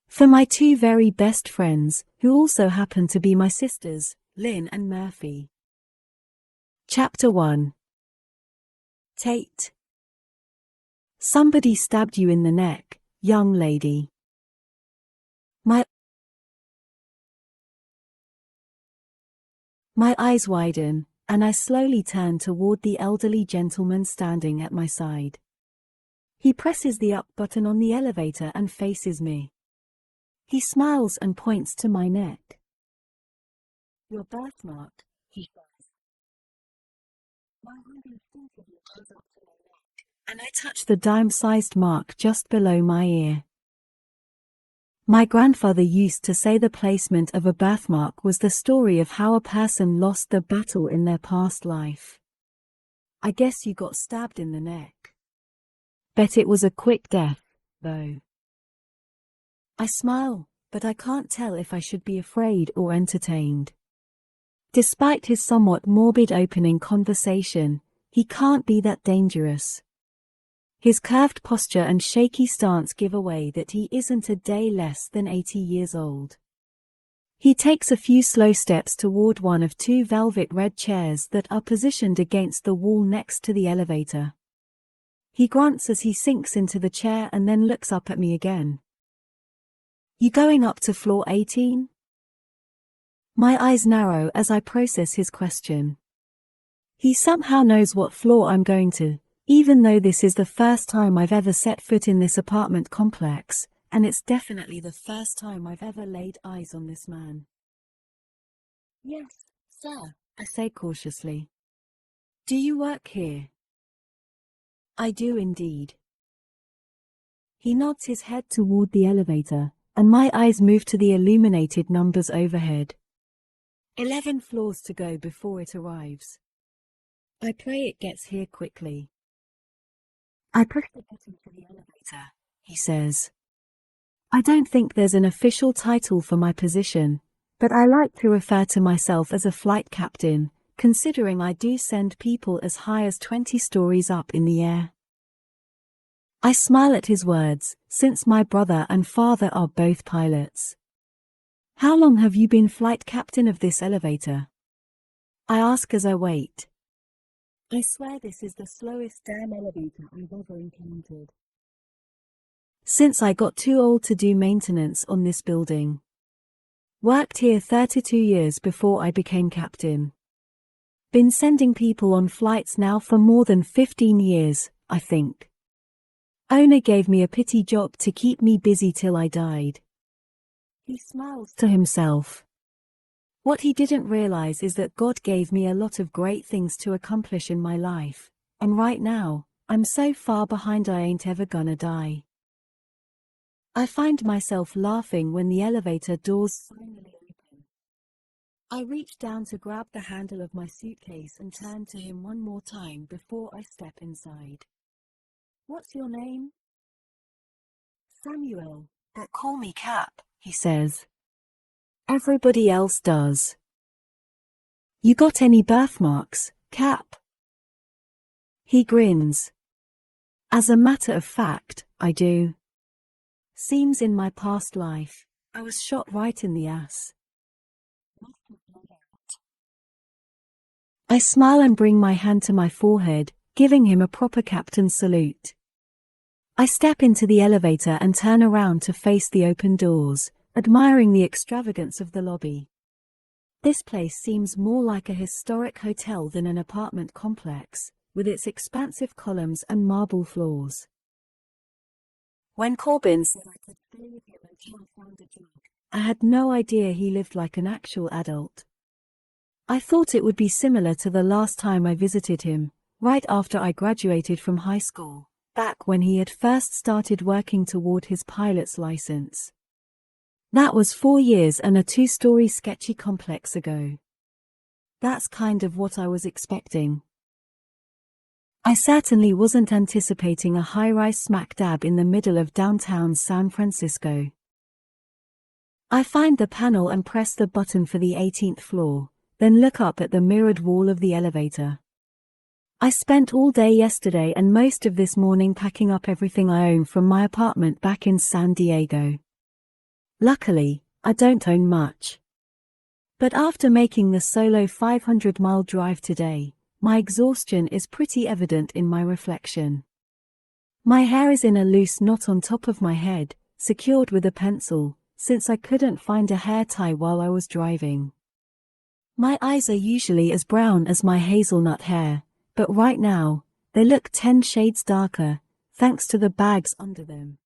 For my two very best friends, who also happen to be my sisters, Lynn and Murphy. Chapter 1. Tate. Somebody stabbed you in the neck, young lady. My eyes widen, and I slowly turn toward the elderly gentleman standing at my side. He presses the up button on the elevator and faces me. He smiles and points to my neck. Your birthmark, he says. My hand instinctively goes up to my neck, and I touch the dime-sized mark just below my ear. My grandfather used to say the placement of a birthmark was the story of how a person lost the battle in their past life. I guess you got stabbed in the neck. Bet it was a quick death, though. I smile, but I can't tell if I should be afraid or entertained. Despite his somewhat morbid opening conversation, he can't be that dangerous. His curved posture and shaky stance give away that he isn't a day less than 80 years old. He takes a few slow steps toward one of two velvet red chairs that are positioned against the wall next to the elevator. He grunts as he sinks into the chair and then looks up at me again. You going up to floor 18? My eyes narrow as I process his question. He somehow knows what floor I'm going to, even though this is the first time I've ever set foot in this apartment complex, and it's definitely the first time I've ever laid eyes on this man. Yes, sir, I say cautiously. Do you work here? I do indeed. He nods his head toward the elevator, and my eyes move to the illuminated numbers overhead. 11 floors to go before it arrives. I pray it gets here quickly. I push the button for the elevator, he says. I don't think there's an official title for my position, but I like to refer to myself as a flight captain, considering I do send people as high as 20 stories up in the air. I smile at his words, since my brother and father are both pilots. How long have you been flight captain of this elevator? I ask as I wait. I swear this is the slowest damn elevator I've ever encountered. Since I got too old to do maintenance on this building. Worked here 32 years before I became captain. Been sending people on flights now for more than 15 years, I think. Owner gave me a pity job to keep me busy till I died. He smiles to himself. What he didn't realize is that God gave me a lot of great things to accomplish in my life, and right now, I'm so far behind I ain't ever gonna die. I find myself laughing when the elevator doors finally open. I reach down to grab the handle of my suitcase and turn to him one more time before I step inside. What's your name? Samuel, but call me Cap, he says. Everybody else does. You got any birthmarks, Cap? He grins. As a matter of fact, I do. Seems in my past life, I was shot right in the ass. I smile and bring my hand to my forehead, giving him a proper captain's salute. I step into the elevator and turn around to face the open doors, admiring the extravagance of the lobby. This place seems more like a historic hotel than an apartment complex, with its expansive columns and marble floors. When Corbin said I could stay with him until I found a job, I had no idea he lived like an actual adult. I thought it would be similar to the last time I visited him, right after I graduated from high school, back when he had first started working toward his pilot's license. That was 4 years and a 2-story sketchy complex ago. That's kind of what I was expecting. I certainly wasn't anticipating a high-rise smack dab in the middle of downtown San Francisco. I find the panel and press the button for the 18th floor, then look up at the mirrored wall of the elevator. I spent all day yesterday and most of this morning packing up everything I own from my apartment back in San Diego. Luckily, I don't own much. But after making the solo 500-mile drive today, my exhaustion is pretty evident in my reflection. My hair is in a loose knot on top of my head, secured with a pencil, since I couldn't find a hair tie while I was driving. My eyes are usually as brown as my hazelnut hair, but right now, they look 10 shades darker, thanks to the bags under them.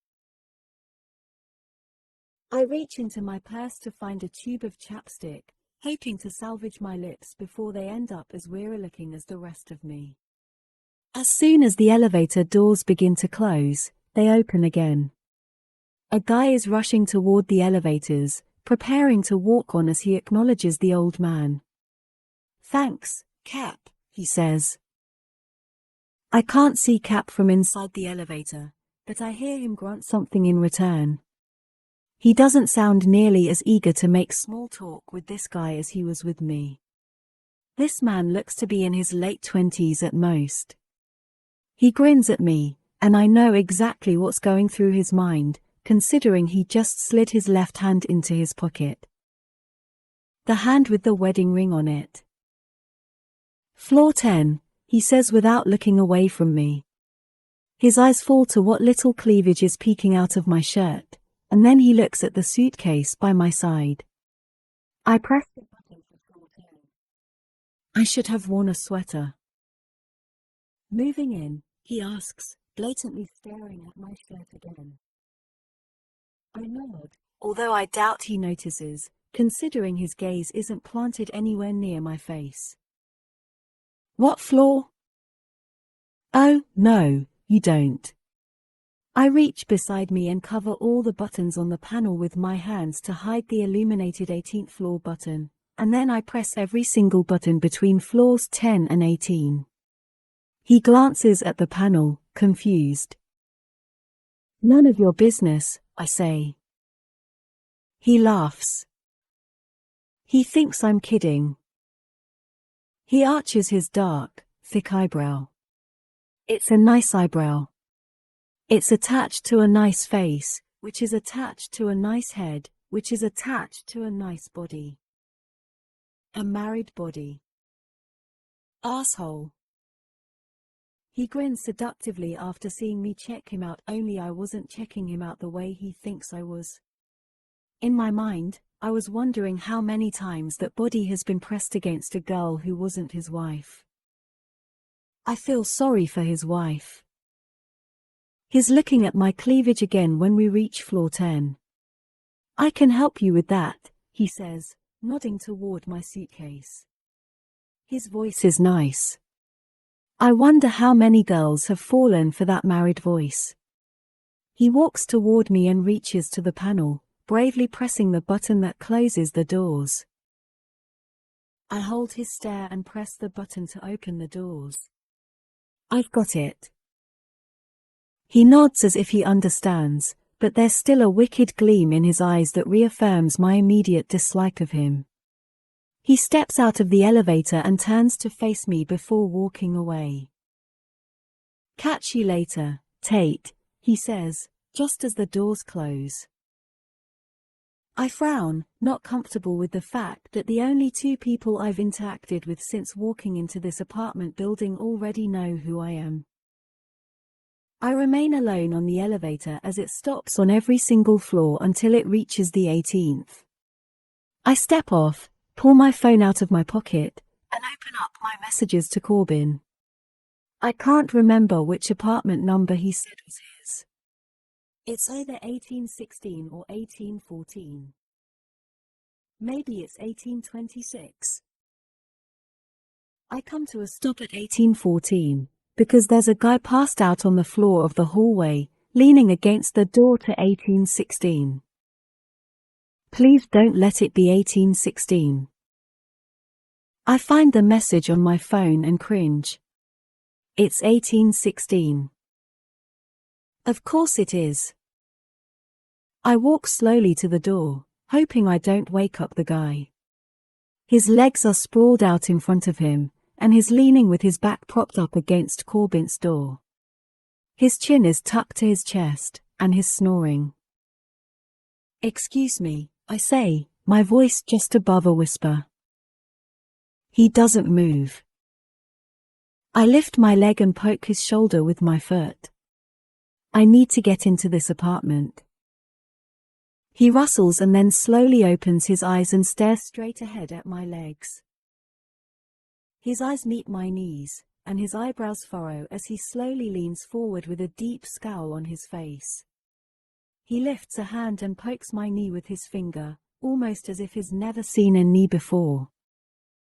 I reach into my purse to find a tube of chapstick, hoping to salvage my lips before they end up as weird-looking as the rest of me. As soon as the elevator doors begin to close, they open again. A guy is rushing toward the elevators, preparing to walk on as he acknowledges the old man. "Thanks, Cap," he says. I can't see Cap from inside the elevator, but I hear him grunt something in return. He doesn't sound nearly as eager to make small talk with this guy as he was with me. This man looks to be in his late 20s at most. He grins at me, and I know exactly what's going through his mind, considering he just slid his left hand into his pocket. The hand with the wedding ring on it. "Floor 10, he says without looking away from me. His eyes fall to what little cleavage is peeking out of my shirt, and then he looks at the suitcase by my side. I press the button for floor 10. I should have worn a sweater. Moving in, he asks, blatantly staring at my shirt again. I nod, although I doubt he notices, considering his gaze isn't planted anywhere near my face. "What floor?" "Oh, no, you don't." I reach beside me and cover all the buttons on the panel with my hands to hide the illuminated 18th floor button, and then I press every single button between floors 10 and 18. He glances at the panel, confused. "None of your business," I say. He laughs. He thinks I'm kidding. He arches his dark, thick eyebrow. It's a nice eyebrow. It's attached to a nice face, which is attached to a nice head, which is attached to a nice body. A married body. Asshole. He grins seductively after seeing me check him out, only I wasn't checking him out the way he thinks I was. In my mind, I was wondering how many times that body has been pressed against a girl who wasn't his wife. I feel sorry for his wife. He's looking at my cleavage again when we reach floor 10. "I can help you with that," he says, nodding toward my suitcase. His voice is nice. I wonder how many girls have fallen for that married voice. He walks toward me and reaches to the panel, bravely pressing the button that closes the doors. I hold his stare and press the button to open the doors. "I've got it." He nods as if he understands, but there's still a wicked gleam in his eyes that reaffirms my immediate dislike of him. He steps out of the elevator and turns to face me before walking away. "Catch you later, Tate," he says, just as the doors close. I frown, not comfortable with the fact that the only two people I've interacted with since walking into this apartment building already know who I am. I remain alone on the elevator as it stops on every single floor until it reaches the 18th. I step off, pull my phone out of my pocket, and open up my messages to Corbin. I can't remember which apartment number he said was his. It's either 1816 or 1814. Maybe it's 1826. I come to a stop at 1814, because there's a guy passed out on the floor of the hallway, leaning against the door to 1816. Please don't let it be 1816. I find the message on my phone and cringe. It's 1816. Of course it is. I walk slowly to the door, hoping I don't wake up the guy. His legs are sprawled out in front of him, and he's leaning with his back propped up against Corbin's door. His chin is tucked to his chest, and he's snoring. Excuse me, I say, my voice just above a whisper. He doesn't move. I lift my leg and poke his shoulder with my foot. I need to get into this apartment. He rustles and then slowly opens his eyes and stares straight ahead at my legs. His eyes meet my knees, and his eyebrows furrow as he slowly leans forward with a deep scowl on his face. He lifts a hand and pokes my knee with his finger, almost as if he's never seen a knee before.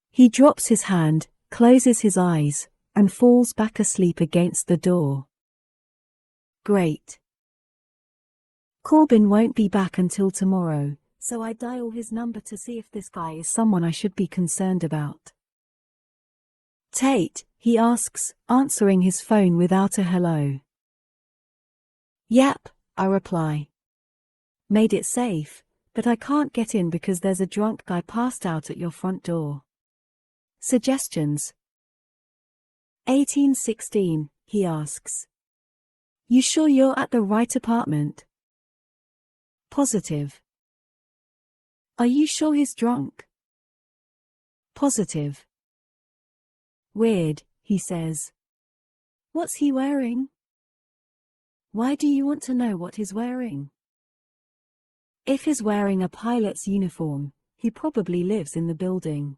He drops his hand, closes his eyes, and falls back asleep against the door. Great. Corbin won't be back until tomorrow, so I dial his number to see if this guy is someone I should be concerned about. Tate, he asks, answering his phone without a hello. Yep, I reply. Made it safe, but I can't get in because there's a drunk guy passed out at your front door. Suggestions? 1816, he asks. You sure you're at the right apartment? Positive. Are you sure he's drunk? Positive. Weird, he says. What's he wearing? Why do you want to know what he's wearing? If he's wearing a pilot's uniform, he probably lives in the building.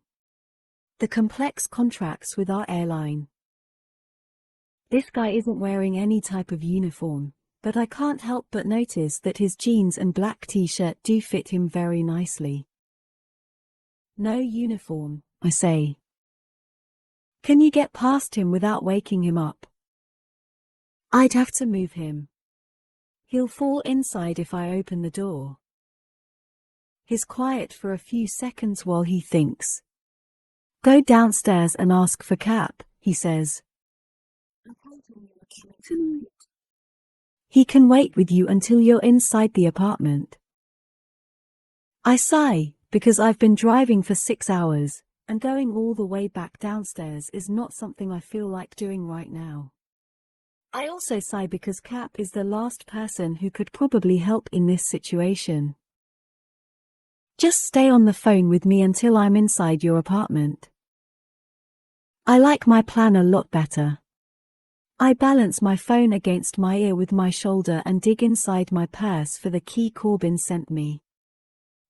The complex contracts with our airline. This guy isn't wearing any type of uniform, but I can't help but notice that his jeans and black t-shirt do fit him very nicely. No uniform, I say. Can you get past him without waking him up? I'd have to move him. He'll fall inside if I open the door. He's quiet for a few seconds while he thinks. Go downstairs and ask for Cap, he says. I told him you were coming tonight. He can wait with you until you're inside the apartment. I sigh, because I've been driving for 6 hours, and going all the way back downstairs is not something I feel like doing right now. I also sigh because Cap is the last person who could probably help in this situation. Just stay on the phone with me until I'm inside your apartment. I like my plan a lot better. I balance my phone against my ear with my shoulder and dig inside my purse for the key Corbin sent me.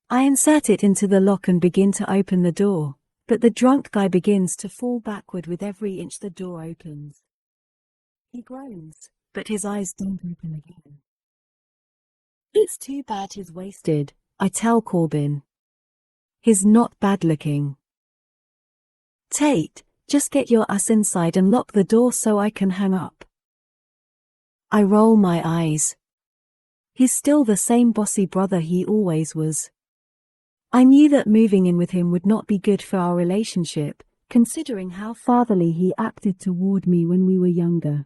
I insert it into the lock and begin to open the door, but the drunk guy begins to fall backward with every inch the door opens. He groans, but his eyes don't open again. It's too bad he's wasted, I tell Corbin. He's not bad looking. Tate, just get your ass inside and lock the door so I can hang up. I roll my eyes. He's still the same bossy brother he always was. I knew that moving in with him would not be good for our relationship, considering how fatherly he acted toward me when we were younger.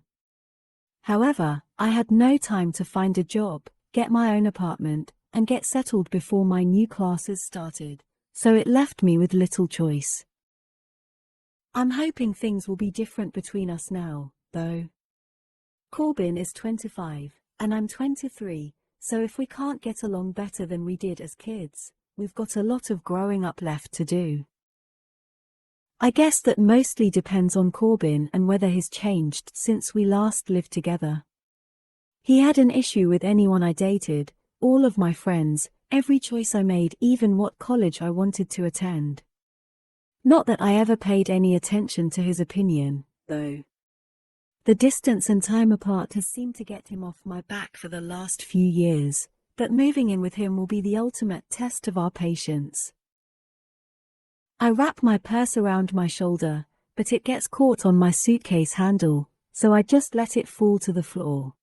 However, I had no time to find a job, get my own apartment, and get settled before my new classes started, so it left me with little choice. I'm hoping things will be different between us now, though. Corbin is 25, and I'm 23, so if we can't get along better than we did as kids, we've got a lot of growing up left to do. I guess that mostly depends on Corbin and whether he's changed since we last lived together. He had an issue with anyone I dated, all of my friends, every choice I made, even what college I wanted to attend. Not that I ever paid any attention to his opinion, though. The distance and time apart has seemed to get him off my back for the last few years, but moving in with him will be the ultimate test of our patience. I wrap my purse around my shoulder, but it gets caught on my suitcase handle, so I just let it fall to the floor.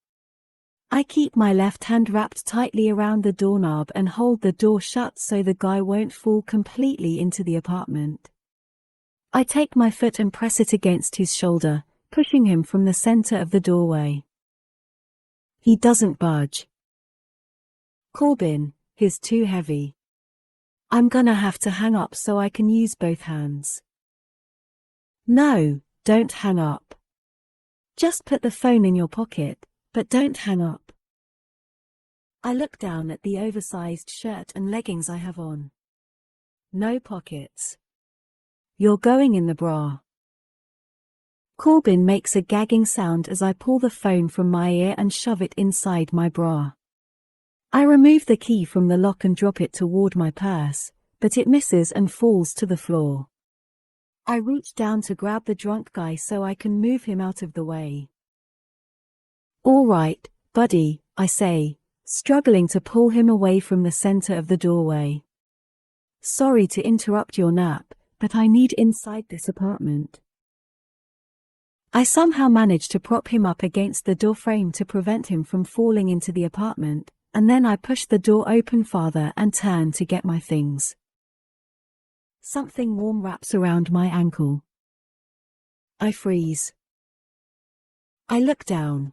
I keep my left hand wrapped tightly around the doorknob and hold the door shut so the guy won't fall completely into the apartment. I take my foot and press it against his shoulder, pushing him from the center of the doorway. He doesn't budge. Corbin, he's too heavy. I'm gonna have to hang up so I can use both hands. No, don't hang up. Just put the phone in your pocket, but don't hang up. I look down at the oversized shirt and leggings I have on. No pockets. You're going in the bra. Corbin makes a gagging sound as I pull the phone from my ear and shove it inside my bra. I remove the key from the lock and drop it toward my purse, but it misses and falls to the floor. I reach down to grab the drunk guy so I can move him out of the way. "All right, buddy," I say, struggling to pull him away from the center of the doorway. "Sorry to interrupt your nap, but I need inside this apartment." I somehow manage to prop him up against the doorframe to prevent him from falling into the apartment, and then I push the door open farther and turn to get my things. Something warm wraps around my ankle. I freeze. I look down.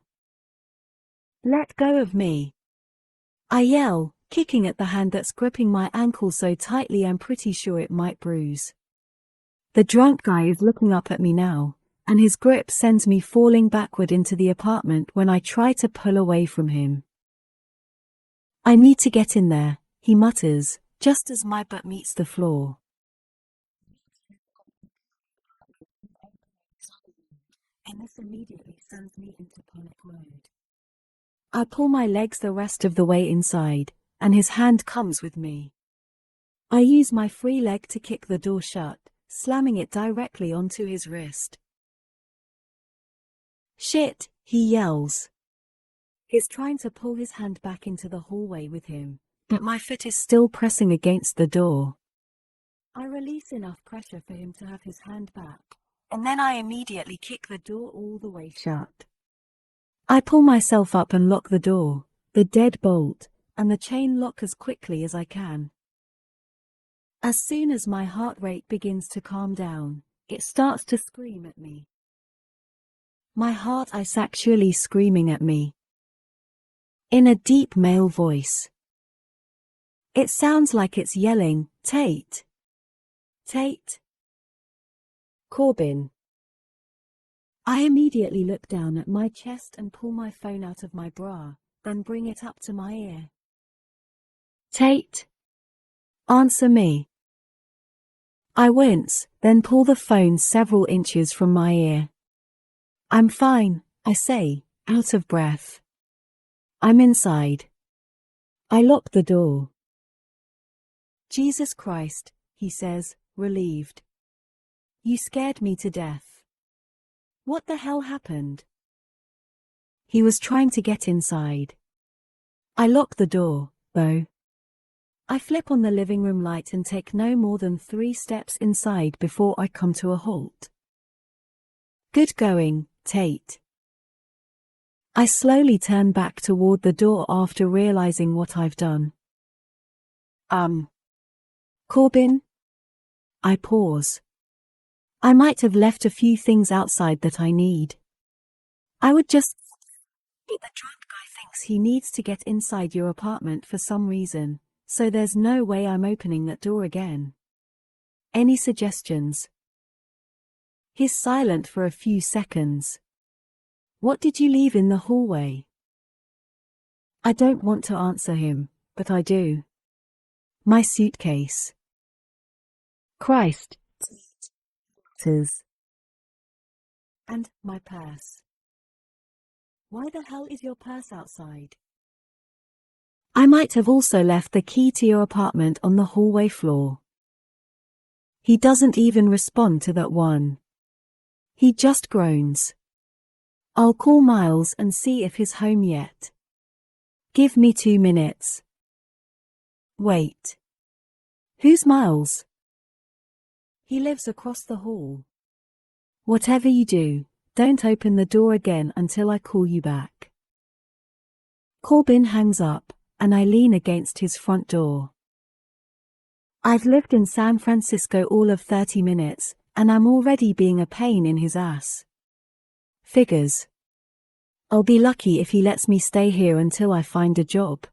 "Let go of me," I yell, kicking at the hand that's gripping my ankle so tightly I'm pretty sure it might bruise. The drunk guy is looking up at me now, and his grip sends me falling backward into the apartment when I try to pull away from him. "I need to get in there," he mutters, just as my butt meets the floor. And this immediately sends me into panic mode. I pull my legs the rest of the way inside, and his hand comes with me. I use my free leg to kick the door shut, slamming it directly onto his wrist. "Shit," he yells. He's trying to pull his hand back into the hallway with him, but my foot is still pressing against the door. I release enough pressure for him to have his hand back, and then I immediately kick the door all the way shut. I pull myself up and lock the door, the deadbolt, and the chain lock as quickly as I can. As soon as my heart rate begins to calm down, it starts to scream at me. My heart is actually screaming at me. In a deep male voice. It sounds like it's yelling, "Tate! Tate! Corbin!" I immediately look down at my chest and pull my phone out of my bra, then bring it up to my ear. "Tate! Answer me." I wince, then pull the phone several inches from my ear. "I'm fine," I say, out of breath. "I'm inside." I lock the door. "Jesus Christ," he says, relieved. "You scared me to death. What the hell happened?" He was trying to get inside. I lock the door, though. I flip on the living room light and take no more than 3 steps inside before I come to a halt. "Good going, Tate." I slowly turn back toward the door after realizing what I've done. Corbin?" I pause. I might have left a few things outside that I need. I would just... But the drunk guy thinks he needs to get inside your apartment for some reason, so there's no way I'm opening that door again. Any suggestions? He's silent for a few seconds. "What did you leave in the hallway?" I don't want to answer him, but I do. My suitcase. Christ. And my purse. "Why the hell is your purse outside?" I might have also left the key to your apartment on the hallway floor. He doesn't even respond to that one. He just groans. "I'll call Miles and see if he's home yet. Give me 2 minutes." Wait. Who's Miles? He lives across the hall. Whatever you do, don't open the door again until I call you back. Corbin hangs up, and I lean against his front door. I've lived in San Francisco all of 30 minutes, and I'm already being a pain in his ass. Figures. I'll be lucky if he lets me stay here until I find a job.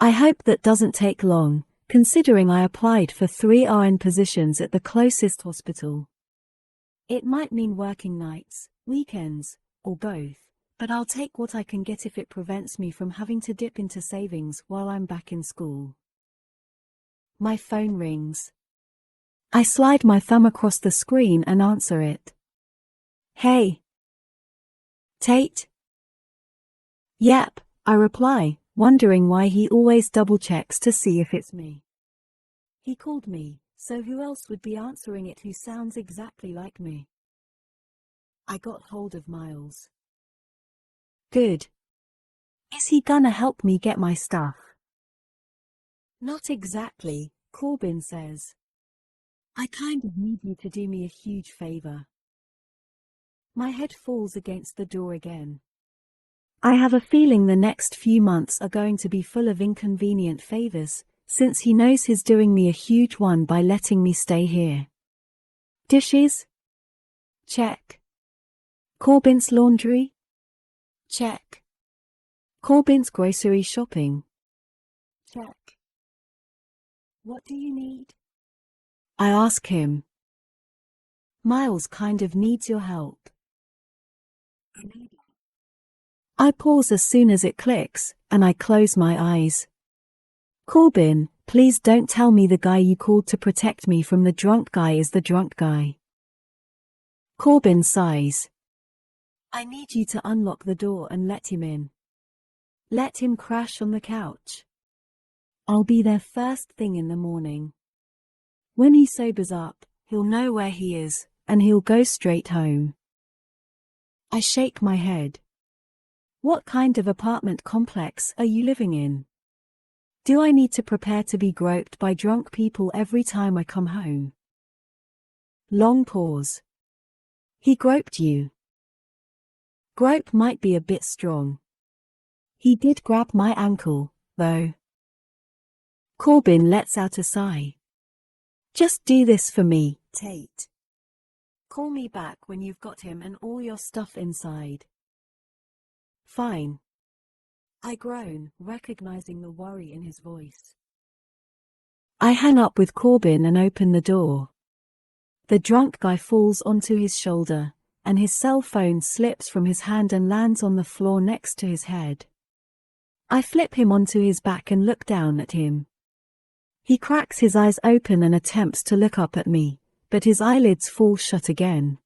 I hope that doesn't take long, considering I applied for 3 RN positions at the closest hospital. It might mean working nights, weekends, or both, but I'll take what I can get if it prevents me from having to dip into savings while I'm back in school. My phone rings. I slide my thumb across the screen and answer it. Hey. Tate? Yep, I reply, wondering why he always double-checks to see if it's me. He called me, so who else would be answering it who sounds exactly like me? I got hold of Miles. Good. Is he gonna help me get my stuff? Not exactly, Corbin says. I kind of need you to do me a huge favor. My head falls against the door again. I have a feeling the next few months are going to be full of inconvenient favors, since he knows he's doing me a huge one by letting me stay here. Dishes? Check. Corbin's laundry? Check. Corbin's grocery shopping? Check. What do you need? I ask him. Miles kind of needs your help. I pause as soon as it clicks, and I close my eyes. Corbin, please don't tell me the guy you called to protect me from the drunk guy is the drunk guy. Corbin sighs. I need you to unlock the door and let him in. Let him crash on the couch. I'll be there first thing in the morning. When he sobers up, he'll know where he is, and he'll go straight home. I shake my head. What kind of apartment complex are you living in? Do I need to prepare to be groped by drunk people every time I come home? Long pause. He groped you. Grope might be a bit strong. He did grab my ankle, though. Corbin lets out a sigh. Just do this for me, Tate. Call me back when you've got him and all your stuff inside. Fine. I groan, recognizing the worry in his voice. I hang up with Corbin and open the door. The drunk guy falls onto his shoulder, and his cell phone slips from his hand and lands on the floor next to his head. I flip him onto his back and look down at him. He cracks his eyes open and attempts to look up at me, but his eyelids fall shut again.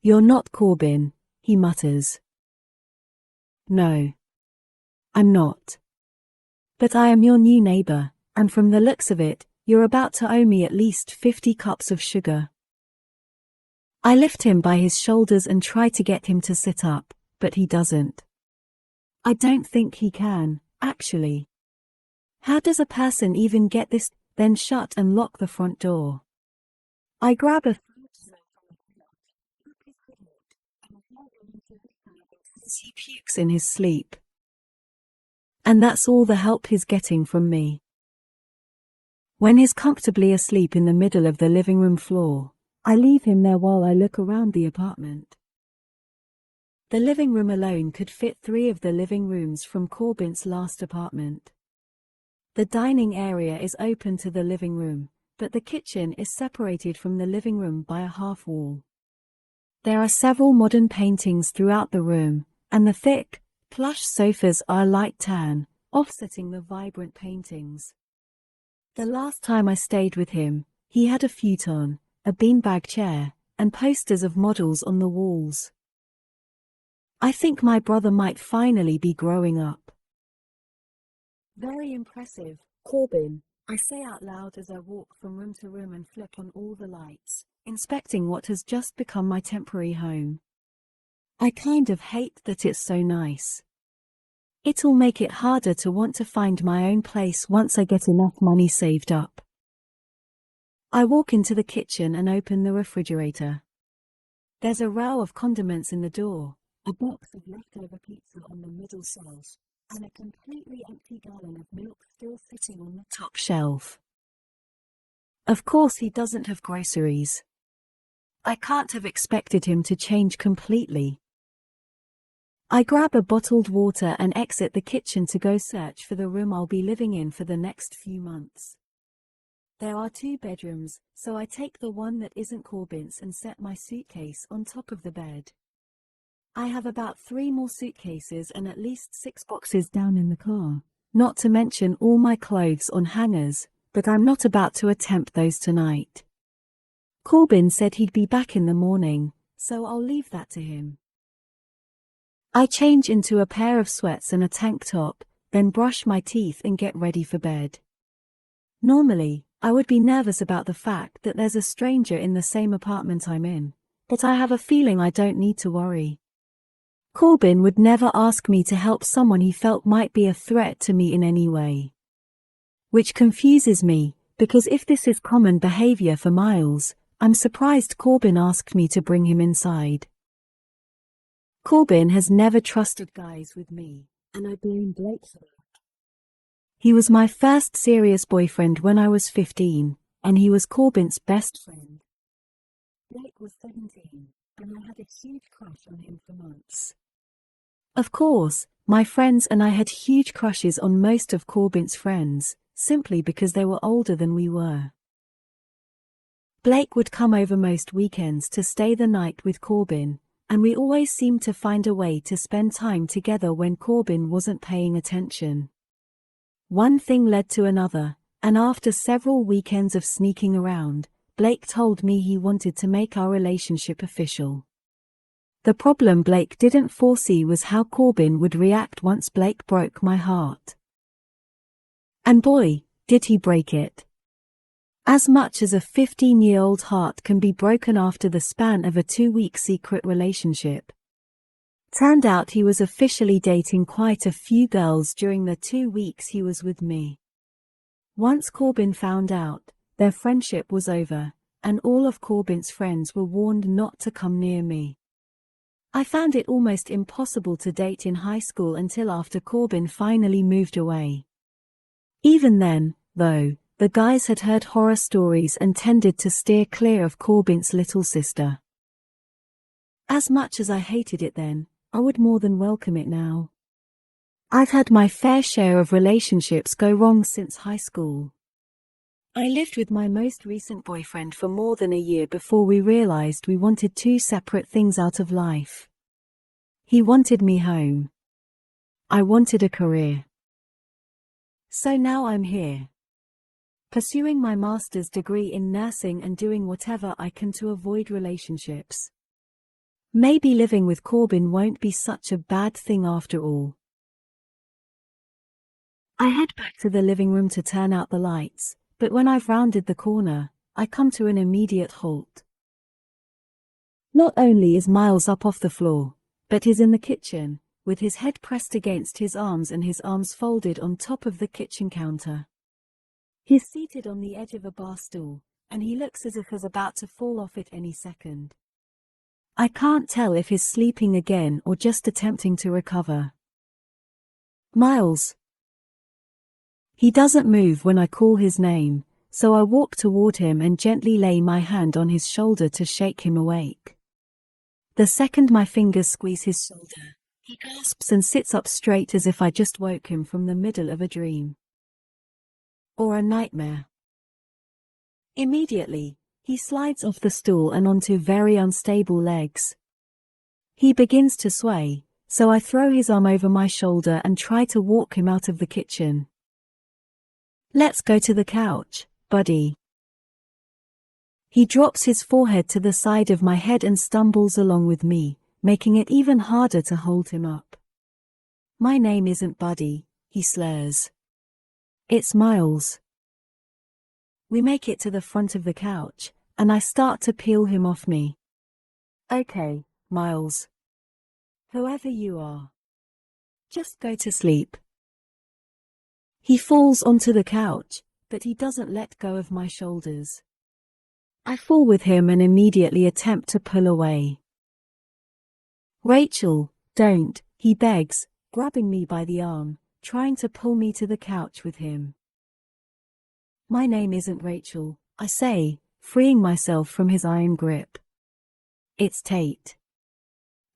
You're not Corbin, he mutters. No. I'm not. But I am your new neighbor, and from the looks of it, you're about to owe me at least 50 cups of sugar. I lift him by his shoulders and try to get him to sit up, but he doesn't. I don't think he can, actually. How does a person even get this, then shut and lock the front door? I grab a he pukes in his sleep. And that's all the help he's getting from me. When he's comfortably asleep in the middle of the living room floor, I leave him there while I look around the apartment. The living room alone could fit 3 of the living rooms from Corbin's last apartment. The dining area is open to the living room, but the kitchen is separated from the living room by a half wall. There are several modern paintings throughout the room, and the thick, plush sofas are light tan, offsetting the vibrant paintings. The last time I stayed with him, he had a futon, a beanbag chair, and posters of models on the walls. I think my brother might finally be growing up. Very impressive, Corbin, I say out loud as I walk from room to room and flip on all the lights, inspecting what has just become my temporary home. I kind of hate that it's so nice. It'll make it harder to want to find my own place once I get enough money saved up. I walk into the kitchen and open the refrigerator. There's a row of condiments in the door, a box of leftover pizza on the middle shelf, and a completely empty gallon of milk still sitting on the top shelf. Of course he doesn't have groceries. I can't have expected him to change completely. I grab a bottled water and exit the kitchen to go search for the room I'll be living in for the next few months. There are 2 bedrooms, so I take the one that isn't Corbin's and set my suitcase on top of the bed. I have about 3 more suitcases and at least 6 boxes down in the car, not to mention all my clothes on hangers, but I'm not about to attempt those tonight. Corbin said he'd be back in the morning, so I'll leave that to him. I change into a pair of sweats and a tank top, then brush my teeth and get ready for bed. Normally, I would be nervous about the fact that there's a stranger in the same apartment I'm in, but I have a feeling I don't need to worry. Corbin would never ask me to help someone he felt might be a threat to me in any way. Which confuses me, because if this is common behavior for Miles, I'm surprised Corbin asked me to bring him inside. Corbin has never trusted guys with me, and I blame Blake for that. He was my first serious boyfriend when I was 15, and he was Corbin's best friend. Blake was 17, and I had a huge crush on him for months. Of course, my friends and I had huge crushes on most of Corbin's friends, simply because they were older than we were. Blake would come over most weekends to stay the night with Corbin, and we always seemed to find a way to spend time together when Corbin wasn't paying attention. One thing led to another, and after several weekends of sneaking around, Blake told me he wanted to make our relationship official. The problem Blake didn't foresee was how Corbin would react once Blake broke my heart. And boy, did he break it. As much as a 15-year-old heart can be broken after the span of a 2-week secret relationship. Turned out he was officially dating quite a few girls during the 2 weeks he was with me. Once Corbin found out, their friendship was over, and all of Corbin's friends were warned not to come near me. I found it almost impossible to date in high school until after Corbin finally moved away. Even then, though, the guys had heard horror stories and tended to steer clear of Corbin's little sister. As much as I hated it then, I would more than welcome it now. I've had my fair share of relationships go wrong since high school. I lived with my most recent boyfriend for more than a year before we realized we wanted 2 separate things out of life. He wanted me home. I wanted a career. So now I'm here, pursuing my master's degree in nursing and doing whatever I can to avoid relationships. Maybe living with Corbin won't be such a bad thing after all. I head back to the living room to turn out the lights, but when I've rounded the corner, I come to an immediate halt. Not only is Miles up off the floor, but he's in the kitchen, with his head pressed against his arms and his arms folded on top of the kitchen counter. He's seated on the edge of a bar stool, and he looks as if he's about to fall off it any second. I can't tell if he's sleeping again or just attempting to recover. Miles. He doesn't move when I call his name, so I walk toward him and gently lay my hand on his shoulder to shake him awake. The second my fingers squeeze his shoulder, he gasps and sits up straight as if I just woke him from the middle of a dream. Or a nightmare. Immediately, he slides off the stool and onto very unstable legs. He begins to sway, so I throw his arm over my shoulder and try to walk him out of the kitchen. Let's go to the couch, buddy. He drops his forehead to the side of my head and stumbles along with me, making it even harder to hold him up. My name isn't Buddy, he slurs. It's Miles. We make it to the front of the couch, and I start to peel him off me. Okay, Miles. Whoever you are. Just go to sleep. He falls onto the couch, but he doesn't let go of my shoulders. I fall with him and immediately attempt to pull away. Rachel, don't, he begs, grabbing me by the arm, trying to pull me to the couch with him. My name isn't Rachel, I say, freeing myself from his iron grip. It's Tate.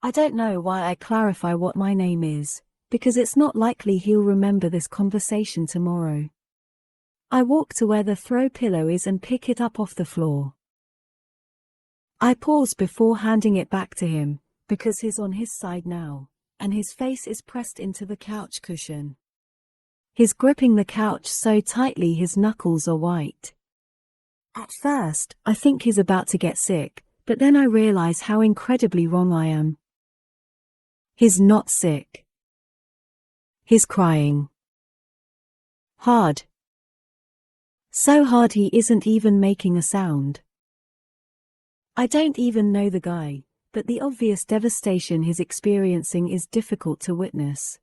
I don't know why I clarify what my name is, because it's not likely he'll remember this conversation tomorrow. I walk to where the throw pillow is and pick it up off the floor. I pause before handing it back to him, because he's on his side now, and his face is pressed into the couch cushion. He's gripping the couch so tightly his knuckles are white. At first, I think he's about to get sick, but then I realize how incredibly wrong I am. He's not sick. He's crying. Hard. So hard he isn't even making a sound. I don't even know the guy, but the obvious devastation he's experiencing is difficult to witness.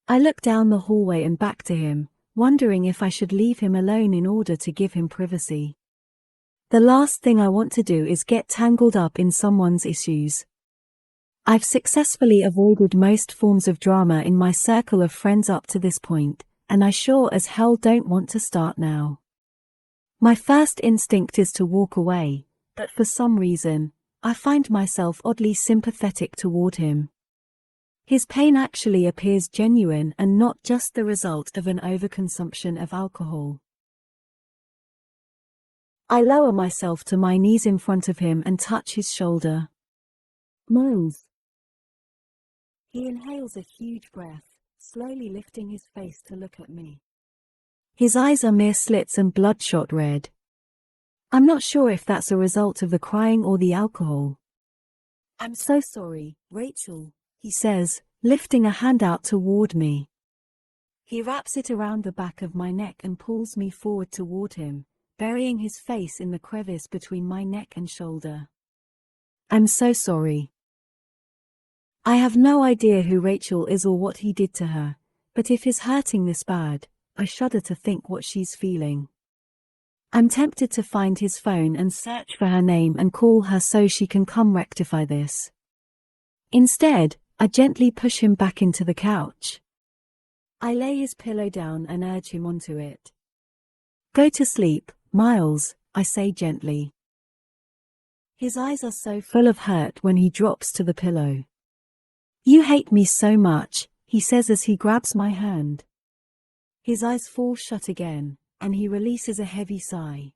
I look down the hallway and back to him, wondering if I should leave him alone in order to give him privacy. The last thing I want to do is get tangled up in someone's issues. I've successfully avoided most forms of drama in my circle of friends up to this point, and I sure as hell don't want to start now. My first instinct is to walk away, but for some reason, I find myself oddly sympathetic toward him. His pain actually appears genuine and not just the result of an overconsumption of alcohol. I lower myself to my knees in front of him and touch his shoulder. Miles. He inhales a huge breath, slowly lifting his face to look at me. His eyes are mere slits and bloodshot red. I'm not sure if that's a result of the crying or the alcohol. I'm so sorry, Rachel, he says, lifting a hand out toward me. He wraps it around the back of my neck and pulls me forward toward him, burying his face in the crevice between my neck and shoulder. I'm so sorry. I have no idea who Rachel is or what he did to her, but if he's hurting this bad, I shudder to think what she's feeling. I'm tempted to find his phone and search for her name and call her so she can come rectify this. Instead, I gently push him back into the couch. I lay his pillow down and urge him onto it. Go to sleep, Miles, I say gently. His eyes are so full of hurt when he drops to the pillow. You hate me so much, he says as he grabs my hand. His eyes fall shut again, and he releases a heavy sigh.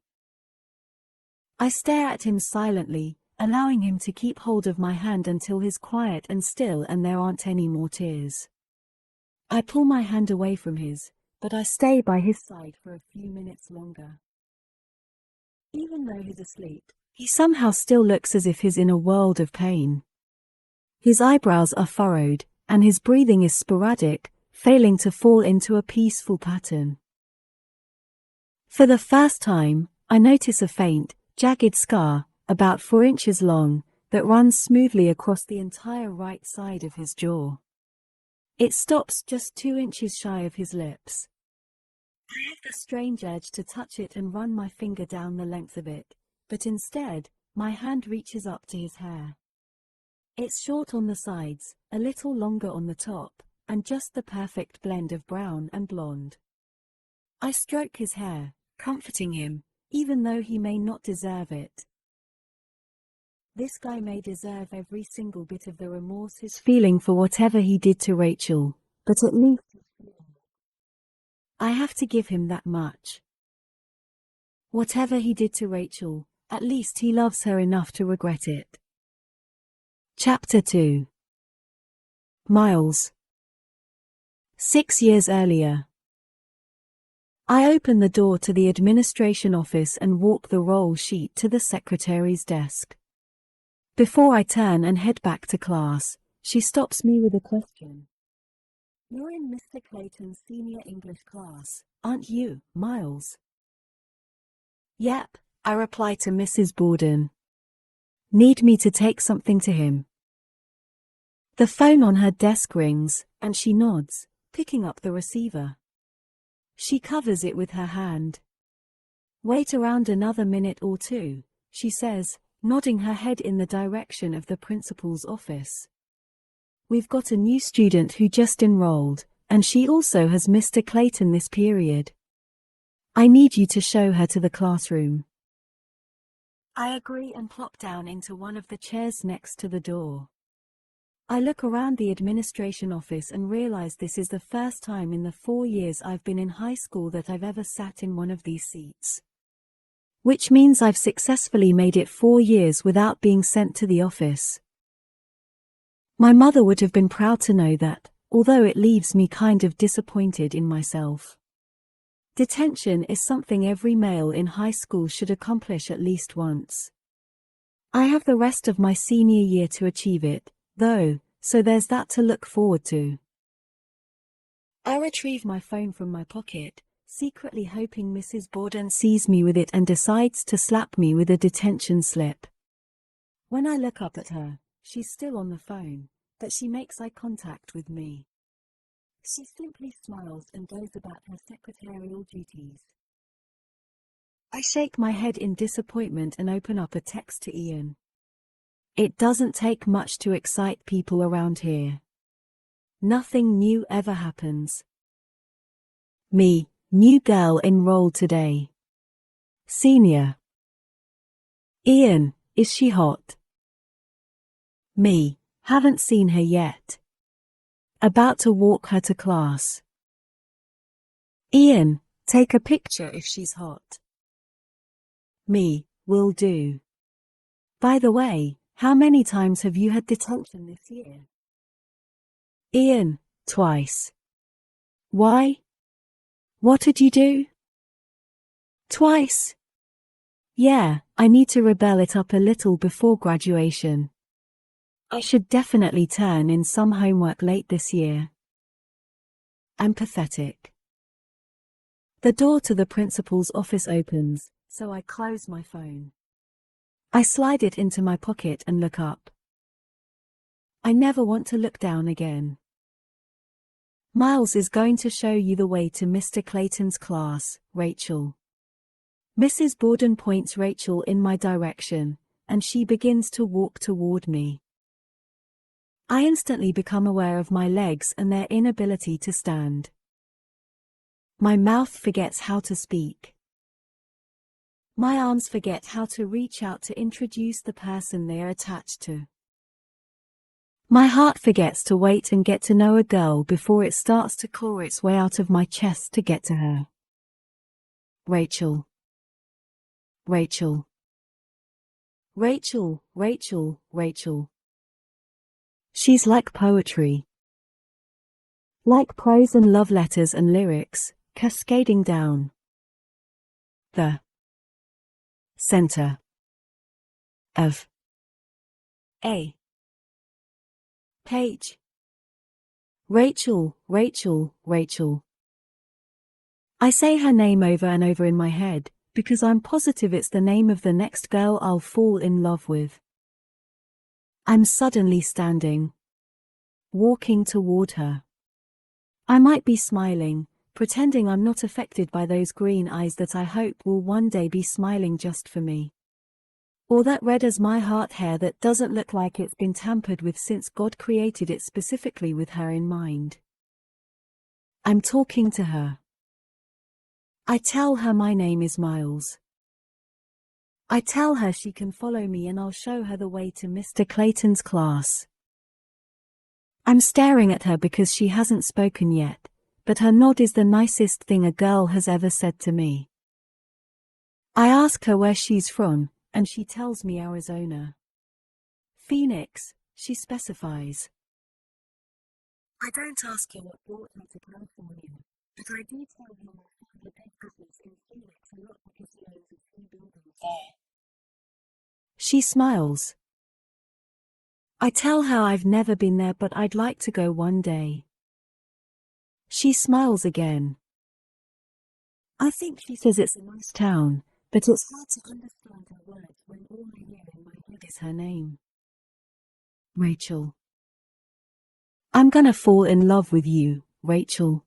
I stare at him silently, allowing him to keep hold of my hand until he's quiet and still and there aren't any more tears. I pull my hand away from his, but I stay by his side for a few minutes longer. Even though he's asleep, he somehow still looks as if he's in a world of pain. His eyebrows are furrowed, and his breathing is sporadic, failing to fall into a peaceful pattern. For the first time, I notice a faint, jagged scar, about 4 inches long, that runs smoothly across the entire right side of his jaw. It stops just 2 inches shy of his lips. I have the strange urge to touch it and run my finger down the length of it, but instead, my hand reaches up to his hair. It's short on the sides, a little longer on the top, and just the perfect blend of brown and blonde. I stroke his hair, comforting him, even though he may not deserve it. This guy may deserve every single bit of the remorse he's feeling for whatever he did to Rachel, but at least I have to give him that much. Whatever he did to Rachel, at least he loves her enough to regret it. Chapter 2. Miles. 6 years earlier. I open the door to the administration office and walk the roll sheet to the secretary's desk. Before I turn and head back to class, she stops me with a question. You're in Mr. Clayton's senior English class, aren't you, Miles? Yep, I reply to Mrs. Borden. Need me to take something to him? The phone on her desk rings, and she nods, picking up the receiver. She covers it with her hand. Wait around another minute or two, she says, nodding her head in the direction of the principal's office. We've got a new student who just enrolled, and she also has Mr. Clayton this period. I need you to show her to the classroom. I agree and plop down into one of the chairs next to the door. I look around the administration office and realize this is the first time in the 4 years I've been in high school that I've ever sat in one of these seats. Which means I've successfully made it 4 years without being sent to the office. My mother would have been proud to know that, although it leaves me kind of disappointed in myself. Detention is something every male in high school should accomplish at least once. I have the rest of my senior year to achieve it, though, so there's that to look forward to. I retrieve my phone from my pocket, secretly hoping Mrs. Borden sees me with it and decides to slap me with a detention slip. When I look up at her, she's still on the phone, but she makes eye contact with me. She simply smiles and goes about her secretarial duties. I shake my head in disappointment and open up a text to Ian. It doesn't take much to excite people around here. Nothing new ever happens. Me, new girl enrolled today. Senior. Ian, is she hot? Me, haven't seen her yet. About to walk her to class. Ian, take a picture if she's hot. Me, will do. By the way, how many times have you had detention this year? Ian, twice. Why? What did you do? Twice. Yeah, I need to rebel it up a little before graduation. I should definitely turn in some homework late this year. I'm pathetic. The door to the principal's office opens, so I close my phone. I slide it into my pocket and look up. I never want to look down again. Miles is going to show you the way to Mr. Clayton's class, Rachel. Mrs. Borden points Rachel in my direction, and she begins to walk toward me. I instantly become aware of my legs and their inability to stand. My mouth forgets how to speak. My arms forget how to reach out to introduce the person they are attached to. My heart forgets to wait and get to know a girl before it starts to claw its way out of my chest to get to her. Rachel. Rachel. Rachel, Rachel, Rachel. She's like poetry. Like prose and love letters and lyrics, cascading down. The center of a page. Rachel, Rachel, Rachel. I say her name over and over in my head, because I'm positive it's the name of the next girl I'll fall in love with. I'm suddenly standing, walking toward her. I might be smiling, pretending I'm not affected by those green eyes that I hope will one day be smiling just for me. Or that red as my heart hair that doesn't look like it's been tampered with since God created it specifically with her in mind. I'm talking to her. I tell her my name is Miles. I tell her she can follow me and I'll show her the way to Mr. Clayton's class. I'm staring at her because she hasn't spoken yet, but her nod is the nicest thing a girl has ever said to me. I ask her where she's from, and she tells me Arizona. Phoenix, she specifies. I don't ask her what brought her to California, but I do tell her my father did business in Phoenix a lot because he owns a few buildings there. She smiles. I tell her I've never been there but I'd like to go one day. She smiles again. I think she says it's a nice town, but it's hard to understand her words when all I hear in my head is her name. Rachel. I'm gonna fall in love with you, Rachel.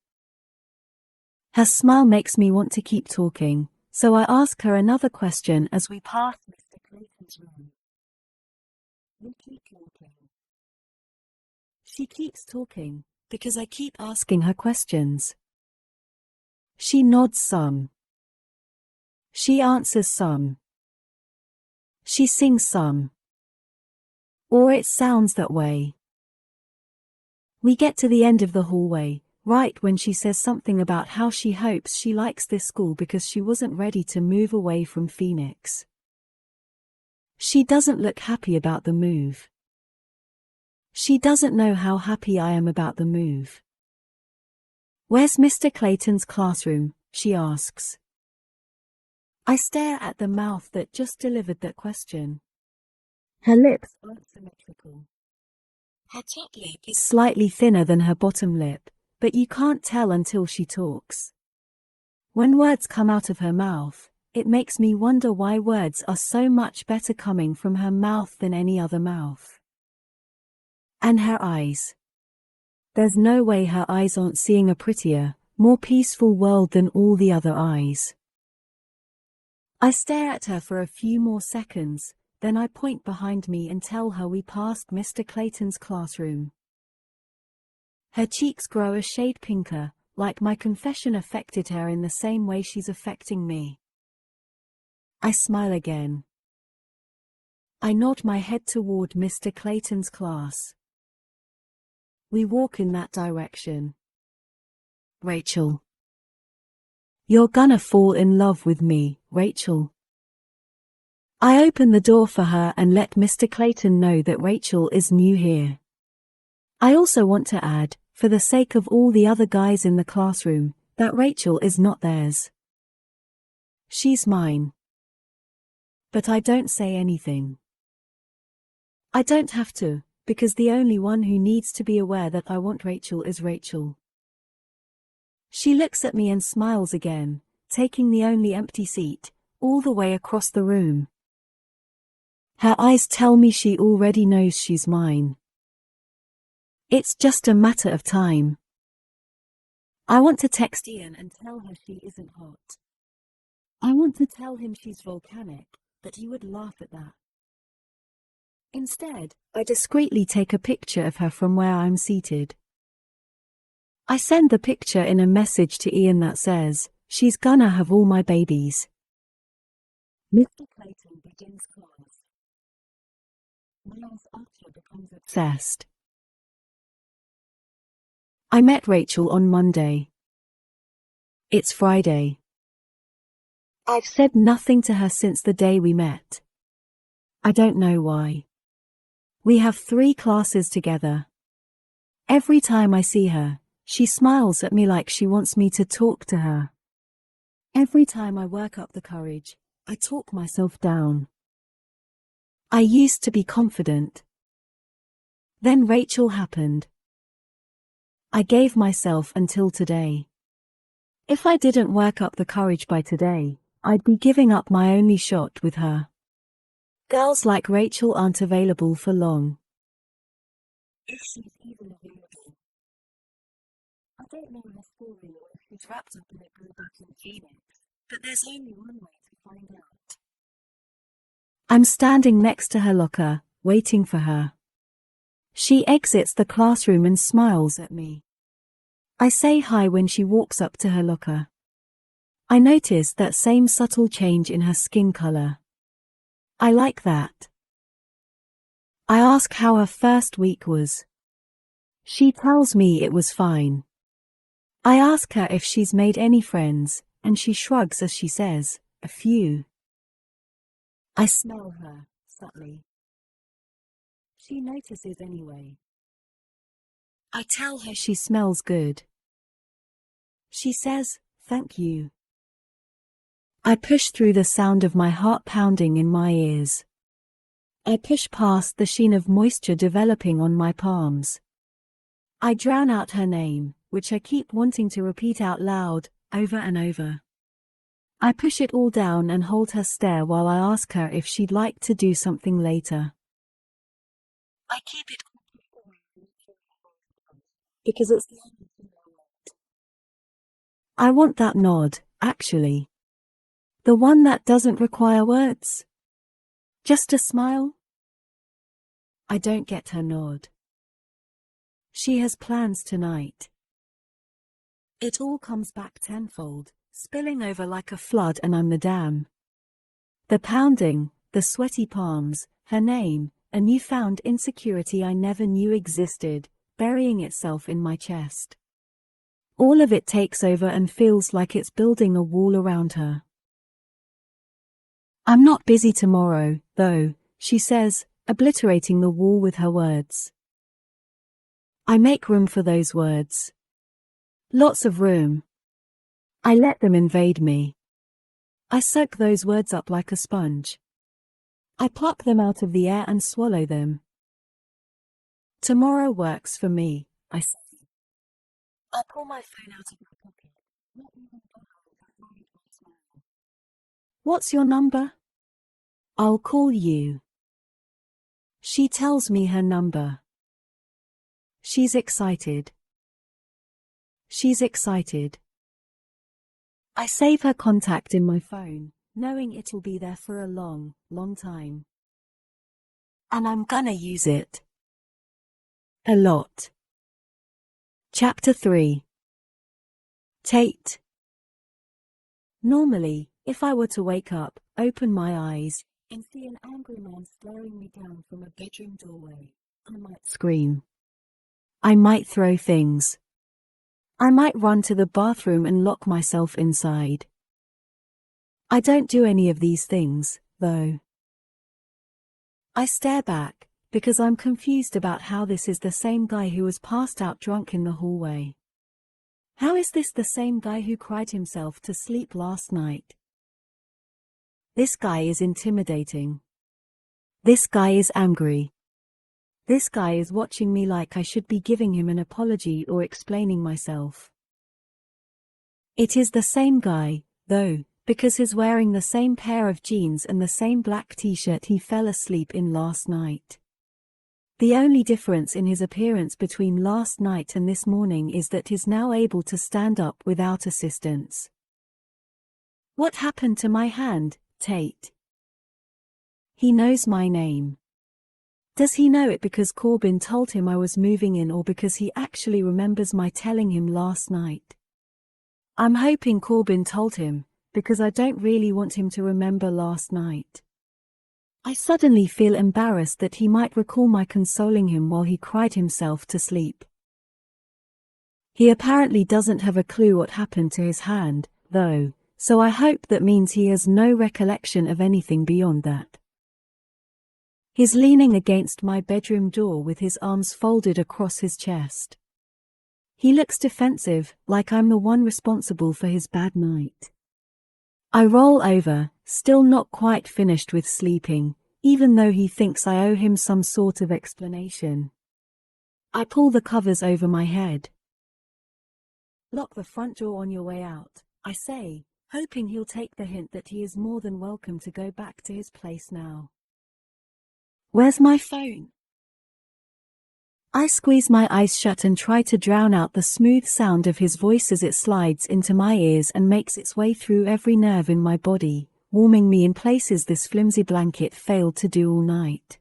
Her smile makes me want to keep talking, so I ask her another question as we pass Mr. Clayton's room. We keep talking. She keeps talking, because I keep asking her questions. She nods some. She answers some. She sings some. Or it sounds that way. We get to the end of the hallway, right when she says something about how she hopes she likes this school because she wasn't ready to move away from Phoenix. She doesn't look happy about the move. She doesn't know how happy I am about the move. "Where's Mr. Clayton's classroom?" she asks. I stare at the mouth that just delivered that question. Her lips aren't symmetrical. Her top lip is slightly thinner than her bottom lip, but you can't tell until she talks. When words come out of her mouth, it makes me wonder why words are so much better coming from her mouth than any other mouth. And her eyes. There's no way her eyes aren't seeing a prettier, more peaceful world than all the other eyes. I stare at her for a few more seconds, then I point behind me and tell her we passed Mr. Clayton's classroom. Her cheeks grow a shade pinker, like my confession affected her in the same way she's affecting me. I smile again. I nod my head toward Mr. Clayton's class. We walk in that direction. Rachel. "You're gonna fall in love with me, Rachel." I open the door for her and let Mr. Clayton know that Rachel is new here. I also want to add, for the sake of all the other guys in the classroom, that Rachel is not theirs. She's mine. But I don't say anything. I don't have to, because the only one who needs to be aware that I want Rachel is Rachel. She looks at me and smiles again, taking the only empty seat, all the way across the room. Her eyes tell me she already knows she's mine. It's just a matter of time. I want to text Ian and tell her she isn't hot. I want to tell him she's volcanic, but he would laugh at that. Instead, I discreetly take a picture of her from where I'm seated. I send the picture in a message to Ian that says, "She's gonna have all my babies." Mr. Clayton begins class. Miles Archer becomes obsessed. I met Rachel on Monday. It's Friday. I've said nothing to her since the day we met. I don't know why. We have 3 classes together. Every time I see her, she smiles at me like she wants me to talk to her. Every time I work up the courage, I talk myself down. I used to be confident. Then Rachel happened. I gave myself until today. If I didn't work up the courage by today, I'd be giving up my only shot with her. Girls like Rachel aren't available for long. If she's even available. I don't know her story or if she's wrapped up in a blue back in Phoenix, but there's only one way to find out. I'm standing next to her locker, waiting for her. She exits the classroom and smiles at me. I say hi when she walks up to her locker. I notice that same subtle change in her skin color. I like that. I ask how her first week was. She tells me it was fine. I ask her if she's made any friends, and she shrugs as she says, "A few." I smell her, subtly. She notices anyway. I tell her she smells good. She says, "Thank you." I push through the sound of my heart pounding in my ears. I push past the sheen of moisture developing on my palms. I drown out her name, which I keep wanting to repeat out loud, over and over. I push it all down and hold her stare while I ask her if she'd like to do something later. I keep it because it's the only thing I want. I want that nod, actually. The one that doesn't require words. Just a smile. I don't get her nod. She has plans tonight. It all comes back tenfold, spilling over like a flood, and I'm the dam. The pounding, the sweaty palms, her name, a newfound insecurity I never knew existed, burying itself in my chest. All of it takes over and feels like it's building a wall around her. "I'm not busy tomorrow, though," she says, obliterating the wall with her words. I make room for those words. Lots of room. I let them invade me. I soak those words up like a sponge. I pluck them out of the air and swallow them. Tomorrow works for me, I say. I pull my phone out of my pocket. Not even bothering that moment I smile. What's your number? I'll call you. She tells me her number. She's excited. She's excited. I save her contact in my phone, knowing it'll be there for a long, long time. And I'm gonna use it. A lot. Chapter 3. Tate. Normally, if I were to wake up, open my eyes, and see an angry man staring me down from a bedroom doorway, I might scream. I might throw things. I might run to the bathroom and lock myself inside. I don't do any of these things, though. I stare back, because I'm confused about how this is the same guy who was passed out drunk in the hallway. How is this the same guy who cried himself to sleep last night? This guy is intimidating. This guy is angry. This guy is watching me like I should be giving him an apology or explaining myself. It is the same guy, though, because he's wearing the same pair of jeans and the same black t-shirt he fell asleep in last night. The only difference in his appearance between last night and this morning is that he's now able to stand up without assistance. What happened to my hand, Tate? He knows my name. Does he know it because Corbin told him I was moving in, or because he actually remembers my telling him last night? I'm hoping Corbin told him, because I don't really want him to remember last night. I suddenly feel embarrassed that he might recall my consoling him while he cried himself to sleep. He apparently doesn't have a clue what happened to his hand, though, so I hope that means he has no recollection of anything beyond that. He's leaning against my bedroom door with his arms folded across his chest. He looks defensive, like I'm the one responsible for his bad night. I roll over, still not quite finished with sleeping, even though he thinks I owe him some sort of explanation. I pull the covers over my head. Lock the front door on your way out, I say, hoping he'll take the hint that he is more than welcome to go back to his place now. Where's my phone? I squeeze my eyes shut and try to drown out the smooth sound of his voice as it slides into my ears and makes its way through every nerve in my body, warming me in places this flimsy blanket failed to do all night.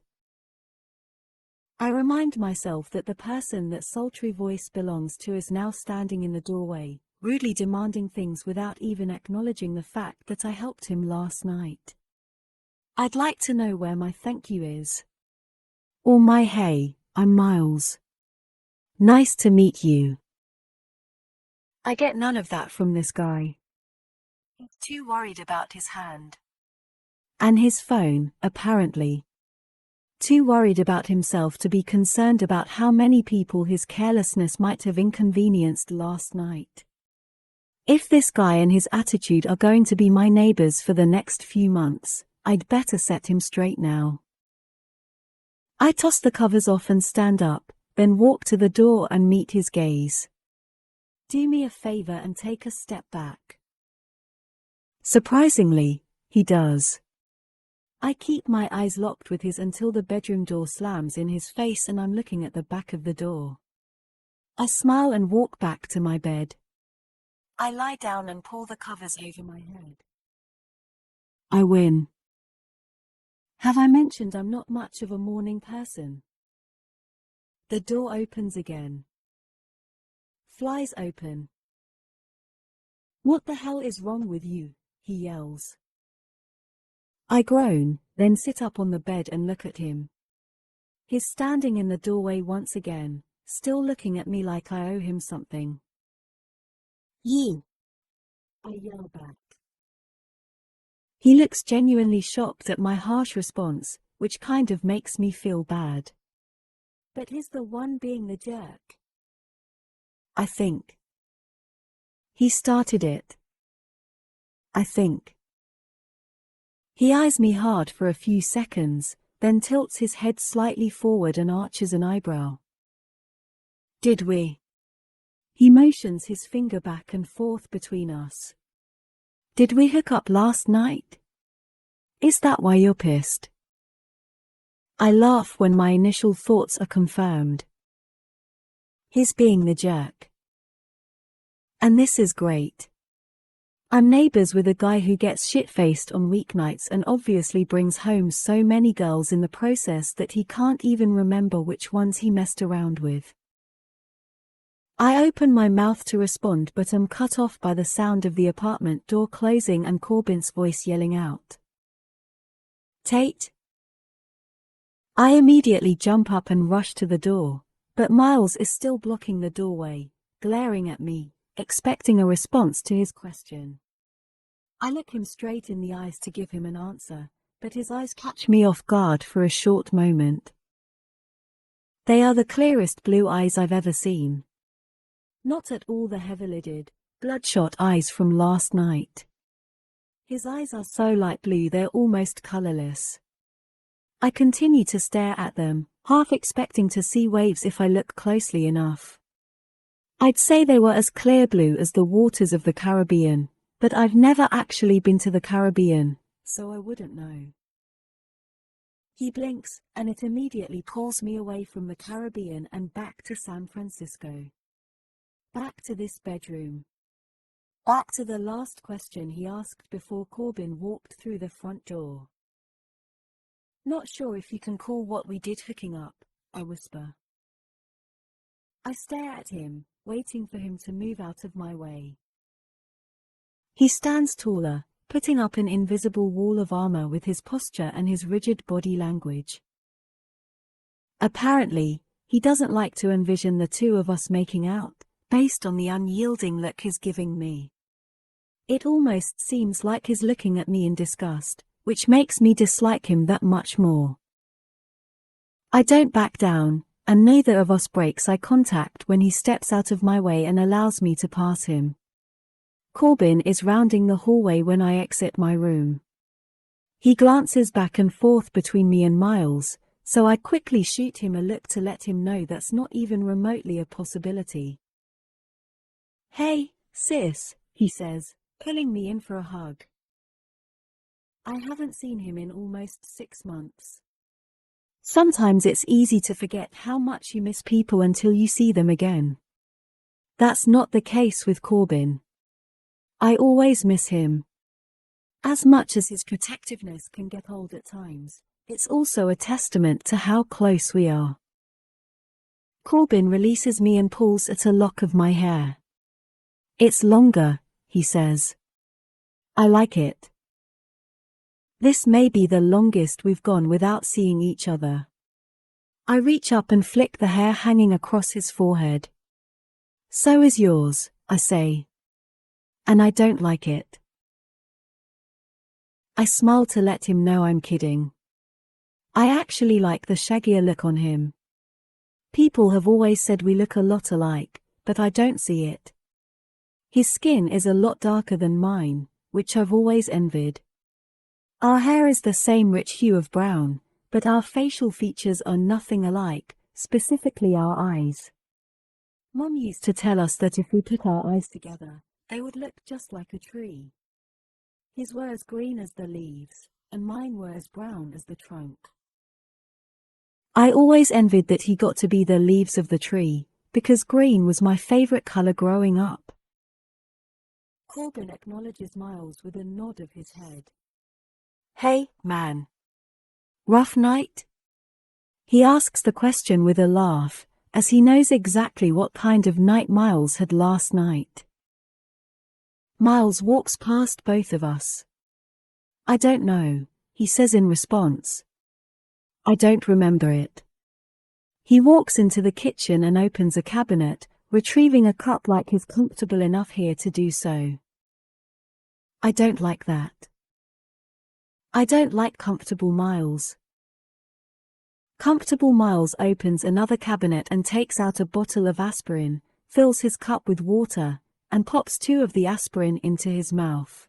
I remind myself that the person that sultry voice belongs to is now standing in the doorway, rudely demanding things without even acknowledging the fact that I helped him last night. I'd like to know where my thank you is. Or my hey, I'm Miles. Nice to meet you. I get none of that from this guy. He's too worried about his hand. And his phone, apparently. Too worried about himself to be concerned about how many people his carelessness might have inconvenienced last night. If this guy and his attitude are going to be my neighbors for the next few months, I'd better set him straight now. I toss the covers off and stand up, then walk to the door and meet his gaze. Do me a favor and take a step back. Surprisingly, he does. I keep my eyes locked with his until the bedroom door slams in his face and I'm looking at the back of the door. I smile and walk back to my bed. I lie down and pull the covers over my head. I win. Have I mentioned I'm not much of a morning person? The door opens again. Flies open. What the hell is wrong with you? He yells. I groan, then sit up on the bed and look at him. He's standing in the doorway once again, still looking at me like I owe him something. You! I yell back. He looks genuinely shocked at my harsh response, which kind of makes me feel bad. But he's the one being the jerk. I think. He started it. I think. He eyes me hard for a few seconds, then tilts his head slightly forward and arches an eyebrow. Did we? He motions his finger back and forth between us. Did we hook up last night? Is that why you're pissed? I laugh when my initial thoughts are confirmed. He's being the jerk. And this is great. I'm neighbors with a guy who gets shit-faced on weeknights and obviously brings home so many girls in the process that he can't even remember which ones he messed around with. I open my mouth to respond but am cut off by the sound of the apartment door closing and Corbin's voice yelling out. Tate? I immediately jump up and rush to the door, but Miles is still blocking the doorway, glaring at me, expecting a response to his question. I look him straight in the eyes to give him an answer, but his eyes catch me off guard for a short moment. They are the clearest blue eyes I've ever seen. Not at all the heavy-lidded, bloodshot eyes from last night. His eyes are so light blue they're almost colorless. I continue to stare at them, half expecting to see waves if I look closely enough. I'd say they were as clear blue as the waters of the Caribbean, but I've never actually been to the Caribbean, so I wouldn't know. He blinks, and it immediately pulls me away from the Caribbean and back to San Francisco. Back to this bedroom. Back to the last question he asked before Corbin walked through the front door. Not sure if you can call what we did hooking up, I whisper. I stare at him, waiting for him to move out of my way. He stands taller, putting up an invisible wall of armor with his posture and his rigid body language. Apparently, he doesn't like to envision the two of us making out, based on the unyielding look he's giving me. It almost seems like he's looking at me in disgust, which makes me dislike him that much more. I don't back down, and neither of us breaks eye contact when he steps out of my way and allows me to pass him. Corbin is rounding the hallway when I exit my room. He glances back and forth between me and Miles, so I quickly shoot him a look to let him know that's not even remotely a possibility. Hey, sis, he says, pulling me in for a hug. I haven't seen him in almost 6 months. Sometimes it's easy to forget how much you miss people until you see them again. That's not the case with Corbin. I always miss him. As much as his protectiveness can get old at times, it's also a testament to how close we are. Corbin releases me and pulls at a lock of my hair. It's longer, he says. I like it. This may be the longest we've gone without seeing each other. I reach up and flick the hair hanging across his forehead. So is yours, I say. And I don't like it. I smile to let him know I'm kidding. I actually like the shaggier look on him. People have always said we look a lot alike, but I don't see it. His skin is a lot darker than mine, which I've always envied. Our hair is the same rich hue of brown, but our facial features are nothing alike, specifically our eyes. Mom used to tell us that if we put our eyes together, they would look just like a tree. His were as green as the leaves, and mine were as brown as the trunk. I always envied that he got to be the leaves of the tree, because green was my favorite color growing up. Corbin acknowledges Miles with a nod of his head. Hey, man. Rough night? He asks the question with a laugh, as he knows exactly what kind of night Miles had last night. Miles walks past both of us. I don't know, he says in response. I don't remember it. He walks into the kitchen and opens a cabinet, retrieving a cup like he's comfortable enough here to do so. I don't like that. I don't like comfortable Miles. Comfortable Miles opens another cabinet and takes out a bottle of aspirin, fills his cup with water, and pops 2 of the aspirin into his mouth.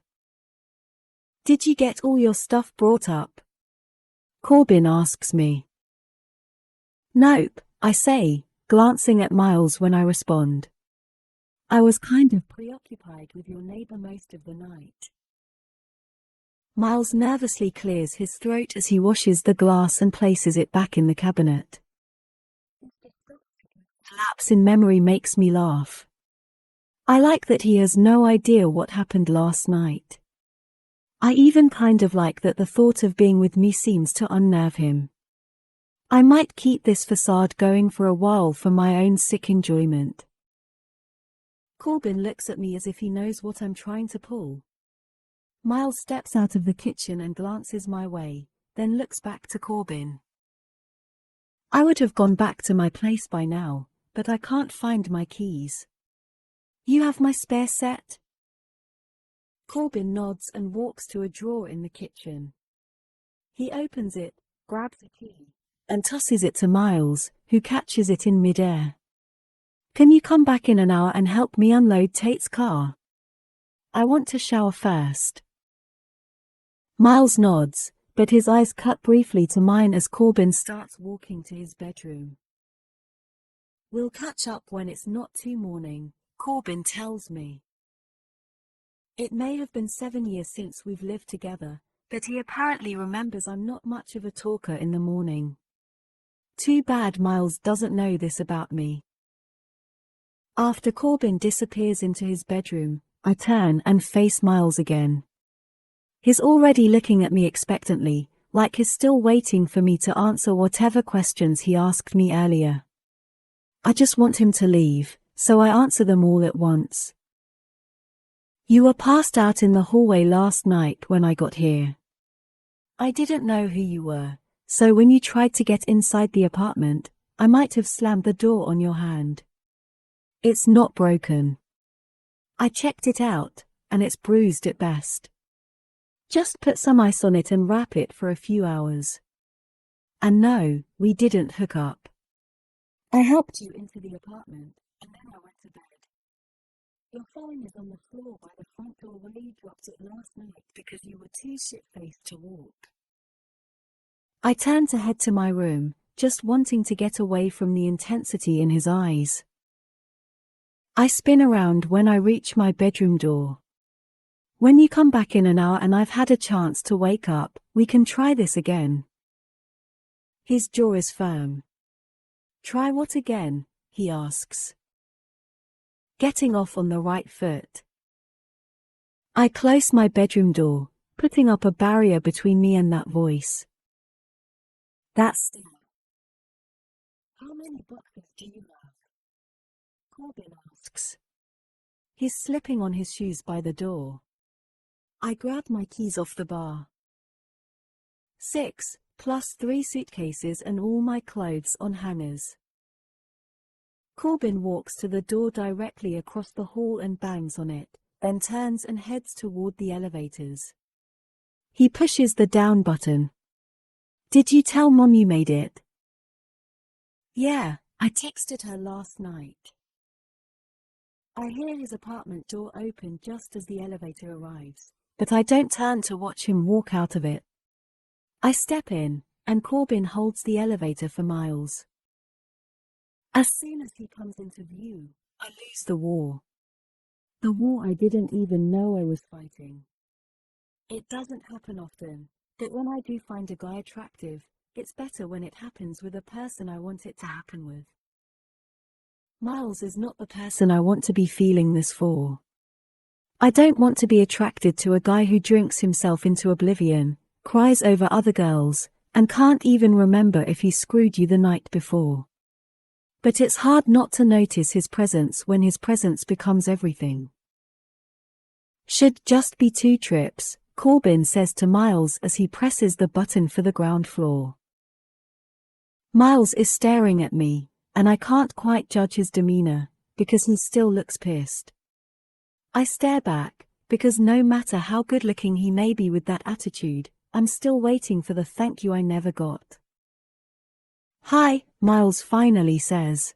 "Did you get all your stuff brought up?" Corbin asks me. "Nope," I say, glancing at Miles when I respond. "I was kind of preoccupied with your neighbor most of the night." Miles nervously clears his throat as he washes the glass and places it back in the cabinet. The lapse in memory makes me laugh. I like that he has no idea what happened last night. I even kind of like that the thought of being with me seems to unnerve him. I might keep this facade going for a while for my own sick enjoyment. Corbin looks at me as if he knows what I'm trying to pull. Miles steps out of the kitchen and glances my way, then looks back to Corbin. "I would have gone back to my place by now, but I can't find my keys. You have my spare set?" Corbin nods and walks to a drawer in the kitchen. He opens it, grabs a key, and tosses it to Miles, who catches it in midair. "Can you come back in an hour and help me unload Tate's car? I want to shower first." Miles nods, but his eyes cut briefly to mine as Corbin starts walking to his bedroom. "We'll catch up when it's not too morning," Corbin tells me. It may have been 7 years since we've lived together, but he apparently remembers I'm not much of a talker in the morning. Too bad Miles doesn't know this about me. After Corbin disappears into his bedroom, I turn and face Miles again. He's already looking at me expectantly, like he's still waiting for me to answer whatever questions he asked me earlier. I just want him to leave, so I answer them all at once. "You were passed out in the hallway last night when I got here. I didn't know who you were, so when you tried to get inside the apartment, I might have slammed the door on your hand. It's not broken. I checked it out, and it's bruised at best. Just put some ice on it and wrap it for a few hours. And no, we didn't hook up. I helped you into the apartment, and then I went to bed. Your phone is on the floor by the front door where you dropped it last night because you were too shit-faced to walk." I turn to head to my room, just wanting to get away from the intensity in his eyes. I spin around when I reach my bedroom door. "When you come back in an hour and I've had a chance to wake up, we can try this again." His jaw is firm. "Try what again?" he asks. Getting off on the right foot. I close my bedroom door, putting up a barrier between me and that voice. "That's still. How many boxes do you have?" Corbin asks. He's slipping on his shoes by the door. I grab my keys off the bar. 6, plus 3 suitcases and all my clothes on hangers. Corbin walks to the door directly across the hall and bangs on it, then turns and heads toward the elevators. He pushes the down button. "Did you tell Mom you made it?" "Yeah, I texted her last night." I hear his apartment door open just as the elevator arrives, but I don't turn to watch him walk out of it. I step in, and Corbin holds the elevator for Miles. As soon as he comes into view, I lose the war. The war I didn't even know I was fighting. It doesn't happen often, but when I do find a guy attractive, it's better when it happens with a person I want it to happen with. Miles is not the person I want to be feeling this for. I don't want to be attracted to a guy who drinks himself into oblivion, cries over other girls, and can't even remember if he screwed you the night before. But it's hard not to notice his presence when his presence becomes everything. "Should just be 2 trips, Corbin says to Miles as he presses the button for the ground floor. Miles is staring at me, and I can't quite judge his demeanor, because he still looks pissed. I stare back, because no matter how good-looking he may be with that attitude, I'm still waiting for the thank you I never got. Hi, Miles finally says.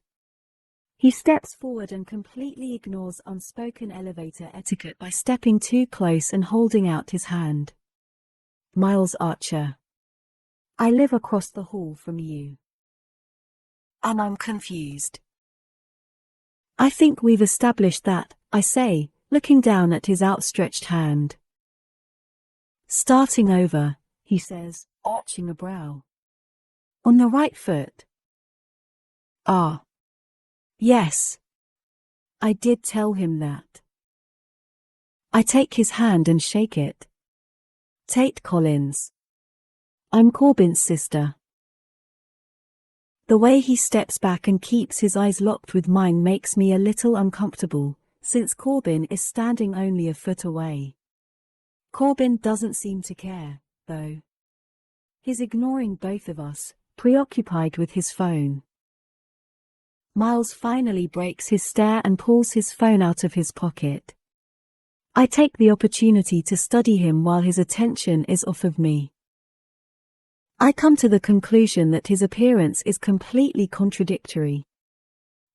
He steps forward and completely ignores unspoken elevator etiquette by stepping too close and holding out his hand. Miles Archer. I live across the hall from you. And I'm confused. I think we've established that, I say, looking down at his outstretched hand. Starting over, he says, arching a brow. On the right foot. Ah. Yes. I did tell him that. I take his hand and shake it. Tate Collins. I'm Corbin's sister. The way he steps back and keeps his eyes locked with mine makes me a little uncomfortable, since Corbin is standing only a foot away. Corbin doesn't seem to care, though. He's ignoring both of us, preoccupied with his phone. Miles finally breaks his stare and pulls his phone out of his pocket. I take the opportunity to study him while his attention is off of me. I come to the conclusion that his appearance is completely contradictory.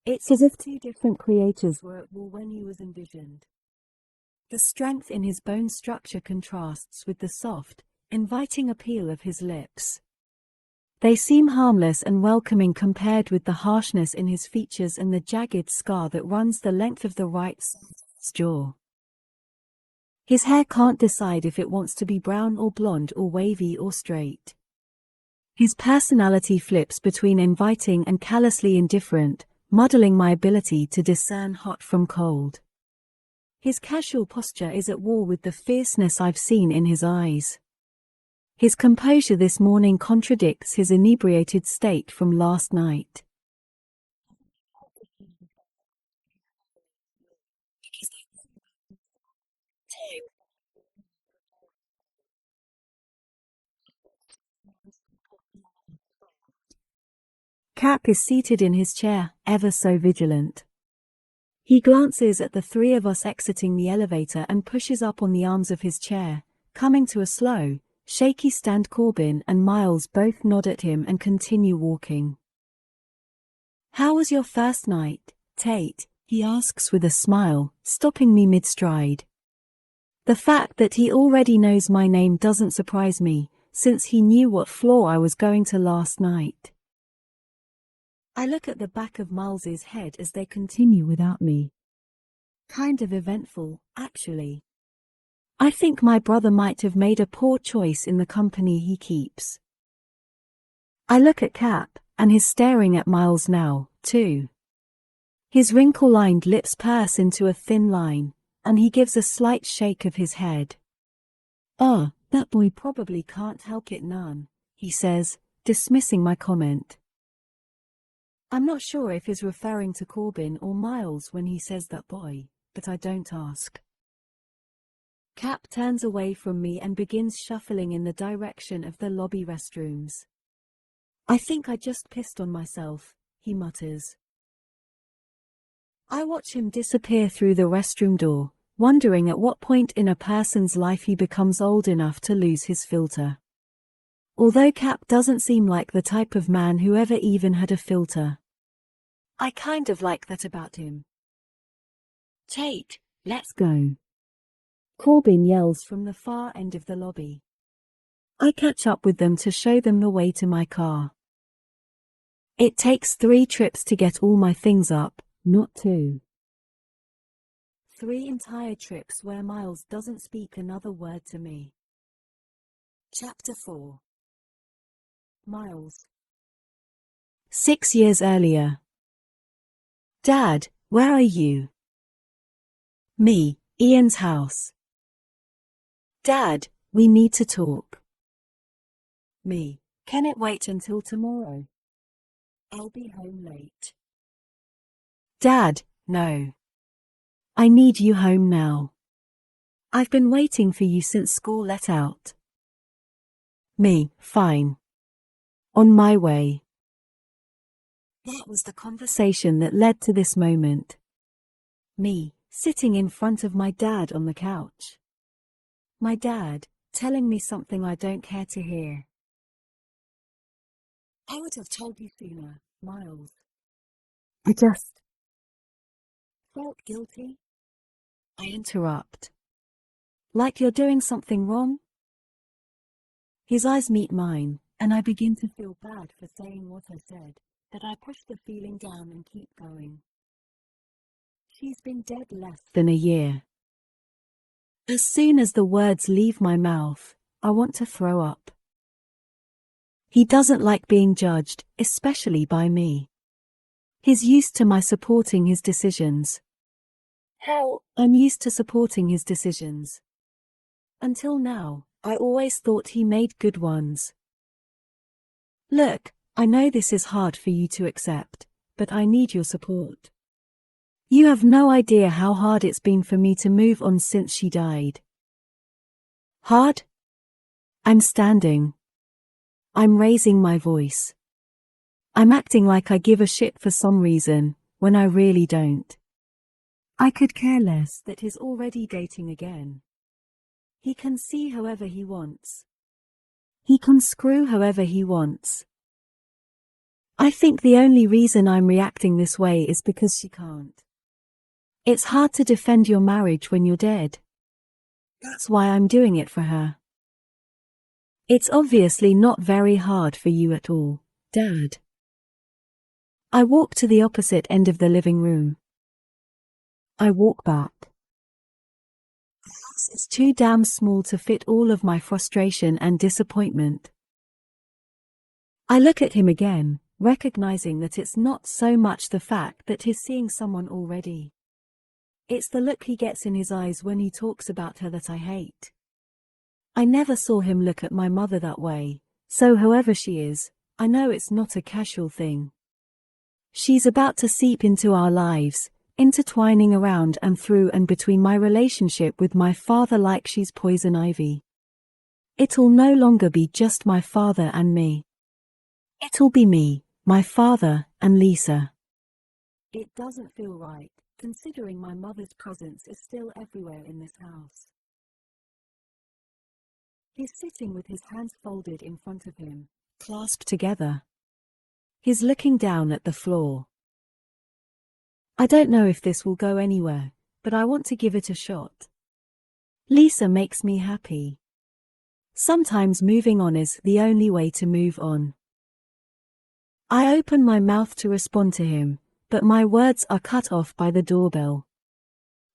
It's as if two different creators were at war when he was envisioned. The strength in his bone structure contrasts with the soft, inviting appeal of his lips. They seem harmless and welcoming compared with the harshness in his features and the jagged scar that runs the length of the right side's jaw. His hair can't decide if it wants to be brown or blonde or wavy or straight. His personality flips between inviting and callously indifferent, muddling my ability to discern hot from cold. His casual posture is at war with the fierceness I've seen in his eyes. His composure this morning contradicts his inebriated state from last night. Cap is seated in his chair, ever so vigilant. He glances at the three of us exiting the elevator and pushes up on the arms of his chair, coming to a slow, shaky stand. Corbin and Miles both nod at him and continue walking. How was your first night, Tate? He asks with a smile, stopping me mid-stride. The fact that he already knows my name doesn't surprise me, since he knew what floor I was going to last night. I look at the back of Miles's head as they continue without me. Kind of eventful, actually. I think my brother might have made a poor choice in the company he keeps. I look at Cap, and he's staring at Miles now, too. His wrinkle-lined lips purse into a thin line, and he gives a slight shake of his head. That boy probably can't help it none, he says, dismissing my comment. I'm not sure if he's referring to Corbin or Miles when he says that boy, but I don't ask. Cap turns away from me and begins shuffling in the direction of the lobby restrooms. I think I just pissed on myself, he mutters. I watch him disappear through the restroom door, wondering at what point in a person's life he becomes old enough to lose his filter. Although Cap doesn't seem like the type of man who ever even had a filter. I kind of like that about him. Tate, let's go. Corbin yells from the far end of the lobby. I catch up with them to show them the way to my car. It takes 3 trips to get all my things up, not 2. 3 entire trips where Miles doesn't speak another word to me. Chapter 4. Miles. 6 years earlier. Dad, where are you? Me, Ian's house. Dad, we need to talk. Me, can it wait until tomorrow? I'll be home late. Dad, no. I need you home now. I've been waiting for you since school let out. Me, fine. On my way. That was the conversation that led to this moment. Me, sitting in front of my dad on the couch. My dad, telling me something I don't care to hear. I would have told you sooner, Miles. I just felt guilty. I interrupt. Like you're doing something wrong? His eyes meet mine, and I begin to feel bad for saying what I said, that I push the feeling down and keep going. She's been dead less than a year. As soon as the words leave my mouth, I want to throw up. He doesn't like being judged, especially by me. He's used to my supporting his decisions. Hell, I'm used to supporting his decisions. Until now, I always thought he made good ones. Look, I know this is hard for you to accept, but I need your support. You have no idea how hard it's been for me to move on since she died. Hard? I'm standing. I'm raising my voice. I'm acting like I give a shit for some reason, when I really don't. I could care less that he's already dating again. He can see however he wants. He can screw however he wants. I think the only reason I'm reacting this way is because she can't. It's hard to defend your marriage when you're dead. That's why I'm doing it for her. It's obviously not very hard for you at all, Dad. I walk to the opposite end of the living room. I walk back. The house is too damn small to fit all of my frustration and disappointment. I look at him again, recognizing that it's not so much the fact that he's seeing someone already. It's the look he gets in his eyes when he talks about her that I hate. I never saw him look at my mother that way, so whoever she is, I know it's not a casual thing. She's about to seep into our lives, intertwining around and through and between my relationship with my father like she's poison ivy. It'll no longer be just my father and me. It'll be me, my father, and Lisa. It doesn't feel right, considering my mother's presence is still everywhere in this house. He's sitting with his hands folded in front of him, clasped together. He's looking down at the floor. I don't know if this will go anywhere, but I want to give it a shot. Lisa makes me happy. Sometimes moving on is the only way to move on. I open my mouth to respond to him, but my words are cut off by the doorbell.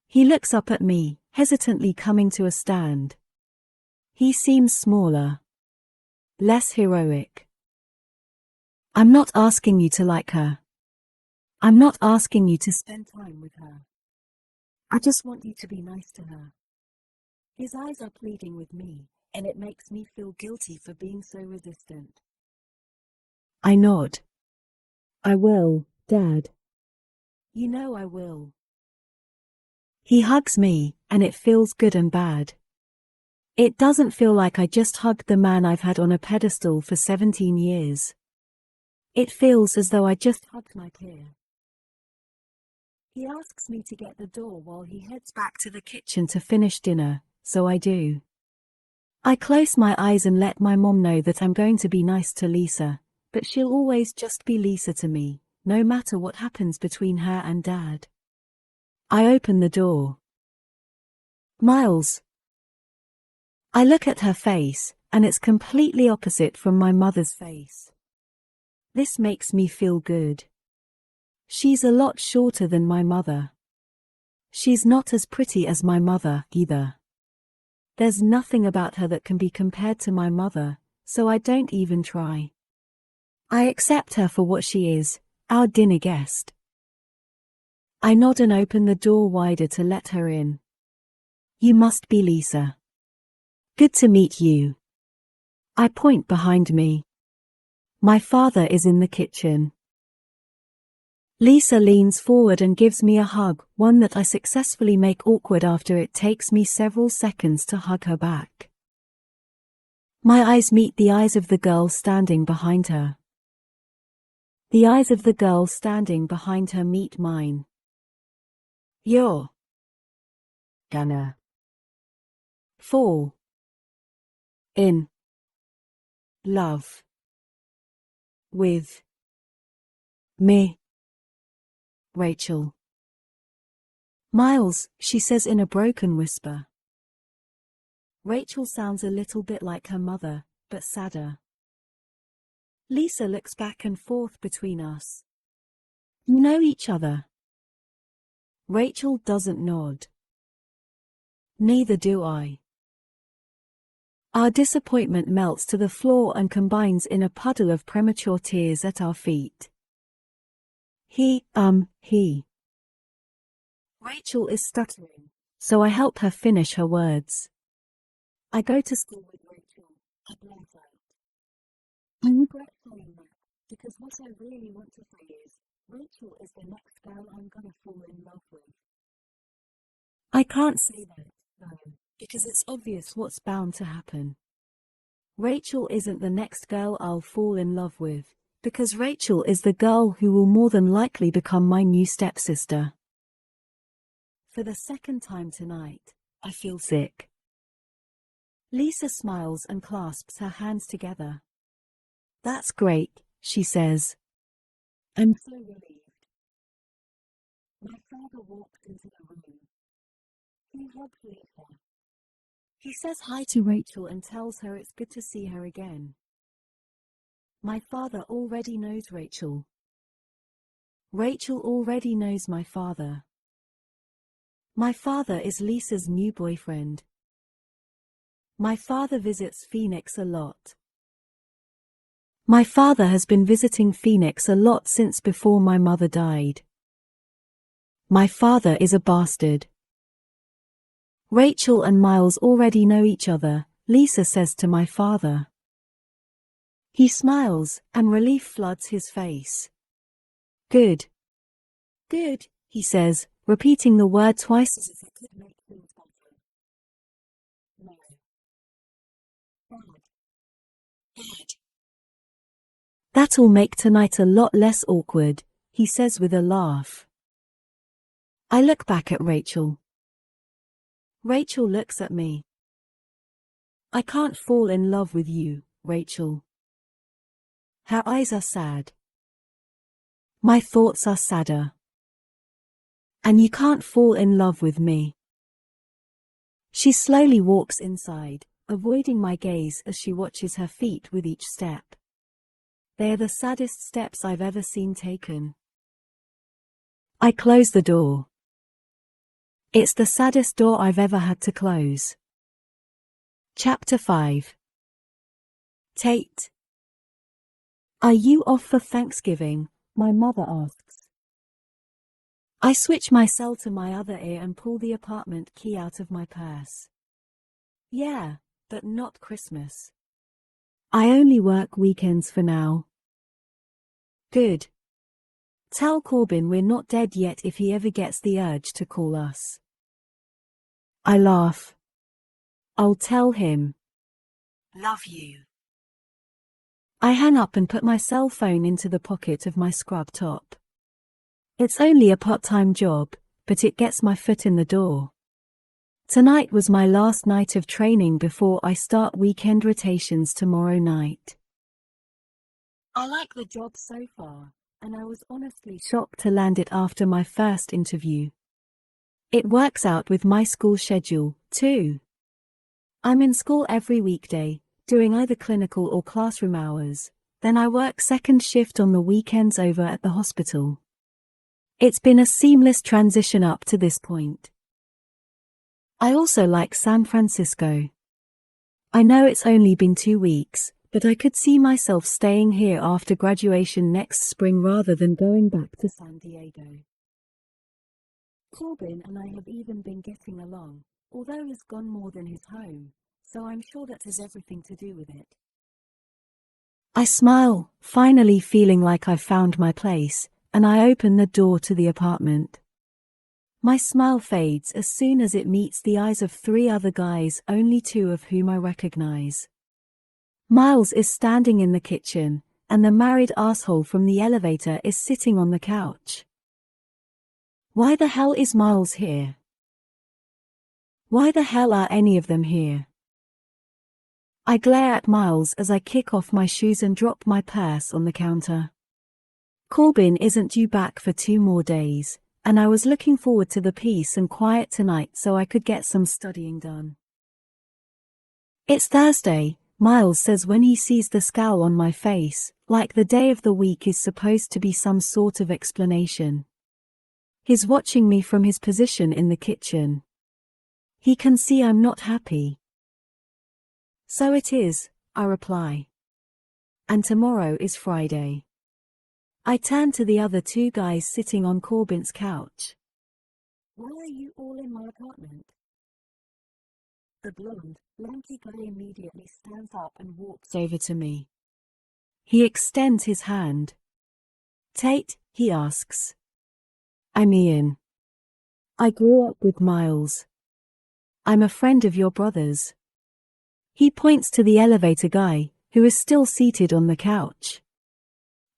He looks up at me, hesitantly coming to a stand. He seems smaller, less heroic. I'm not asking you to like her. I'm not asking you to spend time with her. I just want you to be nice to her. His eyes are pleading with me, and it makes me feel guilty for being so resistant. I nod. I will, Dad. You know I will. He hugs me, and it feels good and bad. It doesn't feel like I just hugged the man I've had on a pedestal for 17 years. It feels as though I just hugged my peer. He asks me to get the door while he heads back to the kitchen to finish dinner, so I do. I close my eyes and let my mom know that I'm going to be nice to Lisa, but she'll always just be Lisa to me, no matter what happens between her and Dad. I open the door. Miles. I look at her face, and it's completely opposite from my mother's face. This makes me feel good. She's a lot shorter than my mother. She's not as pretty as my mother, either. There's nothing about her that can be compared to my mother, so I don't even try. I accept her for what she is, our dinner guest. I nod and open the door wider to let her in. You must be Lisa. Good to meet you. I point behind me. My father is in the kitchen. Lisa leans forward and gives me a hug, one that I successfully make awkward after it takes me several seconds to hug her back. My eyes meet the eyes of the girl standing behind her. The eyes of the girl standing behind her meet mine. You're gonna fall in love with me, Rachel. Miles, she says in a broken whisper. Rachel sounds a little bit like her mother, but sadder. Lisa looks back and forth between us. You know each other? Rachel doesn't nod. Neither do I. Our disappointment melts to the floor and combines in a puddle of premature tears at our feet. He. Rachel is stuttering, so I help her finish her words. I go to school with Rachel. I blank out. I regret saying that, because what I really want to say is, Rachel is the next girl I'm gonna fall in love with. I can't say that, though, because it's obvious what's bound to happen. Rachel isn't the next girl I'll fall in love with, because Rachel is the girl who will more than likely become my new stepsister. For the second time tonight, I feel sick. Lisa smiles and clasps her hands together. That's great, she says. I'm so relieved. My father walked into the room. He hugged Lisa. He says hi to Rachel and tells her it's good to see her again. My father already knows Rachel. Rachel already knows my father. My father is Lisa's new boyfriend. My father visits Phoenix a lot. My father has been visiting Phoenix a lot since before my mother died. My father is a bastard. Rachel and Miles already know each other, Lisa says to my father. He smiles, and relief floods his face. Good. Good, he says, repeating the word twice as if it could make things better. No. Bad. Bad. That'll make tonight a lot less awkward, he says with a laugh. I look back at Rachel. Rachel looks at me. I can't fall in love with you, Rachel. Her eyes are sad. My thoughts are sadder. And you can't fall in love with me. She slowly walks inside, avoiding my gaze as she watches her feet with each step. They are the saddest steps I've ever seen taken. I close the door. It's the saddest door I've ever had to close. Chapter 5. Tate. Are you off for Thanksgiving? My mother asks. I switch my cell to my other ear and pull the apartment key out of my purse. Yeah, but not Christmas. I only work weekends for now. Good. Tell Corbin we're not dead yet if he ever gets the urge to call us. I laugh. I'll tell him. Love you. I hang up and put my cell phone into the pocket of my scrub top. It's only a part-time job, but it gets my foot in the door. Tonight was my last night of training before I start weekend rotations tomorrow night. I like the job so far, and I was honestly shocked to land it after my first interview. It works out with my school schedule, too. I'm in school every weekday, doing either clinical or classroom hours, then I work second shift on the weekends over at the hospital. It's been a seamless transition up to this point. I also like San Francisco. I know it's only been 2 weeks, but I could see myself staying here after graduation next spring rather than going back to San Diego. Corbin and I have even been getting along, although he's gone more than his home, so I'm sure that has everything to do with it. I smile, finally feeling like I've found my place, and I open the door to the apartment. My smile fades as soon as it meets the eyes of 3 other guys, only 2 of whom I recognize. Miles is standing in the kitchen, and the married asshole from the elevator is sitting on the couch. Why the hell is Miles here? Why the hell are any of them here? I glare at Miles as I kick off my shoes and drop my purse on the counter. Corbin isn't due back for 2 more days, and I was looking forward to the peace and quiet tonight so I could get some studying done. It's Thursday, Miles says when he sees the scowl on my face, like the day of the week is supposed to be some sort of explanation. He's watching me from his position in the kitchen. He can see I'm not happy. So it is, I reply. And tomorrow is Friday. I turn to the other 2 guys sitting on Corbin's couch. Why are you all in my apartment? The blonde, lanky guy immediately stands up and walks over to me. He extends his hand. Tate, he asks. I'm Ian. I grew up with Miles. I'm a friend of your brother's. He points to the elevator guy, who is still seated on the couch.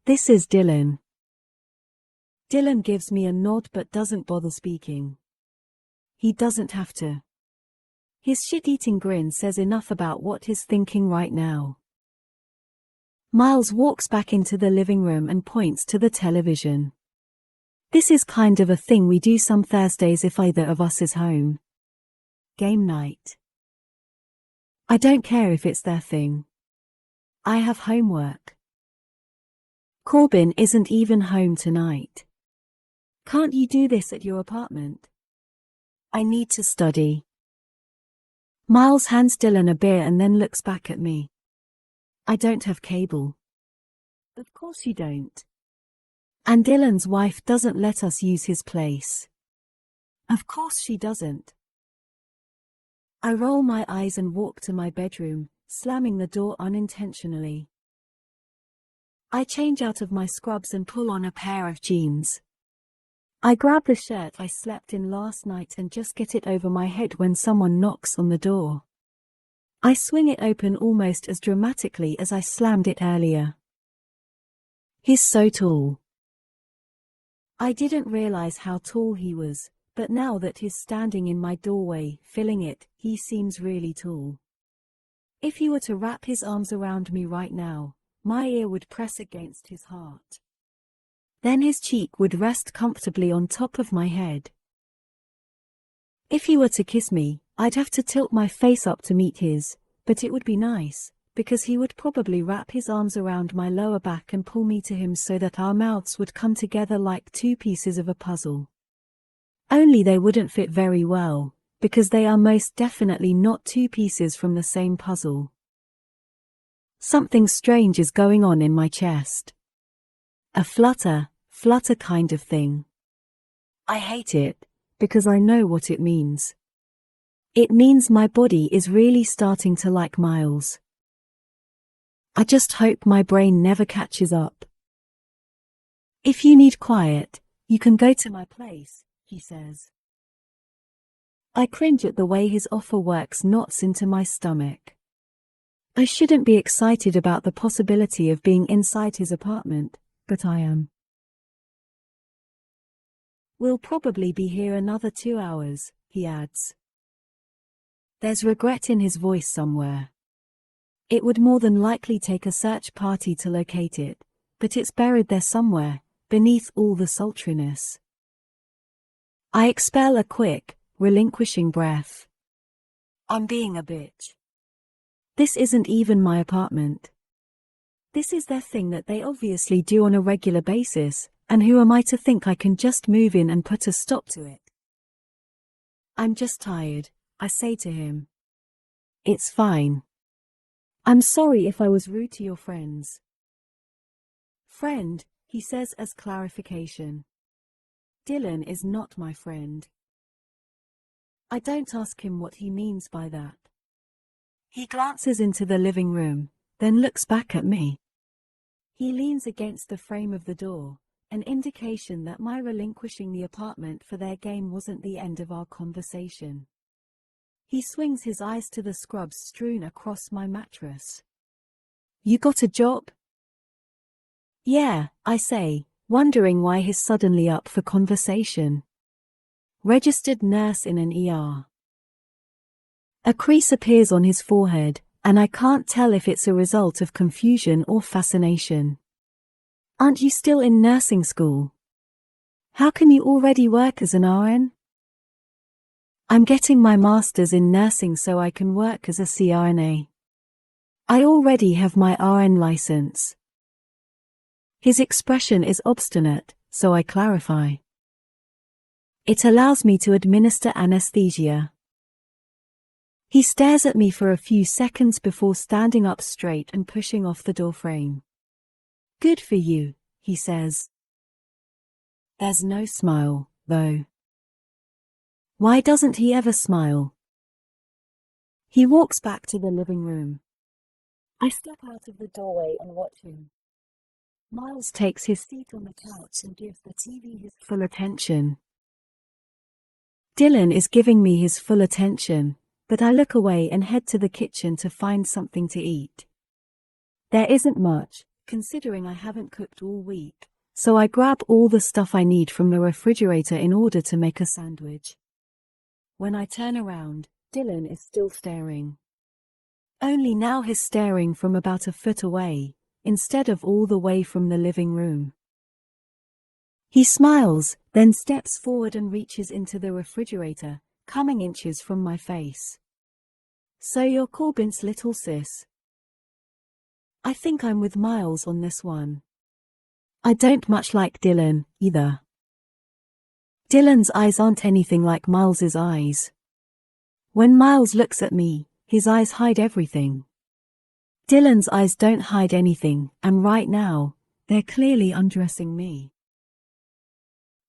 This is Dylan. Dylan gives me a nod but doesn't bother speaking. He doesn't have to. His shit-eating grin says enough about what he's thinking right now. Miles walks back into the living room and points to the television. This is kind of a thing we do some Thursdays if either of us is home. Game night. I don't care if it's their thing. I have homework. Corbin isn't even home tonight. Can't you do this at your apartment? I need to study. Miles hands Dylan a beer and then looks back at me. I don't have cable. Of course you don't. And Dylan's wife doesn't let us use his place. Of course she doesn't. I roll my eyes and walk to my bedroom, slamming the door unintentionally. I change out of my scrubs and pull on a pair of jeans. I grab the shirt I slept in last night and just get it over my head when someone knocks on the door. I swing it open almost as dramatically as I slammed it earlier. He's so tall. I didn't realize how tall he was, but now that he's standing in my doorway, filling it, he seems really tall. If he were to wrap his arms around me right now, my ear would press against his heart. Then his cheek would rest comfortably on top of my head. If he were to kiss me, I'd have to tilt my face up to meet his, but it would be nice, because he would probably wrap his arms around my lower back and pull me to him so that our mouths would come together like 2 pieces of a puzzle. Only they wouldn't fit very well, because they are most definitely not 2 pieces from the same puzzle. Something strange is going on in my chest. A flutter kind of thing. I hate it, because I know what it means. It means my body is really starting to like Miles. I just hope my brain never catches up. If you need quiet, you can go to my place, he says. I cringe at the way his offer works knots into my stomach. I shouldn't be excited about the possibility of being inside his apartment, but I am. We'll probably be here another 2 hours, he adds. There's regret in his voice somewhere. It would more than likely take a search party to locate it, but it's buried there somewhere, beneath all the sultriness. I expel a quick, relinquishing breath. I'm being a bitch. This isn't even my apartment. This is their thing that they obviously do on a regular basis, and who am I to think I can just move in and put a stop to it? I'm just tired, I say to him. It's fine. I'm sorry if I was rude to your friends. Friend, he says as clarification. Dylan is not my friend. I don't ask him what he means by that. He glances into the living room, then looks back at me. He leans against the frame of the door, an indication that my relinquishing the apartment for their game wasn't the end of our conversation. He swings his eyes to the scrubs strewn across my mattress. You got a job? Yeah, I say, wondering why he's suddenly up for conversation. Registered nurse in an ER. A crease appears on his forehead, and I can't tell if it's a result of confusion or fascination. Aren't you still in nursing school? How can you already work as an RN? I'm getting my master's in nursing so I can work as a CRNA. I already have my RN license. His expression is obstinate, so I clarify. It allows me to administer anesthesia. He stares at me for a few seconds before standing up straight and pushing off the doorframe. Good for you, he says. There's no smile, though. Why doesn't he ever smile? He walks back to the living room. I step out of the doorway and watch him. Miles takes his seat on the couch and gives the TV his full attention. Dylan is giving me his full attention, but I look away and head to the kitchen to find something to eat. There isn't much, considering I haven't cooked all week, so I grab all the stuff I need from the refrigerator in order to make a sandwich. When I turn around, Dylan is still staring. Only now he's staring from about a foot away, instead of all the way from the living room. He smiles, then steps forward and reaches into the refrigerator, coming inches from my face. So you're Corbin's little sis. I think I'm with Miles on this one. I don't much like Dylan, either. Dylan's eyes aren't anything like Miles's eyes. When Miles looks at me, his eyes hide everything. Dylan's eyes don't hide anything, and right now, they're clearly undressing me.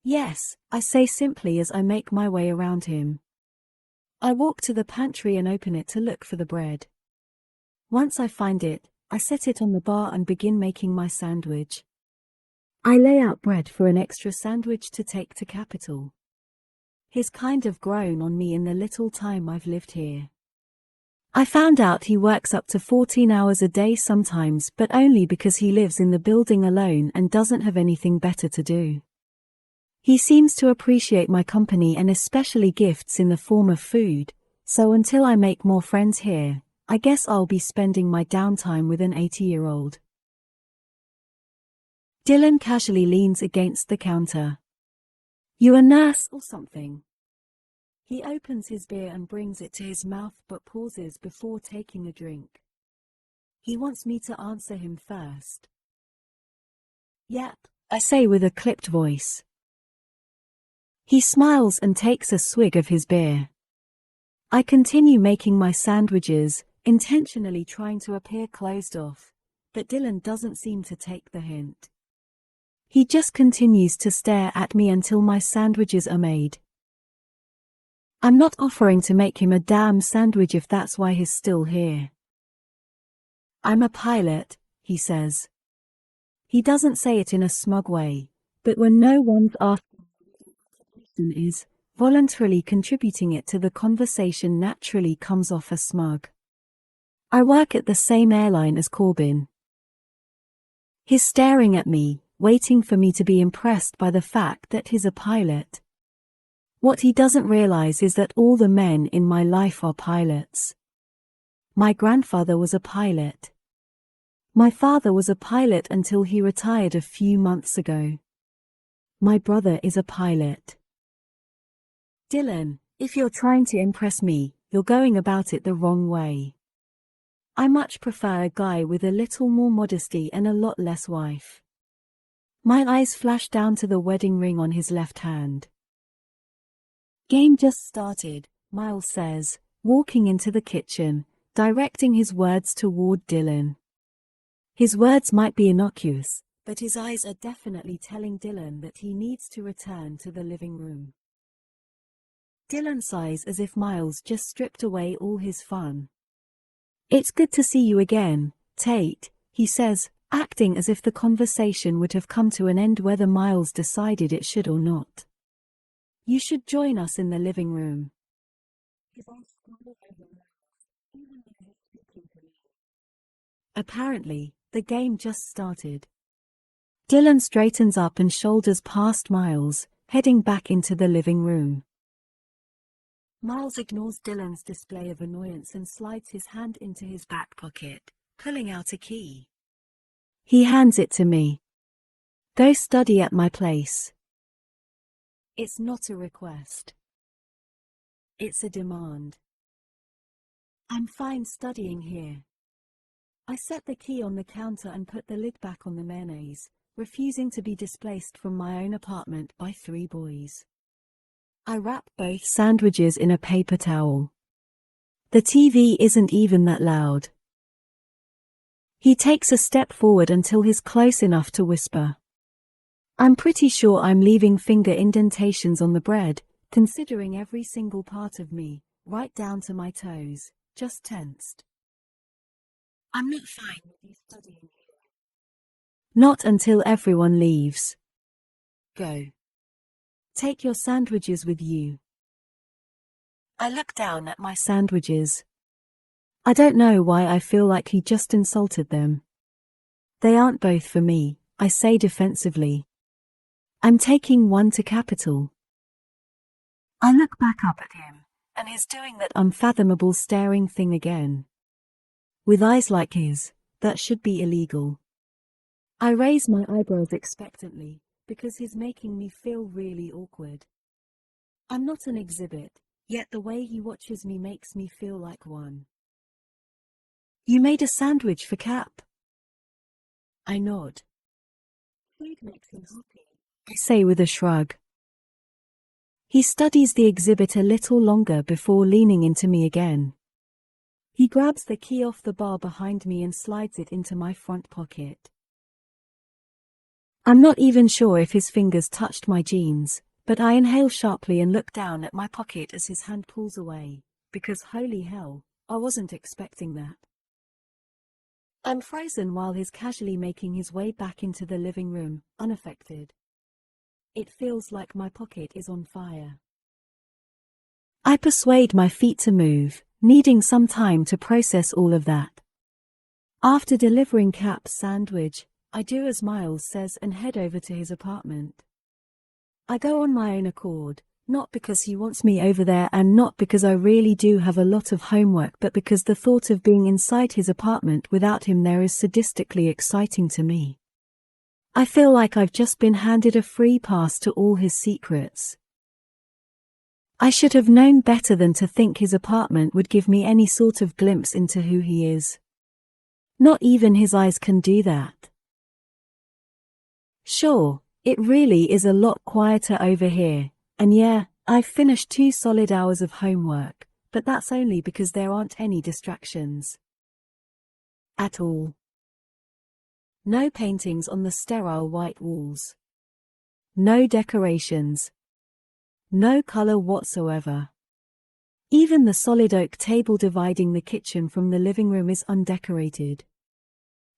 Yes, I say simply as I make my way around him. I walk to the pantry and open it to look for the bread. Once I find it, I set it on the bar and begin making my sandwich. I lay out bread for an extra sandwich to take to Capital. He's kind of grown on me in the little time I've lived here. I found out he works up to 14 hours a day sometimes, but only because he lives in the building alone and doesn't have anything better to do. He seems to appreciate my company and especially gifts in the form of food, so until I make more friends here, I guess I'll be spending my downtime with an 80-year-old. Dylan casually leans against the counter. You a nurse or something? He opens his beer and brings it to his mouth but pauses before taking a drink. He wants me to answer him first. Yep, I say with a clipped voice. He smiles and takes a swig of his beer. I continue making my sandwiches, intentionally trying to appear closed off, but Dylan doesn't seem to take the hint. He just continues to stare at me until my sandwiches are made. I'm not offering to make him a damn sandwich if that's why he's still here. I'm a pilot, he says. He doesn't say it in a smug way, but when no one's asking is, voluntarily contributing it to the conversation naturally comes off as smug. I work at the same airline as Corbin. He's staring at me, waiting for me to be impressed by the fact that he's a pilot. What he doesn't realize is that all the men in my life are pilots. My grandfather was a pilot. My father was a pilot until he retired a few months ago. My brother is a pilot. Dylan, if you're trying to impress me, you're going about it the wrong way. I much prefer a guy with a little more modesty and a lot less wife. My eyes flash down to the wedding ring on his left hand. Game just started, Miles says, walking into the kitchen, directing his words toward Dylan. His words might be innocuous, but his eyes are definitely telling Dylan that he needs to return to the living room. Dylan sighs as if Miles just stripped away all his fun. It's good to see you again, Tate, he says, acting as if the conversation would have come to an end whether Miles decided it should or not. You should join us in the living room. Apparently, the game just started. Dylan straightens up and shoulders past Miles, heading back into the living room. Miles ignores Dylan's display of annoyance and slides his hand into his back pocket, pulling out a key. He hands it to me. Go study at my place. It's not a request. It's a demand. I'm fine studying here. I set the key on the counter and put the lid back on the mayonnaise, refusing to be displaced from my own apartment by 3 boys. I wrap both sandwiches in a paper towel. The TV isn't even that loud. He takes a step forward until he's close enough to whisper. I'm pretty sure I'm leaving finger indentations on the bread, considering every single part of me, right down to my toes, just tensed. I'm not fine with you studying here. Not until everyone leaves. Go. Take your sandwiches with you. I look down at my sandwiches. I don't know why I feel like he just insulted them. They aren't both for me, I say defensively. I'm taking one to Capital. I look back up at him, and he's doing that unfathomable staring thing again. With eyes like his, that should be illegal. I raise my eyebrows expectantly, because he's making me feel really awkward. I'm not an exhibit, yet the way he watches me makes me feel like one. You made a sandwich for Cap? I nod. Food makes him happy, I say with a shrug. He studies the exhibit a little longer before leaning into me again. He grabs the key off the bar behind me and slides it into my front pocket. I'm not even sure if his fingers touched my jeans, but I inhale sharply and look down at my pocket as his hand pulls away, because holy hell, I wasn't expecting that. I'm frozen while he's casually making his way back into the living room, unaffected. It feels like my pocket is on fire. I persuade my feet to move, needing some time to process all of that. After delivering Cap's sandwich, I do as Miles says and head over to his apartment. I go on my own accord, not because he wants me over there and not because I really do have a lot of homework, but because the thought of being inside his apartment without him there is sadistically exciting to me. I feel like I've just been handed a free pass to all his secrets. I should have known better than to think his apartment would give me any sort of glimpse into who he is. Not even his eyes can do that. Sure, it really is a lot quieter over here, and yeah, I've finished 2 solid hours of homework, but that's only because there aren't any distractions. At all. No paintings on the sterile white walls. No decorations. No color whatsoever. Even the solid oak table dividing the kitchen from the living room is undecorated.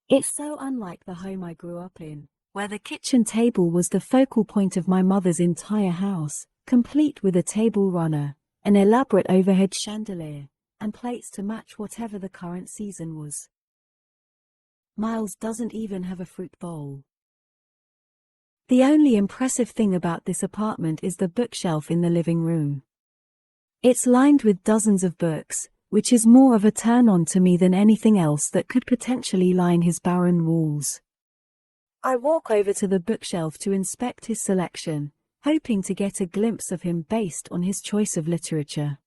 It's so unlike the home I grew up in, where the kitchen table was the focal point of my mother's entire house, complete with a table runner, an elaborate overhead chandelier, and plates to match whatever the current season was. Miles doesn't even have a fruit bowl. The only impressive thing about this apartment is the bookshelf in the living room. It's lined with dozens of books, which is more of a turn-on to me than anything else that could potentially line his barren walls. I walk over to the bookshelf to inspect his selection, hoping to get a glimpse of him based on his choice of literature.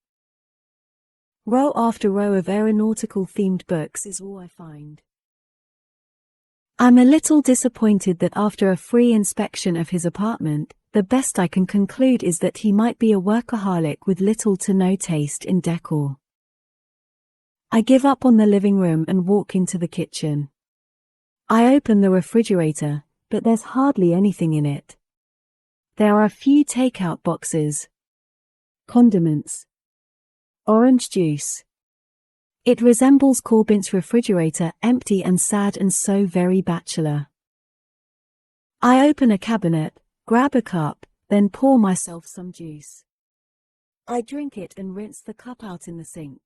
Row after row of aeronautical-themed books is all I find. I'm a little disappointed that after a free inspection of his apartment, the best I can conclude is that he might be a workaholic with little to no taste in decor. I give up on the living room and walk into the kitchen. I open the refrigerator, but there's hardly anything in it. There are a few takeout boxes. Condiments. Orange juice. It resembles Corbyn's refrigerator, empty and sad and so very bachelor. I open a cabinet, grab a cup, then pour myself some juice. I drink it and rinse the cup out in the sink.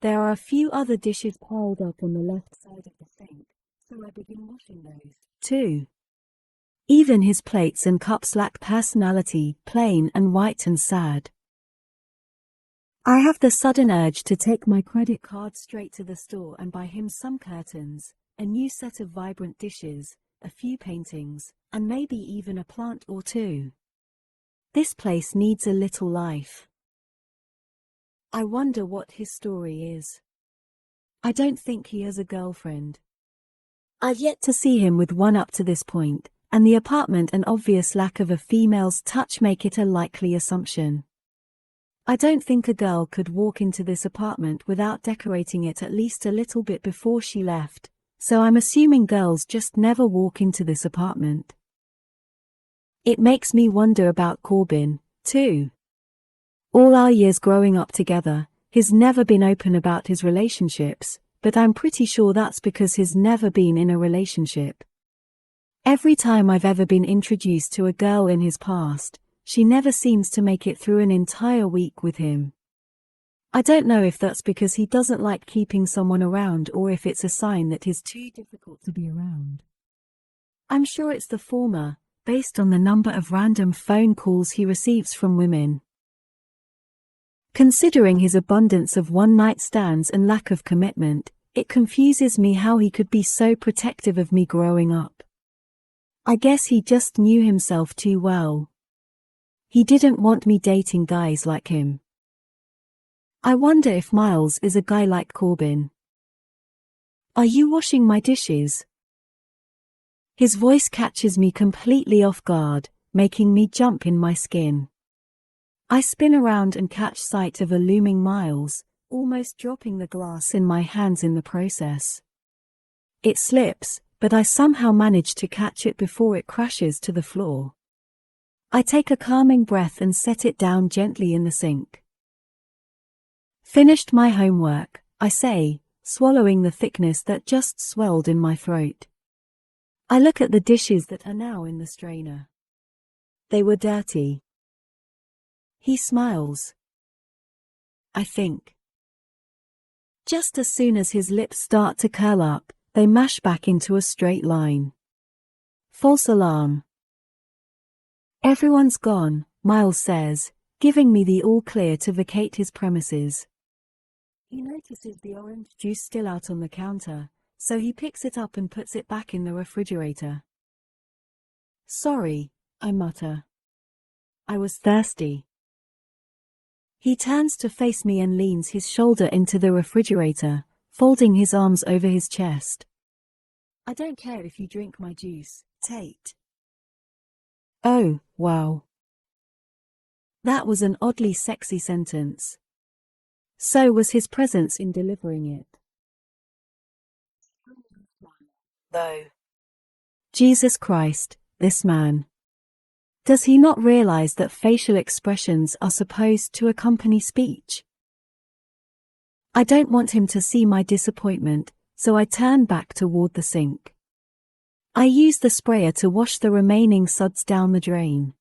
There are a few other dishes piled up on the left side of the sink, so I begin washing those, too. Even his plates and cups lack personality, plain and white and sad. I have the sudden urge to take my credit card straight to the store and buy him some curtains, a new set of vibrant dishes, a few paintings, and maybe even a plant or two. This place needs a little life. I wonder what his story is. I don't think he has a girlfriend. I've yet to see him with one up to this point, and the apartment and obvious lack of a female's touch make it a likely assumption. I don't think a girl could walk into this apartment without decorating it at least a little bit before she left, so I'm assuming girls just never walk into this apartment. It makes me wonder about Corbin, too. All our years growing up together, he's never been open about his relationships, but I'm pretty sure that's because he's never been in a relationship. Every time I've ever been introduced to a girl in his past, she never seems to make it through an entire week with him. I don't know if that's because he doesn't like keeping someone around or if it's a sign that he's too difficult to be around. I'm sure it's the former, based on the number of random phone calls he receives from women. Considering his abundance of one-night stands and lack of commitment, it confuses me how he could be so protective of me growing up. I guess he just knew himself too well. He didn't want me dating guys like him. I wonder if Miles is a guy like Corbin. Are you washing my dishes? His voice catches me completely off guard, making me jump in my skin. I spin around and catch sight of a looming Miles, almost dropping the glass in my hands in the process. It slips, but I somehow manage to catch it before it crashes to the floor. I take a calming breath and set it down gently in the sink. Finished my homework, I say, swallowing the thickness that just swelled in my throat. I look at the dishes that are now in the strainer. They were dirty. He smiles. I think. Just as soon as his lips start to curl up, they mash back into a straight line. False alarm. Everyone's gone, Miles says, giving me the all-clear to vacate his premises. He notices the orange juice still out on the counter, so he picks it up and puts it back in the refrigerator. Sorry, I mutter. I was thirsty. He turns to face me and leans his shoulder into the refrigerator, folding his arms over his chest. I don't care if you drink my juice, Tate. Oh, wow. That was an oddly sexy sentence. So was his presence in delivering it. Though. Jesus Christ, this man. Does he not realize that facial expressions are supposed to accompany speech? I don't want him to see my disappointment, so I turn back toward the sink. I use the sprayer to wash the remaining suds down the drain.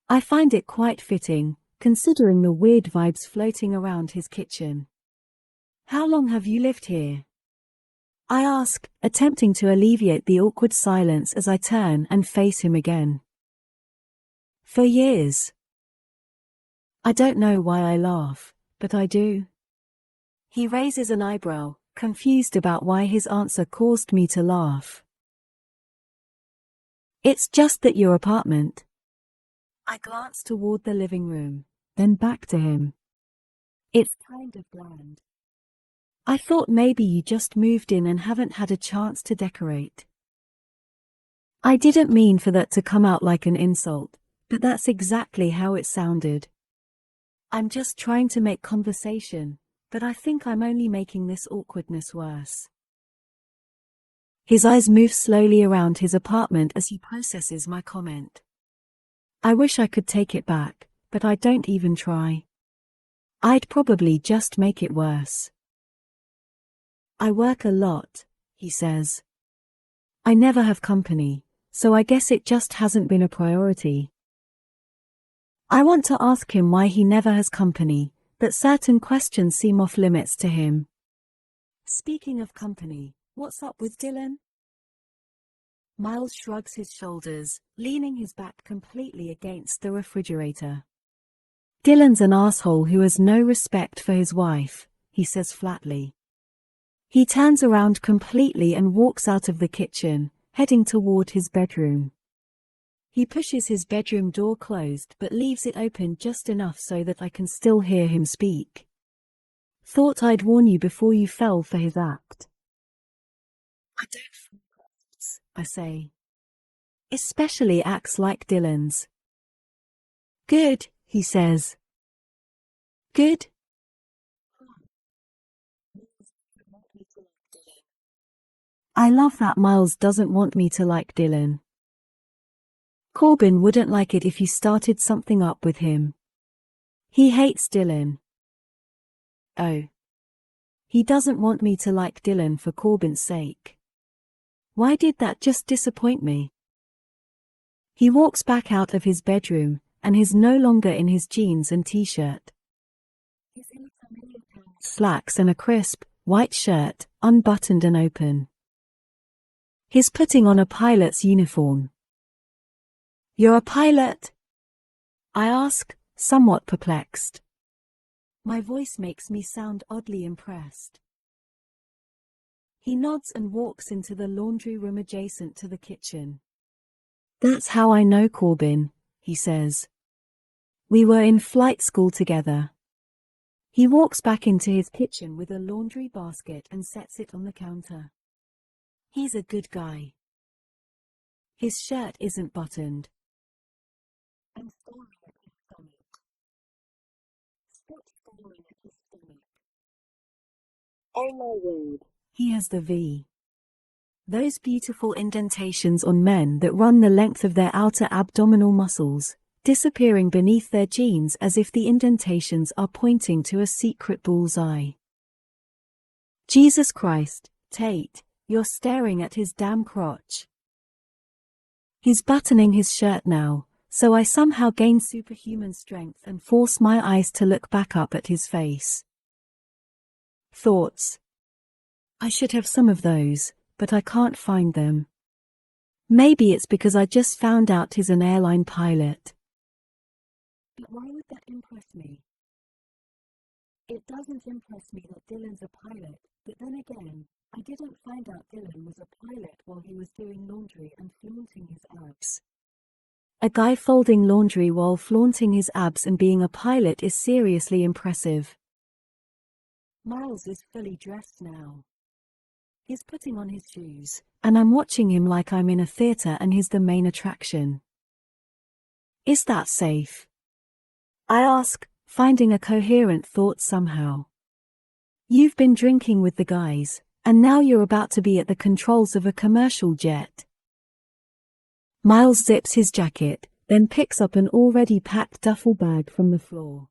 I find it quite fitting, considering the weird vibes floating around his kitchen. How long have you lived here? I ask, attempting to alleviate the awkward silence as I turn and face him again. For years. I don't know why I laugh, but I do. He raises an eyebrow, confused about why his answer caused me to laugh. It's just that your apartment. I glance toward the living room, then back to him. It's kind of bland. I thought maybe you just moved in and haven't had a chance to decorate. I didn't mean for that to come out like an insult, but that's exactly how it sounded. I'm just trying to make conversation, but I think I'm only making this awkwardness worse. His eyes move slowly around his apartment as he processes my comment. I wish I could take it back, but I don't even try. I'd probably just make it worse. I work a lot, he says. I never have company, so I guess it just hasn't been a priority. I want to ask him why he never has company, but certain questions seem off limits to him. Speaking of company, what's up with Dylan? Miles shrugs his shoulders, leaning his back completely against the refrigerator. Dylan's an asshole who has no respect for his wife, he says flatly. He turns around completely and walks out of the kitchen, heading toward his bedroom. He pushes his bedroom door closed but leaves it open just enough so that I can still hear him speak. Thought I'd warn you before you fell for his act. I don't fall for acts, I say. Especially acts like Dylan's. Good, he says. Good? I love that Miles doesn't want me to like Dylan. Corbin wouldn't like it if you started something up with him. He hates Dylan. Oh. He doesn't want me to like Dylan for Corbin's sake. Why did that just disappoint me? He walks back out of his bedroom, and he's no longer in his jeans and t-shirt. He's in slacks and a crisp, white shirt, unbuttoned and open. He's putting on a pilot's uniform. You're a pilot? I ask, somewhat perplexed. My voice makes me sound oddly impressed. He nods and walks into the laundry room adjacent to the kitchen. That's how I know Corbin, he says. We were in flight school together. He walks back into his kitchen with a laundry basket and sets it on the counter. He's a good guy. His shirt isn't buttoned. I'm staring at his stomach. Stop staring at his stomach. Oh my word. He has the V. Those beautiful indentations on men that run the length of their outer abdominal muscles, disappearing beneath their jeans as if the indentations are pointing to a secret bullseye. Jesus Christ, Tate, you're staring at his damn crotch. He's buttoning his shirt now, so I somehow gain superhuman strength and force my eyes to look back up at his face. Thoughts. I should have some of those, but I can't find them. Maybe it's because I just found out he's an airline pilot. But why would that impress me? It doesn't impress me that Dylan's a pilot, but then again, I didn't find out Dylan was a pilot while he was doing laundry and flaunting his abs. A guy folding laundry while flaunting his abs and being a pilot is seriously impressive. Miles is fully dressed now. He's putting on his shoes, and I'm watching him like I'm in a theater and he's the main attraction. Is that safe? I ask, finding a coherent thought somehow. You've been drinking with the guys, and now you're about to be at the controls of a commercial jet. Miles zips his jacket, then picks up an already packed duffel bag from the floor.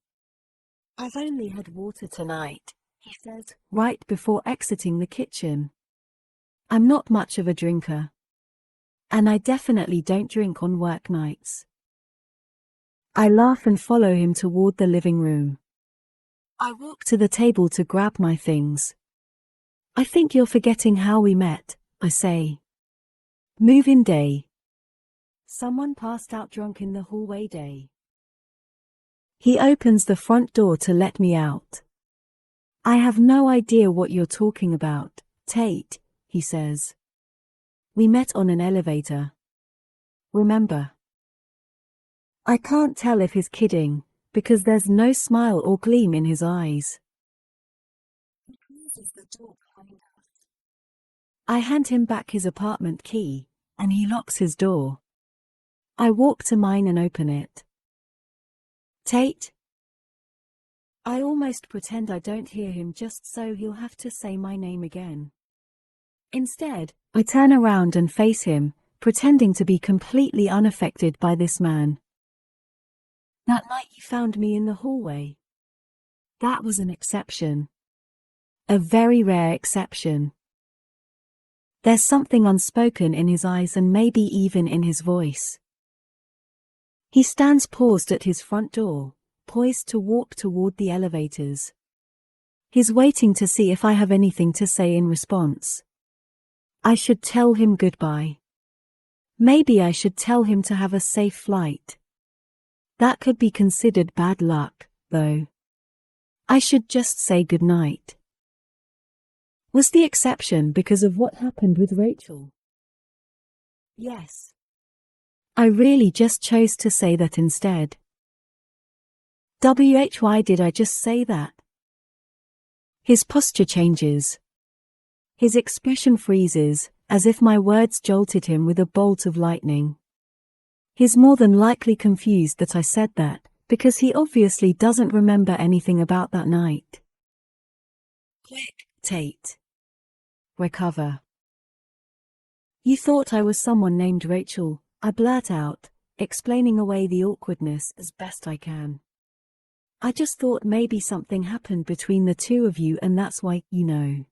I've only had water tonight, he says, right before exiting the kitchen. I'm not much of a drinker. And I definitely don't drink on work nights. I laugh and follow him toward the living room. I walk to the table to grab my things. I think you're forgetting how we met, I say. Move-in day. Someone passed out drunk in the hallway day. He opens the front door to let me out. I have no idea what you're talking about, Tate, he says. We met on an elevator. Remember? I can't tell if he's kidding, because there's no smile or gleam in his eyes. He closes the door behind us. I hand him back his apartment key, and he locks his door. I walk to mine and open it. Tate? I almost pretend I don't hear him just so he'll have to say my name again. Instead, I turn around and face him, pretending to be completely unaffected by this man. That night you found me in the hallway. That was an exception. A very rare exception. There's something unspoken in his eyes and maybe even in his voice. He stands paused at his front door, poised to walk toward the elevators. He's waiting to see if I have anything to say in response. I should tell him goodbye. Maybe I should tell him to have a safe flight. That could be considered bad luck, though. I should just say goodnight. Was the exception because of what happened with Rachel? Yes. I really just chose to say that instead. Why did I just say that? His posture changes. His expression freezes, as if my words jolted him with a bolt of lightning. He's more than likely confused that I said that, because he obviously doesn't remember anything about that night. Quick, Tate. Recover. You thought I was someone named Rachel, I blurt out, explaining away the awkwardness as best I can. I just thought maybe something happened between the two of you and that's why, you know.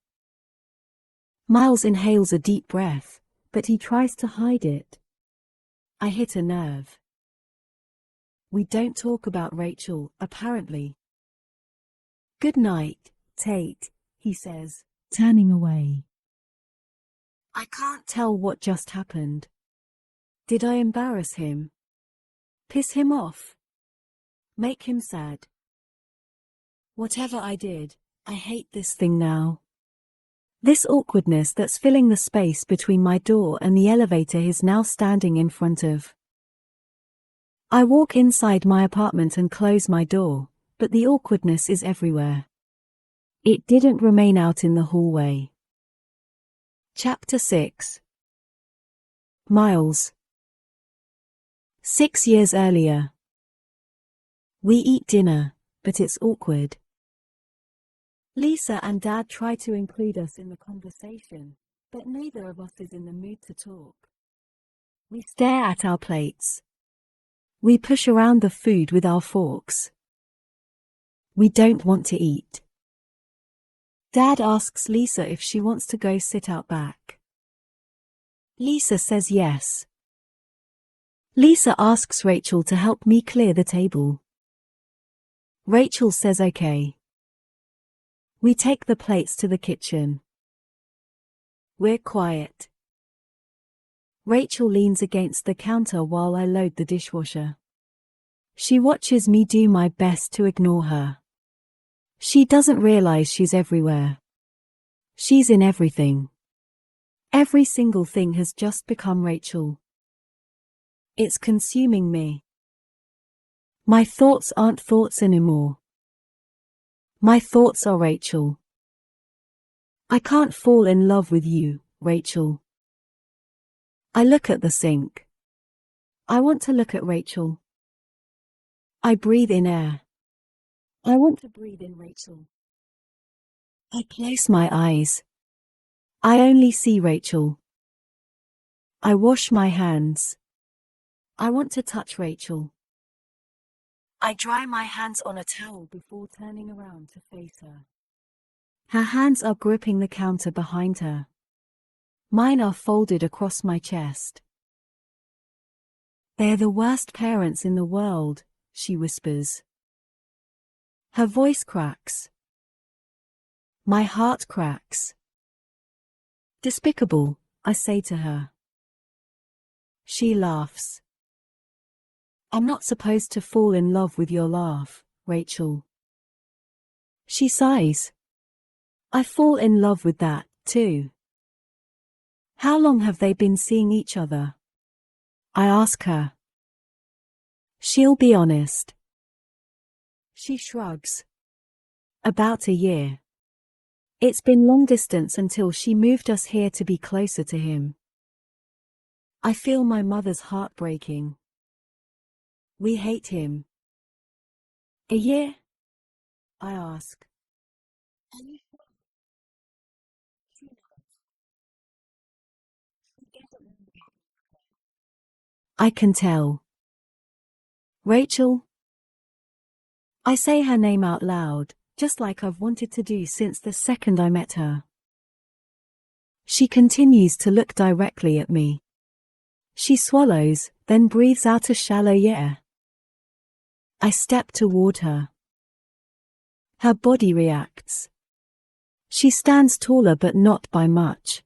Miles inhales a deep breath, but he tries to hide it. I hit a nerve. We don't talk about Rachel, apparently. Good night, Tate, he says, turning away. I can't tell what just happened. Did I embarrass him? Piss him off? Make him sad? Whatever I did, I hate this thing now. This awkwardness that's filling the space between my door and the elevator he's now standing in front of. I walk inside my apartment and close my door, but the awkwardness is everywhere. It didn't remain out in the hallway. Chapter 6. Miles. 6 years earlier. We eat dinner, but it's awkward. Lisa and Dad try to include us in the conversation, but neither of us is in the mood to talk. We stare at our plates. We push around the food with our forks. We don't want to eat. Dad asks Lisa if she wants to go sit out back. Lisa says yes. Lisa asks Rachel to help me clear the table. Rachel says okay. We take the plates to the kitchen. We're quiet. Rachel leans against the counter while I load the dishwasher. She watches me do my best to ignore her. She doesn't realize she's everywhere. She's in everything. Every single thing has just become Rachel. It's consuming me. My thoughts aren't thoughts anymore. My thoughts are Rachel. I can't fall in love with you, Rachel. I look at the sink. I want to look at Rachel. I breathe in air. I want to breathe in Rachel. I close my eyes. I only see Rachel. I wash my hands. I want to touch Rachel. I dry my hands on a towel before turning around to face her. Her hands are gripping the counter behind her. Mine are folded across my chest. They're the worst parents in the world, she whispers. Her voice cracks. My heart cracks. Despicable, I say to her. She laughs. I'm not supposed to fall in love with your laugh, Rachel. She sighs. I fall in love with that, too. How long have they been seeing each other? I ask her. She'll be honest. She shrugs. About a year. It's been long distance until she moved us here to be closer to him. I feel my mother's heart breaking. We hate him. A year? I ask. I can tell. Rachel? I say her name out loud, just like I've wanted to do since the second I met her. She continues to look directly at me. She swallows, then breathes out a shallow yeah. I step toward her. Her body reacts. She stands taller but not by much.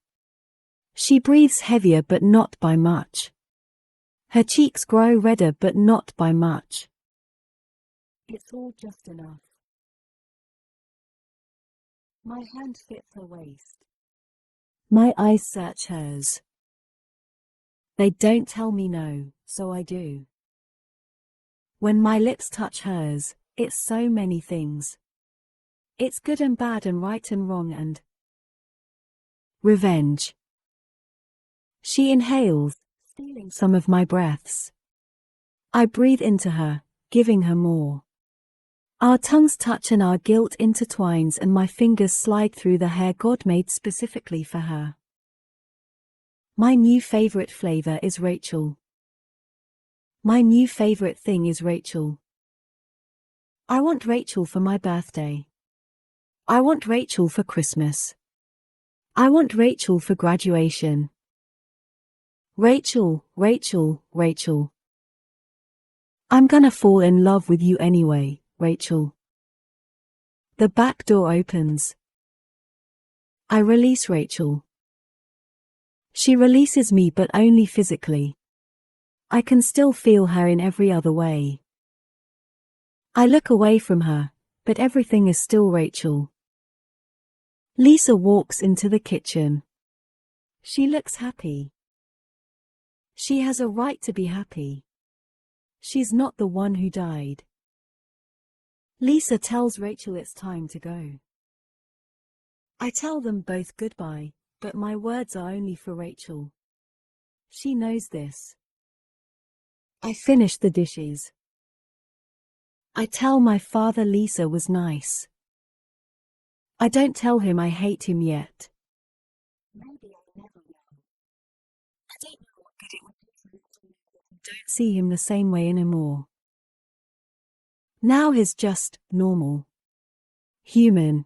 She breathes heavier but not by much. Her cheeks grow redder but not by much. It's all just enough. My hand fits her waist. My eyes search hers. They don't tell me no, so I do. When my lips touch hers, it's so many things. It's good and bad and right and wrong and revenge. She inhales, stealing some of my breaths. I breathe into her, giving her more. Our tongues touch and our guilt intertwines and my fingers slide through the hair God made specifically for her. My new favorite flavor is Rachel. My new favorite thing is Rachel. I want Rachel for my birthday. I want Rachel for Christmas. I want Rachel for graduation. Rachel, Rachel, Rachel. I'm gonna fall in love with you anyway, Rachel. The back door opens. I release Rachel. She releases me but only physically. I can still feel her in every other way. I look away from her, but everything is still Rachel. Lisa walks into the kitchen. She looks happy. She has a right to be happy. She's not the one who died. Lisa tells Rachel it's time to go. I tell them both goodbye, but my words are only for Rachel. She knows this. I finish the dishes. I tell my father Lisa was nice. I don't tell him I hate him yet. Maybe I never will. I don't know what good it would do for him to know that I don't see him the same way anymore. Now he's just normal. Human.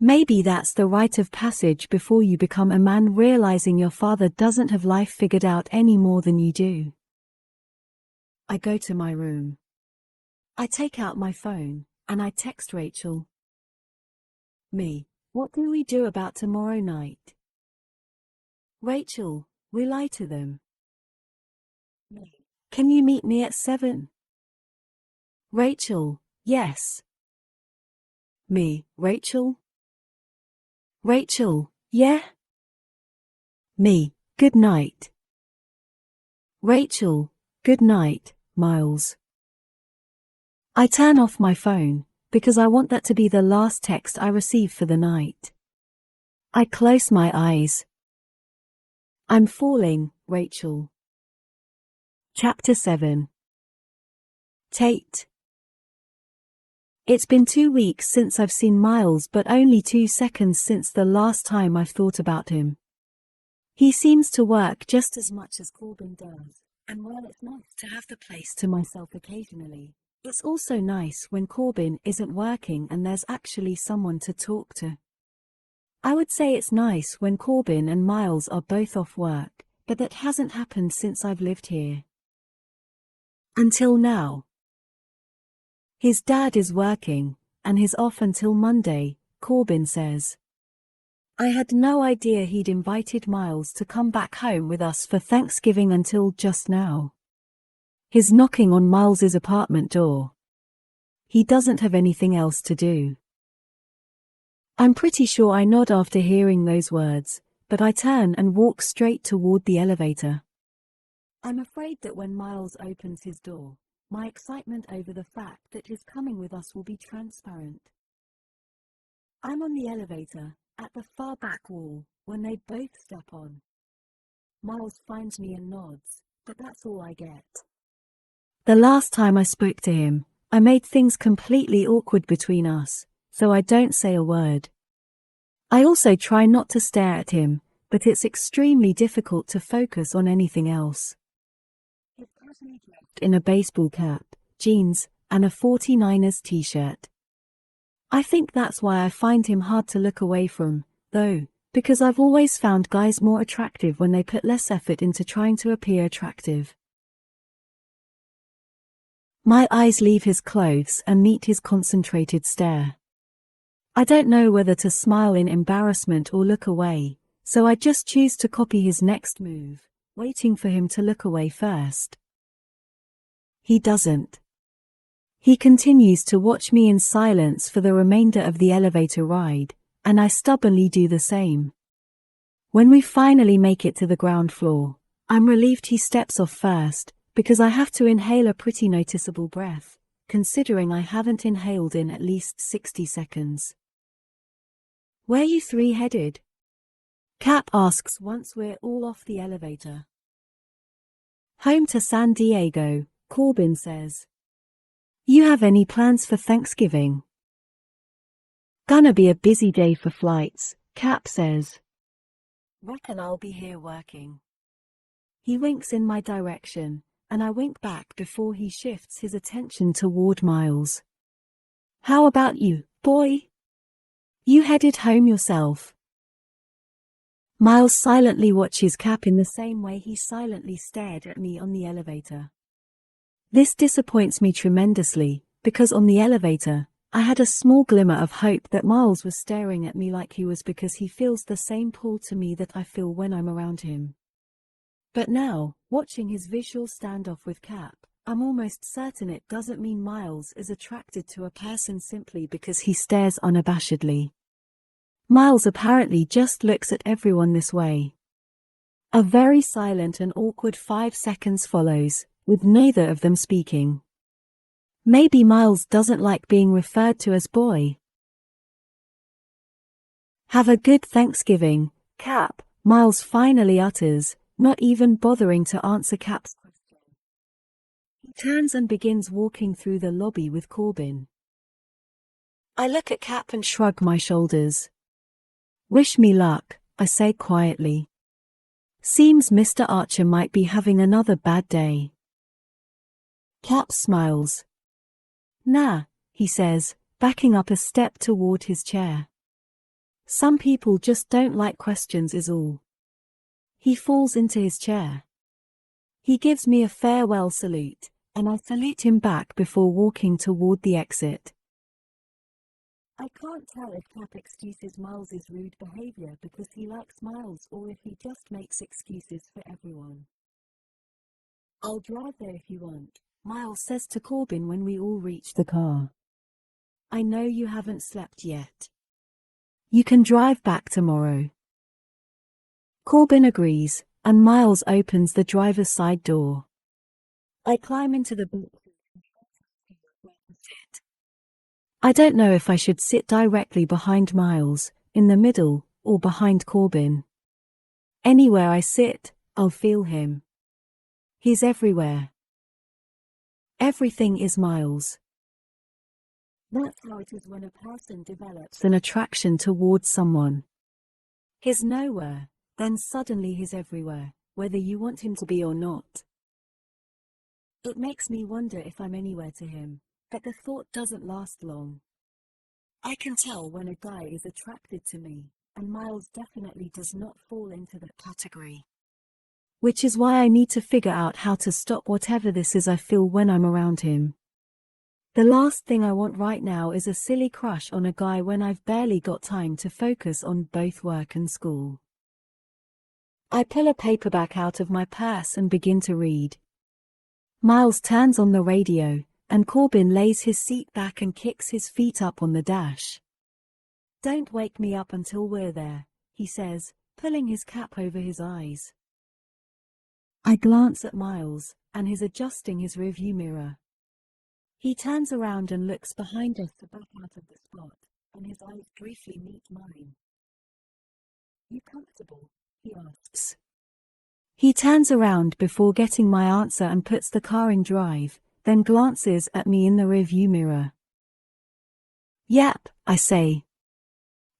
Maybe that's the rite of passage before you become a man, realizing your father doesn't have life figured out any more than you do. I go to my room. I take out my phone, and I text Rachel. Me, what do we do about tomorrow night? Rachel, we lie to them. Me, can you meet me at 7? Rachel, yes. Me, Rachel? Rachel, yeah? Me, good night. Rachel, good night, Miles. I turn off my phone, because I want that to be the last text I receive for the night. I close my eyes. I'm falling, Rachel. Chapter 7. Tate. It's been 2 weeks since I've seen Miles, but only 2 seconds since the last time I've thought about him. He seems to work just as much as Corbin does, and while it's nice to have the place to myself occasionally, it's also nice when Corbin isn't working and there's actually someone to talk to. I would say it's nice when Corbin and Miles are both off work, but that hasn't happened since I've lived here. Until now. His dad is working, and he's off until Monday, Corbin says. I had no idea he'd invited Miles to come back home with us for Thanksgiving until just now. He's knocking on Miles's apartment door. He doesn't have anything else to do. I'm pretty sure I nod after hearing those words, but I turn and walk straight toward the elevator. I'm afraid that when Miles opens his door, my excitement over the fact that he's coming with us will be transparent. I'm on the elevator, at the far back wall, when they both step on. Miles finds me and nods, but that's all I get. The last time I spoke to him, I made things completely awkward between us, so I don't say a word. I also try not to stare at him, but it's extremely difficult to focus on anything else. He's casually dressed in a baseball cap, jeans, and a 49ers t-shirt. I think that's why I find him hard to look away from, though, because I've always found guys more attractive when they put less effort into trying to appear attractive. My eyes leave his clothes and meet his concentrated stare. I don't know whether to smile in embarrassment or look away, so I just choose to copy his next move, waiting for him to look away first. He doesn't. He continues to watch me in silence for the remainder of the elevator ride, and I stubbornly do the same. When we finally make it to the ground floor, I'm relieved he steps off first, because I have to inhale a pretty noticeable breath, considering I haven't inhaled in at least 60 seconds. "Where you three headed?" Cap asks once we're all off the elevator. "Home to San Diego," Corbin says. "You have any plans for Thanksgiving?" "Gonna be a busy day for flights," Cap says. "Reckon I'll be here working." He winks in my direction, and I wink back before he shifts his attention toward Miles. "How about you, boy? You headed home yourself?" Miles silently watches Cap in the same way he silently stared at me on the elevator. This disappoints me tremendously, because on the elevator, I had a small glimmer of hope that Miles was staring at me like he was because he feels the same pull to me that I feel when I'm around him. But now, watching his visual standoff with Cap, I'm almost certain it doesn't mean Miles is attracted to a person simply because he stares unabashedly. Miles apparently just looks at everyone this way. A very silent and awkward 5 seconds follows, with neither of them speaking. Maybe Miles doesn't like being referred to as boy. "Have a good Thanksgiving, Cap," Miles finally utters, not even bothering to answer Cap's question. He turns and begins walking through the lobby with Corbin. I look at Cap and shrug my shoulders. "Wish me luck," I say quietly. "Seems Mr. Archer might be having another bad day." Cap smiles. "Nah," he says, backing up a step toward his chair. "Some people just don't like questions is all." He falls into his chair. He gives me a farewell salute, and I salute him back before walking toward the exit. I can't tell if Cap excuses Miles's rude behavior because he likes Miles or if he just makes excuses for everyone. "I'll drive there if you want," Miles says to Corbin when we all reach the car. "I know you haven't slept yet. You can drive back tomorrow." Corbin agrees, and Miles opens the driver's side door. I climb into the boot. I don't know if I should sit directly behind Miles, in the middle, or behind Corbin. Anywhere I sit, I'll feel him. He's everywhere. Everything is Miles. That's how it is when a person develops an attraction towards someone. He's nowhere, then suddenly he's everywhere, whether you want him to be or not. It makes me wonder if I'm anywhere to him, but the thought doesn't last long. I can tell when a guy is attracted to me, and Miles definitely does not fall into that category. Which is why I need to figure out how to stop whatever this is I feel when I'm around him. The last thing I want right now is a silly crush on a guy when I've barely got time to focus on both work and school. I pull a paperback out of my purse and begin to read. Miles turns on the radio, and Corbin lays his seat back and kicks his feet up on the dash. "Don't wake me up until we're there," he says, pulling his cap over his eyes. I glance at Miles, and he's adjusting his rearview mirror. He turns around and looks behind us to back out of the spot, and his eyes briefly meet mine. "You comfortable?" he asks. He turns around before getting my answer and puts the car in drive, then glances at me in the rearview mirror. "Yep," I say.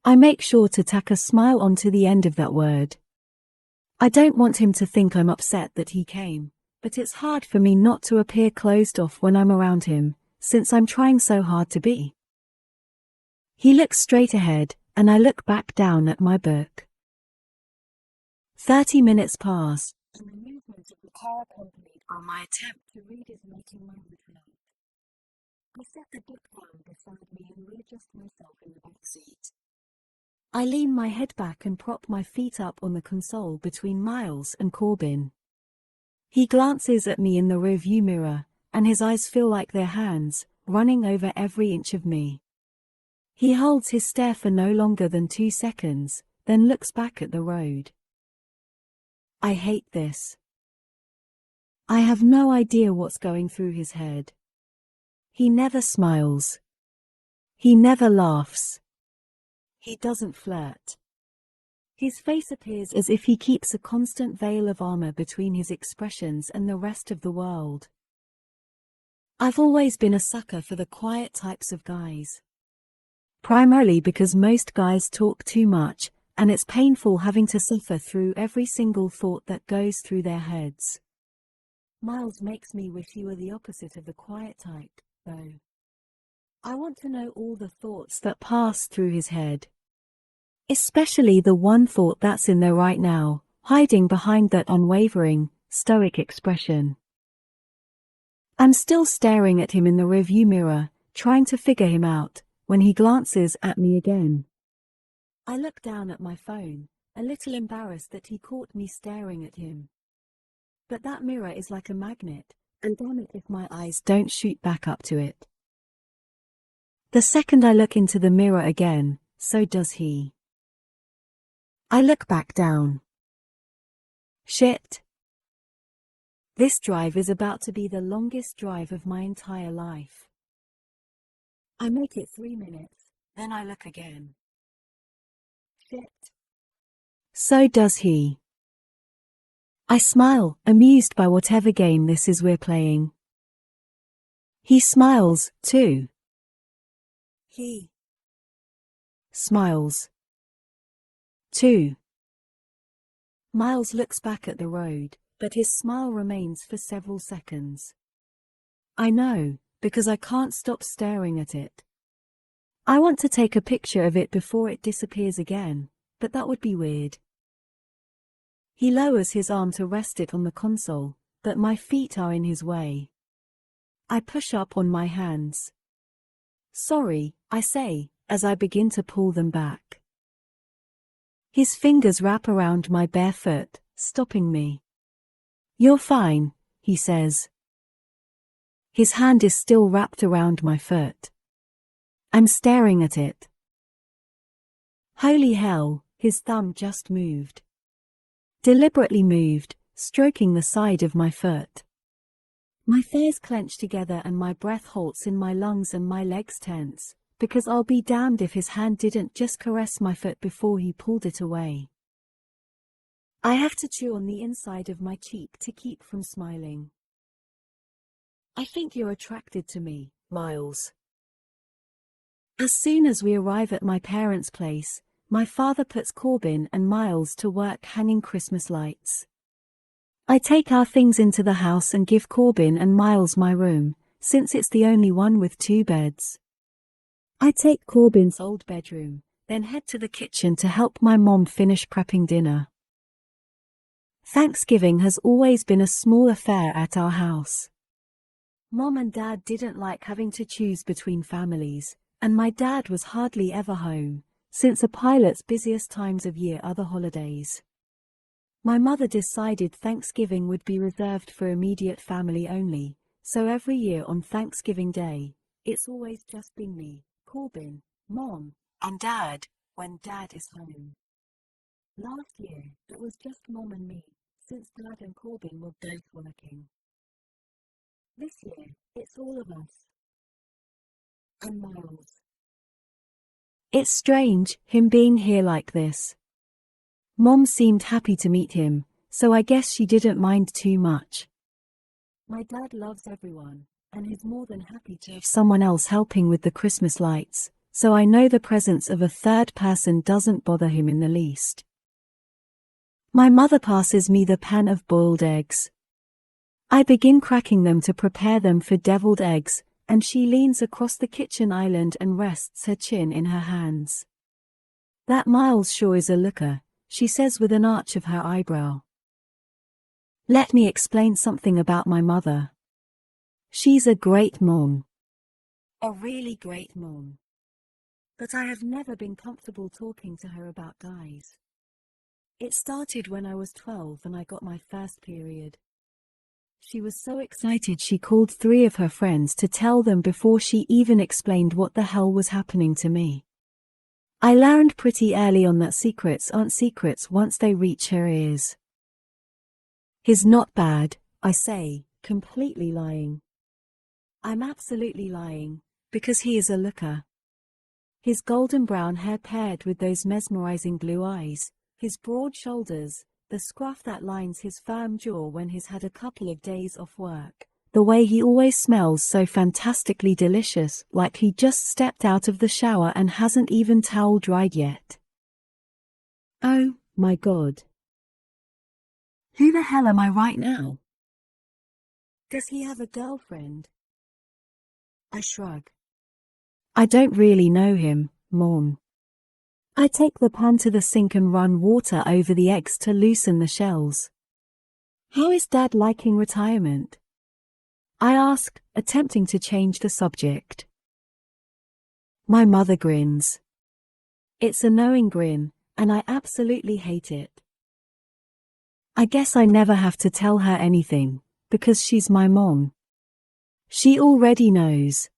I make sure to tack a smile onto the end of that word. I don't want him to think I'm upset that he came, but it's hard for me not to appear closed off when I'm around him, since I'm trying so hard to be. He looks straight ahead, and I look back down at my book. 30 minutes pass, and the movement of the car accompanied by my attempt to read is making my return. I set the book down beside me and readjust myself in the back seat. I lean my head back and prop my feet up on the console between Miles and Corbin. He glances at me in the rearview mirror, and his eyes feel like they're hands, running over every inch of me. He holds his stare for no longer than 2 seconds, then looks back at the road. I hate this. I have no idea what's going through his head. He never smiles. He never laughs. He doesn't flirt. His face appears as if he keeps a constant veil of armor between his expressions and the rest of the world. I've always been a sucker for the quiet types of guys. Primarily because most guys talk too much, and it's painful having to suffer through every single thought that goes through their heads. Miles makes me wish he were the opposite of the quiet type, though. I want to know all the thoughts that pass through his head. Especially the one thought that's in there right now, hiding behind that unwavering, stoic expression. I'm still staring at him in the rearview mirror, trying to figure him out, when he glances at me again. I look down at my phone, a little embarrassed that he caught me staring at him. But that mirror is like a magnet, and damn it if my eyes don't shoot back up to it. The second I look into the mirror again, so does he. I look back down. Shit. This drive is about to be the longest drive of my entire life. I make it 3 minutes, then I look again. Shit. So does he. I smile, amused by whatever game this is we're playing. He smiles, too. He smiles, too. Miles looks back at the road, but his smile remains for several seconds. I know, because I can't stop staring at it. I want to take a picture of it before it disappears again, but that would be weird. He lowers his arm to rest it on the console, but my feet are in his way. I push up on my hands. Sorry, I say, as I begin to pull them back. His fingers wrap around my bare foot, stopping me. You're fine, he says. His hand is still wrapped around my foot. I'm staring at it. Holy hell, his thumb just moved. Deliberately moved, stroking the side of my foot. My thighs clench together and my breath halts in my lungs and my legs tense, because I'll be damned if his hand didn't just caress my foot before he pulled it away. I have to chew on the inside of my cheek to keep from smiling. I think you're attracted to me, Miles. As soon as we arrive at my parents' place, my father puts Corbin and Miles to work hanging Christmas lights. I take our things into the house and give Corbin and Miles my room, since it's the only one with 2 beds. I take Corbin's old bedroom, then head to the kitchen to help my mom finish prepping dinner. Thanksgiving has always been a small affair at our house. Mom and Dad didn't like having to choose between families, and my dad was hardly ever home, since a pilot's busiest times of year are the holidays. My mother decided Thanksgiving would be reserved for immediate family only, so every year on Thanksgiving Day, it's always just been me, Corbin, Mom, and Dad, when Dad is home. Last year, it was just Mom and me, since Dad and Corbin were both working. This year, it's all of us. And Miles. It's strange, him being here like this. Mom seemed happy to meet him, so I guess she didn't mind too much. My dad loves everyone, and he's more than happy to have someone else helping with the Christmas lights, so I know the presence of a third person doesn't bother him in the least. My mother passes me the pan of boiled eggs. I begin cracking them to prepare them for deviled eggs, and she leans across the kitchen island and rests her chin in her hands. That Miles sure is a looker, she says with an arch of her eyebrow. Let me explain something about my mother. She's a great mom. A really great mom. But I have never been comfortable talking to her about guys. It started when I was 12 and I got my first period. She was so excited she called 3 of her friends to tell them before she even explained what the hell was happening to me. I learned pretty early on that secrets aren't secrets once they reach her ears. He's not bad, I say, completely lying. I'm absolutely lying, because he is a looker. His golden brown hair paired with those mesmerizing blue eyes, his broad shoulders, the scruff that lines his firm jaw when he's had a couple of days off work, the way he always smells so fantastically delicious, like he just stepped out of the shower and hasn't even towel dried yet. Oh, my God. Who the hell am I right now? Does he have a girlfriend? I shrug. I don't really know him, Mom. I take the pan to the sink and run water over the eggs to loosen the shells. How is Dad liking retirement? I ask, attempting to change the subject. My mother grins. It's a knowing grin, and I absolutely hate it. I guess I never have to tell her anything, because she's my mom. She already knows.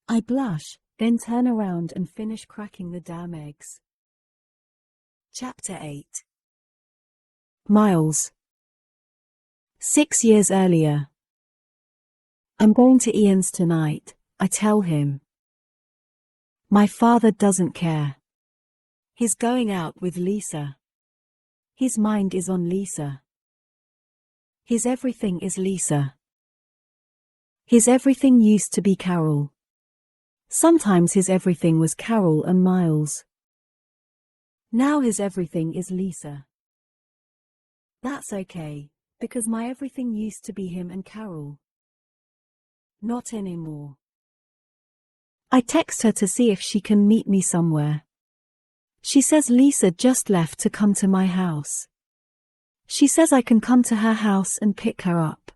I blush, then turn around and finish cracking the damn eggs. Chapter 8. Miles. 6 years earlier. I'm going to Ian's tonight, I tell him. My father doesn't care. He's going out with Lisa. His mind is on Lisa. His everything is Lisa. His everything used to be Carol. Sometimes his everything was Carol and Miles. Now his everything is Lisa. That's okay, because my everything used to be him and Carol. Not anymore. I text her to see if she can meet me somewhere. She says Lisa just left to come to my house. She says I can come to her house and pick her up.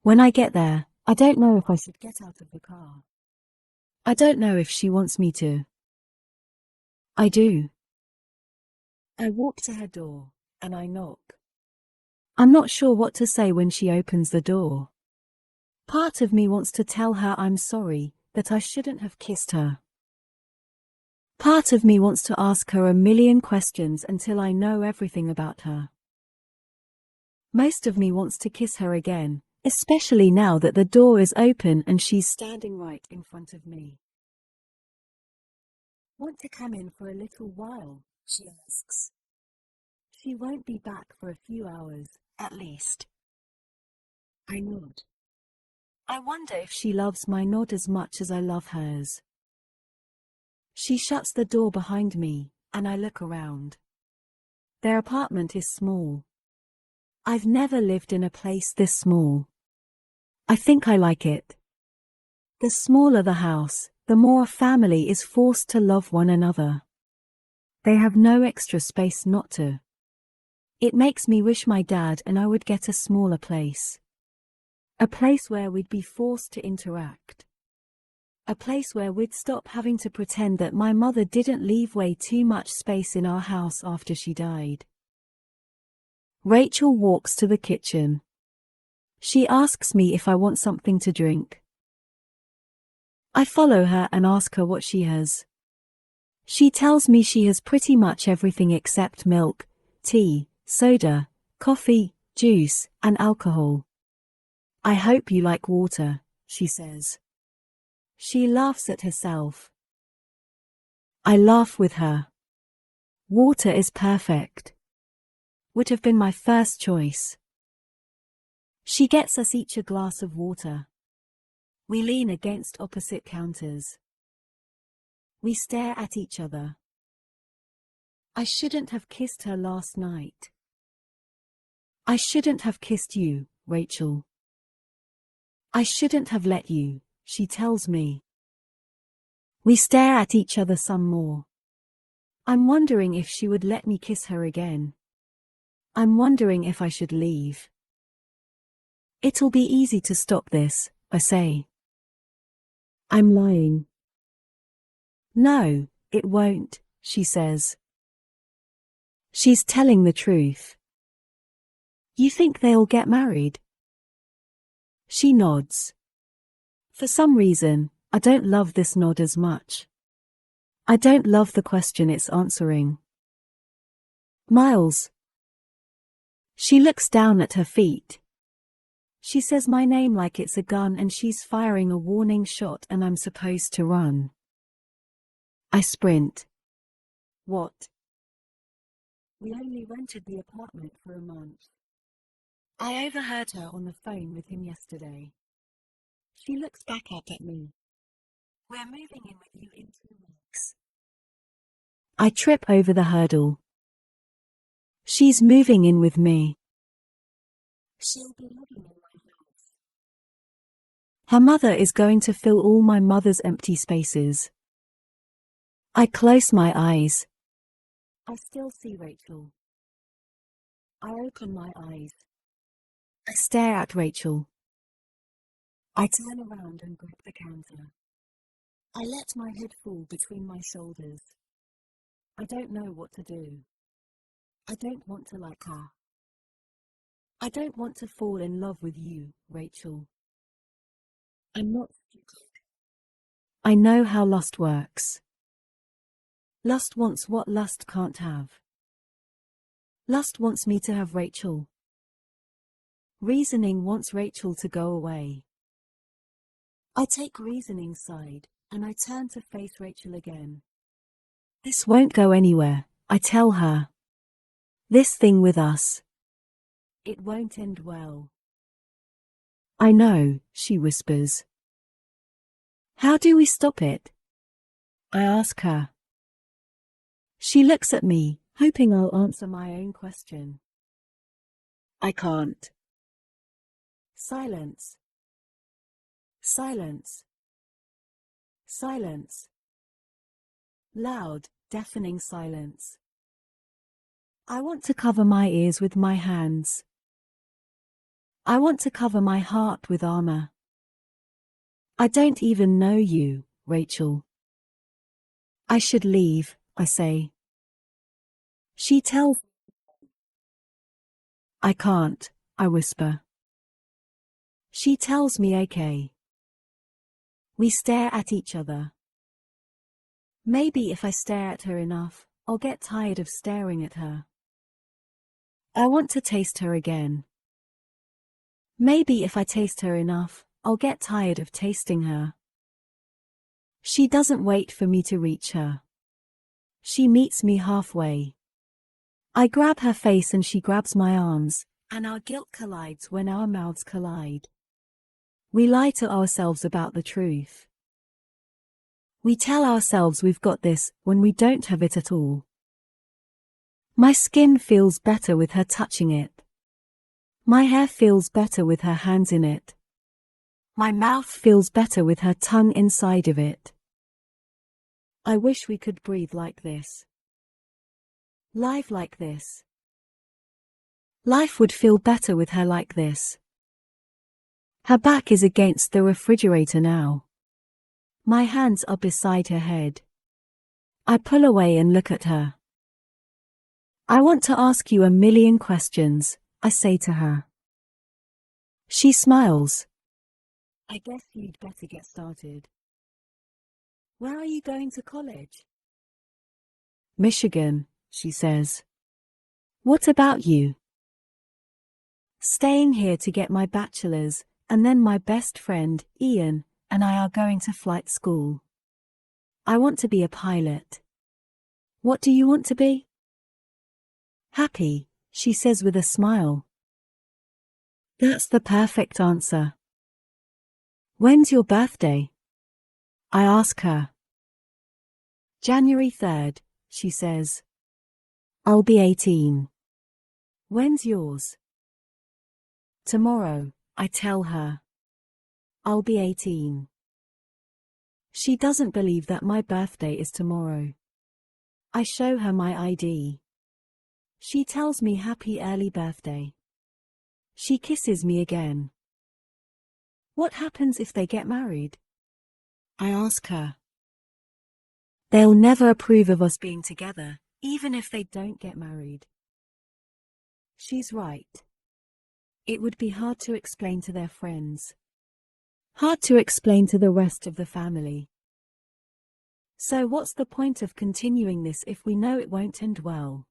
When I get there, I don't know if I should get out of the car. I don't know if she wants me to. I do. I walk to her door, and I knock. I'm not sure what to say when she opens the door. Part of me wants to tell her I'm sorry, that I shouldn't have kissed her. Part of me wants to ask her a million questions until I know everything about her. Most of me wants to kiss her again, especially now that the door is open and she's standing right in front of me. Want to come in for a little while? She asks. She won't be back for a few hours, at least. I nod. I wonder if she loves my nod as much as I love hers. She shuts the door behind me, and I look around. Their apartment is small. I've never lived in a place this small. I think I like it. The smaller the house, the more a family is forced to love one another. They have no extra space not to. It makes me wish my dad and I would get a smaller place. A place where we'd be forced to interact. A place where we'd stop having to pretend that my mother didn't leave way too much space in our house after she died. Rachel walks to the kitchen. She asks me if I want something to drink. I follow her and ask her what she has. She tells me she has pretty much everything except milk, tea, soda, coffee, juice, and alcohol. I hope you like water, she says. She laughs at herself. I laugh with her. Water is perfect. Would have been my first choice. She gets us each a glass of water. We lean against opposite counters. We stare at each other. I shouldn't have kissed her last night. I shouldn't have kissed you, Rachel. I shouldn't have let you, she tells me. We stare at each other some more. I'm wondering if she would let me kiss her again. I'm wondering if I should leave. It'll be easy to stop this, I say. I'm lying. No, it won't, she says. She's telling the truth. You think they'll get married? She nods. For some reason, I don't love this nod as much. I don't love the question it's answering. Miles. She looks down at her feet. She says my name like it's a gun and she's firing a warning shot and I'm supposed to run. I sprint. What? We only rented the apartment for a month. I overheard her on the phone with him yesterday. She looks back up at me. We're moving in with you in 2 weeks. I trip over the hurdle. She's moving in with me. She'll be living in my house. Her mother is going to fill all my mother's empty spaces. I close my eyes. I still see Rachel. I open my eyes. I stare at Rachel. I turn around and grab the counter. I let my head fall between my shoulders. I don't know what to do. I don't want to like her. I don't want to fall in love with you, Rachel. I'm not stupid. I know how lust works. Lust wants what lust can't have. Lust wants me to have Rachel. Reasoning wants Rachel to go away. I take reasoning's side, and I turn to face Rachel again. This won't go anywhere, I tell her. This thing with us. It won't end well. I know, she whispers. How do we stop it? I ask her. She looks at me, hoping I'll answer my own question. I can't. Silence. Silence. Silence. Loud, deafening silence. I want to cover my ears with my hands. I want to cover my heart with armor. I don't even know you, Rachel. I should leave, I say. She tells me. I can't, I whisper. She tells me okay. We stare at each other. Maybe if I stare at her enough, I'll get tired of staring at her. I want to taste her again. Maybe if I taste her enough, I'll get tired of tasting her. She doesn't wait for me to reach her. She meets me halfway. I grab her face and she grabs my arms, and our guilt collides when our mouths collide. We lie to ourselves about the truth. We tell ourselves we've got this when we don't have it at all. My skin feels better with her touching it. My hair feels better with her hands in it. My mouth feels better with her tongue inside of it. I wish we could breathe like this. Live like this. Life would feel better with her like this. Her back is against the refrigerator now. My hands are beside her head. I pull away and look at her. I want to ask you a million questions, I say to her. She smiles. I guess you'd better get started. Where are you going to college? Michigan, she says. What about you? Staying here to get my bachelor's, and then my best friend, Ian, and I are going to flight school. I want to be a pilot. What do you want to be? Happy, she says with a smile. That's the perfect answer. When's your birthday? I ask her. January 3rd, she says. I'll be 18. When's yours? Tomorrow, I tell her. I'll be 18. She doesn't believe that my birthday is tomorrow. I show her my ID. She tells me happy early birthday. She kisses me again. What happens if they get married? I ask her. They'll never approve of us being together, even if they don't get married. She's right. It would be hard to explain to their friends. Hard to explain to the rest of the family. So what's the point of continuing this if we know it won't end well?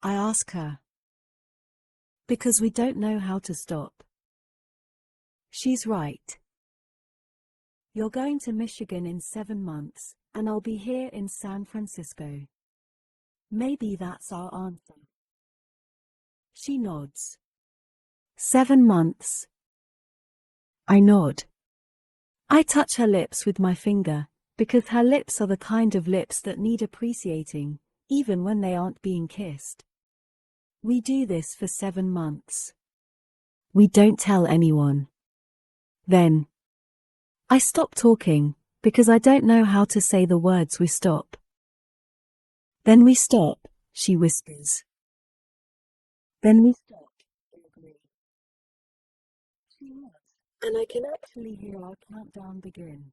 I ask her. Because we don't know how to stop. She's right. You're going to Michigan in 7 months, and I'll be here in San Francisco. Maybe that's our answer. She nods. 7 months. I nod. I touch her lips with my finger, because her lips are the kind of lips that need appreciating, even when they aren't being kissed. We do this for 7 months. We don't tell anyone. Then I stop talking, because I don't know how to say the words we stop. Then we stop, she whispers. Then we stop, I agree. She nods, and I can actually hear our countdown begin.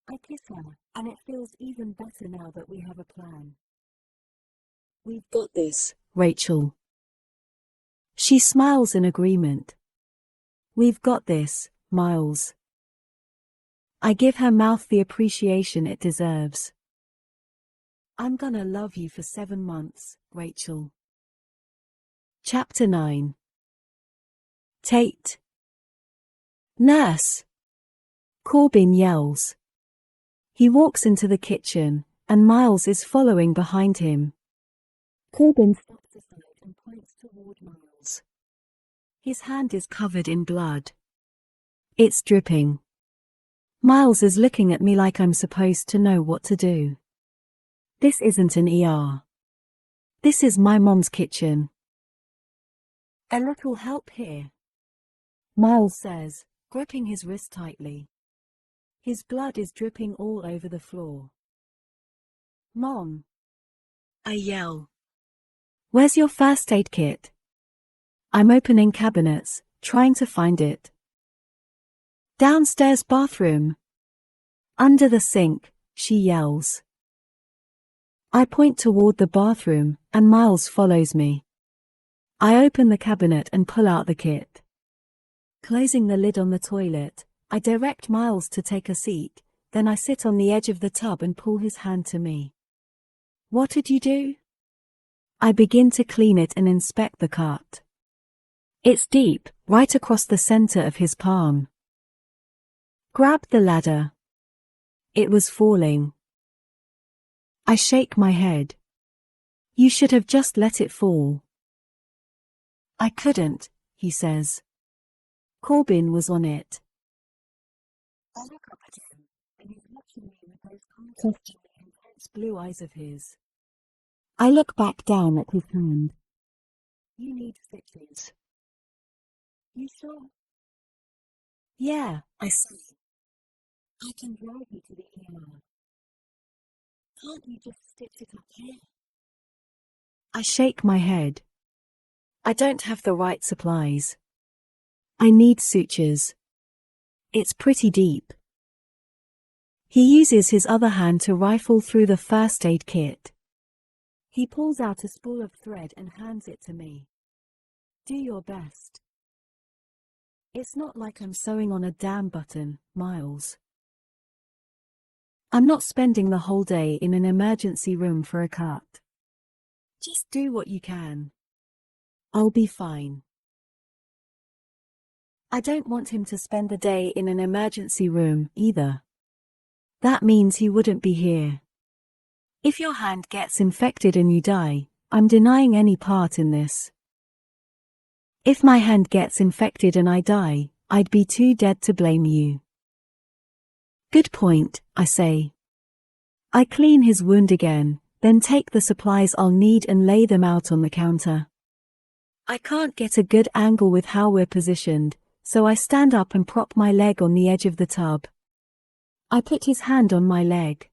I kiss her, and it feels even better now that we have a plan. We've got this, Rachel. She smiles in agreement. We've got this, Miles. I give her mouth the appreciation it deserves. I'm gonna love you for 7 months, Rachel. Chapter 9. Tate. Nurse! Corbin yells. He walks into the kitchen, and Miles is following behind him. Corbin steps aside and points toward Miles. His hand is covered in blood. It's dripping. Miles is looking at me like I'm supposed to know what to do. This isn't an ER. This is my mom's kitchen. A little help here, Miles says, gripping his wrist tightly. His blood is dripping all over the floor. Mom! I yell. Where's your first aid kit? I'm opening cabinets, trying to find it. Downstairs bathroom. Under the sink, she yells. I point toward the bathroom, and Miles follows me. I open the cabinet and pull out the kit. Closing the lid on the toilet, I direct Miles to take a seat, then I sit on the edge of the tub and pull his hand to me. What did you do? I begin to clean it and inspect the cut. It's deep, right across the center of his palm. Grab the ladder. It was falling. I shake my head. You should have just let it fall. I couldn't, he says. Corbin was on it. I look up at him, and he's watching me with those contrasting, intense blue eyes of his. I look back down at his hand. You need stitches. You sure? Yeah, I say. I can drive you to the ER. Can't you just stitch it up here? I shake my head. I don't have the right supplies. I need sutures. It's pretty deep. He uses his other hand to rifle through the first aid kit. He pulls out a spool of thread and hands it to me. Do your best. It's not like I'm sewing on a damn button, Miles. I'm not spending the whole day in an emergency room for a cut. Just do what you can. I'll be fine. I don't want him to spend the day in an emergency room, either. That means he wouldn't be here. If your hand gets infected and you die, I'm denying any part in this. If my hand gets infected and I die, I'd be too dead to blame you. Good point, I say. I clean his wound again, then take the supplies I'll need and lay them out on the counter. I can't get a good angle with how we're positioned, so I stand up and prop my leg on the edge of the tub. I put his hand on my leg.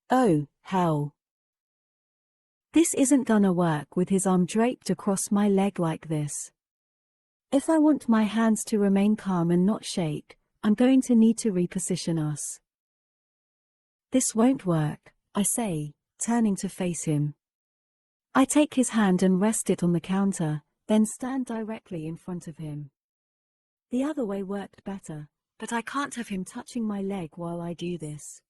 Oh, hell. This isn't gonna work with his arm draped across my leg like this. If I want my hands to remain calm and not shake, I'm going to need to reposition us. This won't work, I say, turning to face him. I take his hand and rest it on the counter, then stand directly in front of him. The other way worked better, but I can't have him touching my leg while I do this.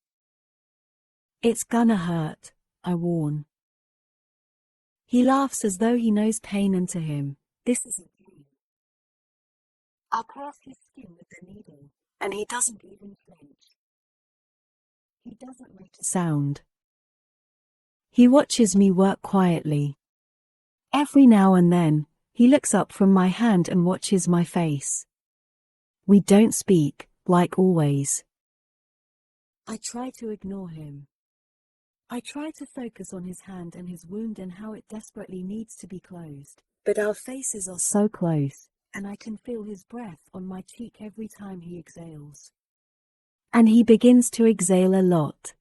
It's gonna hurt, I warn. He laughs as though he knows pain, and to him, this isn't pain. I pierce his skin with the needle, and he doesn't even flinch. He doesn't make a sound. He watches me work quietly. Every now and then, he looks up from my hand and watches my face. We don't speak, like always. I try to ignore him. I try to focus on his hand and his wound and how it desperately needs to be closed. But our faces are so close, and I can feel his breath on my cheek every time he exhales. And he begins to exhale a lot.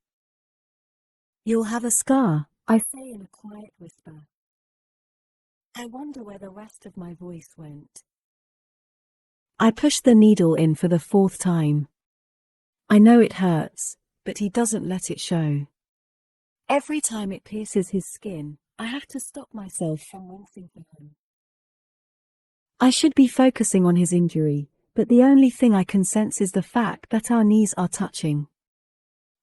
You'll have a scar, I say in a quiet whisper. I wonder where the rest of my voice went. I push the needle in for the 4th time. I know it hurts, but he doesn't let it show. Every time it pierces his skin, I have to stop myself from wincing for him. I should be focusing on his injury, but the only thing I can sense is the fact that our knees are touching.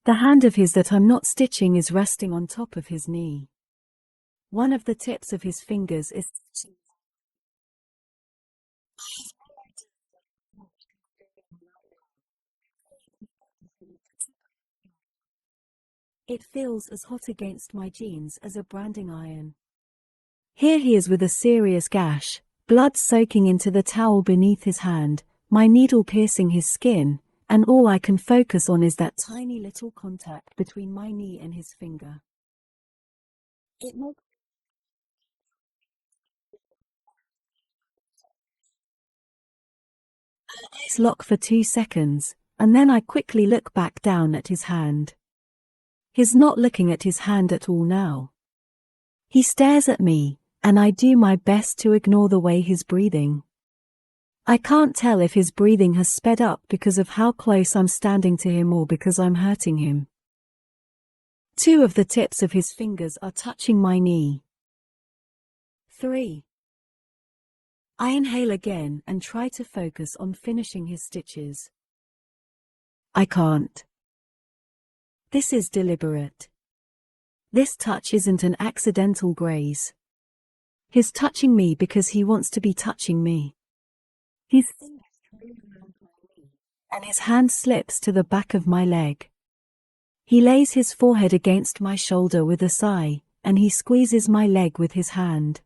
The hand of his that I'm not stitching is resting on top of his knee. One of the tips of his fingers is stitching. It feels as hot against my jeans as a branding iron. Here he is with a serious gash, blood soaking into the towel beneath his hand, my needle piercing his skin, and all I can focus on is that tiny little contact between my knee and his finger. It makes my eyes lock for 2 seconds, and then I quickly look back down at his hand. He's not looking at his hand at all now. He stares at me, and I do my best to ignore the way he's breathing. I can't tell if his breathing has sped up because of how close I'm standing to him or because I'm hurting him. 2 of the tips of his fingers are touching my knee. 3. I inhale again and try to focus on finishing his stitches. I can't. This is deliberate. This touch isn't an accidental graze. He's touching me because he wants to be touching me. His fingers trail around my knee, and his hand slips to the back of my leg. He lays his forehead against my shoulder with a sigh, and he squeezes my leg with his hand.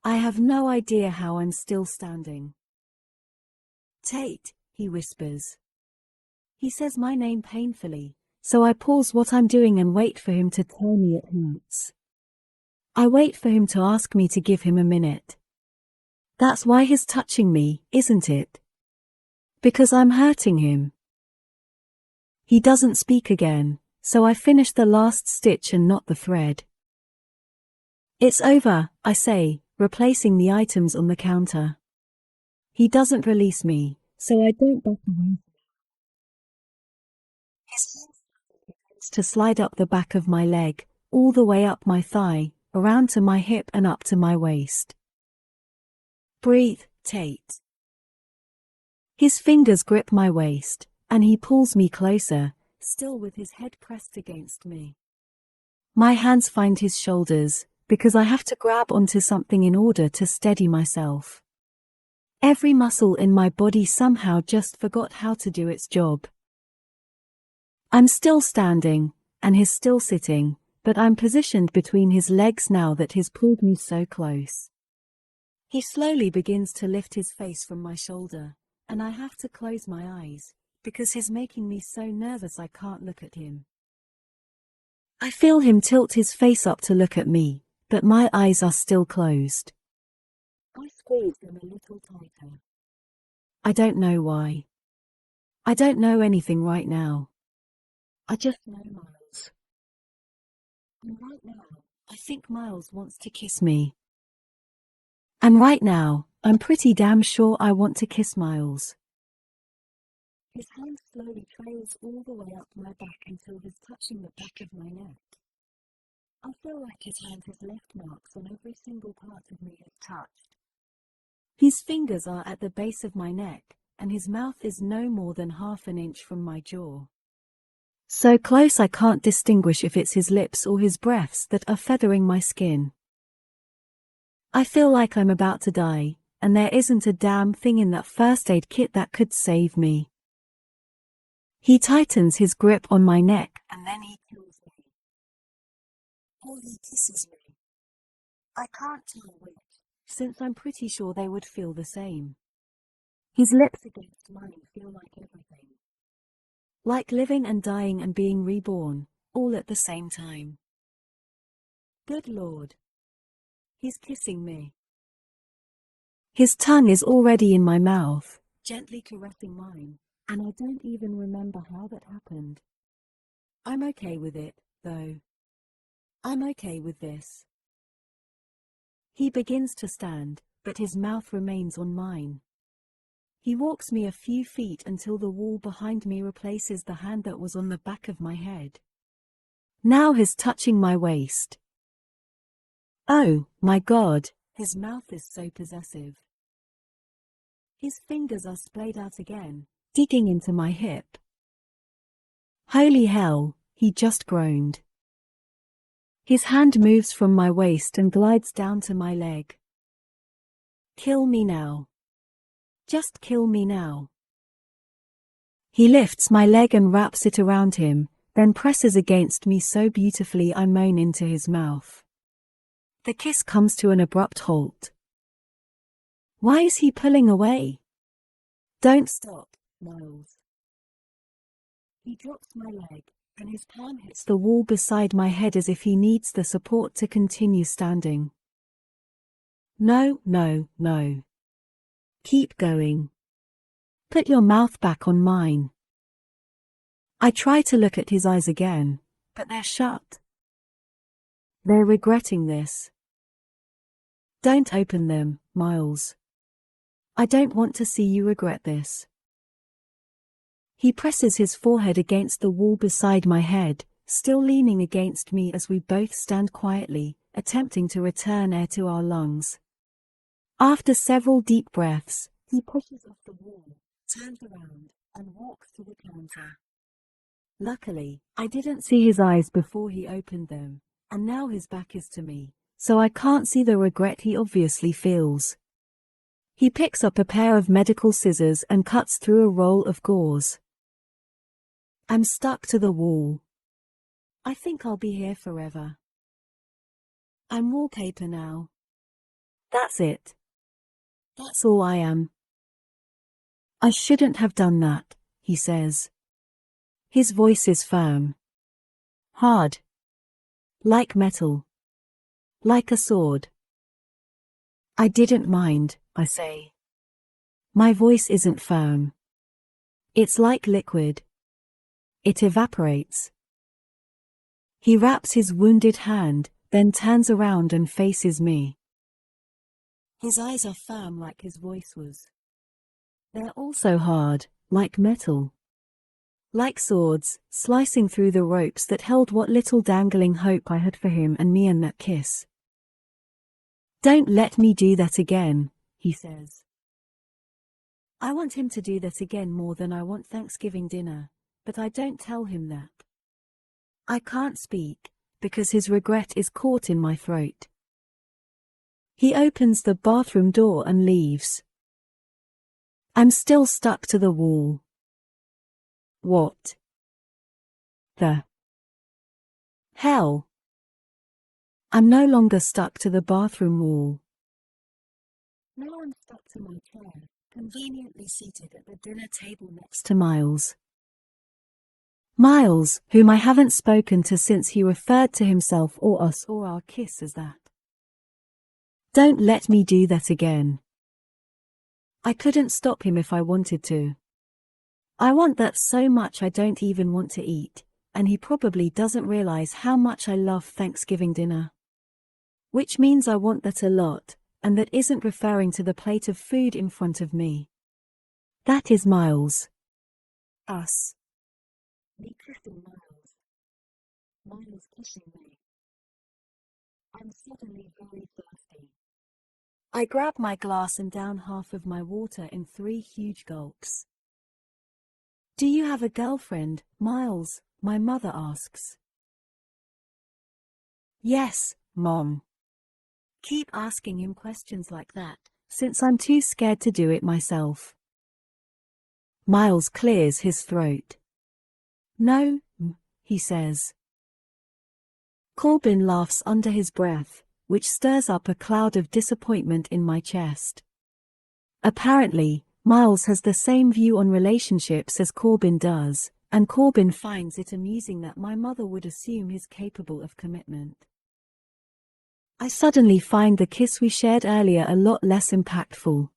I have no idea how I'm still standing. Tate, he whispers. He says my name painfully, so I pause what I'm doing and wait for him to tell me it hurts. I wait for him to ask me to give him a minute. That's why he's touching me, isn't it? Because I'm hurting him. He doesn't speak again, so I finish the last stitch and knot the thread. It's over, I say, replacing the items on the counter. He doesn't release me, so I don't back away. His hand begins to slide up the back of my leg, all the way up my thigh, around to my hip and up to my waist. Breathe, Tate. His fingers grip my waist, and he pulls me closer, still with his head pressed against me. My hands find his shoulders, because I have to grab onto something in order to steady myself. Every muscle in my body somehow just forgot how to do its job. I'm still standing, and he's still sitting, but I'm positioned between his legs now that he's pulled me so close. He slowly begins to lift his face from my shoulder, and I have to close my eyes, because he's making me so nervous I can't look at him. I feel him tilt his face up to look at me, but my eyes are still closed. I squeeze them a little tighter. I don't know why. I don't know anything right now. I just know Miles. And right now, I think Miles wants to kiss me. And right now, I'm pretty damn sure I want to kiss Miles. His hand slowly trails all the way up my back until he's touching the back of my neck. I feel like his hand has left marks on every single part of me it touched. His fingers are at the base of my neck, and his mouth is no more than half an inch from my jaw. So close I can't distinguish if it's his lips or his breaths that are feathering my skin. I feel like I'm about to die, and there isn't a damn thing in that first aid kit that could save me. He tightens his grip on my neck, and then he kills me. Or he kisses me. I can't tell which, since I'm pretty sure they would feel the same. His lips against mine feel like everything. Like living and dying and being reborn, all at the same time. Good Lord. He's kissing me. His tongue is already in my mouth, gently caressing mine, and I don't even remember how that happened. I'm okay with it, though. I'm okay with this. He begins to stand, but his mouth remains on mine. He walks me a few feet until the wall behind me replaces the hand that was on the back of my head. Now he's touching my waist. Oh, my God, his mouth is so possessive. His fingers are splayed out again, digging into my hip. Holy hell, he just groaned. His hand moves from my waist and glides down to my leg. Kill me now. Just kill me now. He lifts my leg and wraps it around him, then presses against me so beautifully I moan into his mouth. The kiss comes to an abrupt halt. Why is he pulling away? Don't stop, Miles. He drops my leg, and his palm hits the wall beside my head as if he needs the support to continue standing. No, no, no. Keep going. Put your mouth back on mine. I try to look at his eyes again, but they're shut. They're regretting this. Don't open them, Miles. I don't want to see you regret this. He presses his forehead against the wall beside my head, still leaning against me as we both stand quietly, attempting to return air to our lungs. After several deep breaths, he pushes off the wall, turns around, and walks to the counter. Luckily, I didn't see his eyes before he opened them, and now his back is to me, so I can't see the regret he obviously feels. He picks up a pair of medical scissors and cuts through a roll of gauze. I'm stuck to the wall. I think I'll be here forever. I'm wallpaper now. That's it. That's all I am. I shouldn't have done that, he says. His voice is firm. Hard. Like metal. Like a sword. I didn't mind, I say. My voice isn't firm. It's like liquid. It evaporates. He wraps his wounded hand, then turns around and faces me. His eyes are firm like his voice was. They're also hard, like metal. Like swords, slicing through the ropes that held what little dangling hope I had for him and me in that kiss. Don't let me do that again, he says. I want him to do that again more than I want Thanksgiving dinner, but I don't tell him that. I can't speak, because his regret is caught in my throat. He opens the bathroom door and leaves. I'm still stuck to the wall. What the hell? I'm no longer stuck to the bathroom wall. Now I'm stuck to my chair, conveniently seated at the dinner table next to Miles. Miles, whom I haven't spoken to since he referred to himself or us or our kiss as that. Don't let me do that again. I couldn't stop him if I wanted to. I want that so much I don't even want to eat, and he probably doesn't realize how much I love Thanksgiving dinner. Which means I want that a lot, and that isn't referring to the plate of food in front of me. That is Miles. Us. Me kissing Miles. Miles kissing me. I'm suddenly very thirsty. I grab my glass and down half of my water in 3 huge gulps. Do you have a girlfriend, Miles? My mother asks. Yes, Mom. Keep asking him questions like that, since I'm too scared to do it myself. Miles clears his throat. No, he says. Corbin laughs under his breath, which stirs up a cloud of disappointment in my chest. Apparently, Miles has the same view on relationships as Corbin does, and Corbin finds it amusing that my mother would assume he's capable of commitment. I suddenly find the kiss we shared earlier a lot less impactful.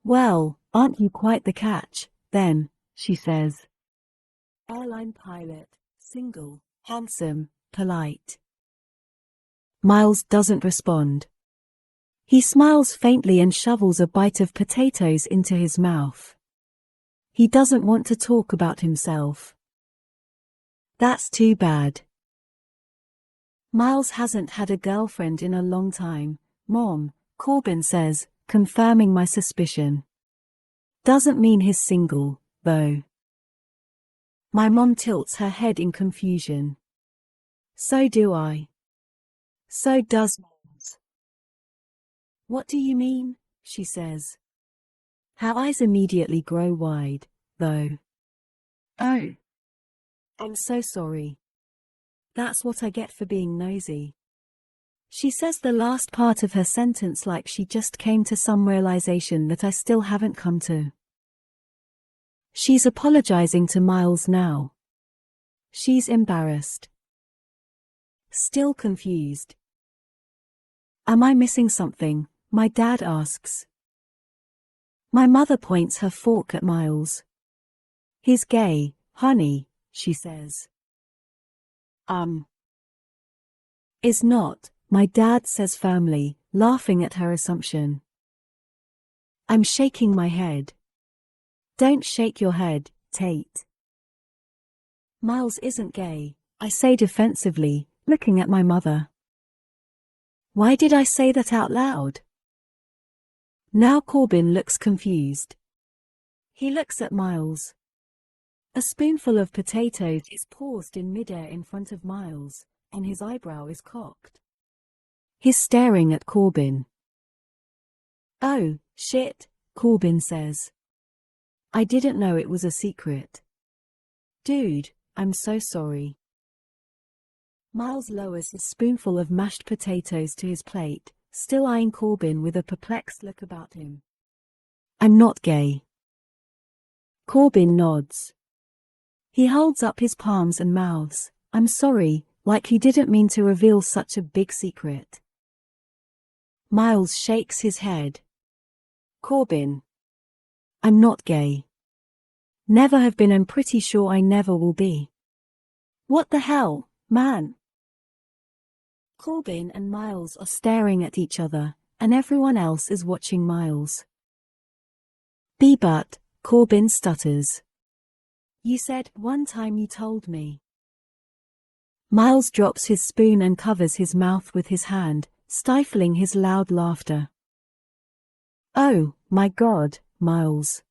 Well, aren't you quite the catch, then, she says. Airline pilot, single, handsome, polite. Miles doesn't respond. He smiles faintly and shovels a bite of potatoes into his mouth. He doesn't want to talk about himself. That's too bad. Miles hasn't had a girlfriend in a long time, Mom, Corbin says, confirming my suspicion. Doesn't mean he's single, though. My mom tilts her head in confusion. So do I. So does Miles. What do you mean? She says. Her eyes immediately grow wide, though. Oh. I'm so sorry. That's what I get for being nosy. She says the last part of her sentence like she just came to some realization that I still haven't come to. She's apologizing to Miles now. She's embarrassed. Still confused. Am I missing something? My dad asks. My mother points her fork at Miles. He's gay, honey, she says. Is not, my dad says firmly, laughing at her assumption. I'm shaking my head. Don't shake your head, Tate. Miles isn't gay, I say defensively, looking at my mother. Why did I say that out loud? Now Corbin looks confused. He looks at Miles. A spoonful of potatoes is paused in midair in front of Miles, and his eyebrow is cocked. He's staring at Corbin. Oh, shit, Corbin says. I didn't know it was a secret. Dude, I'm so sorry. Miles lowers a spoonful of mashed potatoes to his plate, still eyeing Corbin with a perplexed look about him. I'm not gay. Corbin nods. He holds up his palms and mouths, I'm sorry, like he didn't mean to reveal such a big secret. Miles shakes his head. Corbin. I'm not gay. Never have been and pretty sure I never will be. What the hell, man? Corbin and Miles are staring at each other, and everyone else is watching Miles. But, Corbin stutters. You said one time you told me. Miles drops his spoon and covers his mouth with his hand, stifling his loud laughter. Oh, my God, Miles.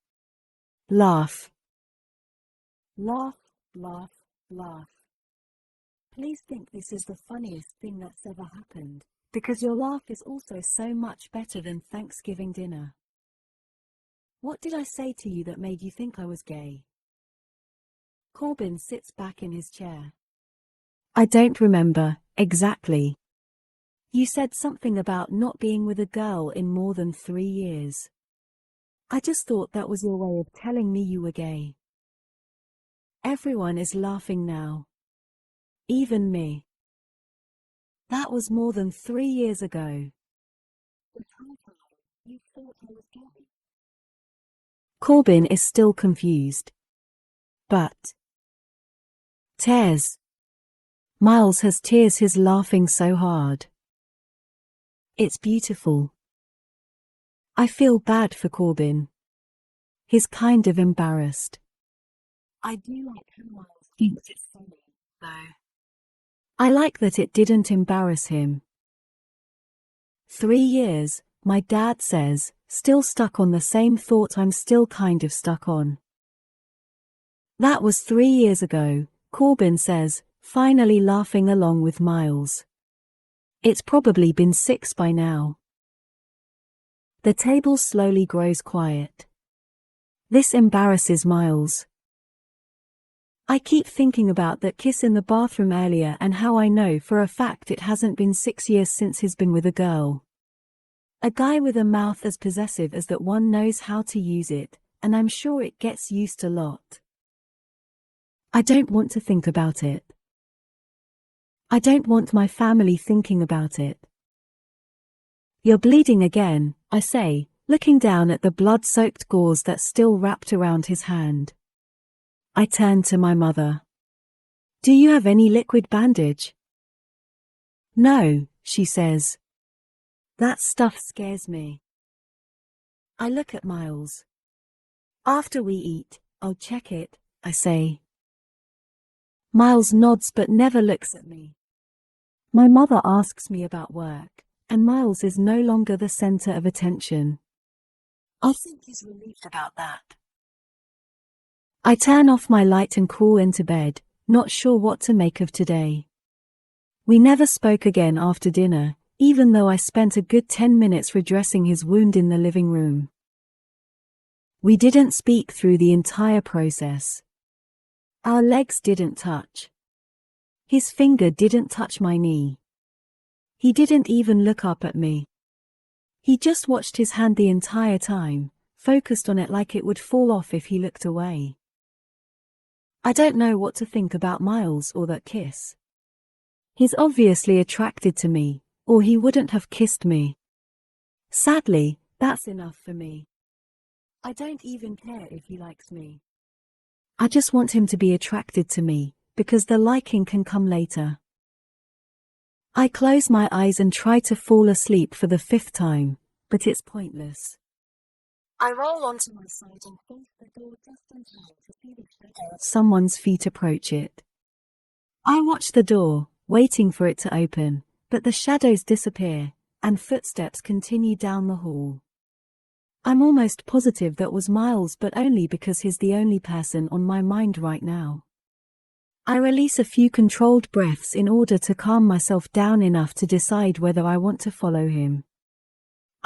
Laugh. Laugh, laugh, laugh. Please think this is the funniest thing that's ever happened, because your laugh is also so much better than Thanksgiving dinner. What did I say to you that made you think I was gay? Corbin sits back in his chair. I don't remember, exactly. You said something about not being with a girl in more than 3 years. I just thought that was your way of telling me you were gay. Everyone is laughing now. Even me. That was more than 3 years ago. You thought I was gay. Corbin is still confused. But tears. Miles has tears. He's laughing so hard. It's beautiful. I feel bad for Corbin. He's kind of embarrassed. I do like how Miles thinks it's funny, though. I like that it didn't embarrass him. 3 years, my dad says, still stuck on the same thought I'm still kind of stuck on. That was 3 years ago, Corbin says, finally laughing along with Miles. It's probably been 6 by now. The table slowly grows quiet. This embarrasses Miles. I keep thinking about that kiss in the bathroom earlier and how I know for a fact it hasn't been 6 years since he's been with a girl. A guy with a mouth as possessive as that one knows how to use it, and I'm sure it gets used a lot. I don't want to think about it. I don't want my family thinking about it. You're bleeding again, I say, looking down at the blood-soaked gauze that's still wrapped around his hand. I turn to my mother. Do you have any liquid bandage? No, she says. That stuff scares me. I look at Miles. After we eat, I'll check it, I say. Miles nods but never looks at me. My mother asks me about work, and Miles is no longer the center of attention. I think he's relieved about that. I turn off my light and crawl into bed, not sure what to make of today. We never spoke again after dinner, even though I spent a good 10 minutes redressing his wound in the living room. We didn't speak through the entire process. Our legs didn't touch. His finger didn't touch my knee. He didn't even look up at me. He just watched his hand the entire time, focused on it like it would fall off if he looked away. I don't know what to think about Miles or that kiss. He's obviously attracted to me, or he wouldn't have kissed me. Sadly, that's enough for me. I don't even care if he likes me. I just want him to be attracted to me, because the liking can come later. I close my eyes and try to fall asleep for the 5th time, but it's pointless. I roll onto my side and face the door just in time to see the shadow of someone's feet approach it. I watch the door, waiting for it to open, but the shadows disappear, and footsteps continue down the hall. I'm almost positive that was Miles, but only because he's the only person on my mind right now. I release a few controlled breaths in order to calm myself down enough to decide whether I want to follow him.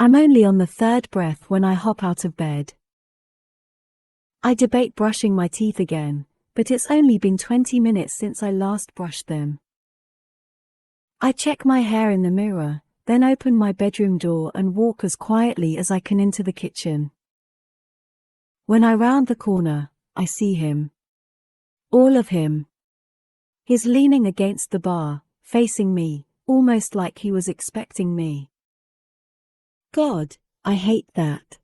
I'm only on the 3rd breath when I hop out of bed. I debate brushing my teeth again, but it's only been 20 minutes since I last brushed them. I check my hair in the mirror, then open my bedroom door and walk as quietly as I can into the kitchen. When I round the corner, I see him. All of him. He's leaning against the bar, facing me, almost like he was expecting me. God, I hate that.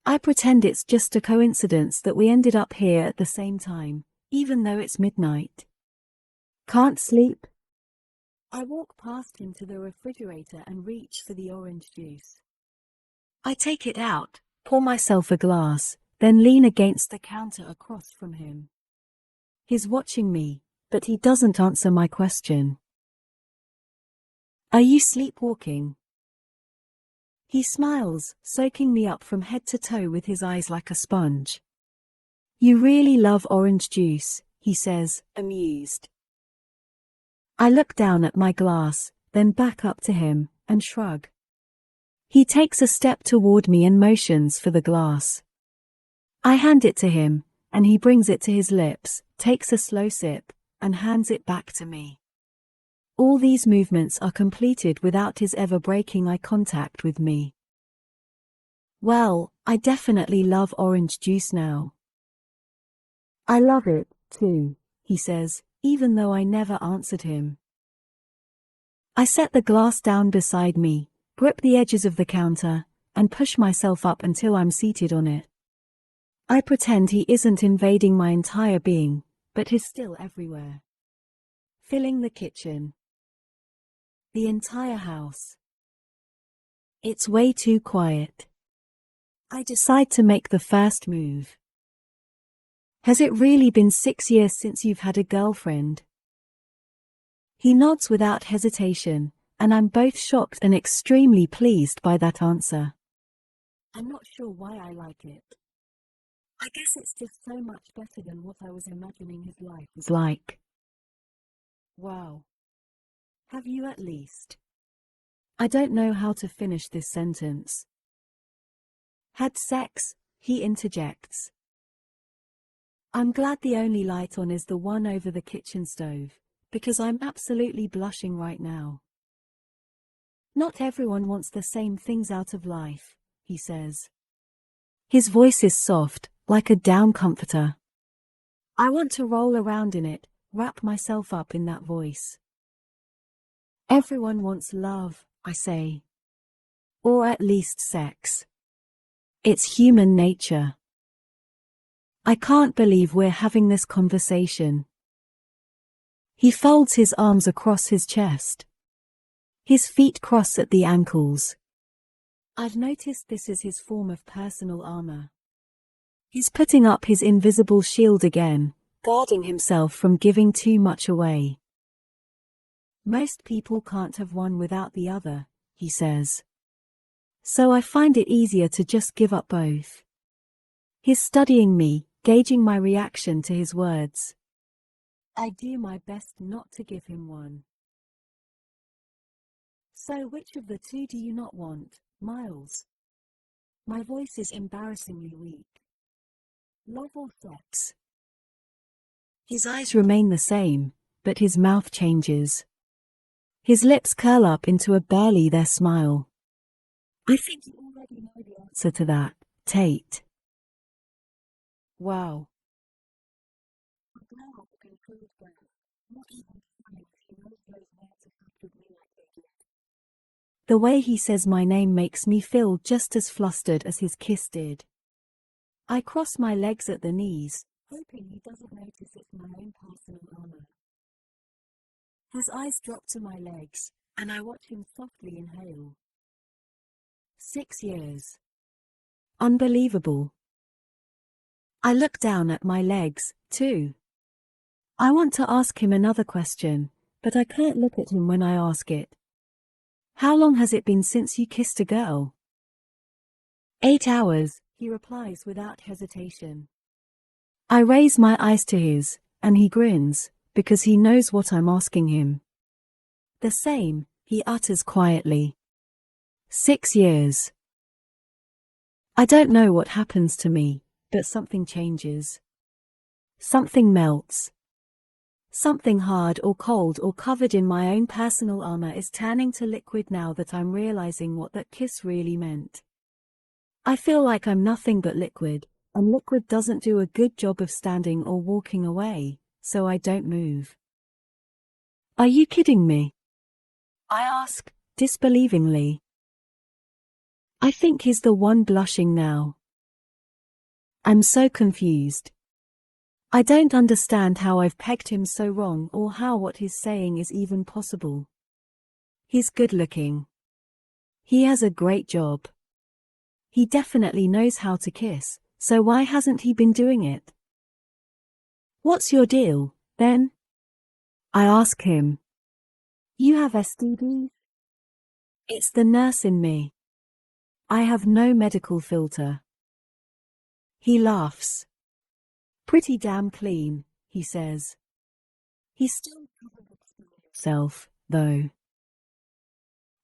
I pretend it's just a coincidence that we ended up here at the same time, even though it's midnight. Can't sleep? I walk past him to the refrigerator and reach for the orange juice. I take it out, pour myself a glass, then lean against the counter across from him. He's watching me, but he doesn't answer my question. Are you sleepwalking? He smiles, soaking me up from head to toe with his eyes like a sponge. You really love orange juice, he says, amused. I look down at my glass, then back up to him, and shrug. He takes a step toward me and motions for the glass. I hand it to him, and he brings it to his lips, takes a slow sip, and hands it back to me. All these movements are completed without his ever breaking eye contact with me. Well, I definitely love orange juice now. I love it, too, he says, even though I never answered him. I set the glass down beside me, grip the edges of the counter, and push myself up until I'm seated on it. I pretend he isn't invading my entire being, but he's still everywhere. Filling the kitchen. The entire house. It's way too quiet. I decide to make the first move. Has it really been 6 years since you've had a girlfriend? He nods without hesitation, and I'm both shocked and extremely pleased by that answer. I'm not sure why I like it. I guess it's just so much better than what I was imagining his life was like. Wow. Have you at least? I don't know how to finish this sentence. Had sex, he interjects. I'm glad the only light on is the one over the kitchen stove, because I'm absolutely blushing right now. Not everyone wants the same things out of life, he says. His voice is soft, like a down comforter. I want to roll around in it, wrap myself up in that voice. Everyone wants love, I say. Or at least sex. It's human nature. I can't believe we're having this conversation. He folds his arms across his chest. His feet cross at the ankles. I've noticed this is his form of personal armor. He's putting up his invisible shield again, guarding himself from giving too much away. Most people can't have one without the other, he says. So I find it easier to just give up both. He's studying me, gauging my reaction to his words. I do my best not to give him one. So which of the two do you not want, Miles? My voice is embarrassingly weak. Love or sex? His eyes remain the same, but his mouth changes. His lips curl up into a barely there smile. I think you already know the answer to that, Tate. Wow. The way he says my name makes me feel just as flustered as his kiss did. I cross my legs at the knees, hoping he doesn't notice it's my own personal armor. His eyes drop to my legs, and I watch him softly inhale. 6 years. Unbelievable. I look down at my legs, too. I want to ask him another question, but I can't look at him when I ask it. How long has it been since you kissed a girl? 8 hours, he replies without hesitation. I raise my eyes to his, and he grins, because he knows what I'm asking him. The same, he utters quietly. 6 years. I don't know what happens to me, but something changes. Something melts. Something hard or cold or covered in my own personal armor is turning to liquid now that I'm realizing what that kiss really meant. I feel like I'm nothing but liquid, and liquid doesn't do a good job of standing or walking away, so I don't move. Are you kidding me? I ask, disbelievingly. I think he's the one blushing now. I'm so confused. I don't understand how I've pegged him so wrong or how what he's saying is even possible. He's good looking. He has a great job. He definitely knows how to kiss, so why hasn't he been doing it? What's your deal, then? I ask him. You have STDs? It's the nurse in me. I have no medical filter. He laughs. Pretty damn clean, he says. He's still himself, though.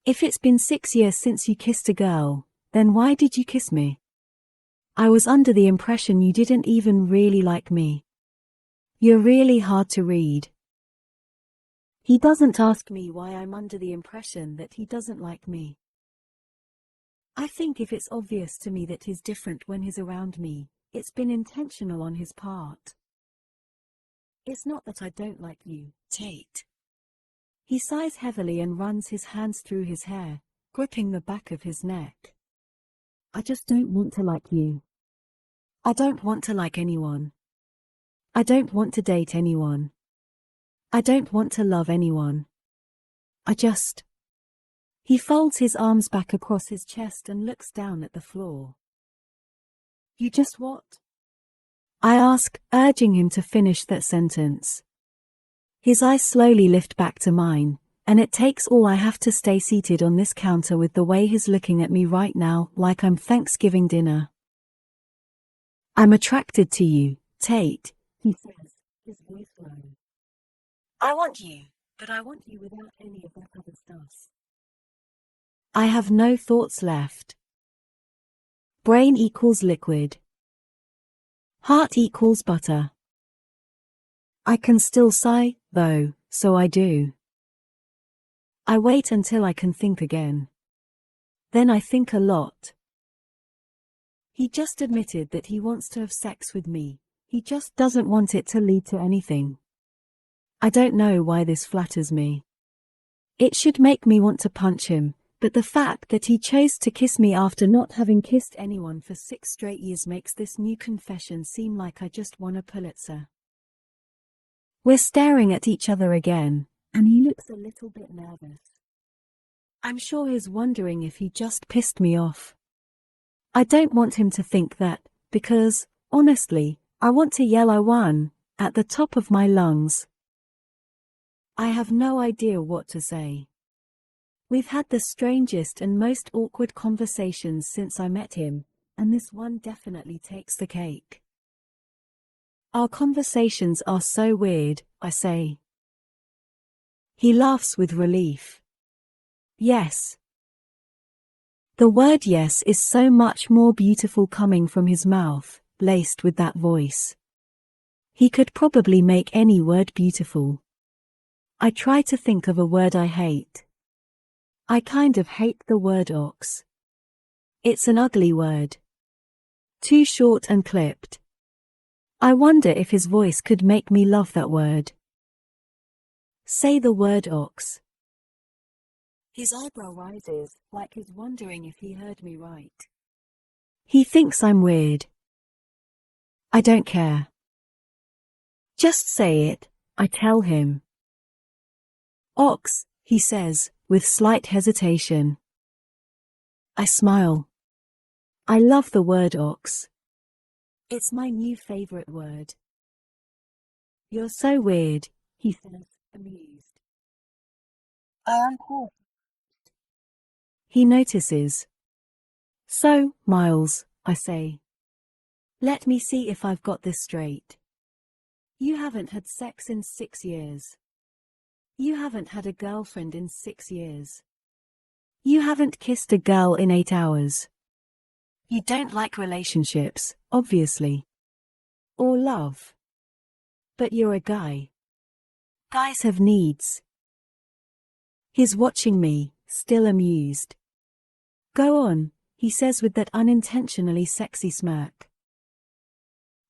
If it's been 6 years since you kissed a girl, then why did you kiss me? I was under the impression you didn't even really like me. You're really hard to read. He doesn't ask me why I'm under the impression that he doesn't like me. I think if it's obvious to me that he's different when he's around me, it's been intentional on his part. It's not that I don't like you, Tate. He sighs heavily and runs his hands through his hair, gripping the back of his neck. I just don't want to like you. I don't want to like anyone. I don't want to date anyone. I don't want to love anyone. I just... He folds his arms back across his chest and looks down at the floor. You just what? I ask, urging him to finish that sentence. His eyes slowly lift back to mine, and it takes all I have to stay seated on this counter with the way he's looking at me right now, like I'm Thanksgiving dinner. I'm attracted to you, Tate, he says, his voice low. I want you, but I want you without any of that other stuff. I have no thoughts left. Brain equals liquid. Heart equals butter. I can still sigh, though, so I do. I wait until I can think again. Then I think a lot. He just admitted that he wants to have sex with me. He just doesn't want it to lead to anything. I don't know why this flatters me. It should make me want to punch him, but the fact that he chose to kiss me after not having kissed anyone for 6 straight years makes this new confession seem like I just won a Pulitzer. We're staring at each other again, and he looks a little bit nervous. I'm sure he's wondering if he just pissed me off. I don't want him to think that, because, honestly, I want to yell I won, at the top of my lungs. I have no idea what to say. We've had the strangest and most awkward conversations since I met him, and this one definitely takes the cake. Our conversations are so weird, I say. He laughs with relief. Yes. The word yes is so much more beautiful coming from his mouth, laced with that voice. He could probably make any word beautiful. I try to think of a word I hate. I kind of hate the word ox. It's an ugly word. Too short and clipped. I wonder if his voice could make me love that word. Say the word ox. His eyebrow rises, like he's wondering if he heard me right. He thinks I'm weird. I don't care. Just say it, I tell him. Ox, he says, with slight hesitation. I smile. I love the word ox. It's my new favorite word. You're so weird, he says, amused. I am cool. He notices. So, Miles, I say. Let me see if I've got this straight. You haven't had sex in 6 years. You haven't had a girlfriend in 6 years. You haven't kissed a girl in 8 hours. You don't like relationships, obviously. Or love. But you're a guy. Guys have needs. He's watching me, still amused. Go on, he says with that unintentionally sexy smirk.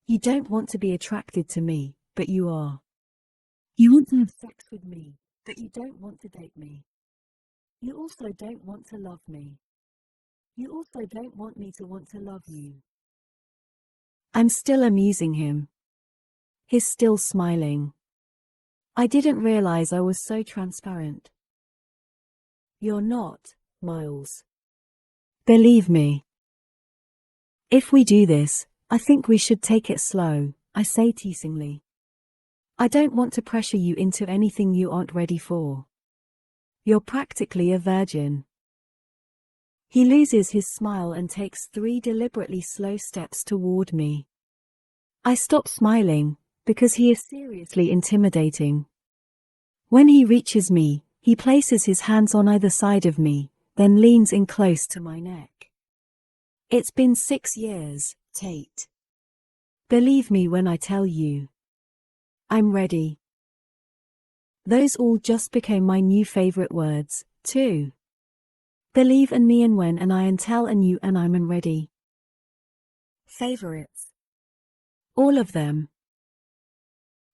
You don't want to be attracted to me, but you are. You want to have sex with me, but you don't want to date me. You also don't want to love me. You also don't want me to want to love you. I'm still amusing him. He's still smiling. I didn't realize I was so transparent. You're not, Miles. Believe me. If we do this, I think we should take it slow, I say teasingly. I don't want to pressure you into anything you aren't ready for. You're practically a virgin. He loses his smile and takes 3 deliberately slow steps toward me. I stop smiling, because he is seriously intimidating. When he reaches me, he places his hands on either side of me, then leans in close to my neck. It's been 6 years, Tate. Believe me when I tell you. I'm ready. Those all just became my new favorite words, too. Believe in me and when and I and tell and you and I'm ready. Favorites. All of them.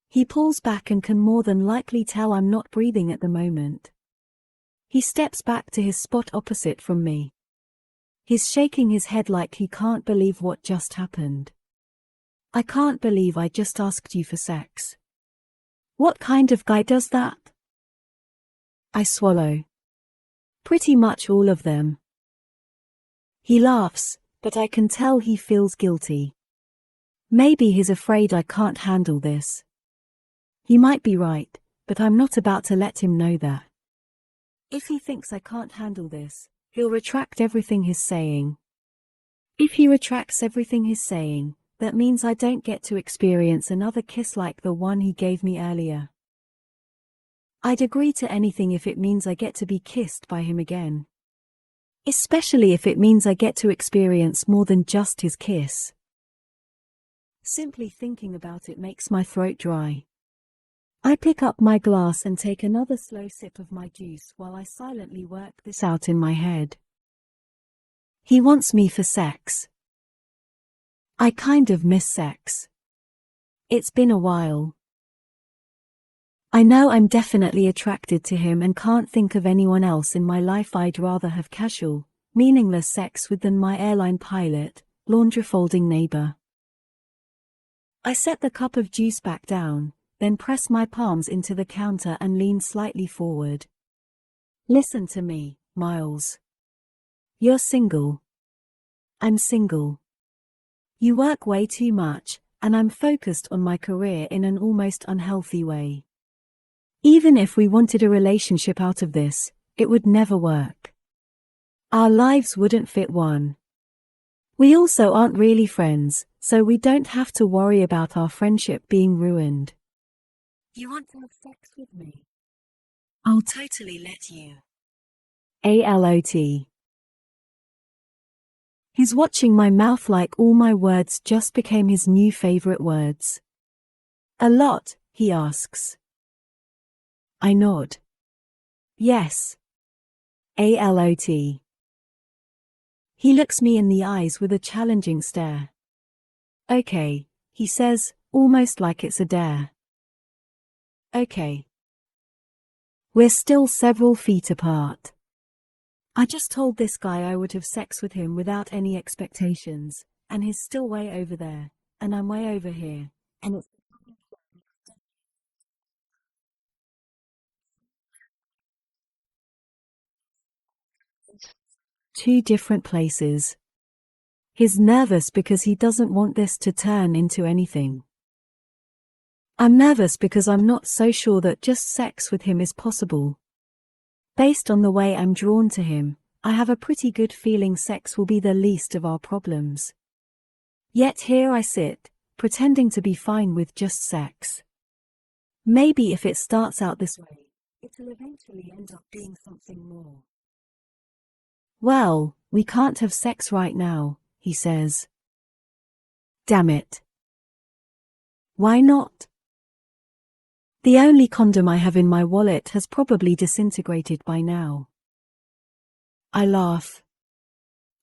He pulls back and can more than likely tell I'm not breathing at the moment. He steps back to his spot opposite from me. He's shaking his head like he can't believe what just happened. I can't believe I just asked you for sex. What kind of guy does that? I swallow. Pretty much all of them. He laughs, but I can tell he feels guilty. Maybe he's afraid I can't handle this. He might be right, but I'm not about to let him know that. If he thinks I can't handle this, he'll retract everything he's saying. If he retracts everything he's saying, that means I don't get to experience another kiss like the one he gave me earlier. I'd agree to anything if it means I get to be kissed by him again. Especially if it means I get to experience more than just his kiss. Simply thinking about it makes my throat dry. I pick up my glass and take another slow sip of my juice while I silently work this out in my head. He wants me for sex. I kind of miss sex. It's been a while. I know I'm definitely attracted to him and can't think of anyone else in my life I'd rather have casual, meaningless sex with than my airline pilot, laundry folding neighbor. I set the cup of juice back down, then press my palms into the counter and lean slightly forward. Listen to me, Miles. You're single. I'm single. You work way too much, and I'm focused on my career in an almost unhealthy way. Even if we wanted a relationship out of this, it would never work. Our lives wouldn't fit one. We also aren't really friends, so we don't have to worry about our friendship being ruined. You want to have sex with me? I'll totally let you. ALOT. He's watching my mouth like all my words just became his new favorite words. A lot, he asks. I nod. Yes. ALOT. He looks me in the eyes with a challenging stare. Okay, he says, almost like it's a dare. Okay. We're still several feet apart. I just told this guy I would have sex with him without any expectations, and he's still way over there, and I'm way over here, and it's two different places. He's nervous because he doesn't want this to turn into anything. I'm nervous because I'm not so sure that just sex with him is possible. Based on the way I'm drawn to him, I have a pretty good feeling sex will be the least of our problems. Yet here I sit, pretending to be fine with just sex. Maybe if it starts out this way, it'll eventually end up being something more. Well, we can't have sex right now, he says. Damn it. Why not? The only condom I have in my wallet has probably disintegrated by now. I laugh.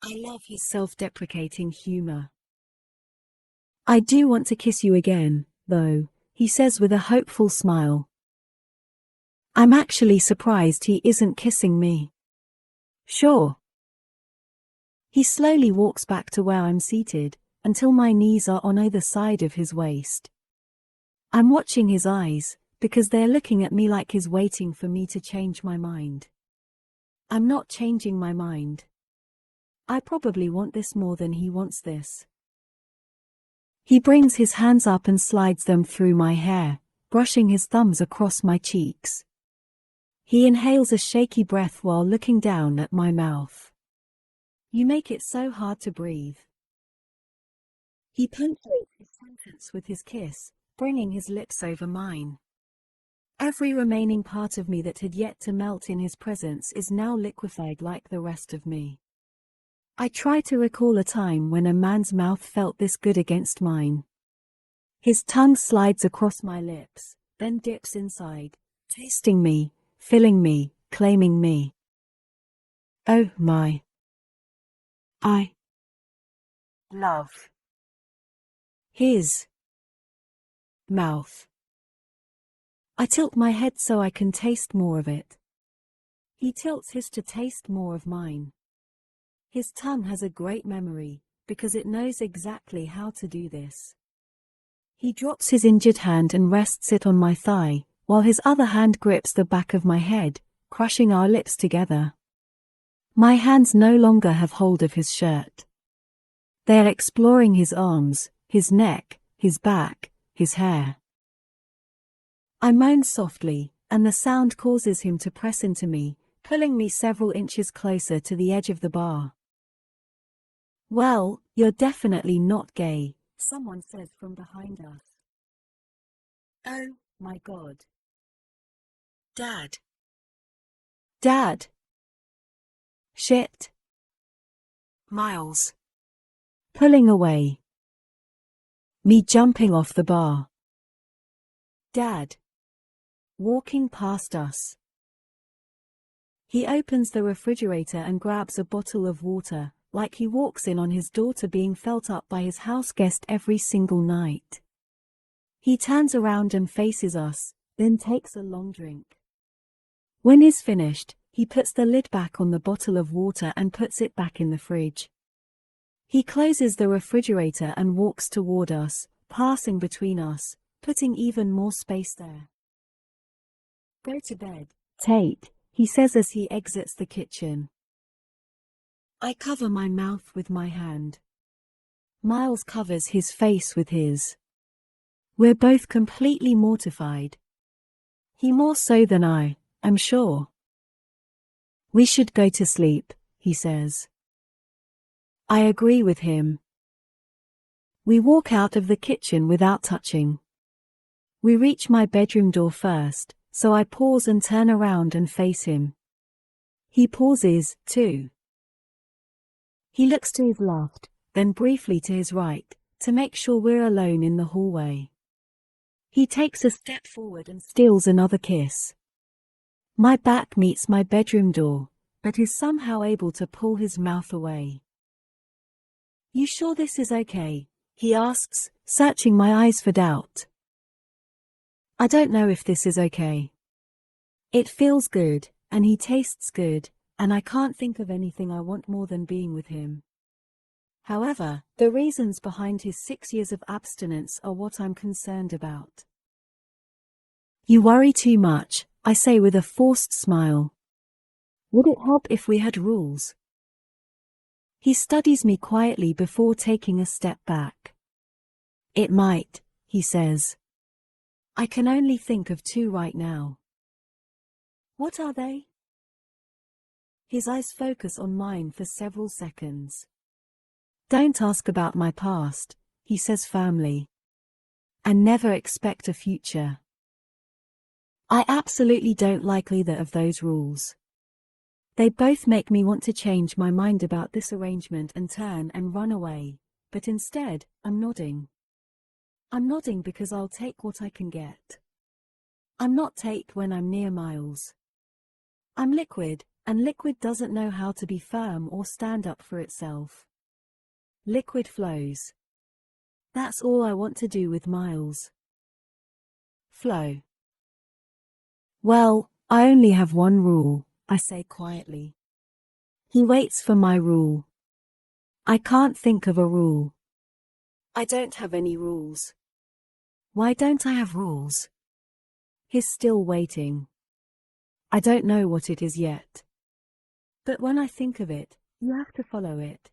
I love his self-deprecating humor. I do want to kiss you again, though, he says with a hopeful smile. I'm actually surprised he isn't kissing me. Sure. He slowly walks back to where I'm seated, until my knees are on either side of his waist. I'm watching his eyes, because they're looking at me like he's waiting for me to change my mind. I'm not changing my mind. I probably want this more than he wants this. He brings his hands up and slides them through my hair, brushing his thumbs across my cheeks. He inhales a shaky breath while looking down at my mouth. You make it so hard to breathe. He punctuates his sentence with his kiss, bringing his lips over mine. Every remaining part of me that had yet to melt in his presence is now liquefied like the rest of me. I try to recall a time when a man's mouth felt this good against mine. His tongue slides across my lips, then dips inside, tasting me, filling me, claiming me. Oh my. I love his mouth. I tilt my head so I can taste more of it. He tilts his to taste more of mine. His tongue has a great memory, because it knows exactly how to do this. He drops his injured hand and rests it on my thigh, while his other hand grips the back of my head, crushing our lips together. My hands no longer have hold of his shirt. They are exploring his arms, his neck, his back, his hair. I moan softly, and the sound causes him to press into me, pulling me several inches closer to the edge of the bar. "Well, you're definitely not gay," someone says from behind us. "Oh, my God. Dad. Dad. Shit." Miles. Pulling away. Me jumping off the bar. Dad. Walking past us. He opens the refrigerator and grabs a bottle of water, like he walks in on his daughter being felt up by his house guest every single night. He turns around and faces us, then takes a long drink. When he's finished, he puts the lid back on the bottle of water and puts it back in the fridge. He closes the refrigerator and walks toward us, passing between us, putting even more space there. "Go to bed, Tate," he says as he exits the kitchen. I cover my mouth with my hand. Miles covers his face with his. We're both completely mortified. He more so than I'm sure. "We should go to sleep," he says. I agree with him. We walk out of the kitchen without touching. We reach my bedroom door first, so I pause and turn around and face him. He pauses, too. He looks to his left, then briefly to his right, to make sure we're alone in the hallway. He takes a step forward and steals another kiss. My back meets my bedroom door, but is somehow able to pull his mouth away. "You sure this is okay?" he asks, searching my eyes for doubt. I don't know if this is okay. It feels good, and he tastes good, and I can't think of anything I want more than being with him. However, the reasons behind his 6 years of abstinence are what I'm concerned about. "You worry too much," I say with a forced smile. "Would it help if we had rules?" He studies me quietly before taking a step back. "It might," he says. "I can only think of two right now." "What are they?" His eyes focus on mine for several seconds. "Don't ask about my past," he says firmly. "And never expect a future." I absolutely don't like either of those rules. They both make me want to change my mind about this arrangement and turn and run away, but instead, I'm nodding. I'm nodding because I'll take what I can get. I'm not Tate when I'm near Miles. I'm liquid, and liquid doesn't know how to be firm or stand up for itself. Liquid flows. That's all I want to do with Miles. Flow. "Well, I only have one rule," I say quietly. He waits for my rule. I can't think of a rule. I don't have any rules. Why don't I have rules? He's still waiting. I don't know what it is yet. But when I think of it, you have to follow it.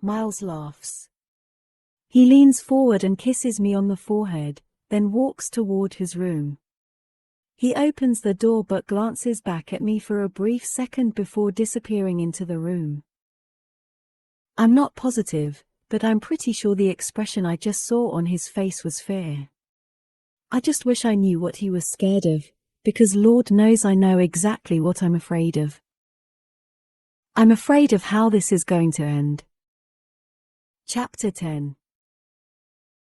Miles laughs. He leans forward and kisses me on the forehead, then walks toward his room. He opens the door but glances back at me for a brief second before disappearing into the room. I'm not positive, but I'm pretty sure the expression I just saw on his face was fear. I just wish I knew what he was scared of, because Lord knows I know exactly what I'm afraid of. I'm afraid of how this is going to end. Chapter 10.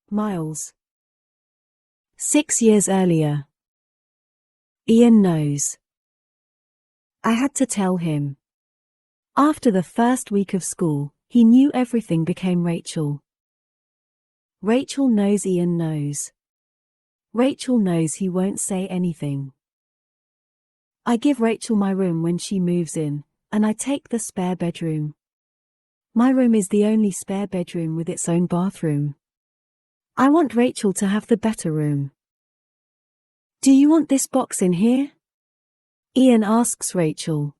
Miles. 6 years earlier. Ian knows. I had to tell him. After the first week of school, he knew everything became Rachel. Rachel knows Ian knows. Rachel knows he won't say anything. I give Rachel my room when she moves in, and I take the spare bedroom. My room is the only spare bedroom with its own bathroom. I want Rachel to have the better room. "Do you want this box in here?" Ian asks Rachel.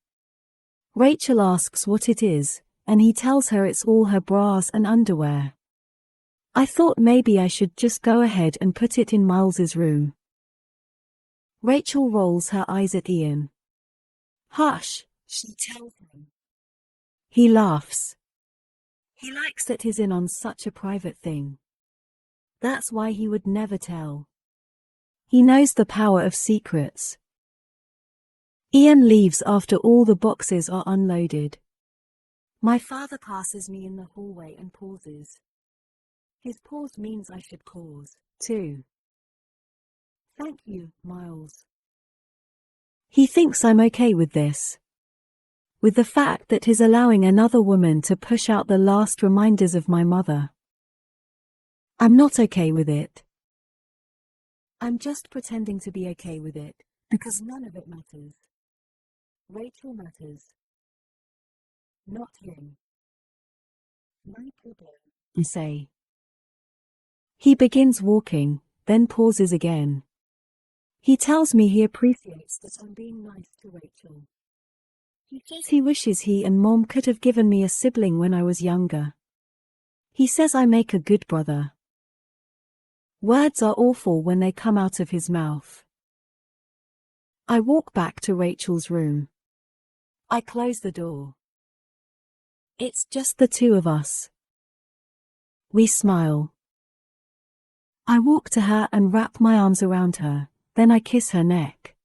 Rachel asks what it is, and he tells her it's all her bras and underwear. I thought maybe I should just go ahead and put it in Miles's room. Rachel rolls her eyes at Ian. Hush, she tells him. He laughs. He likes that he's in on such a private thing. That's why he would never tell. He knows the power of secrets. Ian leaves after all the boxes are unloaded. My father passes me in the hallway and pauses. His pause means I should pause, too. Thank you, Miles. He thinks I'm okay with this. With the fact that he's allowing another woman to push out the last reminders of my mother. I'm not okay with it. I'm just pretending to be okay with it, because none of it matters. Rachel matters. Not him. My problem, I say. He begins walking, then pauses again. He tells me he appreciates that I'm being nice to Rachel. He says he wishes he and Mom could have given me a sibling when I was younger. He says I make a good brother. Words are awful when they come out of his mouth. I walk back to Rachel's room. I close the door. It's just the two of us. We smile. I walk to her and wrap my arms around her, then I kiss her neck.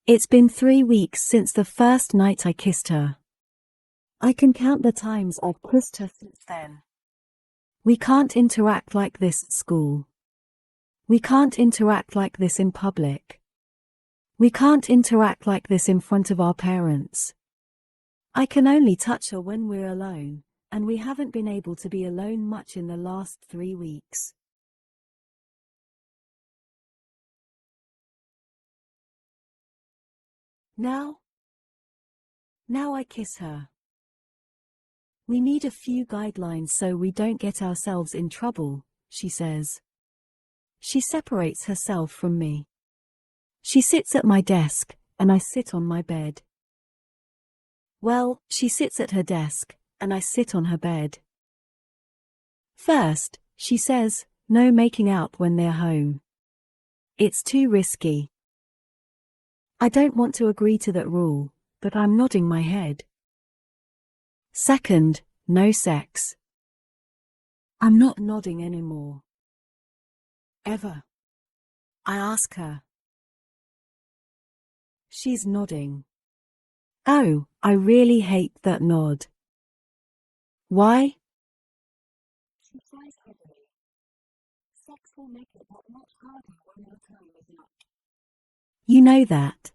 It's been 3 weeks since the first night I kissed her. I can count the times I've kissed her since then. We can't interact like this at school. We can't interact like this in public. We can't interact like this in front of our parents. I can only touch her when we're alone, and we haven't been able to be alone much in the last 3 weeks. Now I kiss her. We need a few guidelines so we don't get ourselves in trouble, she says. She separates herself from me. She sits at my desk, and I sit on my bed. Well, she sits at her desk, and I sit on her bed. First, she says, no making out when they're home. It's too risky. I don't want to agree to that rule, but I'm nodding my head. Second, no sex. I'm not nodding anymore. Ever. I ask her. She's nodding. Oh, I really hate that nod. Why? She sighs heavily. Sex will make it that much harder when your time is up. You know that.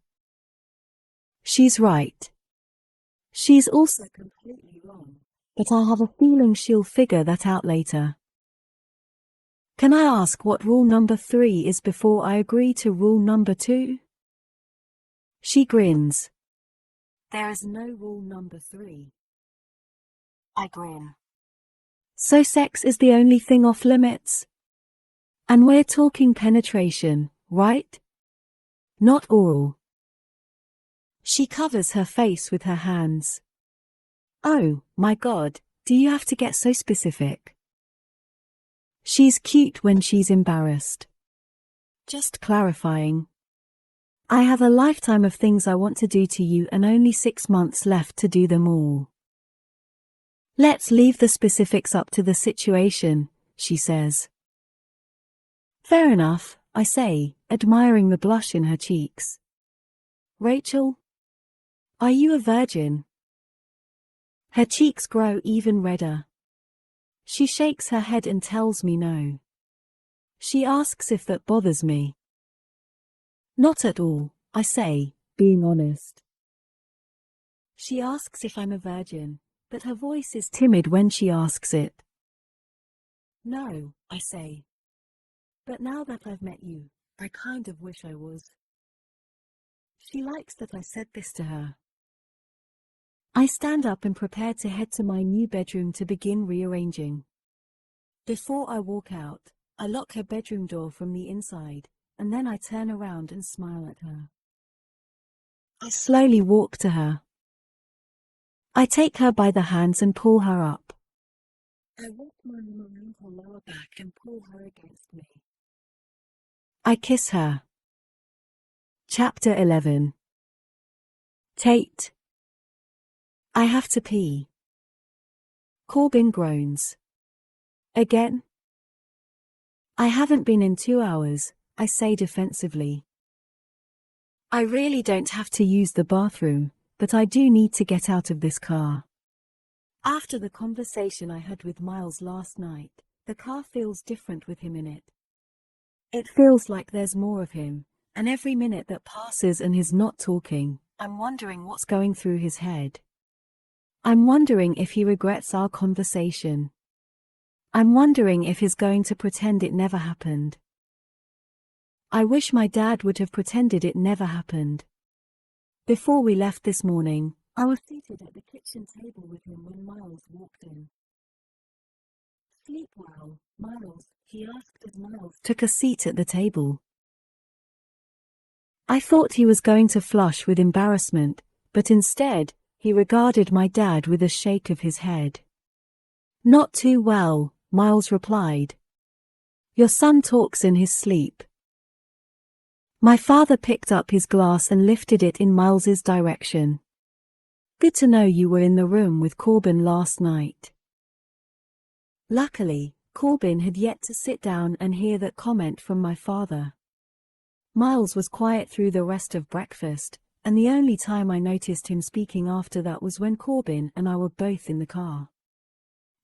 She's right. She's also completely wrong, but I have a feeling she'll figure that out later. Can I ask what rule number 3 is before I agree to rule number 2? She grins. There is no rule number 3. I grin. So sex is the only thing off limits? And we're talking penetration, right? Not oral. She covers her face with her hands. Oh, my God, do you have to get so specific? She's cute when she's embarrassed. Just clarifying. I have a lifetime of things I want to do to you and only 6 months left to do them all. Let's leave the specifics up to the situation, she says. Fair enough, I say, admiring the blush in her cheeks. Rachel? Are you a virgin? Her cheeks grow even redder. She shakes her head and tells me no. She asks if that bothers me. Not at all, I say, being honest. She asks if I'm a virgin, but her voice is timid when she asks it. No, I say. But now that I've met you, I kind of wish I was. She likes that I said this to her. I stand up and prepare to head to my new bedroom to begin rearranging. Before I walk out, I lock her bedroom door from the inside, and then I turn around and smile at her. I slowly walk to her. I take her by the hands and pull her up. I walk my arm around her lower back and pull her against me. I kiss her. Chapter 11. Tate. I have to pee. Corbin groans. Again? I haven't been in 2 hours, I say defensively. I really don't have to use the bathroom, but I do need to get out of this car. After the conversation I had with Miles last night, the car feels different with him in it. It feels like there's more of him, and every minute that passes and he's not talking, I'm wondering what's going through his head. I'm wondering if he regrets our conversation. I'm wondering if he's going to pretend it never happened. I wish my dad would have pretended it never happened. Before we left this morning, I was seated at the kitchen table with him when Miles walked in. Sleep well, Miles, he asked as Miles took a seat at the table. I thought he was going to flush with embarrassment, but instead, he regarded my dad with a shake of his head. Not too well, Miles replied. Your son talks in his sleep. My father picked up his glass and lifted it in Miles's direction. Good to know you were in the room with Corbin last night. Luckily, Corbin had yet to sit down and hear that comment from my father. Miles was quiet through the rest of breakfast, and the only time I noticed him speaking after that was when Corbin and I were both in the car.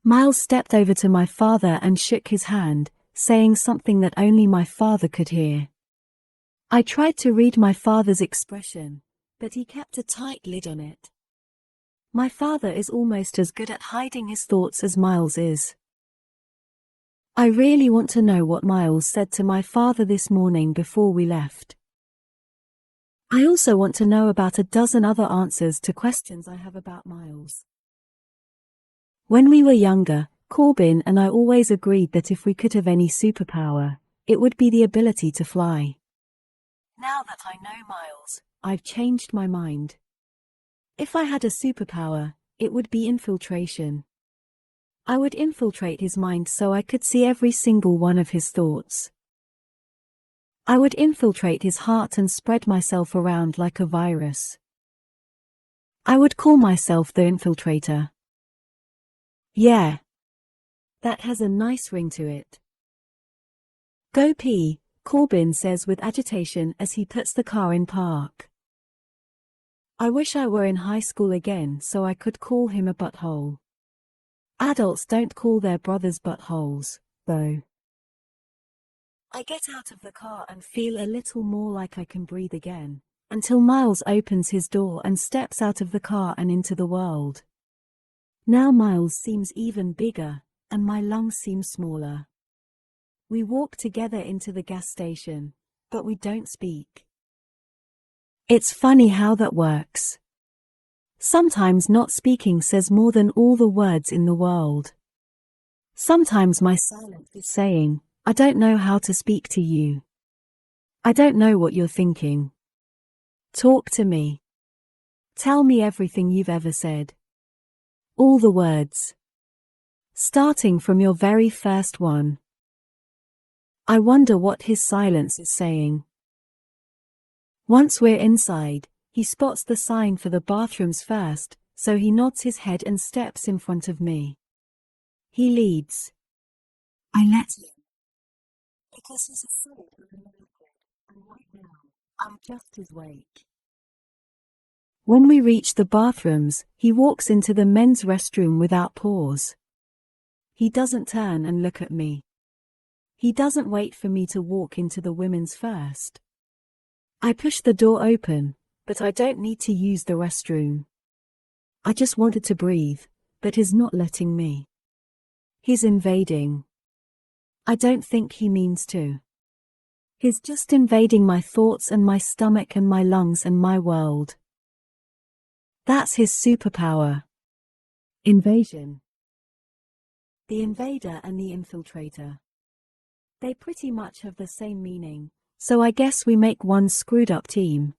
Miles stepped over to my father and shook his hand, saying something that only my father could hear. I tried to read my father's expression, but he kept a tight lid on it. My father is almost as good at hiding his thoughts as Miles is. I really want to know what Miles said to my father this morning before we left. I also want to know about a dozen other answers to questions I have about Miles. When we were younger, Corbin and I always agreed that if we could have any superpower, it would be the ability to fly. Now that I know Miles, I've changed my mind. If I had a superpower, it would be infiltration. I would infiltrate his mind so I could see every single one of his thoughts. I would infiltrate his heart and spread myself around like a virus. I would call myself the infiltrator. Yeah. That has a nice ring to it. Go pee, Corbin says with agitation as he puts the car in park. I wish I were in high school again so I could call him a butthole. Adults don't call their brothers buttholes, though. I get out of the car and feel a little more like I can breathe again, until Miles opens his door and steps out of the car and into the world. Now Miles seems even bigger, and my lungs seem smaller. We walk together into the gas station, but we don't speak. It's funny how that works. Sometimes not speaking says more than all the words in the world. Sometimes my silence is saying, I don't know how to speak to you. I don't know what you're thinking. Talk to me. Tell me everything you've ever said. All the words. Starting from your very first one. I wonder what his silence is saying. Once we're inside, he spots the sign for the bathrooms first, so he nods his head and steps in front of me. He leads. I let him. Because he's afraid I'm naked, and right now, I'm just his weight. When we reach the bathrooms, he walks into the men's restroom without pause. He doesn't turn and look at me. He doesn't wait for me to walk into the women's first. I push the door open, but I don't need to use the restroom. I just wanted to breathe, but he's not letting me. He's invading. I don't think he means to. He's just invading my thoughts and my stomach and my lungs and my world. That's his superpower. Invasion. The invader and the infiltrator. They pretty much have the same meaning, so I guess we make one screwed up team.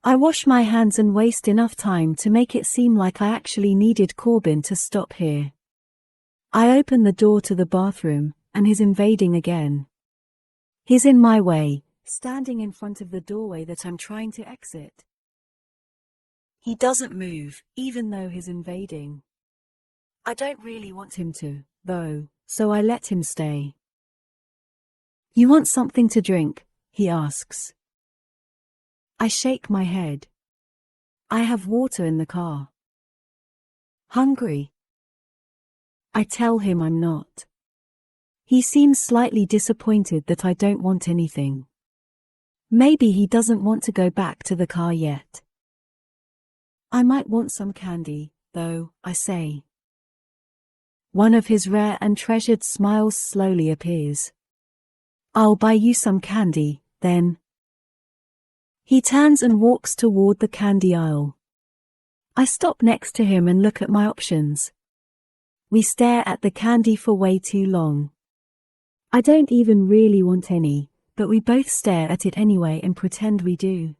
I wash my hands and waste enough time to make it seem like I actually needed Corbin to stop here. I open the door to the bathroom, and he's invading again. He's in my way, standing in front of the doorway that I'm trying to exit. He doesn't move, even though he's invading. I don't really want him to, though, so I let him stay. You want something to drink? He asks. I shake my head. I have water in the car. Hungry? I tell him I'm not. He seems slightly disappointed that I don't want anything. Maybe he doesn't want to go back to the car yet. I might want some candy, though, I say. One of his rare and treasured smiles slowly appears. I'll buy you some candy, then. He turns and walks toward the candy aisle. I stop next to him and look at my options. We stare at the candy for way too long. I don't even really want any, but we both stare at it anyway and pretend we do.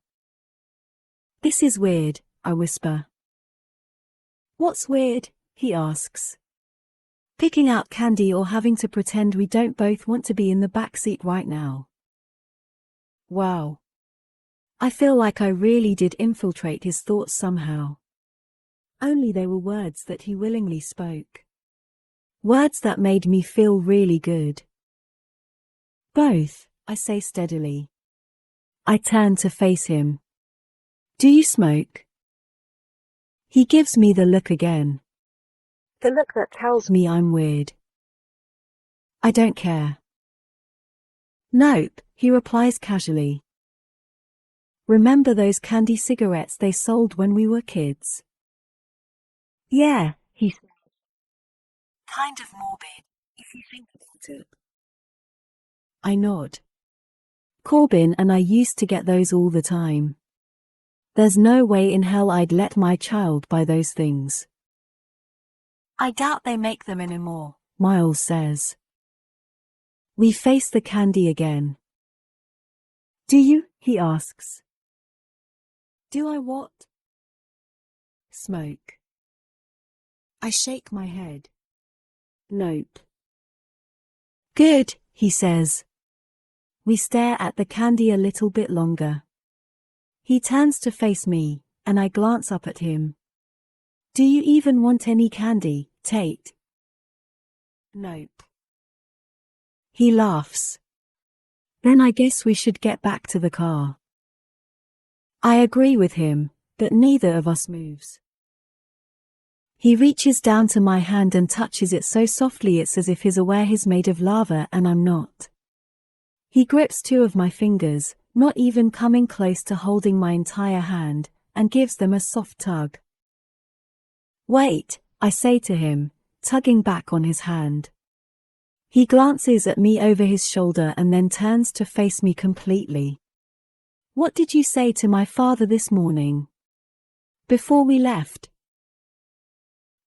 This is weird, I whisper. What's weird? He asks. Picking out candy or having to pretend we don't both want to be in the backseat right now. Wow. I feel like I really did infiltrate his thoughts somehow. Only they were words that he willingly spoke. Words that made me feel really good. Both, I say steadily. I turn to face him. Do you smoke? He gives me the look again. The look that tells me I'm weird. I don't care. Nope, he replies casually. Remember those candy cigarettes they sold when we were kids? Yeah, he said. Kind of morbid, if you think about it. I nod. Corbin and I used to get those all the time. There's no way in hell I'd let my child buy those things. I doubt they make them anymore, Miles says. We face the candy again. Do you? He asks. Do I what? Smoke. I shake my head. Nope. Good, he says. We stare at the candy a little bit longer. He turns to face me, and I glance up at him. Do you even want any candy, Tate? Nope. He laughs. Then I guess we should get back to the car. I agree with him, but neither of us moves. He reaches down to my hand and touches it so softly it's as if he's aware he's made of lava and I'm not. He grips two of my fingers, not even coming close to holding my entire hand, and gives them a soft tug. Wait, I say to him, tugging back on his hand. He glances at me over his shoulder and then turns to face me completely. What did you say to my father this morning? Before we left?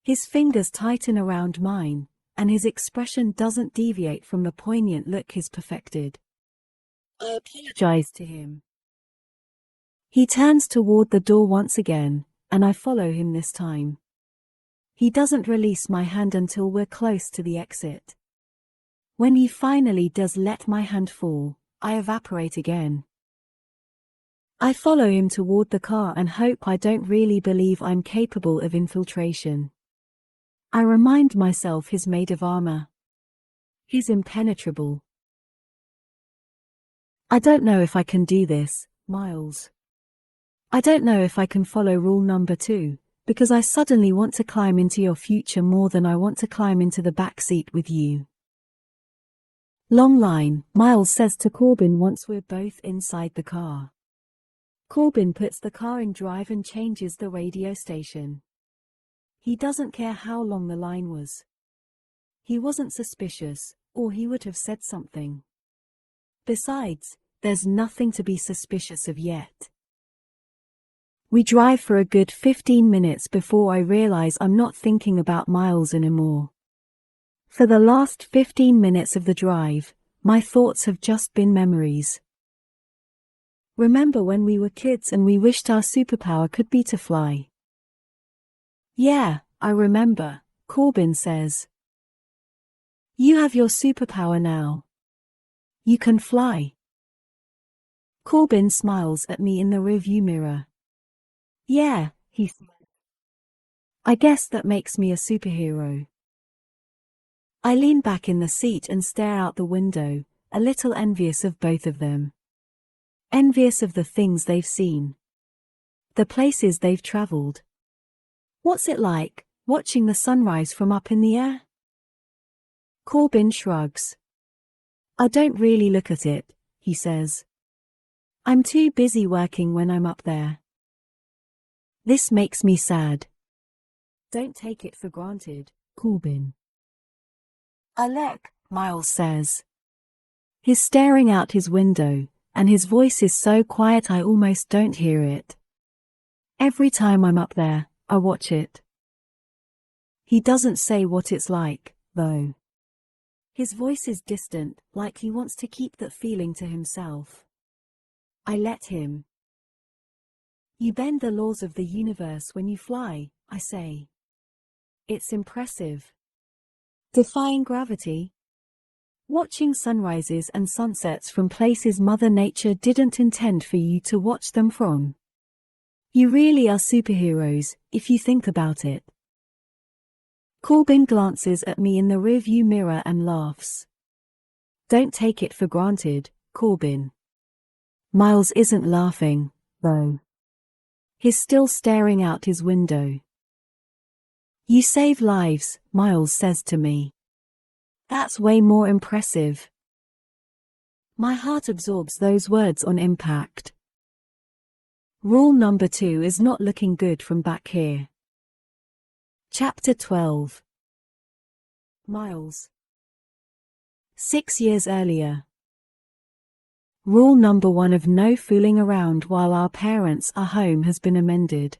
His fingers tighten around mine, and his expression doesn't deviate from the poignant look he's perfected. I apologize to him. He turns toward the door once again, and I follow him this time. He doesn't release my hand until we're close to the exit. When he finally does let my hand fall, I evaporate again. I follow him toward the car and hope I don't really believe I'm capable of infiltration. I remind myself he's made of armor. He's impenetrable. I don't know if I can do this, Miles. I don't know if I can follow rule number 2, because I suddenly want to climb into your future more than I want to climb into the back seat with you. Long line, Miles says to Corbin once we're both inside the car. Corbin puts the car in drive and changes the radio station. He doesn't care how long the line was. He wasn't suspicious, or he would have said something. Besides, there's nothing to be suspicious of yet. We drive for a good 15 minutes before I realize I'm not thinking about Miles anymore. For the last 15 minutes of the drive, my thoughts have just been memories. Remember when we were kids and we wished our superpower could be to fly? Yeah, I remember, Corbin says. You have your superpower now. You can fly. Corbin smiles at me in the rearview mirror. Yeah, he says. I guess that makes me a superhero. I lean back in the seat and stare out the window, a little envious of both of them. Envious of the things they've seen. The places they've traveled. What's it like, watching the sunrise from up in the air? Corbin shrugs. I don't really look at it, he says. I'm too busy working when I'm up there. This makes me sad. Don't take it for granted, Corbin. I look, Miles says. He's staring out his window, and his voice is so quiet I almost don't hear it. Every time I'm up there, I watch it. He doesn't say what it's like, though. His voice is distant, like he wants to keep that feeling to himself. I let him. You bend the laws of the universe when you fly, I say. It's impressive. Defying gravity. Watching sunrises and sunsets from places Mother Nature didn't intend for you to watch them from. You really are superheroes, if you think about it. Corbin glances at me in the rearview mirror and laughs. Don't take it for granted, Corbin. Miles isn't laughing, though. He's still staring out his window. You save lives, Miles says to me. That's way more impressive. My heart absorbs those words on impact. Rule number 2 is not looking good from back here. Chapter 12. Miles. 6 years earlier. Rule number 1 of no fooling around while our parents are home has been amended.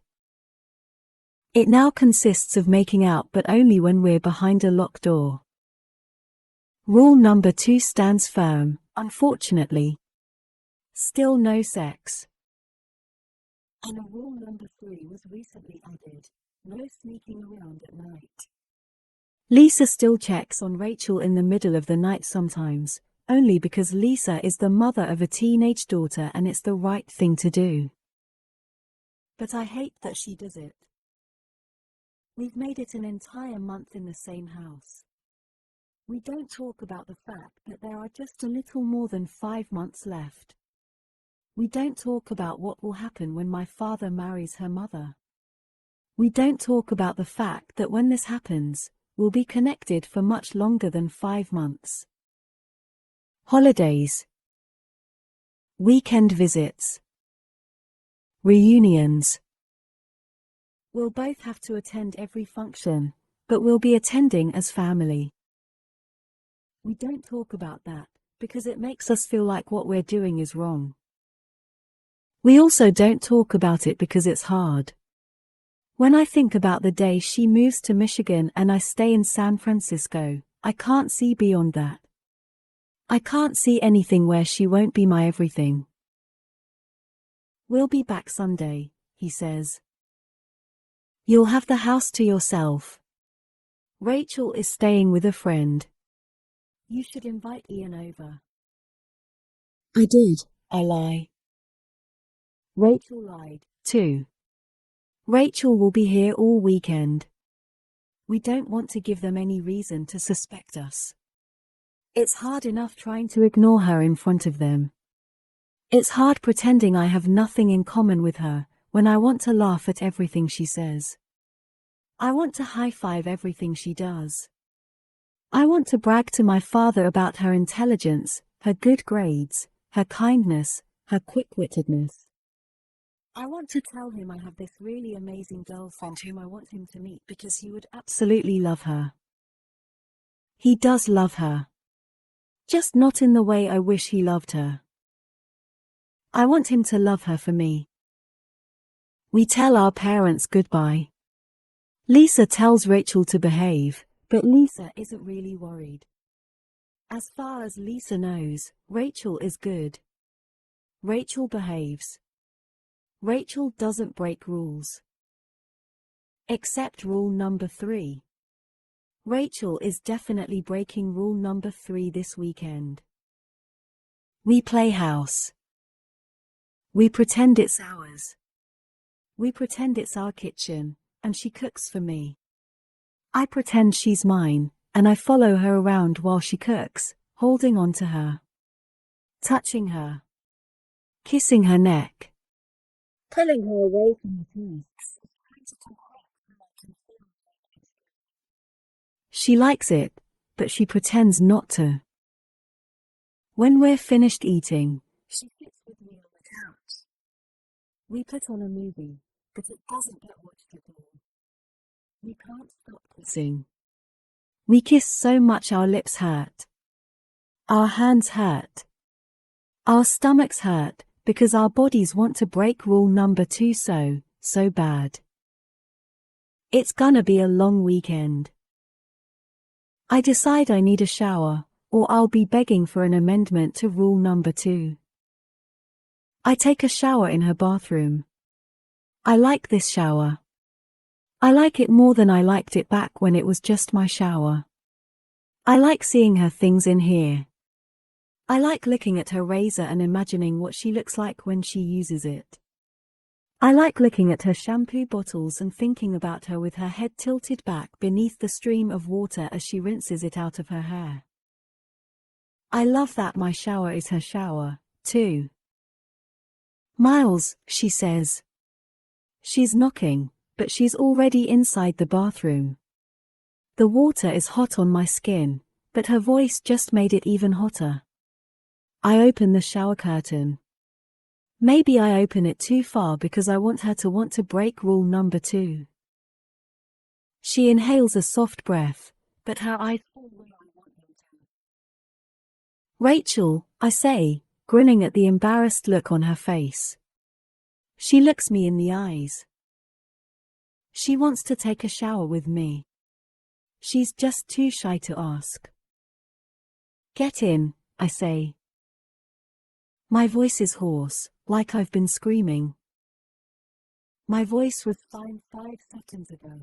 It now consists of making out but only when we're behind a locked door. Rule number 2 stands firm, unfortunately. Still no sex. And rule number 3 was recently added, no sneaking around at night. Lisa still checks on Rachel in the middle of the night sometimes, only because Lisa is the mother of a teenage daughter and it's the right thing to do. But I hate that she does it. We've made it an entire month in the same house. We don't talk about the fact that there are just a little more than 5 months left. We don't talk about what will happen when my father marries her mother. We don't talk about the fact that when this happens, we'll be connected for much longer than 5 months. Holidays. Weekend visits. Reunions. We'll both have to attend every function, but we'll be attending as family. We don't talk about that, because it makes us feel like what we're doing is wrong. We also don't talk about it because it's hard. When I think about the day she moves to Michigan and I stay in San Francisco, I can't see beyond that. I can't see anything where she won't be my everything. We'll be back Sunday, he says. You'll have the house to yourself. Rachel is staying with a friend. You should invite Ian over. I did, I lie. Rachel lied, too. Rachel will be here all weekend. We don't want to give them any reason to suspect us. It's hard enough trying to ignore her in front of them. It's hard pretending I have nothing in common with her, when I want to laugh at everything she says. I want to high-five everything she does. I want to brag to my father about her intelligence, her good grades, her kindness, her quick-wittedness. I want to tell him I have this really amazing girlfriend whom I want him to meet because he would absolutely love her. He does love her. Just not in the way I wish he loved her. I want him to love her for me. We tell our parents goodbye. Lisa tells Rachel to behave, but Lisa isn't really worried. As far as Lisa knows, Rachel is good. Rachel behaves. Rachel doesn't break rules. Except rule number 3. Rachel is definitely breaking rule number 3 this weekend. We play house. We pretend it's ours. We pretend it's our kitchen, and she cooks for me. I pretend she's mine, and I follow her around while she cooks, holding on to her, touching her, kissing her neck, pulling her away from the tasks. She likes it, but she pretends not to. When we're finished eating, she sits with me on the couch. We put on a movie, but it doesn't get watched at all. We can't stop kissing. We kiss so much our lips hurt. Our hands hurt. Our stomachs hurt, because our bodies want to break rule number 2 so bad. It's gonna be a long weekend. I decide I need a shower, or I'll be begging for an amendment to rule number 2. I take a shower in her bathroom. I like this shower. I like it more than I liked it back when it was just my shower. I like seeing her things in here. I like looking at her razor and imagining what she looks like when she uses it. I like looking at her shampoo bottles and thinking about her with her head tilted back beneath the stream of water as she rinses it out of her hair. I love that my shower is her shower, too. Miles, she says. She's knocking, but she's already inside the bathroom. The water is hot on my skin, but her voice just made it even hotter. I open the shower curtain. Maybe I open it too far because I want her to want to break rule number 2. She inhales a soft breath, but her eyes fall where I want them to. Rachel, I say, grinning at the embarrassed look on her face. She looks me in the eyes. She wants to take a shower with me. She's just too shy to ask. Get in, I say. My voice is hoarse, like I've been screaming. My voice was fine 5 seconds ago.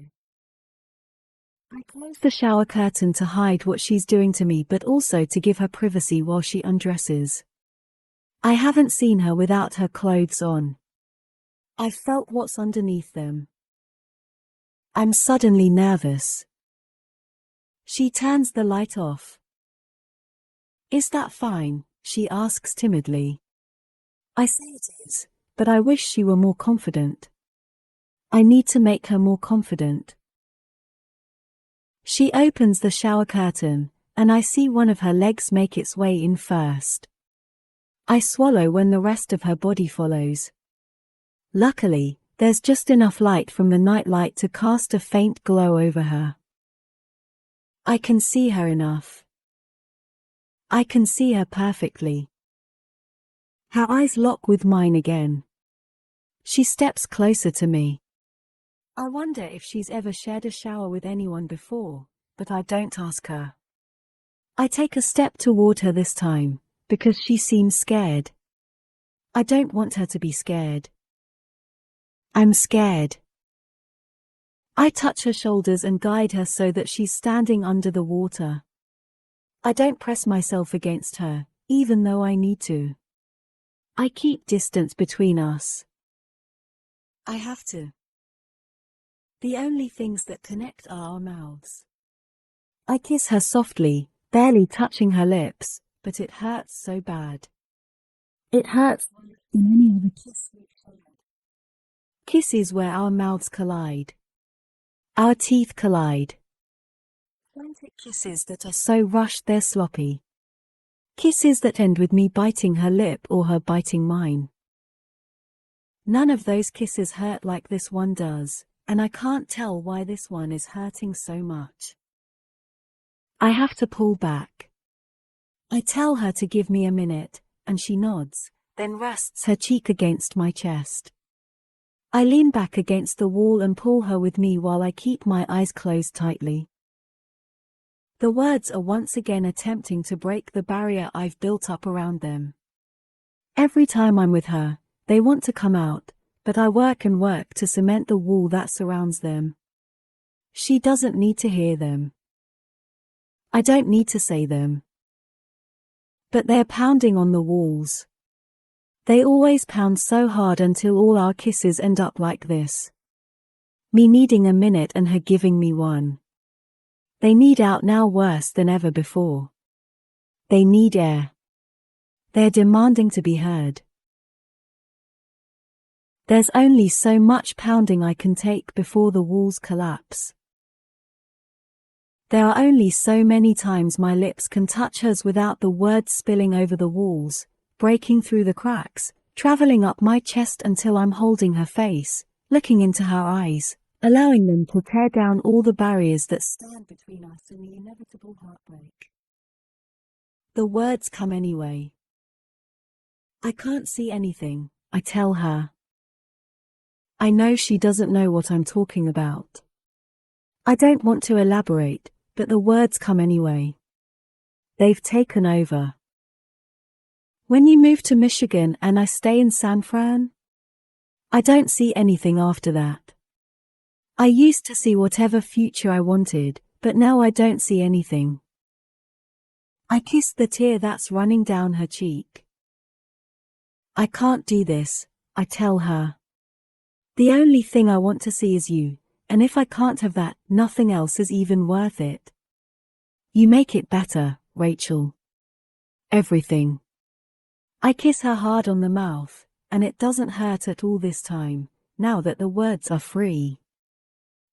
I close the shower curtain to hide what she's doing to me, but also to give her privacy while she undresses. I haven't seen her without her clothes on. I've felt what's underneath them. I'm suddenly nervous. She turns the light off. Is that fine? She asks timidly. I say it is, but I wish she were more confident. I need to make her more confident. She opens the shower curtain, and I see one of her legs make its way in first. I swallow when the rest of her body follows. Luckily, there's just enough light from the nightlight to cast a faint glow over her. I can see her enough. I can see her perfectly. Her eyes lock with mine again. She steps closer to me. I wonder if she's ever shared a shower with anyone before, but I don't ask her. I take a step toward her this time, because she seems scared. I don't want her to be scared. I'm scared. I touch her shoulders and guide her so that she's standing under the water. I don't press myself against her, even though I need to. I keep distance between us. I have to. The only things that connect are our mouths. I kiss her softly, barely touching her lips, but it hurts so bad. It hurts worse than any other kiss we've shared. Kisses where our mouths collide. Our teeth collide. Frantic kisses that are so rushed they're sloppy. Kisses that end with me biting her lip or her biting mine. None of those kisses hurt like this one does, and I can't tell why this one is hurting so much. I have to pull back. I tell her to give me a minute, and she nods, then rests her cheek against my chest. I lean back against the wall and pull her with me while I keep my eyes closed tightly. The words are once again attempting to break the barrier I've built up around them. Every time I'm with her, they want to come out, but I work and work to cement the wall that surrounds them. She doesn't need to hear them. I don't need to say them. But they're pounding on the walls. They always pound so hard until all our kisses end up like this. Me needing a minute and her giving me one. They need out now worse than ever before. They need air. They're demanding to be heard. There's only so much pounding I can take before the walls collapse. There are only so many times my lips can touch hers without the words spilling over the walls, breaking through the cracks, traveling up my chest until I'm holding her face, looking into her eyes, allowing them to tear down all the barriers that stand between us and the inevitable heartbreak. The words come anyway. I can't see anything, I tell her. I know she doesn't know what I'm talking about. I don't want to elaborate, but the words come anyway. They've taken over. When you move to Michigan and I stay in San Fran, I don't see anything after that. I used to see whatever future I wanted, but now I don't see anything. I kiss the tear that's running down her cheek. I can't do this, I tell her. The only thing I want to see is you, and if I can't have that, nothing else is even worth it. You make it better, Rachel. Everything. I kiss her hard on the mouth, and it doesn't hurt at all this time, now that the words are free.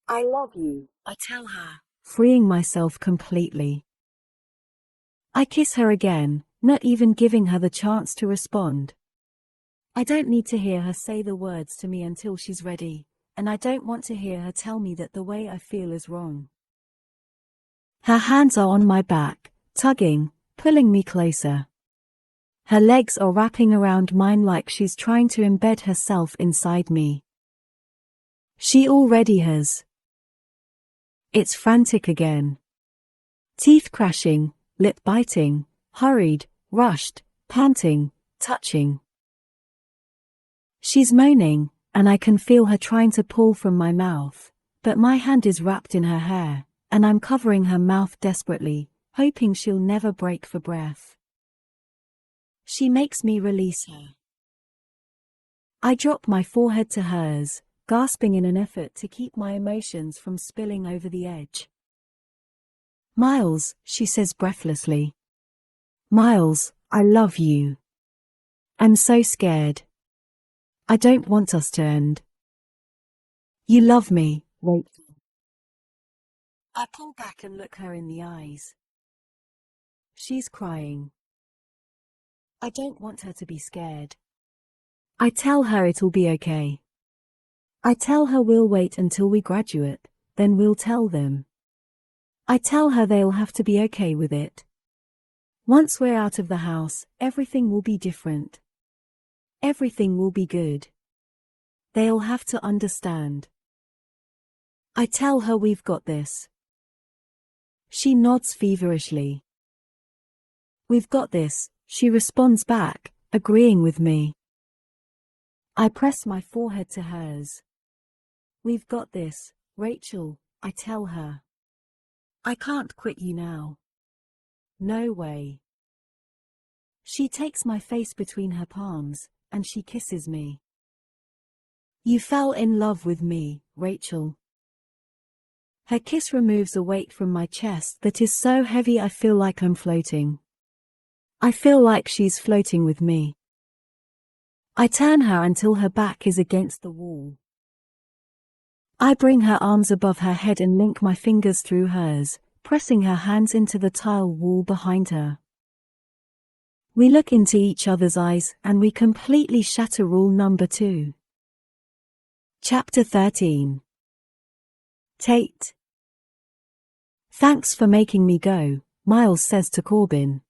I love you, I tell her, freeing myself completely. I kiss her again, not even giving her the chance to respond. I don't need to hear her say the words to me until she's ready, and I don't want to hear her tell me that the way I feel is wrong. Her hands are on my back, tugging, pulling me closer. Her legs are wrapping around mine like she's trying to embed herself inside me. She already has. It's frantic again. Teeth crashing, lip biting, hurried, rushed, panting, touching. She's moaning, and I can feel her trying to pull from my mouth, but my hand is wrapped in her hair, and I'm covering her mouth desperately, hoping she'll never break for breath. She makes me release her. I drop my forehead to hers, gasping in an effort to keep my emotions from spilling over the edge. Miles, she says breathlessly. Miles, I love you. I'm so scared. I don't want us to end. You love me, Rachel. I pull back and look her in the eyes. She's crying. I don't want her to be scared. I tell her it'll be okay. I tell her we'll wait until we graduate, then we'll tell them. I tell her they'll have to be okay with it. Once we're out of the house, everything will be different. Everything will be good. They'll have to understand. I tell her we've got this. She nods feverishly. We've got this, she responds back, agreeing with me. I press my forehead to hers. We've got this, Rachel, I tell her. I can't quit you now. No way. She takes my face between her palms, and she kisses me. You fell in love with me, Rachel. Her kiss removes a weight from my chest that is so heavy I feel like I'm floating. I feel like she's floating with me. I turn her until her back is against the wall. I bring her arms above her head and link my fingers through hers, pressing her hands into the tile wall behind her. We look into each other's eyes and we completely shatter rule number 2. Chapter 13. Tate. Thanks for making me go, Miles says to Corbin.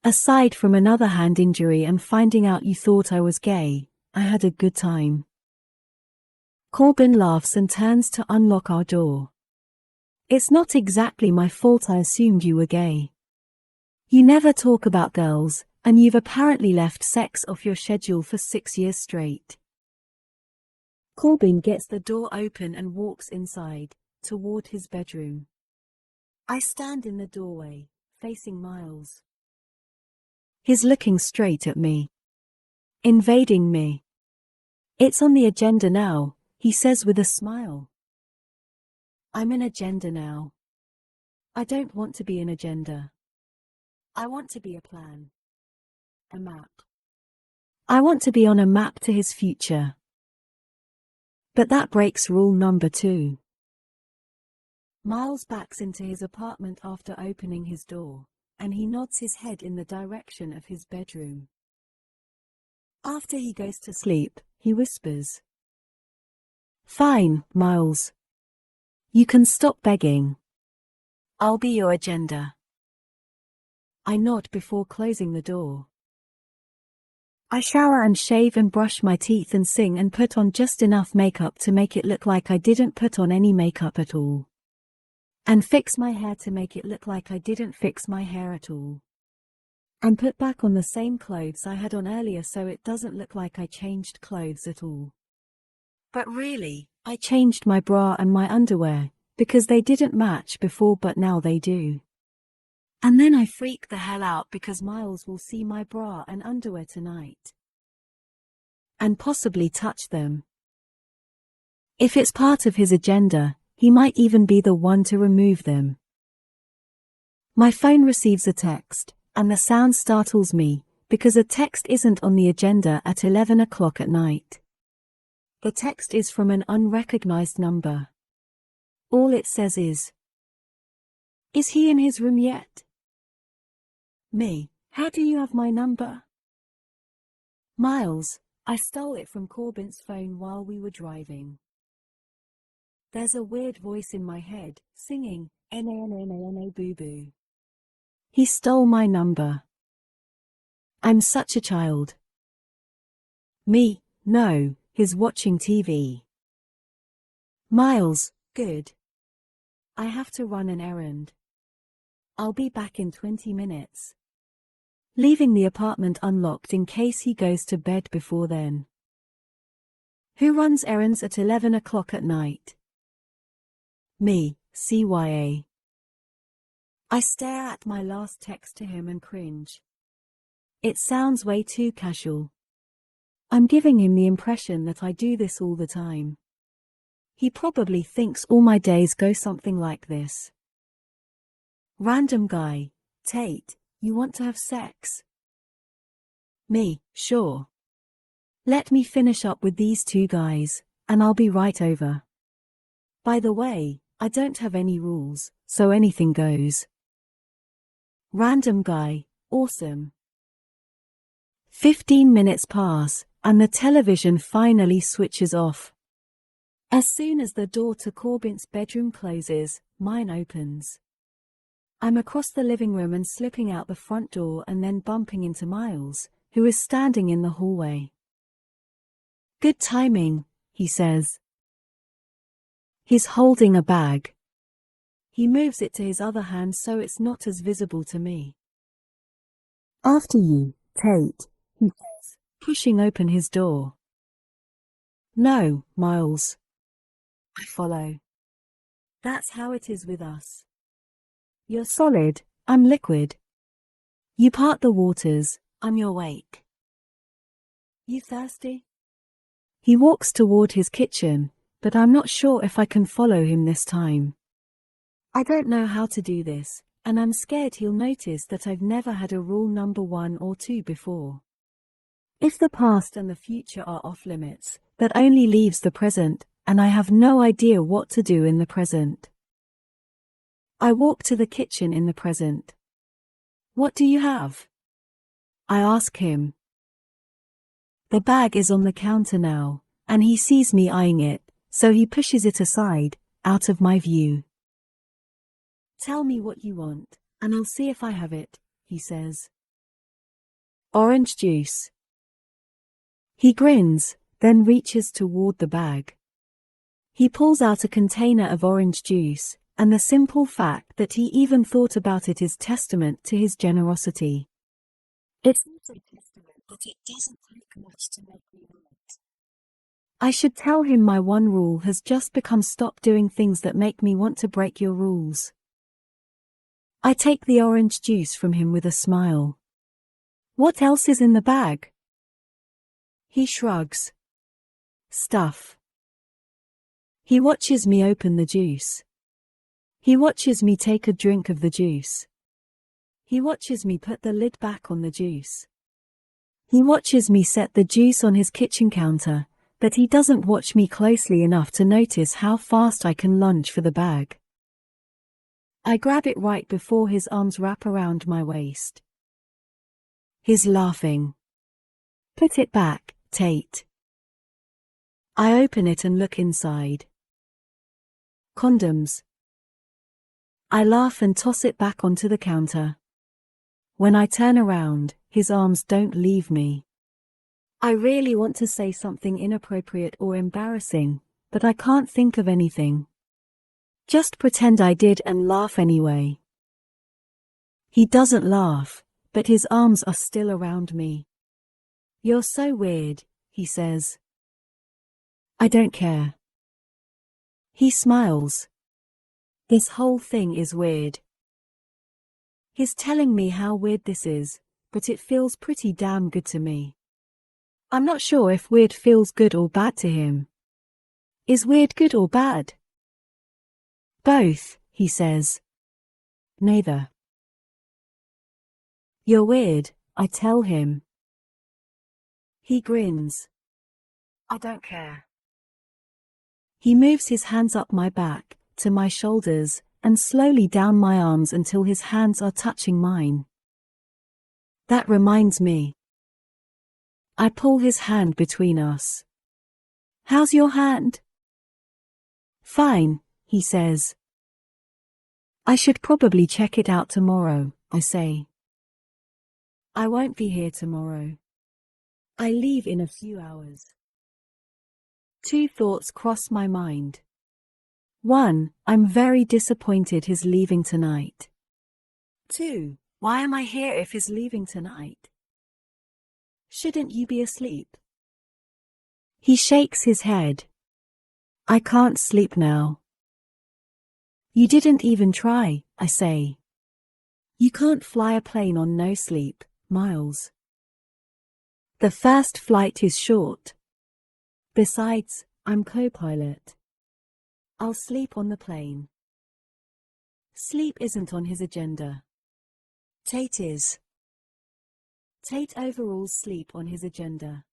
Aside from another hand injury and finding out you thought I was gay, I had a good time. Corbin laughs and turns to unlock our door. It's not exactly my fault I assumed you were gay. You never talk about girls, and you've apparently left sex off your schedule for 6 years straight. Corbin gets the door open and walks inside, toward his bedroom. I stand in the doorway, facing Miles. He's looking straight at me. invading me. It's on the agenda now, he says with a smile. I'm an agenda now. I don't want to be an agenda. I want to be a plan. A map. I want to be on a map to his future. But that breaks rule number 2. Miles backs into his apartment after opening his door, and he nods his head in the direction of his bedroom. After he goes to sleep, he whispers, "Fine, Miles. You can stop begging. I'll be your agenda." I nod before closing the door. I shower and shave and brush my teeth and sing and put on just enough makeup to make it look like I didn't put on any makeup at all. And fix my hair to make it look like I didn't fix my hair at all. And put back on the same clothes I had on earlier so it doesn't look like I changed clothes at all. But really, I changed my bra and my underwear, because they didn't match before but now they do. And then I freak the hell out because Miles will see my bra and underwear tonight. And possibly touch them. If it's part of his agenda, he might even be the one to remove them. My phone receives a text, and the sound startles me, because a text isn't on the agenda at 11 o'clock at night. The text is from an unrecognized number. All it says is he in his room yet? Me, how do you have my number? Miles, I stole it from Corbin's phone while we were driving. There's a weird voice in my head, singing, "N-A-N-A-N-A boo-boo." He stole my number. I'm such a child. Me, no, he's watching TV. Miles, good. I have to run an errand. I'll be back in 20 minutes. Leaving the apartment unlocked in case he goes to bed before then. Who runs errands at 11 o'clock at night? Me, CYA. I stare at my last text to him and cringe. It sounds way too casual. I'm giving him the impression that I do this all the time. He probably thinks all my days go something like this. Random guy, Tate, you want to have sex? Me, sure. Let me finish up with these 2 guys, and I'll be right over. By the way, I don't have any rules, so anything goes. Random guy, awesome. 15 minutes pass, and the television finally switches off. As soon as the door to Corbin's bedroom closes, mine opens. I'm across the living room and slipping out the front door and then bumping into Miles, who is standing in the hallway. Good timing, he says. He's holding a bag. He moves it to his other hand so it's not as visible to me. After you, Tate, he says, pushing open his door. No, Miles. I follow. That's how it is with us. You're solid, I'm liquid. You part the waters, I'm your wake. You thirsty? He walks toward his kitchen, but I'm not sure if I can follow him this time. I don't know how to do this, and I'm scared he'll notice that I've never had a rule number 1 or 2 before. If the past and the future are off limits, that only leaves the present, and I have no idea what to do in the present. I walk to the kitchen in the present. What do you have? I ask him. The bag is on the counter now, and he sees me eyeing it, so he pushes it aside, out of my view. Tell me what you want, and I'll see if I have it, he says. Orange juice. He grins, then reaches toward the bag. He pulls out a container of orange juice, and the simple fact that he even thought about it is testament to his generosity. It's also testament that it doesn't take much to make me want it. I should tell him my one rule has just become stop doing things that make me want to break your rules. I take the orange juice from him with a smile. What else is in the bag? He shrugs. Stuff. He watches me open the juice. He watches me take a drink of the juice. He watches me put the lid back on the juice. He watches me set the juice on his kitchen counter, but he doesn't watch me closely enough to notice how fast I can lunge for the bag. I grab it right before his arms wrap around my waist. He's laughing. Put it back, Tate. I open it and look inside. Condoms. I laugh and toss it back onto the counter. When I turn around, his arms don't leave me. I really want to say something inappropriate or embarrassing, but I can't think of anything. Just pretend I did and laugh anyway. He doesn't laugh, but his arms are still around me. You're so weird, he says. I don't care. He smiles. This whole thing is weird. He's telling me how weird this is, but it feels pretty damn good to me. I'm not sure if weird feels good or bad to him. Is weird good or bad? Both, he says. Neither. You're weird, I tell him. He grins. I don't care. He moves his hands up my back, to my shoulders, and slowly down my arms until his hands are touching mine. That reminds me. I pull his hand between us. How's your hand? Fine, he says. I should probably check it out tomorrow, I say. I won't be here tomorrow. I leave in a few hours. Two thoughts cross my mind. One, I'm very disappointed he's leaving tonight. Two, why am I here if he's leaving tonight? Shouldn't you be asleep? He shakes his head. I can't sleep now. You didn't even try, I say. You can't fly a plane on no sleep, Miles. The first flight is short. Besides, I'm co-pilot. I'll sleep on the plane. Sleep isn't on his agenda. Tate is. Tate overrules sleep on his agenda.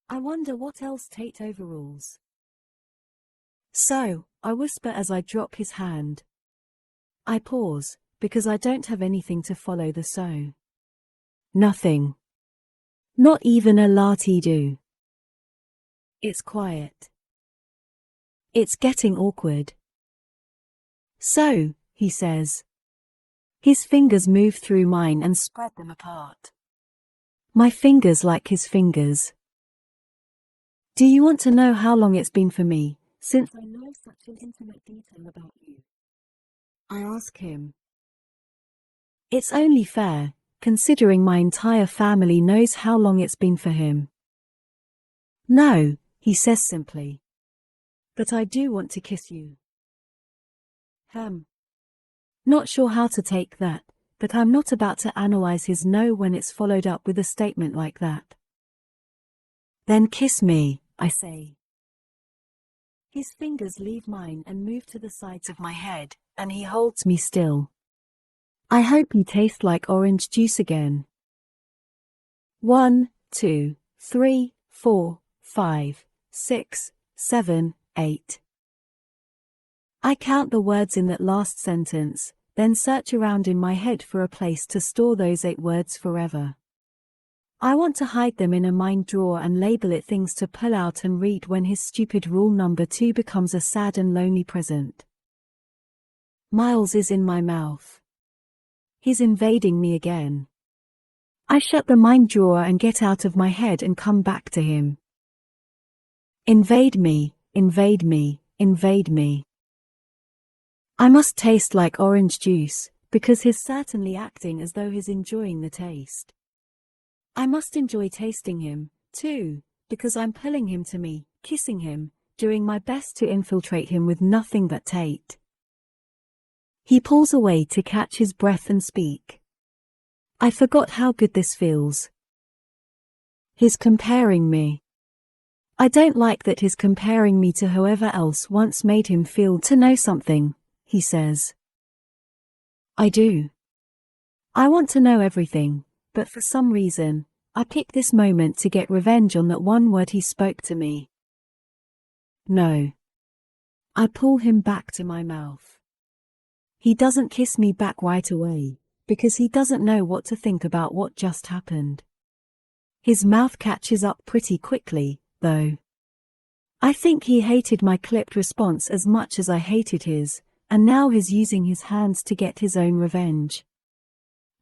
I wonder what else Tate overrules. So, I whisper as I drop his hand. I pause, because I don't have anything to follow the so. Nothing. Not even a la-ti-do. It's quiet. It's getting awkward. So, he says. His fingers move through mine and spread them apart. My fingers like his fingers. Do you want to know how long it's been for me, since I know such an intimate detail about you? I ask him. It's only fair, considering my entire family knows how long it's been for him. No, he says simply. But I do want to kiss you. Not sure how to take that, but I'm not about to analyze his no when it's followed up with a statement like that. Then kiss me, I say. His fingers leave mine and move to the sides of my head, and he holds me still. I hope you taste like orange juice again. 1, 2, 3, 4, 5, 6, 7, 8. I count the words in that last sentence, then search around in my head for a place to store those 8 words forever. I want to hide them in a mind drawer and label it things to pull out and read when his stupid rule number 2 becomes a sad and lonely present. Miles is in my mouth. He's invading me again. I shut the mind drawer and get out of my head and come back to him. Invade me, invade me, invade me. I must taste like orange juice, because he's certainly acting as though he's enjoying the taste. I must enjoy tasting him, too, because I'm pulling him to me, kissing him, doing my best to infiltrate him with nothing but Tate. He pulls away to catch his breath and speak. I forgot how good this feels. He's comparing me. I don't like that he's comparing me to whoever else once made him feel to know something, he says. I do. I want to know everything, but for some reason, I pick this moment to get revenge on that one word he spoke to me. No. I pull him back to my mouth. He doesn't kiss me back right away, because he doesn't know what to think about what just happened. His mouth catches up pretty quickly, though. I think he hated my clipped response as much as I hated his, and now he's using his hands to get his own revenge.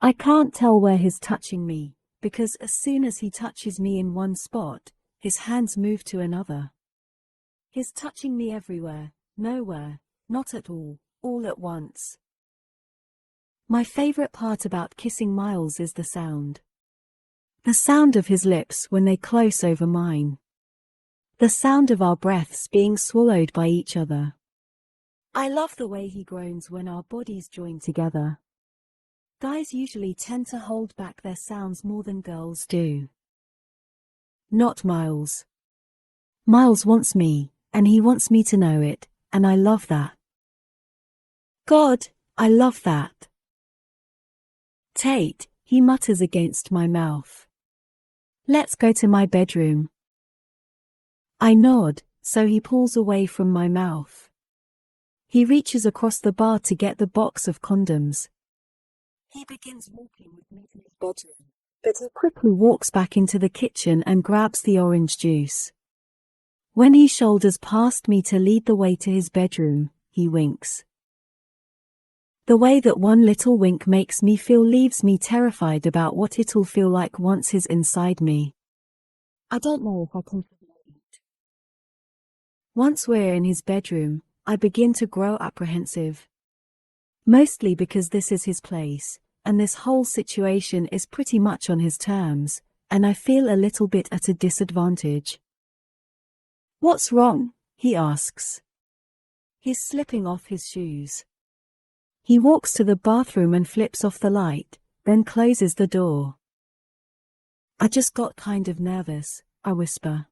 I can't tell where he's touching me, because as soon as he touches me in one spot, his hands move to another. He's touching me everywhere, nowhere, not at all at once. My favorite part about kissing Miles is the sound. The sound of his lips when they close over mine. The sound of our breaths being swallowed by each other. I love the way he groans when our bodies join together. Guys usually tend to hold back their sounds more than girls do. Not Miles. Miles wants me, and he wants me to know it, and I love that. God, I love that. Tate, he mutters against my mouth. Let's go to my bedroom. I nod, so he pulls away from my mouth. He reaches across the bar to get the box of condoms. He begins walking with me to his bedroom, but he quickly walks back into the kitchen and grabs the orange juice. When he shoulders past me to lead the way to his bedroom, he winks. The way that one little wink makes me feel leaves me terrified about what it'll feel like once he's inside me. I don't know if I can forget it. Once we're in his bedroom, I begin to grow apprehensive. Mostly because this is his place, and this whole situation is pretty much on his terms, and I feel a little bit at a disadvantage. What's wrong? He asks. He's slipping off his shoes. He walks to the bathroom and flips off the light, then closes the door. I just got kind of nervous, I whisper.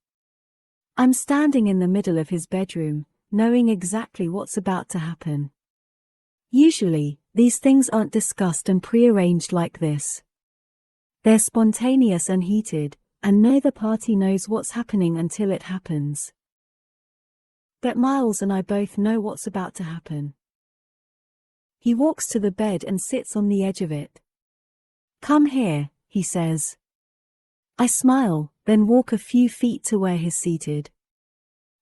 I'm standing in the middle of his bedroom, knowing exactly what's about to happen. Usually, these things aren't discussed and prearranged like this. They're spontaneous and heated, and neither party knows what's happening until it happens. But Miles and I both know what's about to happen. He walks to the bed and sits on the edge of it. Come here, he says. I smile, then walk a few feet to where he's seated.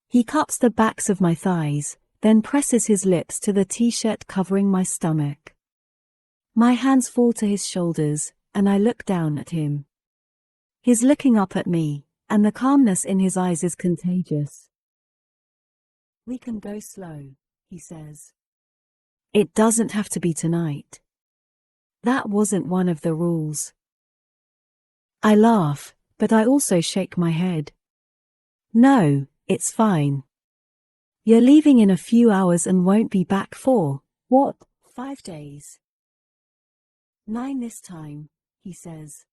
He cups the backs of my thighs, then presses his lips to the t-shirt covering my stomach. My hands fall to his shoulders, and I look down at him. He's looking up at me, and the calmness in his eyes is contagious. We can go slow, he says. It doesn't have to be tonight. That wasn't one of the rules. I laugh, but I also shake my head. No, it's fine. You're leaving in a few hours and won't be back for, what, 5 days? 9 this time, he says.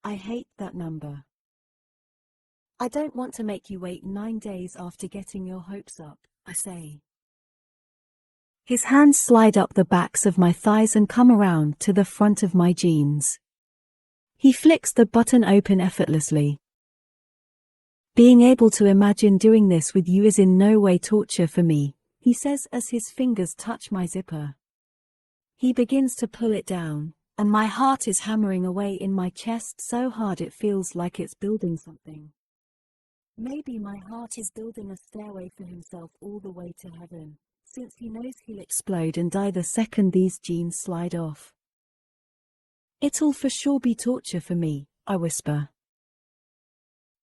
I hate that number. I don't want to make you wait 9 days after getting your hopes up, I say. His hands slide up the backs of my thighs and come around to the front of my jeans. He flicks the button open effortlessly. Being able to imagine doing this with you is in no way torture for me, he says as his fingers touch my zipper. He begins to pull it down, and my heart is hammering away in my chest so hard it feels like it's building something. Maybe my heart is building a stairway for himself all the way to heaven, since he knows he'll explode and die the second these jeans slide off. It'll for sure be torture for me, I whisper.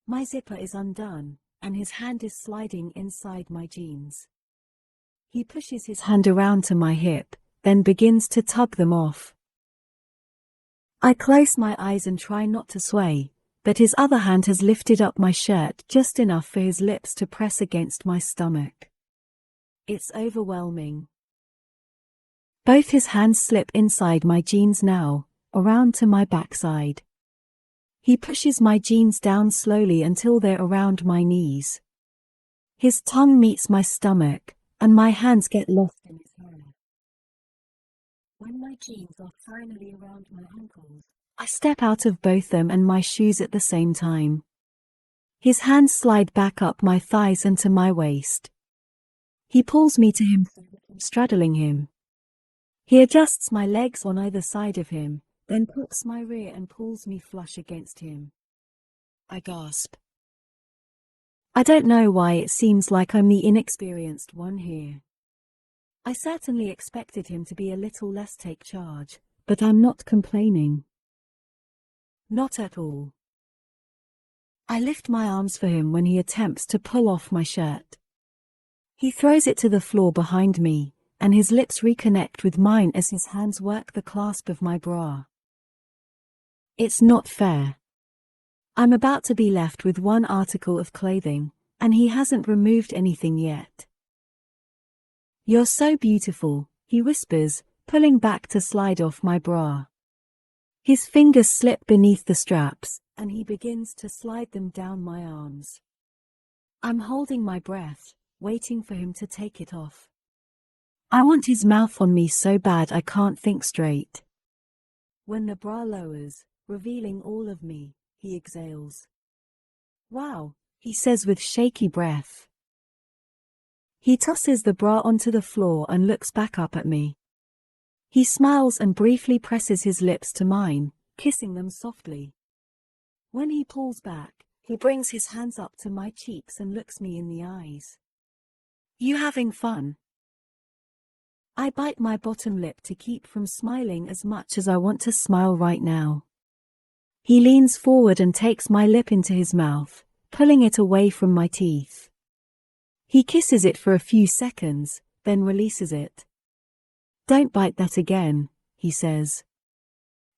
My zipper is undone, and his hand is sliding inside my jeans. He pushes his hand around to my hip, then begins to tug them off. I close my eyes and try not to sway, but his other hand has lifted up my shirt just enough for his lips to press against my stomach. It's overwhelming. Both his hands slip inside my jeans now, around to my backside. He pushes my jeans down slowly until they're around my knees. His tongue meets my stomach, and my hands get lost in his hair. When my jeans are finally around my ankles, I step out of both them and my shoes at the same time. His hands slide back up my thighs and to my waist. He pulls me to him, straddling him. He adjusts my legs on either side of him, then cocks my rear and pulls me flush against him. I gasp. I don't know why it seems like I'm the inexperienced one here. I certainly expected him to be a little less take charge, but I'm not complaining. Not at all. I lift my arms for him when he attempts to pull off my shirt. He throws it to the floor behind me, and his lips reconnect with mine as his hands work the clasp of my bra. It's not fair. I'm about to be left with one article of clothing, and he hasn't removed anything yet. You're so beautiful, he whispers, pulling back to slide off my bra. His fingers slip beneath the straps, and he begins to slide them down my arms. I'm holding my breath, waiting for him to take it off. I want his mouth on me so bad I can't think straight. When the bra lowers, revealing all of me, he exhales. Wow, he says with shaky breath. He tosses the bra onto the floor and looks back up at me. He smiles and briefly presses his lips to mine, kissing them softly. When he pulls back, he brings his hands up to my cheeks and looks me in the eyes. You having fun? I bite my bottom lip to keep from smiling as much as I want to smile right now. He leans forward and takes my lip into his mouth, pulling it away from my teeth. He kisses it for a few seconds, then releases it. Don't bite that again, he says.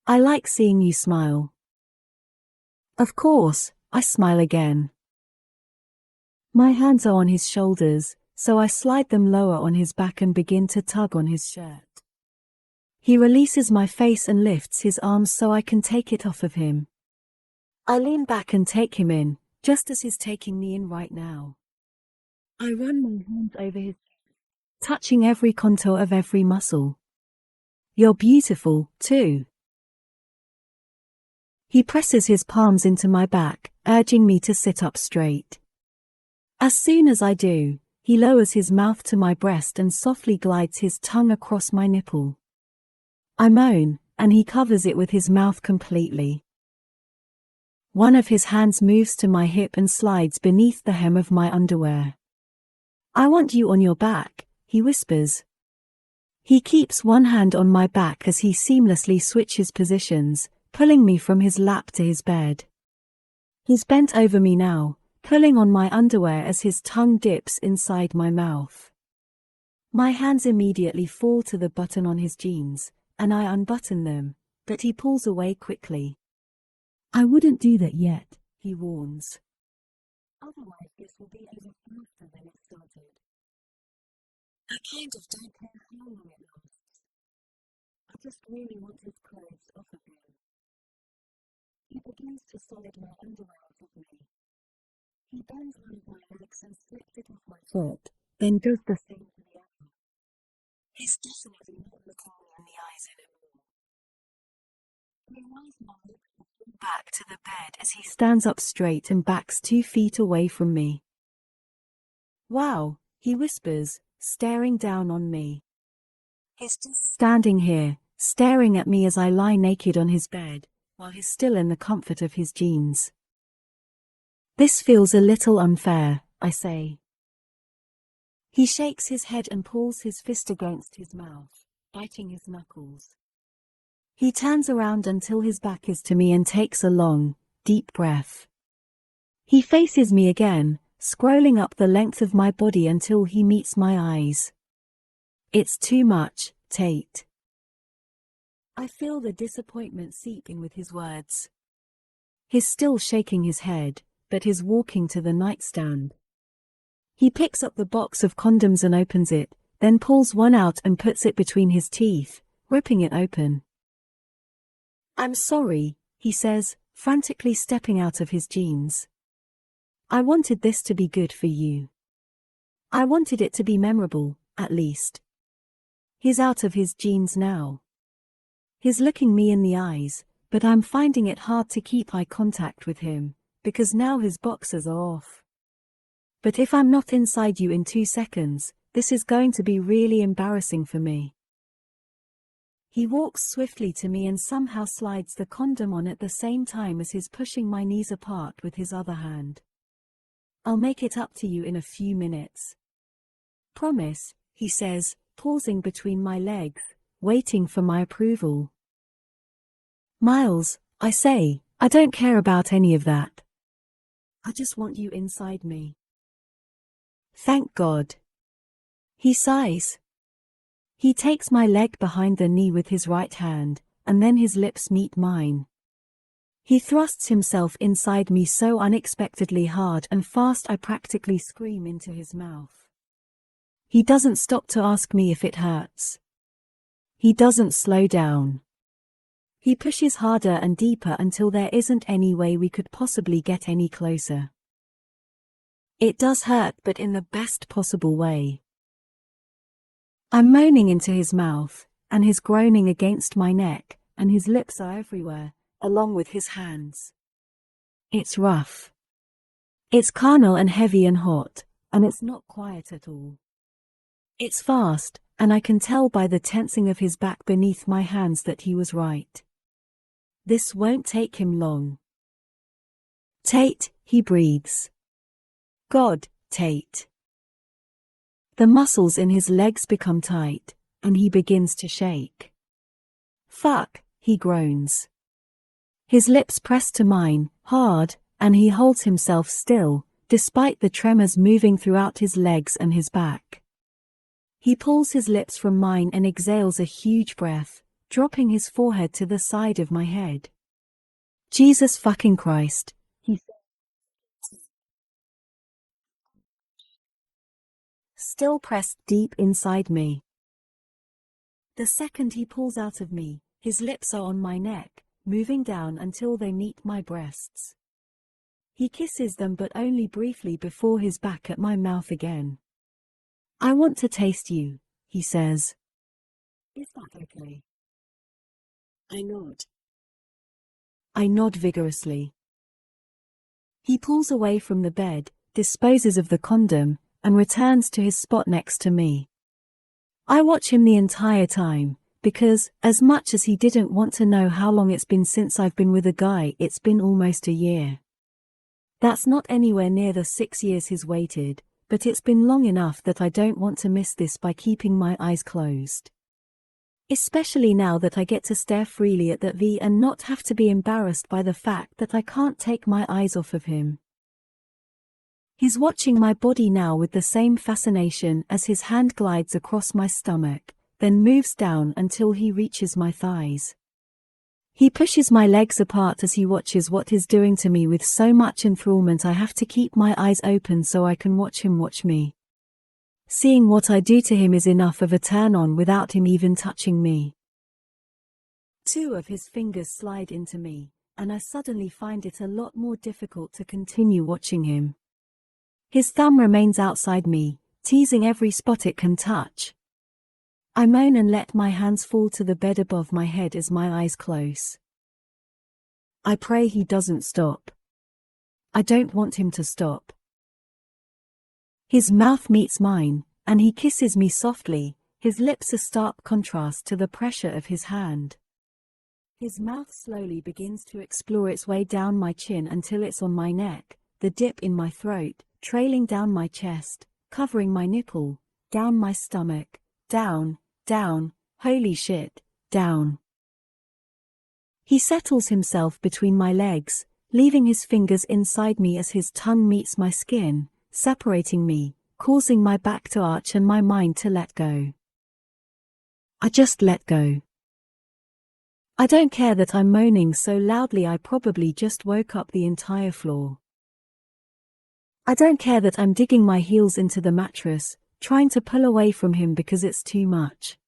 I like seeing you smile. Of course, I smile again. My hands are on his shoulders, so I slide them lower on his back and begin to tug on his shirt. He releases my face and lifts his arms so I can take it off of him. I lean back and take him in, just as he's taking me in right now. I run my hands over his face, touching every contour of every muscle. You're beautiful, too. He presses his palms into my back, urging me to sit up straight. As soon as I do, he lowers his mouth to my breast and softly glides his tongue across my nipple. I moan, and he covers it with his mouth completely. One of his hands moves to my hip and slides beneath the hem of my underwear. I want you on your back, he whispers. He keeps one hand on my back as he seamlessly switches positions, pulling me from his lap to his bed. He's bent over me now, pulling on my underwear as his tongue dips inside my mouth. My hands immediately fall to the button on his jeans, and I unbutton them, but he pulls away quickly. I wouldn't do that yet, he warns. Otherwise this will be even faster than it started. I kind of don't care how long it lasts. I just really want his clothes off of him. He begins to solid my underwear off of me. He bends one of my legs and slips it off my foot, then does the same for the other. He's definitely not looking me in the eyes anymore. He rolls my lips back to the bed as he stands up straight and backs 2 feet away from me. Wow, he whispers, staring down on me. He's just standing here, staring at me as I lie naked on his bed, while he's still in the comfort of his jeans. This feels a little unfair, I say. He shakes his head and pulls his fist against his mouth, biting his knuckles. He turns around until his back is to me and takes a long, deep breath. He faces me again, scrolling up the length of my body until he meets my eyes. It's too much, Tate. I feel the disappointment seeping with his words. He's still shaking his head, but is walking to the nightstand. He picks up the box of condoms and opens it, then pulls one out and puts it between his teeth, ripping it open. I'm sorry, he says, frantically stepping out of his jeans. I wanted this to be good for you. I wanted it to be memorable, at least. He's out of his jeans now. He's looking me in the eyes, but I'm finding it hard to keep eye contact with him, because now his boxers are off. But if I'm not inside you in 2 seconds, this is going to be really embarrassing for me. He walks swiftly to me and somehow slides the condom on at the same time as he's pushing my knees apart with his other hand. I'll make it up to you in a few minutes. Promise, he says, pausing between my legs, waiting for my approval. Miles, I say, I don't care about any of that. I just want you inside me. Thank God. He sighs. He takes my leg behind the knee with his right hand, and then his lips meet mine. He thrusts himself inside me so unexpectedly hard and fast I practically scream into his mouth. He doesn't stop to ask me if it hurts. He doesn't slow down. He pushes harder and deeper until there isn't any way we could possibly get any closer. It does hurt, but in the best possible way. I'm moaning into his mouth, and he's groaning against my neck, and his lips are everywhere, along with his hands. It's rough. It's carnal and heavy and hot, and it's not quiet at all. It's fast, and I can tell by the tensing of his back beneath my hands that he was right. This won't take him long. Tate, he breathes. God, Tate. The muscles in his legs become tight, and he begins to shake. Fuck, he groans. His lips press to mine, hard, and he holds himself still, despite the tremors moving throughout his legs and his back. He pulls his lips from mine and exhales a huge breath, dropping his forehead to the side of my head. Jesus fucking Christ, he says. Still pressed deep inside me. The second he pulls out of me, his lips are on my neck, moving down until they meet my breasts. He kisses them but only briefly before he's back at my mouth again. I want to taste you, he says. Is that okay? I nod. I nod vigorously. He pulls away from the bed, disposes of the condom, and returns to his spot next to me. I watch him the entire time, because, as much as he didn't want to know how long it's been since I've been with a guy, it's been almost a year. That's not anywhere near the 6 years he's waited, but it's been long enough that I don't want to miss this by keeping my eyes closed. Especially now that I get to stare freely at that V and not have to be embarrassed by the fact that I can't take my eyes off of him. He's watching my body now with the same fascination as his hand glides across my stomach, then moves down until he reaches my thighs. He pushes my legs apart as he watches what he's doing to me with so much enthrallment I have to keep my eyes open so I can watch him watch me. Seeing what I do to him is enough of a turn-on without him even touching me. 2 of his fingers slide into me, and I suddenly find it a lot more difficult to continue watching him. His thumb remains outside me, teasing every spot it can touch. I moan and let my hands fall to the bed above my head as my eyes close. I pray he doesn't stop. I don't want him to stop. His mouth meets mine, and he kisses me softly, his lips a stark contrast to the pressure of his hand. His mouth slowly begins to explore its way down my chin until it's on my neck, the dip in my throat, trailing down my chest, covering my nipple, down my stomach, down, holy shit, down. He settles himself between my legs, leaving his fingers inside me as his tongue meets my skin, separating me, causing my back to arch and my mind to let go. I just let go. I don't care that I'm moaning so loudly I probably just woke up the entire floor. I don't care that I'm digging my heels into the mattress, trying to pull away from him because it's too much.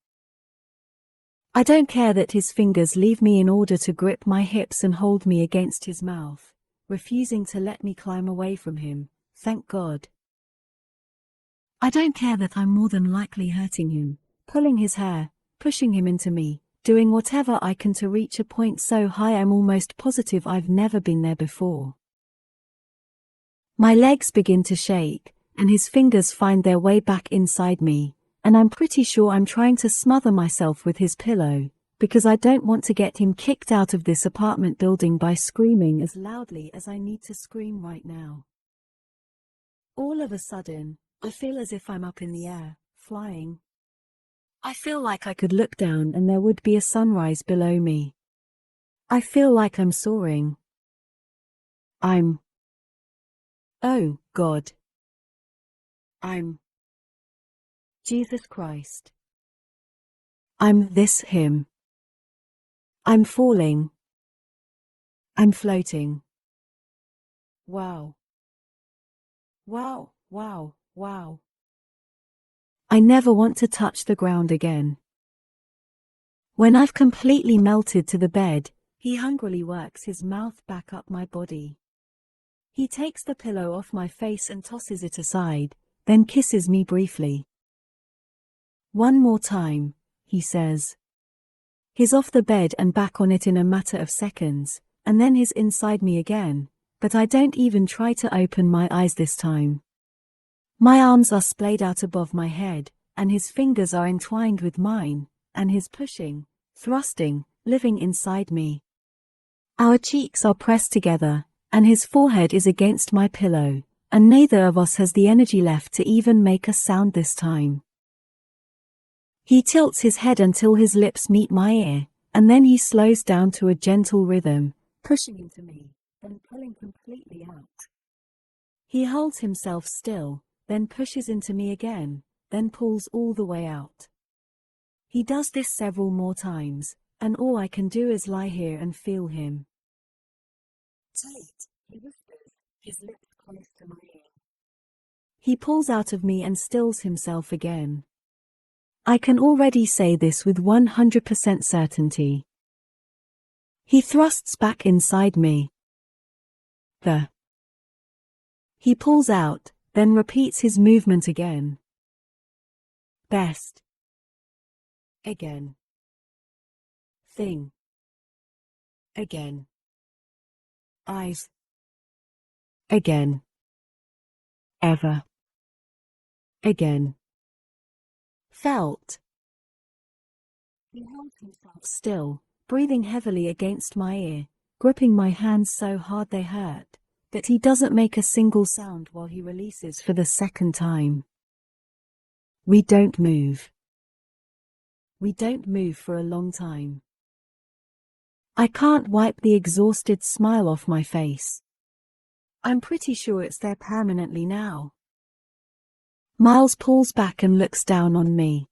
I don't care that his fingers leave me in order to grip my hips and hold me against his mouth, refusing to let me climb away from him, thank God. I don't care that I'm more than likely hurting him, pulling his hair, pushing him into me, doing whatever I can to reach a point so high I'm almost positive I've never been there before. My legs begin to shake, and his fingers find their way back inside me, and I'm pretty sure I'm trying to smother myself with his pillow, because I don't want to get him kicked out of this apartment building by screaming as loudly as I need to scream right now. All of a sudden, I feel as if I'm up in the air, flying. I feel like I could look down and there would be a sunrise below me. I feel like I'm soaring. Oh, God. Jesus Christ. I'm him. I'm falling. I'm floating. Wow. Wow, wow, wow. I never want to touch the ground again. When I've completely melted to the bed, he hungrily works his mouth back up my body. He takes the pillow off my face and tosses it aside, then kisses me briefly. One more time, he says. He's off the bed and back on it in a matter of seconds, and then he's inside me again, but I don't even try to open my eyes this time. My arms are splayed out above my head, and his fingers are entwined with mine, and he's pushing, thrusting, living inside me. Our cheeks are pressed together, and his forehead is against my pillow, and neither of us has the energy left to even make a sound this time. He tilts his head until his lips meet my ear, and then he slows down to a gentle rhythm, pushing into me, then pulling completely out. He holds himself still, then pushes into me again, then pulls all the way out. He does this several more times, and all I can do is lie here and feel him. Tate, he whispers, his lips close to my ear. He pulls out of me and stills himself again. I can already say this with 100% certainty. He thrusts back inside me. He pulls out, then repeats his movement again. Best. Again. Thing. Again. Eyes. Again. Ever. Again. Felt. He held himself still, breathing heavily against my ear, gripping my hands so hard they hurt, but he doesn't make a single sound while he releases for the second time. We don't move. We don't move for a long time. I can't wipe the exhausted smile off my face. I'm pretty sure it's there permanently now. Miles pulls back and looks down on me.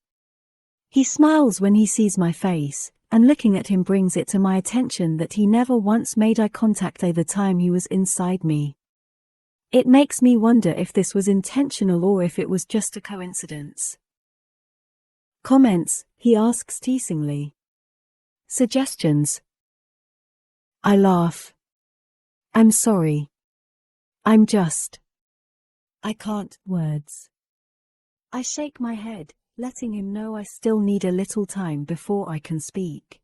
He smiles when he sees my face, and looking at him brings it to my attention that he never once made eye contact the time he was inside me. It makes me wonder if this was intentional or if it was just a coincidence. Comments, he asks teasingly. Suggestions. I laugh. I'm sorry. I can't. Words. I shake my head, letting him know I still need a little time before I can speak.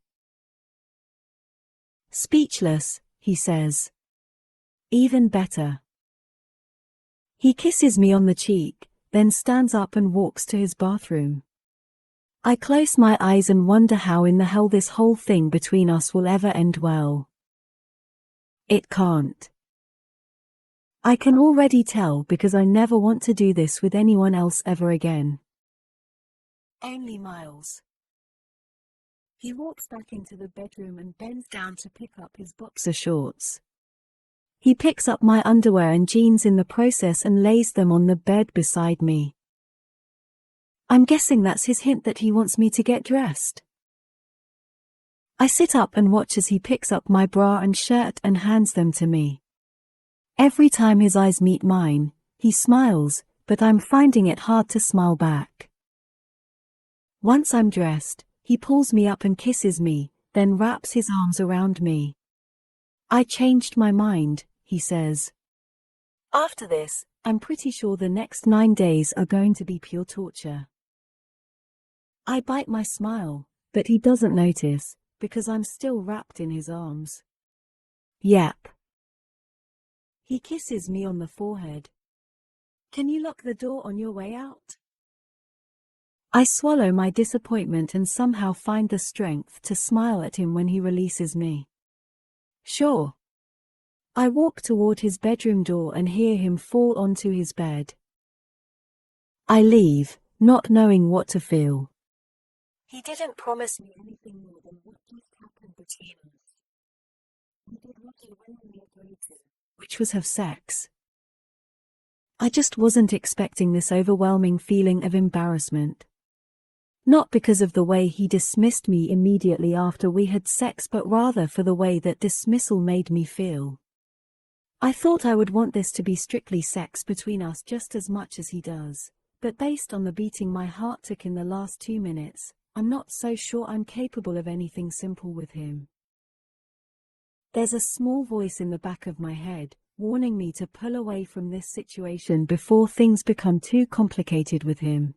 Speechless, he says. Even better. He kisses me on the cheek, then stands up and walks to his bathroom. I close my eyes and wonder how in the hell this whole thing between us will ever end well. It can't. I can already tell because I never want to do this with anyone else ever again. Only Miles. He walks back into the bedroom and bends down to pick up his boxer shorts. He picks up my underwear and jeans in the process and lays them on the bed beside me. I'm guessing that's his hint that he wants me to get dressed. I sit up and watch as he picks up my bra and shirt and hands them to me. Every time his eyes meet mine, he smiles, but I'm finding it hard to smile back. Once I'm dressed, He pulls me up and kisses me, then wraps his arms around me. I changed my mind, he says. After this, I'm pretty sure the next 9 days are going to be pure torture. I bite my smile, but he doesn't notice, because I'm still wrapped in his arms. Yep. He kisses me on the forehead. Can you lock the door on your way out? I swallow my disappointment and somehow find the strength to smile at him when he releases me. Sure. I walk toward his bedroom door and hear him fall onto his bed. I leave, not knowing what to feel. He didn't promise me anything more than what just happened between us. We did what he willingly agreed to, which was have sex. I just wasn't expecting this overwhelming feeling of embarrassment. Not because of the way he dismissed me immediately after we had sex, but rather for the way that dismissal made me feel. I thought I would want this to be strictly sex between us just as much as he does, but based on the beating my heart took in the last 2 minutes, I'm not so sure I'm capable of anything simple with him. There's a small voice in the back of my head, warning me to pull away from this situation before things become too complicated with him.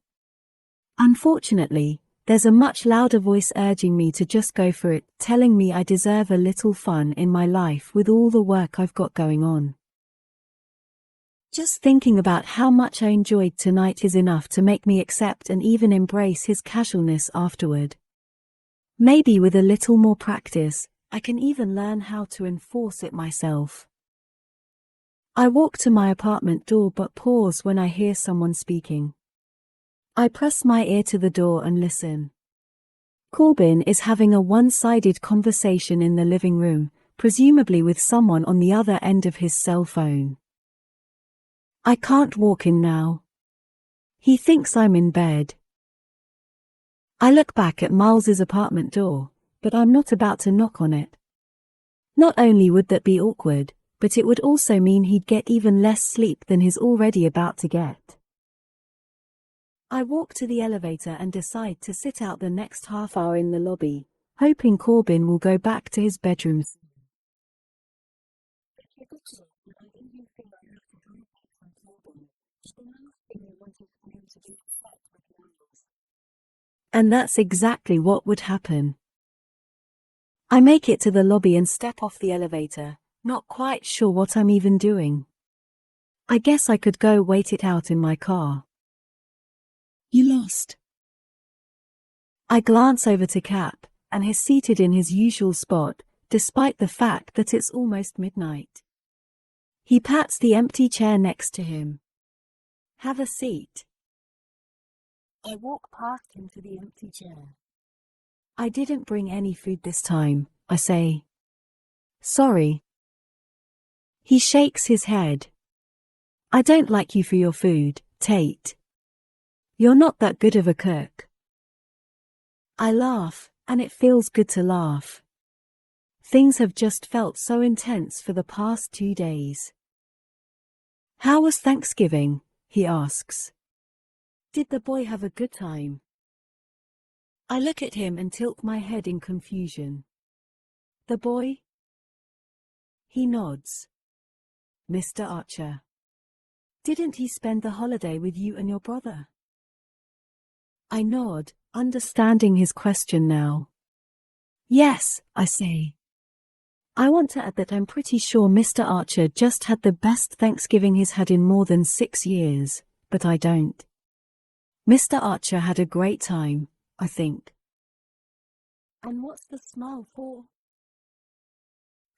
Unfortunately, there's a much louder voice urging me to just go for it, telling me I deserve a little fun in my life with all the work I've got going on. Just thinking about how much I enjoyed tonight is enough to make me accept and even embrace his casualness afterward. Maybe with a little more practice, I can even learn how to enforce it myself. I walk to my apartment door but pause when I hear someone speaking. I press my ear to the door and listen. Corbin is having a one-sided conversation in the living room, presumably with someone on the other end of his cell phone. I can't walk in now. He thinks I'm in bed. I look back at Miles's apartment door, but I'm not about to knock on it. Not only would that be awkward, but it would also mean he'd get even less sleep than he's already about to get. I walk to the elevator and decide to sit out the next half hour in the lobby, hoping Corbin will go back to his bedroom. And that's exactly what would happen. I make it to the lobby and step off the elevator, not quite sure what I'm even doing. I guess I could go wait it out in my car. You lost. I glance over to Cap, and he's seated in his usual spot, despite the fact that it's almost midnight. He pats the empty chair next to him. Have a seat. I walk past him to the empty chair. I didn't bring any food this time, I say. Sorry. He shakes his head. I don't like you for your food, Tate. You're not that good of a cook. I laugh, and it feels good to laugh. Things have just felt so intense for the past 2 days. How was Thanksgiving? He asks. Did the boy have a good time? I look at him and tilt my head in confusion. The boy? He nods. Mr. Archer. Didn't he spend the holiday with you and your brother? I nod, understanding his question now. Yes, I say. I want to add that I'm pretty sure Mr. Archer just had the best Thanksgiving he's had in more than 6 years, but I don't. Mr. Archer had a great time, I think. And what's the smile for?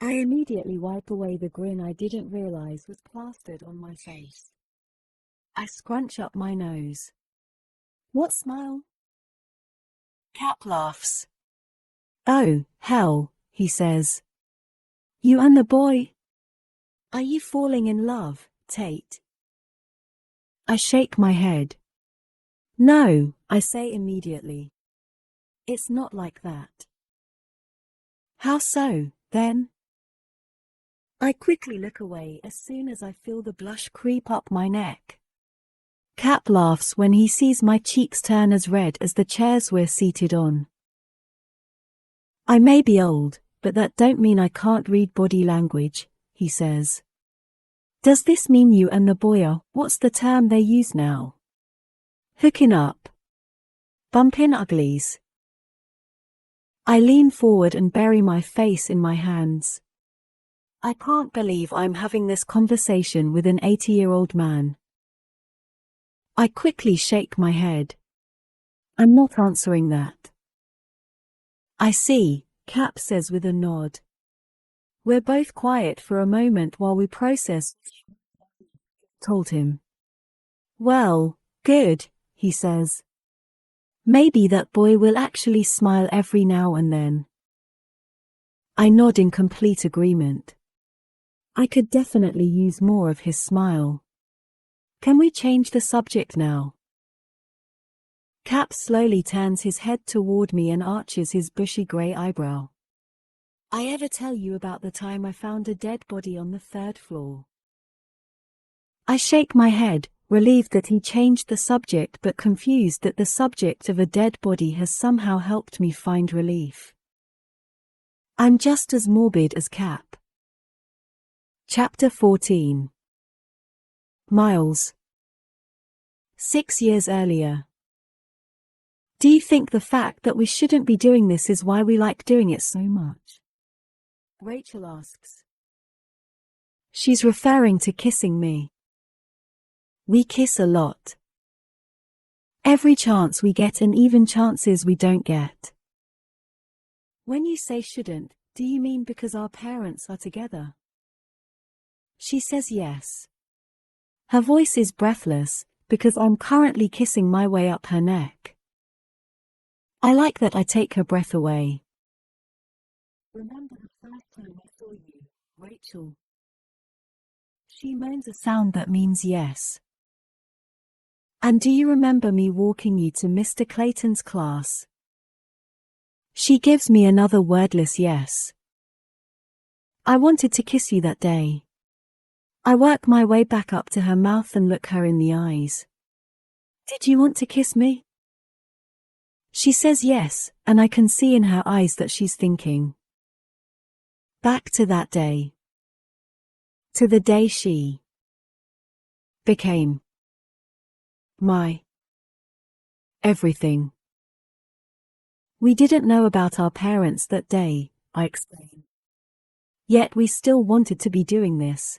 I immediately wipe away the grin I didn't realize was plastered on my face. I scrunch up my nose. What smile? Cap laughs. Oh, hell, he says. You and the boy? Are you falling in love, Tate? I shake my head. No, I say immediately. It's not like that. How so, then? I quickly look away as soon as I feel the blush creep up my neck. Cap laughs when he sees my cheeks turn as red as the chairs we're seated on. I may be old, but that don't mean I can't read body language, he says. Does this mean you and the boy are, what's the term they use now? Hooking up. Bumpin' uglies. I lean forward and bury my face in my hands. I can't believe I'm having this conversation with an 80-year-old man. I quickly shake my head. I'm not answering that. I see, Cap says with a nod. We're both quiet for a moment while we process. Told him. Well, good, he says. Maybe that boy will actually smile every now and then. I nod in complete agreement. I could definitely use more of his smile. Can we change the subject now? Cap slowly turns his head toward me and arches his bushy grey eyebrow. I ever tell you about the time I found a dead body on the 3rd floor? I shake my head, relieved that he changed the subject but confused that the subject of a dead body has somehow helped me find relief. I'm just as morbid as Cap. Chapter 14. Miles. 6 years earlier. Do you think the fact that we shouldn't be doing this is why we like doing it so much? Rachel asks. She's referring to kissing me. We kiss a lot. Every chance we get and even chances we don't get. When you say shouldn't, do you mean because our parents are together? She says yes. Her voice is breathless, because I'm currently kissing my way up her neck. I like that I take her breath away. Remember the first time I saw you, Rachel? She moans a sound that means yes. And do you remember me walking you to Mr. Clayton's class? She gives me another wordless yes. I wanted to kiss you that day. I work my way back up to her mouth and look her in the eyes. Did you want to kiss me? She says yes, and I can see in her eyes that she's thinking. Back to that day. To the day she became my everything. We didn't know about our parents that day, I explain. Yet we still wanted to be doing this.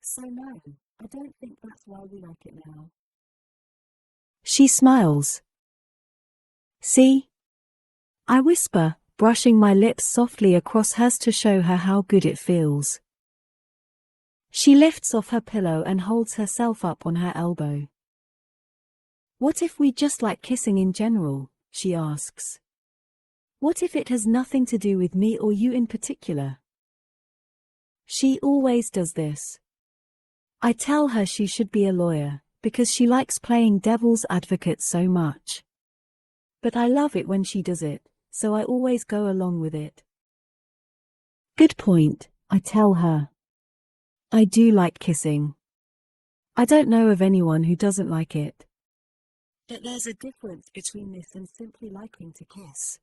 So no, I don't think that's why we like it now. She smiles. See? I whisper, brushing my lips softly across hers to show her how good it feels. She lifts off her pillow and holds herself up on her elbow. What if we just like kissing in general? She asks. What if it has nothing to do with me or you in particular? She always does this. I tell her she should be a lawyer, because she likes playing devil's advocate so much. But I love it when she does it, so I always go along with it. Good point, I tell her. I do like kissing. I don't know of anyone who doesn't like it. But there's a difference between this and simply liking to kiss.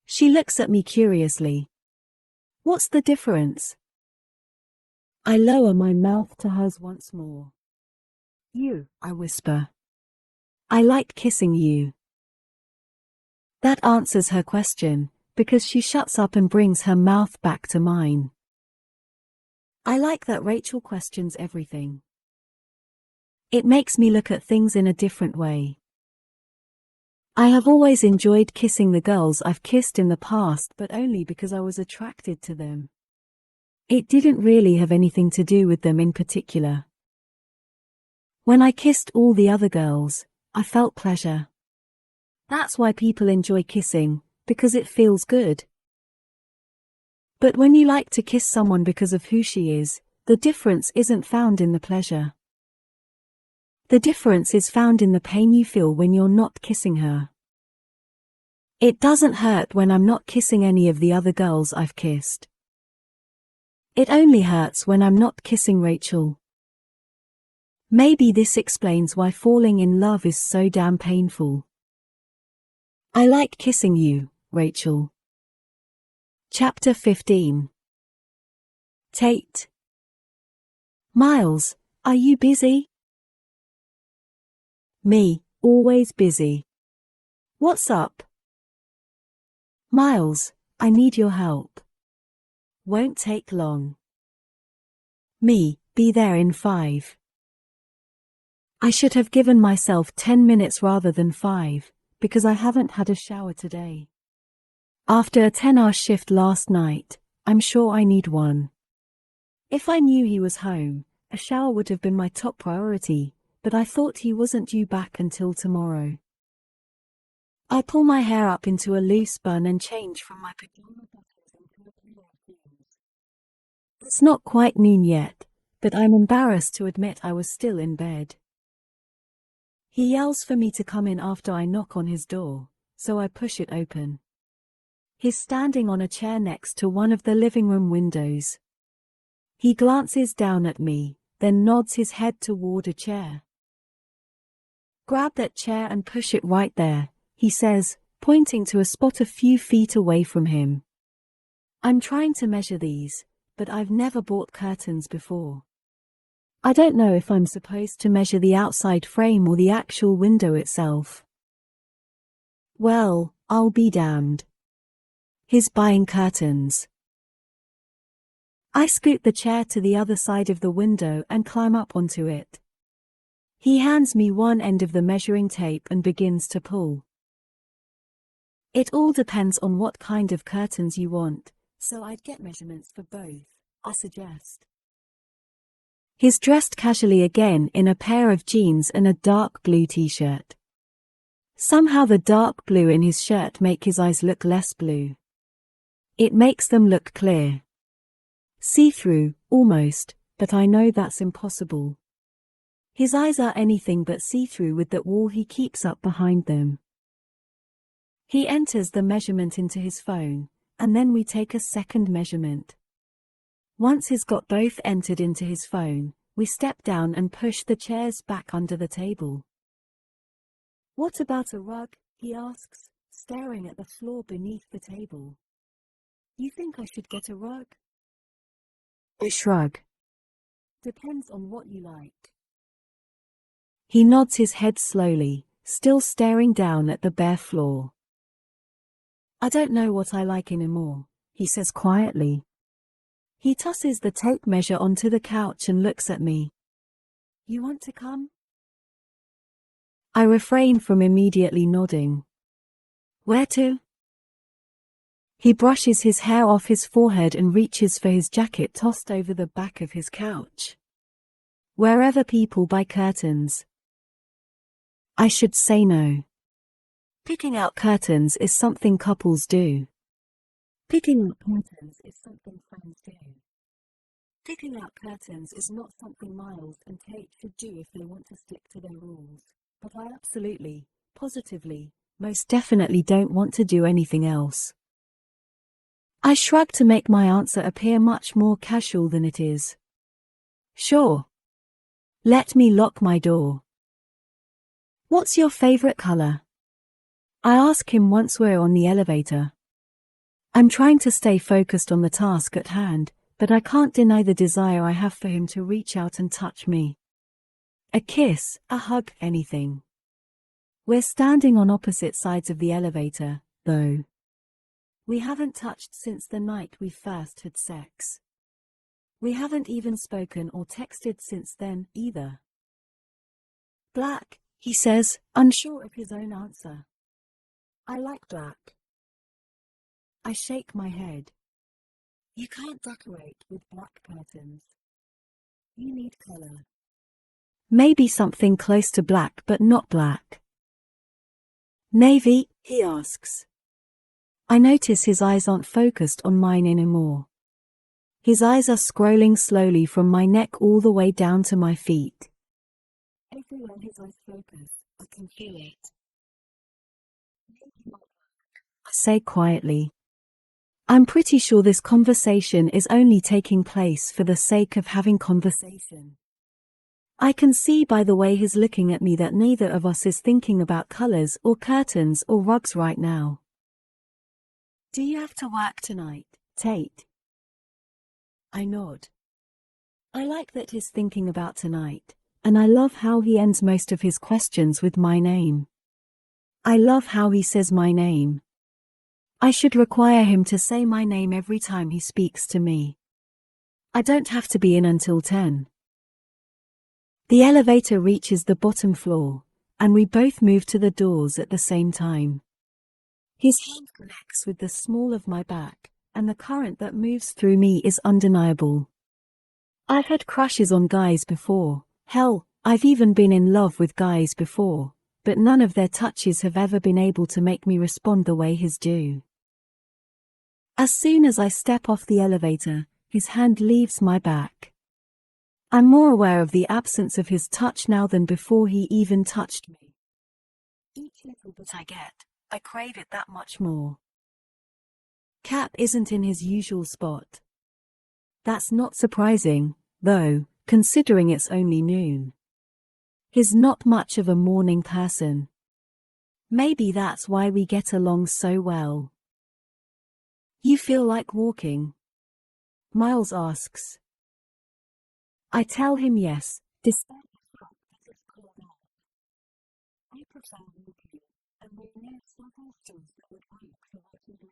She looks at me curiously. What's the difference? I lower my mouth to hers once more. You, I whisper. I like kissing you. That answers her question, because she shuts up and brings her mouth back to mine. I like that Rachel questions everything. It makes me look at things in a different way. I have always enjoyed kissing the girls I've kissed in the past, but only because I was attracted to them. It didn't really have anything to do with them in particular. When I kissed all the other girls, I felt pleasure. That's why people enjoy kissing, because it feels good. But when you like to kiss someone because of who she is, the difference isn't found in the pleasure. The difference is found in the pain you feel when you're not kissing her. It doesn't hurt when I'm not kissing any of the other girls I've kissed. It only hurts when I'm not kissing Rachel. Maybe this explains why falling in love is so damn painful. I like kissing you, Rachel. Chapter 15. Tate. Miles, are you busy? Me, always busy. What's up? Miles, I need your help. Won't take long. Me, be there in 5. I should have given myself 10 minutes rather than 5, because I haven't had a shower today. After a 10-hour shift last night, I'm sure I need one. If I knew he was home, a shower would have been my top priority, but I thought he wasn't due back until tomorrow. I pull my hair up into a loose bun and change from my pajama bottoms into a pair of jeans. It's not quite noon yet, but I'm embarrassed to admit I was still in bed. He yells for me to come in after I knock on his door, so I push it open. He's standing on a chair next to one of the living room windows. He glances down at me, then nods his head toward a chair. Grab that chair and push it right there, he says, pointing to a spot a few feet away from him. I'm trying to measure these, but I've never bought curtains before. I don't know if I'm supposed to measure the outside frame or the actual window itself. Well, I'll be damned. He's buying curtains. I scoot the chair to the other side of the window and climb up onto it. He hands me one end of the measuring tape and begins to pull. It all depends on what kind of curtains you want, so I'd get measurements for both, I suggest. He's dressed casually again in a pair of jeans and a dark blue t-shirt. Somehow the dark blue in his shirt make his eyes look less blue. It makes them look clear. See-through, almost, but I know that's impossible. His eyes are anything but see-through with that wall he keeps up behind them. He enters the measurement into his phone, and then we take a second measurement. Once he's got both entered into his phone, we step down and push the chairs back under the table. What about a rug? He asks, staring at the floor beneath the table. You think I should get a rug? I shrug. Depends on what you like. He nods his head slowly, still staring down at the bare floor. I don't know what I like anymore, he says quietly. He tosses the tape measure onto the couch and looks at me. You want to come? I refrain from immediately nodding. Where to? He brushes his hair off his forehead and reaches for his jacket tossed over the back of his couch. Wherever people buy curtains. I should say no. Picking out curtains is something couples do. Picking out curtains is something friends do. Picking out curtains is not something Miles and Tate should do if they want to stick to their rules. But I absolutely, positively, most definitely don't want to do anything else. I shrug to make my answer appear much more casual than it is. Sure. Let me lock my door. What's your favorite color? I ask him once we're on the elevator. I'm trying to stay focused on the task at hand, but I can't deny the desire I have for him to reach out and touch me. A kiss, a hug, anything. We're standing on opposite sides of the elevator, though. We haven't touched since the night we first had sex. We haven't even spoken or texted since then, either. Black, he says, unsure of his own answer. I like black. I shake my head. You can't decorate with black curtains. You need color. Maybe something close to black but not black. Navy, he asks. I notice his eyes aren't focused on mine anymore. His eyes are scrolling slowly from my neck all the way down to my feet. Everywhere his eyes focus, I can feel it. I say quietly. I'm pretty sure this conversation is only taking place for the sake of having conversation. I can see by the way he's looking at me that neither of us is thinking about colors or curtains or rugs right now. Do you have to work tonight, Tate? I nod. I like that he's thinking about tonight, and I love how he ends most of his questions with my name. I love how he says my name. I should require him to say my name every time he speaks to me. I don't have to be in until 10. The elevator reaches the bottom floor, and we both move to the doors at the same time. His hand connects with the small of my back, and the current that moves through me is undeniable. I've had crushes on guys before. Hell, I've even been in love with guys before, but none of their touches have ever been able to make me respond the way his do. As soon as I step off the elevator, his hand leaves my back. I'm more aware of the absence of his touch now than before he even touched me. Each little bit I get, I crave it that much more. Cap isn't in his usual spot. That's not surprising, though, considering it's only noon. He's not much of a morning person. Maybe that's why we get along so well. You feel like walking? Miles asks. I tell him yes, despite the fact that it's cold out. I prefer walking, and we near several stores that would work for working in.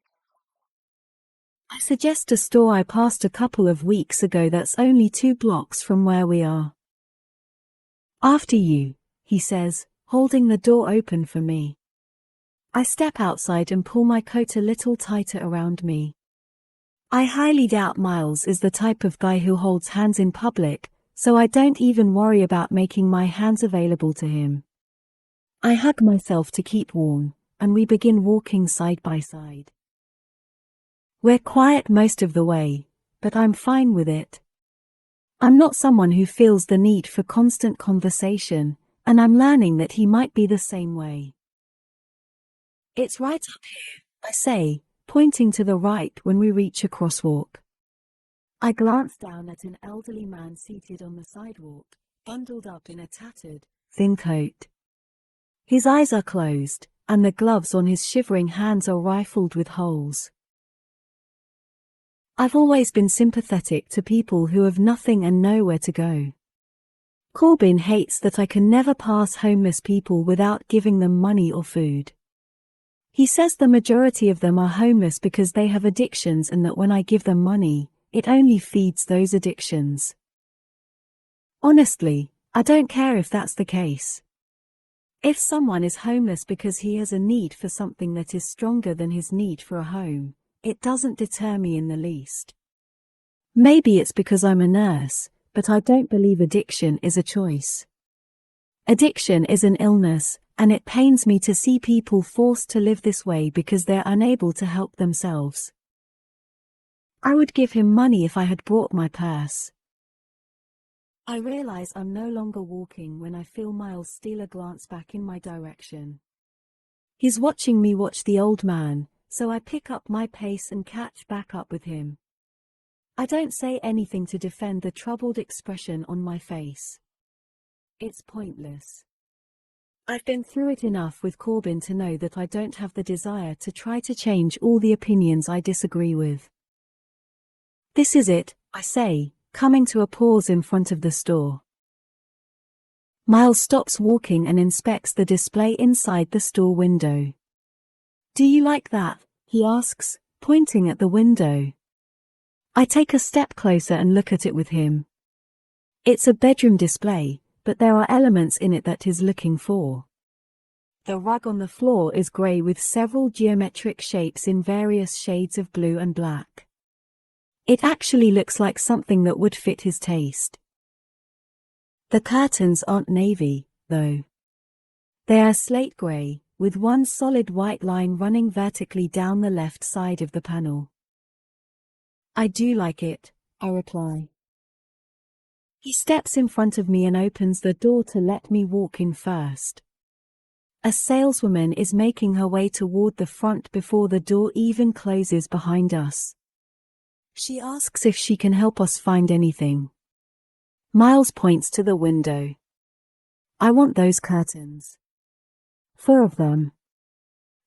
I suggest a store I passed a couple of weeks ago that's only 2 blocks from where we are. After you, he says, holding the door open for me. I step outside and pull my coat a little tighter around me. I highly doubt Miles is the type of guy who holds hands in public, so I don't even worry about making my hands available to him. I hug myself to keep warm, and we begin walking side by side. We're quiet most of the way, but I'm fine with it. I'm not someone who feels the need for constant conversation, and I'm learning that he might be the same way. It's right up here, I say, pointing to the right when we reach a crosswalk. I glance down at an elderly man seated on the sidewalk, bundled up in a tattered, thin coat. His eyes are closed, and the gloves on his shivering hands are rifled with holes. I've always been sympathetic to people who have nothing and nowhere to go. Corbin hates that I can never pass homeless people without giving them money or food. He says the majority of them are homeless because they have addictions and that when I give them money, it only feeds those addictions. Honestly, I don't care if that's the case. If someone is homeless because he has a need for something that is stronger than his need for a home, it doesn't deter me in the least. Maybe it's because I'm a nurse, but I don't believe addiction is a choice. Addiction is an illness, and it pains me to see people forced to live this way because they're unable to help themselves. I would give him money if I had brought my purse. I realize I'm no longer walking when I feel Miles steal a glance back in my direction. He's watching me watch the old man, so I pick up my pace and catch back up with him. I don't say anything to defend the troubled expression on my face. It's pointless. I've been through it enough with Corbin to know that I don't have the desire to try to change all the opinions I disagree with. This is it, I say, coming to a pause in front of the store. Miles stops walking and inspects the display inside the store window. Do you like that? He asks, pointing at the window. I take a step closer and look at it with him. It's a bedroom display, but there are elements in it that he's looking for. The rug on the floor is grey with several geometric shapes in various shades of blue and black. It actually looks like something that would fit his taste. The curtains aren't navy, though. They are slate grey, with one solid white line running vertically down the left side of the panel. I do like it, I reply. He steps in front of me and opens the door to let me walk in first. A saleswoman is making her way toward the front before the door even closes behind us. She asks if she can help us find anything. Miles points to the window. I want those curtains. 4 of them.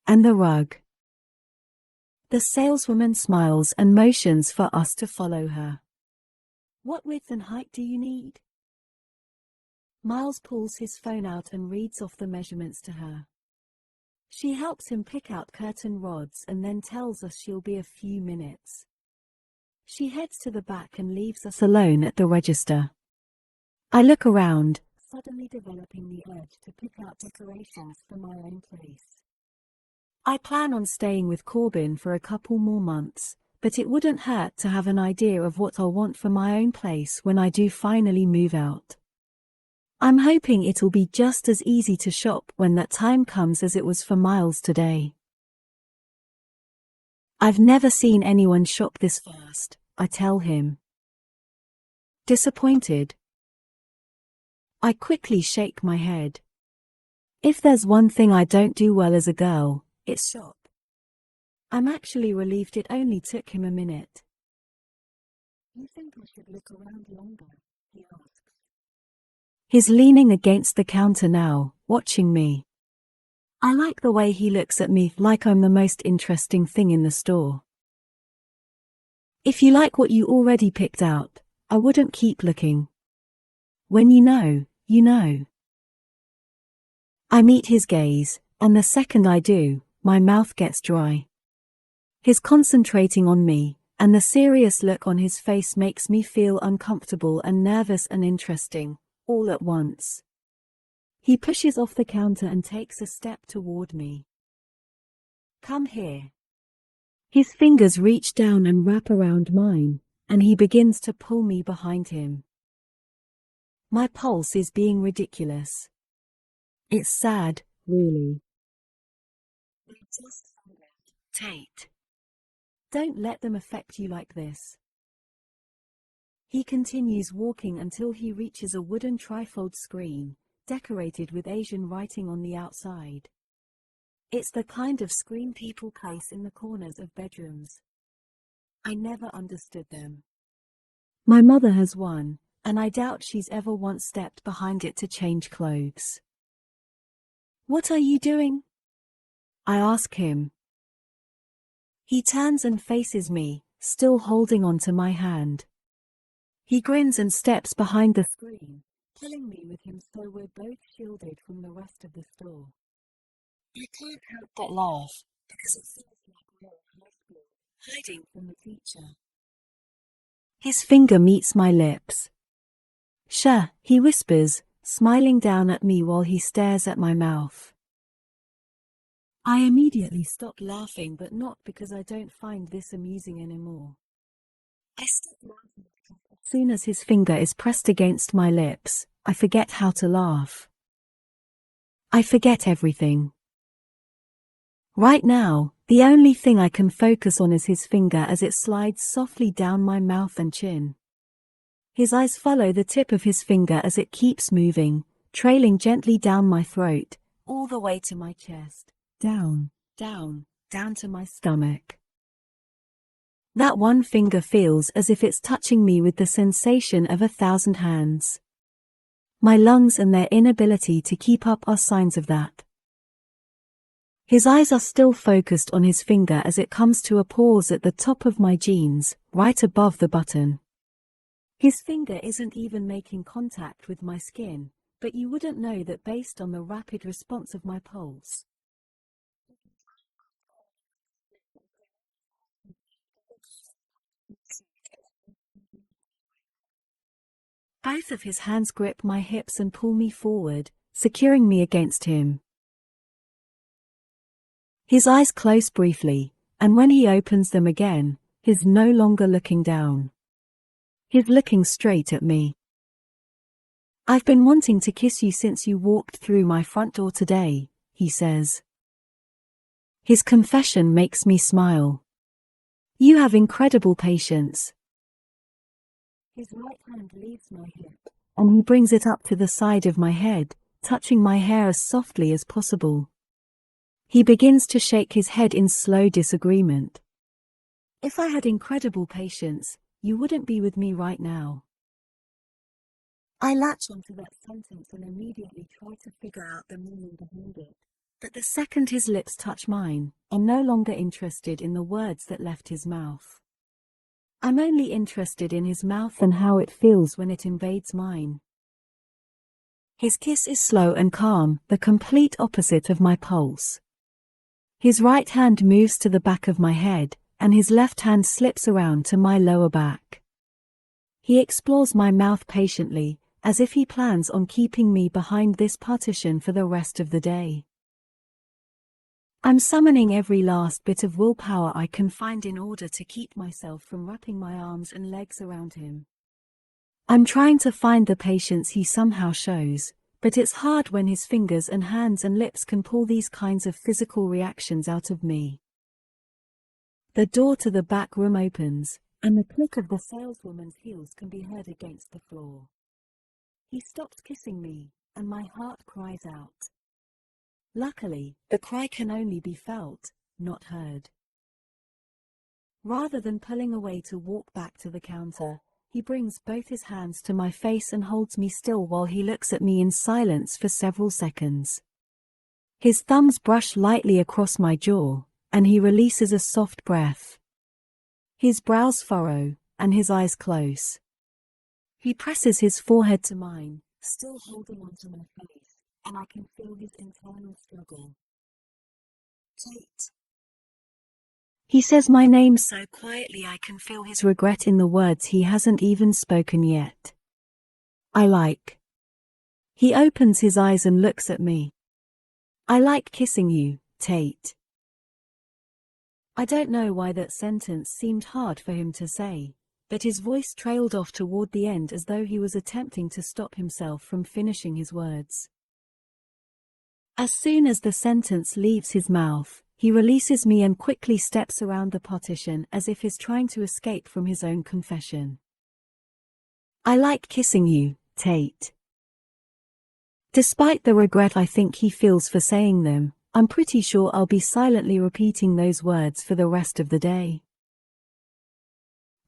And the rug. The saleswoman smiles and motions for us to follow her. What width and height do you need? Miles pulls his phone out and reads off the measurements to her. She helps him pick out curtain rods and then tells us she'll be a few minutes. She heads to the back and leaves us alone at the register. I look around, suddenly developing the urge to pick out decorations for my own place. I plan on staying with Corbin for a couple more months, but it wouldn't hurt to have an idea of what I'll want for my own place when I do finally move out. I'm hoping it'll be just as easy to shop when that time comes as it was for Miles today. I've never seen anyone shop this fast, I tell him. Disappointed? I quickly shake my head. If there's one thing I don't do well as a girl, it's shop. I'm actually relieved it only took him a minute. You think I should look around longer? He asks. He's leaning against the counter now, watching me. I like the way he looks at me like I'm the most interesting thing in the store. If you like what you already picked out, I wouldn't keep looking. When you know, you know. I meet his gaze, and the second I do, my mouth gets dry. He's concentrating on me, and the serious look on his face makes me feel uncomfortable and nervous and interesting, all at once. He pushes off the counter and takes a step toward me. Come here. His fingers reach down and wrap around mine, and he begins to pull me behind him. My pulse is being ridiculous. It's sad, really. They just found out. Tate. Don't let them affect you like this. He continues walking until he reaches a wooden trifold screen, decorated with Asian writing on the outside. It's the kind of screen people place in the corners of bedrooms. I never understood them. My mother has one, and I doubt she's ever once stepped behind it to change clothes. What are you doing? I ask him. He turns and faces me, still holding on to my hand. He grins and steps behind the screen, pulling me with him so we're both shielded from the rest of the store. I can't help but laugh, because it feels like we're in high school, hiding from the teacher. His finger meets my lips. Sure, he whispers, smiling down at me while he stares at my mouth. I immediately stop laughing, but not because I don't find this amusing anymore. I stop laughing because as soon as his finger is pressed against my lips, I forget how to laugh. I forget everything. Right now, the only thing I can focus on is his finger as it slides softly down my mouth and chin. His eyes follow the tip of his finger as it keeps moving, trailing gently down my throat, all the way to my chest, down, down, down to my stomach. That one finger feels as if it's touching me with the sensation of 1,000 hands. My lungs and their inability to keep up are signs of that. His eyes are still focused on his finger as it comes to a pause at the top of my jeans, right above the button. His finger isn't even making contact with my skin, but you wouldn't know that based on the rapid response of my pulse. Both of his hands grip my hips and pull me forward, securing me against him. His eyes close briefly, and when he opens them again, he's no longer looking down. He's looking straight at me. I've been wanting to kiss you since you walked through my front door today, he says. His confession makes me smile. You have incredible patience. His right hand leaves my hip, and he brings it up to the side of my head, touching my hair as softly as possible. He begins to shake his head in slow disagreement. If I had incredible patience, you wouldn't be with me right now. I latch onto that sentence and immediately try to figure out the meaning behind it. But the second his lips touch mine, I'm no longer interested in the words that left his mouth. I'm only interested in his mouth and how it feels when it invades mine. His kiss is slow and calm, the complete opposite of my pulse. His right hand moves to the back of my head, and his left hand slips around to my lower back. He explores my mouth patiently, as if he plans on keeping me behind this partition for the rest of the day. I'm summoning every last bit of willpower I can find in order to keep myself from wrapping my arms and legs around him. I'm trying to find the patience he somehow shows, but it's hard when his fingers and hands and lips can pull these kinds of physical reactions out of me. The door to the back room opens, and the click of the saleswoman's heels can be heard against the floor. He stops kissing me, and my heart cries out. Luckily, the cry can only be felt, not heard. Rather than pulling away to walk back to the counter, he brings both his hands to my face and holds me still while he looks at me in silence for several seconds. His thumbs brush lightly across my jaw, and he releases a soft breath. His brows furrow, and his eyes close. He presses his forehead to mine, still holding onto my face, and I can feel his internal struggle. Tate. He says my name so quietly I can feel his regret in the words he hasn't even spoken yet. I like. He opens his eyes and looks at me. I like kissing you, Tate. I don't know why that sentence seemed hard for him to say, but his voice trailed off toward the end as though he was attempting to stop himself from finishing his words. As soon as the sentence leaves his mouth, he releases me and quickly steps around the partition as if he's trying to escape from his own confession. I like kissing you, Tate. Despite the regret I think he feels for saying them, I'm pretty sure I'll be silently repeating those words for the rest of the day.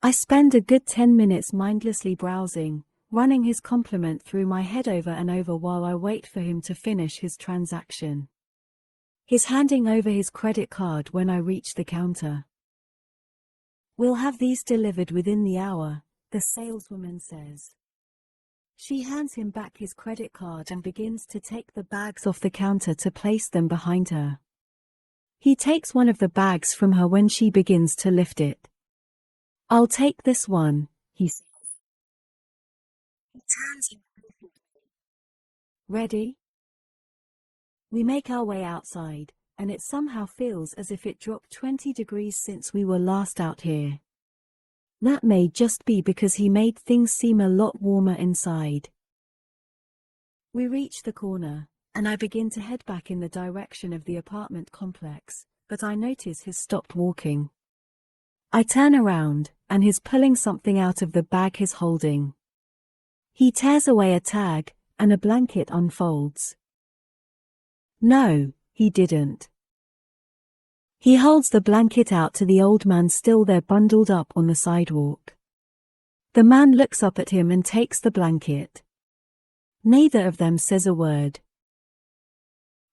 I spend a good 10 minutes mindlessly browsing, running his compliment through my head over and over while I wait for him to finish his transaction. He's handing over his credit card when I reach the counter. We'll have these delivered within the hour, the saleswoman says. She hands him back his credit card and begins to take the bags off the counter to place them behind her. He takes one of the bags from her when she begins to lift it. I'll take this one, he says. He turns and faces me. Ready? We make our way outside, and it somehow feels as if it dropped 20 degrees since we were last out here. That may just be because he made things seem a lot warmer inside. We reach the corner, and I begin to head back in the direction of the apartment complex, but I notice he's stopped walking. I turn around, and he's pulling something out of the bag he's holding. He tears away a tag, and a blanket unfolds. No, he didn't. He holds the blanket out to the old man still there bundled up on the sidewalk. The man looks up at him and takes the blanket. Neither of them says a word.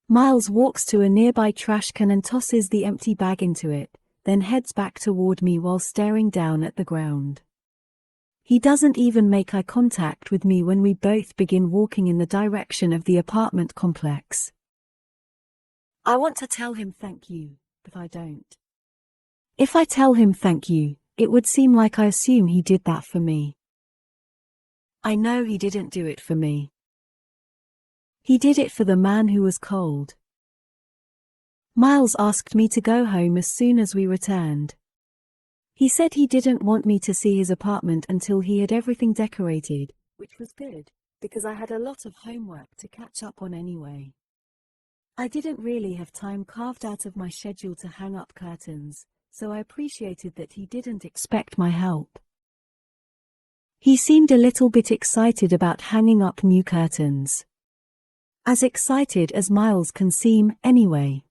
Miles walks to a nearby trash can and tosses the empty bag into it, then heads back toward me while staring down at the ground. He doesn't even make eye contact with me when we both begin walking in the direction of the apartment complex. I want to tell him thank you, but I don't. If I tell him thank you, it would seem like I assume he did that for me. I know he didn't do it for me. He did it for the man who was cold. Miles asked me to go home as soon as we returned. He said he didn't want me to see his apartment until he had everything decorated, which was good, because I had a lot of homework to catch up on anyway. I didn't really have time carved out of my schedule to hang up curtains, so I appreciated that he didn't expect my help. He seemed a little bit excited about hanging up new curtains. As excited as Miles can seem, anyway.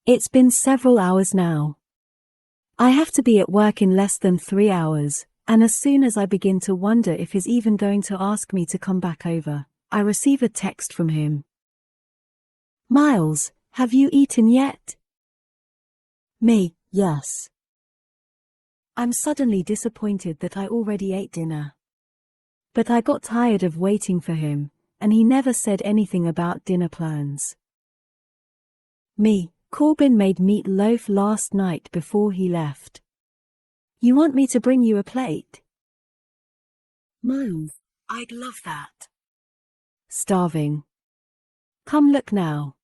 It's been several hours now. I have to be at work in less than 3 hours, and as soon as I begin to wonder if he's even going to ask me to come back over, I receive a text from him. Miles, have you eaten yet? Me, yes. I'm suddenly disappointed that I already ate dinner. But I got tired of waiting for him, and he never said anything about dinner plans. Me, Corbin made meatloaf last night before he left. You want me to bring you a plate? Miles, I'd love that. Starving. Come look now.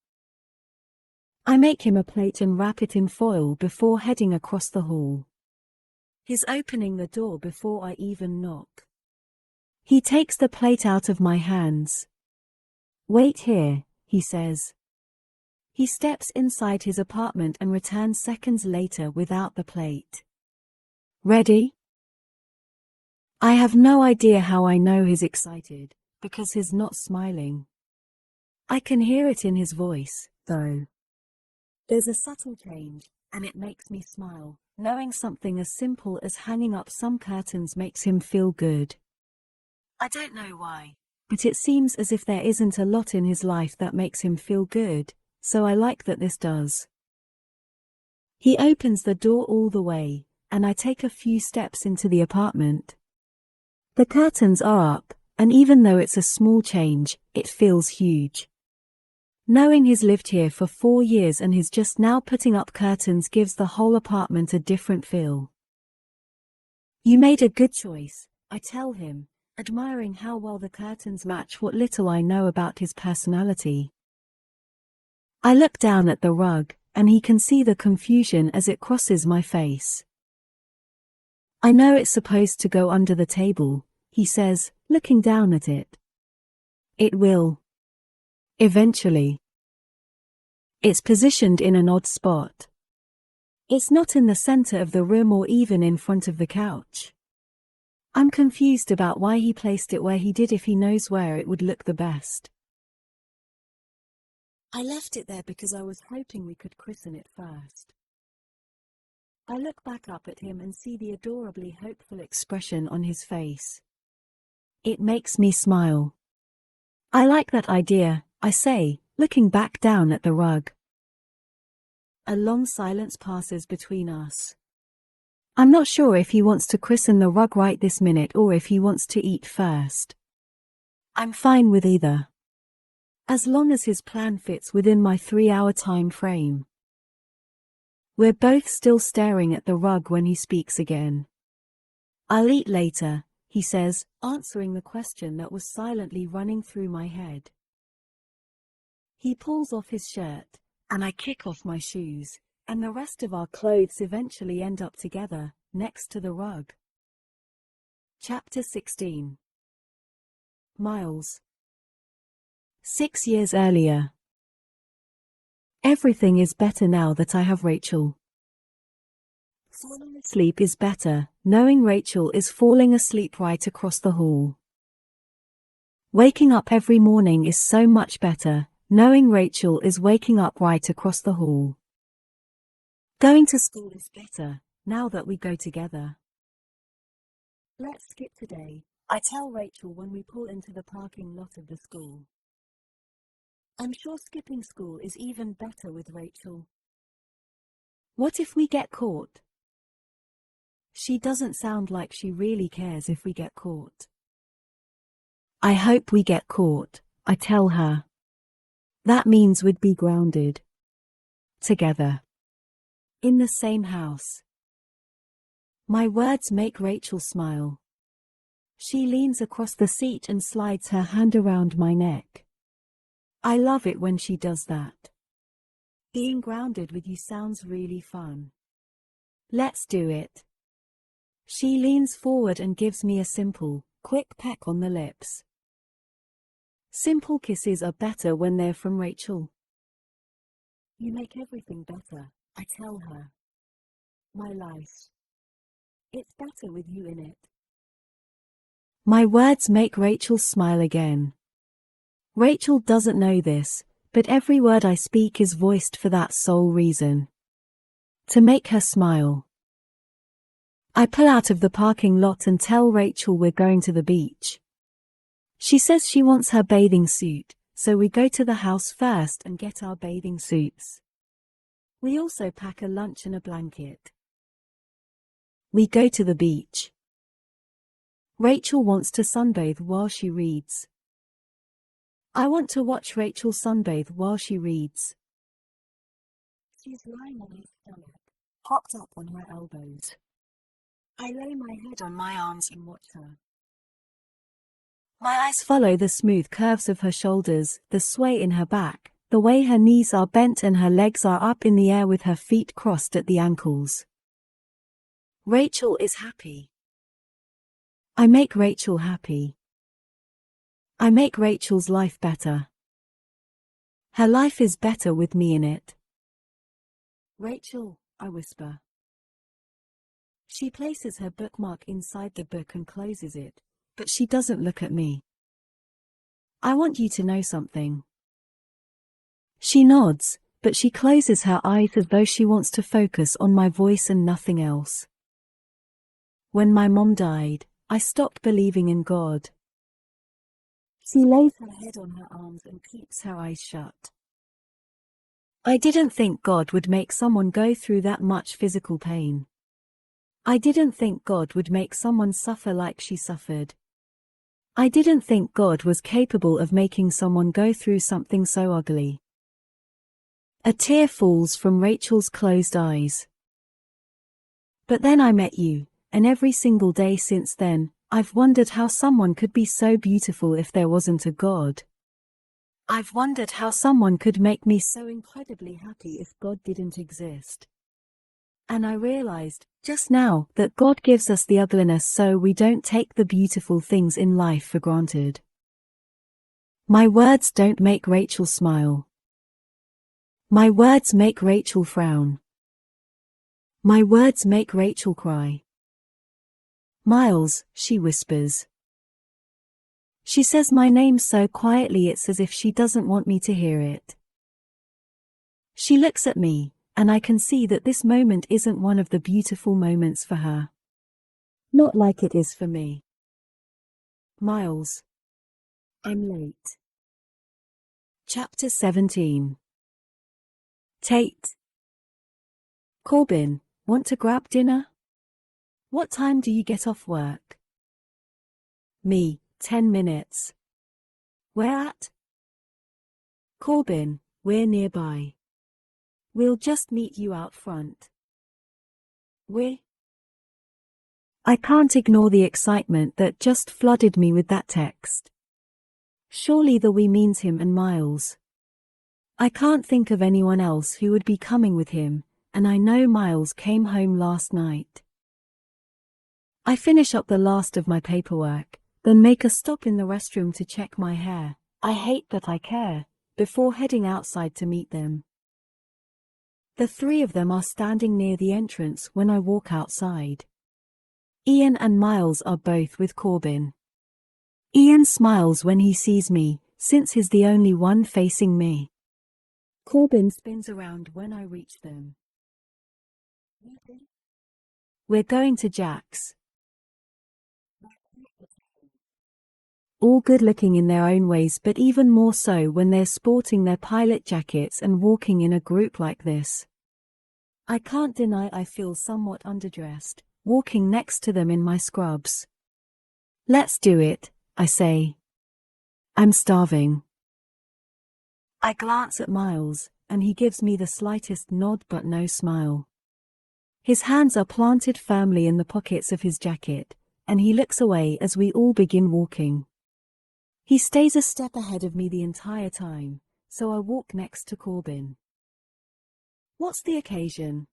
I make him a plate and wrap it in foil before heading across the hall. He's opening the door before I even knock. He takes the plate out of my hands. Wait here, he says. He steps inside his apartment and returns seconds later without the plate. Ready? I have no idea how I know he's excited, because he's not smiling. I can hear it in his voice, though. There's a subtle change, and it makes me smile, knowing something as simple as hanging up some curtains makes him feel good. I don't know why, but it seems as if there isn't a lot in his life that makes him feel good, so I like that this does. He opens the door all the way, and I take a few steps into the apartment. The curtains are up, and even though it's a small change, it feels huge. Knowing he's lived here for 4 years and he's just now putting up curtains gives the whole apartment a different feel. You made a good choice, I tell him, admiring how well the curtains match what little I know about his personality. I look down at the rug, and he can see the confusion as it crosses my face. I know it's supposed to go under the table, he says, looking down at it. It will. Eventually. It's positioned in an odd spot. It's not in the center of the room or even in front of the couch. I'm confused about why he placed it where he did if he knows where it would look the best. I left it there because I was hoping we could christen it first. I look back up at him and see the adorably hopeful expression on his face. It makes me smile. I like that idea, I say, looking back down at the rug. A long silence passes between us. I'm not sure if he wants to christen the rug right this minute or if he wants to eat first. I'm fine with either. As long as his plan fits within my 3-hour time frame. We're both still staring at the rug when he speaks again. I'll eat later, he says, answering the question that was silently running through my head. He pulls off his shirt, and I kick off my shoes, and the rest of our clothes eventually end up together, next to the rug. Chapter 16. Miles. 6 years earlier. Everything is better now that I have Rachel. Falling asleep is better, knowing Rachel is falling asleep right across the hall. Waking up every morning is so much better, knowing Rachel is waking up right across the hall. Going to school is better, now that we go together. Let's skip today, I tell Rachel when we pull into the parking lot of the school. I'm sure skipping school is even better with Rachel. What if we get caught? She doesn't sound like she really cares if we get caught. I hope we get caught, I tell her. That means we'd be grounded. Together. In the same house. My words make Rachel smile. She leans across the seat and slides her hand around my neck. I love it when she does that. Being grounded with you sounds really fun. Let's do it. She leans forward and gives me a simple, quick peck on the lips. Simple kisses are better when they're from Rachel. You make everything better, I tell her. My life. It's better with you in it. My words make Rachel smile again. Rachel doesn't know this, but every word I speak is voiced for that sole reason. To make her smile. I pull out of the parking lot and tell Rachel we're going to the beach. She says she wants her bathing suit, so we go to the house first and get our bathing suits. We also pack a lunch and a blanket. We go to the beach. Rachel wants to sunbathe while she reads. I want to watch Rachel sunbathe while she reads. She's lying on her stomach, propped up on her elbows. I lay my head on my arms and watch her. My eyes follow the smooth curves of her shoulders, the sway in her back, the way her knees are bent and her legs are up in the air with her feet crossed at the ankles. Rachel is happy. I make Rachel happy. I make Rachel's life better. Her life is better with me in it. Rachel, I whisper. She places her bookmark inside the book and closes it, but she doesn't look at me. I want you to know something. She nods, but she closes her eyes as though she wants to focus on my voice and nothing else. When my mom died, I stopped believing in God. She lays her head on her arms and keeps her eyes shut. I didn't think God would make someone go through that much physical pain. I didn't think God would make someone suffer like she suffered. I didn't think God was capable of making someone go through something so ugly. A tear falls from Rachel's closed eyes. But then I met you, and every single day since then, I've wondered how someone could be so beautiful if there wasn't a God. I've wondered how someone could make me so incredibly happy if God didn't exist. And I realized, just now, that God gives us the ugliness so we don't take the beautiful things in life for granted. My words don't make Rachel smile. My words make Rachel frown. My words make Rachel cry. Miles, she whispers. She says my name so quietly it's as if she doesn't want me to hear it. She looks at me, and I can see that this moment isn't one of the beautiful moments for her. Not like it is for me. Miles. I'm late. Chapter 17. Tate. Corbin, want to grab dinner? What time do you get off work? Me, 10 minutes. Where at? Corbin, we're nearby. We'll just meet you out front. I can't ignore the excitement that just flooded me with that text. Surely the we means him and Miles. I can't think of anyone else who would be coming with him, and I know Miles came home last night. I finish up the last of my paperwork, then make a stop in the restroom to check my hair. I hate that I care, before heading outside to meet them. The three of them are standing near the entrance when I walk outside. Ian and Miles are both with Corbin. Ian smiles when he sees me, since he's the only one facing me. Corbin spins around when I reach them. We're going to Jack's. All good-looking in their own ways, but even more so when they're sporting their pilot jackets and walking in a group like this. I can't deny I feel somewhat underdressed, walking next to them in my scrubs. Let's do it, I say. I'm starving. I glance at Miles, and he gives me the slightest nod but no smile. His hands are planted firmly in the pockets of his jacket, and he looks away as we all begin walking. He stays a step ahead of me the entire time, so I walk next to Corbin. What's the occasion?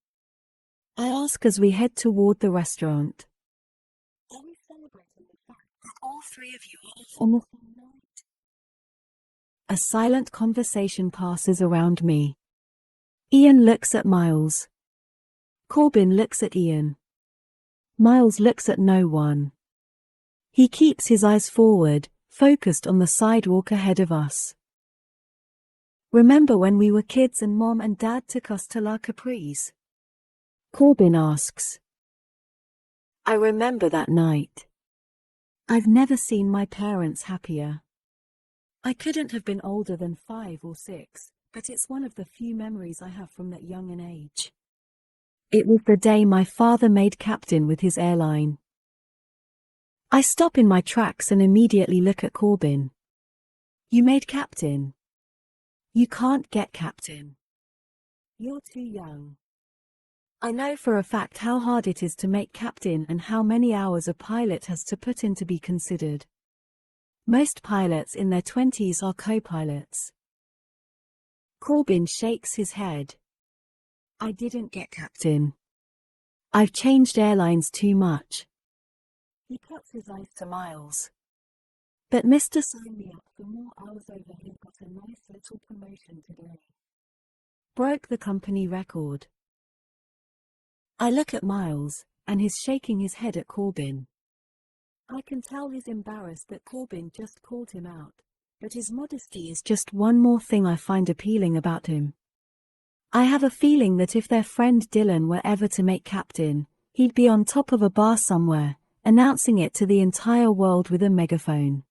I ask as we head toward the restaurant. Are we celebrating the fact that all three of you are off on the same night? A silent conversation passes around me. Ian looks at Miles. Corbin looks at Ian. Miles looks at no one. He keeps his eyes forward, focused on the sidewalk ahead of us. Remember when we were kids and Mom and Dad took us to La Capri's? Corbin asks. I remember that night. I've never seen my parents happier. I couldn't have been older than 5 or 6, but it's one of the few memories I have from that young an age. It was the day my father made captain with his airline. I stop in my tracks and immediately look at Corbin. You made captain? You can't get captain. You're too young. I know for a fact how hard it is to make captain and how many hours a pilot has to put in to be considered. Most pilots in their 20s are co-pilots. Corbin shakes his head. I didn't get captain. I've changed airlines too much. He cuts his eyes to Miles. But Mr. Sign me up for more hours over. He got a nice little promotion today. Broke the company record. I look at Miles, and he's shaking his head at Corbin. I can tell he's embarrassed that Corbin just called him out, but his modesty is just one more thing I find appealing about him. I have a feeling that if their friend Dylan were ever to make captain, he'd be on top of a bar somewhere, announcing it to the entire world with a megaphone.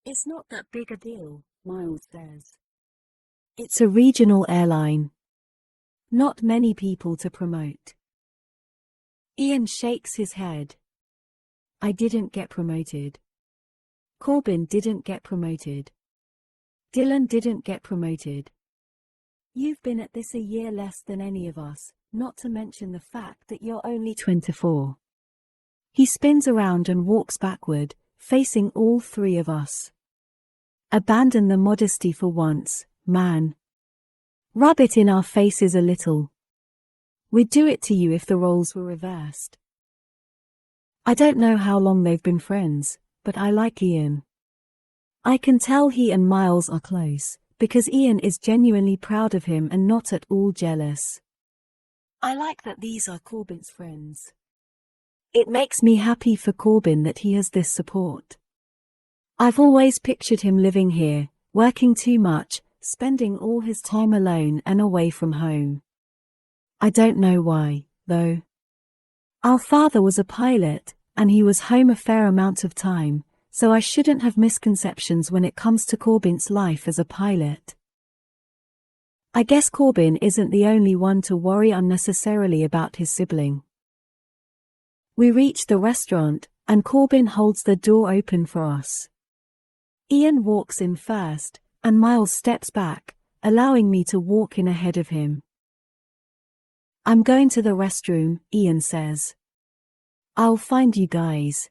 It's not that big a deal, Miles says. It's a regional airline. Not many people to promote. Ian shakes his head. I didn't get promoted. Corbin didn't get promoted. Dylan didn't get promoted. You've been at this a year less than any of us, not to mention the fact that you're only 24. He spins around and walks backward, facing all three of us. Abandon the modesty for once, man. Rub it in our faces a little. We'd do it to you if the roles were reversed. I don't know how long they've been friends, but I like Ian. I can tell he and Miles are close, because Ian is genuinely proud of him and not at all jealous. I like that these are Corbin's friends. It makes me happy for Corbin that he has this support. I've always pictured him living here, working too much, spending all his time alone and away from home. I don't know why, though. Our father was a pilot, and he was home a fair amount of time, so I shouldn't have misconceptions when it comes to Corbin's life as a pilot. I guess Corbin isn't the only one to worry unnecessarily about his sibling. We reach the restaurant, and Corbin holds the door open for us. Ian walks in first, and Miles steps back, allowing me to walk in ahead of him. I'm going to the restroom, Ian says. I'll find you guys.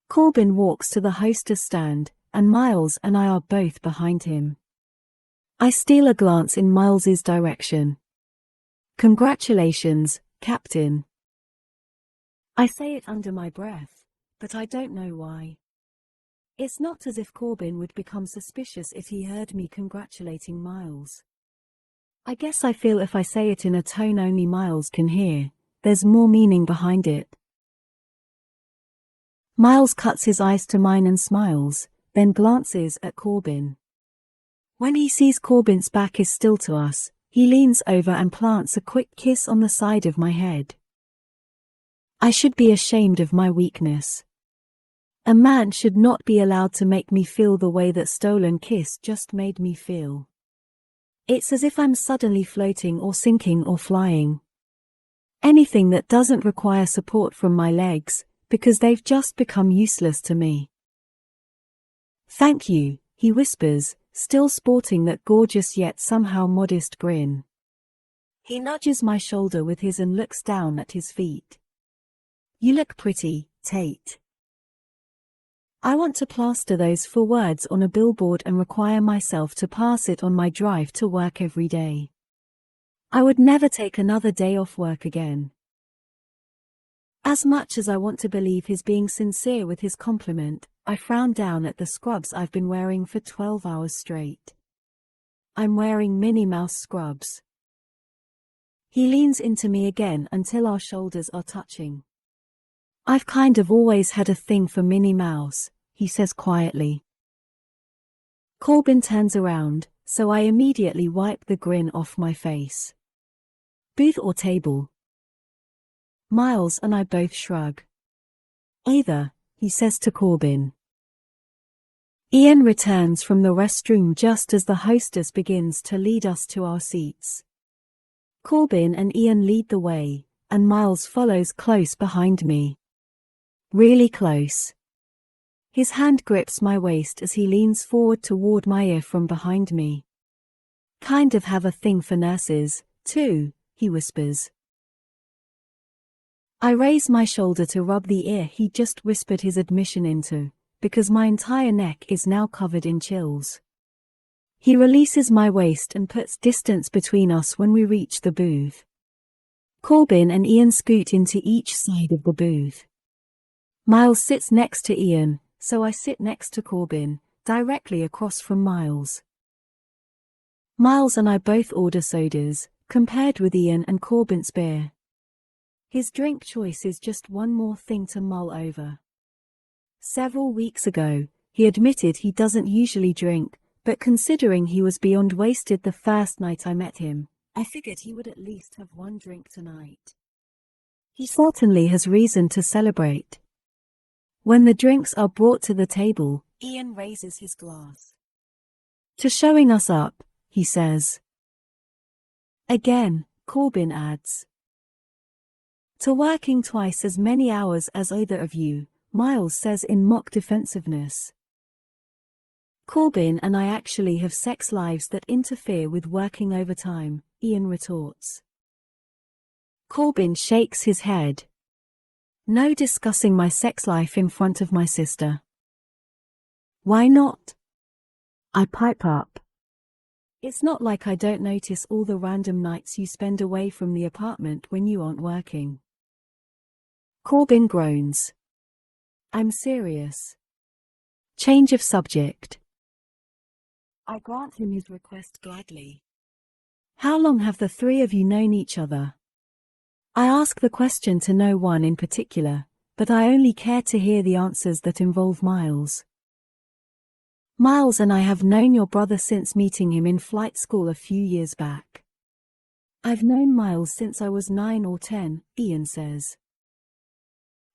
Corbin walks to the hostess stand, and Miles and I are both behind him. I steal a glance in Miles's direction. Congratulations, Captain. I say it under my breath, but I don't know why. It's not as if Corbin would become suspicious if he heard me congratulating Miles. I guess I feel if I say it in a tone only Miles can hear, there's more meaning behind it. Miles cuts his eyes to mine and smiles, then glances at Corbin. When he sees Corbin's back is still to us, he leans over and plants a quick kiss on the side of my head. I should be ashamed of my weakness. A man should not be allowed to make me feel the way that stolen kiss just made me feel. It's as if I'm suddenly floating or sinking or flying. Anything that doesn't require support from my legs, because they've just become useless to me. Thank you, he whispers, still sporting that gorgeous yet somehow modest grin. He nudges my shoulder with his and looks down at his feet. You look pretty, Tate. I want to plaster those 4 words on a billboard and require myself to pass it on my drive to work every day. I would never take another day off work again. As much as I want to believe he's being sincere with his compliment, I frown down at the scrubs I've been wearing for 12 hours straight. I'm wearing Minnie Mouse scrubs. He leans into me again until our shoulders are touching. I've kind of always had a thing for Minnie Mouse, he says quietly. Corbin turns around, so I immediately wipe the grin off my face. Booth or table? Miles and I both shrug. Either, he says to Corbin. Ian returns from the restroom just as the hostess begins to lead us to our seats. Corbin and Ian lead the way, and Miles follows close behind me. Really close. His hand grips my waist as he leans forward toward my ear from behind me. Kind of have a thing for nurses, too, he whispers. I raise my shoulder to rub the ear he just whispered his admission into, because my entire neck is now covered in chills. He releases my waist and puts distance between us when we reach the booth. Corbin and Ian scoot into each side of the booth. Miles sits next to Ian, so I sit next to Corbin, directly across from Miles. Miles and I both order sodas, compared with Ian and Corbin's beer. His drink choice is just one more thing to mull over. Several weeks ago, he admitted he doesn't usually drink, but considering he was beyond wasted the first night I met him, I figured he would at least have one drink tonight. He certainly has reason to celebrate. When the drinks are brought to the table, Ian raises his glass. To showing us up, he says. Again, Corbin adds. To working twice as many hours as either of you, Miles says in mock defensiveness. Corbin and I actually have sex lives that interfere with working overtime, Ian retorts. Corbin shakes his head. No discussing my sex life in front of my sister. Why not? I pipe up. It's not like I don't notice all the random nights you spend away from the apartment when you aren't working. Corbin groans. I'm serious. Change of subject. I grant him his request gladly. How long have the three of you known each other? I ask the question to no one in particular, but I only care to hear the answers that involve Miles. Miles and I have known your brother since meeting him in flight school a few years back. I've known Miles since I was 9 or 10, Ian says.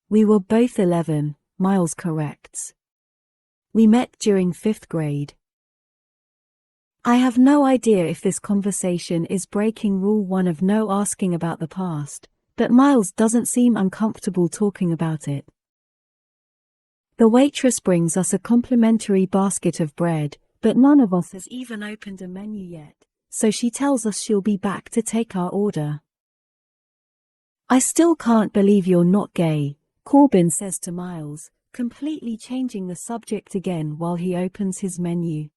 We were both 11, Miles corrects. We met during 5th grade. I have no idea if this conversation is breaking rule 1 of no asking about the past, but Miles doesn't seem uncomfortable talking about it. The waitress brings us a complimentary basket of bread, but none of us has even opened a menu yet, so she tells us she'll be back to take our order. I still can't believe you're not gay, Corbin says to Miles, completely changing the subject again while he opens his menu.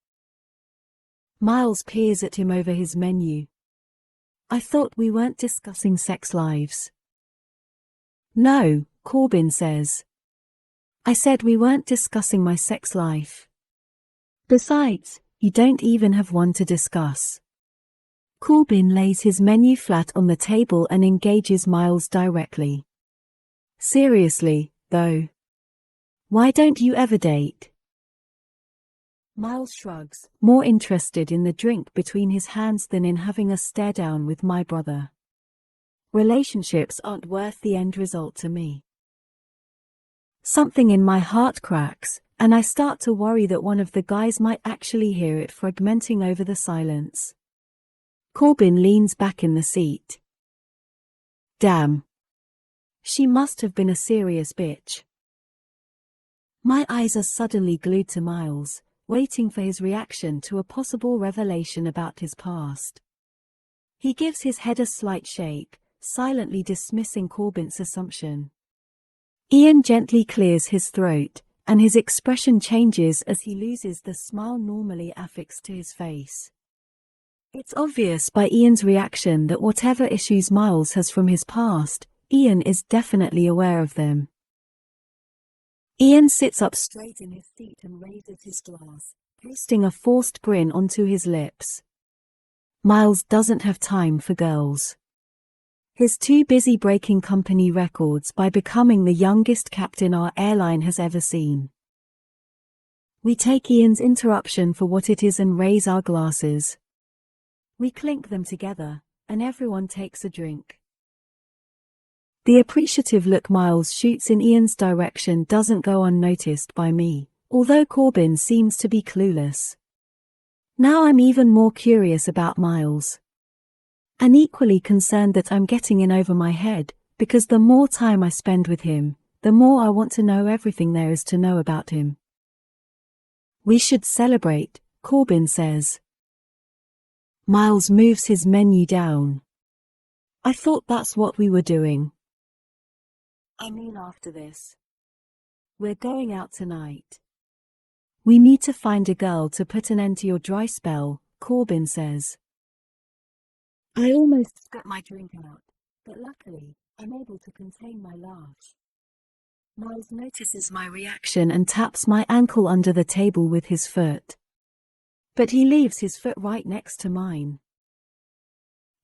Miles peers at him over his menu. I thought we weren't discussing sex lives. No, Corbin says. I said we weren't discussing my sex life. Besides, you don't even have one to discuss. Corbin lays his menu flat on the table and engages Miles directly. Seriously, though. Why don't you ever date? Miles shrugs, more interested in the drink between his hands than in having a stare down with my brother. Relationships aren't worth the end result to me. Something in my heart cracks, and I start to worry that one of the guys might actually hear it fragmenting over the silence. Corbin leans back in the seat. Damn. She must have been a serious bitch. My eyes are suddenly glued to Miles, waiting for his reaction to a possible revelation about his past. He gives his head a slight shake, silently dismissing Corbin's assumption. Ian gently clears his throat, and his expression changes as he loses the smile normally affixed to his face. It's obvious by Ian's reaction that whatever issues Miles has from his past, Ian is definitely aware of them. Ian sits up straight in his seat and raises his glass, pasting a forced grin onto his lips. Miles doesn't have time for girls. He's too busy breaking company records by becoming the youngest captain our airline has ever seen. We take Ian's interruption for what it is and raise our glasses. We clink them together, and everyone takes a drink. The appreciative look Miles shoots in Ian's direction doesn't go unnoticed by me, although Corbin seems to be clueless. Now I'm even more curious about Miles. And equally concerned that I'm getting in over my head, because the more time I spend with him, the more I want to know everything there is to know about him. We should celebrate, Corbin says. Miles moves his menu down. I thought that's what we were doing. I mean after this. We're going out tonight. We need to find a girl to put an end to your dry spell, Corbin says. I almost spit my drink out, but luckily, I'm able to contain my laugh. Miles notices my reaction and taps my ankle under the table with his foot. But he leaves his foot right next to mine.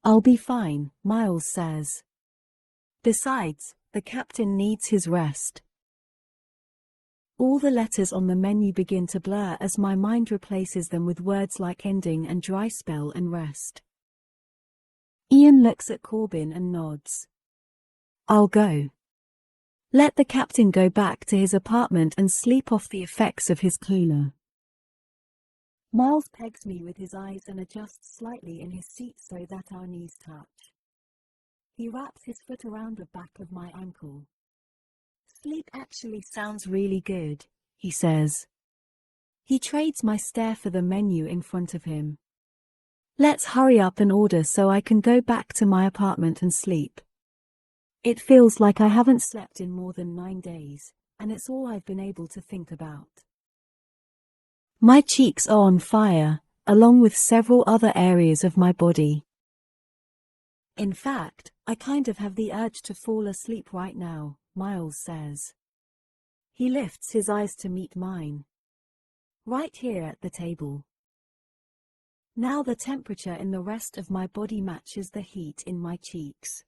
I'll be fine, Miles says. Besides, the captain needs his rest. All the letters on the menu begin to blur as my mind replaces them with words like ending and dry spell and rest. Ian looks at Corbin and nods. I'll go. Let the captain go back to his apartment and sleep off the effects of his cooler. Miles pegs me with his eyes and adjusts slightly in his seat so that our knees touch. He wraps his foot around the back of my ankle. Sleep actually sounds really good, he says. He trades my stare for the menu in front of him. Let's hurry up and order so I can go back to my apartment and sleep. It feels like I haven't slept in more than 9 days, and it's all I've been able to think about. My cheeks are on fire, along with several other areas of my body. In fact, I kind of have the urge to fall asleep right now, Miles says. He lifts his eyes to meet mine. Right here at the table. Now the temperature in the rest of my body matches the heat in my cheeks.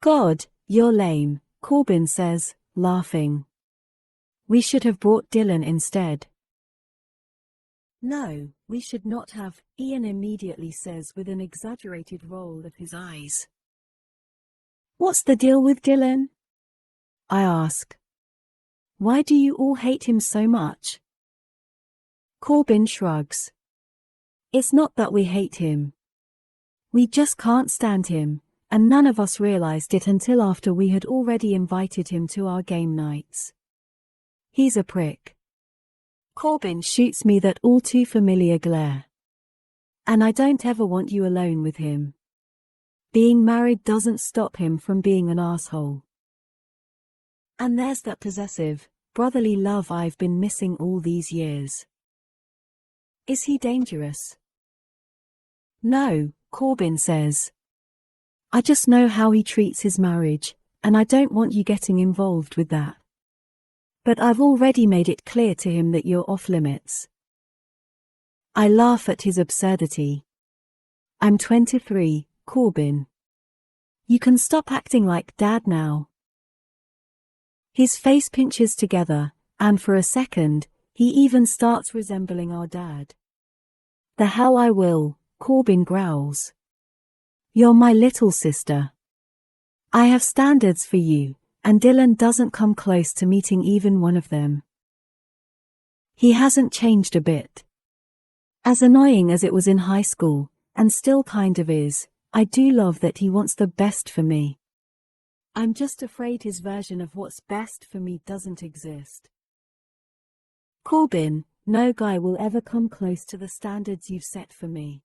God, you're lame, Corbin says, laughing. We should have brought Dylan instead. No, we should not have, Ian immediately says with an exaggerated roll of his eyes. What's the deal with Dylan? I ask. Why do you all hate him so much? Corbin shrugs. It's not that we hate him. We just can't stand him, and none of us realized it until after we had already invited him to our game nights. He's a prick. Corbin shoots me that all too familiar glare. And I don't ever want you alone with him. Being married doesn't stop him from being an asshole. And there's that possessive, brotherly love I've been missing all these years. Is he dangerous? No, Corbin says. I just know how he treats his marriage, and I don't want you getting involved with that. But I've already made it clear to him that you're off limits. I laugh at his absurdity. I'm 23, Corbin. You can stop acting like Dad now. His face pinches together, and for a second, he even starts resembling our dad. The hell I will, Corbin growls. You're my little sister. I have standards for you, and Dylan doesn't come close to meeting even one of them. He hasn't changed a bit. As annoying as it was in high school, and still kind of is, I do love that he wants the best for me. I'm just afraid his version of what's best for me doesn't exist. Corbin, no guy will ever come close to the standards you've set for me.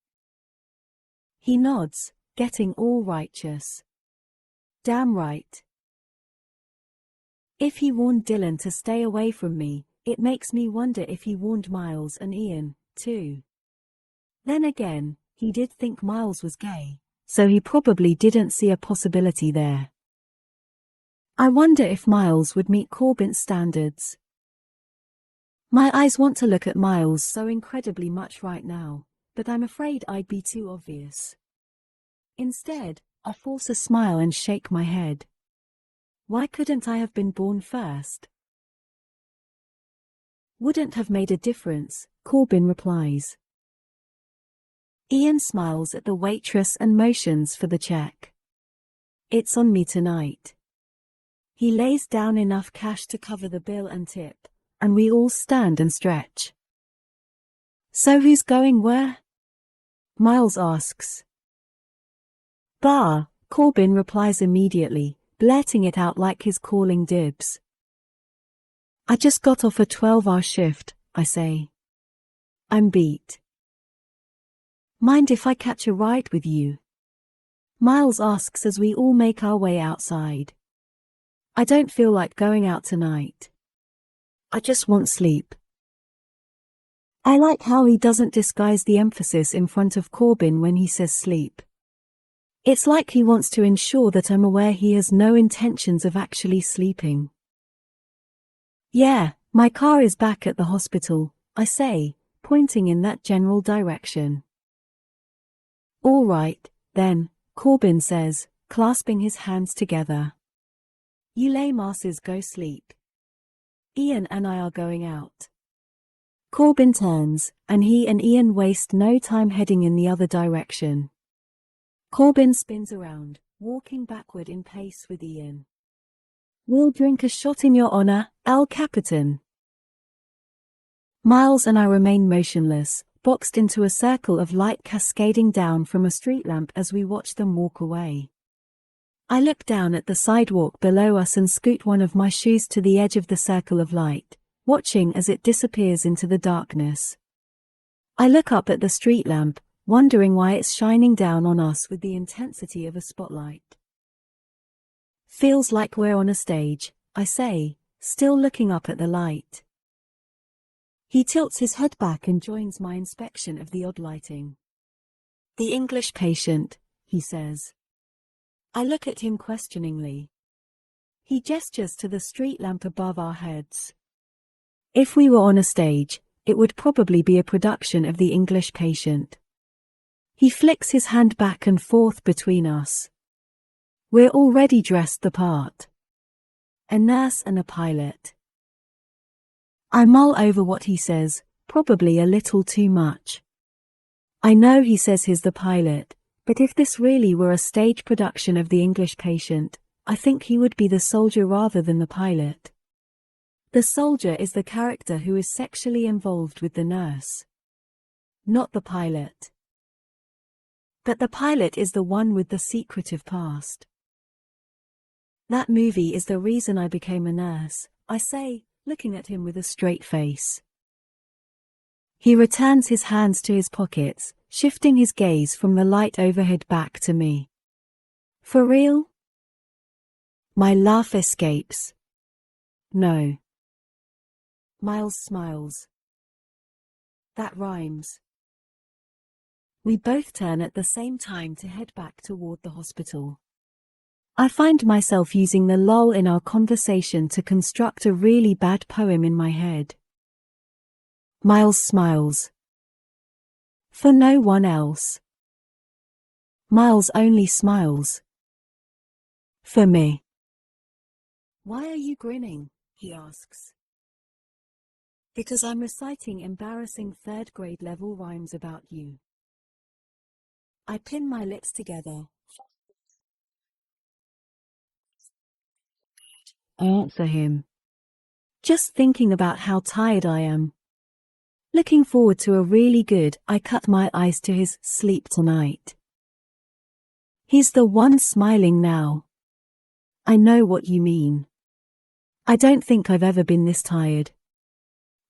He nods, getting all righteous. Damn right. If he warned Dylan to stay away from me, it makes me wonder if he warned Miles and Ian, too. Then again, he did think Miles was gay, so he probably didn't see a possibility there. I wonder if Miles would meet Corbin's standards. My eyes want to look at Miles so incredibly much right now, but I'm afraid I'd be too obvious. Instead, I force a smile and shake my head. Why couldn't I have been born first? Wouldn't have made a difference, Corbin replies. Ian smiles at the waitress and motions for the check. It's on me tonight. He lays down enough cash to cover the bill and tip, and we all stand and stretch. So who's going where? Miles asks. Bar, Corbin replies immediately, blurting it out like he's calling dibs. I just got off a 12-hour shift, I say. I'm beat. Mind if I catch a ride with you? Miles asks as we all make our way outside. I don't feel like going out tonight. I just want sleep. I like how he doesn't disguise the emphasis in front of Corbin when he says sleep. It's like he wants to ensure that I'm aware he has no intentions of actually sleeping. Yeah, my car is back at the hospital, I say, pointing in that general direction. All right, then, Corbin says, clasping his hands together. You lame asses go sleep. Ian and I are going out. Corbin turns, and he and Ian waste no time heading in the other direction. Corbin spins around, walking backward in pace with Ian. We'll drink a shot in your honor, El Capitan. Miles and I remain motionless, boxed into a circle of light cascading down from a street lamp as we watch them walk away. I look down at the sidewalk below us and scoot one of my shoes to the edge of the circle of light, watching as it disappears into the darkness. I look up at the street lamp, wondering why it's shining down on us with the intensity of a spotlight. Feels like we're on a stage, I say, still looking up at the light. He tilts his head back and joins my inspection of the odd lighting. The English patient, he says. I look at him questioningly. He gestures to the street lamp above our heads. If we were on a stage, it would probably be a production of The English Patient. He flicks his hand back and forth between us. We're already dressed the part. A nurse and a pilot. I mull over what he says, probably a little too much. I know he says he's the pilot, but if this really were a stage production of The English Patient, I think he would be the soldier rather than the pilot. The soldier is the character who is sexually involved with the nurse, not the pilot. But the pilot is the one with the secretive past. That movie is the reason I became a nurse, I say, looking at him with a straight face. He returns his hands to his pockets, shifting his gaze from the light overhead back to me. For real? My laugh escapes. No. Miles smiles. That rhymes. We both turn at the same time to head back toward the hospital. I find myself using the lull in our conversation to construct a really bad poem in my head. Miles smiles. For no one else. Miles only smiles. For me. Why are you grinning? He asks. Because I'm reciting embarrassing third-grade level rhymes about you. I pin my lips together. I answer him. Just thinking about how tired I am. Looking forward to a really good, I cut my eyes to his sleep tonight. He's the one smiling now. I know what you mean. I don't think I've ever been this tired.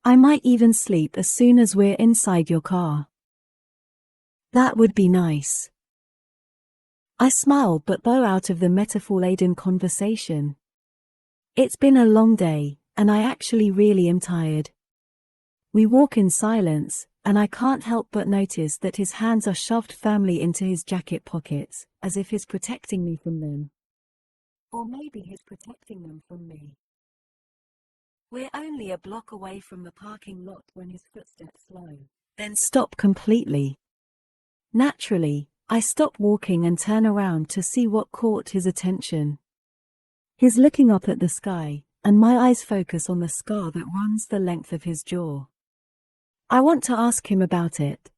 I might even sleep as soon as we're inside your car. That would be nice. I smile but bow out of the metaphor-laden conversation. It's been a long day, and I actually really am tired. We walk in silence, and I can't help but notice that his hands are shoved firmly into his jacket pockets, as if he's protecting me from them. Or maybe he's protecting them from me. We're only a block away from the parking lot when his footsteps slow, then stop completely. Naturally, I stop walking and turn around to see what caught his attention. He's looking up at the sky, and my eyes focus on the scar that runs the length of his jaw. I want to ask him about it.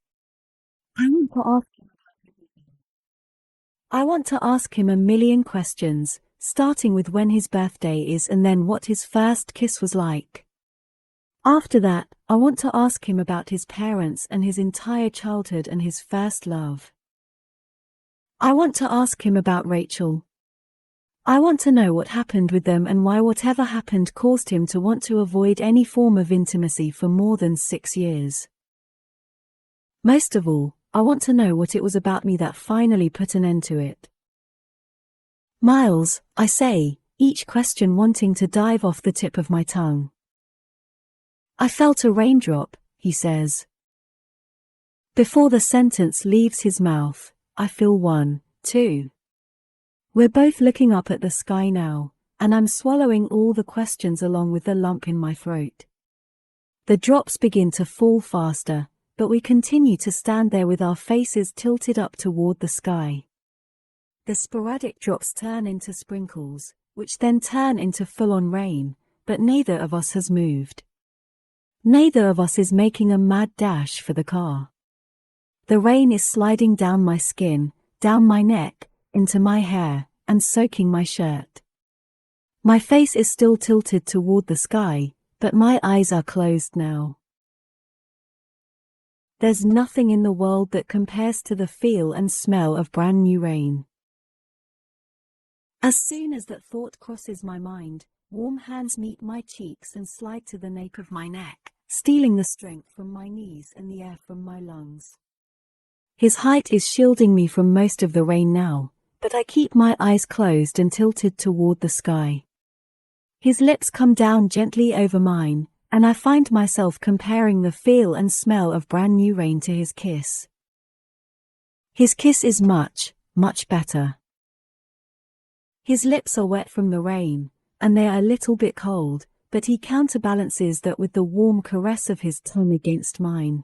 I want to ask him a million questions, starting with when his birthday is and then what his first kiss was like. After that, I want to ask him about his parents and his entire childhood and his first love. I want to ask him about Rachel. I want to know what happened with them and why whatever happened caused him to want to avoid any form of intimacy for more than 6 years. Most of all, I want to know what it was about me that finally put an end to it. Miles, I say, each question wanting to dive off the tip of my tongue. I felt a raindrop, he says. Before the sentence leaves his mouth, I feel one, too. We're both looking up at the sky now, and I'm swallowing all the questions along with the lump in my throat. The drops begin to fall faster, but we continue to stand there with our faces tilted up toward the sky. The sporadic drops turn into sprinkles, which then turn into full-on rain, but neither of us has moved. Neither of us is making a mad dash for the car. The rain is sliding down my skin, down my neck, into my hair, and soaking my shirt. My face is still tilted toward the sky, but my eyes are closed now. There's nothing in the world that compares to the feel and smell of brand new rain. As soon as that thought crosses my mind, warm hands meet my cheeks and slide to the nape of my neck, stealing the strength from my knees and the air from my lungs. His height is shielding me from most of the rain now, but I keep my eyes closed and tilted toward the sky. His lips come down gently over mine, and I find myself comparing the feel and smell of brand new rain to his kiss. His kiss is much, much better. His lips are wet from the rain, and they are a little bit cold, but he counterbalances that with the warm caress of his tongue against mine.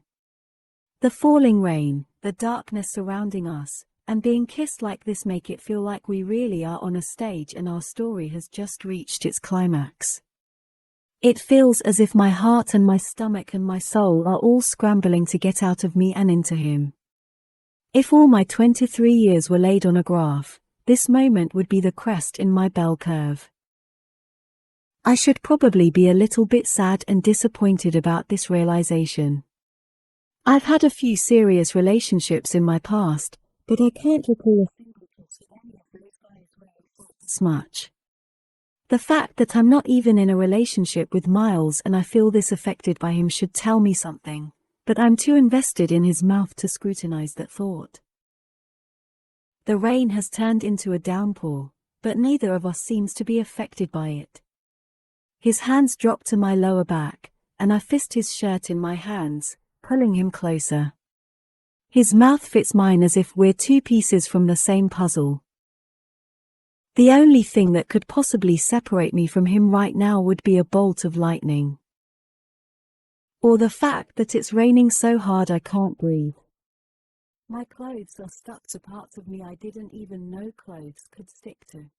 The falling rain, the darkness surrounding us, and being kissed like this make it feel like we really are on a stage and our story has just reached its climax. It feels as if my heart and my stomach and my soul are all scrambling to get out of me and into him. If all my 23 years were laid on a graph, this moment would be the crest in my bell curve. I should probably be a little bit sad and disappointed about this realization. I've had a few serious relationships in my past, but I can't recall a single kiss with any of those guys where I felt this much. The fact that I'm not even in a relationship with Miles and I feel this affected by him should tell me something, but I'm too invested in his mouth to scrutinize that thought. The rain has turned into a downpour, but neither of us seems to be affected by it. His hands drop to my lower back, and I fist his shirt in my hands, pulling him closer. His mouth fits mine as if we're two pieces from the same puzzle. The only thing that could possibly separate me from him right now would be a bolt of lightning. Or the fact that it's raining so hard I can't breathe. My clothes are stuck to parts of me I didn't even know clothes could stick to.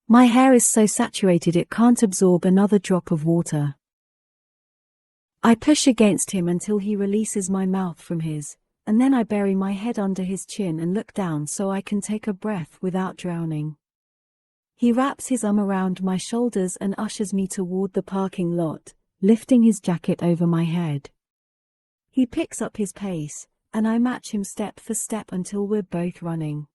My hair is so saturated it can't absorb another drop of water. I push against him until he releases my mouth from his, and then I bury my head under his chin and look down so I can take a breath without drowning. He wraps his arm around my shoulders and ushers me toward the parking lot, lifting his jacket over my head. He picks up his pace, and I match him step for step until we're both running.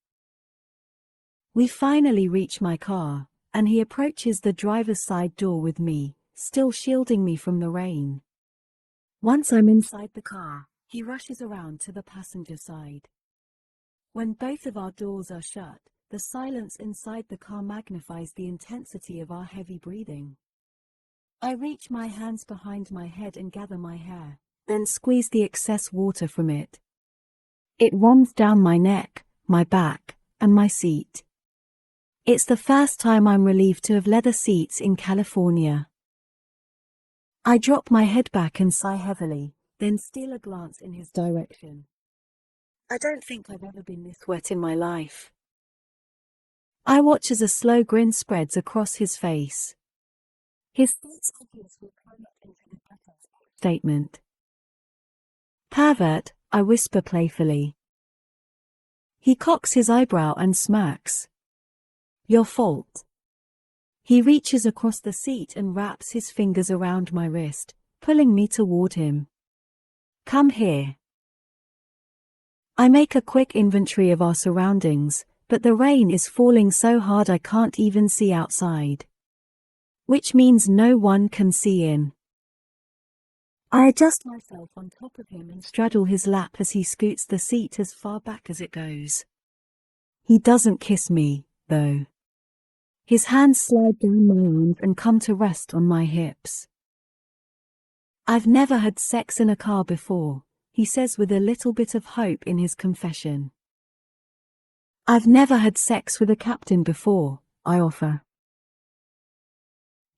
We finally reach my car, and he approaches the driver's side door with me, still shielding me from the rain. Once I'm inside the car, he rushes around to the passenger side. When both of our doors are shut, the silence inside the car magnifies the intensity of our heavy breathing. I reach my hands behind my head and gather my hair, then squeeze the excess water from it. It runs down my neck, my back, and my seat. It's the first time I'm relieved to have leather seats in California. I drop my head back and sigh heavily, then steal a glance in his direction. I don't think I've ever been this wet in my life. I watch as a slow grin spreads across his face. His thoughts obvious will climb up into the statement. Pervert, I whisper playfully. He cocks his eyebrow and smirks. Your fault. He reaches across the seat and wraps his fingers around my wrist, pulling me toward him. Come here. I make a quick inventory of our surroundings, but the rain is falling so hard I can't even see outside. Which means no one can see in. I adjust myself on top of him and straddle his lap as he scoots the seat as far back as it goes. He doesn't kiss me, though. His hands slide down my arms and come to rest on my hips. I've never had sex in a car before, he says with a little bit of hope in his confession. I've never had sex with a captain before, I offer.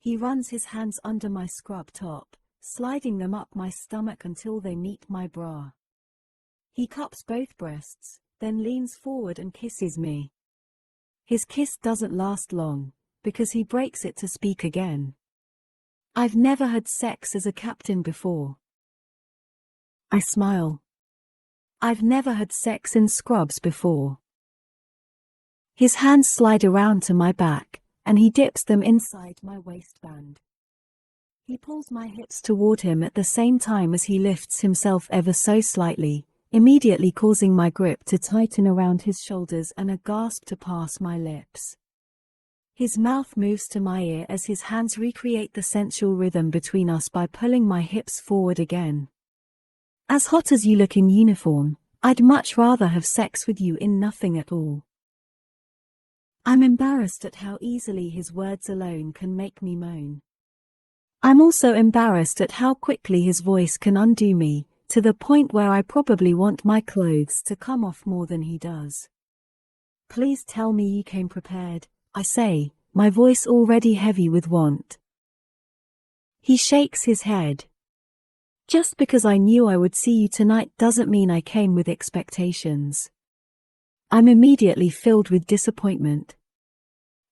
He runs his hands under my scrub top, sliding them up my stomach until they meet my bra. He cups both breasts, then leans forward and kisses me. His kiss doesn't last long, because he breaks it to speak again. I've never had sex as a captain before. I smile. I've never had sex in scrubs before. His hands slide around to my back, and he dips them inside my waistband. He pulls my hips toward him at the same time as he lifts himself ever so slightly, immediately causing my grip to tighten around his shoulders and a gasp to pass my lips. His mouth moves to my ear as his hands recreate the sensual rhythm between us by pulling my hips forward again. As hot as you look in uniform, I'd much rather have sex with you in nothing at all. I'm embarrassed at how easily his words alone can make me moan. I'm also embarrassed at how quickly his voice can undo me, to the point where I probably want my clothes to come off more than he does. Please tell me you came prepared, I say, my voice already heavy with want. He shakes his head. Just because I knew I would see you tonight doesn't mean I came with expectations. I'm immediately filled with disappointment.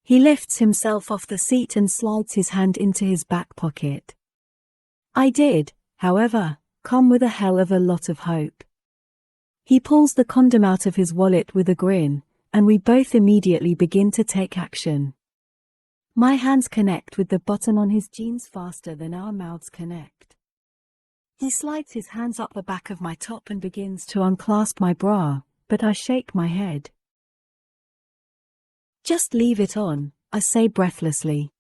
He lifts himself off the seat and slides his hand into his back pocket. I did, however, come with a hell of a lot of hope. He pulls the condom out of his wallet with a grin, and we both immediately begin to take action. My hands connect with the button on his jeans faster than our mouths connect. He slides his hands up the back of my top and begins to unclasp my bra, but I shake my head. Just leave it on, I say breathlessly.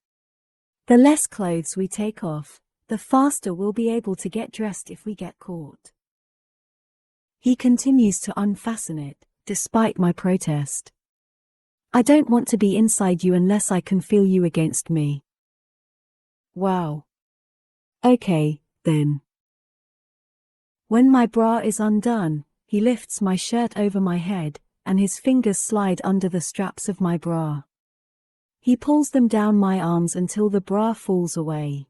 The less clothes we take off, the faster we'll be able to get dressed if we get caught. He continues to unfasten it, despite my protest. I don't want to be inside you unless I can feel you against me. Wow. Okay, then. When my bra is undone, he lifts my shirt over my head, and his fingers slide under the straps of my bra. He pulls them down my arms until the bra falls away.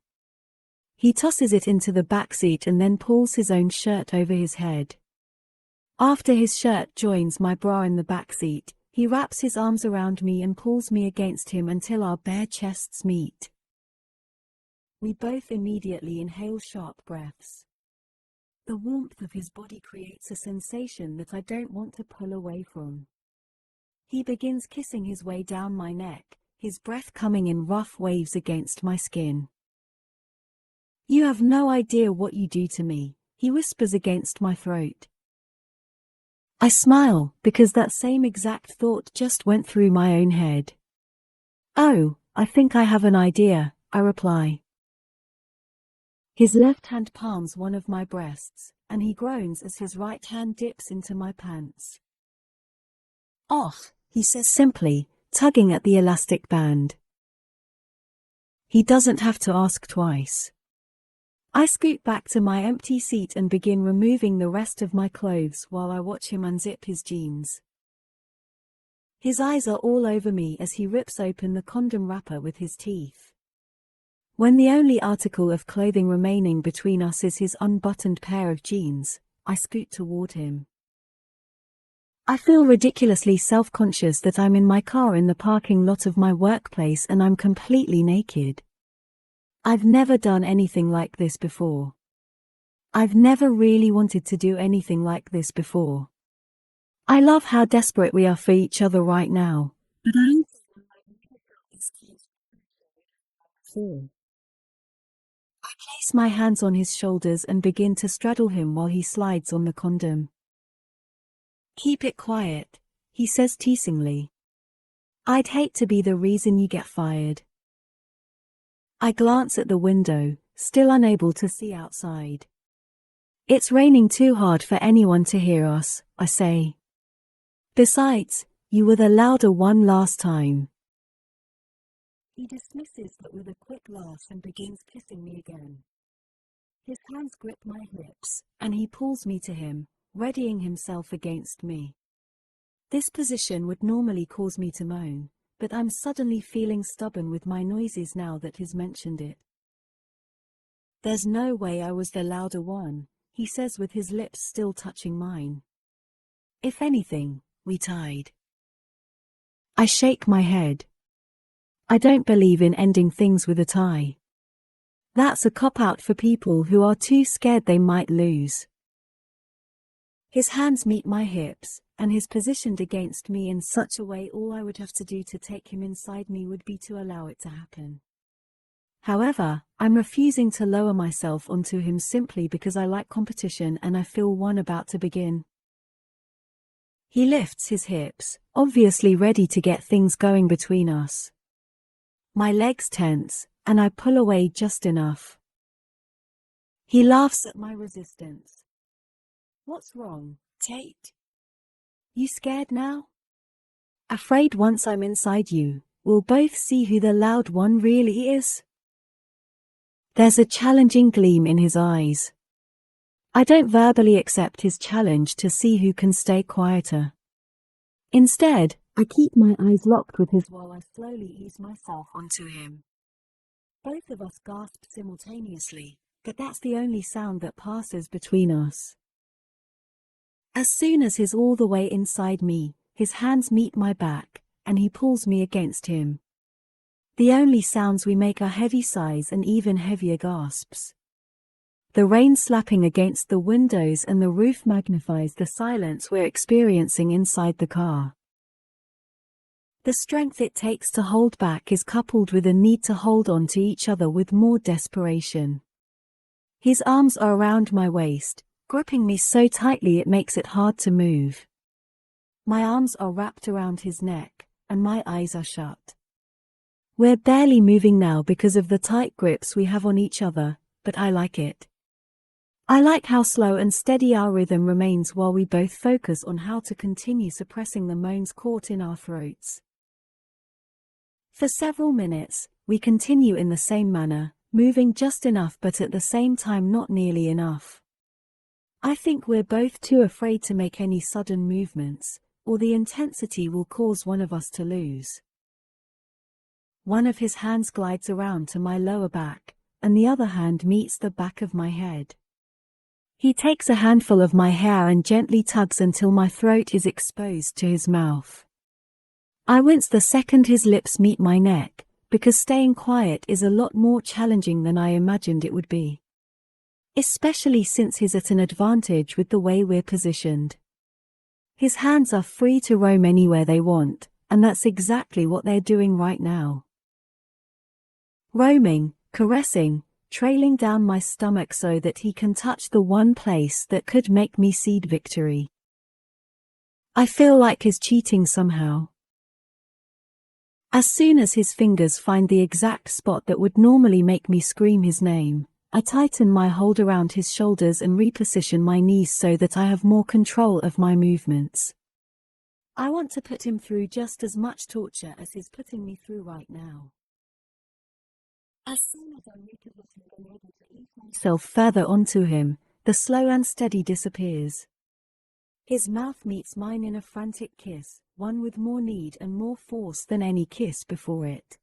He tosses it into the back seat and then pulls his own shirt over his head. After his shirt joins my bra in the back seat, he wraps his arms around me and pulls me against him until our bare chests meet. We both immediately inhale sharp breaths. The warmth of his body creates a sensation that I don't want to pull away from. He begins kissing his way down my neck, his breath coming in rough waves against my skin. You have no idea what you do to me, he whispers against my throat. I smile, because that same exact thought just went through my own head. Oh, I think I have an idea, I reply. His left hand palms one of my breasts, and he groans as his right hand dips into my pants. Off, he says simply, tugging at the elastic band. He doesn't have to ask twice. I scoot back to my empty seat and begin removing the rest of my clothes while I watch him unzip his jeans. His eyes are all over me as he rips open the condom wrapper with his teeth. When the only article of clothing remaining between us is his unbuttoned pair of jeans, I scoot toward him. I feel ridiculously self-conscious that I'm in my car in the parking lot of my workplace and I'm completely naked. I've never done anything like this before. I've never really wanted to do anything like this before. I love how desperate we are for each other right now, but I don't think I've ever felt this close before. Place my hands on his shoulders and begin to straddle him while he slides on the condom. Keep it quiet, he says teasingly. I'd hate to be the reason you get fired. I glance at the window, still unable to see outside. It's raining too hard for anyone to hear us, I say. Besides, you were the louder one last time. He dismisses but with a quick laugh and begins kissing me again. His hands grip my hips, and he pulls me to him, readying himself against me. This position would normally cause me to moan, but I'm suddenly feeling stubborn with my noises now that he's mentioned it. There's no way I was the louder one, he says with his lips still touching mine. If anything, we tied. I shake my head. I don't believe in ending things with a tie. That's a cop-out for people who are too scared they might lose. His hands meet my hips, and he's positioned against me in such a way all I would have to do to take him inside me would be to allow it to happen. However, I'm refusing to lower myself onto him simply because I like competition and I feel one about to begin. He lifts his hips, obviously ready to get things going between us. My legs tense, and I pull away just enough. He laughs at my resistance. What's wrong, Tate? You scared now? Afraid once I'm inside you, we'll both see who the loud one really is? There's a challenging gleam in his eyes. I don't verbally accept his challenge to see who can stay quieter. Instead, I keep my eyes locked with his while I slowly ease myself onto him. Both of us gasp simultaneously, but that's the only sound that passes between us. As soon as he's all the way inside me, his hands meet my back, and he pulls me against him. The only sounds we make are heavy sighs and even heavier gasps. The rain slapping against the windows and the roof magnifies the silence we're experiencing inside the car. The strength it takes to hold back is coupled with a need to hold on to each other with more desperation. His arms are around my waist, gripping me so tightly it makes it hard to move. My arms are wrapped around his neck, and my eyes are shut. We're barely moving now because of the tight grips we have on each other, but I like it. I like how slow and steady our rhythm remains while we both focus on how to continue suppressing the moans caught in our throats. For several minutes, we continue in the same manner, moving just enough but at the same time not nearly enough. I think we're both too afraid to make any sudden movements, or the intensity will cause one of us to lose. One of his hands glides around to my lower back, and the other hand meets the back of my head. He takes a handful of my hair and gently tugs until my throat is exposed to his mouth. I wince the second his lips meet my neck, because staying quiet is a lot more challenging than I imagined it would be. Especially since he's at an advantage with the way we're positioned. His hands are free to roam anywhere they want, and that's exactly what they're doing right now. Roaming, caressing, trailing down my stomach so that he can touch the one place that could make me cede victory. I feel like he's cheating somehow. As soon as his fingers find the exact spot that would normally make me scream his name, I tighten my hold around his shoulders and reposition my knees so that I have more control of my movements. I want to put him through just as much torture as he's putting me through right now. As soon as I reposition and able to ease myself further onto him, the slow and steady disappears. His mouth meets mine in a frantic kiss, one with more need and more force than any kiss before it.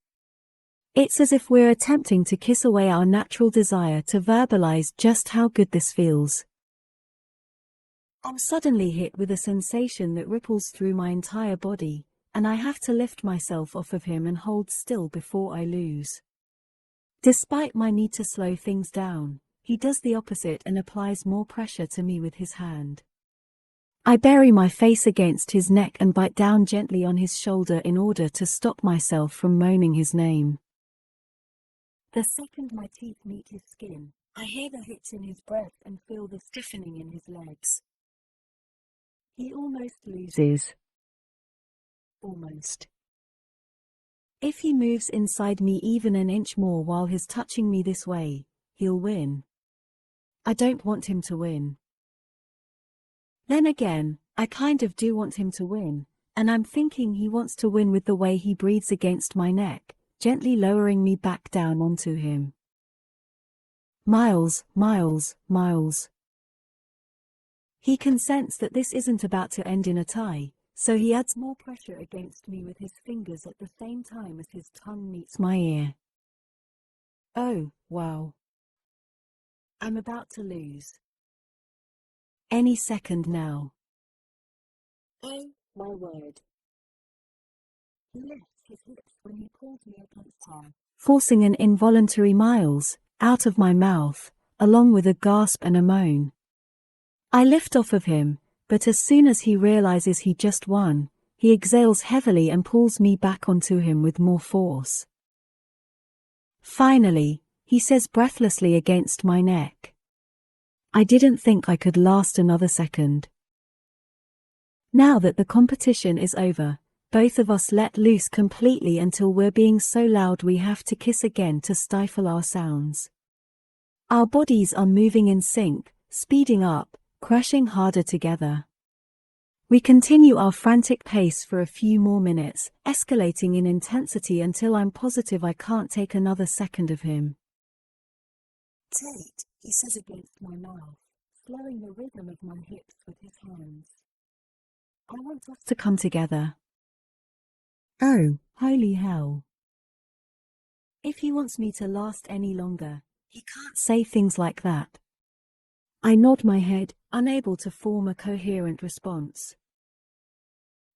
It's as if we're attempting to kiss away our natural desire to verbalize just how good this feels. I'm suddenly hit with a sensation that ripples through my entire body, and I have to lift myself off of him and hold still before I lose. Despite my need to slow things down, he does the opposite and applies more pressure to me with his hand. I bury my face against his neck and bite down gently on his shoulder in order to stop myself from moaning his name. The second my teeth meet his skin, I hear the hits in his breath and feel the stiffening in his legs. He almost loses. Almost. If he moves inside me even an inch more while he's touching me this way, he'll win. I don't want him to win. Then again, I kind of do want him to win, and I'm thinking he wants to win with the way he breathes against my neck, gently lowering me back down onto him. Miles, Miles, Miles. He can sense that this isn't about to end in a tie, so he adds more pressure against me with his fingers at the same time as his tongue meets my ear. Oh, wow. I'm about to lose. Any second now. Oh, my word. He lifts his hips when he pulls me against her, forcing an involuntary Miles out of my mouth, along with a gasp and a moan. I lift off of him, but as soon as he realizes he just won, he exhales heavily and pulls me back onto him with more force. Finally, he says breathlessly against my neck, I didn't think I could last another second. Now that the competition is over, both of us let loose completely until we're being so loud we have to kiss again to stifle our sounds. Our bodies are moving in sync, speeding up, crashing harder together. We continue our frantic pace for a few more minutes, escalating in intensity until I'm positive I can't take another second of him. Tate, he says against my mouth, slowing the rhythm of my hips with his hands. I want us to come together. Oh, holy hell. If he wants me to last any longer, he can't say things like that. I nod my head, unable to form a coherent response.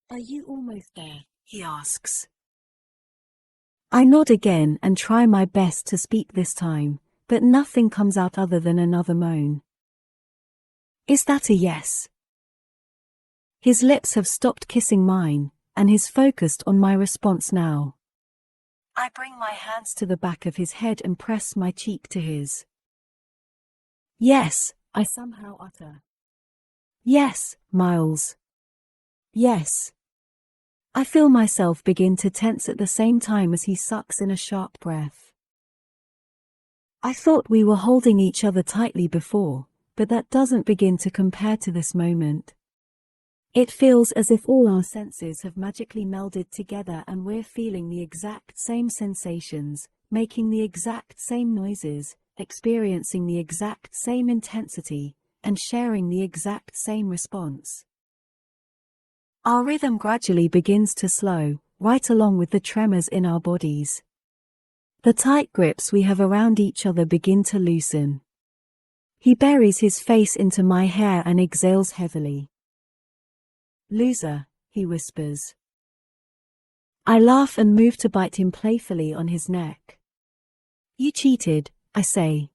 Are you almost there? He asks. I nod again and try my best to speak this time, but nothing comes out other than another moan. Is that a yes? His lips have stopped kissing mine, and he's focused on my response now. I bring my hands to the back of his head and press my cheek to his. Yes, I somehow utter. Yes, Miles. Yes. I feel myself begin to tense at the same time as he sucks in a sharp breath. I thought we were holding each other tightly before, but that doesn't begin to compare to this moment. It feels as if all our senses have magically melded together and we're feeling the exact same sensations, making the exact same noises, experiencing the exact same intensity, and sharing the exact same response. Our rhythm gradually begins to slow, right along with the tremors in our bodies. The tight grips we have around each other begin to loosen. He buries his face into my hair and exhales heavily. Loser, he whispers. I laugh and move to bite him playfully on his neck. You cheated, I say.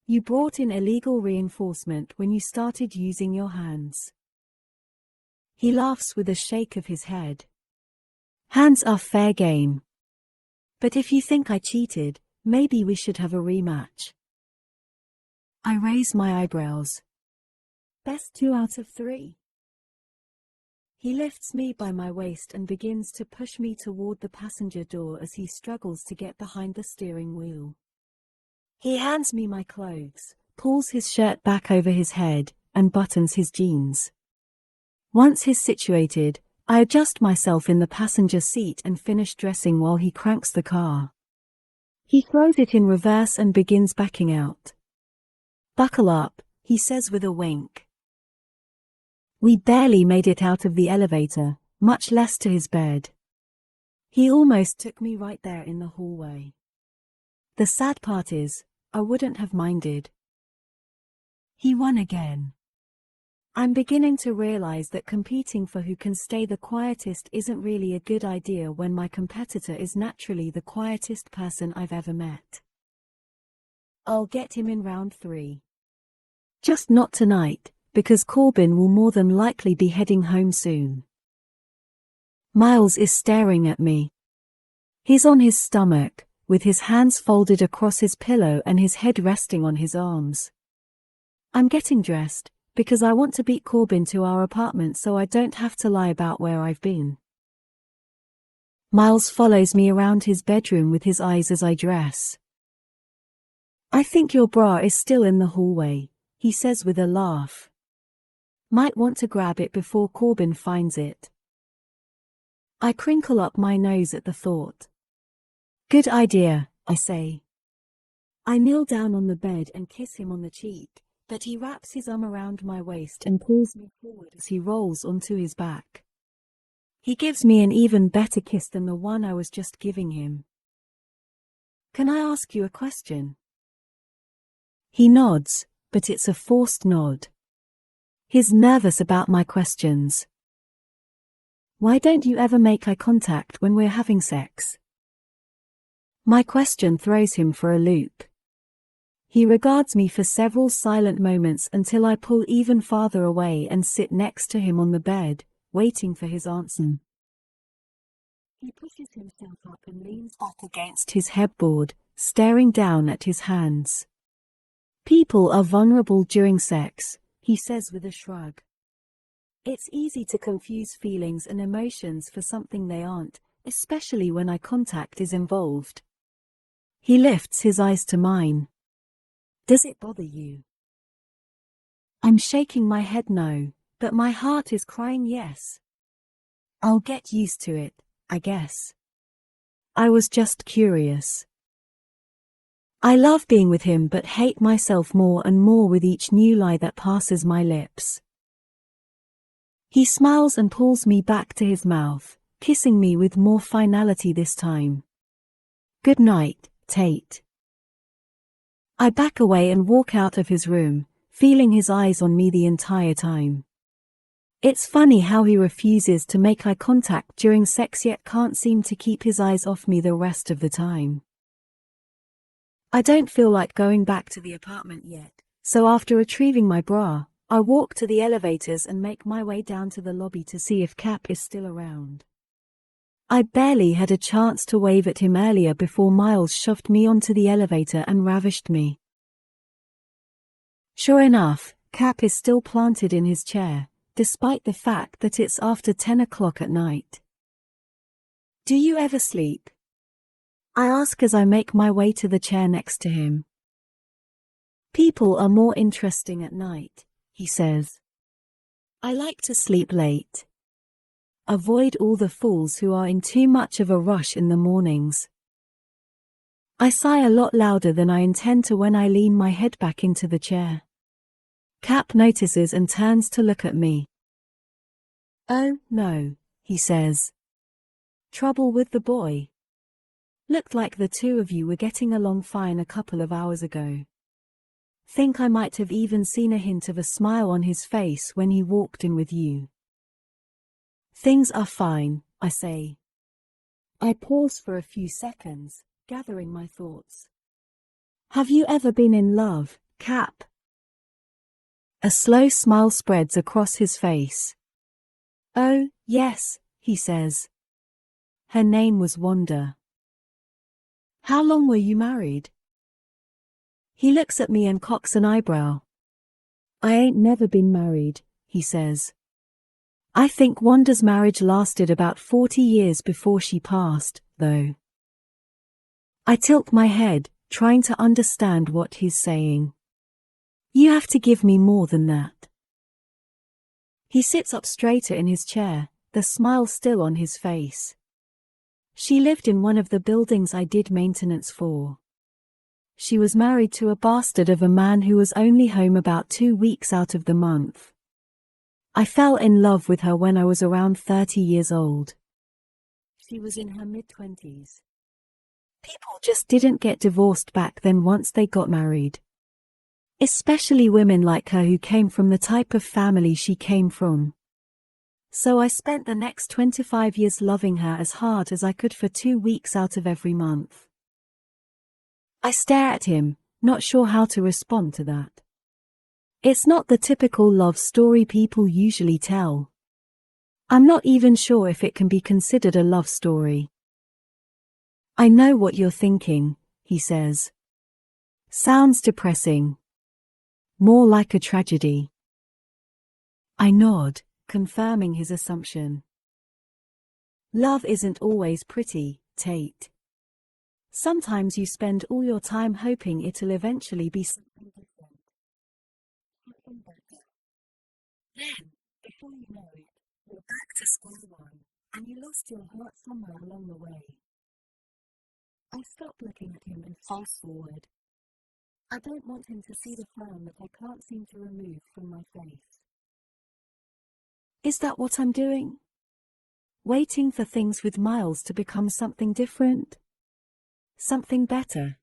You brought in illegal reinforcement when you started using your hands. He laughs with a shake of his head. Hands are fair game. But if you think I cheated, maybe we should have a rematch. I raise my eyebrows. Best 2 out of 3. He lifts me by my waist and begins to push me toward the passenger door as he struggles to get behind the steering wheel. He hands me my clothes, pulls his shirt back over his head, and buttons his jeans. Once he's situated, I adjust myself in the passenger seat and finish dressing while he cranks the car. He throws it in reverse and begins backing out. Buckle up, he says with a wink. We barely made it out of the elevator, much less to his bed. He almost took me right there in the hallway. The sad part is, I wouldn't have minded. He won again. I'm beginning to realize that competing for who can stay the quietest isn't really a good idea when my competitor is naturally the quietest person I've ever met. I'll get him in round 3. Just not tonight, because Corbin will more than likely be heading home soon. Miles is staring at me. He's on his stomach, with his hands folded across his pillow and his head resting on his arms. I'm getting dressed, because I want to beat Corbin to our apartment so I don't have to lie about where I've been. Miles follows me around his bedroom with his eyes as I dress. I think your bra is still in the hallway, he says with a laugh. Might want to grab it before Corbin finds it. I crinkle up my nose at the thought. Good idea, I say. I kneel down on the bed and kiss him on the cheek, but he wraps his arm around my waist and pulls me forward as he rolls onto his back. He gives me an even better kiss than the one I was just giving him. Can I ask you a question? He nods, but it's a forced nod. He's nervous about my questions. Why don't you ever make eye contact when we're having sex? My question throws him for a loop. He regards me for several silent moments until I pull even farther away and sit next to him on the bed, waiting for his answer. He pushes himself up and leans back against his headboard, staring down at his hands. People are vulnerable during sex, he says with a shrug. It's easy to confuse feelings and emotions for something they aren't, especially when eye contact is involved. He lifts his eyes to mine. Does it bother you? I'm shaking my head no, but my heart is crying yes. I'll get used to it, I guess. I was just curious. I love being with him but hate myself more and more with each new lie that passes my lips. He smiles and pulls me back to his mouth, kissing me with more finality this time. Good night, Tate. I back away and walk out of his room, feeling his eyes on me the entire time. It's funny how he refuses to make eye contact during sex yet can't seem to keep his eyes off me the rest of the time. I don't feel like going back to the apartment yet, so after retrieving my bra, I walk to the elevators and make my way down to the lobby to see if Cap is still around. I barely had a chance to wave at him earlier before Miles shoved me onto the elevator and ravished me. Sure enough, Cap is still planted in his chair, despite the fact that it's after 10 o'clock at night. Do you ever sleep? I ask as I make my way to the chair next to him. People are more interesting at night, he says. I like to sleep late. Avoid all the fools who are in too much of a rush in the mornings. I sigh a lot louder than I intend to when I lean my head back into the chair. Cap notices and turns to look at me. Oh, no, he says. Trouble with the boy? Looked like the two of you were getting along fine a couple of hours ago. Think I might have even seen a hint of a smile on his face when he walked in with you. Things are fine, I say. I pause for a few seconds, gathering my thoughts. Have you ever been in love, Cap? A slow smile spreads across his face. Oh, yes, he says. Her name was Wanda. How long were you married? He looks at me and cocks an eyebrow. I ain't never been married, he says. I think Wanda's marriage lasted about 40 years before she passed, though. I tilt my head, trying to understand what he's saying. You have to give me more than that. He sits up straighter in his chair, the smile still on his face. She lived in one of the buildings I did maintenance for. She was married to a bastard of a man who was only home about 2 weeks out of the month. I fell in love with her when I was around 30 years old. She was in her mid-20s. People just didn't get divorced back then once they got married. Especially women like her who came from the type of family she came from. So I spent the next 25 years loving her as hard as I could for 2 weeks out of every month. I stare at him, not sure how to respond to that. It's not the typical love story people usually tell. I'm not even sure if it can be considered a love story. I know what you're thinking, he says. Sounds depressing. More like a tragedy. I nod, confirming his assumption. Love isn't always pretty, Tate. Sometimes you spend all your time hoping it'll eventually be something different. Something better. Then, before you know it, you're back to square one, and you lost your heart somewhere along the way. I stop looking at him and fast forward. I don't want him to see the frown that I can't seem to remove from my face. Is that what I'm doing? Waiting for things with Miles to become something different? Something better?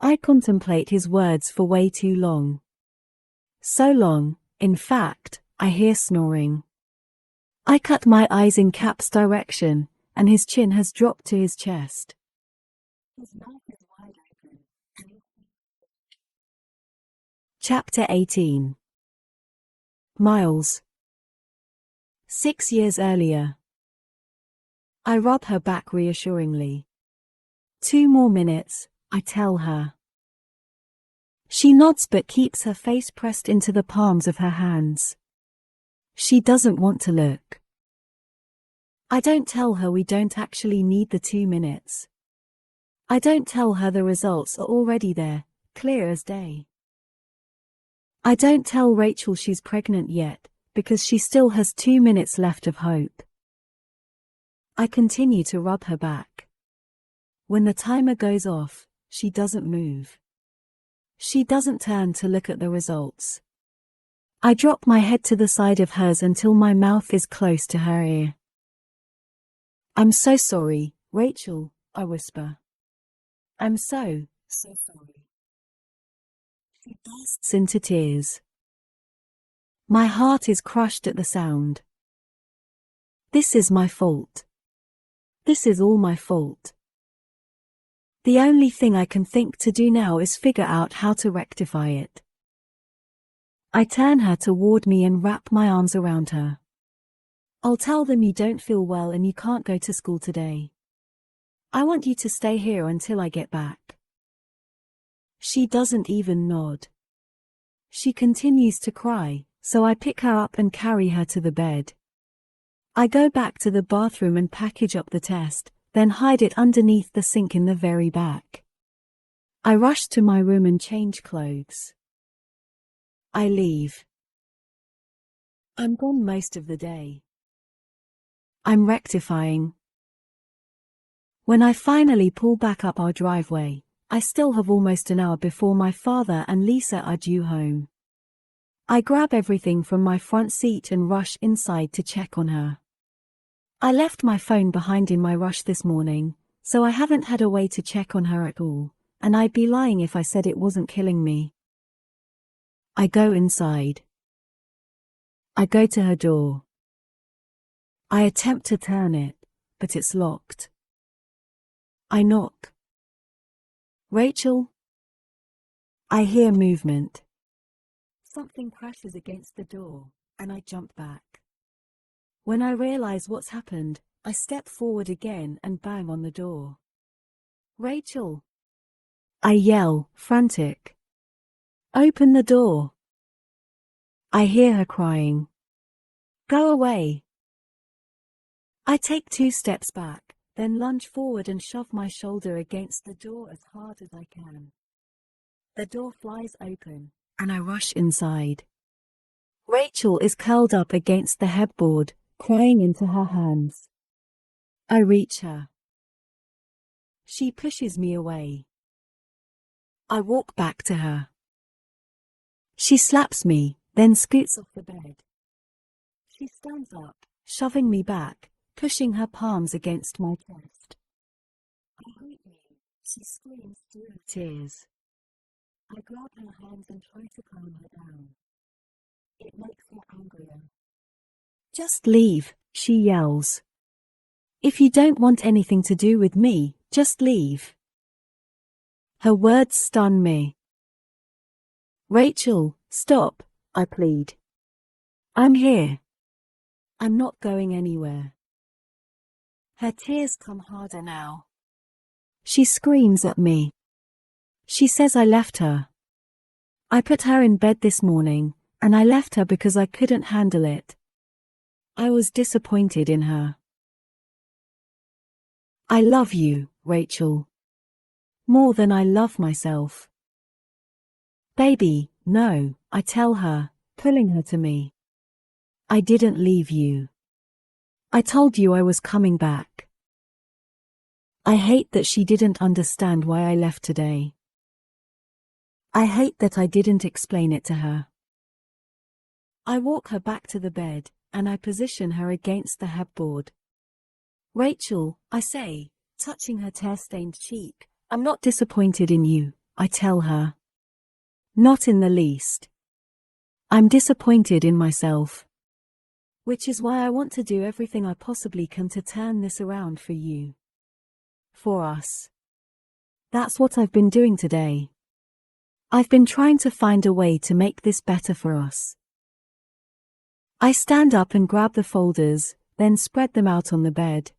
I contemplate his words for way too long. So long, in fact, I hear snoring. I cut my eyes in Cap's direction, and his chin has dropped to his chest. His mouth is wide open. Chapter 18. Miles. 6 years earlier. I rub her back reassuringly. 2 more minutes, I tell her. She nods but keeps her face pressed into the palms of her hands. She doesn't want to look. I don't tell her we don't actually need the 2 minutes. I don't tell her the results are already there, clear as day. I don't tell Rachel she's pregnant yet, because she still has 2 minutes left of hope. I continue to rub her back. When the timer goes off, she doesn't move. She doesn't turn to look at the results. I drop my head to the side of hers until my mouth is close to her ear. I'm so sorry, Rachel, I whisper. I'm so sorry. She bursts into tears. My heart is crushed at the sound. This is my fault. This is all my fault. The only thing I can think to do now is figure out how to rectify it. I turn her toward me and wrap my arms around her. I'll tell them you don't feel well and you can't go to school today. I want you to stay here until I get back. She doesn't even nod. She continues to cry, so I pick her up and carry her to the bed. I go back to the bathroom and package up the test, then hide it underneath the sink in the very back. I rush to my room and change clothes. I leave. I'm gone most of the day. I'm rectifying. When I finally pull back up our driveway, I still have almost an hour before my father and Lisa are due home. I grab everything from my front seat and rush inside to check on her. I left my phone behind in my rush this morning, so I haven't had a way to check on her at all, and I'd be lying if I said it wasn't killing me. I go inside. I go to her door. I attempt to turn it, but it's locked. I knock. Rachel? I hear movement. Something crashes against the door, and I jump back. When I realize what's happened, I step forward again and bang on the door. Rachel! I yell, frantic. Open the door. I hear her crying. Go away. I take 2 steps back, then lunge forward and shove my shoulder against the door as hard as I can. The door flies open, and I rush inside. Rachel is curled up against the headboard, crying into her hands. I reach her. She pushes me away. I walk back to her. She slaps me, then scoots off the bed. She stands up, shoving me back, pushing her palms against my chest. I hate you, she screams through tears. I grab her hands and try to calm her down. It makes her angrier. Just leave, she yells. If you don't want anything to do with me, just leave. Her words stun me. Rachel, stop, I plead. I'm here. I'm not going anywhere. Her tears come harder now. She screams at me. She says I left her. I put her in bed this morning, and I left her because I couldn't handle it. I was disappointed in her. I love you, Rachel. More than I love myself. Baby, no, I tell her, pulling her to me. I didn't leave you. I told you I was coming back. I hate that she didn't understand why I left today. I hate that I didn't explain it to her. I walk her back to the bed, and I position her against the headboard. Rachel, I say, touching her tear-stained cheek, I'm not disappointed in you, I tell her. Not in the least. I'm disappointed in myself. Which is why I want to do everything I possibly can to turn this around for you. For us. That's what I've been doing today. I've been trying to find a way to make this better for us. I stand up and grab the folders, then spread them out on the bed.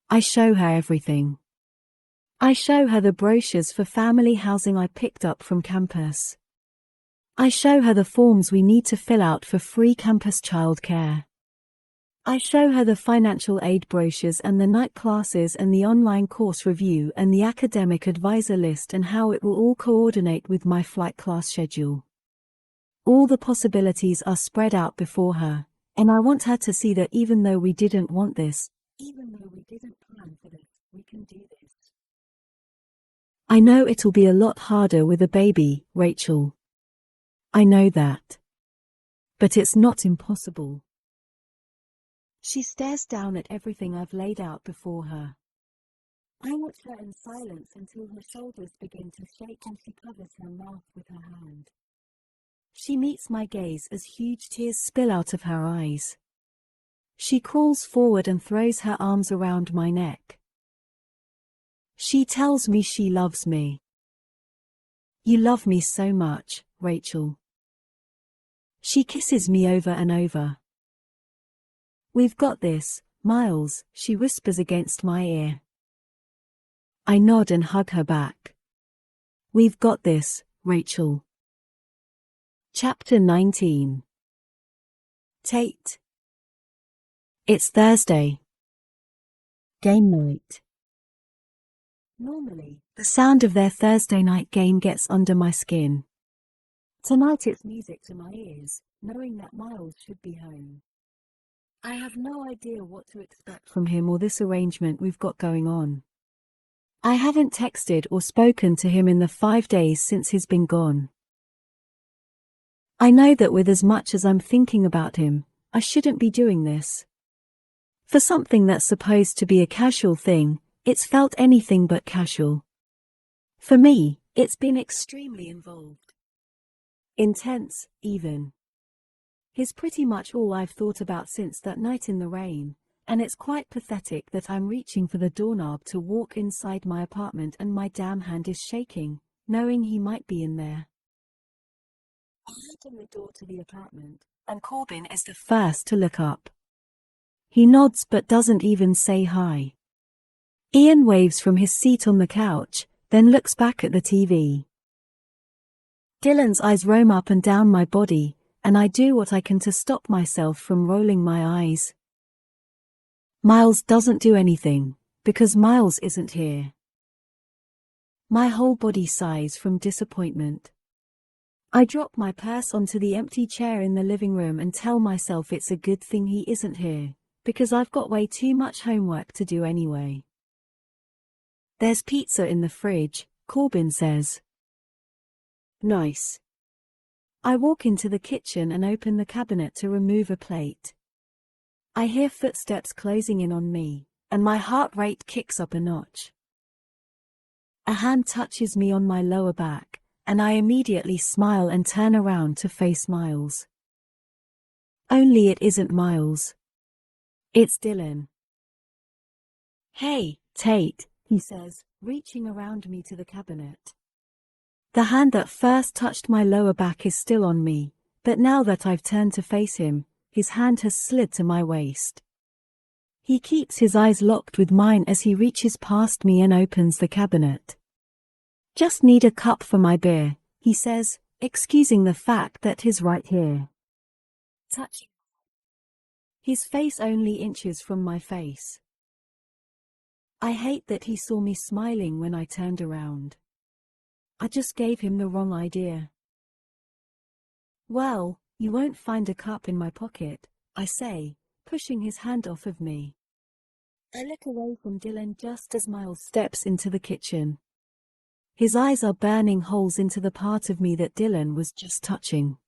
I show her everything. I show her the brochures for family housing I picked up from campus. I show her the forms we need to fill out for free campus childcare. I show her the financial aid brochures and the night classes and the online course review and the academic advisor list and how it will all coordinate with my flight class schedule. All the possibilities are spread out before her, and I want her to see that even though we didn't want this, even though we didn't plan for this, we can do this. I know it'll be a lot harder with a baby, Rachel. I know that. But it's not impossible. She stares down at everything I've laid out before her. I watch her in silence until her shoulders begin to shake and she covers her mouth with her hand. She meets my gaze as huge tears spill out of her eyes. She crawls forward and throws her arms around my neck. She tells me she loves me. You love me so much, Rachel. She kisses me over and over. We've got this, Miles, she whispers against my ear. I nod and hug her back. We've got this, Rachel. Chapter 19. Tate. It's Thursday. Game night. Normally, the sound of their Thursday night game gets under my skin. Tonight it's music to my ears, knowing that Miles should be home. I have no idea what to expect from him or this arrangement we've got going on. I haven't texted or spoken to him in the 5 days since he's been gone. I know that with as much as I'm thinking about him, I shouldn't be doing this. For something that's supposed to be a casual thing, it's felt anything but casual. For me, it's been extremely involved. Intense, even. He's pretty much all I've thought about since that night in the rain, and it's quite pathetic that I'm reaching for the doorknob to walk inside my apartment and my damn hand is shaking, knowing he might be in there. I open the door to the apartment, and Corbin is the first to look up. He nods but doesn't even say hi. Ian waves from his seat on the couch, then looks back at the TV. Dylan's eyes roam up and down my body, and I do what I can to stop myself from rolling my eyes. Miles doesn't do anything, because Miles isn't here. My whole body sighs from disappointment. I drop my purse onto the empty chair in the living room and tell myself it's a good thing he isn't here, because I've got way too much homework to do anyway. There's pizza in the fridge, Corbin says. Nice. I walk into the kitchen and open the cabinet to remove a plate. I hear footsteps closing in on me, and my heart rate kicks up a notch. A hand touches me on my lower back, and I immediately smile and turn around to face Miles. Only it isn't Miles. It's Dylan. Hey, Tate, he says, reaching around me to the cabinet. The hand that first touched my lower back is still on me, but now that I've turned to face him, his hand has slid to my waist. He keeps his eyes locked with mine as he reaches past me and opens the cabinet. Just need a cup for my beer, he says, excusing the fact that he's right here. Touching. His face only inches from my face. I hate that he saw me smiling when I turned around. I just gave him the wrong idea. Well, you won't find a cup in my pocket, I say, pushing his hand off of me. I look away from Dylan just as Miles steps into the kitchen. His eyes are burning holes into the part of me that Dylan was just touching.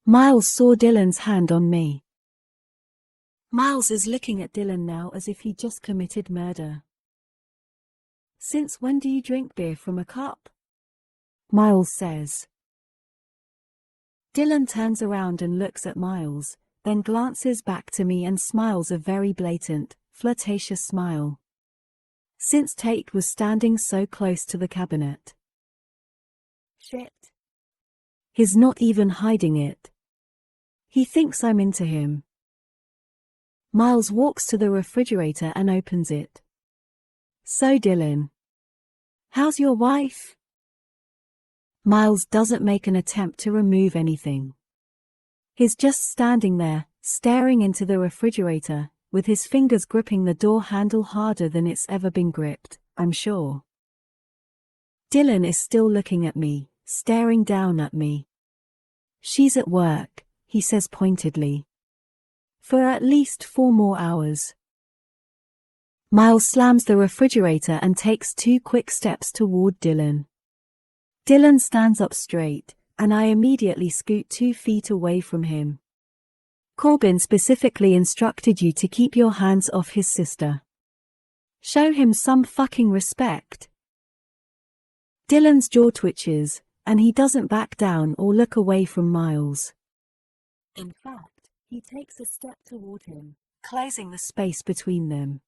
Miles saw Dylan's hand on me. Miles is looking at Dylan now as if he just committed murder. Since when do you drink beer from a cup? Miles says. Dylan turns around and looks at Miles, then glances back to me and smiles a very blatant, flirtatious smile. Since Tate was standing so close to the cabinet. Shit. He's not even hiding it. He thinks I'm into him. Miles walks to the refrigerator and opens it. So Dylan. How's your wife? Miles doesn't make an attempt to remove anything. He's just standing there, staring into the refrigerator, with his fingers gripping the door handle harder than it's ever been gripped, I'm sure. Dylan is still looking at me, staring down at me. She's at work, he says pointedly. For at least 4 more hours. Miles slams the refrigerator and takes 2 quick steps toward Dylan. Dylan stands up straight, and I immediately scoot 2 feet away from him. Corbin specifically instructed you to keep your hands off his sister. Show him some fucking respect. Dylan's jaw twitches, and he doesn't back down or look away from Miles. In fact, he takes a step toward him, closing the space between them.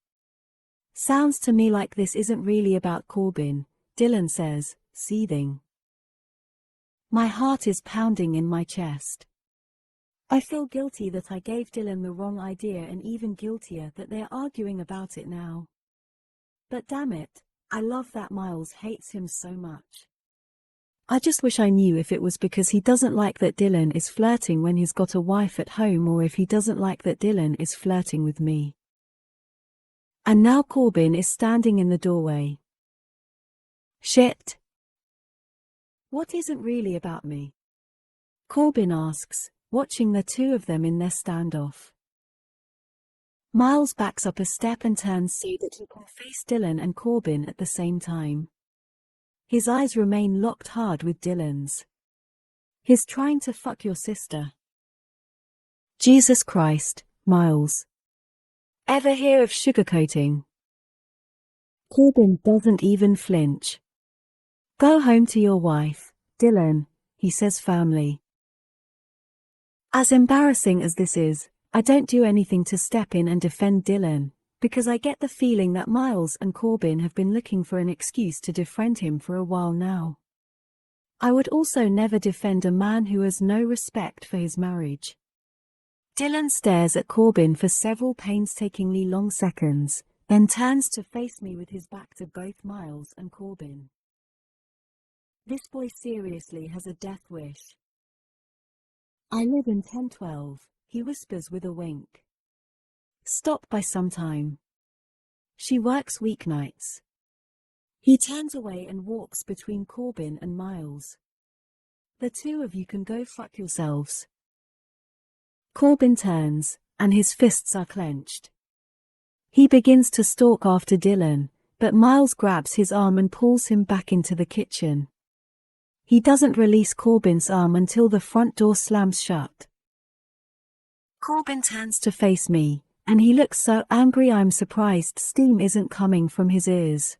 Sounds to me like this isn't really about Corbin, Dylan says, seething. My heart is pounding in my chest. I feel guilty that I gave Dylan the wrong idea and even guiltier that they're arguing about it now. But damn it, I love that Miles hates him so much. I just wish I knew if it was because he doesn't like that Dylan is flirting when he's got a wife at home or if he doesn't like that Dylan is flirting with me. And now Corbin is standing in the doorway. Shit. What isn't really about me? Corbin asks, watching the 2 of them in their standoff. Miles backs up a step and turns so that he can face Dylan and Corbin at the same time. His eyes remain locked hard with Dylan's. He's trying to fuck your sister. Jesus Christ, Miles. Ever hear of sugarcoating? Corbin doesn't even flinch. Go home to your wife, Dylan, he says firmly. As embarrassing as this is, I don't do anything to step in and defend Dylan, because I get the feeling that Miles and Corbin have been looking for an excuse to defriend him for a while now. I would also never defend a man who has no respect for his marriage. Dylan stares at Corbin for several painstakingly long seconds, then turns to face me with his back to both Miles and Corbin. This boy seriously has a death wish. I live in 1012, he whispers with a wink. Stop by some time. She works weeknights. He turns away and walks between Corbin and Miles. The 2 of you can go fuck yourselves. Corbin turns, and his fists are clenched. He begins to stalk after Dylan, but Miles grabs his arm and pulls him back into the kitchen. He doesn't release Corbin's arm until the front door slams shut. Corbin turns to face me, and he looks so angry I'm surprised steam isn't coming from his ears.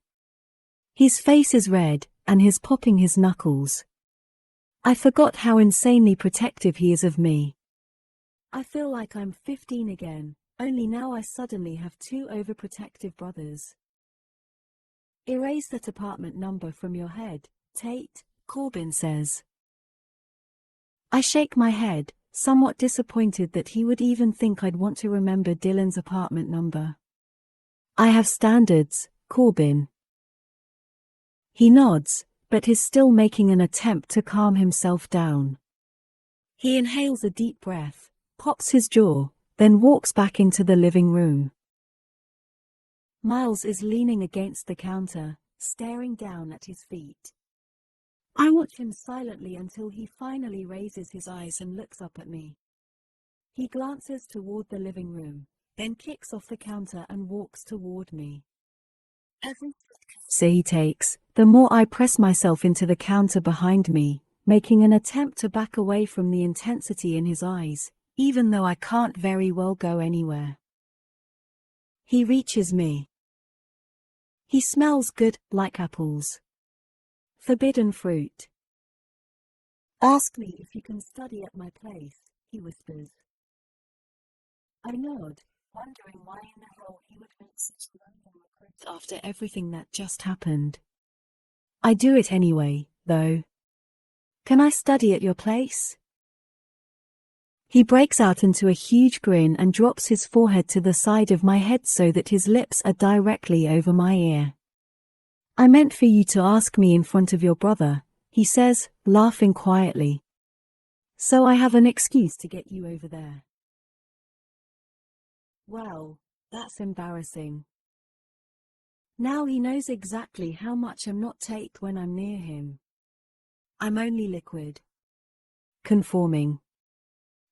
His face is red, and he's popping his knuckles. I forgot how insanely protective he is of me. I feel like I'm 15 again, only now I suddenly have 2 overprotective brothers. Erase that apartment number from your head, Tate, Corbin says. I shake my head, somewhat disappointed that he would even think I'd want to remember Dylan's apartment number. I have standards, Corbin. He nods, but is still making an attempt to calm himself down. He inhales a deep breath, pops his jaw, then walks back into the living room. Miles is leaning against the counter, staring down at his feet. I watch him silently until he finally raises his eyes and looks up at me. He glances toward the living room, then kicks off the counter and walks toward me. Every step he takes, the more I press myself into the counter behind me, making an attempt to back away from the intensity in his eyes, even though I can't very well go anywhere. He reaches me. He smells good, like apples. Forbidden fruit. Ask me if you can study at my place, he whispers. I nod, wondering why in the hell he would make such a random request after everything that just happened. I do it anyway, though. Can I study at your place? He breaks out into a huge grin and drops his forehead to the side of my head so that his lips are directly over my ear. I meant for you to ask me in front of your brother, he says, laughing quietly. So I have an excuse to get you over there. Well, that's embarrassing. Now he knows exactly how much I'm not Tate when I'm near him. I'm only liquid. Conforming.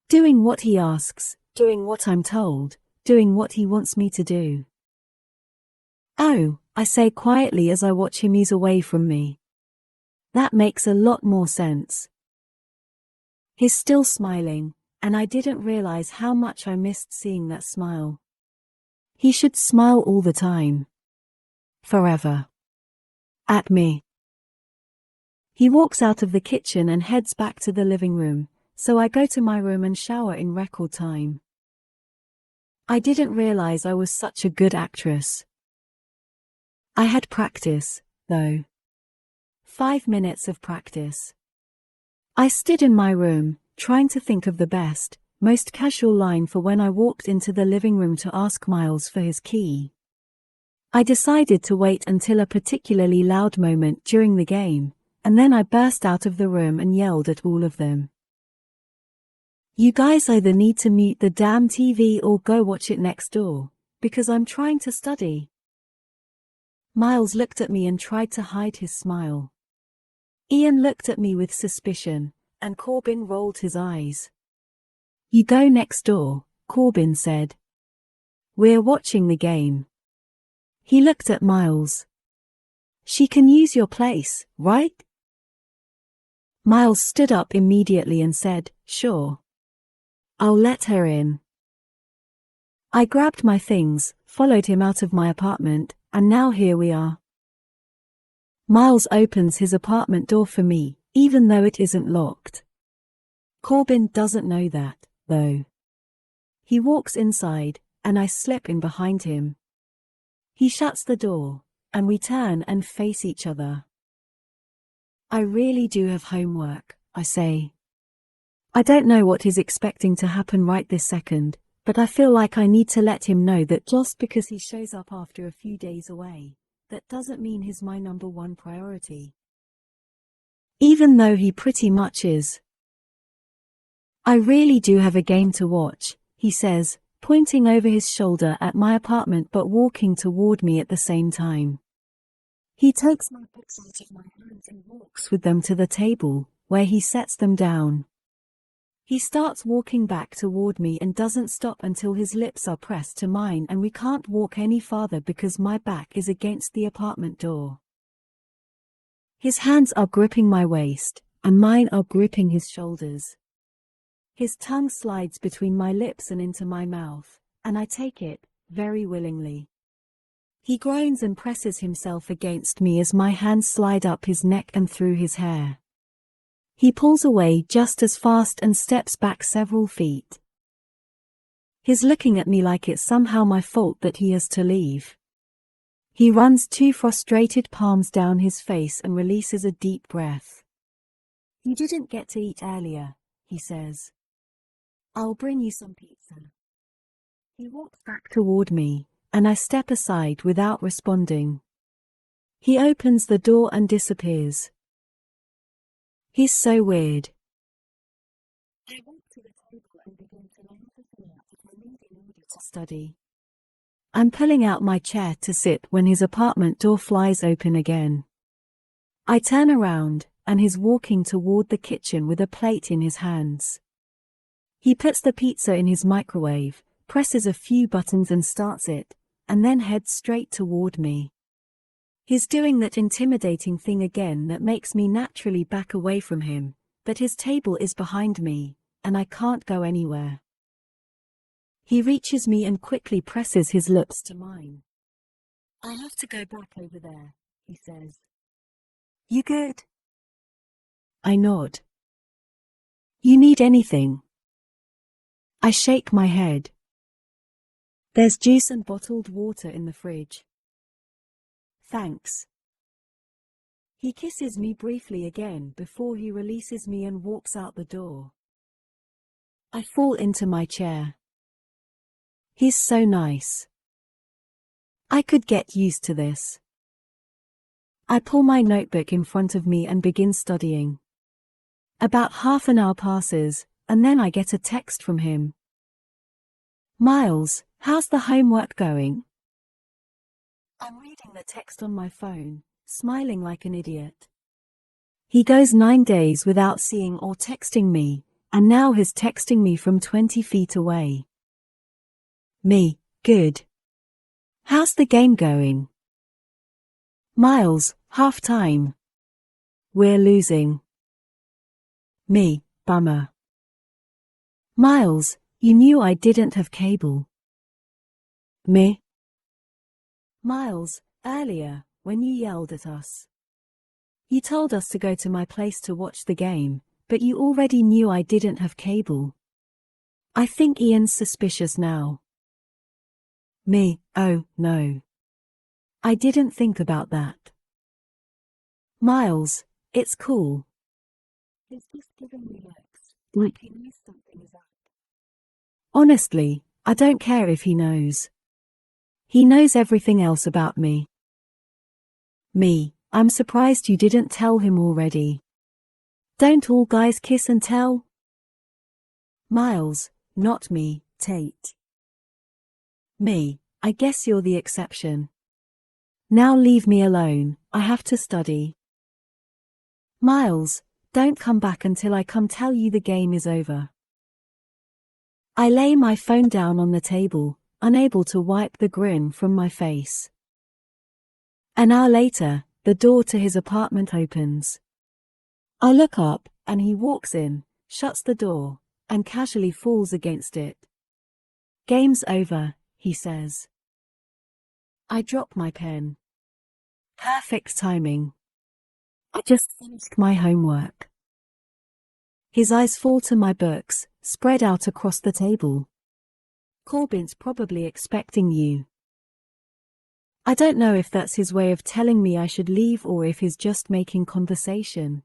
Doing what he asks, doing what I'm told, doing what he wants me to do. Oh, I say quietly as I watch him ease away from me. That makes a lot more sense. He's still smiling, and I didn't realize how much I missed seeing that smile. He should smile all the time. Forever. At me. He walks out of the kitchen and heads back to the living room, so I go to my room and shower in record time. I didn't realize I was such a good actress. I had practice, though. 5 minutes of practice. I stood in my room, trying to think of the best, most casual line for when I walked into the living room to ask Miles for his key. I decided to wait until a particularly loud moment during the game, and then I burst out of the room and yelled at all of them. You guys either need to mute the damn TV or go watch it next door, because I'm trying to study. Miles looked at me and tried to hide his smile. Ian looked at me with suspicion, and Corbin rolled his eyes. You go next door, Corbin said. We're watching the game. He looked at Miles. She can use your place, right? Miles stood up immediately and said, Sure. I'll let her in. I grabbed my things, followed him out of my apartment, and now here we are. Miles opens his apartment door for me, even though it isn't locked. Corbin doesn't know that, though. He walks inside, and I slip in behind him. He shuts the door, and we turn and face each other. I really do have homework, I say. I don't know what is expecting to happen right this second, but I feel like I need to let him know that just because he shows up after a few days away, that doesn't mean he's my number one priority. Even though he pretty much is. I really do have a game to watch, he says, pointing over his shoulder at my apartment but walking toward me at the same time. He takes my books out of my hands and walks with them to the table, where he sets them down. He starts walking back toward me and doesn't stop until his lips are pressed to mine and we can't walk any farther because my back is against the apartment door. His hands are gripping my waist, and mine are gripping his shoulders. His tongue slides between my lips and into my mouth, and I take it, very willingly. He groans and presses himself against me as my hands slide up his neck and through his hair. He pulls away just as fast and steps back several feet. He's looking at me like it's somehow my fault that he has to leave. He runs 2 frustrated palms down his face and releases a deep breath. You didn't get to eat earlier, he says. I'll bring you some pizza. He walks back toward me, and I step aside without responding. He opens the door and disappears. He's so weird. I walk to the table and begin to lay everything out that I need in order to study. I'm pulling out my chair to sit when his apartment door flies open again. I turn around, and he's walking toward the kitchen with a plate in his hands. He puts the pizza in his microwave, presses a few buttons and starts it, and then heads straight toward me. He's doing that intimidating thing again that makes me naturally back away from him, but his table is behind me, and I can't go anywhere. He reaches me and quickly presses his lips to mine. I have to go back over there, he says. You good? I nod. You need anything? I shake my head. There's juice and bottled water in the fridge. Thanks. He kisses me briefly again before he releases me and walks out the door. I fall into my chair. He's so nice. I could get used to this. I pull my notebook in front of me and begin studying. About half an hour passes, and then I get a text from him. Miles, how's the homework going? I'm reading the text on my phone, smiling like an idiot. He goes 9 days without seeing or texting me, and now he's texting me from 20 feet away. Me, good. How's the game going? Miles, half time. We're losing. Me, bummer. Miles, you knew I didn't have cable. Me. Miles, earlier, when you yelled at us. You told us to go to my place to watch the game, but you already knew I didn't have cable. I think Ian's suspicious now. Me, oh, no. I didn't think about that. Miles, it's cool. He's just giving me looks, like he knows something is up. Honestly, I don't care if he knows. He knows everything else about me. Me, I'm surprised you didn't tell him already. Don't all guys kiss and tell? Miles, not me, Tate. Me, I guess you're the exception. Now leave me alone, I have to study. Miles, don't come back until I come tell you the game is over. I lay my phone down on the table, unable to wipe the grin from my face. An hour later, the door to his apartment opens. I look up, and he walks in, shuts the door, and casually falls against it. Game's over, he says. I drop my pen. Perfect timing. I just finished my homework. His eyes fall to my books, spread out across the table. Corbin's probably expecting you. I don't know if that's his way of telling me I should leave or if he's just making conversation.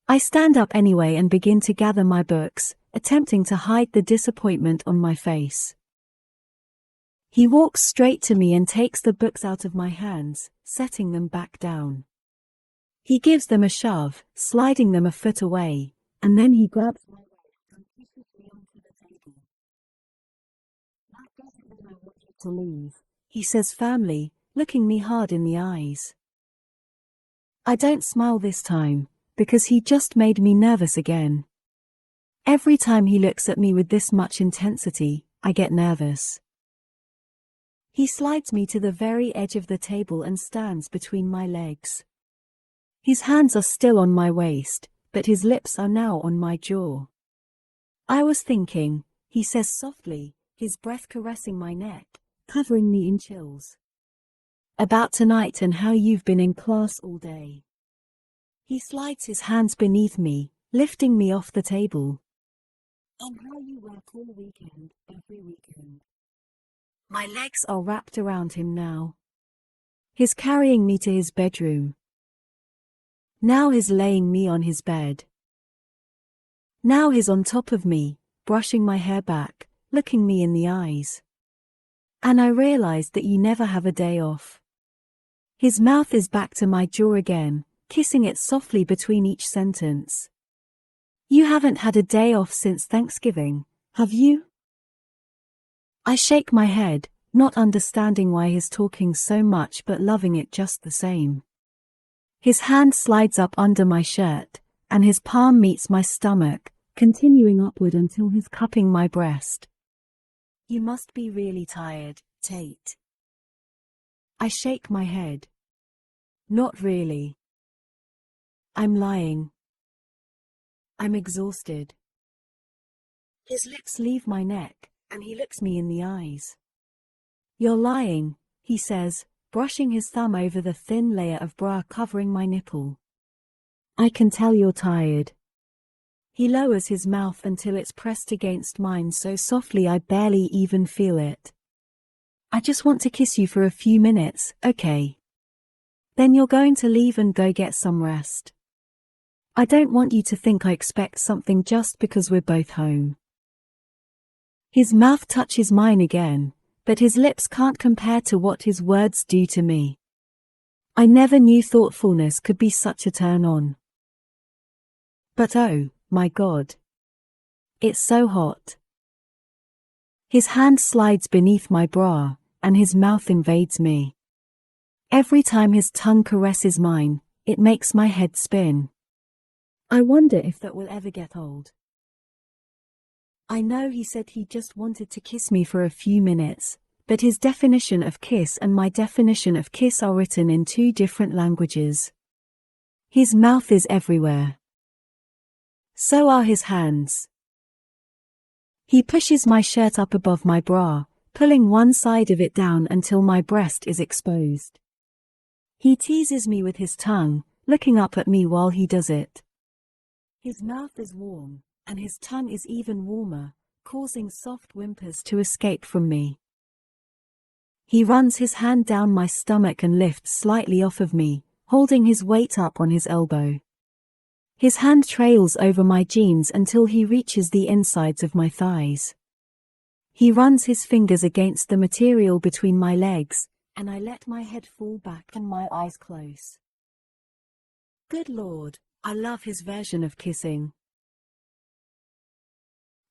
I stand up anyway and begin to gather my books, attempting to hide the disappointment on my face. He walks straight to me and takes the books out of my hands, setting them back down. He gives them a shove, sliding them a foot away, and then he grabs my waist and pushes me onto the table. That doesn't mean I want you to leave, he says firmly, looking me hard in the eyes. I don't smile this time, because he just made me nervous again. Every time he looks at me with this much intensity, I get nervous. He slides me to the very edge of the table and stands between my legs. His hands are still on my waist, but his lips are now on my jaw. I was thinking, he says softly, his breath caressing my neck, covering me in chills. About tonight and how you've been in class all day. He slides his hands beneath me, lifting me off the table. And how you work all weekend, every weekend. My legs are wrapped around him now. He's carrying me to his bedroom. Now he's laying me on his bed. Now he's on top of me, brushing my hair back, looking me in the eyes. And I realized that you never have a day off. His mouth is back to my jaw again, kissing it softly between each sentence. You haven't had a day off since Thanksgiving, have you? I shake my head, not understanding why he's talking so much but loving it just the same. His hand slides up under my shirt, and his palm meets my stomach, continuing upward until he's cupping my breast. You must be really tired, Tate. I shake my head. Not really. I'm lying. I'm exhausted. His lips leave my neck, and he looks me in the eyes. You're lying, he says, brushing his thumb over the thin layer of bra covering my nipple. I can tell you're tired. He lowers his mouth until it's pressed against mine so softly I barely even feel it. I just want to kiss you for a few minutes, okay? Then you're going to leave and go get some rest. I don't want you to think I expect something just because we're both home. His mouth touches mine again, but his lips can't compare to what his words do to me. I never knew thoughtfulness could be such a turn on. But oh, my God. It's so hot. His hand slides beneath my bra, and his mouth invades me. Every time his tongue caresses mine, it makes my head spin. I wonder if that will ever get old. I know he said he just wanted to kiss me for a few minutes, but his definition of kiss and my definition of kiss are written in two different languages. His mouth is everywhere. So are his hands. He pushes my shirt up above my bra, pulling one side of it down until my breast is exposed. He teases me with his tongue, looking up at me while he does it. His mouth is warm, and his tongue is even warmer, causing soft whimpers to escape from me. He runs his hand down my stomach and lifts slightly off of me, holding his weight up on his elbow. His hand trails over my jeans until he reaches the insides of my thighs. He runs his fingers against the material between my legs, and I let my head fall back and my eyes close. Good Lord, I love his version of kissing.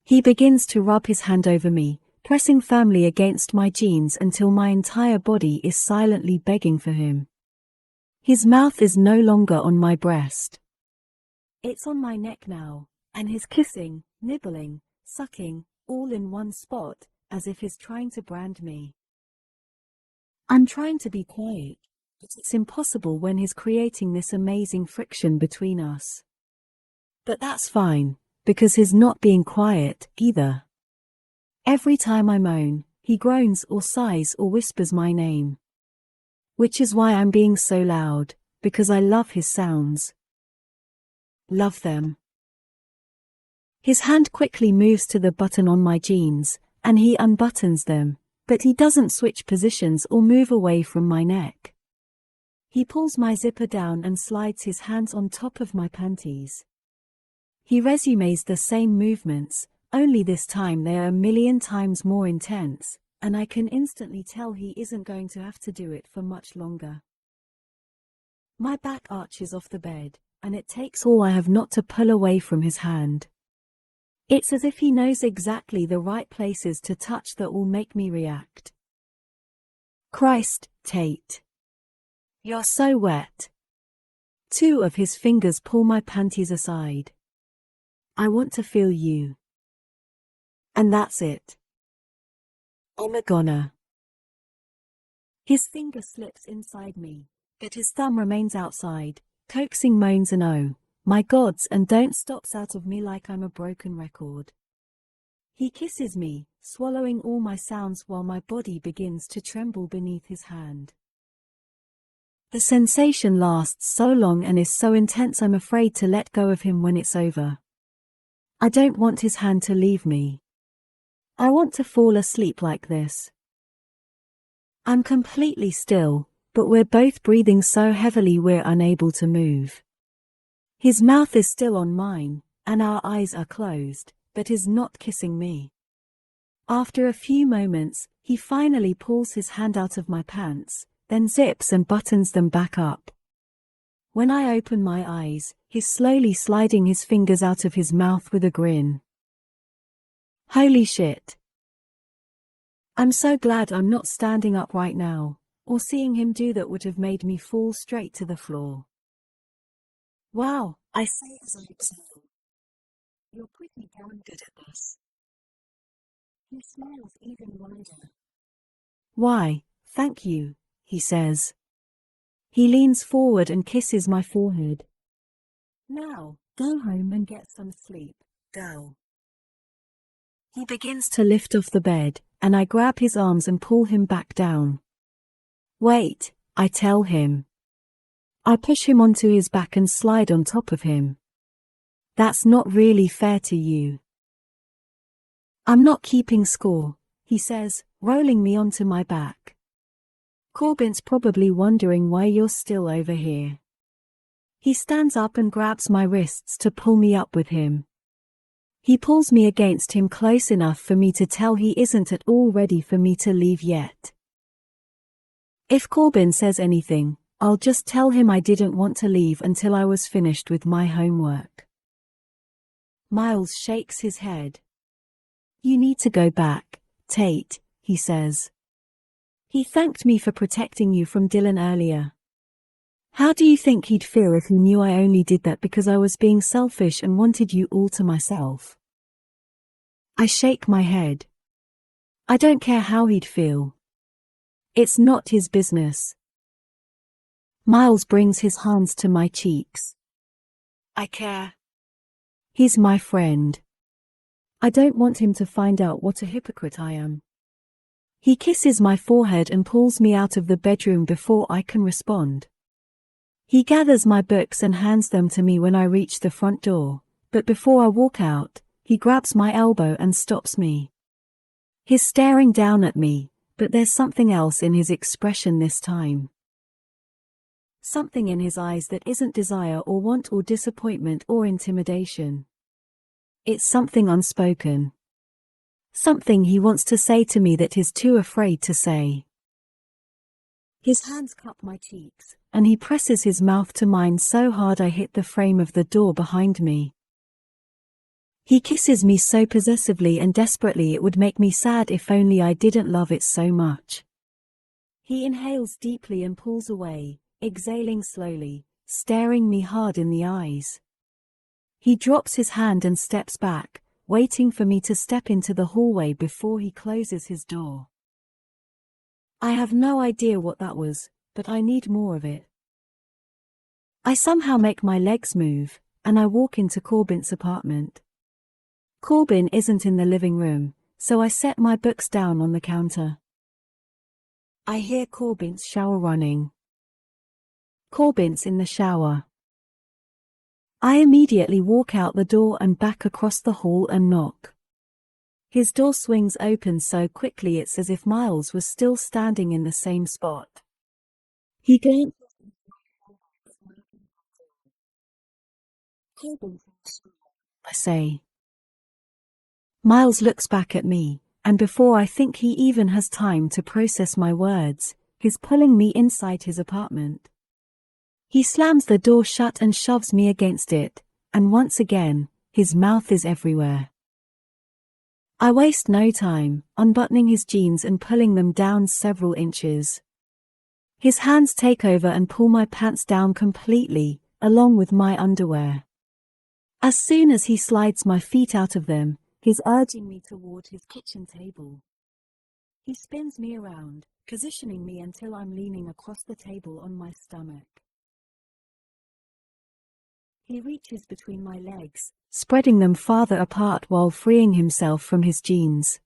He begins to rub his hand over me, pressing firmly against my jeans until my entire body is silently begging for him. His mouth is no longer on my breast. It's on my neck now, and his kissing, nibbling, sucking, all in one spot, as if he's trying to brand me. I'm trying to be quiet, but it's impossible when he's creating this amazing friction between us. But that's fine, because he's not being quiet, either. Every time I moan, he groans or sighs or whispers my name. Which is why I'm being so loud, because I love his sounds. Love them. His hand quickly moves to the button on my jeans, and he unbuttons them, but he doesn't switch positions or move away from my neck. He pulls my zipper down and slides his hands on top of my panties. He resumes the same movements, only this time they are 1,000,000 times more intense, and I can instantly tell he isn't going to have to do it for much longer. My back arches off the bed, and it takes all I have not to pull away from his hand. It's as if he knows exactly the right places to touch that will make me react. Christ, Tate. You're so wet. Two of his fingers pull my panties aside. I want to feel you. And that's it. I'm a goner. His finger slips inside me, but his thumb remains outside, coaxing moans and oh, my gods, and don't stops out of me like I'm a broken record. He kisses me, swallowing all my sounds while my body begins to tremble beneath his hand. The sensation lasts so long and is so intense I'm afraid to let go of him when it's over. I don't want his hand to leave me. I want to fall asleep like this. I'm completely still, but we're both breathing so heavily we're unable to move. His mouth is still on mine, and our eyes are closed, but is not kissing me. After a few moments, he finally pulls his hand out of my pants, then zips and buttons them back up. When I open my eyes, he's slowly sliding his fingers out of his mouth with a grin. Holy shit. I'm so glad I'm not standing up right now, or seeing him do that would have made me fall straight to the floor. Wow, I say as I exhale. You're pretty damn good at this. He smiles even wider. Why, thank you, he says. He leans forward and kisses my forehead. Now, go home and get some sleep, girl. He begins to lift off the bed, and I grab his arms and pull him back down. Wait, I tell him. I push him onto his back and slide on top of him. That's not really fair to you. I'm not keeping score, he says, rolling me onto my back. Corbin's probably wondering why you're still over here. He stands up and grabs my wrists to pull me up with him. He pulls me against him close enough for me to tell he isn't at all ready for me to leave yet. If Corbin says anything, I'll just tell him I didn't want to leave until I was finished with my homework. Miles shakes his head. You need to go back, Tate, he says. He thanked me for protecting you from Dylan earlier. How do you think he'd feel if he knew I only did that because I was being selfish and wanted you all to myself? I shake my head. I don't care how he'd feel. It's not his business. Miles brings his hands to my cheeks. I care. He's my friend. I don't want him to find out what a hypocrite I am. He kisses my forehead and pulls me out of the bedroom before I can respond. He gathers my books and hands them to me when I reach the front door, but before I walk out, he grabs my elbow and stops me. He's staring down at me, but there's something else in his expression this time. Something in his eyes that isn't desire or want or disappointment or intimidation. It's something unspoken. Something he wants to say to me that he's too afraid to say. His hands cup my cheeks, and he presses his mouth to mine so hard I hit the frame of the door behind me. He kisses me so possessively and desperately it would make me sad if only I didn't love it so much. He inhales deeply and pulls away, exhaling slowly, staring me hard in the eyes. He drops his hand and steps back, waiting for me to step into the hallway before he closes his door. I have no idea what that was, but I need more of it. I somehow make my legs move, and I walk into Corbin's apartment. Corbin isn't in the living room, so I set my books down on the counter. I hear Corbin's shower running. Corbin's in the shower. I immediately walk out the door and back across the hall and knock. His door swings open so quickly it's as if Miles was still standing in the same spot. He glances I say. Miles looks back at me, and before I think he even has time to process my words, he's pulling me inside his apartment. He slams the door shut and shoves me against it, and once again, his mouth is everywhere. I waste no time, unbuttoning his jeans and pulling them down several inches. His hands take over and pull my pants down completely, along with my underwear. As soon as he slides my feet out of them, he's urging me toward his kitchen table. He spins me around, positioning me until I'm leaning across the table on my stomach. He reaches between my legs, spreading them farther apart while freeing himself from his jeans.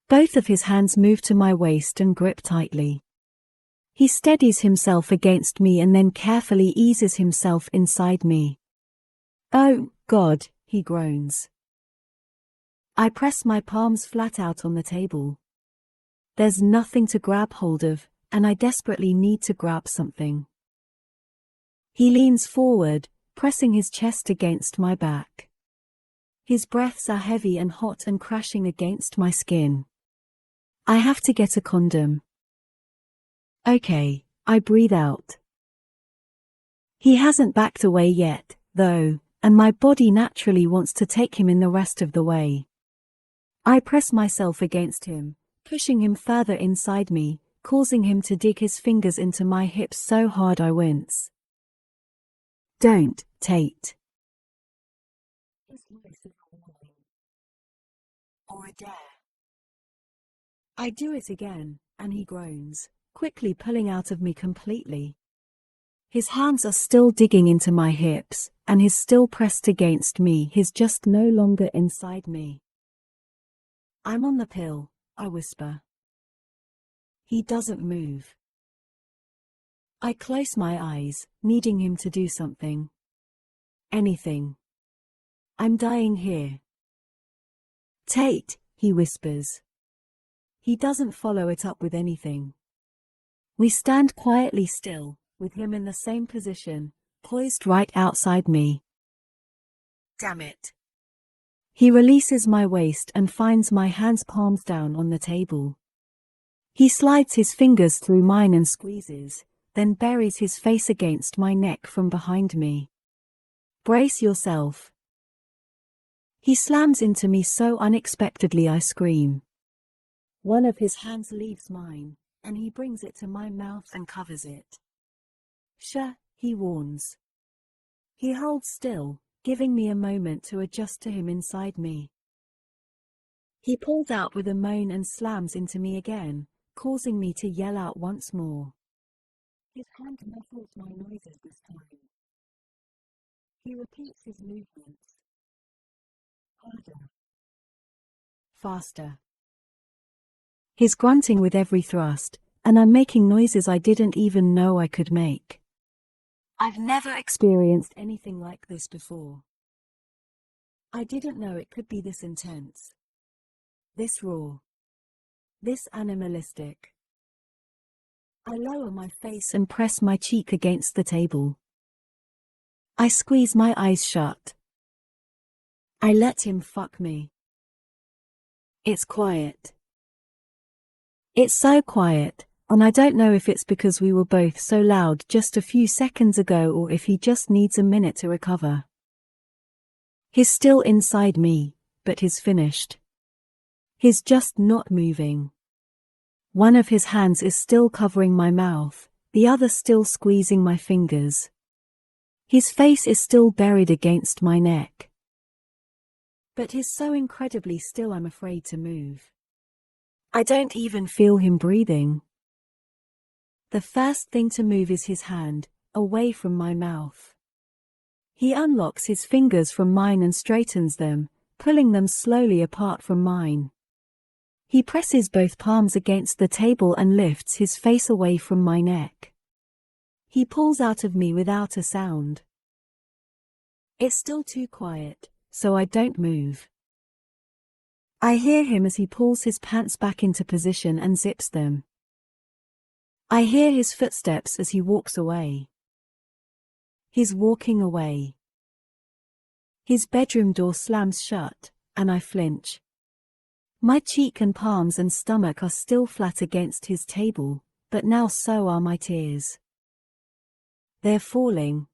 Both of his hands move to my waist and grip tightly. He steadies himself against me and then carefully eases himself inside me. Oh, God, he groans. I press my palms flat out on the table. There's nothing to grab hold of, and I desperately need to grab something. He leans forward, pressing his chest against my back. His breaths are heavy and hot and crashing against my skin. I have to get a condom. Okay, I breathe out. He hasn't backed away yet, though, and my body naturally wants to take him in the rest of the way. I press myself against him, pushing him further inside me, causing him to dig his fingers into my hips so hard I wince. Don't, Tate. His voice is a warning. Or a dare. I do it again, and he groans, quickly pulling out of me completely. His hands are still digging into my hips, and he's still pressed against me. He's just no longer inside me. I'm on the pill, I whisper. He doesn't move. I close my eyes, needing him to do something. Anything. I'm dying here. Tate, he whispers. He doesn't follow it up with anything. We stand quietly still, with him in the same position, poised right outside me. Damn it. He releases my waist and finds my hands palms down on the table. He slides his fingers through mine and squeezes, then buries his face against my neck from behind me. Brace yourself. He slams into me so unexpectedly I scream. One of his hands leaves mine, and he brings it to my mouth and covers it. Shh, he warns. He holds still, giving me a moment to adjust to him inside me. He pulls out with a moan and slams into me again, causing me to yell out once more. His hand muffles my noises this time. He repeats his movements. Harder. Faster. He's grunting with every thrust, and I'm making noises I didn't even know I could make. I've never experienced anything like this before. I didn't know it could be this intense. This raw. This animalistic. I lower my face and press my cheek against the table. I squeeze my eyes shut. I let him fuck me. It's quiet. It's so quiet, and I don't know if it's because we were both so loud just a few seconds ago or if he just needs a minute to recover. He's still inside me, but he's finished. He's just not moving. One of his hands is still covering my mouth, the other still squeezing my fingers. His face is still buried against my neck. But he's so incredibly still I'm afraid to move. I don't even feel him breathing. The first thing to move is his hand, away from my mouth. He unlocks his fingers from mine and straightens them, pulling them slowly apart from mine. He presses both palms against the table and lifts his face away from my neck. He pulls out of me without a sound. It's still too quiet, so I don't move. I hear him as he pulls his pants back into position and zips them. I hear his footsteps as he walks away. He's walking away. His bedroom door slams shut, and I flinch. My cheek and palms and stomach are still flat against his table, but now so are my tears. They're falling.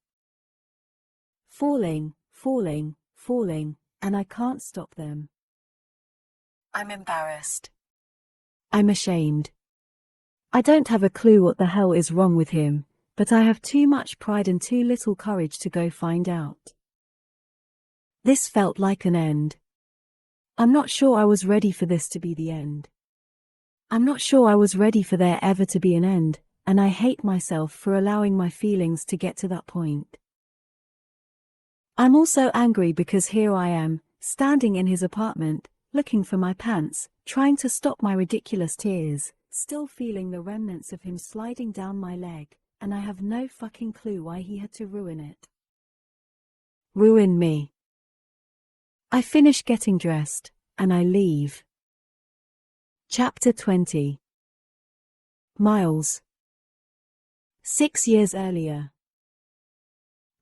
Falling, falling, falling, and I can't stop them. I'm embarrassed. I'm ashamed. I don't have a clue what the hell is wrong with him, but I have too much pride and too little courage to go find out. This felt like an end. I'm not sure I was ready for this to be the end. I'm not sure I was ready for there ever to be an end, and I hate myself for allowing my feelings to get to that point. I'm also angry because here I am, standing in his apartment, looking for my pants, trying to stop my ridiculous tears, still feeling the remnants of him sliding down my leg, and I have no fucking clue why he had to ruin it. Ruin me. I finish getting dressed, and I leave. Chapter 20. Miles. 6 years earlier.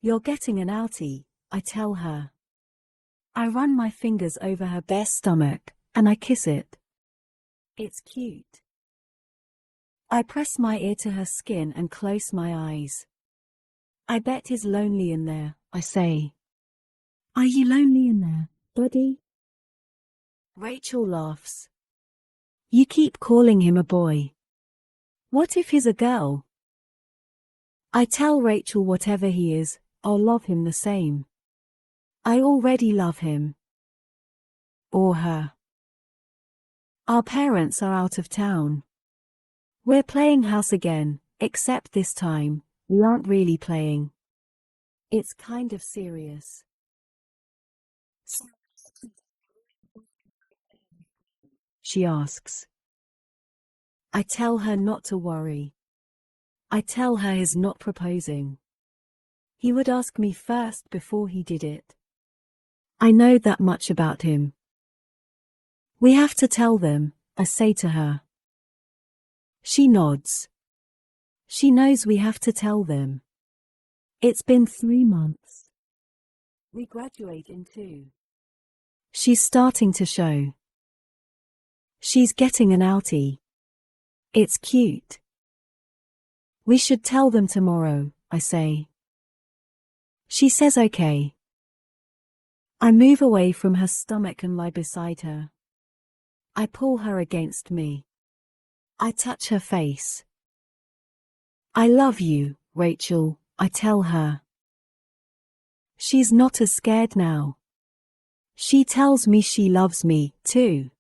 You're getting an outie, I tell her. I run my fingers over her bare stomach, and I kiss it. It's cute. I press my ear to her skin and close my eyes. I bet he's lonely in there, I say. Are you lonely in there, buddy? Rachel laughs. You keep calling him a boy. What if he's a girl? I tell Rachel whatever he is, I'll love him the same. I already love him. Or her. Our parents are out of town. We're playing house again, except this time, we aren't really playing. It's kind of serious. She asks. I tell her not to worry. I tell her he's not proposing. He would ask me first before he did it. I know that much about him. We have to tell them, I say to her. She nods. She knows we have to tell them. It's been 3 months. We graduate in 2. She's starting to show. She's getting an outie. It's cute. We should tell them tomorrow, I say. She says okay. I move away from her stomach and lie beside her. I pull her against me. I touch her face. I love you, Rachel, I tell her. She's not as scared now. She tells me she loves me, too.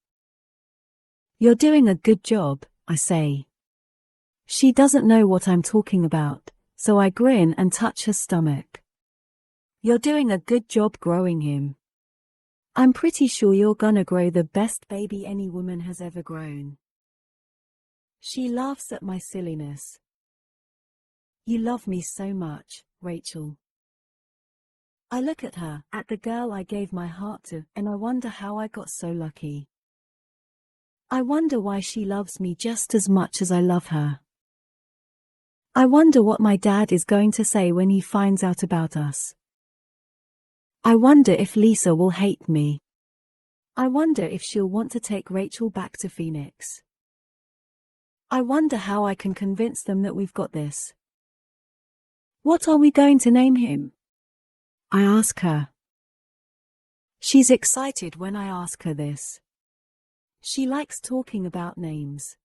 You're doing a good job, I say. She doesn't know what I'm talking about, so I grin and touch her stomach. You're doing a good job growing him. I'm pretty sure you're gonna grow the best baby any woman has ever grown. She laughs at my silliness. You love me so much, Rachel. I look at her, at the girl I gave my heart to, and I wonder how I got so lucky. I wonder why she loves me just as much as I love her. I wonder what my dad is going to say when he finds out about us. I wonder if Lisa will hate me. I wonder if she'll want to take Rachel back to Phoenix. I wonder how I can convince them that we've got this. What are we going to name him? I ask her. She's excited when I ask her this. She likes talking about names.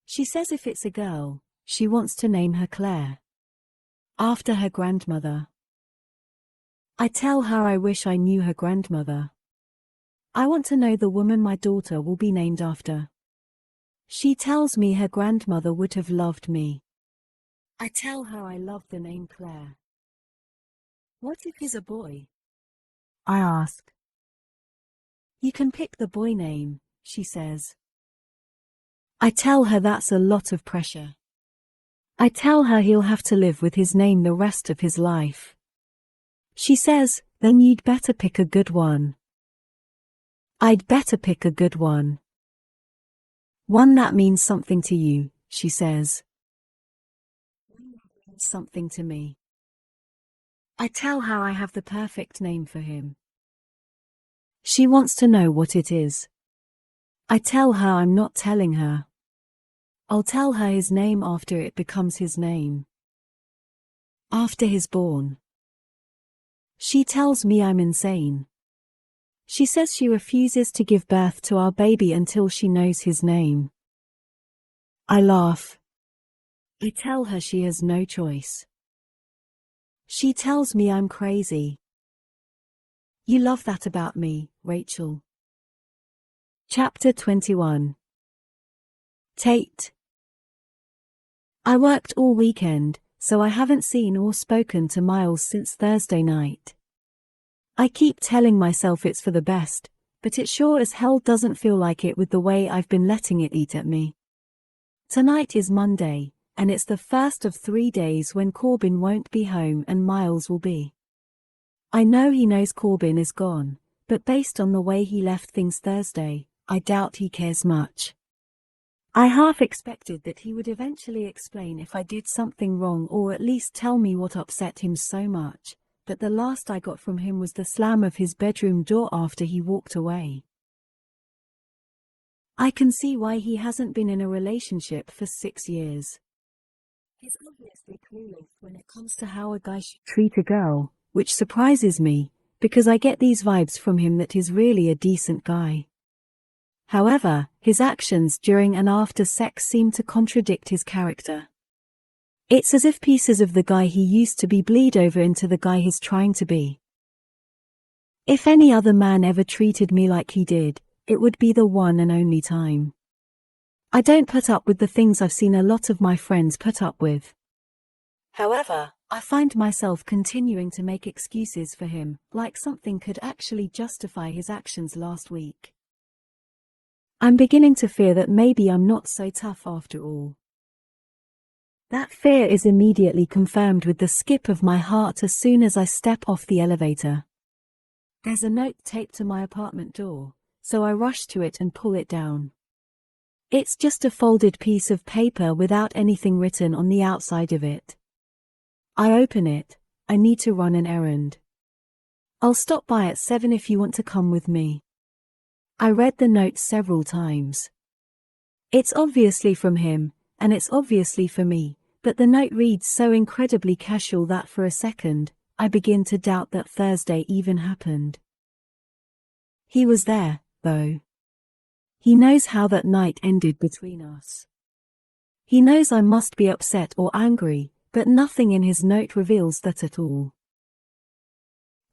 She says if it's a girl, she wants to name her Claire, after her grandmother. I tell her I wish I knew her grandmother. I want to know the woman my daughter will be named after. She tells me her grandmother would have loved me. I tell her I love the name Claire. What if he's a boy? I ask. You can pick the boy name, she says. I tell her that's a lot of pressure. I tell her he'll have to live with his name the rest of his life. She says, then you'd better pick a good one. I'd better pick a good one. One that means something to you, she says. Something to me. I tell her I have the perfect name for him. She wants to know what it is. I tell her I'm not telling her. I'll tell her his name after it becomes his name. After he's born. She tells me I'm insane. She says she refuses to give birth to our baby until she knows his name. I laugh. I tell her she has no choice. She tells me I'm crazy. You love that about me, Rachel. Chapter 21. Tate. I worked all weekend, so I haven't seen or spoken to Miles since Thursday night. I keep telling myself it's for the best, but it sure as hell doesn't feel like it with the way I've been letting it eat at me. Tonight is Monday, and it's the first of 3 days when Corbin won't be home and Miles will be. I know he knows Corbin is gone, but based on the way he left things Thursday, I doubt he cares much. I half expected that he would eventually explain if I did something wrong or at least tell me what upset him so much, but the last I got from him was the slam of his bedroom door after he walked away. I can see why he hasn't been in a relationship for 6 years. He's obviously clueless when it comes to how a guy should treat a girl, which surprises me, because I get these vibes from him that he's really a decent guy. However, his actions during and after sex seem to contradict his character. It's as if pieces of the guy he used to be bleed over into the guy he's trying to be. If any other man ever treated me like he did, it would be the one and only time. I don't put up with the things I've seen a lot of my friends put up with. However, I find myself continuing to make excuses for him, like something could actually justify his actions last week. I'm beginning to fear that maybe I'm not so tough after all. That fear is immediately confirmed with the skip of my heart as soon as I step off the elevator. There's a note taped to my apartment door, so I rush to it and pull it down. It's just a folded piece of paper without anything written on the outside of it. I open it. I need to run an errand. I'll stop by at 7 if you want to come with me. I read the note several times. It's obviously from him, and it's obviously for me, but the note reads so incredibly casual that for a second, I begin to doubt that Thursday even happened. He was there, though. He knows how that night ended between us. He knows I must be upset or angry, but nothing in his note reveals that at all.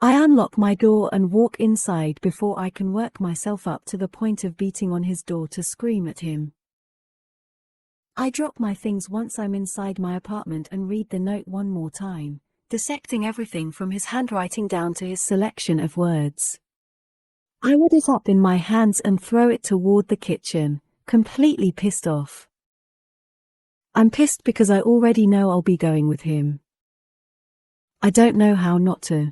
I unlock my door and walk inside before I can work myself up to the point of beating on his door to scream at him. I drop my things once I'm inside my apartment and read the note one more time, dissecting everything from his handwriting down to his selection of words. I wad it up in my hands and throw it toward the kitchen, completely pissed off. I'm pissed because I already know I'll be going with him. I don't know how not to.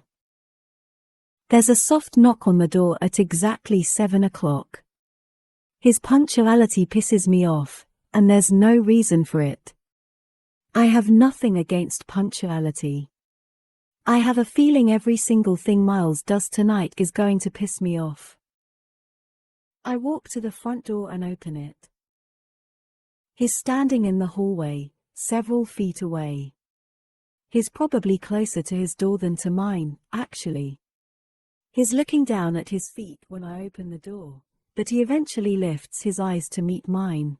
There's a soft knock on the door at exactly 7 o'clock. His punctuality pisses me off, and there's no reason for it. I have nothing against punctuality. I have a feeling every single thing Miles does tonight is going to piss me off. I walk to the front door and open it. He's standing in the hallway, several feet away. He's probably closer to his door than to mine, actually. He's looking down at his feet when I open the door, but he eventually lifts his eyes to meet mine.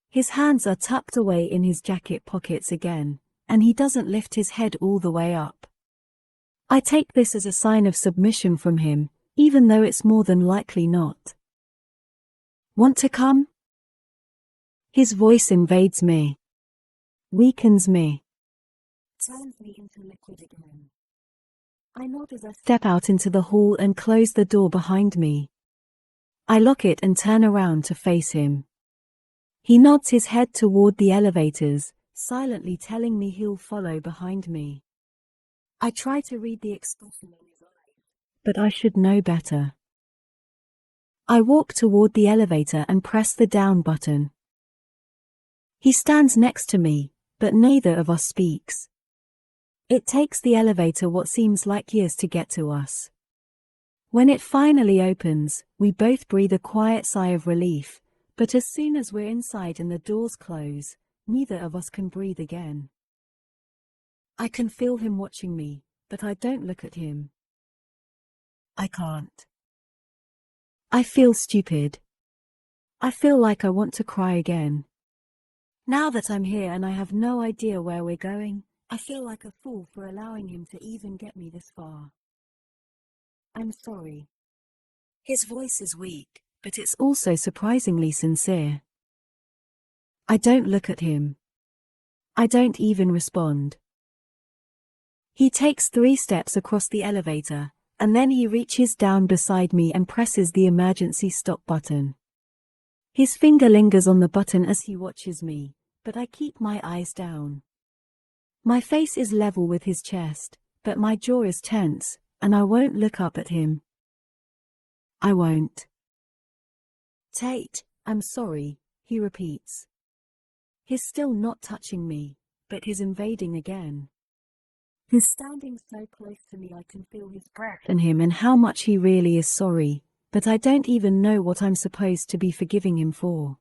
His hands are tucked away in his jacket pockets again, and he doesn't lift his head all the way up. I take this as a sign of submission from him, even though it's more than likely not. Want to come? His voice invades me. Weakens me. Turns me into liquid again. I nod as I step out into the hall and close the door behind me. I lock it and turn around to face him. He nods his head toward the elevators, silently telling me he'll follow behind me. I try to read the expression in his eyes, but I should know better. I walk toward the elevator and press the down button. He stands next to me, but neither of us speaks. It takes the elevator what seems like years to get to us. When it finally opens, we both breathe a quiet sigh of relief, but as soon as we're inside and the doors close, neither of us can breathe again. I can feel him watching me, but I don't look at him. I can't. I feel stupid. I feel like I want to cry again. Now that I'm here and I have no idea where we're going, I feel like a fool for allowing him to even get me this far. I'm sorry. His voice is weak, but it's also surprisingly sincere. I don't look at him. I don't even respond. He takes 3 steps across the elevator, and then he reaches down beside me and presses the emergency stop button. His finger lingers on the button as he watches me, but I keep my eyes down. My face is level with his chest, but my jaw is tense, and I won't look up at him. I won't. Tate, I'm sorry, he repeats. He's still not touching me, but he's invading again. He's standing so close to me I can feel his breath in him and how much he really is sorry, but I don't even know what I'm supposed to be forgiving him for.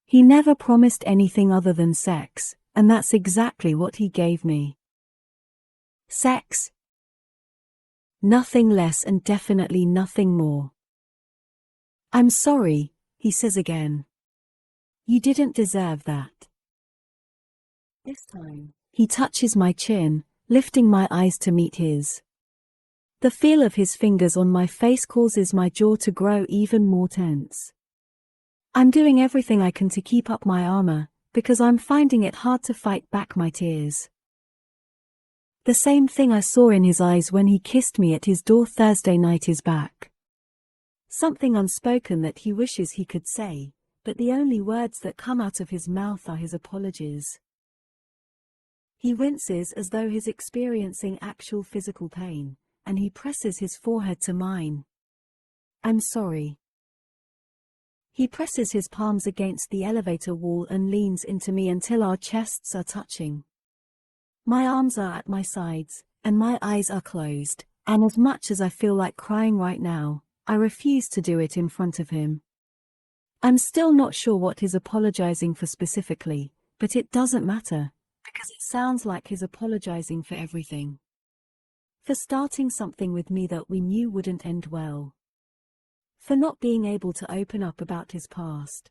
He never promised anything other than sex, and that's exactly what he gave me. Sex. Nothing less and definitely nothing more. I'm sorry, he says again. You didn't deserve that. This time, he touches my chin, lifting my eyes to meet his. The feel of his fingers on my face causes my jaw to grow even more tense. I'm doing everything I can to keep up my armor, because I'm finding it hard to fight back my tears. The same thing I saw in his eyes when he kissed me at his door Thursday night is back. Something unspoken that he wishes he could say, but the only words that come out of his mouth are his apologies. He winces as though he's experiencing actual physical pain, and he presses his forehead to mine. I'm sorry. He presses his palms against the elevator wall and leans into me until our chests are touching. My arms are at my sides, and my eyes are closed, and as much as I feel like crying right now, I refuse to do it in front of him. I'm still not sure what he's apologizing for specifically, but it doesn't matter, because it sounds like he's apologizing for everything. For starting something with me that we knew wouldn't end well. For not being able to open up about his past.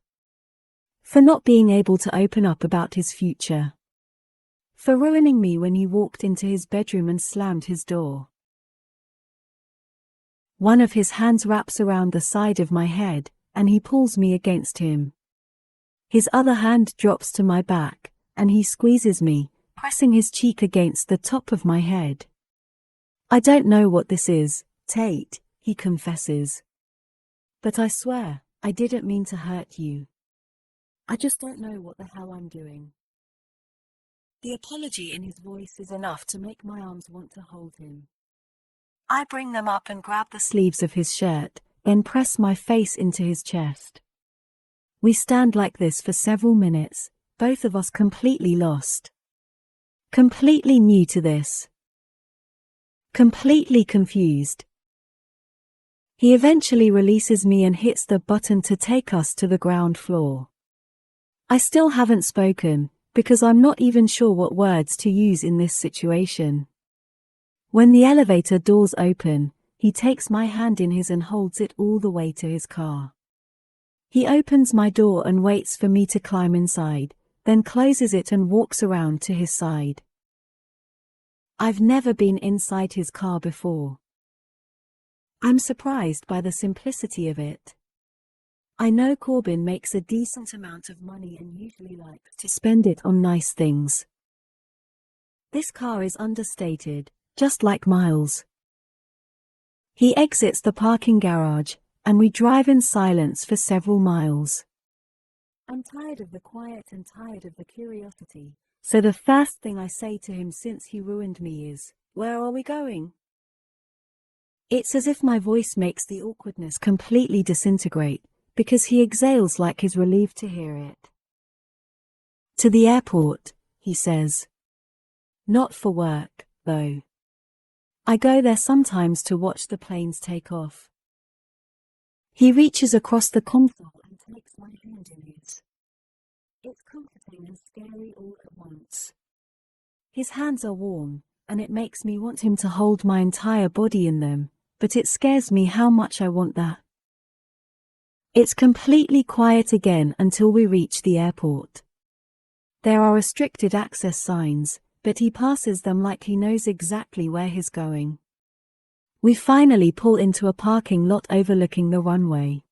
For not being able to open up about his future. For ruining me when he walked into his bedroom and slammed his door. One of his hands wraps around the side of my head, and he pulls me against him. His other hand drops to my back, and he squeezes me, pressing his cheek against the top of my head. I don't know what this is, Tate, he confesses. But I swear, I didn't mean to hurt you. I just don't know what the hell I'm doing. The apology in his voice is enough to make my arms want to hold him. I bring them up and grab the sleeves of his shirt, then press my face into his chest. We stand like this for several minutes, both of us completely lost. Completely new to this. Completely confused. He eventually releases me and hits the button to take us to the ground floor. I still haven't spoken, because I'm not even sure what words to use in this situation. When the elevator doors open, he takes my hand in his and holds it all the way to his car. He opens my door and waits for me to climb inside, then closes it and walks around to his side. I've never been inside his car before. I'm surprised by the simplicity of it. I know Corbin makes a decent amount of money and usually likes to spend it on nice things. This car is understated, just like Miles. He exits the parking garage, and we drive in silence for several miles. I'm tired of the quiet and tired of the curiosity, so the first thing I say to him since he ruined me is, "Where are we going?" It's as if my voice makes the awkwardness completely disintegrate, because he exhales like he's relieved to hear it. To the airport, he says. Not for work, though. I go there sometimes to watch the planes take off. He reaches across the console and takes my hand in his. It's comforting and scary all at once. His hands are warm, and it makes me want him to hold my entire body in them, but it scares me how much I want that. It's completely quiet again until we reach the airport. There are restricted access signs, but he passes them like he knows exactly where he's going. We finally pull into a parking lot overlooking the runway.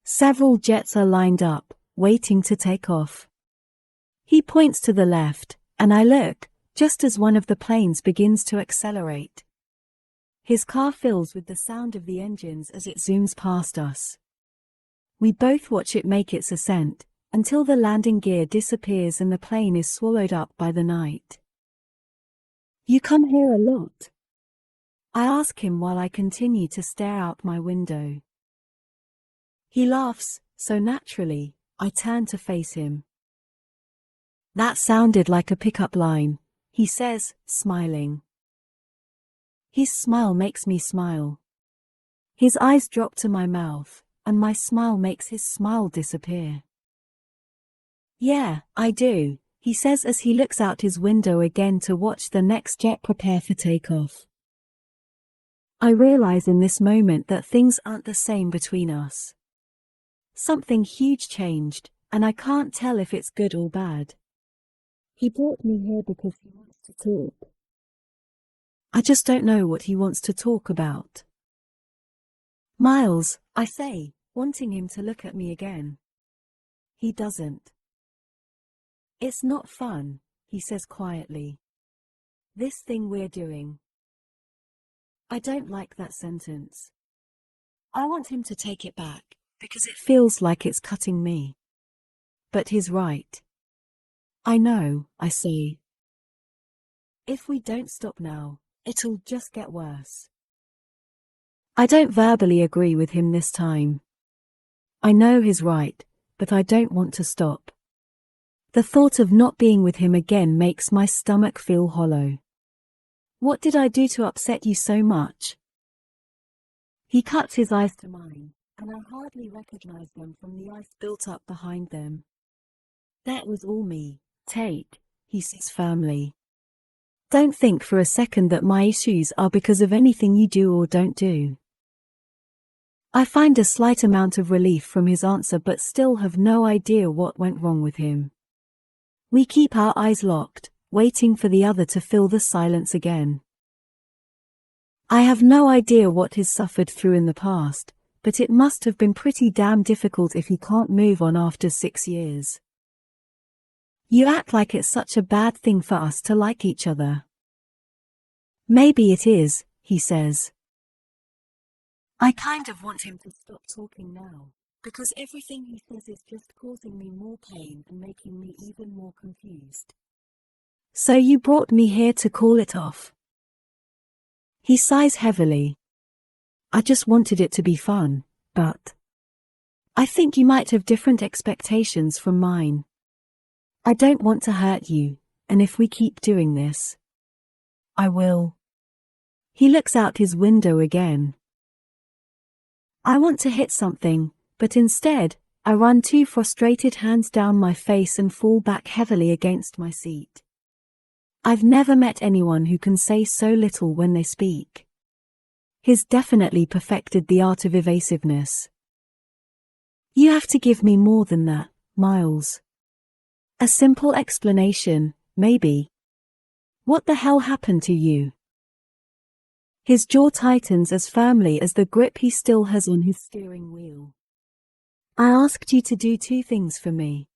Several jets are lined up, waiting to take off. He points to the left, and I look, just as one of the planes begins to accelerate. His car fills with the sound of the engines as it zooms past us. We both watch it make its ascent, until the landing gear disappears and the plane is swallowed up by the night. You come here a lot? I ask him while I continue to stare out my window. He laughs, so naturally, I turn to face him. That sounded like a pickup line, he says, smiling. His smile makes me smile. His eyes drop to my mouth, and my smile makes his smile disappear. Yeah, I do, he says as he looks out his window again to watch the next jet prepare for takeoff. I realize in this moment that things aren't the same between us. Something huge changed, and I can't tell if it's good or bad. He brought me here because he wants to talk. I just don't know what he wants to talk about. Miles, I say, wanting him to look at me again. He doesn't. It's not fun, he says quietly. This thing we're doing. I don't like that sentence. I want him to take it back, because it feels like it's cutting me. But he's right. I know, I say. If we don't stop now, it'll just get worse. I don't verbally agree with him this time. I know he's right, but I don't want to stop. The thought of not being with him again makes my stomach feel hollow. What did I do to upset you so much? He cuts his eyes to mine, and I hardly recognize them from the ice built up behind them. That was all me, Tate, he says firmly. Don't think for a second that my issues are because of anything you do or don't do. I find a slight amount of relief from his answer but still have no idea what went wrong with him. We keep our eyes locked, waiting for the other to fill the silence again. I have no idea what he's suffered through in the past, but it must have been pretty damn difficult if he can't move on after 6 years. You act like it's such a bad thing for us to like each other. Maybe it is, he says. I kind of want him to stop talking now, because everything he says is just causing me more pain and making me even more confused. So you brought me here to call it off. He sighs heavily. I just wanted it to be fun, but I think you might have different expectations from mine. I don't want to hurt you, and if we keep doing this, I will. He looks out his window again. I want to hit something, but instead, I run 2 frustrated hands down my face and fall back heavily against my seat. I've never met anyone who can say so little when they speak. He's definitely perfected the art of evasiveness. You have to give me more than that, Miles. A simple explanation, maybe. What the hell happened to you? His jaw tightens as firmly as the grip he still has on his steering wheel. I asked you to do 2 things for me.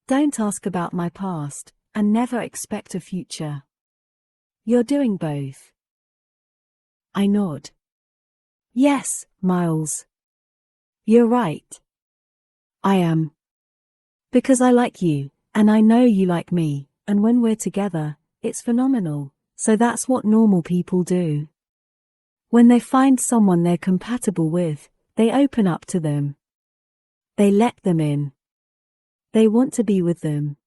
Don't ask about my past, and never expect a future. You're doing both. I nod. Yes, Miles. You're right. I am. Because I like you, and I know you like me, and when we're together, it's phenomenal, so that's what normal people do. When they find someone they're compatible with, they open up to them. They let them in. They want to be with them.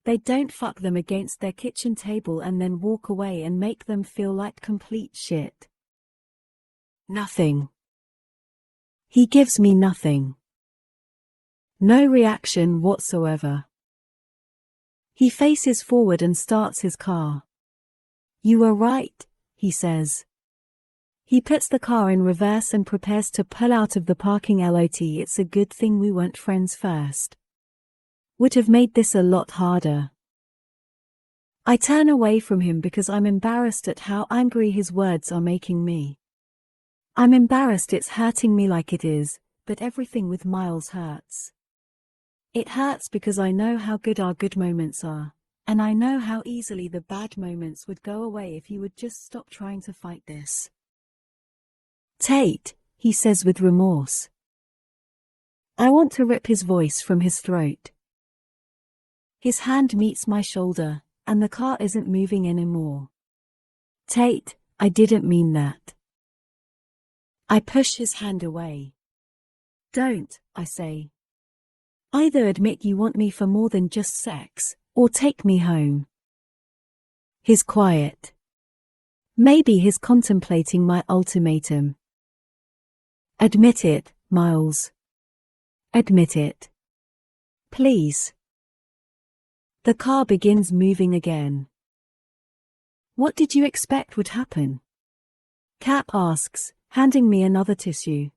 They don't fuck them against their kitchen table and then walk away and make them feel like complete shit. Nothing. He gives me nothing. No reaction whatsoever. He faces forward and starts his car. You were right, he says. He puts the car in reverse and prepares to pull out of the parking lot. It's a good thing we weren't friends first. Would have made this a lot harder. I turn away from him because I'm embarrassed at how angry his words are making me. I'm embarrassed it's hurting me like it is, but everything with Miles hurts. It hurts because I know how good our good moments are, and I know how easily the bad moments would go away if he would just stop trying to fight this. Tate, he says with remorse. I want to rip his voice from his throat. His hand meets my shoulder, and the car isn't moving anymore. Tate, I didn't mean that. I push his hand away. Don't, I say. Either admit you want me for more than just sex, or take me home. He's quiet. Maybe he's contemplating my ultimatum. Admit it, Miles. Admit it. Please. The car begins moving again. What did you expect would happen? Cap asks, handing me another tissue.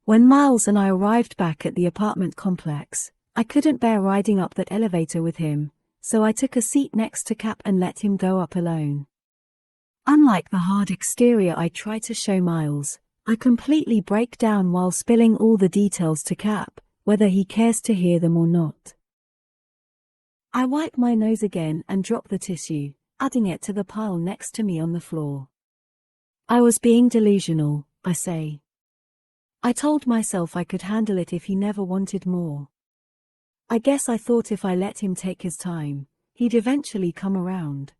When Miles and I arrived back at the apartment complex, I couldn't bear riding up that elevator with him, so I took a seat next to Cap and let him go up alone. Unlike the hard exterior I try to show Miles, I completely break down while spilling all the details to Cap, whether he cares to hear them or not. I wipe my nose again and drop the tissue, adding it to the pile next to me on the floor. I was being delusional, I say. I told myself I could handle it if he never wanted more. I guess I thought if I let him take his time, he'd eventually come around.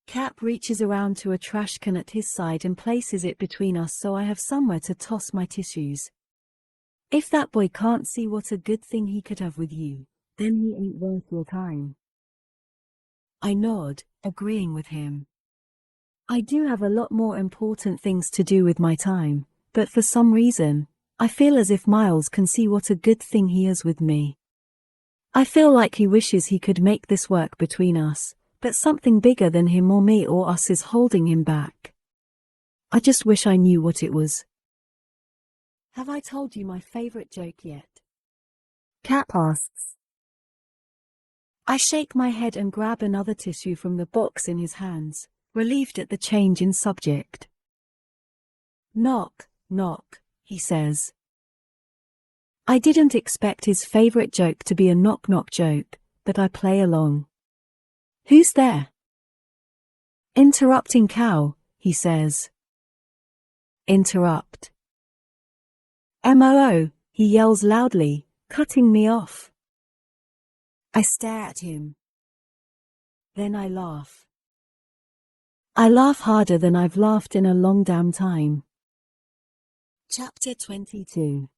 Cap reaches around to a trash can at his side and places it between us so I have somewhere to toss my tissues. If that boy can't see what a good thing he could have with you, then he ain't worth your time. I nod, agreeing with him. I do have a lot more important things to do with my time, but for some reason, I feel as if Miles can see what a good thing he is with me. I feel like he wishes he could make this work between us, but something bigger than him or me or us is holding him back. I just wish I knew what it was. Have I told you my favorite joke yet? Cap asks. I shake my head and grab another tissue from the box in his hands, relieved at the change in subject. Knock, knock, he says. I didn't expect his favorite joke to be a knock-knock joke, but I play along. Who's there? Interrupting cow, he says. Interrupt. MOO, he yells loudly, cutting me off. I stare at him. Then I laugh. I laugh harder than I've laughed in a long damn time. Chapter 22.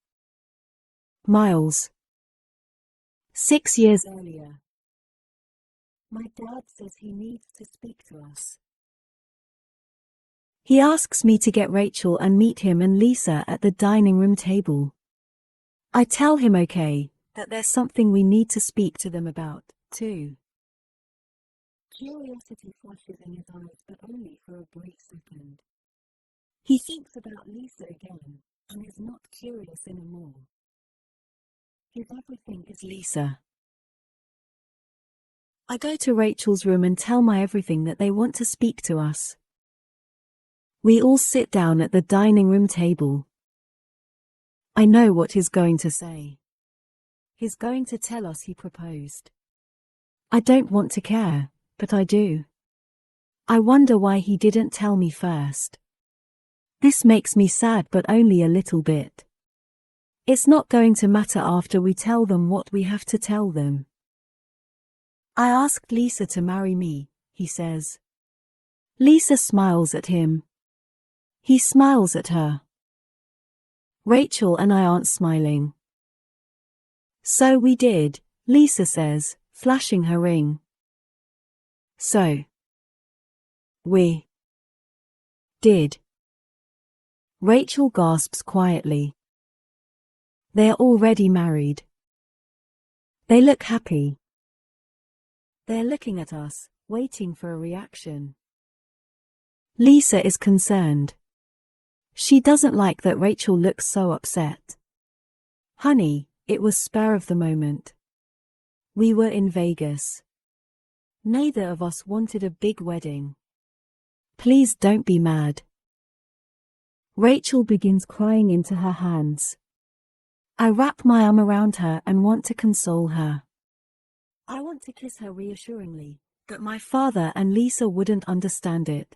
Miles. 6 years earlier. My dad says he needs to speak to us. He asks me to get Rachel and meet him and Lisa at the dining room table. I tell him okay, that there's something we need to speak to them about, too. Curiosity flashes in his eyes, but only for a brief second. He thinks about Lisa again, and is not curious anymore. His everything is Lisa. I go to Rachel's room and tell my everything that they want to speak to us. We all sit down at the dining room table. I know what he's going to say. He's going to tell us he proposed. I don't want to care, but I do. I wonder why he didn't tell me first. This makes me sad, but only a little bit. It's not going to matter after we tell them what we have to tell them. I asked Lisa to marry me, he says. Lisa smiles at him. He smiles at her. Rachel and I aren't smiling. So we did, Lisa says, flashing her ring. So. We. Did. Rachel gasps quietly. They're already married. They look happy. They're looking at us, waiting for a reaction. Lisa is concerned. She doesn't like that Rachel looks so upset. Honey, it was spur of the moment. We were in Vegas. Neither of us wanted a big wedding. Please don't be mad. Rachel begins crying into her hands. I wrap my arm around her and want to console her. I want to kiss her reassuringly, but my father and Lisa wouldn't understand it.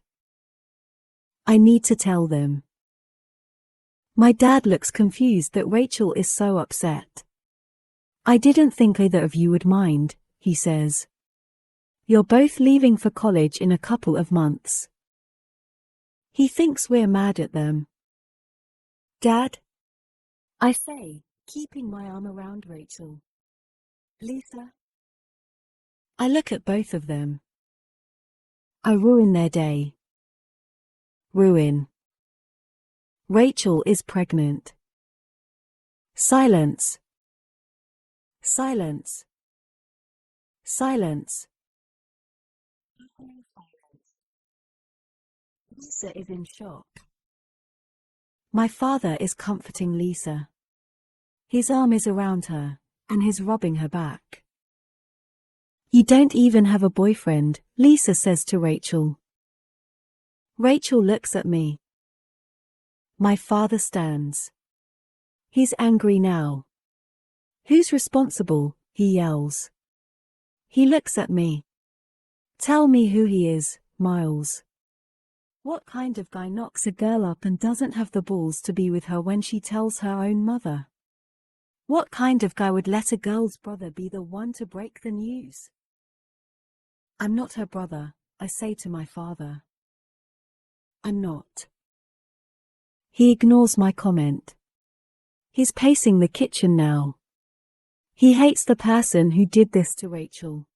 I need to tell them. My dad looks confused that Rachel is so upset. I didn't think either of you would mind, he says. You're both leaving for college in a couple of months. He thinks we're mad at them. Dad? I say, keeping my arm around Rachel. Lisa? I look at both of them. I ruin their day. Ruin. Rachel is pregnant. Silence. Silence. Silence. Lisa is in shock. My father is comforting Lisa. His arm is around her, and he's rubbing her back. You don't even have a boyfriend, Lisa says to Rachel. Rachel looks at me. My father stands. He's angry now. Who's responsible? He yells. He looks at me. Tell me who he is, Miles. What kind of guy knocks a girl up and doesn't have the balls to be with her when she tells her own mother? What kind of guy would let a girl's brother be the one to break the news? I'm not her brother, I say to my father. I'm not. He ignores my comment. He's pacing the kitchen now. He hates the person who did this to Rachel.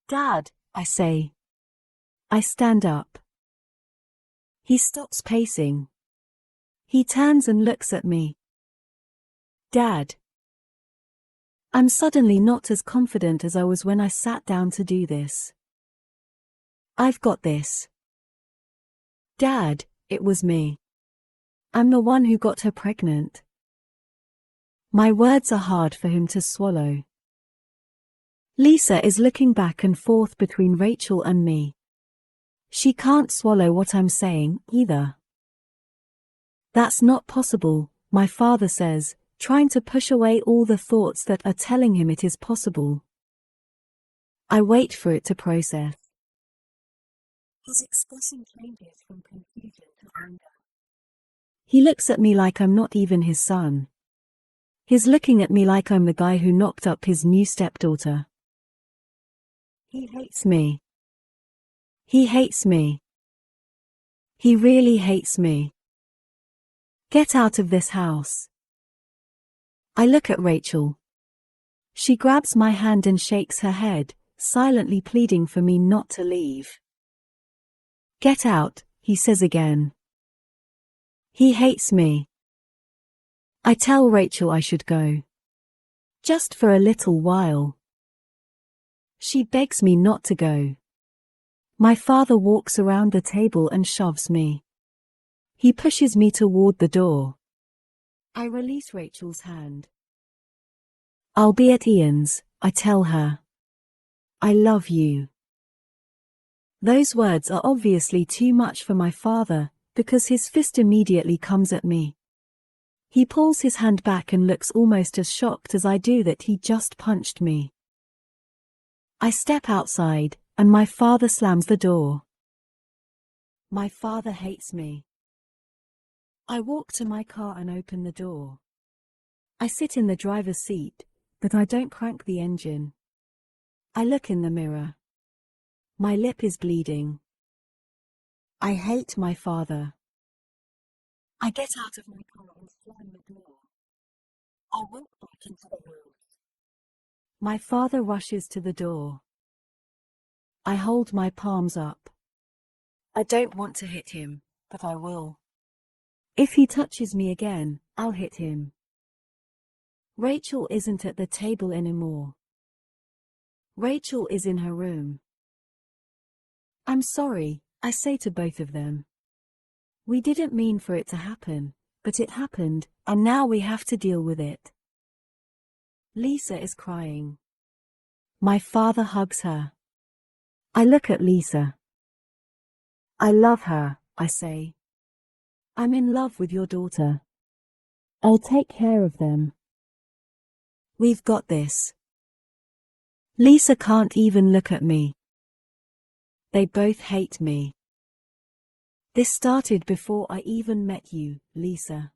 Dad, I say. I stand up. He stops pacing. He turns and looks at me. Dad. I'm suddenly not as confident as I was when I sat down to do this. I've got this. Dad, it was me. I'm the one who got her pregnant. My words are hard for him to swallow. Lisa is looking back and forth between Rachel and me. She can't swallow what I'm saying, either. That's not possible, my father says, trying to push away all the thoughts that are telling him it is possible. I wait for it to process. His expression changes from confusion to anger. He looks at me like I'm not even his son. He's looking at me like I'm the guy who knocked up his new stepdaughter. He hates me. He hates me. He really hates me. Get out of this house. I look at Rachel. She grabs my hand and shakes her head, silently pleading for me not to leave. Get out, he says again. He hates me. I tell Rachel I should go. Just for a little while. She begs me not to go. My father walks around the table and shoves me. He pushes me toward the door. I release Rachel's hand. I'll be at Ian's, I tell her. I love you. Those words are obviously too much for my father, because his fist immediately comes at me. He pulls his hand back and looks almost as shocked as I do that he just punched me. I step outside, and my father slams the door. My father hates me. I walk to my car and open the door. I sit in the driver's seat, but I don't crank the engine. I look in the mirror. My lip is bleeding. I hate my father. I get out of my car and slam the door. I walk back into the house. My father rushes to the door. I hold my palms up. I don't want to hit him, but I will. If he touches me again, I'll hit him. Rachel isn't at the table anymore. Rachel is in her room. I'm sorry, I say to both of them. We didn't mean for it to happen, but it happened, and now we have to deal with it. Lisa is crying. My father hugs her. I look at Lisa. I love her, I say. I'm in love with your daughter. I'll take care of them. We've got this. Lisa can't even look at me. They both hate me. This started before I even met you, Lisa.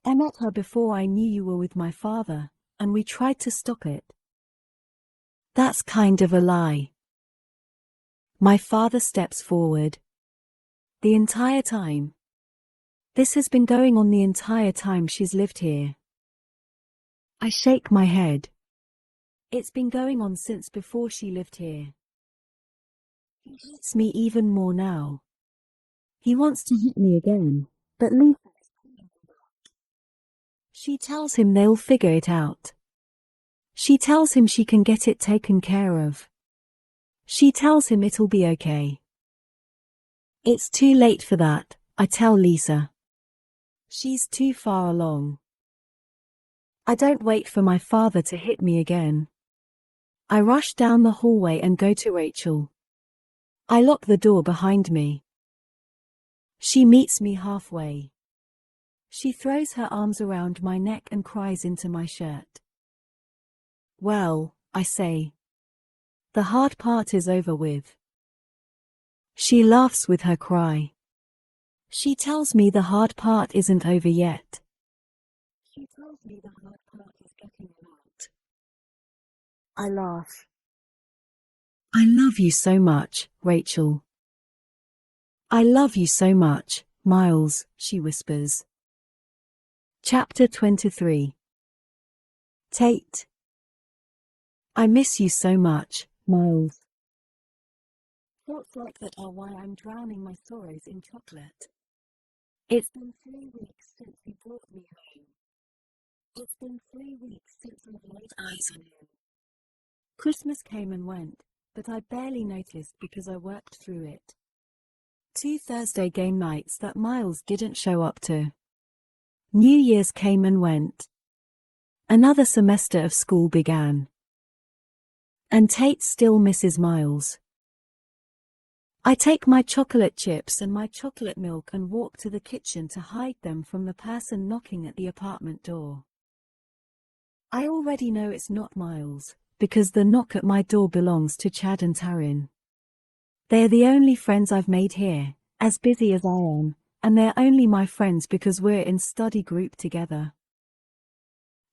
I met her before I knew you were with my father, and we tried to stop it. That's kind of a lie. My father steps forward. The entire time. This has been going on the entire time she's lived here. I shake my head. It's been going on since before she lived here. He hates me even more now. He wants to hit me again, but Lisa. She tells him they'll figure it out. She tells him she can get it taken care of. She tells him it'll be okay. It's too late for that, I tell Lisa. She's too far along. I don't wait for my father to hit me again. I rush down the hallway and go to Rachel. I lock the door behind me. She meets me halfway. She throws her arms around my neck and cries into my shirt. Well, I say. The hard part is over with. She laughs with her cry. She tells me the hard part isn't over yet. She tells me the hard part is getting him out. I laugh. I love you so much, Rachel. I love you so much, Miles, she whispers. Chapter 23. Tate. I miss you so much, Miles. Thoughts like that are why I'm drowning my sorrows in chocolate. It's been 3 weeks since he brought me home. It's been 3 weeks since I've laid eyes on him. Christmas came and went, but I barely noticed because I worked through it. 2 Thursday game nights that Miles didn't show up to. New Year's came and went. Another semester of school began. And Tate still misses Miles. I take my chocolate chips and my chocolate milk and walk to the kitchen to hide them from the person knocking at the apartment door. I already know it's not Miles, because the knock at my door belongs to Chad and Taryn. They're the only friends I've made here, as busy as I am, and they're only my friends because we're in study group together.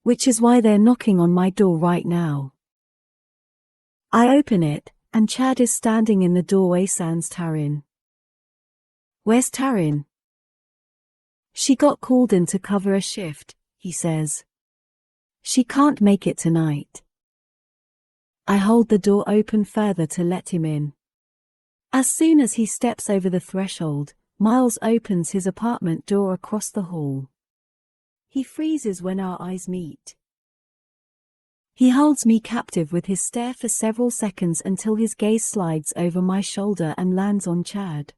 Which is why they're knocking on my door right now. I open it, and Chad is standing in the doorway sans Taryn. Where's Taryn? She got called in to cover a shift, he says. She can't make it tonight. I hold the door open further to let him in. As soon as he steps over the threshold, Miles opens his apartment door across the hall. He freezes when our eyes meet. He holds me captive with his stare for several seconds until his gaze slides over my shoulder and lands on Chad.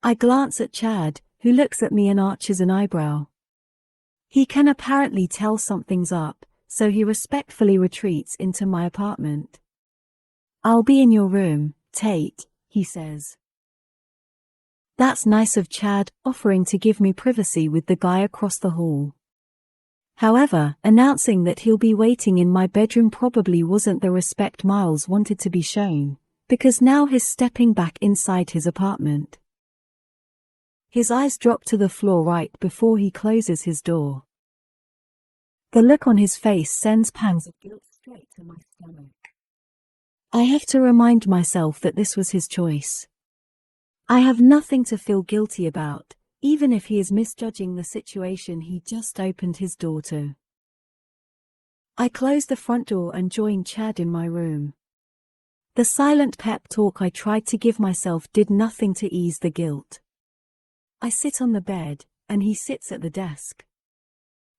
I glance at Chad, who looks at me and arches an eyebrow. He can apparently tell something's up, so he respectfully retreats into my apartment. I'll be in your room, Tate, he says. That's nice of Chad, offering to give me privacy with the guy across the hall. However, announcing that he'll be waiting in my bedroom probably wasn't the respect Miles wanted to be shown, because now he's stepping back inside his apartment. His eyes drop to the floor right before he closes his door. The look on his face sends pangs of guilt straight to my stomach. I have to remind myself that this was his choice. I have nothing to feel guilty about, even if he is misjudging the situation he just opened his door to. I close the front door and join Chad in my room. The silent pep talk I tried to give myself did nothing to ease the guilt. I sit on the bed, and he sits at the desk.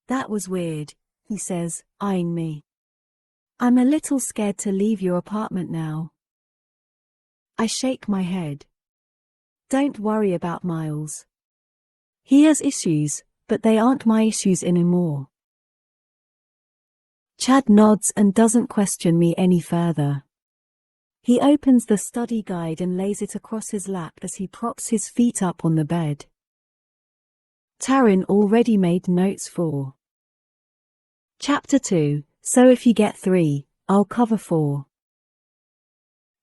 That was weird, he says, eyeing me. I'm a little scared to leave your apartment now. I shake my head. Don't worry about Miles. He has issues, but they aren't my issues anymore. Chad nods and doesn't question me any further. He opens the study guide and lays it across his lap as he props his feet up on the bed. Taryn already made notes for Chapter 2, so if you get 3, I'll cover 4.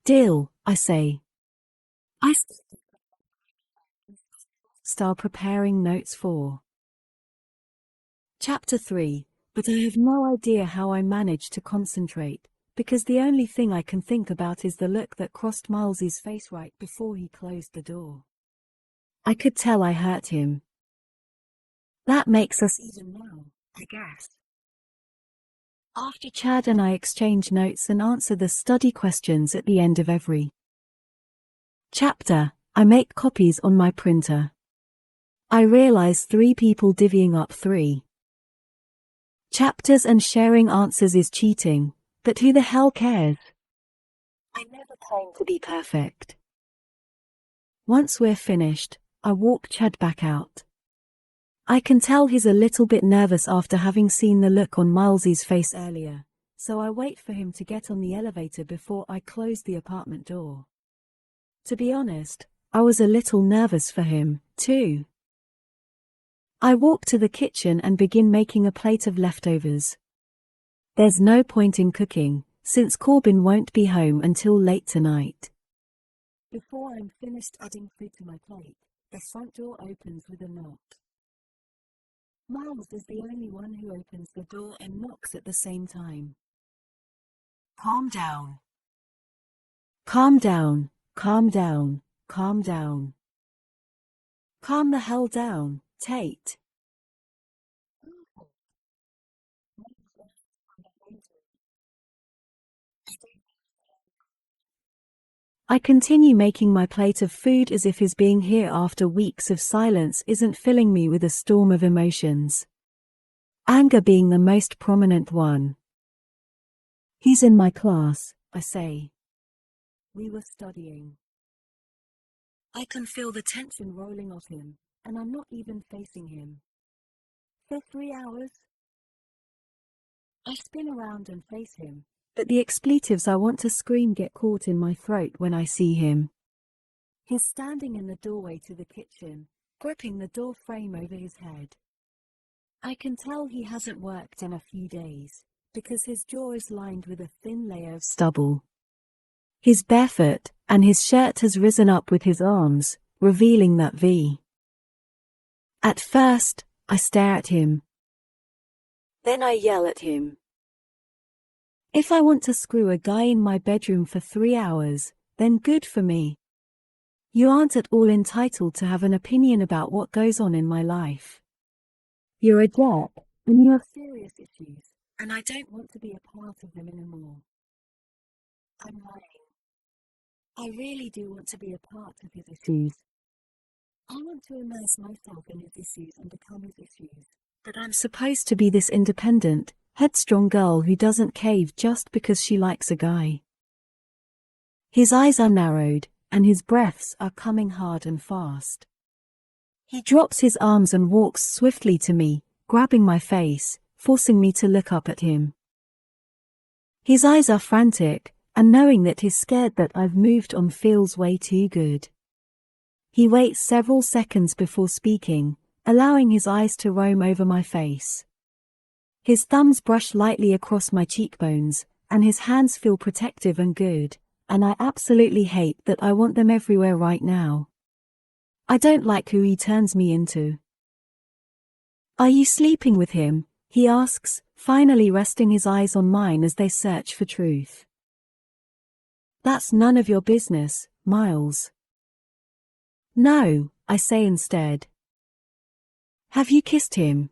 Deal, I say. I start preparing notes for Chapter 3, but I have no idea how I managed to concentrate, because the only thing I can think about is the look that crossed Miles's face right before he closed the door. I could tell I hurt him. That makes us even now, I guess. After Chad and I exchange notes and answer the study questions at the end of every chapter, I make copies on my printer. I realize 3 people divvying up 3 chapters and sharing answers is cheating, but who the hell cares? I never claim to be perfect. Once we're finished, I walk Chad back out. I can tell he's a little bit nervous after having seen the look on Miles's face earlier, so I wait for him to get on the elevator before I close the apartment door. To be honest, I was a little nervous for him, too. I walk to the kitchen and begin making a plate of leftovers. There's no point in cooking, since Corbin won't be home until late tonight. Before I'm finished adding food to my plate, the front door opens with a knock. Miles is the only one who opens the door and knocks at the same time. Calm down. Calm down, calm down, calm down. Calm the hell down, Tate. I continue making my plate of food as if his being here after weeks of silence isn't filling me with a storm of emotions. Anger being the most prominent one. He's in my class, I say. We were studying. I can feel the tension rolling off him, and I'm not even facing him. For 3 hours? I spin around and face him, but the expletives I want to scream get caught in my throat when I see him. He's standing in the doorway to the kitchen, gripping the door frame over his head. I can tell he hasn't worked in a few days, because his jaw is lined with a thin layer of stubble. He's barefoot, and his shirt has risen up with his arms, revealing that V. At first, I stare at him. Then I yell at him. If I want to screw a guy in my bedroom for 3 hours, then good for me. You aren't at all entitled to have an opinion about what goes on in my life. You're a jerk, and you have serious issues, and I don't want to be a part of them anymore. I'm lying. I really do want to be a part of his issues. I want to immerse myself in his issues and become his issues. But I'm supposed to be this independent, headstrong girl who doesn't cave just because she likes a guy. His eyes are narrowed, and his breaths are coming hard and fast. He drops his arms and walks swiftly to me, grabbing my face, forcing me to look up at him. His eyes are frantic, and knowing that he's scared that I've moved on feels way too good. He waits several seconds before speaking, allowing his eyes to roam over my face. His thumbs brush lightly across my cheekbones, and his hands feel protective and good, and I absolutely hate that I want them everywhere right now. I don't like who he turns me into. Are you sleeping with him? He asks, finally resting his eyes on mine as they search for truth. That's none of your business, Miles. No, I say instead. Have you kissed him?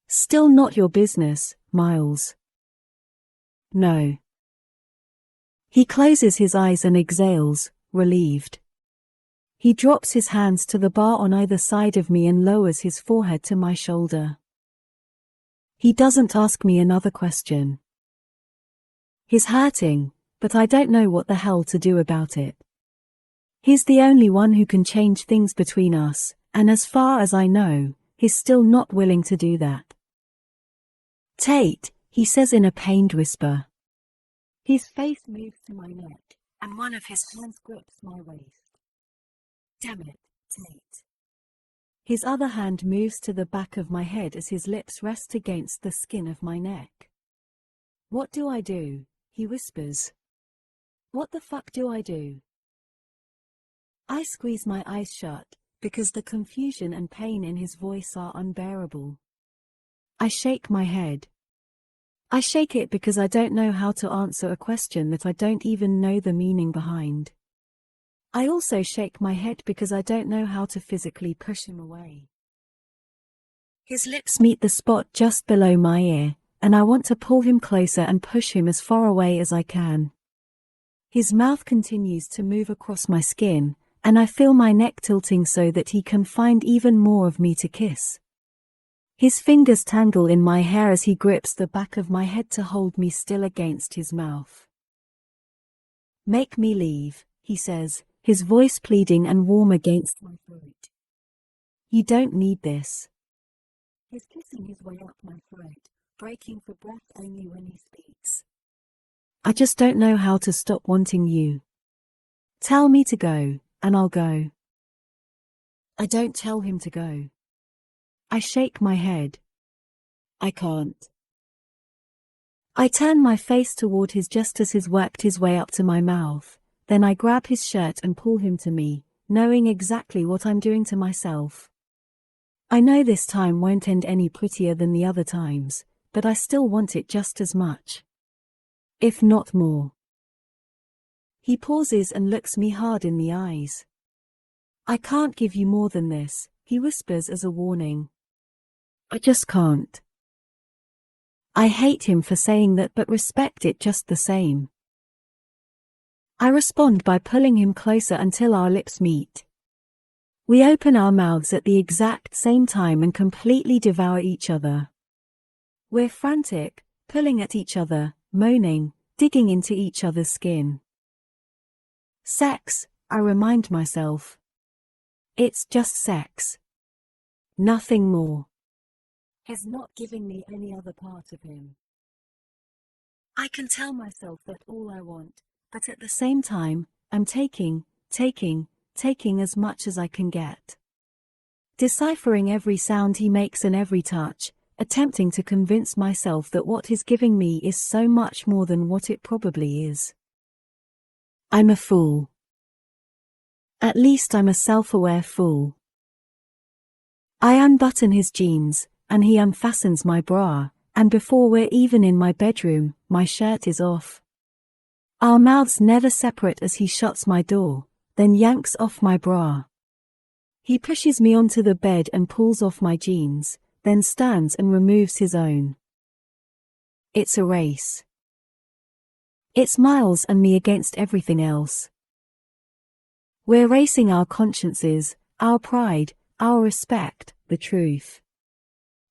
Still not your business, Miles. No. He closes his eyes and exhales, relieved. He drops his hands to the bar on either side of me and lowers his forehead to my shoulder. He doesn't ask me another question. He's hurting, but I don't know what the hell to do about it. He's the only one who can change things between us, and as far as I know, he's still not willing to do that. Tate, he says in a pained whisper. His face moves to my neck, and one of his hands grips my waist. Damn it, Tate. His other hand moves to the back of my head as his lips rest against the skin of my neck. What do I do? He whispers. What the fuck do I do? I squeeze my eyes shut, because the confusion and pain in his voice are unbearable. I shake my head. I shake it because I don't know how to answer a question that I don't even know the meaning behind. I also shake my head because I don't know how to physically push him away. His lips meet the spot just below my ear, and I want to pull him closer and push him as far away as I can. His mouth continues to move across my skin, and I feel my neck tilting so that he can find even more of me to kiss. His fingers tangle in my hair as he grips the back of my head to hold me still against his mouth. "Make me leave," he says, his voice pleading and warm against my throat. "You don't need this." He's kissing his way up my throat, breaking for breath only when he speaks. "I just don't know how to stop wanting you. Tell me to go, and I'll go." I don't tell him to go. I shake my head. I can't. I turn my face toward his just as he's worked his way up to my mouth, then I grab his shirt and pull him to me, knowing exactly what I'm doing to myself. I know this time won't end any prettier than the other times, but I still want it just as much, if not more. He pauses and looks me hard in the eyes. "I can't give you more than this," he whispers as a warning. "I just can't." I hate him for saying that but respect it just the same. I respond by pulling him closer until our lips meet. We open our mouths at the exact same time and completely devour each other. We're frantic, pulling at each other, moaning, digging into each other's skin. Sex, I remind myself. It's just sex. Nothing more. He's not giving me any other part of him. I can tell myself that all I want, but at the same time, I'm taking as much as I can get. Deciphering every sound he makes and every touch, attempting to convince myself that what he's giving me is so much more than what it probably is. I'm a fool. At least I'm a self-aware fool. I unbutton his jeans, and he unfastens my bra, and before we're even in my bedroom, my shirt is off. Our mouths never separate as he shuts my door, then yanks off my bra. He pushes me onto the bed and pulls off my jeans, then stands and removes his own. It's a race. It's Miles and me against everything else. We're racing our consciences, our pride, our respect, the truth.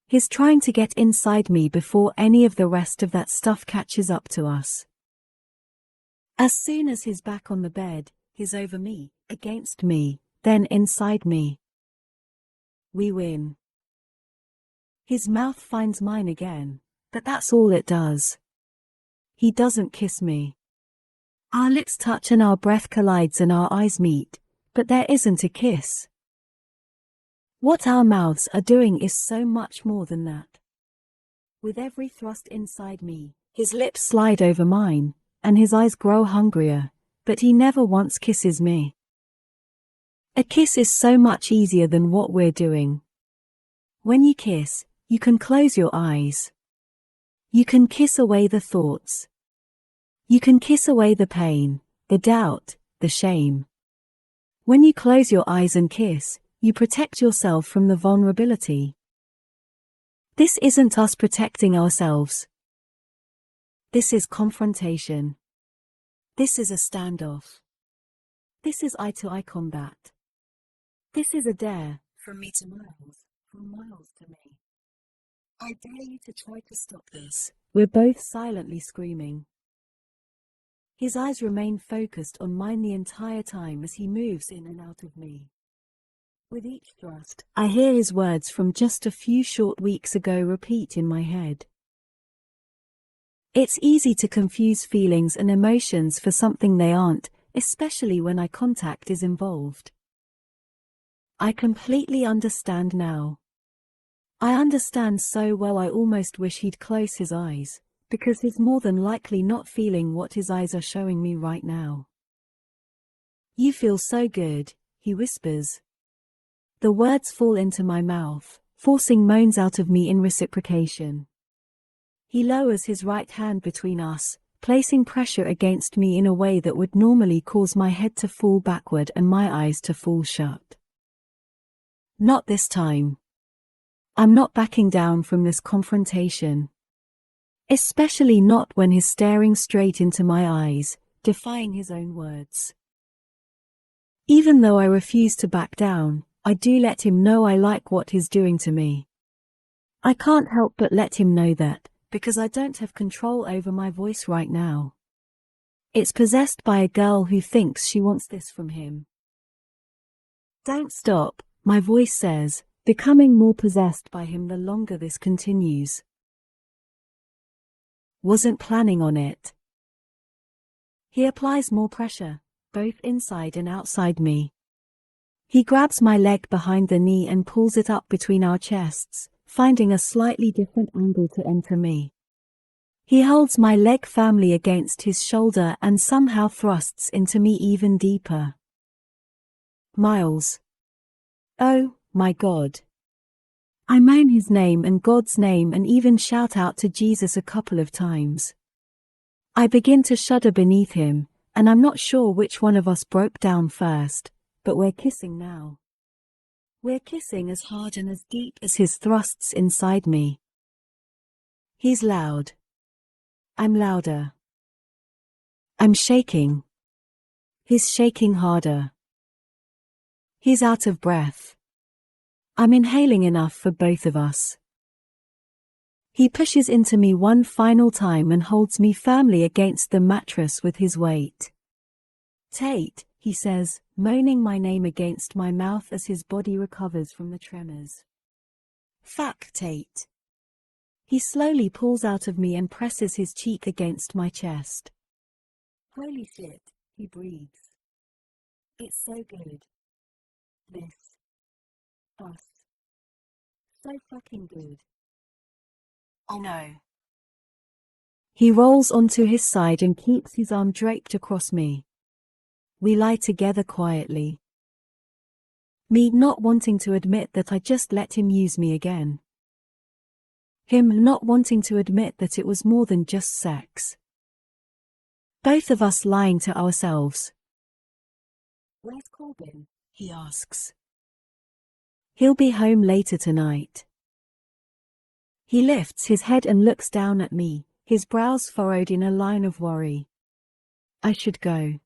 He's trying to get inside me before any of the rest of that stuff catches up to us. As soon as he's back on the bed, he's over me, against me, then inside me. We win. His mouth finds mine again, but that's all it does. He doesn't kiss me. Our lips touch and our breath collides and our eyes meet, but there isn't a kiss. What our mouths are doing is so much more than that. With every thrust inside me, his lips slide over mine, and his eyes grow hungrier, but he never once kisses me. A kiss is so much easier than what we're doing. When you kiss, you can close your eyes. You can kiss away the thoughts. You can kiss away the pain, the doubt, the shame. When you close your eyes and kiss, you protect yourself from the vulnerability. This isn't us protecting ourselves. This is confrontation. This is a standoff. This is eye-to-eye combat. This is a dare, from me to Miles, from Miles to me. I dare you to try to stop this. We're both silently screaming. His eyes remain focused on mine the entire time as he moves in and out of me. With each thrust, I hear his words from just a few short weeks ago repeat in my head. It's easy to confuse feelings and emotions for something they aren't, especially when eye contact is involved. I completely understand now. I understand so well I almost wish he'd close his eyes, because he's more than likely not feeling what his eyes are showing me right now. You feel so good, he whispers. The words fall into my mouth, forcing moans out of me in reciprocation. He lowers his right hand between us, placing pressure against me in a way that would normally cause my head to fall backward and my eyes to fall shut. Not this time. I'm not backing down from this confrontation. Especially not when he's staring straight into my eyes, defying his own words. Even though I refuse to back down, I do let him know I like what he's doing to me. I can't help but let him know that, because I don't have control over my voice right now. It's possessed by a girl who thinks she wants this from him. Don't stop, my voice says, becoming more possessed by him the longer this continues. Wasn't planning on it. He applies more pressure, both inside and outside me. He grabs my leg behind the knee and pulls it up between our chests, finding a slightly different angle to enter me. He holds my leg firmly against his shoulder and somehow thrusts into me even deeper. Miles. Oh, my God. I moan his name and God's name and even shout out to Jesus a couple of times. I begin to shudder beneath him, and I'm not sure which one of us broke down first, but we're kissing now. We're kissing as hard and as deep as his thrusts inside me. He's loud. I'm louder. I'm shaking. He's shaking harder. He's out of breath. I'm inhaling enough for both of us. He pushes into me one final time and holds me firmly against the mattress with his weight. Tate, he says, moaning my name against my mouth as his body recovers from the tremors. Fuck, Tate. He slowly pulls out of me and presses his cheek against my chest. Holy shit, he breathes. It's so good. This. Us. So fucking good. I know. He rolls onto his side and keeps his arm draped across me. We lie together quietly. Me not wanting to admit that I just let him use me again. Him not wanting to admit that it was more than just sex. Both of us lying to ourselves. Where's Corbin? He asks. He'll be home later tonight. He lifts his head and looks down at me, his brows furrowed in a line of worry. I should go.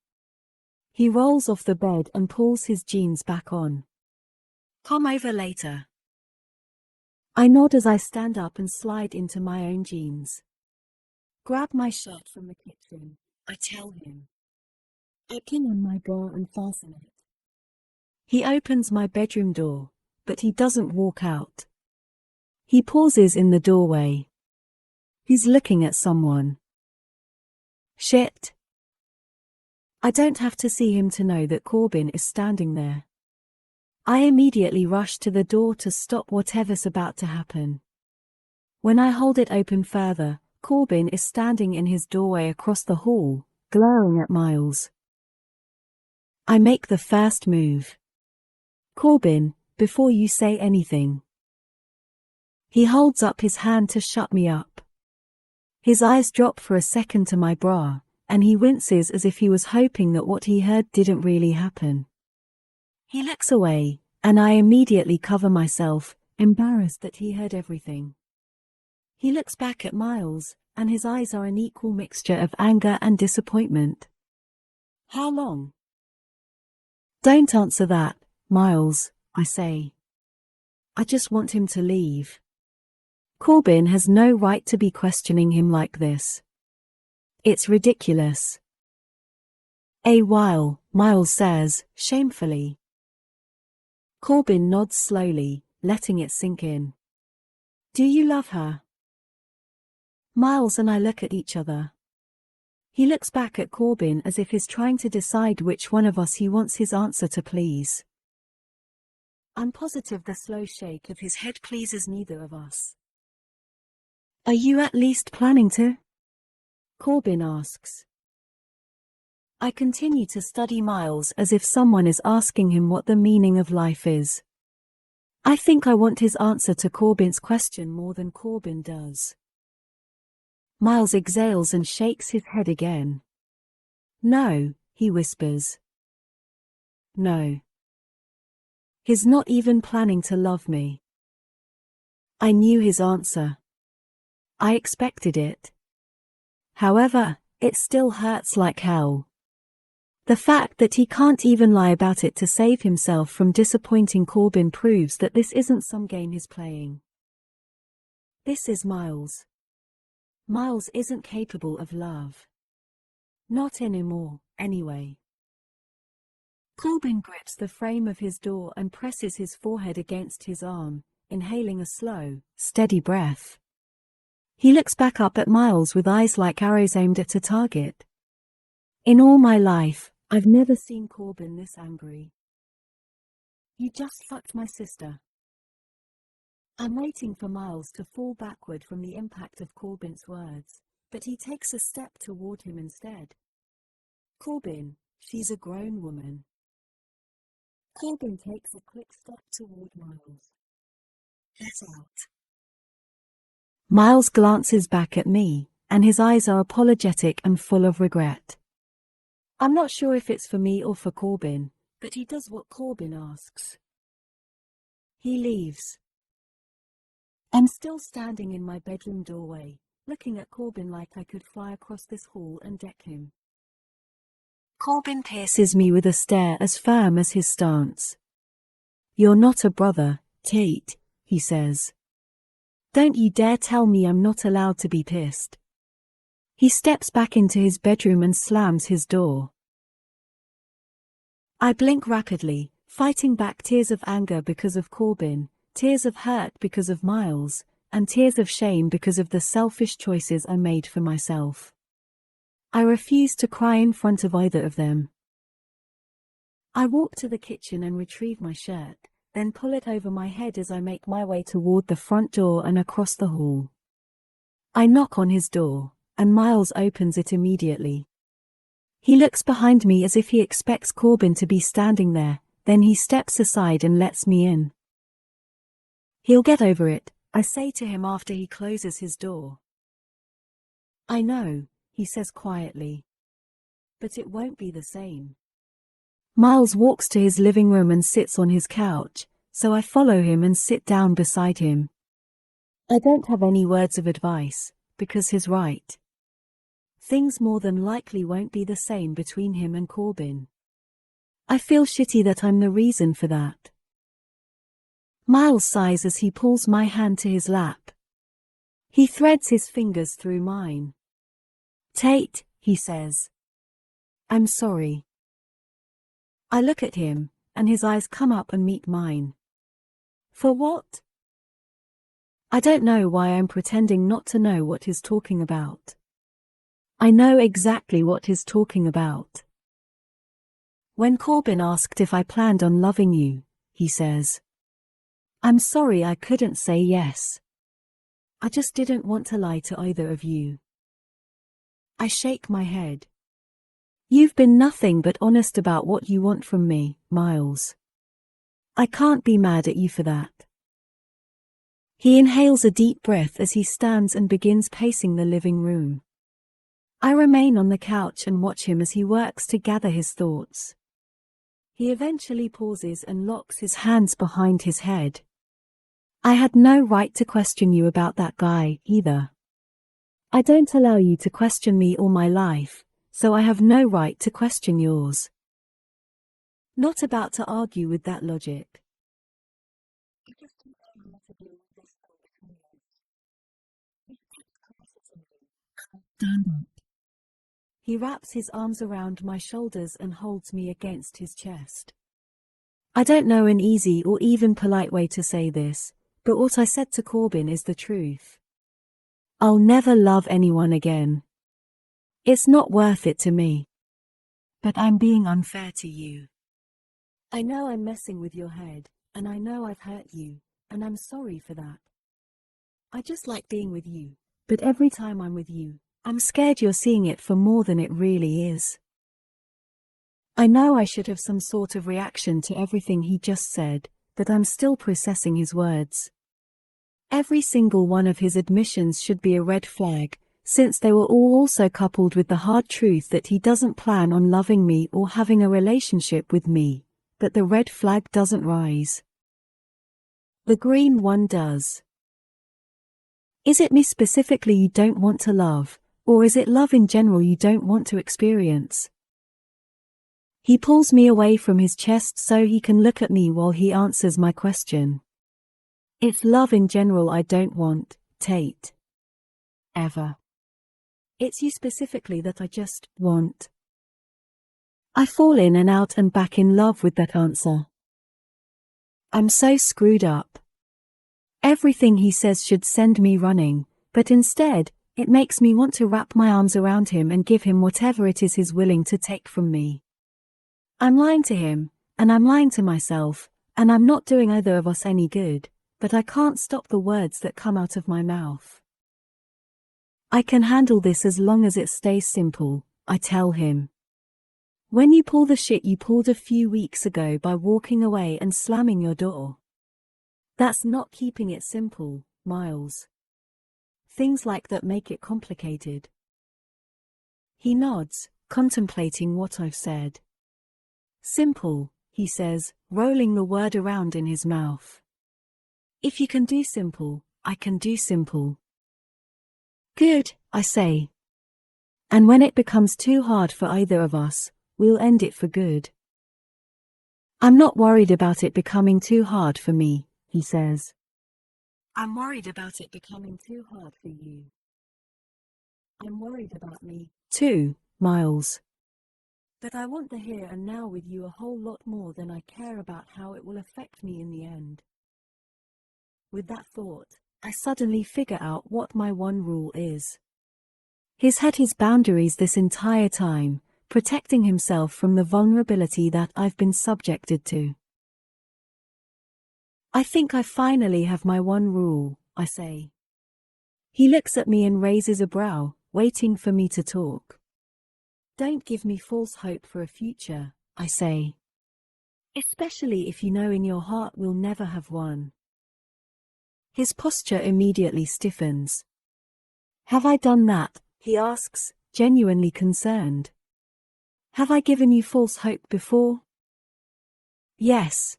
He rolls off the bed and pulls his jeans back on. Come over later. I nod as I stand up and slide into my own jeans. Grab my shirt from the kitchen, I tell him. I pin on my bra and fasten it. He opens my bedroom door, but he doesn't walk out. He pauses in the doorway. He's looking at someone. Shit. I don't have to see him to know that Corbin is standing there. I immediately rush to the door to stop whatever's about to happen. When I hold it open further, Corbin is standing in his doorway across the hall, glaring at Miles. I make the first move. Corbin, before you say anything. He holds up his hand to shut me up. His eyes drop for a second to my bra, and he winces as if he was hoping that what he heard didn't really happen. He looks away, and I immediately cover myself, embarrassed that he heard everything. He looks back at Miles, and his eyes are an equal mixture of anger and disappointment. How long? Don't answer that, Miles, I say. I just want him to leave. Corbin has no right to be questioning him like this. It's ridiculous. A while, Miles says, shamefully. Corbin nods slowly, letting it sink in. Do you love her? Miles and I look at each other. He looks back at Corbin as if he's trying to decide which one of us he wants his answer to please. I'm positive the slow shake of his head pleases neither of us. Are you at least planning to? Corbin asks. I continue to study Miles as if someone is asking him what the meaning of life is. I think I want his answer to Corbin's question more than Corbin does. Miles exhales and shakes his head again. No, he whispers. No. He's not even planning to love me. I knew his answer. I expected it. However, it still hurts like hell. The fact that he can't even lie about it to save himself from disappointing Corbin proves that this isn't some game he's playing. This is Miles. Miles isn't capable of love. Not anymore, anyway. Corbin grips the frame of his door and presses his forehead against his arm, inhaling a slow, steady breath. He looks back up at Miles with eyes like arrows aimed at a target. In all my life, I've never seen Corbin this angry. You just fucked my sister. I'm waiting for Miles to fall backward from the impact of Corbin's words, but he takes a step toward him instead. Corbin, she's a grown woman. Corbin takes a quick step toward Miles. Get out. Miles glances back at me, and his eyes are apologetic and full of regret. I'm not sure if it's for me or for Corbin, but he does what Corbin asks. He leaves. I'm still standing in my bedroom doorway, looking at Corbin like I could fly across this hall and deck him. Corbin pierces me with a stare as firm as his stance. You're not a brother, Tate, he says. Don't you dare tell me I'm not allowed to be pissed. He steps back into his bedroom and slams his door. I blink rapidly, fighting back tears of anger because of Corbin, tears of hurt because of Miles, and tears of shame because of the selfish choices I made for myself. I refuse to cry in front of either of them. I walk to the kitchen and retrieve my shirt, then pull it over my head as I make my way toward the front door and across the hall. I knock on his door, and Miles opens it immediately. He looks behind me as if he expects Corbin to be standing there, then he steps aside and lets me in. He'll get over it, I say to him after he closes his door. I know, he says quietly. But it won't be the same. Miles walks to his living room and sits on his couch, so I follow him and sit down beside him. I don't have any words of advice, because he's right. Things more than likely won't be the same between him and Corbin. I feel shitty that I'm the reason for that. Miles sighs as he pulls my hand to his lap. He threads his fingers through mine. Tate, he says. I'm sorry. I look at him, and his eyes come up and meet mine. For what? I don't know why I'm pretending not to know what he's talking about. I know exactly what he's talking about. When Corbin asked if I planned on loving you, he says. I'm sorry I couldn't say yes. I just didn't want to lie to either of you. I shake my head. You've been nothing but honest about what you want from me, Miles. I can't be mad at you for that. He inhales a deep breath as he stands and begins pacing the living room. I remain on the couch and watch him as he works to gather his thoughts. He eventually pauses and locks his hands behind his head. I had no right to question you about that guy, either. I don't allow you to question me all my life, so I have no right to question yours. Not about to argue with that logic. Stand up. He wraps his arms around my shoulders and holds me against his chest. I don't know an easy or even polite way to say this, but what I said to Corbin is the truth. I'll never love anyone again. It's not worth it to me. But I'm being unfair to you. I know I'm messing with your head, and I know I've hurt you, and I'm sorry for that. I just like being with you, but every time I'm with you, I'm scared you're seeing it for more than it really is. I know I should have some sort of reaction to everything he just said, but I'm still processing his words. Every single one of his admissions should be a red flag, since they were all also coupled with the hard truth that he doesn't plan on loving me or having a relationship with me, but the red flag doesn't rise. The green one does. Is it me specifically you don't want to love, or is it love in general you don't want to experience? He pulls me away from his chest so he can look at me while he answers my question. It's love in general I don't want, Tate. Ever. It's you specifically that I just want. I fall in and out and back in love with that answer. I'm so screwed up. Everything he says should send me running, but instead, it makes me want to wrap my arms around him and give him whatever it is he's willing to take from me. I'm lying to him, and I'm lying to myself, and I'm not doing either of us any good, but I can't stop the words that come out of my mouth. I can handle this as long as it stays simple, I tell him. When you pull the shit you pulled a few weeks ago by walking away and slamming your door. That's not keeping it simple, Miles. Things like that make it complicated. He nods, contemplating what I've said. Simple, he says, rolling the word around in his mouth. If you can do simple, I can do simple. Good, I say. And when it becomes too hard for either of us, we'll end it for good. I'm not worried about it becoming too hard for me, he says. I'm worried about it becoming too hard for you. I'm worried about me, too, Miles. But I want the here and now with you a whole lot more than I care about how it will affect me in the end. With that thought, I suddenly figure out what my one rule is. He's had his boundaries this entire time, protecting himself from the vulnerability that I've been subjected to. I think I finally have my one rule, I say. He looks at me and raises a brow, waiting for me to talk. Don't give me false hope for a future, I say. Especially if you know in your heart we'll never have one. His posture immediately stiffens. Have I done that? He asks, genuinely concerned. Have I given you false hope before? Yes.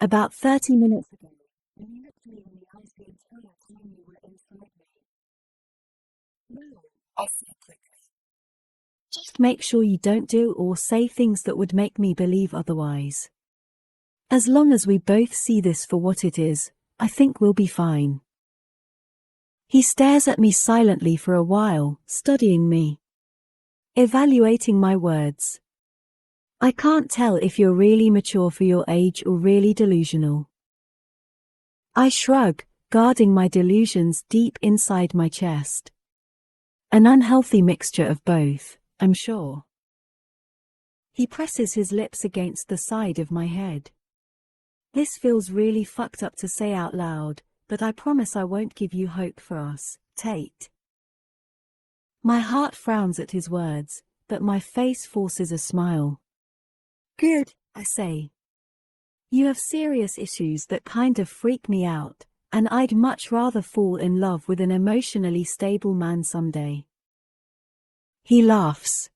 About 30 minutes ago, when you looked me in the eyes the entire time you were inside me. No, I said quickly. Just make sure you don't do or say things that would make me believe otherwise. As long as we both see this for what it is, I think we'll be fine. He stares at me silently for a while, studying me. Evaluating my words. I can't tell if you're really mature for your age or really delusional. I shrug, guarding my delusions deep inside my chest. An unhealthy mixture of both, I'm sure. He presses his lips against the side of my head. This feels really fucked up to say out loud, but I promise I won't give you hope for us, Tate. My heart frowns at his words, but my face forces a smile. Good, I say. You have serious issues that kind of freak me out, and I'd much rather fall in love with an emotionally stable man someday. He laughs.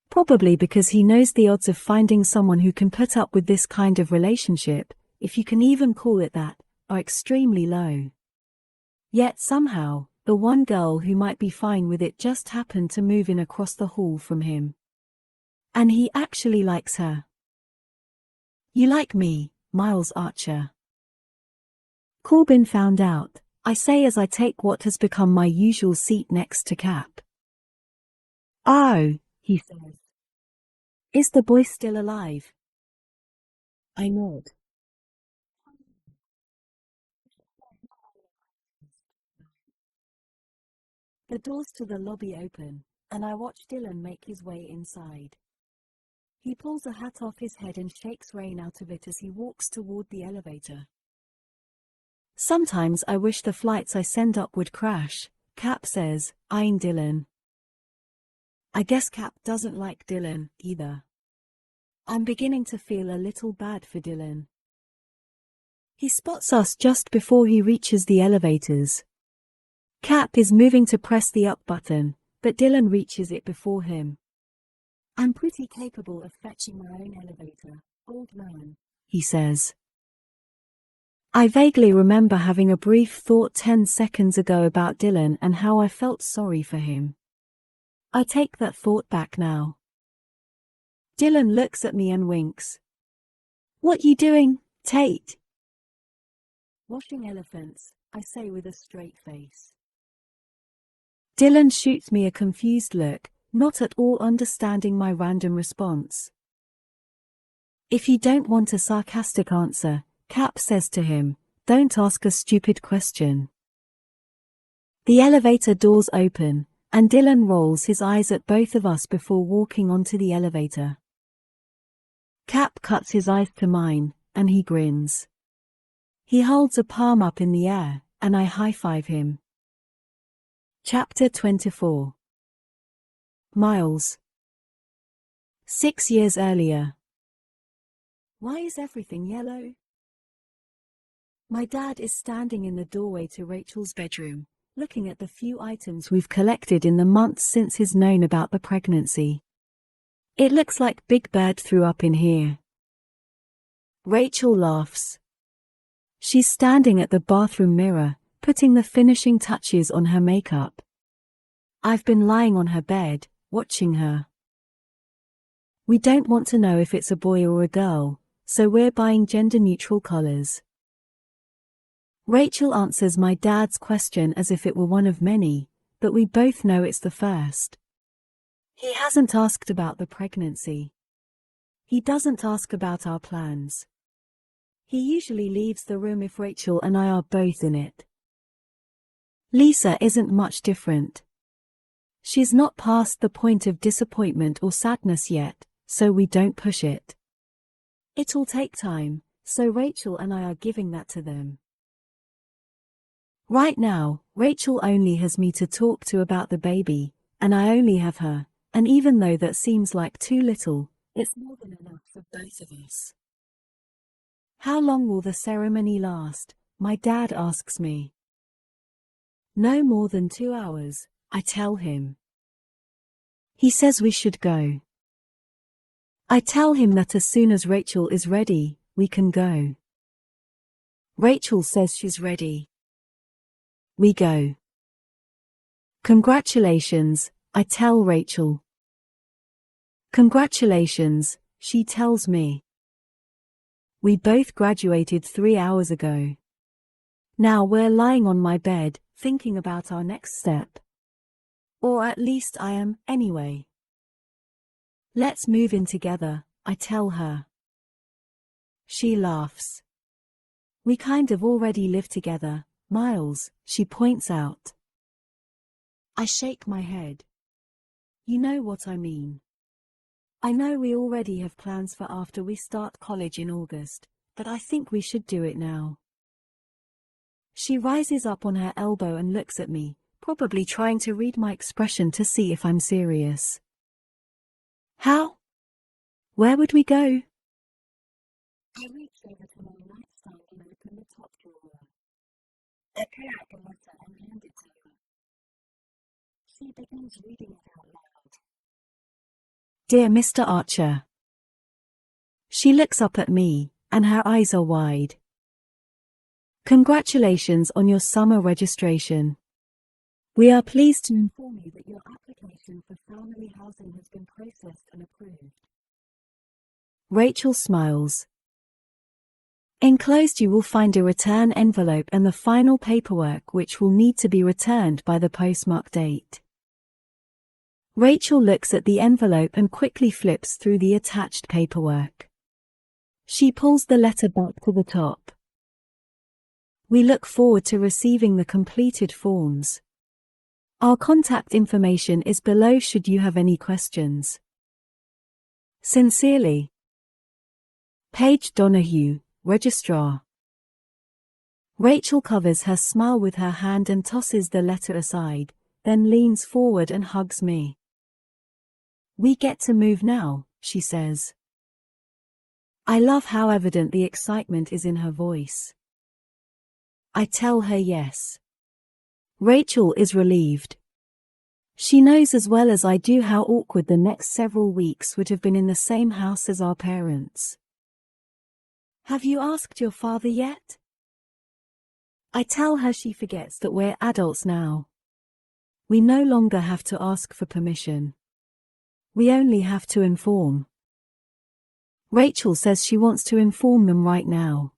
Probably because he knows the odds of finding someone who can put up with this kind of relationship, if you can even call it that, are extremely low. Yet somehow, the one girl who might be fine with it just happened to move in across the hall from him. And he actually likes her. You like me, Miles Archer. Corbin found out, I say as I take what has become my usual seat next to Cap. Oh, he says. Is the boy still alive? I nod. The doors to the lobby open, and I watch Dylan make his way inside. He pulls a hat off his head and shakes rain out of it as he walks toward the elevator. Sometimes I wish the flights I send up would crash, Cap says, eyeing Dylan. I guess Cap doesn't like Dylan, either. I'm beginning to feel a little bad for Dylan. He spots us just before he reaches the elevators. Cap is moving to press the up button, but Dylan reaches it before him. I'm pretty capable of fetching my own elevator, old man, he says. I vaguely remember having a brief thought 10 seconds ago about Dylan and how I felt sorry for him. I take that thought back now. Dylan looks at me and winks. "What you doing, Tate?" "Washing elephants," I say with a straight face. Dylan shoots me a confused look, not at all understanding my random response. "If you don't want a sarcastic answer," Cap says to him, "don't ask a stupid question." The elevator doors open, and Dylan rolls his eyes at both of us before walking onto the elevator. Cap cuts his eyes to mine, and he grins. He holds a palm up in the air, and I high-five him. Chapter 24. Miles. 6 years earlier. Why is everything yellow? My dad is standing in the doorway to Rachel's bedroom, looking at the few items we've collected in the months since he's known about the pregnancy. "It looks like Big Bird threw up in here." Rachel laughs. She's standing at the bathroom mirror, putting the finishing touches on her makeup. I've been lying on her bed, watching her. We don't want to know if it's a boy or a girl, so we're buying gender-neutral collars. Rachel answers my dad's question as if it were one of many, but we both know it's the first. He hasn't asked about the pregnancy. He doesn't ask about our plans. He usually leaves the room if Rachel and I are both in it. Lisa isn't much different. She's not past the point of disappointment or sadness yet, so we don't push it. It'll take time, so Rachel and I are giving that to them. Right now, Rachel only has me to talk to about the baby, and I only have her, and even though that seems like too little, it's more than enough for both of us. "How long will the ceremony last?" my dad asks me. "No more than 2 hours, I tell him. He says we should go. I tell him that as soon as Rachel is ready, we can go. Rachel says she's ready. We go. "Congratulations," I tell Rachel. "Congratulations," she tells me. We both graduated 3 hours ago. Now we're lying on my bed, thinking about our next step. Or at least I am, anyway. "Let's move in together," I tell her. She laughs. "We kind of already live together, Miles," she points out. I shake my head. "You know what I mean. I know we already have plans for after we start college in August, but I think we should do it now." She rises up on her elbow and looks at me, probably trying to read my expression to see if I'm serious. "How? Where would we go?" I reach over to my nightstand and open the top drawer. I pull out the letter and hand it to her. She begins reading it out loud. "Dear Mr. Archer." She looks up at me, and her eyes are wide. "Congratulations on your summer registration. We are pleased to inform you that your application for family housing has been processed and approved." Rachel smiles. "Enclosed you will find a return envelope and the final paperwork which will need to be returned by the postmark date." Rachel looks at the envelope and quickly flips through the attached paperwork. She pulls the letter back to the top. "We look forward to receiving the completed forms. Our contact information is below should you have any questions. Sincerely, Paige Donahue, Registrar." Rachel covers her smile with her hand and tosses the letter aside, then leans forward and hugs me. "We get to move now," she says. I love how evident the excitement is in her voice. I tell her yes. Rachel is relieved. She knows as well as I do how awkward the next several weeks would have been in the same house as our parents. "Have you asked your father yet?" I tell her she forgets that we're adults now. We no longer have to ask for permission. We only have to inform. Rachel says she wants to inform them right now.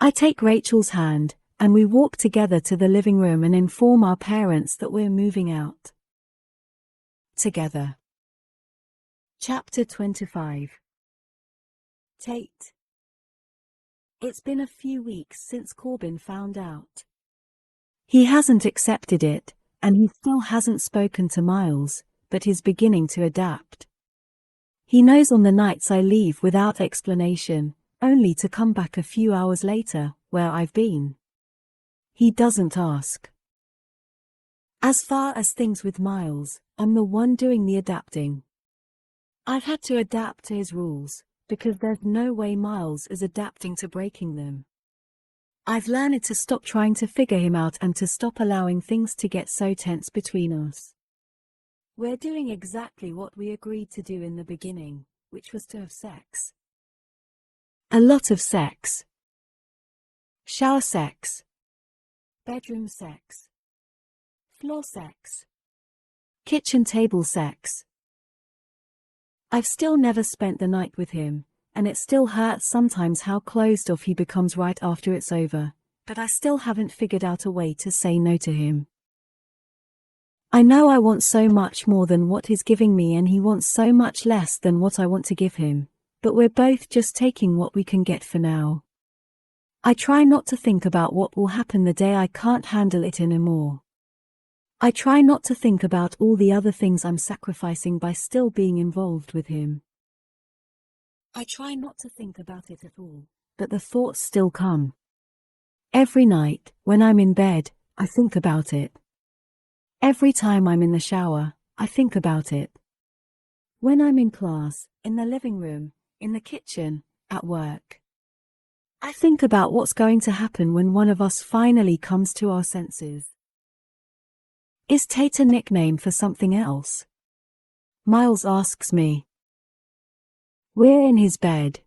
I take Rachel's hand, and we walk together to the living room and inform our parents that we're moving out. Together. Chapter 25. Tate. It's been a few weeks since Corbin found out. He hasn't accepted it, and he still hasn't spoken to Miles, but he's beginning to adapt. He knows on the nights I leave without explanation, only to come back a few hours later, where I've been. He doesn't ask. As far as things with Miles, I'm the one doing the adapting. I've had to adapt to his rules, because there's no way Miles is adapting to breaking them. I've learned to stop trying to figure him out and to stop allowing things to get so tense between us. We're doing exactly what we agreed to do in the beginning, which was to have sex. A lot of sex. Shower sex. Bedroom sex. Floor sex. Kitchen table sex. I've still never spent the night with him, and it still hurts sometimes how closed off he becomes right after it's over, but I still haven't figured out a way to say no to him. I know I want so much more than what he's giving me and he wants so much less than what I want to give him, but we're both just taking what we can get for now. I try not to think about what will happen the day I can't handle it anymore. I try not to think about all the other things I'm sacrificing by still being involved with him. I try not to think about it at all, but the thoughts still come. Every night, when I'm in bed, I think about it. Every time I'm in the shower, I think about it. When I'm in class, in the living room, in the kitchen, at work. I think about what's going to happen when one of us finally comes to our senses. Is Tate a nickname for something else? Miles asks me. We're in his bed.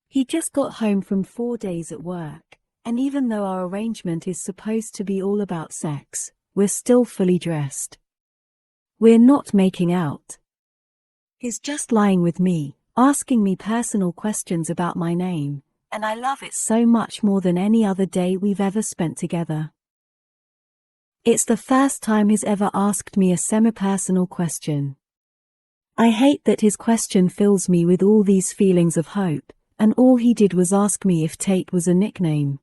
He just got home from 4 days at work, and even though our arrangement is supposed to be all about sex, we're still fully dressed. We're not making out. He's just lying with me, asking me personal questions about my name, and I love it so much more than any other day we've ever spent together. It's the first time he's ever asked me a semi-personal question. I hate that his question fills me with all these feelings of hope, and all he did was ask me if Tate was a nickname.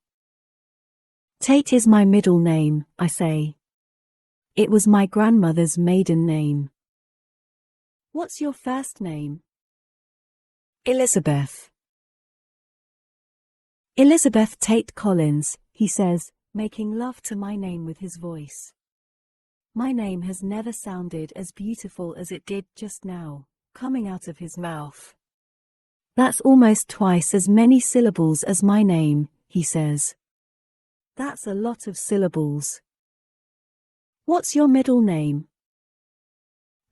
Tate is my middle name, I say. It was my grandmother's maiden name. What's your first name? Elizabeth. Elizabeth Tate Collins, he says, making love to my name with his voice. My name has never sounded as beautiful as it did just now, coming out of his mouth. That's almost twice as many syllables as my name, he says. That's a lot of syllables. What's your middle name?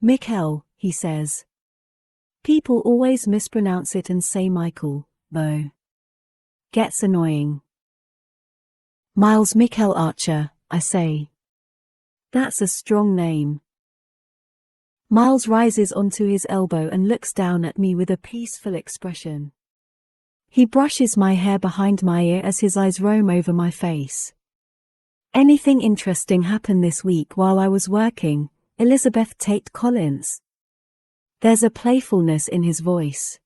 Mikkel, he says. People always mispronounce it and say Michael, though. Gets annoying. Miles Mikkel Archer, I say. That's a strong name. Miles rises onto his elbow and looks down at me with a peaceful expression. He brushes my hair behind my ear as his eyes roam over my face. Anything interesting happened this week while I was working, Elizabeth Tate Collins? There's a playfulness in his voice.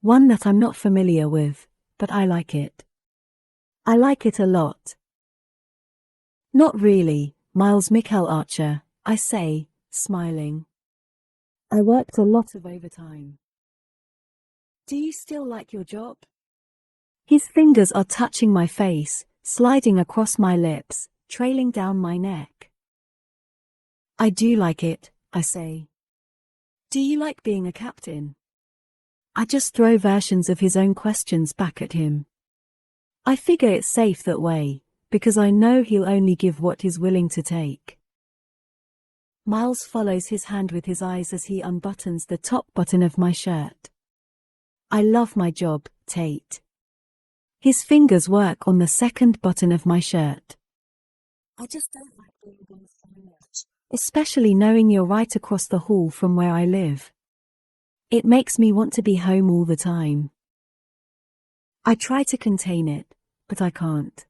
One that I'm not familiar with, but I like it. I like it a lot. Not really, Miles Mikkel Archer, I say, smiling. I worked a lot of overtime. Do you still like your job? His fingers are touching my face, sliding across my lips, trailing down my neck. I do like it, I say. Do you like being a captain? I just throw versions of his own questions back at him. I figure it's safe that way, because I know he'll only give what he's willing to take. Miles follows his hand with his eyes as he unbuttons the top button of my shirt. I love my job, Tate. His fingers work on the second button of my shirt. I just don't like being gone so much, especially knowing you're right across the hall from where I live. It makes me want to be home all the time. I try to contain it, but I can't.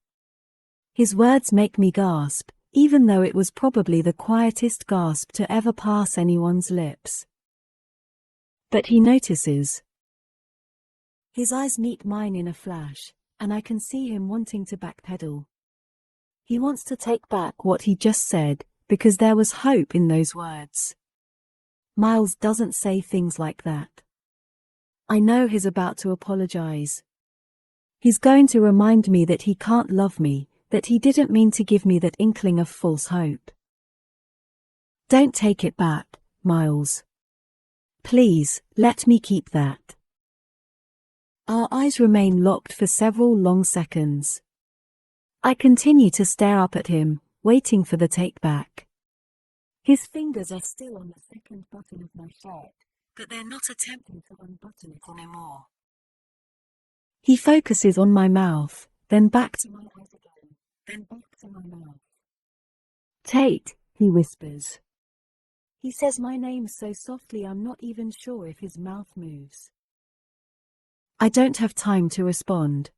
His words make me gasp, even though it was probably the quietest gasp to ever pass anyone's lips. But he notices. His eyes meet mine in a flash, and I can see him wanting to backpedal. He wants to take back what he just said, because there was hope in those words. Miles doesn't say things like that. I know he's about to apologize. He's going to remind me that he can't love me, that he didn't mean to give me that inkling of false hope. Don't take it back, Miles. Please, let me keep that. Our eyes remain locked for several long seconds. I continue to stare up at him, waiting for the take back. His fingers are still on the second button of my shirt, but they're not attempting to unbutton it anymore. He focuses on my mouth, then back to my eyes again, then back to my mouth. Tate, he whispers. He says my name so softly I'm not even sure if his mouth moves. I don't have time to respond.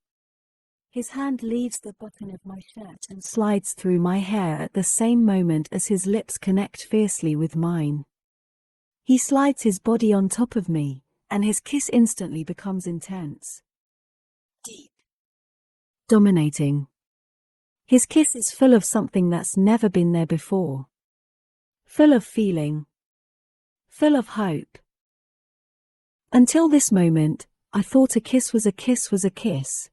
His hand leaves the button of my shirt and slides through my hair at the same moment as his lips connect fiercely with mine. He slides his body on top of me, and his kiss instantly becomes intense. Deep. Dominating. His kiss is full of something that's never been there before. Full of feeling. Full of hope. Until this moment, I thought a kiss was a kiss was a kiss.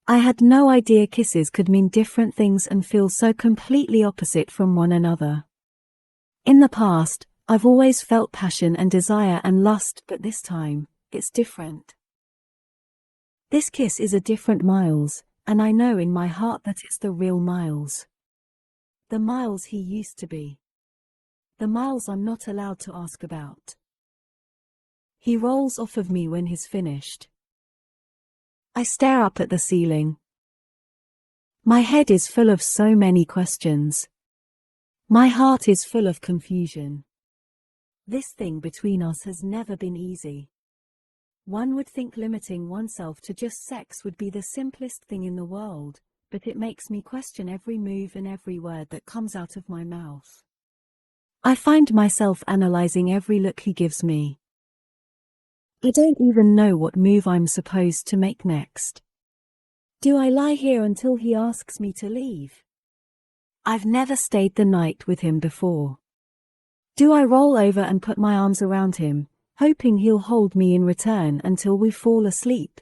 I had no idea kisses could mean different things and feel so completely opposite from one another. In the past, I've always felt passion and desire and lust, but this time, it's different. This kiss is a different Miles, and I know in my heart that it's the real Miles. The Miles he used to be. The Miles I'm not allowed to ask about. He rolls off of me when he's finished. I stare up at the ceiling. My head is full of so many questions. My heart is full of confusion. This thing between us has never been easy. One would think limiting oneself to just sex would be the simplest thing in the world, but it makes me question every move and every word that comes out of my mouth. I find myself analyzing every look he gives me. I don't even know what move I'm supposed to make next. Do I lie here until he asks me to leave? I've never stayed the night with him before. Do I roll over and put my arms around him, hoping he'll hold me in return until we fall asleep?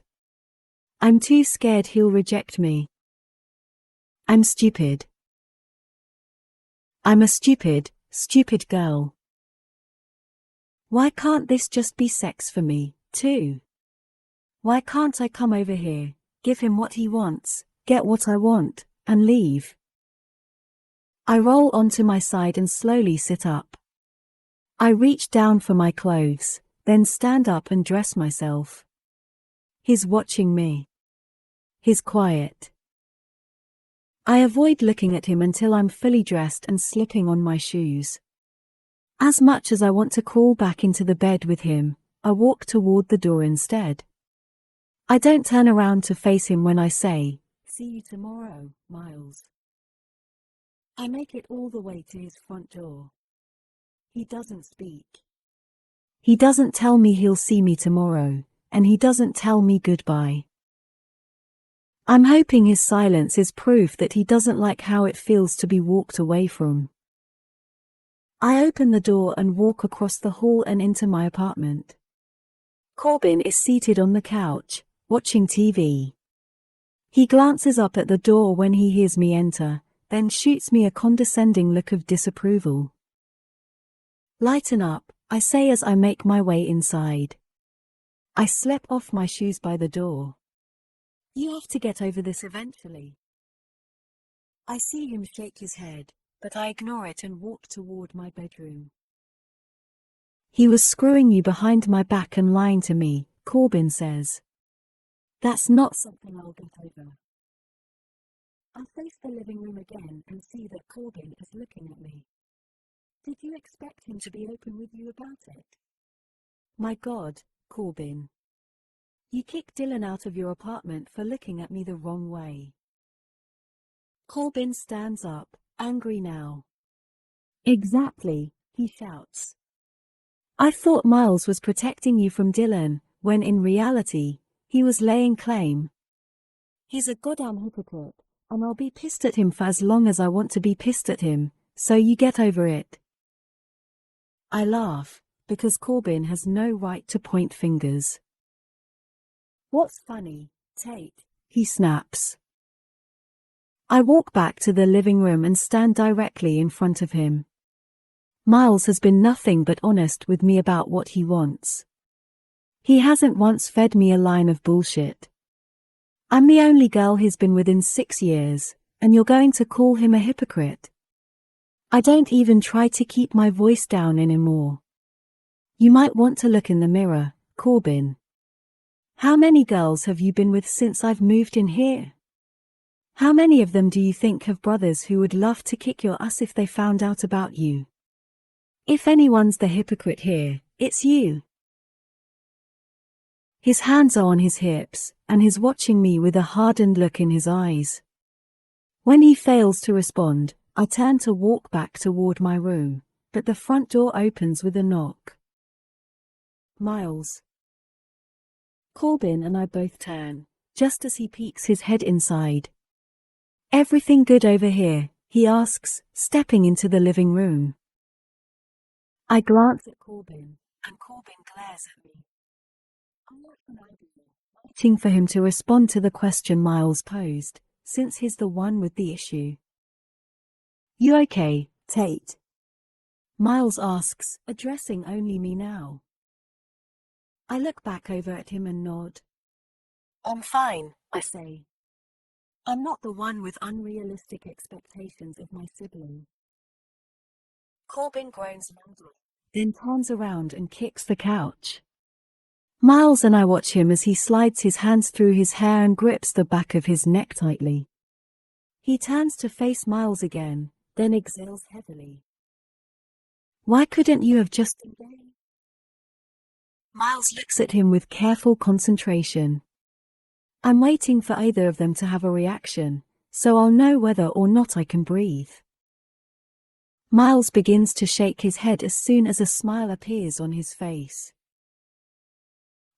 I'm too scared he'll reject me. I'm stupid. I'm a stupid, stupid girl. Why can't this just be sex for me, too? Why can't I come over here, give him what he wants, get what I want, and leave? I roll onto my side and slowly sit up. I reach down for my clothes, then stand up and dress myself. He's watching me. He's quiet. I avoid looking at him until I'm fully dressed and slipping on my shoes. As much as I want to crawl back into the bed with him, I walk toward the door instead. I don't turn around to face him when I say, "See you tomorrow, Miles." I make it all the way to his front door. He doesn't speak. He doesn't tell me he'll see me tomorrow, and he doesn't tell me goodbye. I'm hoping his silence is proof that he doesn't like how it feels to be walked away from. I open the door and walk across the hall and into my apartment. Corbin is seated on the couch, watching TV. He glances up at the door when he hears me enter, then shoots me a condescending look of disapproval. "Lighten up," I say as I make my way inside. I slip off my shoes by the door. "You have to get over this eventually." I see him shake his head, but I ignore it and walk toward my bedroom. "He was screwing you behind my back and lying to me," Corbin says. That's not something I'll get over. I face the living room again and see that Corbin is looking at me. Did you expect him to be open with you about it? My God, Corbin. You kicked Dylan out of your apartment for looking at me the wrong way. Corbin stands up, angry now. Exactly, he shouts. I thought Miles was protecting you from Dylan, when in reality, he was laying claim. He's a goddamn hypocrite, and I'll be pissed at him for as long as I want to be pissed at him, so you get over it. I laugh, because Corbin has no right to point fingers. What's funny, Tate? He snaps. I walk back to the living room and stand directly in front of him. Miles has been nothing but honest with me about what he wants. He hasn't once fed me a line of bullshit. I'm the only girl he's been with in 6 years, and you're going to call him a hypocrite? I don't even try to keep my voice down anymore. You might want to look in the mirror, Corbin. How many girls have you been with since I've moved in here? How many of them do you think have brothers who would love to kick your ass if they found out about you? If anyone's the hypocrite here, it's you. His hands are on his hips, and he's watching me with a hardened look in his eyes. When he fails to respond, I turn to walk back toward my room, but the front door opens with a knock. Miles. Corbin and I both turn, just as he peeks his head inside. Everything good over here? He asks, stepping into the living room. I glance at Corbin, and Corbin glares at me. I'm not an idea, waiting for him to respond to the question Miles posed, since he's the one with the issue. You okay, Tate? Miles asks, addressing only me now. I look back over at him and nod. I'm fine, I say. I'm not the one with unrealistic expectations of my sibling. Corbin groans loudly, then turns around and kicks the couch. Miles and I watch him as he slides his hands through his hair and grips the back of his neck tightly. He turns to face Miles again, then exhales heavily. Why couldn't you have just been gay? Miles looks at him with careful concentration. I'm waiting for either of them to have a reaction, so I'll know whether or not I can breathe. Miles begins to shake his head as soon as a smile appears on his face.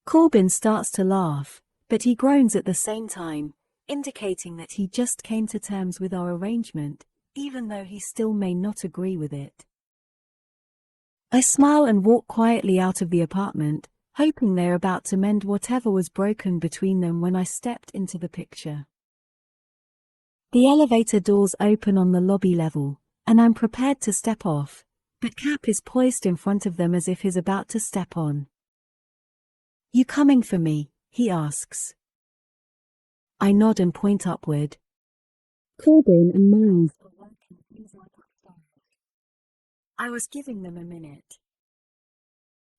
Corbin starts to laugh, but he groans at the same time, indicating that he just came to terms with our arrangement, even though he still may not agree with it. I smile and walk quietly out of the apartment, hoping they're about to mend whatever was broken between them when I stepped into the picture. The elevator doors open on the lobby level, and I'm prepared to step off, but Cap is poised in front of them as if he's about to step on. You coming for me? He asks. I nod and point upward. Corbin and Miles are working things out upstairs. I was giving them a minute.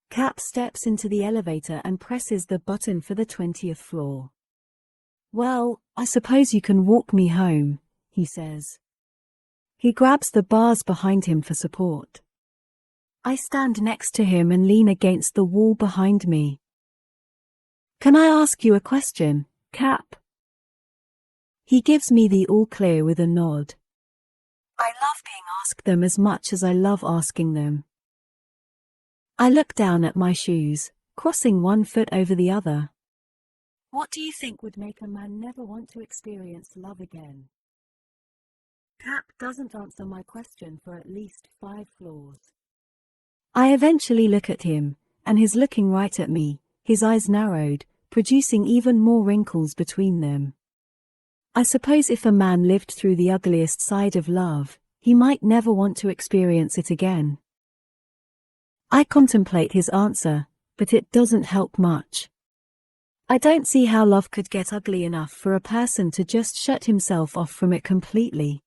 Cap steps into the elevator and presses the button for the 20th floor. Well, I suppose you can walk me home, he says. He grabs the bars behind him for support. I stand next to him and lean against the wall behind me. Can I ask you a question, Cap? He gives me the all clear with a nod. I love being asked them as much as I love asking them. I look down at my shoes, crossing one foot over the other. What do you think would make a man never want to experience love again? Cap doesn't answer my question for at least 5 floors. I eventually look at him, and he's looking right at me, his eyes narrowed, producing even more wrinkles between them. I suppose if a man lived through the ugliest side of love, he might never want to experience it again. I contemplate his answer, but it doesn't help much. I don't see how love could get ugly enough for a person to just shut himself off from it completely.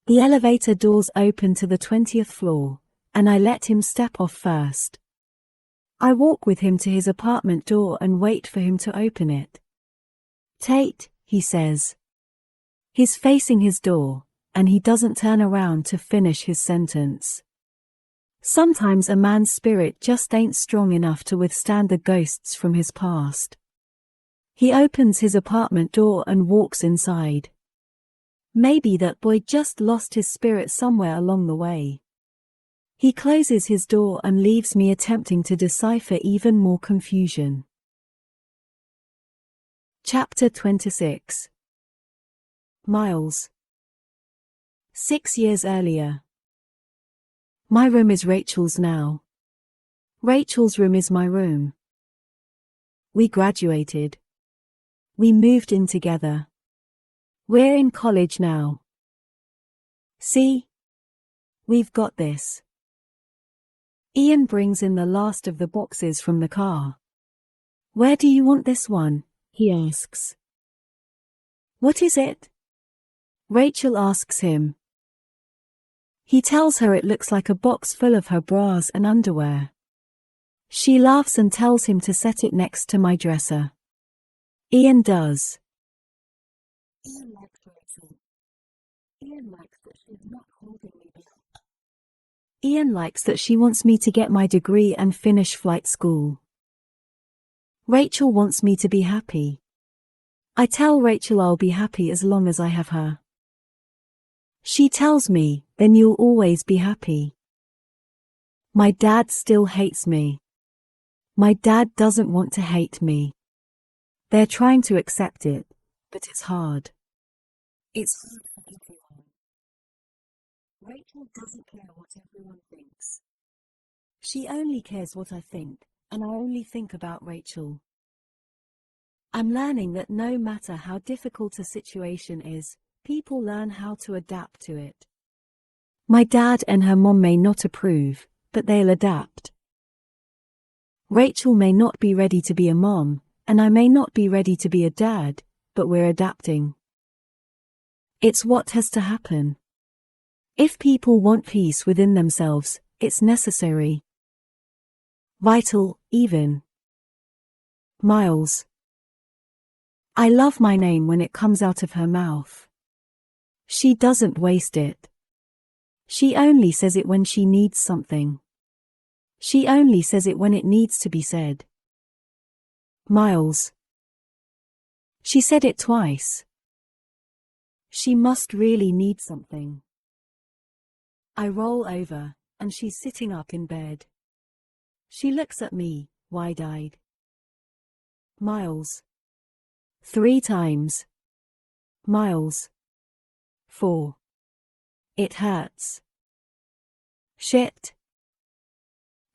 The elevator doors open to the 20th floor, and I let him step off first. I walk with him to his apartment door and wait for him to open it. "Tate," he says. He's facing his door, and he doesn't turn around to finish his sentence. Sometimes a man's spirit just ain't strong enough to withstand the ghosts from his past. He opens his apartment door and walks inside. Maybe that boy just lost his spirit somewhere along the way. He closes his door and leaves me attempting to decipher even more confusion. Chapter 26. Miles. 6 years earlier. My room is Rachel's now. Rachel's room is my room. We graduated. We moved in together. We're in college now. See? We've got this. Ian brings in the last of the boxes from the car. "Where do you want this one?" he asks. "What is it?" Rachel asks him. He tells her it looks like a box full of her bras and underwear. She laughs and tells him to set it next to my dresser. Ian does. Ian likes Rachel. Ian likes that she's not holding me back. Ian likes that she wants me to get my degree and finish flight school. Rachel wants me to be happy. I tell Rachel I'll be happy as long as I have her. She tells me, "Then you'll always be happy." My dad still hates me. My dad doesn't want to hate me. They're trying to accept it, but it's hard. It's hard for everyone. Rachel doesn't care what everyone thinks. She only cares what I think, and I only think about Rachel. I'm learning that no matter how difficult a situation is, people learn how to adapt to it. My dad and her mom may not approve, but they'll adapt. Rachel may not be ready to be a mom, and I may not be ready to be a dad, but we're adapting. It's what has to happen. If people want peace within themselves, it's necessary. Vital, even. Miles. I love my name when it comes out of her mouth. She doesn't waste it. She only says it when she needs something. She only says it when it needs to be said. Miles. She said it twice. She must really need something. I roll over, and she's sitting up in bed. She looks at me, wide-eyed. Miles. 3 times. Miles. 4. It hurts. Shit.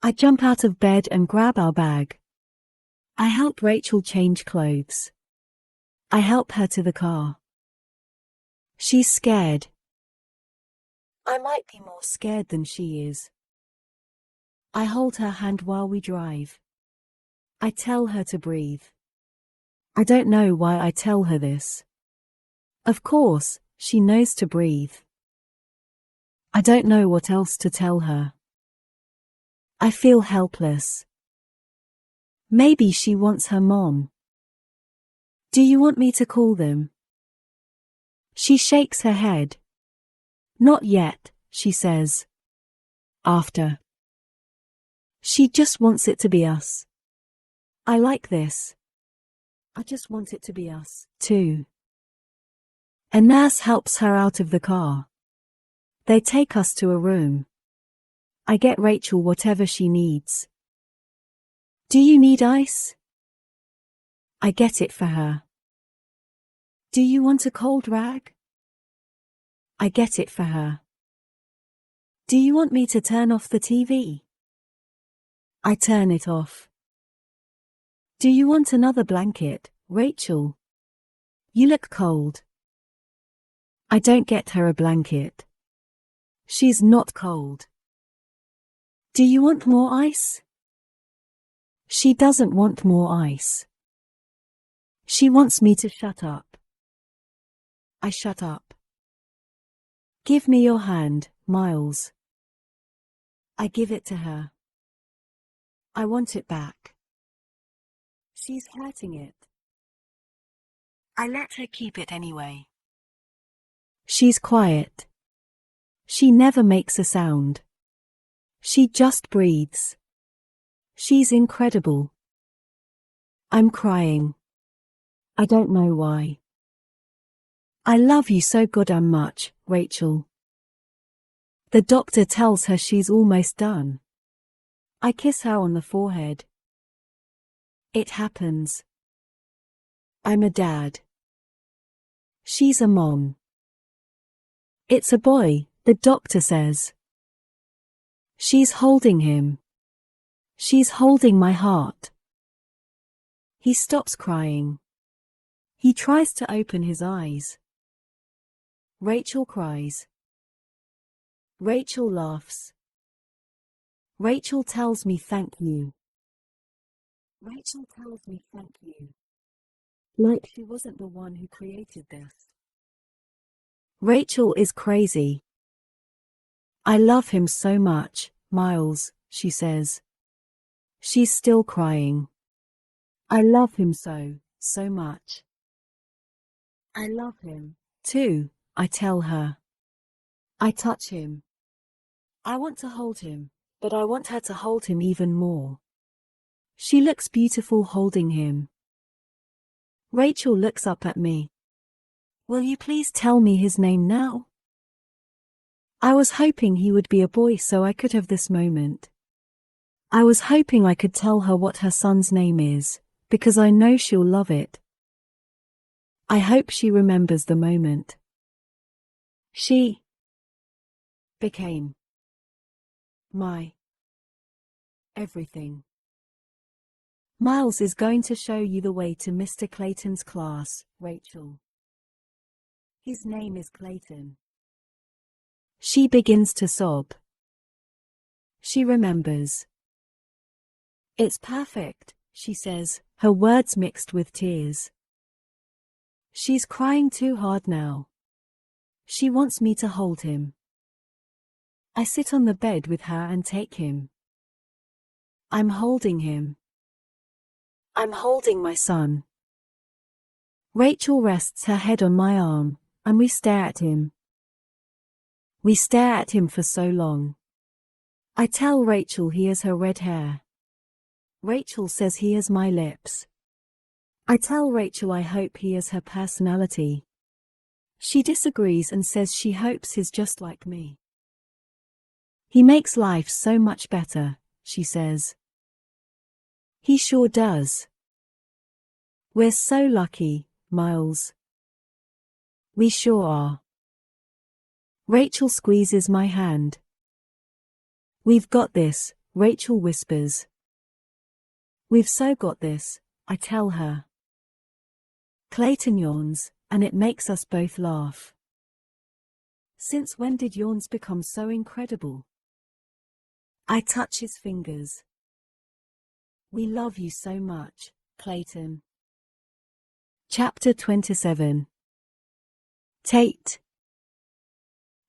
I jump out of bed and grab our bag. I help Rachel change clothes. I help her to the car. She's scared. I might be more scared than she is. I hold her hand while we drive. I tell her to breathe. I don't know why I tell her this. Of course, she knows to breathe. I don't know what else to tell her. I feel helpless. Maybe she wants her mom. Do you want me to call them? She shakes her head. Not yet, she says. After. She just wants it to be us. I like this. I just want it to be us, too. A nurse helps her out of the car. They take us to a room. I get Rachel whatever she needs. Do you need ice? I get it for her. Do you want a cold rag? I get it for her. Do you want me to turn off the TV? I turn it off. Do you want another blanket, Rachel? You look cold. I don't get her a blanket. She's not cold. Do you want more ice? She doesn't want more ice. She wants me to shut up. I shut up. Give me your hand, Miles. I give it to her. I want it back. She's hurting it. I let her keep it anyway. She's quiet. She never makes a sound. She just breathes. She's incredible. I'm crying. I don't know why. I love you so goddamn much, Rachel. The doctor tells her she's almost done. I kiss her on the forehead. It happens. I'm a dad. She's a mom. It's a boy, the doctor says. She's holding him. She's holding my heart. He stops crying. He tries to open his eyes. Rachel cries. Rachel laughs. Rachel tells me thank you. Rachel tells me thank you. Like she wasn't the one who created this. Rachel is crazy. I love him so much, Miles, she says. She's still crying. I love him so much. I love him, too, I tell her. I touch him. I want to hold him, but I want her to hold him even more. She looks beautiful holding him. Rachel looks up at me. Will you please tell me his name now? I was hoping he would be a boy so I could have this moment. I was hoping I could tell her what her son's name is, because I know she'll love it. I hope she remembers the moment. She became my everything. Miles is going to show you the way to Mr. Clayton's class, Rachel. His name is Clayton. She begins to sob. She remembers. It's perfect, she says, her words mixed with tears. She's crying too hard now. She wants me to hold him. I sit on the bed with her and take him. I'm holding him. I'm holding my son. Rachel rests her head on my arm, and we stare at him. We stare at him for so long. I tell Rachel he has her red hair. Rachel says he has my lips. I tell Rachel I hope he has her personality. She disagrees and says she hopes he's just like me. He makes life so much better, she says. He sure does. We're so lucky, Miles. We sure are. Rachel squeezes my hand. We've got this, Rachel whispers. We've so got this, I tell her. Clayton yawns, and it makes us both laugh. Since when did yawns become so incredible? I touch his fingers. We love you so much, Clayton. Chapter 27. Tate.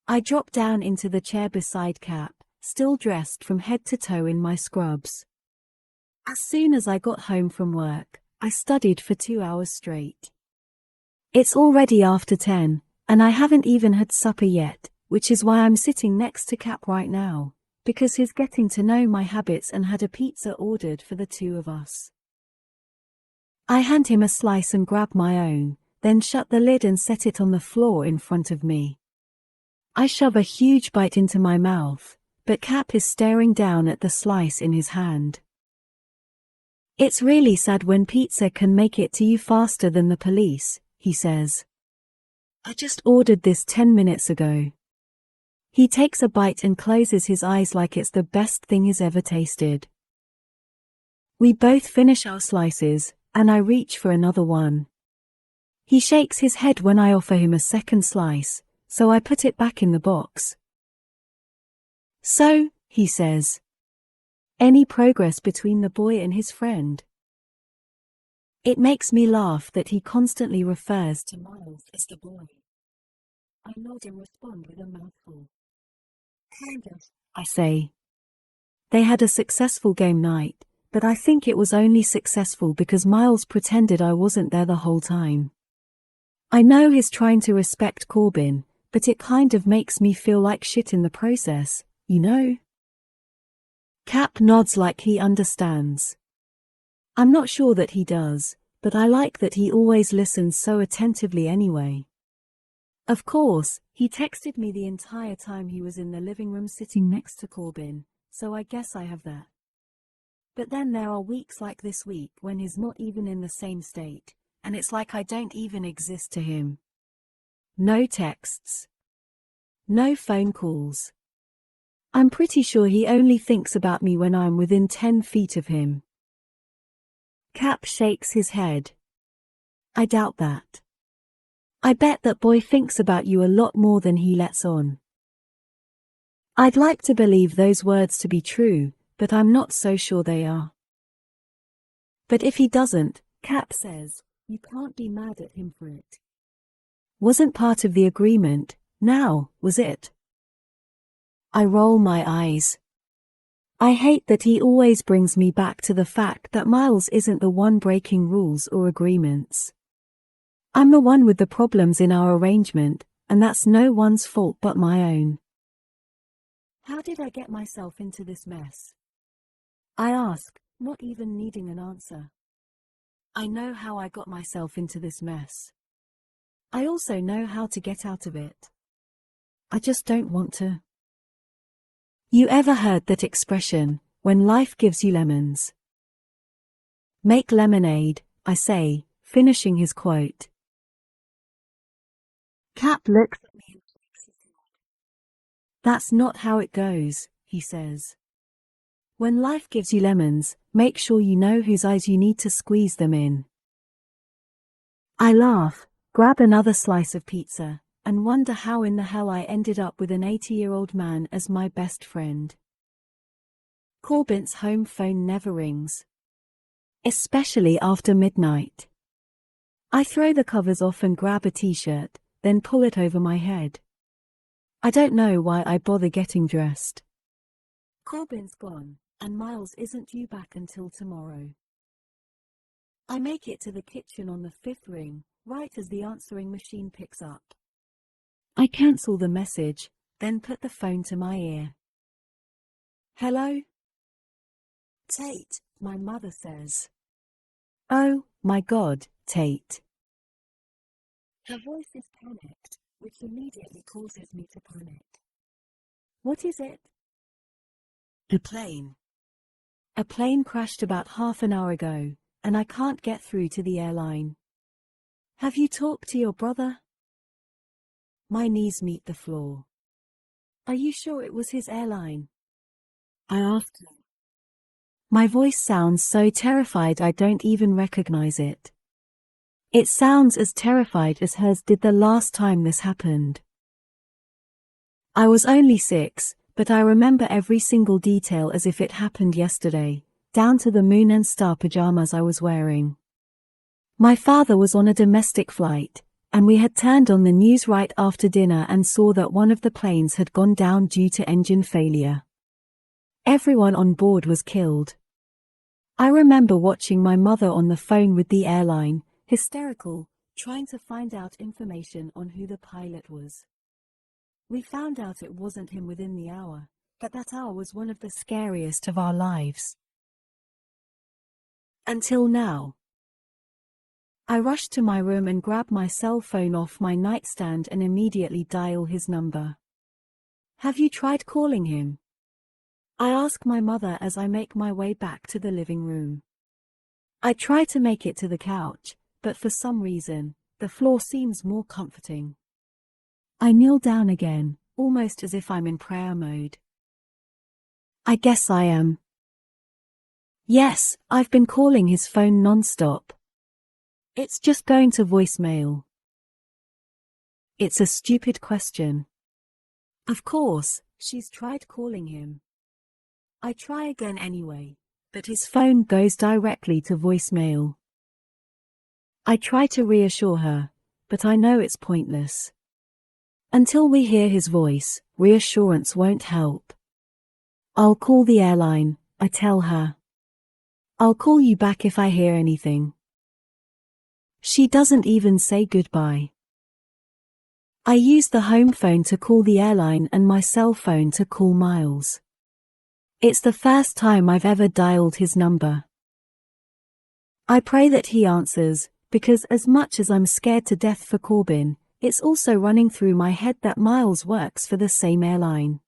I drop down into the chair beside Cap, still dressed from head to toe in my scrubs. As soon as I got home from work, I studied for 2 hours straight. It's already after 10, and I haven't even had supper yet, which is why I'm sitting next to Cap right now, because he's getting to know my habits and had a pizza ordered for the two of us. I hand him a slice and grab my own, then shut the lid and set it on the floor in front of me. I shove a huge bite into my mouth, but Cap is staring down at the slice in his hand. It's really sad when pizza can make it to you faster than the police, he says. I just ordered this 10 minutes ago. He takes a bite and closes his eyes like it's the best thing he's ever tasted. We both finish our slices, and I reach for another one. He shakes his head when I offer him a second slice, so I put it back in the box. So, he says. Any progress between the boy and his friend? It makes me laugh that he constantly refers to Miles as the boy. I nod and respond with a mouthful. Kind of, I say. They had a successful game night, but I think it was only successful because Miles pretended I wasn't there the whole time. I know he's trying to respect Corbin, but it kind of makes me feel like shit in the process, you know? Cap nods like he understands. I'm not sure that he does, but I like that he always listens so attentively anyway. Of course, he texted me the entire time he was in the living room sitting next to Corbin, so I guess I have that. But then there are weeks like this week when he's not even in the same state, and it's like I don't even exist to him. No texts. No phone calls. I'm pretty sure he only thinks about me when I'm within 10 feet of him. Cap shakes his head. I doubt that. I bet that boy thinks about you a lot more than he lets on. I'd like to believe those words to be true, but I'm not so sure they are. But if he doesn't, Cap says, you can't be mad at him for it. Wasn't part of the agreement, now, was it? I roll my eyes. I hate that he always brings me back to the fact that Miles isn't the one breaking rules or agreements. I'm the one with the problems in our arrangement, and that's no one's fault but my own. How did I get myself into this mess? I ask, not even needing an answer. I know how I got myself into this mess. I also know how to get out of it. I just don't want to. You ever heard that expression, when life gives you lemons? Make lemonade, I say, finishing his quote. Cap looks at me and shakes his head. That's not how it goes, he says. When life gives you lemons, make sure you know whose eyes you need to squeeze them in. I laugh, grab another slice of pizza, and wonder how in the hell I ended up with an 80-year-old man as my best friend. Corbin's home phone never rings. Especially after midnight. I throw the covers off and grab a t-shirt, then pull it over my head. I don't know why I bother getting dressed. Corbin's gone, and Miles isn't due back until tomorrow. I make it to the kitchen on the 5th ring, right as the answering machine picks up. I cancel the message, then put the phone to my ear. Hello? Tate, my mother says. Oh, my God, Tate. Her voice is panicked, which immediately causes me to panic. What is it? A plane. A plane crashed about half an hour ago, and I can't get through to the airline. Have you talked to your brother? My knees meet the floor. Are you sure it was his airline? I asked him. My voice sounds so terrified I don't even recognize it. It sounds as terrified as hers did the last time this happened. I was only 6, but I remember every single detail as if it happened yesterday, down to the moon and star pajamas I was wearing. My father was on a domestic flight, and we had turned on the news right after dinner and saw that one of the planes had gone down due to engine failure. Everyone on board was killed. I remember watching my mother on the phone with the airline, hysterical, trying to find out information on who the pilot was. We found out it wasn't him within the hour, but that hour was one of the scariest of our lives. Until now. I rush to my room and grab my cell phone off my nightstand and immediately dial his number. Have you tried calling him? I ask my mother as I make my way back to the living room. I try to make it to the couch, but for some reason, the floor seems more comforting. I kneel down again, almost as if I'm in prayer mode. I guess I am. Yes, I've been calling his phone non-stop. It's just going to voicemail. It's a stupid question. Of course, she's tried calling him. I try again anyway, but his phone goes directly to voicemail. I try to reassure her, but I know it's pointless. Until we hear his voice, reassurance won't help. I'll call the airline, I tell her. I'll call you back if I hear anything. She doesn't even say goodbye. I use the home phone to call the airline and my cell phone to call Miles. It's the first time I've ever dialed his number. I pray that he answers, because as much as I'm scared to death for Corbin, it's also running through my head that Miles works for the same airline.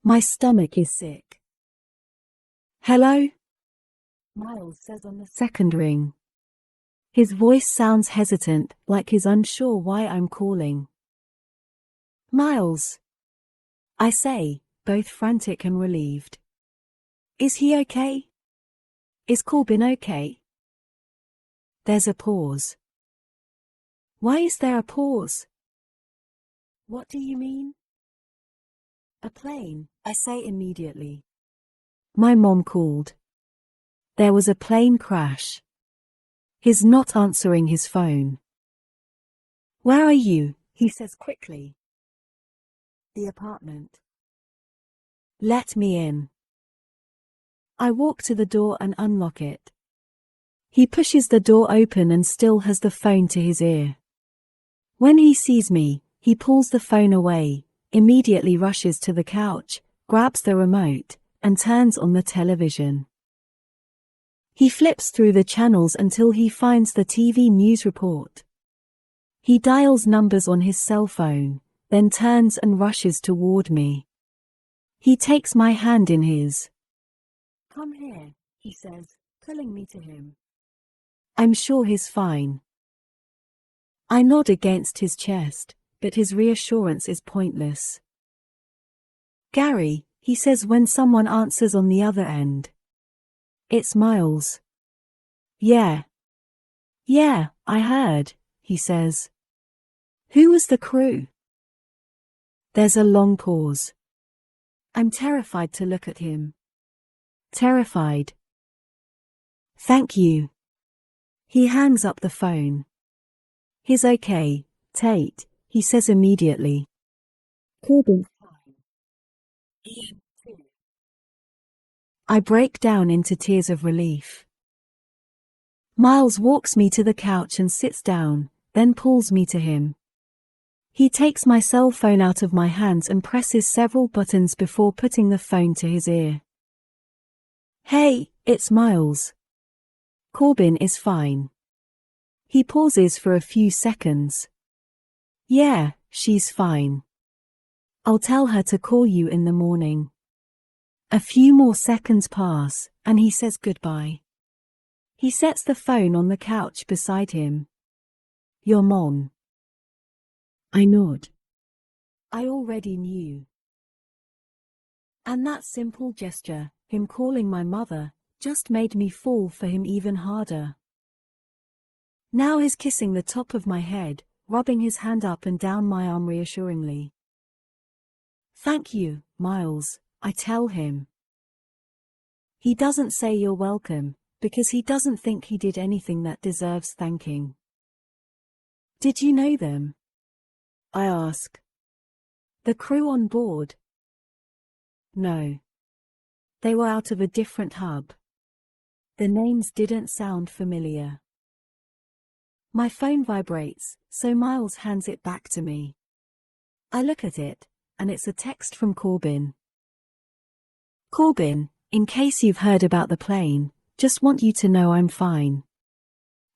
My stomach is sick. Hello? Miles says on the second ring. His voice sounds hesitant, like he's unsure why I'm calling. Miles, I say, both frantic and relieved. Is he okay? Is Corbin okay? There's a pause. Why is there a pause? What do you mean? A plane, I say immediately. My mom called. There was a plane crash. He's not answering his phone. Where are you? He says quickly. The apartment. Let me in. I walk to the door and unlock it. He pushes the door open and still has the phone to his ear. When he sees me, he pulls the phone away, immediately rushes to the couch, grabs the remote, and turns on the television. He flips through the channels until he finds the TV news report. He dials numbers on his cell phone, then turns and rushes toward me. He takes my hand in his. Come here, he says, pulling me to him. I'm sure he's fine. I nod against his chest, but his reassurance is pointless. Gary, he says when someone answers on the other end. It's Miles. Yeah. Yeah, I heard, he says. Who was the crew? There's a long pause. I'm terrified to look at him. Terrified. Thank you. He hangs up the phone. He's okay, Tate, he says immediately. Corbin's fine. Ian too. I break down into tears of relief. Miles walks me to the couch and sits down, then pulls me to him. He takes my cell phone out of my hands and presses several buttons before putting the phone to his ear. Hey, it's Miles. Corbin is fine. He pauses for a few seconds. Yeah, she's fine. I'll tell her to call you in the morning. A few more seconds pass, and he says goodbye. He sets the phone on the couch beside him. Your mom. I nod. I already knew. And that simple gesture, him calling my mother, just made me fall for him even harder. Now he's kissing the top of my head, rubbing his hand up and down my arm reassuringly. Thank you, Miles, I tell him. He doesn't say you're welcome, because he doesn't think he did anything that deserves thanking. Did you know them? I ask. The crew on board? No. They were out of a different hub. The names didn't sound familiar. My phone vibrates, so Miles hands it back to me. I look at it, and it's a text from Corbin. Corbin, in case you've heard about the plane, just want you to know I'm fine.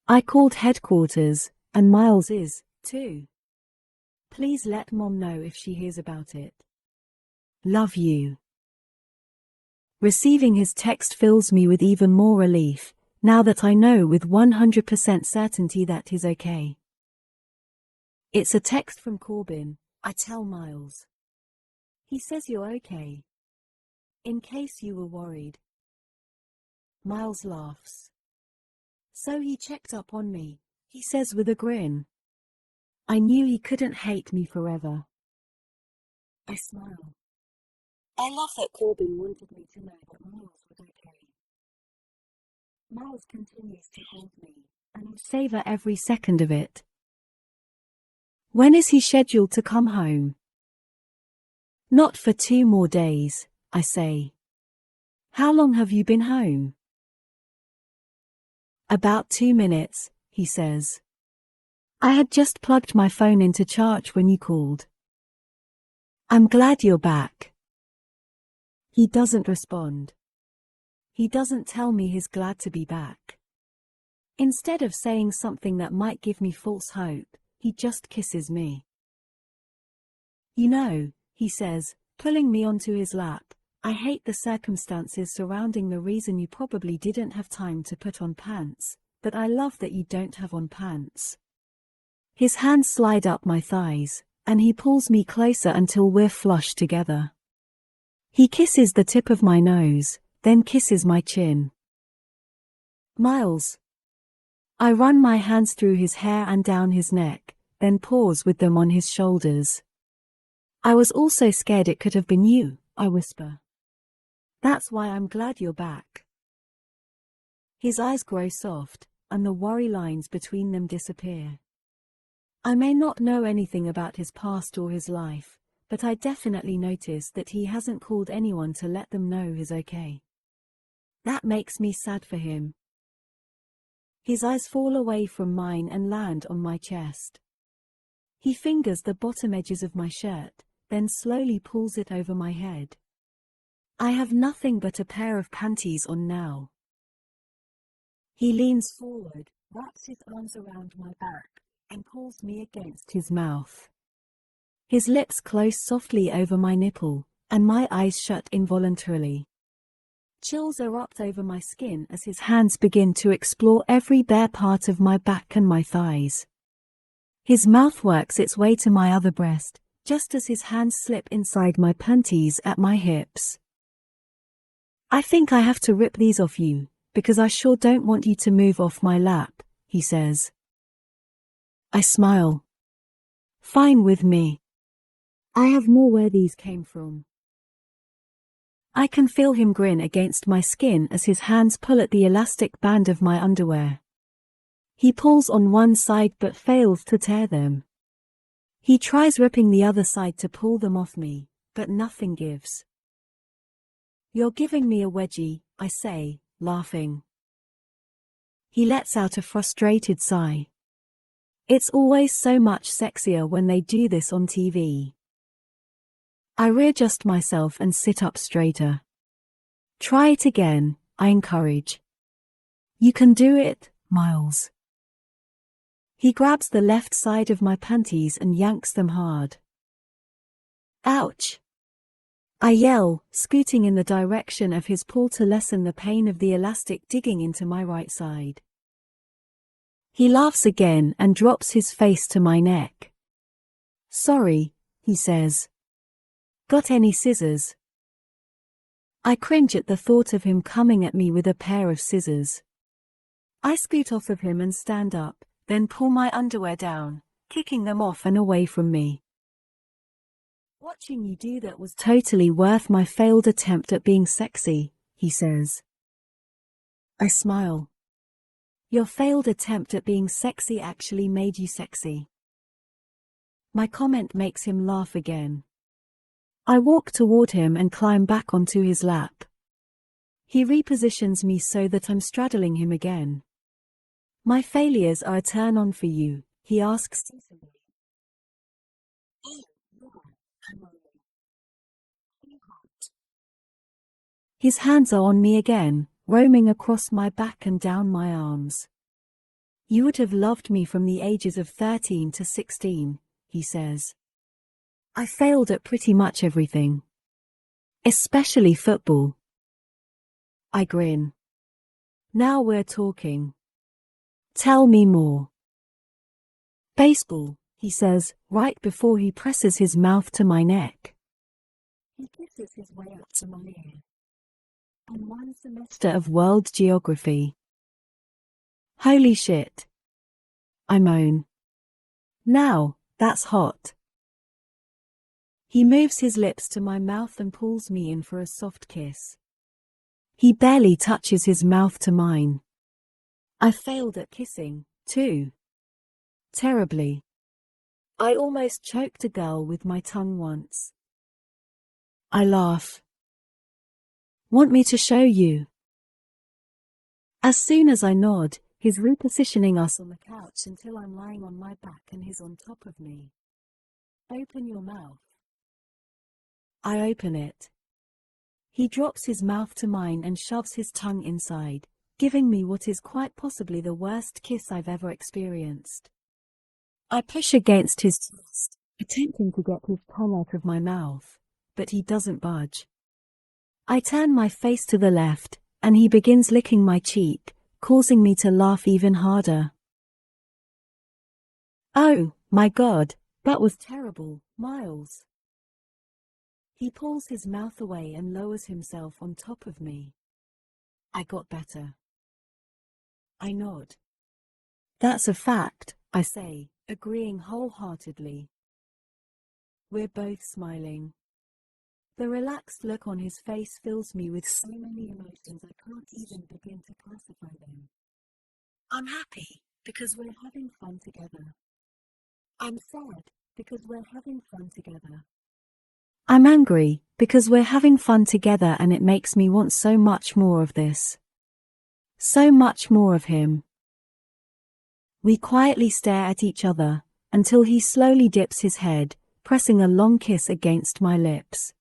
I called headquarters, and Miles is, too. Please let Mom know if she hears about it. Love you. Receiving his text fills me with even more relief, now that I know with 100% certainty that he's okay. It's a text from Corbin, I tell Miles. He says you're okay. In case you were worried. Miles laughs. So he checked up on me, he says with a grin. I knew he couldn't hate me forever. I smile. I love that Corbin wanted me to know that Miles was okay. Miles continues to hold me, and I savor every second of it. When is he scheduled to come home? Not for 2 more days, I say. How long have you been home? About 2 minutes, he says. I had just plugged my phone into charge when you called. I'm glad you're back. He doesn't respond. He doesn't tell me he's glad to be back. Instead of saying something that might give me false hope, he just kisses me. You know, he says, pulling me onto his lap, I hate the circumstances surrounding the reason you probably didn't have time to put on pants, but I love that you don't have on pants. His hands slide up my thighs, and he pulls me closer until we're flush together. He kisses the tip of my nose, then kisses my chin. Miles. I run my hands through his hair and down his neck, then pause with them on his shoulders. I was also scared it could have been you, I whisper. That's why I'm glad you're back. His eyes grow soft, and the worry lines between them disappear. I may not know anything about his past or his life, but I definitely notice that he hasn't called anyone to let them know he's okay. That makes me sad for him. His eyes fall away from mine and land on my chest. He fingers the bottom edges of my shirt, then slowly pulls it over my head. I have nothing but a pair of panties on now. He leans forward, wraps his arms around my back, and pulls me against his mouth. His lips close softly over my nipple, and my eyes shut involuntarily. Chills erupt over my skin as his hands begin to explore every bare part of my back and my thighs. His mouth works its way to my other breast, just as his hands slip inside my panties at my hips. I think I have to rip these off you, because I sure don't want you to move off my lap, he says. I smile. Fine with me. I have more where these came from. I can feel him grin against my skin as his hands pull at the elastic band of my underwear. He pulls on one side but fails to tear them. He tries ripping the other side to pull them off me, but nothing gives. You're giving me a wedgie, I say, laughing. He lets out a frustrated sigh. It's always so much sexier when they do this on TV. I readjust myself and sit up straighter. Try it again, I encourage. You can do it, Miles. He grabs the left side of my panties and yanks them hard. Ouch! I yell, scooting in the direction of his pull to lessen the pain of the elastic digging into my right side. He laughs again and drops his face to my neck. Sorry, he says. Got any scissors? I cringe at the thought of him coming at me with a pair of scissors. I scoot off of him and stand up, then pull my underwear down, kicking them off and away from me. Watching you do that was totally worth my failed attempt at being sexy, he says. I smile. Your failed attempt at being sexy actually made you sexy. My comment makes him laugh again. I walk toward him and climb back onto his lap. He repositions me so that I'm straddling him again. My failures are a turn on for you, he asks. His hands are on me again, roaming across my back and down my arms. You would have loved me from the ages of 13 to 16, he says. I failed at pretty much everything. Especially football. I grin. Now we're talking. Tell me more. Baseball, he says, right before he presses his mouth to my neck. He kisses his way up to my ear. And 1 semester of world geography. Holy shit. I moan. Now, that's hot. He moves his lips to my mouth and pulls me in for a soft kiss. He barely touches his mouth to mine. I failed at kissing, too. Terribly. I almost choked a girl with my tongue once. I laugh. Want me to show you? As soon as I nod, He's repositioning us on the couch until I'm lying on my back and he's on top of me. Open your mouth. I open it. He drops his mouth to mine and shoves his tongue inside, giving me what is quite possibly the worst kiss I've ever experienced. I push against his chest, attempting to get his tongue out of my mouth, but he doesn't budge. I turn my face to the left, and he begins licking my cheek, causing me to laugh even harder. Oh, my God, that was terrible, Miles. He pulls his mouth away and lowers himself on top of me. I got better. I nod. That's a fact, I say, agreeing wholeheartedly. We're both smiling. The relaxed look on his face fills me with so many emotions I can't even begin to classify them. I'm happy because we're having fun together. I'm sad because we're having fun together. I'm angry because we're having fun together and it makes me want so much more of this. So much more of him. We quietly stare at each other until he slowly dips his head, pressing a long kiss against my lips.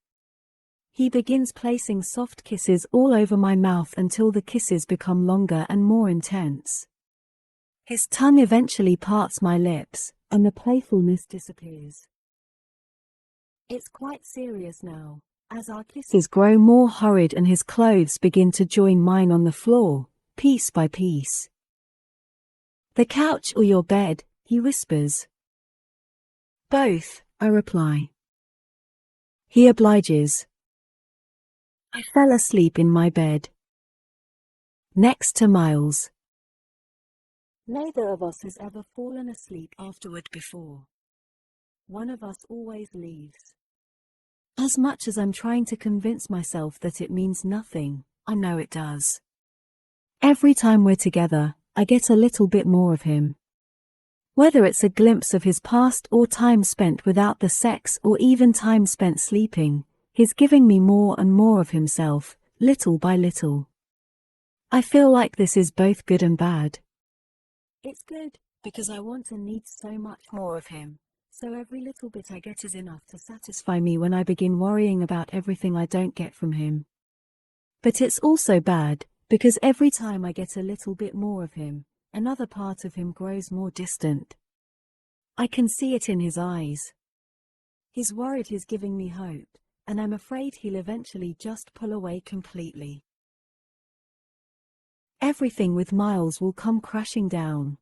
He begins placing soft kisses all over my mouth until the kisses become longer and more intense. His tongue eventually parts my lips, and the playfulness disappears. It's quite serious now, as our kisses grow more hurried and his clothes begin to join mine on the floor, piece by piece. The couch or your bed, he whispers. Both, I reply. He obliges. I fell asleep in my bed, next to Miles. Neither of us has ever fallen asleep afterward before. One of us always leaves. As much as I'm trying to convince myself that it means nothing, I know it does. Every time we're together, I get a little bit more of him. Whether it's a glimpse of his past or time spent without the sex or even time spent sleeping, he's giving me more and more of himself, little by little. I feel like this is both good and bad. It's good, because I want and need so much more of him, so every little bit I get is enough to satisfy me when I begin worrying about everything I don't get from him. But it's also bad, because every time I get a little bit more of him, another part of him grows more distant. I can see it in his eyes. He's worried he's giving me hope, and I'm afraid he'll eventually just pull away completely. Everything with Miles will come crashing down.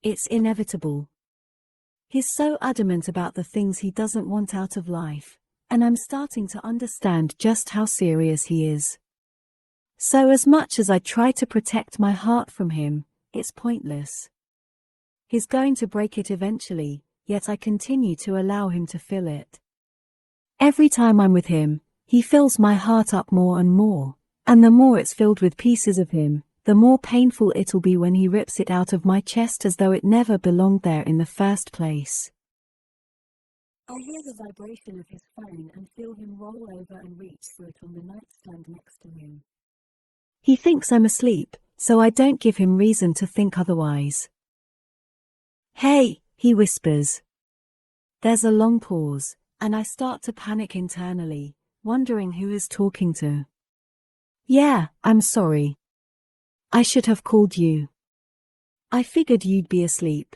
It's inevitable. He's so adamant about the things he doesn't want out of life, and I'm starting to understand just how serious he is. So as much as I try to protect my heart from him, it's pointless. He's going to break it eventually, yet I continue to allow him to fill it. Every time I'm with him, he fills my heart up more and more, and the more it's filled with pieces of him, the more painful it'll be when he rips it out of my chest as though it never belonged there in the first place. I hear the vibration of his phone and feel him roll over and reach for it on the nightstand next to him. He thinks I'm asleep, so I don't give him reason to think otherwise. Hey, he whispers. There's a long pause, and I start to panic internally, wondering who he's talking to. Yeah, I'm sorry. I should have called you. I figured you'd be asleep.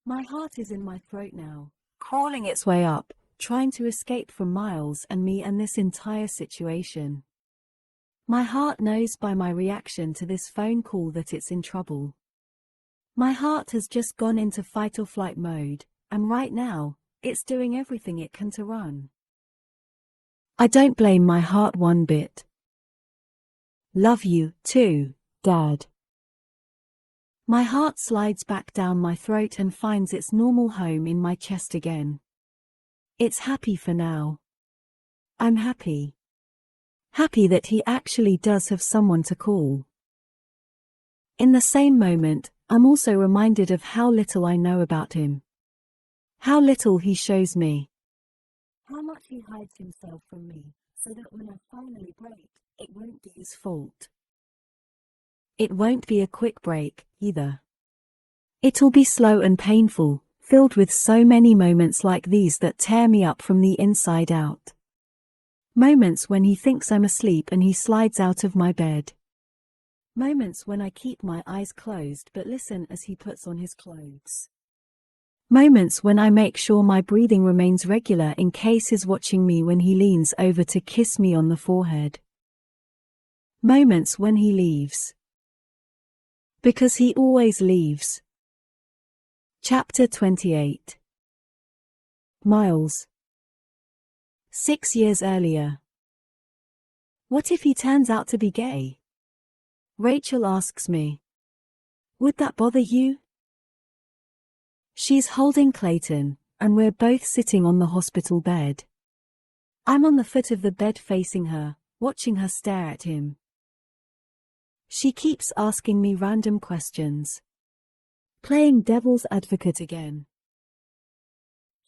My heart is in my throat now, crawling its way up, trying to escape from Miles and me and this entire situation. My heart knows by my reaction to this phone call that it's in trouble. My heart has just gone into fight or flight mode, and right now, it's doing everything it can to run. I don't blame my heart one bit. Love you, too, Dad. My heart slides back down my throat and finds its normal home in my chest again. It's happy for now. I'm happy. Happy that he actually does have someone to call. In the same moment, I'm also reminded of how little I know about him. How little he shows me. How much he hides himself from me, so that when I finally break, it won't be his fault. It won't be a quick break, either. It'll be slow and painful, filled with so many moments like these that tear me up from the inside out. Moments when he thinks I'm asleep and he slides out of my bed. Moments when I keep my eyes closed but listen as he puts on his clothes. Moments when I make sure my breathing remains regular in case he's watching me when he leans over to kiss me on the forehead. Moments when he leaves. Because he always leaves. Chapter 28. Miles. 6 years earlier. What if he turns out to be gay? Rachel asks me. Would that bother you? She's holding Clayton, and we're both sitting on the hospital bed. I'm on the foot of the bed facing her, watching her stare at him. She keeps asking me random questions. Playing devil's advocate again.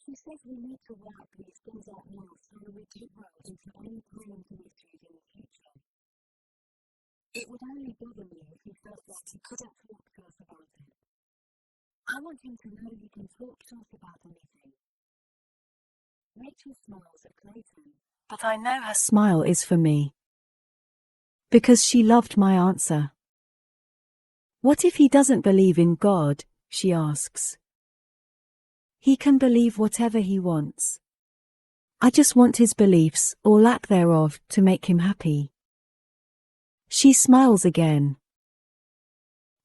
She says we need to work these things out now so we don't run into any problems in the future. It would only bother me if he felt like he couldn't talk to us about it. I want him to know he can talk to us about anything. Rachel smiles at Clayton, but I know her smile is for me. Because she loved my answer. What if he doesn't believe in God? She asks. He can believe whatever he wants. I just want his beliefs, or lack thereof, to make him happy. She smiles again.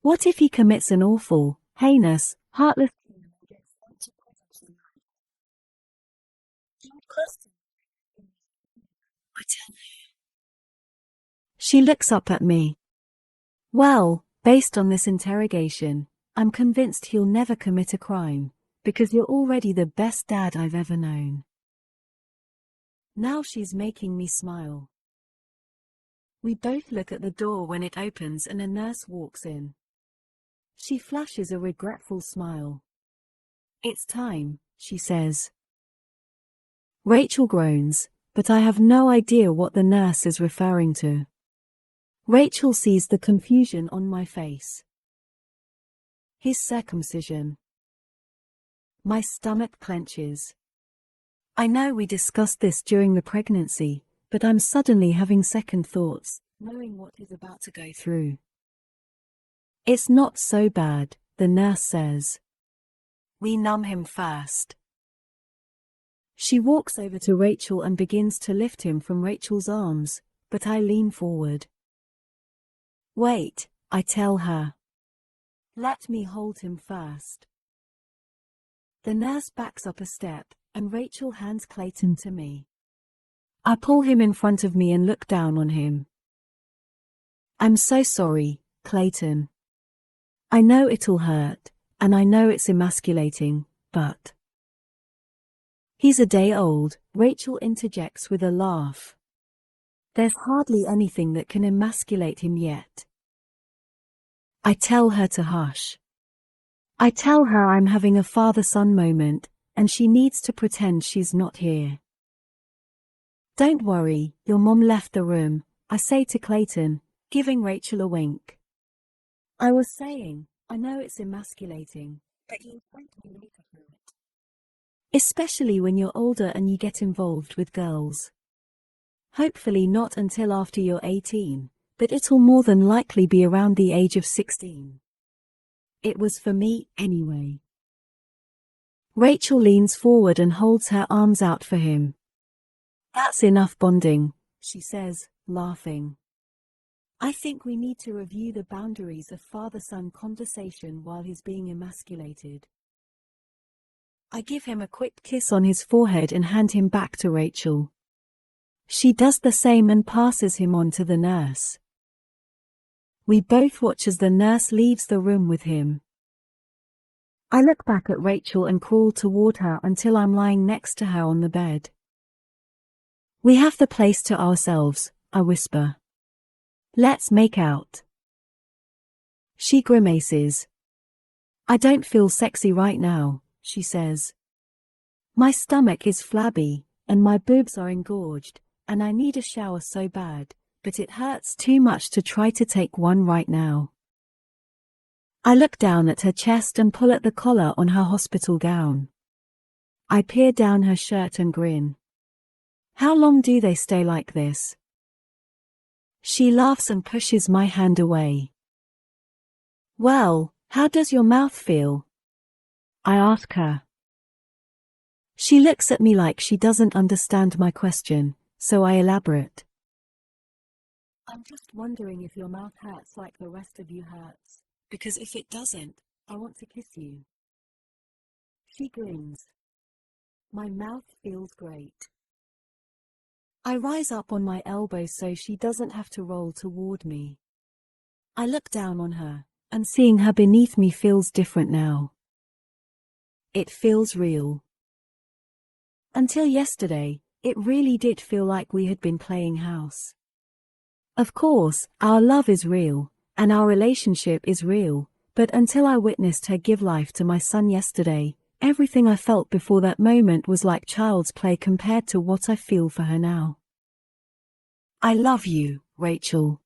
What if he commits an awful, heinous, heartless crime and gets sent to prison for life? I tell her. She looks up at me. Well, based on this interrogation, I'm convinced he'll never commit a crime, because you're already the best dad I've ever known. Now she's making me smile. We both look at the door when it opens and a nurse walks in. She flashes a regretful smile. It's time, she says. Rachel groans, but I have no idea what the nurse is referring to. Rachel sees the confusion on my face. His circumcision. My stomach clenches. I know we discussed this during the pregnancy, but I'm suddenly having second thoughts, knowing what he's about to go through. It's not so bad, the nurse says. We numb him first. She walks over to Rachel and begins to lift him from Rachel's arms, but I lean forward. Wait, I tell her. Let me hold him first. The nurse backs up a step, and Rachel hands Clayton to me. I pull him in front of me and look down on him. I'm so sorry, Clayton. I know it'll hurt, and I know it's emasculating, but... He's a day old, Rachel interjects with a laugh. There's hardly anything that can emasculate him yet. I tell her to hush. I tell her I'm having a father-son moment, and she needs to pretend she's not here. Don't worry, your mom left the room, I say to Clayton, giving Rachel a wink. I was saying, I know it's emasculating, but you thank me later for it. Especially when you're older and you get involved with girls. Hopefully not until after you're 18, but it'll more than likely be around the age of 16. It was for me anyway. Rachel leans forward and holds her arms out for him. That's enough bonding, she says, laughing. I think we need to review the boundaries of father-son conversation while he's being emasculated. I give him a quick kiss on his forehead and hand him back to Rachel. She does the same and passes him on to the nurse. We both watch as the nurse leaves the room with him. I look back at Rachel and crawl toward her until I'm lying next to her on the bed. We have the place to ourselves, I whisper. Let's make out. She grimaces. I don't feel sexy right now, she says. My stomach is flabby, and my boobs are engorged, and I need a shower so bad, but it hurts too much to try to take one right now. I look down at her chest and pull at the collar on her hospital gown. I peer down her shirt and grin. How long do they stay like this? She laughs and pushes my hand away. Well, how does your mouth feel? I ask her. She looks at me like she doesn't understand my question, so I elaborate. I'm just wondering if your mouth hurts like the rest of you hurts, because if it doesn't, I want to kiss you. She grins. My mouth feels great. I rise up on my elbows so she doesn't have to roll toward me. I look down on her, and seeing her beneath me feels different now. It feels real. Until yesterday, it really did feel like we had been playing house. Of course, our love is real, and our relationship is real, but until I witnessed her give life to my son yesterday, everything I felt before that moment was like child's play compared to what I feel for her now. I love you, Rachel.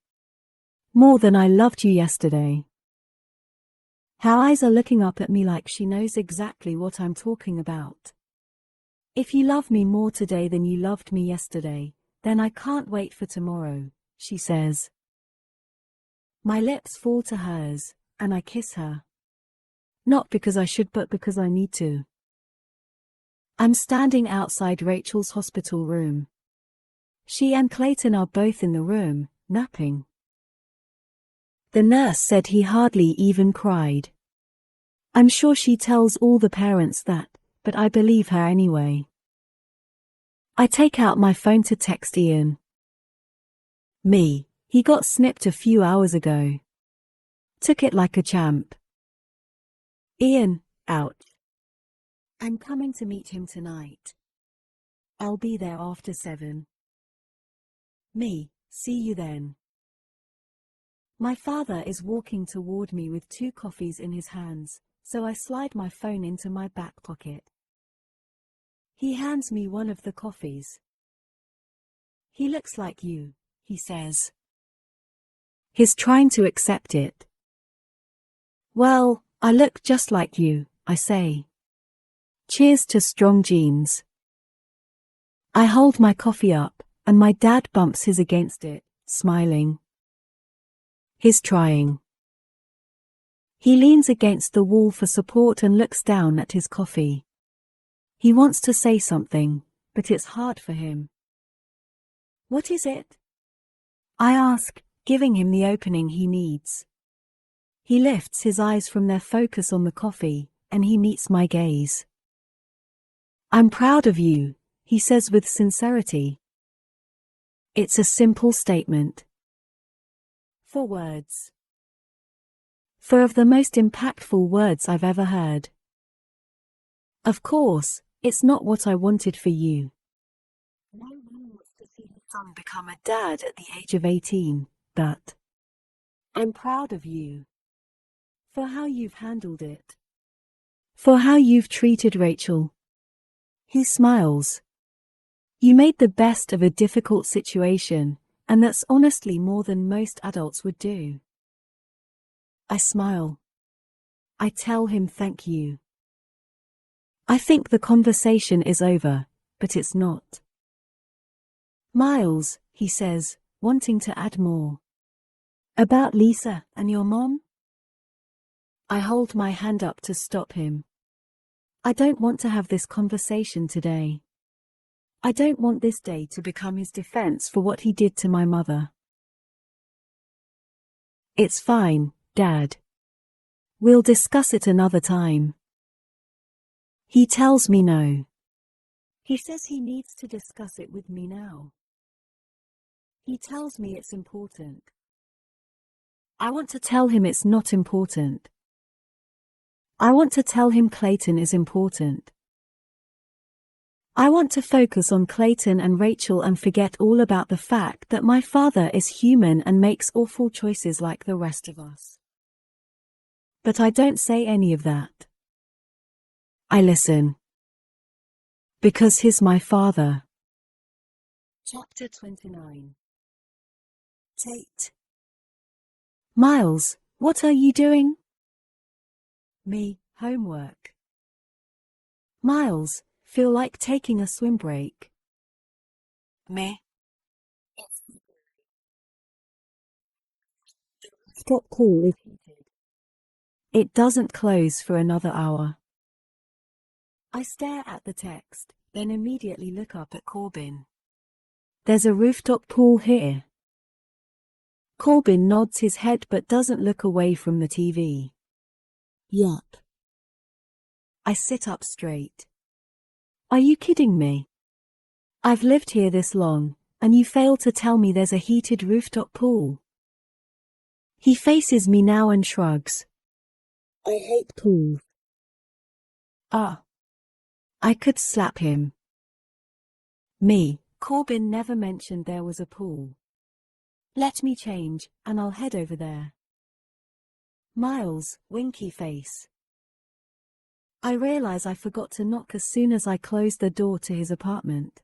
More than I loved you yesterday. Her eyes are looking up at me like she knows exactly what I'm talking about. If you love me more today than you loved me yesterday, then I can't wait for tomorrow, she says. My lips fall to hers, and I kiss her. Not because I should, but because I need to. I'm standing outside Rachel's hospital room. She and Clayton are both in the room, napping. The nurse said he hardly even cried. I'm sure she tells all the parents that, but I believe her anyway. I take out my phone to text Ian. Me, he got snipped a few hours ago. Took it like a champ. Ian, out. I'm coming to meet him tonight. I'll be there after 7. Me, see you then. My father is walking toward me with 2 coffees in his hands, so I slide my phone into my back pocket. He hands me one of the coffees. He looks like you, he says. He's trying to accept it. Well, I look just like you, I say. Cheers to strong genes. I hold my coffee up, and my dad bumps his against it, smiling. He's trying. He leans against the wall for support and looks down at his coffee. He wants to say something, but it's hard for him. What is it? I ask, giving him the opening he needs. He lifts his eyes from their focus on the coffee, and he meets my gaze. I'm proud of you, he says with sincerity. It's a simple statement. 4 words. 4 of the most impactful words I've ever heard. Of course, it's not what I wanted for you. No one wants to see his son become a dad at the age of 18, but I'm proud of you. For how you've handled it. For how you've treated Rachel. He smiles. You made the best of a difficult situation, and that's honestly more than most adults would do. I smile. I tell him thank you. I think the conversation is over, but it's not. Miles, he says, wanting to add more. About Lisa and your mom? I hold my hand up to stop him. I don't want to have this conversation today. I don't want this day to become his defense for what he did to my mother. It's fine, Dad. We'll discuss it another time. He tells me no. He says he needs to discuss it with me now. He tells me it's important. I want to tell him it's not important. I want to tell him Clayton is important. I want to focus on Clayton and Rachel and forget all about the fact that my father is human and makes awful choices like the rest of us. But I don't say any of that. I listen. Because he's my father. Chapter 29. Tate. Miles, what are you doing? Me, homework. Miles, feel like taking a swim break. Me. Stop pool is heated. It doesn't close for another hour. I stare at the text, then immediately look up at Corbin. There's a rooftop pool here. Corbin nods his head but doesn't look away from the TV. Yup. I sit up straight. Are you kidding me? I've lived here this long, and you fail to tell me there's a heated rooftop pool. He faces me now and shrugs. I hate pools. Ah. I could slap him. Me, Corbin never mentioned there was a pool. Let me change, and I'll head over there. Miles, winky face. I realize I forgot to knock as soon as I closed the door to his apartment.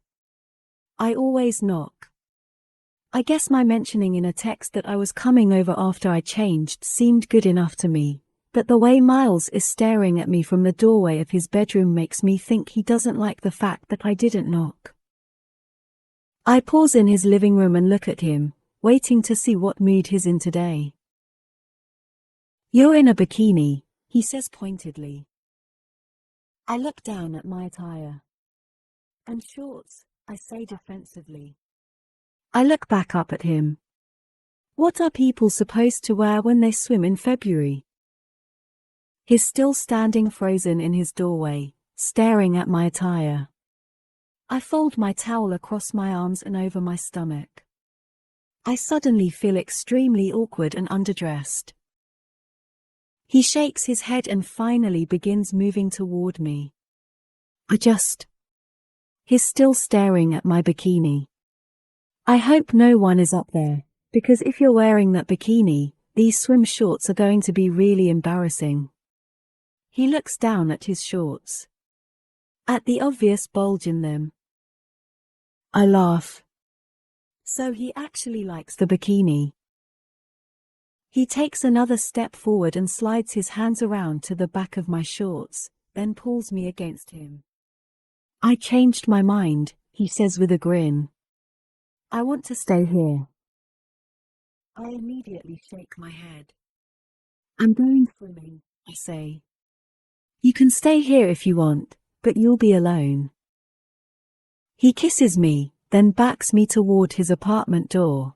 I always knock. I guess my mentioning in a text that I was coming over after I changed seemed good enough to me, but the way Miles is staring at me from the doorway of his bedroom makes me think he doesn't like the fact that I didn't knock. I pause in his living room and look at him, waiting to see what mood he's in today. You're in a bikini, he says pointedly. I look down at my attire. And shorts, I say defensively. I look back up at him. What are people supposed to wear when they swim in February? He's still standing frozen in his doorway, staring at my attire. I fold my towel across my arms and over my stomach. I suddenly feel extremely awkward and underdressed. He shakes his head and finally begins moving toward me. He's still staring at my bikini. I hope no one is up there, because if you're wearing that bikini, these swim shorts are going to be really embarrassing. He looks down at his shorts. At the obvious bulge in them. I laugh. So he actually likes the bikini. He takes another step forward and slides his hands around to the back of my shorts, then pulls me against him. I changed my mind, he says with a grin. I want to stay here. I immediately shake my head. I'm going swimming, I say. You can stay here if you want, but you'll be alone. He kisses me, then backs me toward his apartment door.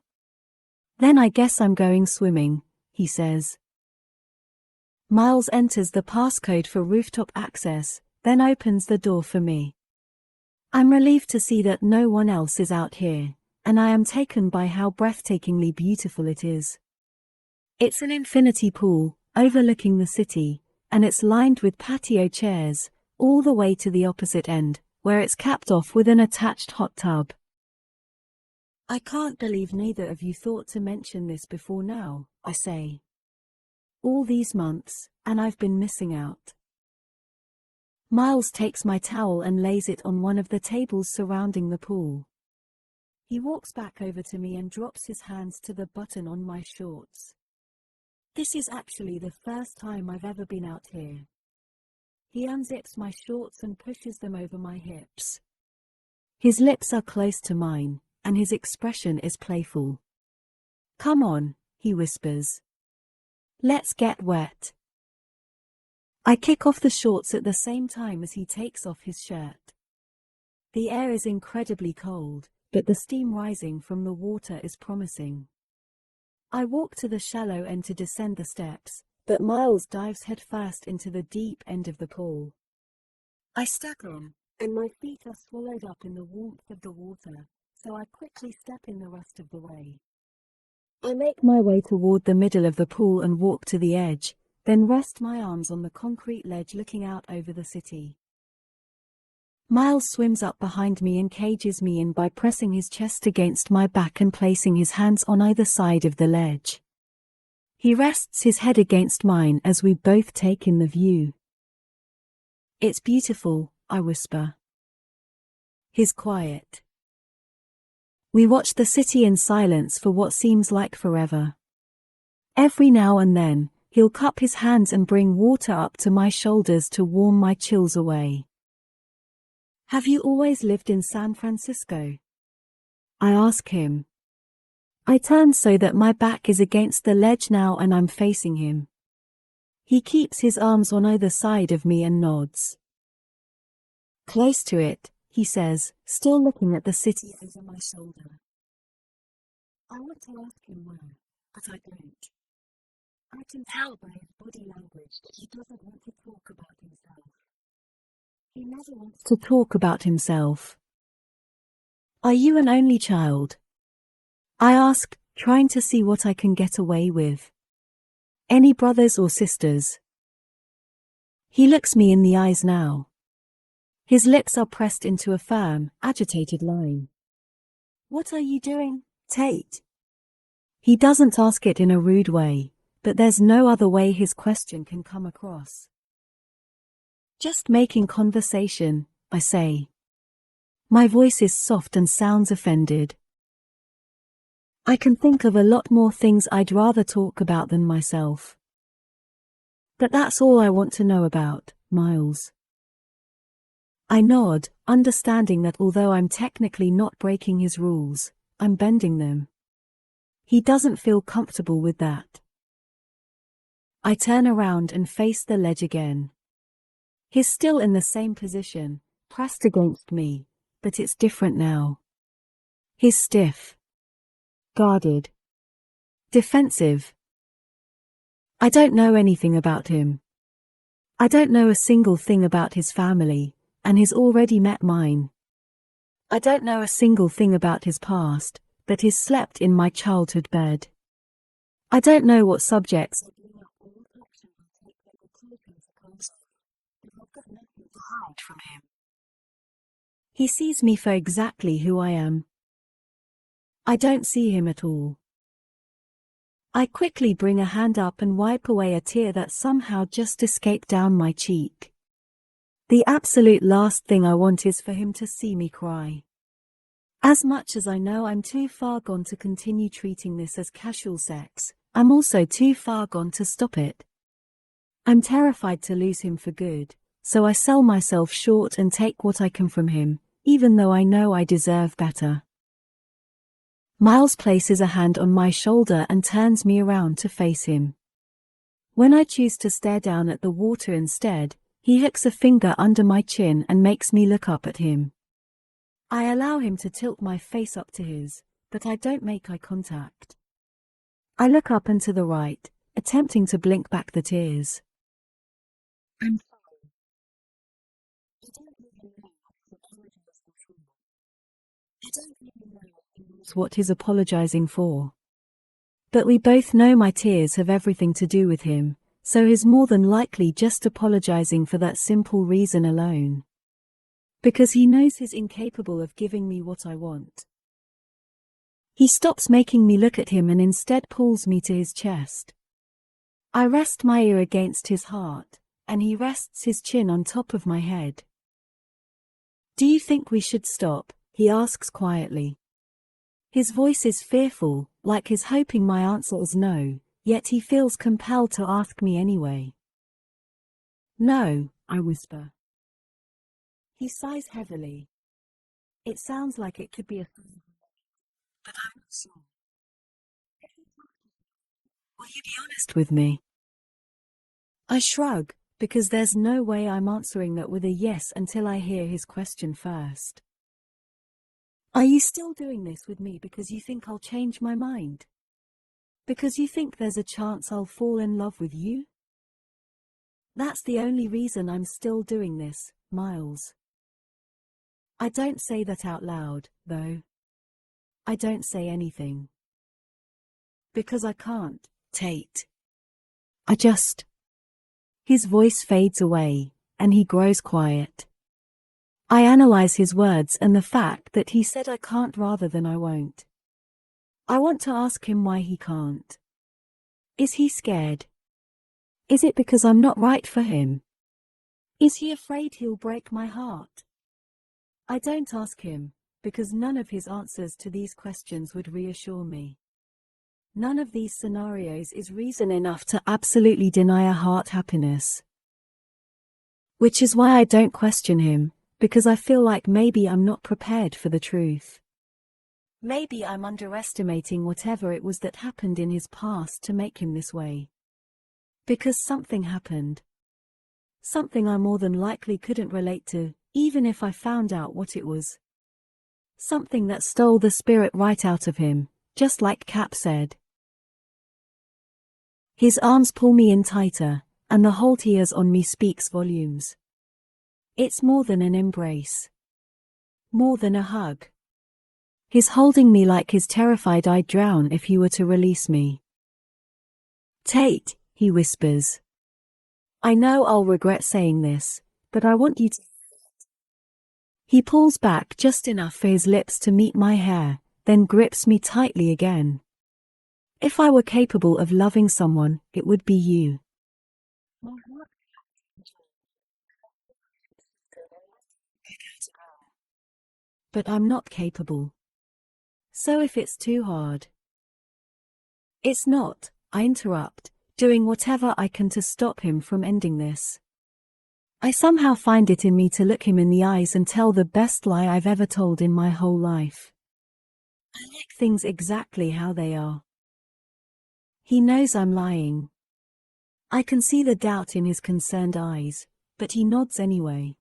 Then I guess I'm going swimming, he says. Miles enters the passcode for rooftop access, then opens the door for me. I'm relieved to see that no one else is out here, and I am taken by how breathtakingly beautiful it is. It's an infinity pool, overlooking the city, and it's lined with patio chairs, all the way to the opposite end, where it's capped off with an attached hot tub. I can't believe neither of you thought to mention this before now, I say. All these months, and I've been missing out. Miles takes my towel and lays it on one of the tables surrounding the pool. He walks back over to me and drops his hands to the button on my shorts. This is actually the first time I've ever been out here. He unzips my shorts and pushes them over my hips. His lips are close to mine, and his expression is playful. Come on, he whispers. Let's get wet. I kick off the shorts at the same time as he takes off his shirt. The air is incredibly cold, but the steam rising from the water is promising. I walk to the shallow end to descend the steps, but Miles dives headfirst into the deep end of the pool. I step in, and my feet are swallowed up in the warmth of the water, so I quickly step in the rest of the way. I make my way toward the middle of the pool and walk to the edge, then rest my arms on the concrete ledge looking out over the city. Miles swims up behind me and cages me in by pressing his chest against my back and placing his hands on either side of the ledge. He rests his head against mine as we both take in the view. It's beautiful, I whisper. He's quiet. We watch the city in silence for what seems like forever. Every now and then, he'll cup his hands and bring water up to my shoulders to warm my chills away. Have you always lived in San Francisco? I ask him. I turn so that my back is against the ledge now and I'm facing him. He keeps his arms on either side of me and nods. Close to it, he says, still looking at the city over my shoulder. I want to ask him where, but I don't. I can tell by his body language that he doesn't want to talk about himself. He never wants to talk about himself. Are you an only child? I ask, trying to see what I can get away with. Any brothers or sisters? He looks me in the eyes now. His lips are pressed into a firm, agitated line. What are you doing, Tate? He doesn't ask it in a rude way, but there's no other way his question can come across. Just making conversation, I say. My voice is soft and sounds offended. I can think of a lot more things I'd rather talk about than myself. But that's all I want to know about, Miles. I nod, understanding that although I'm technically not breaking his rules, I'm bending them. He doesn't feel comfortable with that. I turn around and face the ledge again. He's still in the same position, pressed against me, but it's different now. He's stiff. Guarded. Defensive. I don't know anything about him. I don't know a single thing about his family, and he's already met mine. I don't know a single thing about his past, but he's slept in my childhood bed. I don't know what subjects I've got nothing to hide from him. He sees me for exactly who I am. I don't see him at all. I quickly bring a hand up and wipe away a tear that somehow just escaped down my cheek. The absolute last thing I want is for him to see me cry. As much as I know I'm too far gone to continue treating this as casual sex, I'm also too far gone to stop it. I'm terrified to lose him for good, so I sell myself short and take what I can from him, even though I know I deserve better. Miles places a hand on my shoulder and turns me around to face him. When I choose to stare down at the water instead, he hooks a finger under my chin and makes me look up at him. I allow him to tilt my face up to his, but I don't make eye contact. I look up and to the right, attempting to blink back the tears. I'm sorry. I don't even know what he's apologizing for. But we both know my tears have everything to do with him, so he's more than likely just apologizing for that simple reason alone. Because he knows he's incapable of giving me what I want. He stops making me look at him and instead pulls me to his chest. I rest my ear against his heart, and he rests his chin on top of my head. Do you think we should stop? He asks quietly. His voice is fearful, like he's hoping my answer is no, yet he feels compelled to ask me anyway. No, I whisper. He sighs heavily. It sounds like it could be a thing, but I'm not sure. Will you be honest with me? I shrug, because there's no way I'm answering that with a yes until I hear his question first. Are you still doing this with me because you think I'll change my mind? Because you think there's a chance I'll fall in love with you? That's the only reason I'm still doing this, Miles. I don't say that out loud, though. I don't say anything. Because I can't, Tate. I just... His voice fades away, and he grows quiet. I analyze his words and the fact that he said I can't rather than I won't. I want to ask him why he can't. Is he scared? Is it because I'm not right for him? Is he afraid he'll break my heart? I don't ask him, because none of his answers to these questions would reassure me. None of these scenarios is reason enough to absolutely deny a heart happiness. Which is why I don't question him, because I feel like maybe I'm not prepared for the truth. Maybe I'm underestimating whatever it was that happened in his past to make him this way. Because something happened. Something I more than likely couldn't relate to, even if I found out what it was. Something that stole the spirit right out of him, just like Cap said. His arms pull me in tighter, and the hold he has on me speaks volumes. It's more than an embrace. More than a hug. He's holding me like he's terrified I'd drown if he were to release me. Tate, he whispers. I know I'll regret saying this, but I want you to. He pulls back just enough for his lips to meet my hair, then grips me tightly again. If I were capable of loving someone, it would be you. But I'm not capable. So if it's too hard. It's not, I interrupt, doing whatever I can to stop him from ending this. I somehow find it in me to look him in the eyes and tell the best lie I've ever told in my whole life. I like things exactly how they are. He knows I'm lying. I can see the doubt in his concerned eyes, but he nods anyway.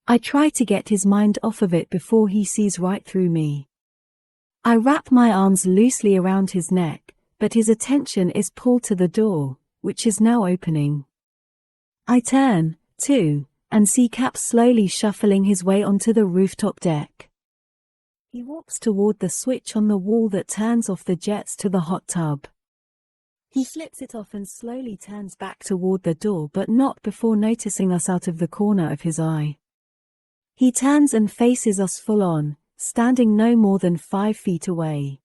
I try to get his mind off of it before he sees right through me. I wrap my arms loosely around his neck, but his attention is pulled to the door, which is now opening. I turn, too, and see Cap slowly shuffling his way onto the rooftop deck. He walks toward the switch on the wall that turns off the jets to the hot tub. He flips it off and slowly turns back toward the door, but not before noticing us out of the corner of his eye. He turns and faces us full on, standing no more than 5 feet away.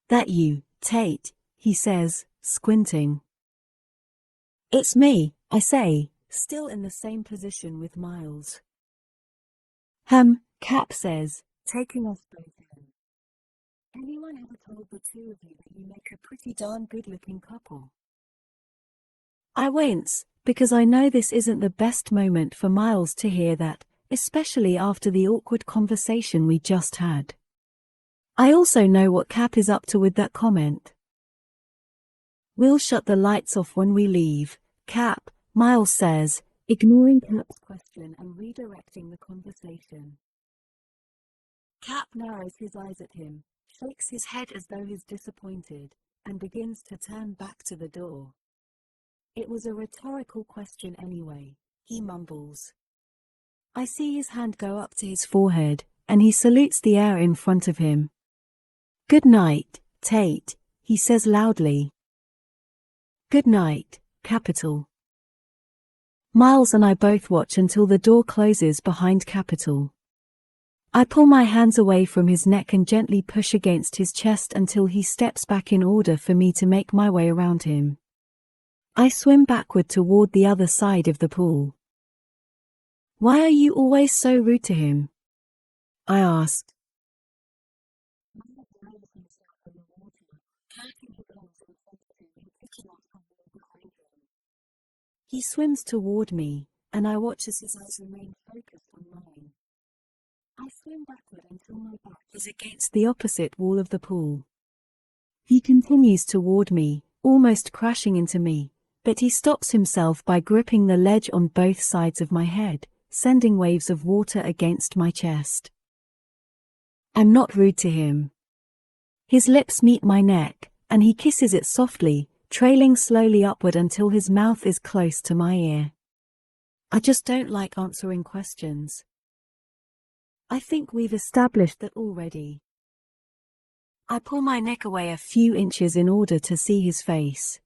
That you, Tate, he says, squinting. It's me, I say, still in the same position with Miles. Cap says, taking us both in. Anyone ever told the two of you that you make a pretty darn good-looking couple? I wince, because I know this isn't the best moment for Miles to hear that, especially after the awkward conversation we just had. I also know what Cap is up to with that comment. We'll shut the lights off when we leave, Cap, Miles says, ignoring Cap's question and redirecting the conversation. Cap narrows his eyes at him, shakes his head as though he's disappointed, and begins to turn back to the door. It was a rhetorical question anyway, he mumbles. I see his hand go up to his forehead, and he salutes the air in front of him. Good night, Tate, he says loudly. Good night, Capital. Miles and I both watch until the door closes behind Capital. I pull my hands away from his neck and gently push against his chest until he steps back in order for me to make my way around him. I swim backward toward the other side of the pool. Why are you always so rude to him? I asked. He swims toward me, and I watch as his eyes remain focused on mine. I swim backward until my back is against the opposite wall of the pool. He continues toward me, almost crashing into me, but he stops himself by gripping the ledge on both sides of my head, sending waves of water against my chest. I'm not rude to him. His lips meet my neck, and he kisses it softly, trailing slowly upward until his mouth is close to my ear. I just don't like answering questions. I think we've established that already. I pull my neck away a few inches in order to see his face.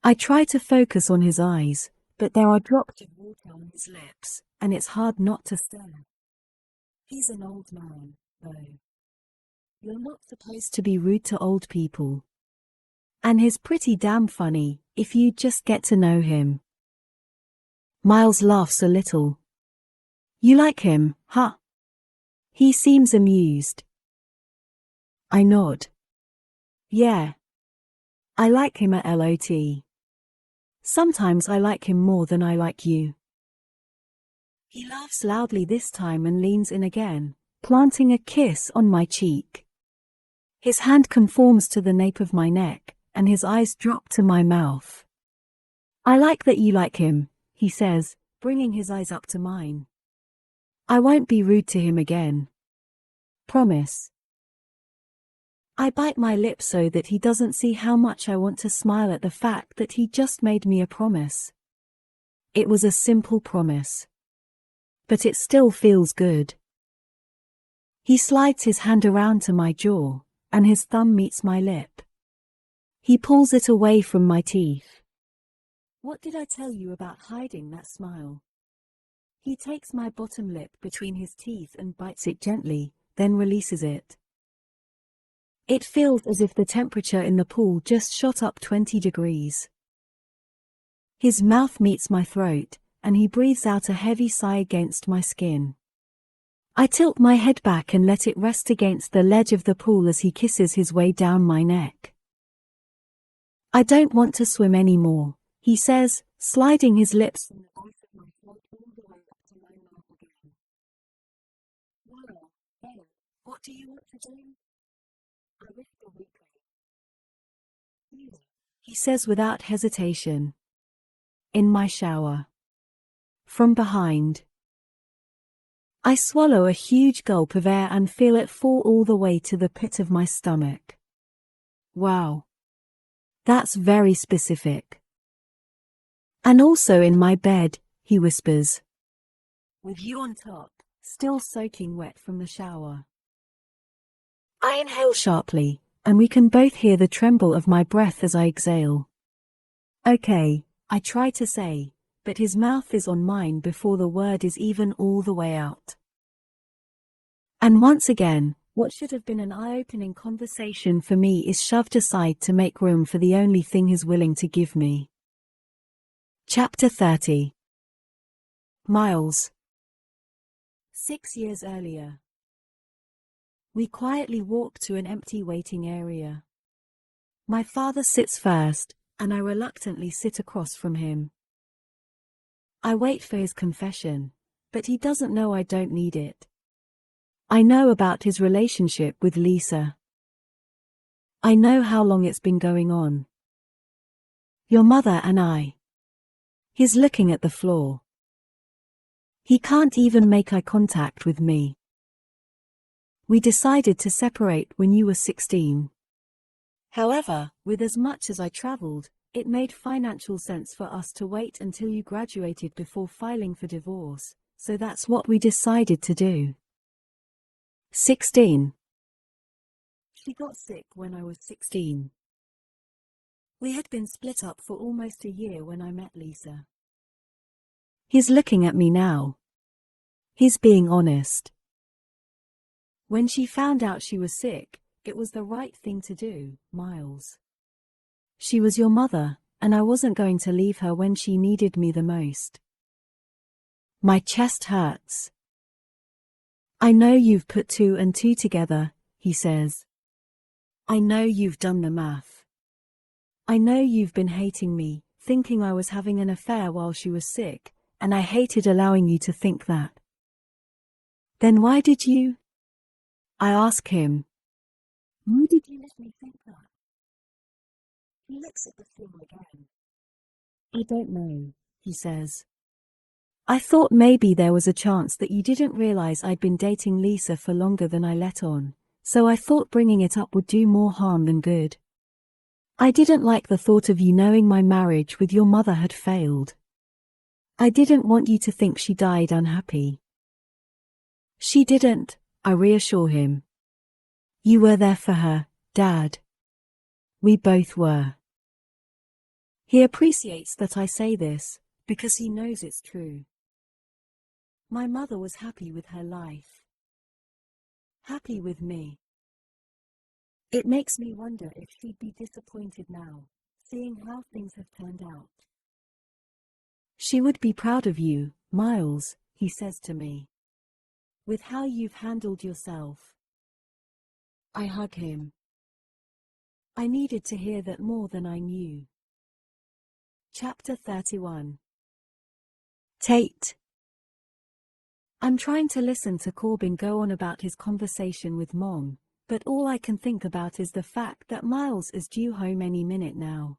I try to focus on his eyes, but there are drops of water on his lips, and it's hard not to stare. He's an old man, though. You're not supposed to be rude to old people. And he's pretty damn funny, if you just get to know him. Miles laughs a little. You like him, huh? He seems amused. I nod. Yeah. I like him a lot. Sometimes I like him more than I like you. He laughs loudly this time and leans in again, planting a kiss on my cheek. His hand conforms to the nape of my neck, and his eyes drop to my mouth. I like that you like him, he says, bringing his eyes up to mine. I won't be rude to him again. Promise. I bite my lip so that he doesn't see how much I want to smile at the fact that he just made me a promise. It was a simple promise. But it still feels good. He slides his hand around to my jaw, and his thumb meets my lip. He pulls it away from my teeth. What did I tell you about hiding that smile? He takes my bottom lip between his teeth and bites it gently, then releases it. It feels as if the temperature in the pool just shot up 20 degrees. His mouth meets my throat, and he breathes out a heavy sigh against my skin. I tilt my head back and let it rest against the ledge of the pool as he kisses his way down my neck. I don't want to swim anymore, he says, sliding his lips from the base of my throat all the way up to my mouth again. Well, then, what do you want to do? I whisper weakly. He says without hesitation. In my shower. From behind. I swallow a huge gulp of air and feel it fall all the way to the pit of my stomach. Wow. That's very specific. And also in my bed, he whispers. With you on top, still soaking wet from the shower. I inhale sharply, and we can both hear the tremble of my breath as I exhale. Okay, I try to say, but his mouth is on mine before the word is even all the way out. And once again, what should have been an eye-opening conversation for me is shoved aside to make room for the only thing he's willing to give me. Chapter 30. Miles. 6 years earlier. We quietly walk to an empty waiting area. My father sits first, and I reluctantly sit across from him. I wait for his confession, but he doesn't know I don't need it. I know about his relationship with Lisa. I know how long it's been going on. Your mother and I. He's looking at the floor. He can't even make eye contact with me. We decided to separate when you were 16. However, with as much as I traveled, it made financial sense for us to wait until you graduated before filing for divorce, so that's what we decided to do. 16. She got sick when I was 16. We had been split up for almost a year when I met Lisa. He's looking at me now. He's being honest. When she found out she was sick, it was the right thing to do, Miles. She was your mother, and I wasn't going to leave her when she needed me the most. My chest hurts. I know you've put 2 and 2 together, he says. I know you've done the math. I know you've been hating me, thinking I was having an affair while she was sick, and I hated allowing you to think that. Then why did you? I ask him. Why did you let me think that? He looks at the floor again. I don't know, he says. I thought maybe there was a chance that you didn't realize I'd been dating Lisa for longer than I let on, so I thought bringing it up would do more harm than good. I didn't like the thought of you knowing my marriage with your mother had failed. I didn't want you to think she died unhappy. She didn't, I reassure him. You were there for her, Dad. We both were. He appreciates that I say this, because he knows it's true. My mother was happy with her life. Happy with me. It makes me wonder if she'd be disappointed now, seeing how things have turned out. She would be proud of you, Miles, he says to me. with how you've handled yourself. I hug him. I needed to hear that more than I knew. Chapter 31. Tate. I'm trying to listen to Corbin go on about his conversation with Mom, but all I can think about is the fact that Miles is due home any minute now.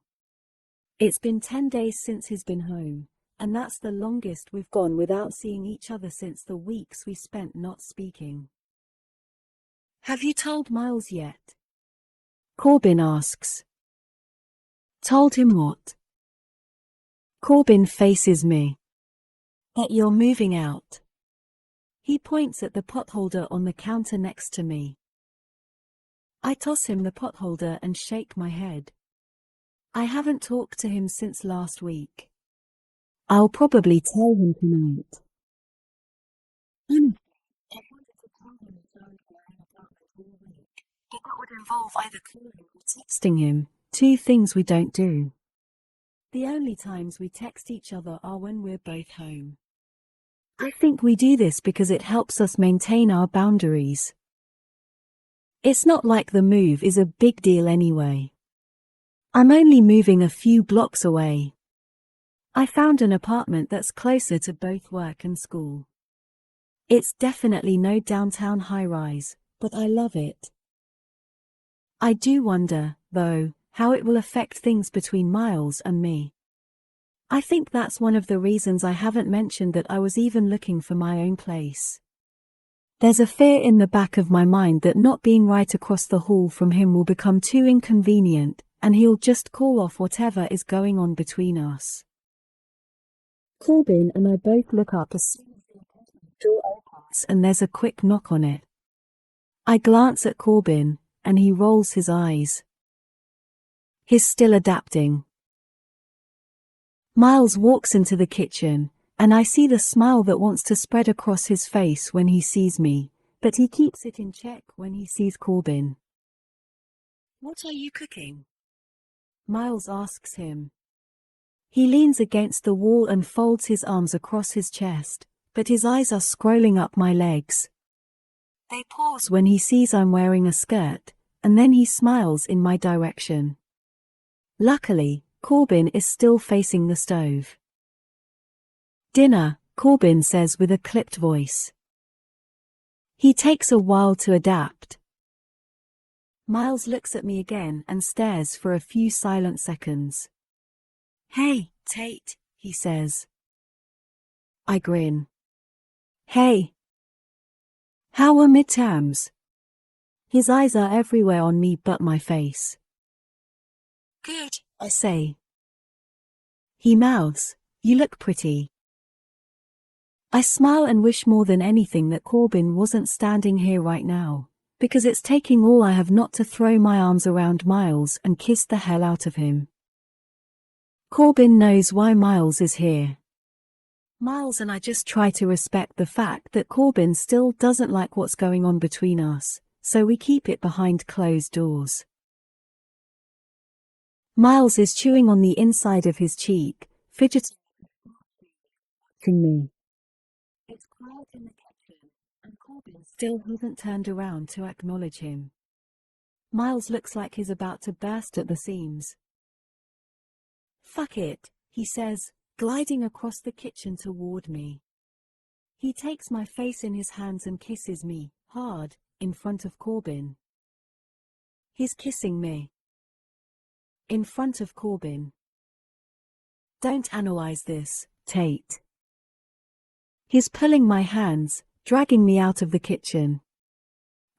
It's been 10 days since he's been home, and that's the longest we've gone without seeing each other since the weeks we spent not speaking. Have you told Miles yet? Corbin asks. Told him what? Corbin faces me. That you're moving out. He points at the potholder on the counter next to me. I toss him the potholder and shake my head. I haven't talked to him since last week. I'll probably tell him tonight. Honestly, I wanted to tell him it's only my own apartment all week, but that would involve either calling or texting him, two things we don't do. The only times we text each other are when we're both home. I think we do this because it helps us maintain our boundaries. It's not like the move is a big deal anyway. I'm only moving a few blocks away. I found an apartment that's closer to both work and school. It's definitely no downtown high-rise, but I love it. I do wonder, though, how it will affect things between Miles and me. I think that's one of the reasons I haven't mentioned that I was even looking for my own place. There's a fear in the back of my mind that not being right across the hall from him will become too inconvenient, and he'll just call off whatever is going on between us. Corbin and I both look up as soon as the apartment door opens and there's a quick knock on it. I glance at Corbin, and he rolls his eyes. He's still adapting. Miles walks into the kitchen, and I see the smile that wants to spread across his face when he sees me, but he keeps it in check when he sees Corbin. What are you cooking? Miles asks him. He leans against the wall and folds his arms across his chest, but his eyes are scrolling up my legs. They pause when he sees I'm wearing a skirt, and then he smiles in my direction. Luckily, Corbin is still facing the stove. Dinner, Corbin says with a clipped voice. He takes a while to adapt. Miles looks at me again and stares for a few silent seconds. Hey, Tate, he says. I grin. Hey. How are midterms? His eyes are everywhere on me but my face. Good, I say. He mouths, you look pretty. I smile and wish more than anything that Corbin wasn't standing here right now, because it's taking all I have not to throw my arms around Miles and kiss the hell out of him. Corbin knows why Miles is here. Miles and I just try to respect the fact that Corbin still doesn't like what's going on between us, so we keep it behind closed doors. Miles is chewing on the inside of his cheek, fidgeting me. It's quiet in the kitchen, and Corbin still hasn't turned around to acknowledge him. Miles looks like he's about to burst at the seams. Fuck it, he says, gliding across the kitchen toward me. He takes my face in his hands and kisses me, hard, in front of Corbin. He's kissing me. In front of Corbin. Don't analyze this, Tate. He's pulling my hands, dragging me out of the kitchen.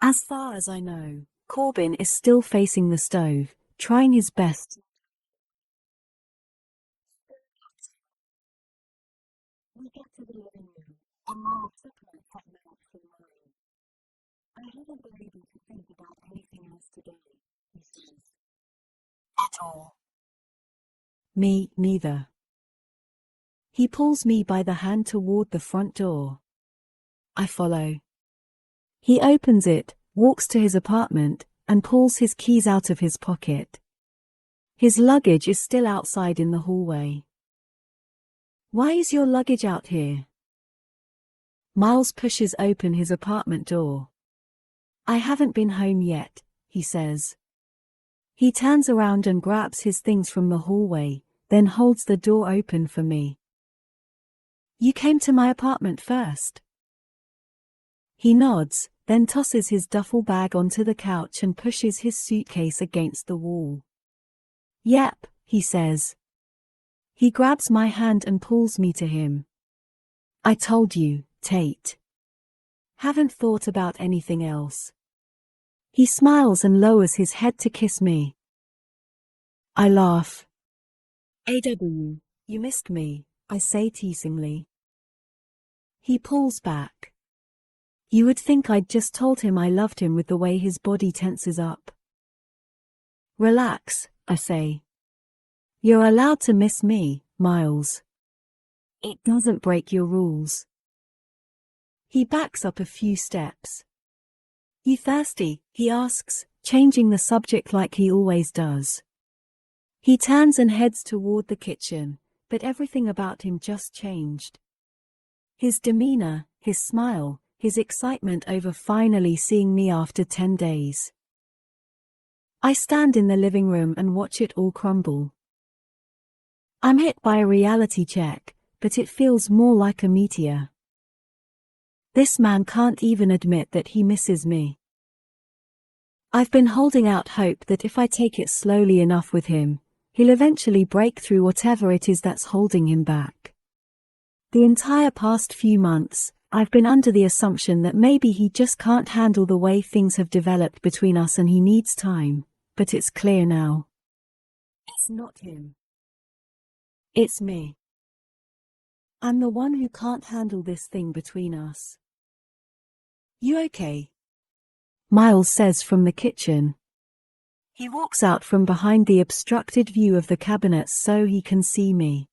As far as I know, Corbin is still facing the stove, trying his best. We get to the living room, and Miles separates that mouth from mine. I haven't been able to think about anything else today, he says. At all. Me neither. He pulls me by the hand toward the front door. I follow. He opens it, walks to his apartment, and pulls his keys out of his pocket. His luggage is still outside in the hallway. Why is your luggage out here? Miles pushes open his apartment door. I haven't been home yet, he says. He turns around and grabs his things from the hallway, then holds the door open for me. You came to my apartment first. He nods, then tosses his duffel bag onto the couch and pushes his suitcase against the wall. Yep, he says. He grabs my hand and pulls me to him. I told you, Tate. Haven't thought about anything else. He smiles and lowers his head to kiss me. I laugh. AW, you missed me, I say teasingly. He pulls back. You would think I'd just told him I loved him with the way his body tenses up. Relax, I say. You're allowed to miss me, Miles. It doesn't break your rules. He backs up a few steps. You thirsty? He asks, changing the subject like he always does. He turns and heads toward the kitchen, but everything about him just changed. His demeanor, his smile, his excitement over finally seeing me after 10 days. I stand in the living room and watch it all crumble. I'm hit by a reality check, but it feels more like a meteor. This man can't even admit that he misses me. I've been holding out hope that if I take it slowly enough with him, he'll eventually break through whatever it is that's holding him back. The entire past few months, I've been under the assumption that maybe he just can't handle the way things have developed between us and he needs time, but it's clear now. It's not him. It's me. I'm the one who can't handle this thing between us. You okay? Miles says from the kitchen. He walks out from behind the obstructed view of the cabinets so he can see me.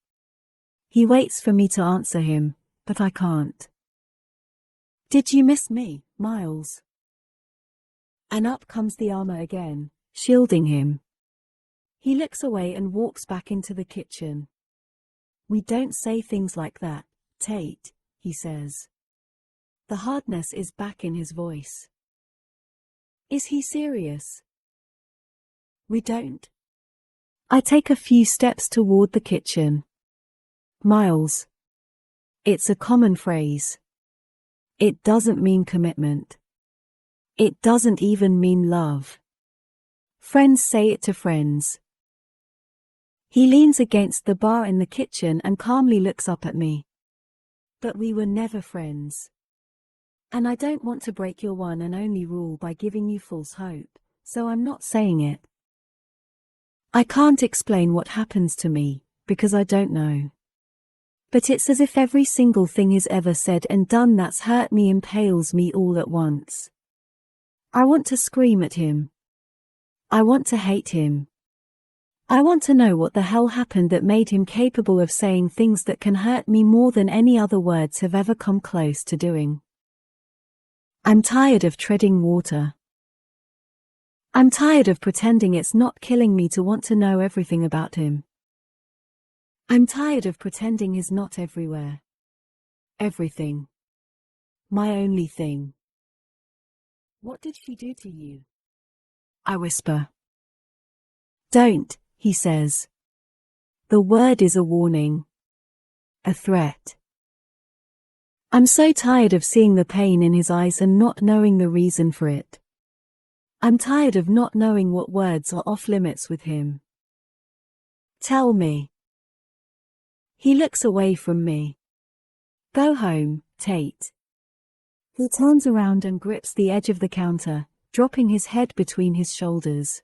He waits for me to answer him, but I can't. Did you miss me, Miles? And up comes the armor again, shielding him. He looks away and walks back into the kitchen. We don't say things like that, Tate, he says. The hardness is back in his voice. Is he serious? We don't. I take a few steps toward the kitchen. Miles. It's a common phrase. It doesn't mean commitment. It doesn't even mean love. Friends say it to friends. He leans against the bar in the kitchen and calmly looks up at me. But we were never friends. And I don't want to break your one and only rule by giving you false hope, so I'm not saying it. I can't explain what happens to me, because I don't know. But it's as if every single thing he's ever said and done that's hurt me impales me all at once. I want to scream at him. I want to hate him. I want to know what the hell happened that made him capable of saying things that can hurt me more than any other words have ever come close to doing. I'm tired of treading water. I'm tired of pretending it's not killing me to want to know everything about him. I'm tired of pretending he's not everywhere. Everything. My only thing. What did she do to you? I whisper. Don't, he says. The word is a warning. A threat. I'm so tired of seeing the pain in his eyes and not knowing the reason for it. I'm tired of not knowing what words are off limits with him. Tell me. He looks away from me. Go home, Tate. He turns around and grips the edge of the counter, dropping his head between his shoulders.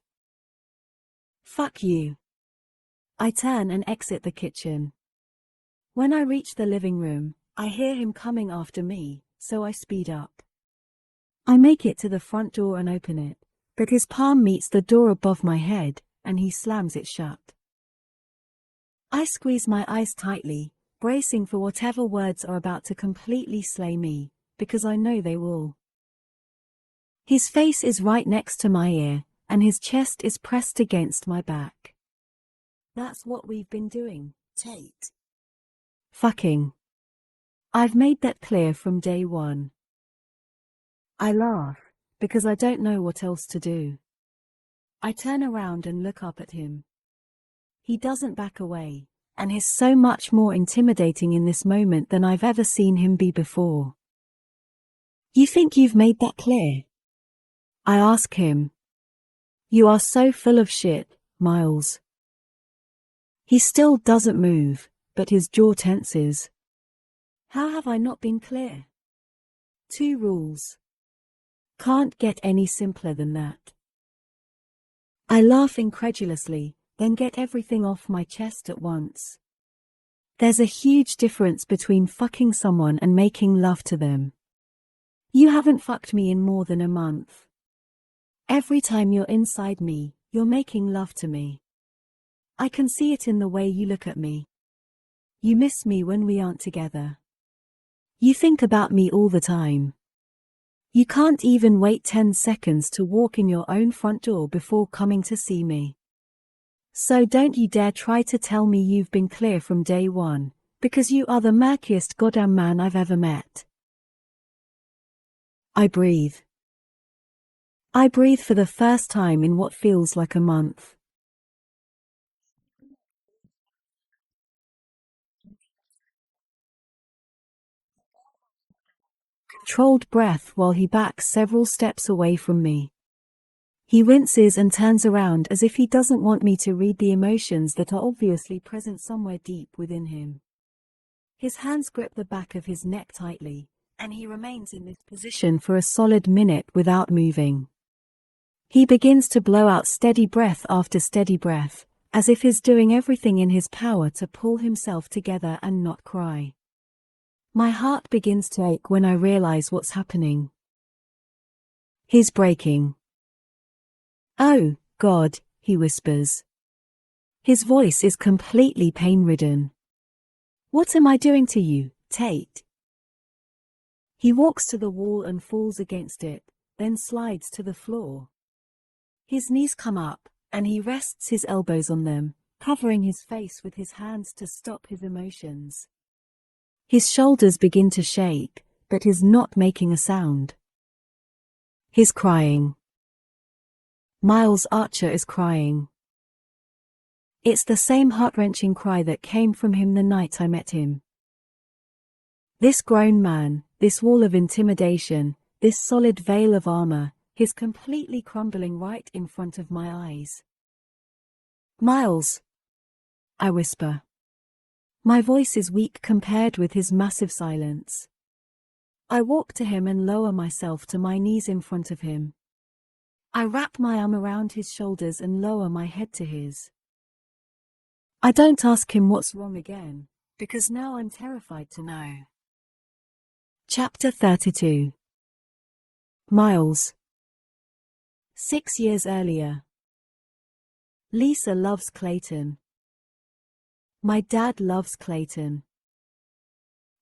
Fuck you. I turn and exit the kitchen. When I reach the living room, I hear him coming after me, so I speed up. I make it to the front door and open it, but his palm meets the door above my head, and he slams it shut. I squeeze my eyes tightly, bracing for whatever words are about to completely slay me, because I know they will. His face is right next to my ear, and his chest is pressed against my back. That's what we've been doing, Tate. Fucking. I've made that clear from day one. I laugh, because I don't know what else to do. I turn around and look up at him. He doesn't back away, and he's so much more intimidating in this moment than I've ever seen him be before. You think you've made that clear? I ask him. You are so full of shit, Miles. He still doesn't move, but his jaw tenses. How have I not been clear? 2 rules. Can't get any simpler than that. I laugh incredulously, then get everything off my chest at once. There's a huge difference between fucking someone and making love to them. You haven't fucked me in more than a month. Every time you're inside me, you're making love to me. I can see it in the way you look at me. You miss me when we aren't together. You think about me all the time. You can't even wait 10 seconds to walk in your own front door before coming to see me. So don't you dare try to tell me you've been clear from day one, because you are the murkiest goddamn man I've ever met. I breathe. I breathe for the first time in what feels like a month. Controlled breath while he backs several steps away from me. He winces and turns around as if he doesn't want me to read the emotions that are obviously present somewhere deep within him. His hands grip the back of his neck tightly, and he remains in this position for a solid minute without moving. He begins to blow out steady breath after steady breath, as if he's doing everything in his power to pull himself together and not cry. My heart begins to ache when I realize what's happening. He's breaking. Oh, God, he whispers. His voice is completely pain-ridden. What am I doing to you, Tate? He walks to the wall and falls against it, then slides to the floor. His knees come up, and he rests his elbows on them, covering his face with his hands to stop his emotions. His shoulders begin to shake, but he's not making a sound. He's crying. Miles Archer is crying. It's the same heart-wrenching cry that came from him the night I met him. This grown man, this wall of intimidation, this solid veil of armor, is completely crumbling right in front of my eyes. Miles, I whisper. My voice is weak compared with his massive silence. I walk to him and lower myself to my knees in front of him. I wrap my arm around his shoulders and lower my head to his. I don't ask him what's wrong again, because now I'm terrified to know. Chapter 32. Miles. 6 years earlier. Lisa loves Clayton. My dad loves Clayton.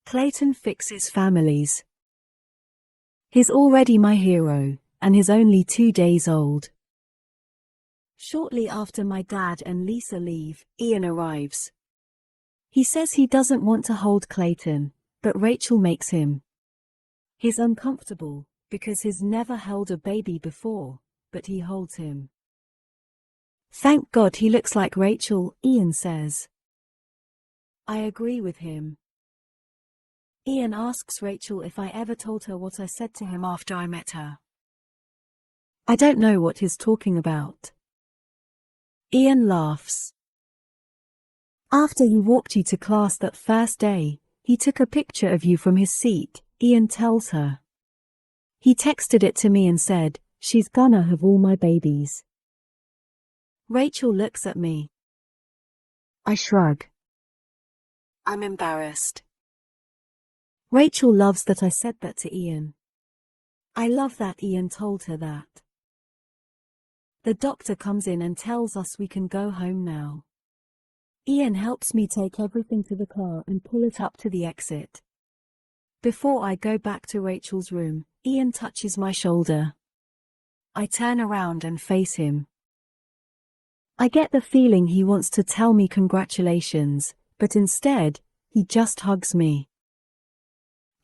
Clayton fixes families. He's already my hero, and he's only 2 days old. Shortly after my dad and Lisa leave, Ian arrives. He says he doesn't want to hold Clayton, but Rachel makes him. He's uncomfortable, because he's never held a baby before, but he holds him. Thank God he looks like Rachel, Ian says. I agree with him. Ian asks Rachel if I ever told her what I said to him after I met her. I don't know what he's talking about. Ian laughs. After he walked you to class that first day, he took a picture of you from his seat, Ian tells her. He texted it to me and said, "She's gonna have all my babies." Rachel looks at me. I shrug. I'm embarrassed. Rachel loves that I said that to Ian. I love that Ian told her that. The doctor comes in and tells us we can go home now. Ian helps me take everything to the car and pull it up to the exit. Before I go back to Rachel's room, Ian touches my shoulder. I turn around and face him. I get the feeling he wants to tell me congratulations, but instead, he just hugs me.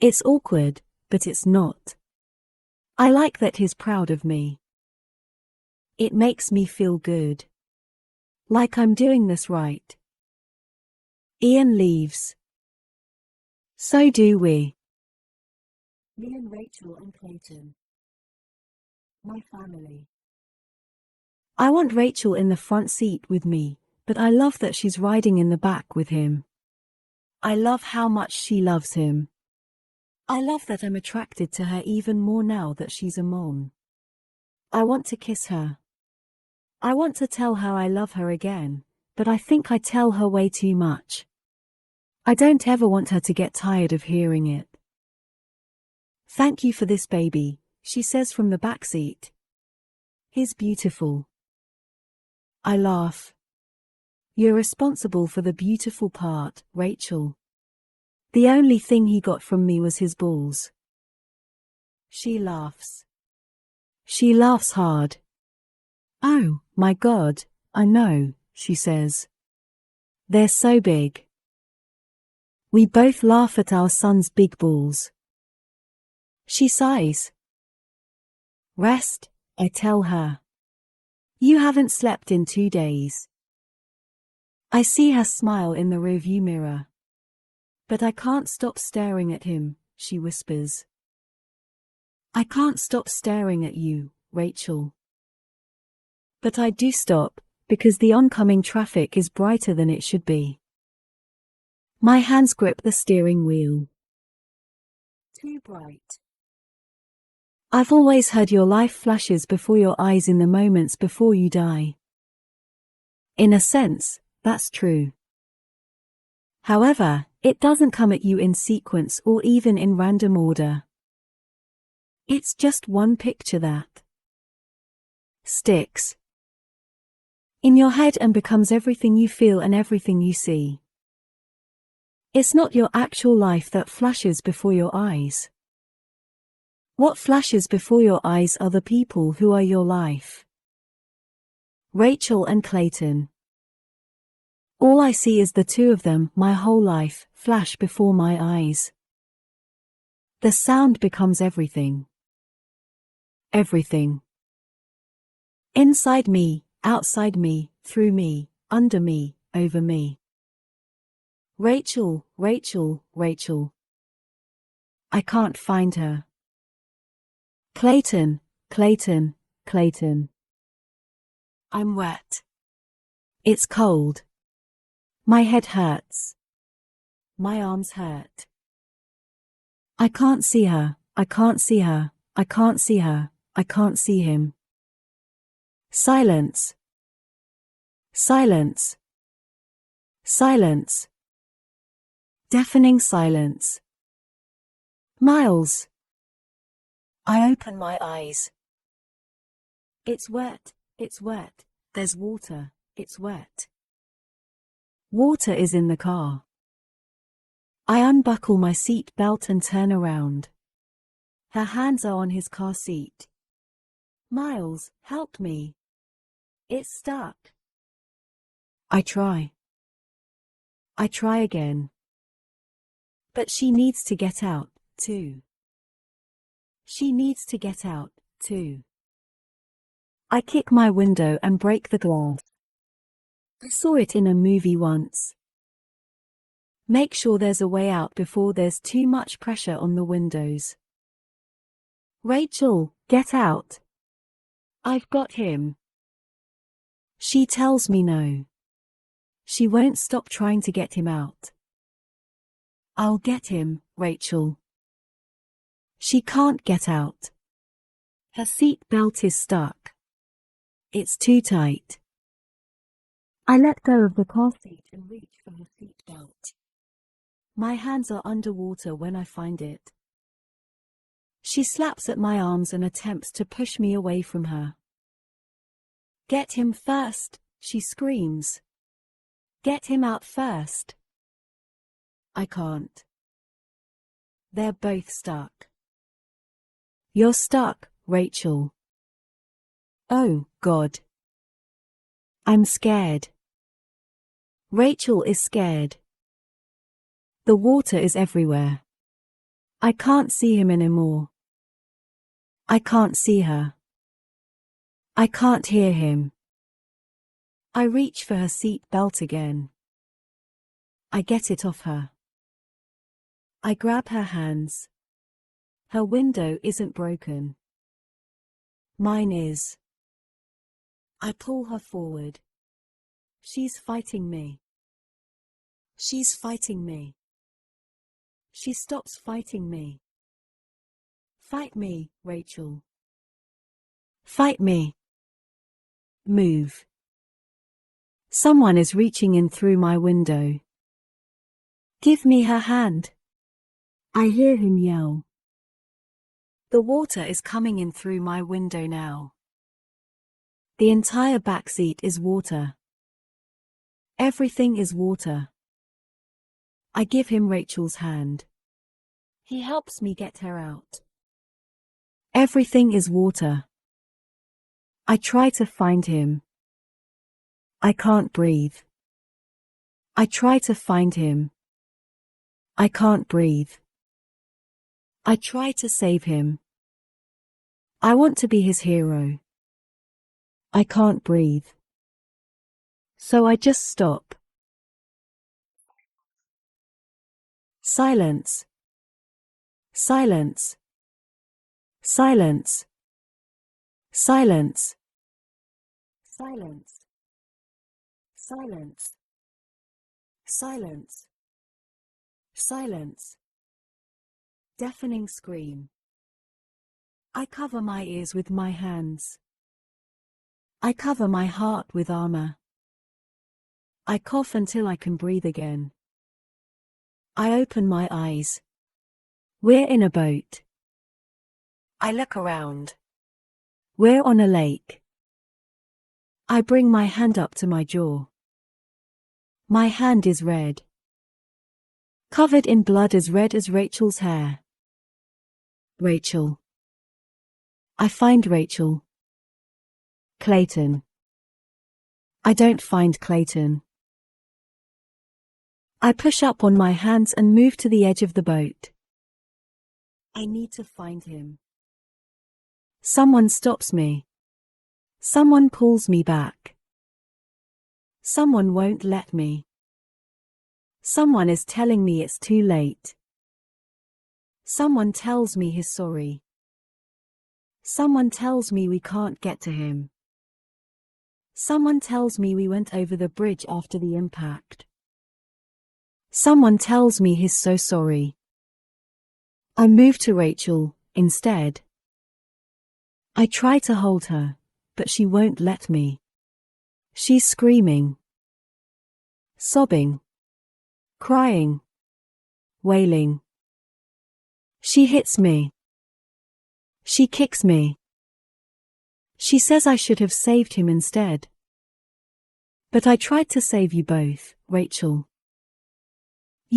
It's awkward, but it's not. I like that he's proud of me. It makes me feel good. Like I'm doing this right. Ian leaves. So do we. Me and Rachel and Clayton. My family. I want Rachel in the front seat with me, but I love that she's riding in the back with him. I love how much she loves him. I love that I'm attracted to her even more now that she's a mom. I want to kiss her. I want to tell her I love her again, but I think I tell her way too much. I don't ever want her to get tired of hearing it. Thank you for this baby, she says from the back seat. He's beautiful. I laugh. You're responsible for the beautiful part, Rachel. The only thing he got from me was his balls. She laughs. She laughs hard. Oh, my God, I know, she says. They're so big. We both laugh at our son's big balls. She sighs. Rest, I tell her. You haven't slept in 2 days. I see her smile in the rearview mirror. But I can't stop staring at him, she whispers. I can't stop staring at you, Rachel. But I do stop, because the oncoming traffic is brighter than it should be. My hands grip the steering wheel. Too bright. I've always heard your life flashes before your eyes in the moments before you die. In a sense, that's true. However, it doesn't come at you in sequence or even in random order. It's just one picture that sticks in your head and becomes everything you feel and everything you see. It's not your actual life that flashes before your eyes. What flashes before your eyes are the people who are your life. Rachel and Clayton. All I see is the two of them, my whole life, flash before my eyes. The sound becomes everything. Everything. Inside me, outside me, through me, under me, over me. Rachel, Rachel, Rachel. I can't find her. Clayton, Clayton, Clayton. I'm wet. It's cold. My head hurts. My arms hurt. I can't see her, I can't see her, I can't see her, I can't see him. Silence. Silence. Silence. Deafening silence. Miles. I open my eyes. It's wet, there's water, it's wet. Water is in the car. I unbuckle my seat belt and turn around. Her hands are on his car seat. Miles, help me. It's stuck. I try. I try again. But she needs to get out, too. She needs to get out, too. I kick my window and break the glass. I saw it in a movie once. Make sure there's a way out before there's too much pressure on the windows. Rachel, get out. I've got him. She tells me no. She won't stop trying to get him out. I'll get him, Rachel. She can't get out. Her seat belt is stuck. It's too tight. I let go of the car seat and reach for her seat belt. My hands are underwater when I find it. She slaps at my arms and attempts to push me away from her. Get him first, she screams. Get him out first. I can't. They're both stuck. You're stuck, Rachel. Oh, God. I'm scared. Rachel is scared. The water is everywhere. I can't see him anymore. I can't see her. I can't hear him. I reach for her seat belt again. I get it off her. I grab her hands. Her window isn't broken. Mine is. I pull her forward. She's fighting me. She's fighting me. She stops fighting me. Fight me, Rachel. Fight me. Move. Someone is reaching in through my window. Give me her hand. I hear him yell. The water is coming in through my window now. The entire backseat is water. Everything is water. I give him Rachel's hand. He helps me get her out. Everything is water. I try to find him. I can't breathe. I try to find him. I can't breathe. I try to save him. I want to be his hero. I can't breathe. So I just stop. Silence. Silence. Silence. Silence. Silence. Silence. Silence. Silence. Deafening scream. I cover my ears with my hands. I cover my heart with armor. I cough until I can breathe again. I open my eyes. We're in a boat. I look around. We're on a lake. I bring my hand up to my jaw. My hand is red. Covered in blood as red as Rachel's hair. Rachel. I find Rachel. Clayton. I don't find Clayton. I push up on my hands and move to the edge of the boat. I need to find him. Someone stops me. Someone pulls me back. Someone won't let me. Someone is telling me it's too late. Someone tells me he's sorry. Someone tells me we can't get to him. Someone tells me we went over the bridge after the impact. Someone tells me he's so sorry. I move to Rachel, instead. I try to hold her, but she won't let me. She's screaming. Sobbing. Crying. Wailing. She hits me. She kicks me. She says I should have saved him instead. But I tried to save you both, Rachel.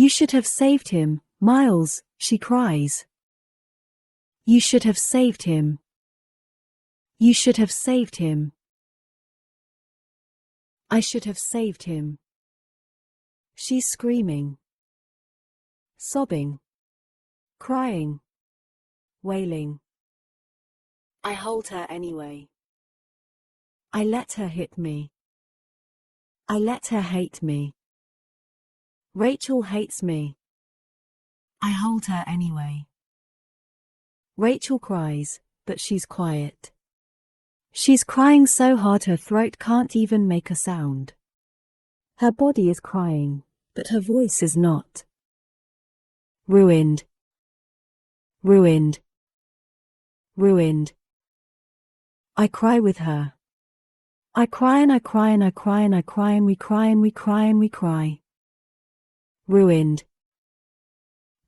You should have saved him, Miles, she cries. You should have saved him. You should have saved him. I should have saved him. She's screaming. Sobbing. Crying. Wailing. I hold her anyway. I let her hit me. I let her hate me. Rachel hates me. I hold her anyway. Rachel cries, but she's quiet. She's crying so hard her throat can't even make a sound. Her body is crying, but her voice is not. Ruined. Ruined. Ruined. I cry with her. I cry and I cry and I cry and I cry and we cry and we cry and we cry. Ruined.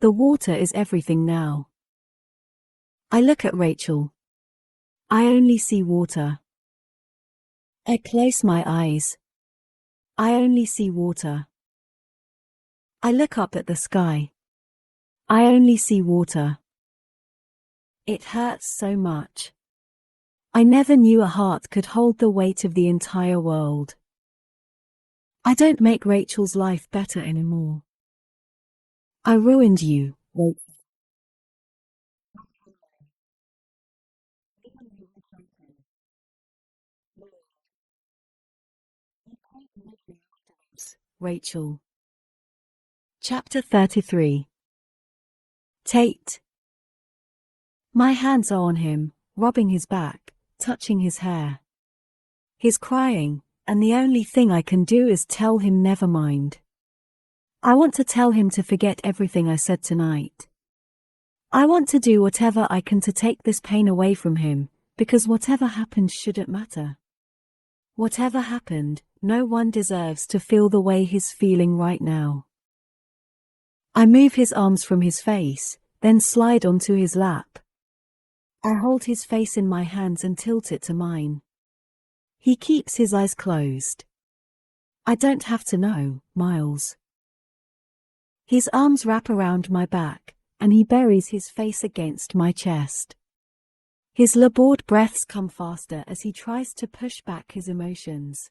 The water is everything now. I look at Rachel. I only see water. I close my eyes. I only see water. I look up at the sky. I only see water. It hurts so much. I never knew a heart could hold the weight of the entire world. I don't make Rachel's life better anymore. I ruined you, Rachel. Rachel. Chapter 33. Tate. My hands are on him, rubbing his back, touching his hair. He's crying, and the only thing I can do is tell him never mind. I want to tell him to forget everything I said tonight. I want to do whatever I can to take this pain away from him, because whatever happened shouldn't matter. Whatever happened, no one deserves to feel the way he's feeling right now. I move his arms from his face, then slide onto his lap. I hold his face in my hands and tilt it to mine. He keeps his eyes closed. I don't have to know, Miles. His arms wrap around my back, and he buries his face against my chest. His labored breaths come faster as he tries to push back his emotions.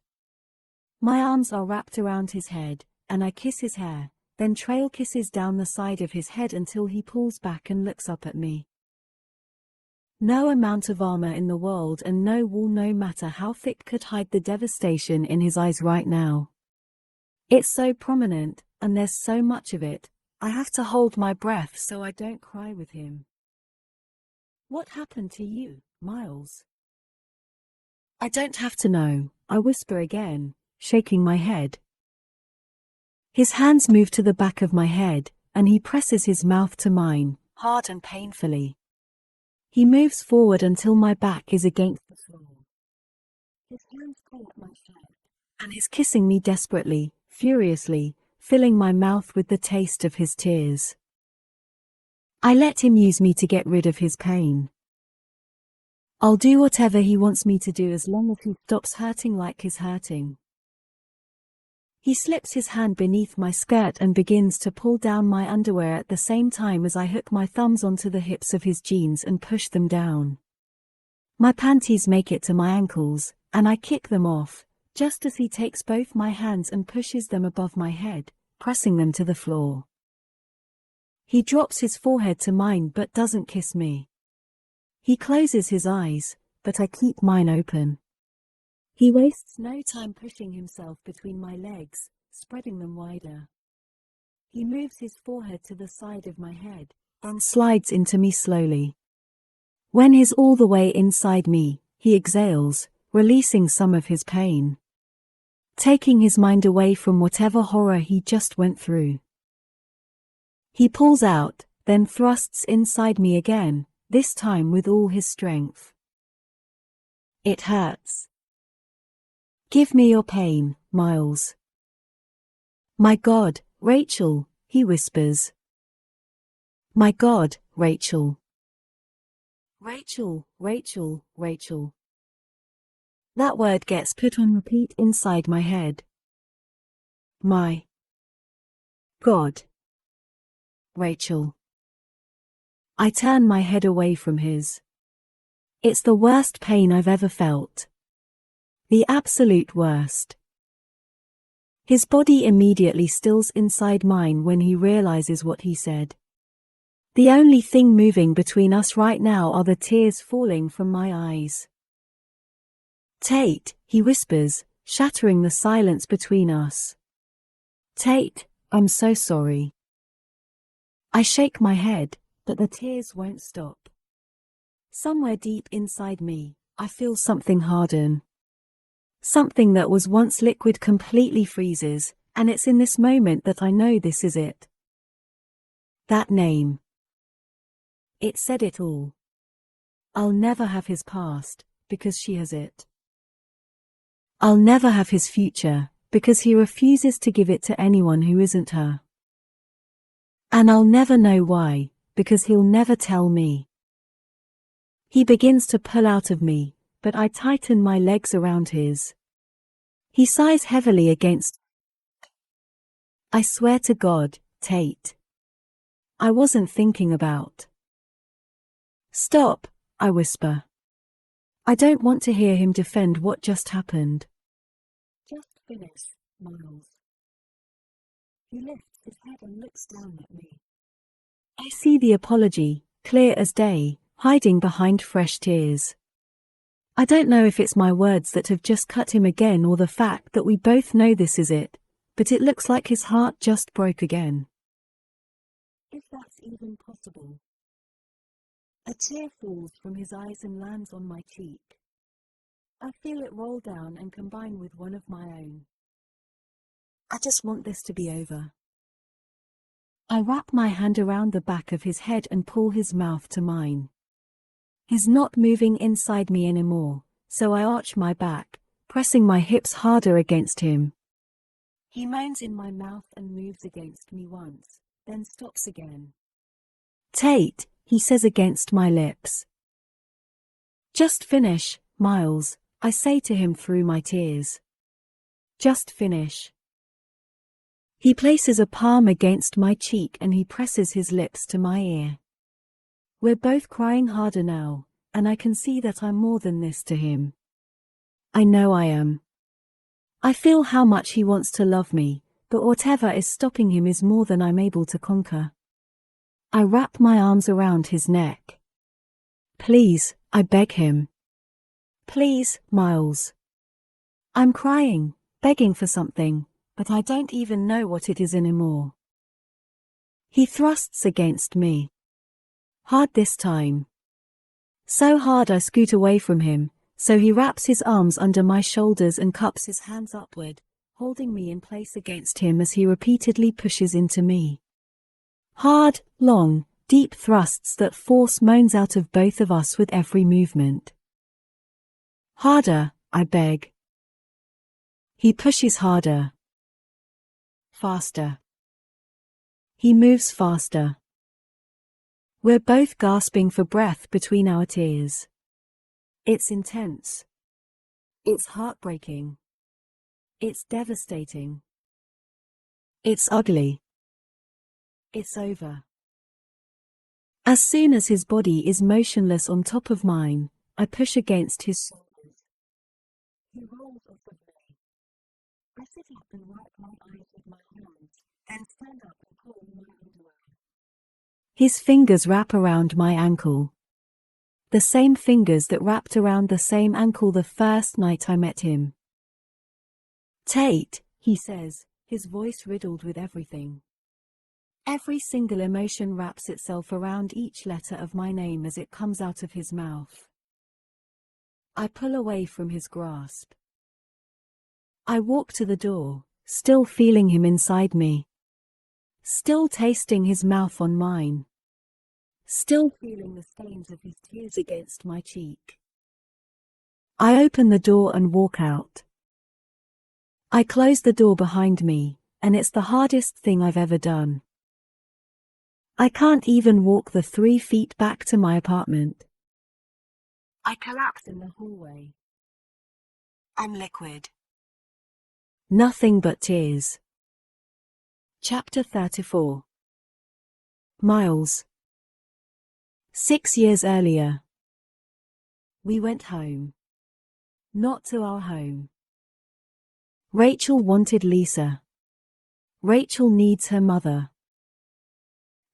My arms are wrapped around his head, and I kiss his hair, then trail kisses down the side of his head until he pulls back and looks up at me. No amount of armor in the world and no wall, no matter how thick, could hide the devastation in his eyes right now. It's so prominent, and there's so much of it, I have to hold my breath so I don't cry with him. What happened to you, Miles? I don't have to know, I whisper again, shaking my head. His hands move to the back of my head, and he presses his mouth to mine, hard and painfully. He moves forward until my back is against the floor. His hands pull at my shirt, and he's kissing me desperately, furiously, filling my mouth with the taste of his tears. I let him use me to get rid of his pain. I'll do whatever he wants me to do as long as he stops hurting like he's hurting. He slips his hand beneath my skirt and begins to pull down my underwear at the same time as I hook my thumbs onto the hips of his jeans and push them down. My panties make it to my ankles, and I kick them off, just as he takes both my hands and pushes them above my head, pressing them to the floor. He drops his forehead to mine but doesn't kiss me. He closes his eyes, but I keep mine open. He wastes no time pushing himself between my legs, spreading them wider. He moves his forehead to the side of my head, and slides into me slowly. When he's all the way inside me, he exhales, releasing some of his pain, taking his mind away from whatever horror he just went through. He pulls out, then thrusts inside me again, this time with all his strength. It hurts. Give me your pain, Miles. My God, Rachel, he whispers. My God, Rachel. Rachel, Rachel, Rachel. That word gets put on repeat inside my head. My God. Rachel. I turn my head away from his. It's the worst pain I've ever felt. The absolute worst. His body immediately stills inside mine when he realizes what he said. The only thing moving between us right now are the tears falling from my eyes. Tate, he whispers, shattering the silence between us. Tate, I'm so sorry. I shake my head, but the tears won't stop. Somewhere deep inside me, I feel something harden. Something that was once liquid completely freezes, and it's in this moment that I know this is it. That name. It said it all. I'll never have his past, because she has it. I'll never have his future, because he refuses to give it to anyone who isn't her. And I'll never know why, because he'll never tell me. He begins to pull out of me, but I tighten my legs around his. He sighs heavily against. I swear to God, Tate. I wasn't thinking about. Stop, I whisper. I don't want to hear him defend what just happened. Just finish, Miles. He lifts his head and looks down at me. I see the apology, clear as day, hiding behind fresh tears. I don't know if it's my words that have just cut him again or the fact that we both know this is it, but it looks like his heart just broke again. If that's even possible. A tear falls from his eyes and lands on my cheek. I feel it roll down and combine with one of my own. I just want this to be over. I wrap my hand around the back of his head and pull his mouth to mine. He's not moving inside me anymore, so I arch my back, pressing my hips harder against him. He moans in my mouth and moves against me once, then stops again. Tate, he says against my lips. Just finish, Miles, I say to him through my tears. Just finish. He places a palm against my cheek and he presses his lips to my ear. We're both crying harder now, and I can see that I'm more than this to him. I know I am. I feel how much he wants to love me, but whatever is stopping him is more than I'm able to conquer. I wrap my arms around his neck. Please, I beg him. Please, Miles. I'm crying, begging for something, but I don't even know what it is anymore. He thrusts against me. Hard this time. So hard I scoot away from him, so he wraps his arms under my shoulders and cups his hands upward, holding me in place against him as he repeatedly pushes into me. Hard, long, deep thrusts that force moans out of both of us with every movement. Harder, I beg. He pushes harder. Faster. He moves faster. We're both gasping for breath between our tears. It's intense. It's heartbreaking. It's devastating. It's ugly. It's over. As soon as his body is motionless on top of mine, I push against his shoulders. He rolls off of me. I sit up and wipe my eyes with my hands, then stand up and pull on my underwear. His fingers wrap around my ankle. The same fingers that wrapped around the same ankle the first night I met him. Tate, he says, his voice riddled with everything. Every single emotion wraps itself around each letter of my name as it comes out of his mouth. I pull away from his grasp. I walk to the door, still feeling him inside me. Still tasting his mouth on mine. Still feeling the stains of his tears against my cheek. I open the door and walk out. I close the door behind me, and it's the hardest thing I've ever done. I can't even walk the 3 feet back to my apartment. I collapse in the hallway. I'm liquid. Nothing but tears. Chapter 34. Miles. 6 years earlier. We went home. Not to our home. Rachel wanted Lisa. Rachel needs her mother.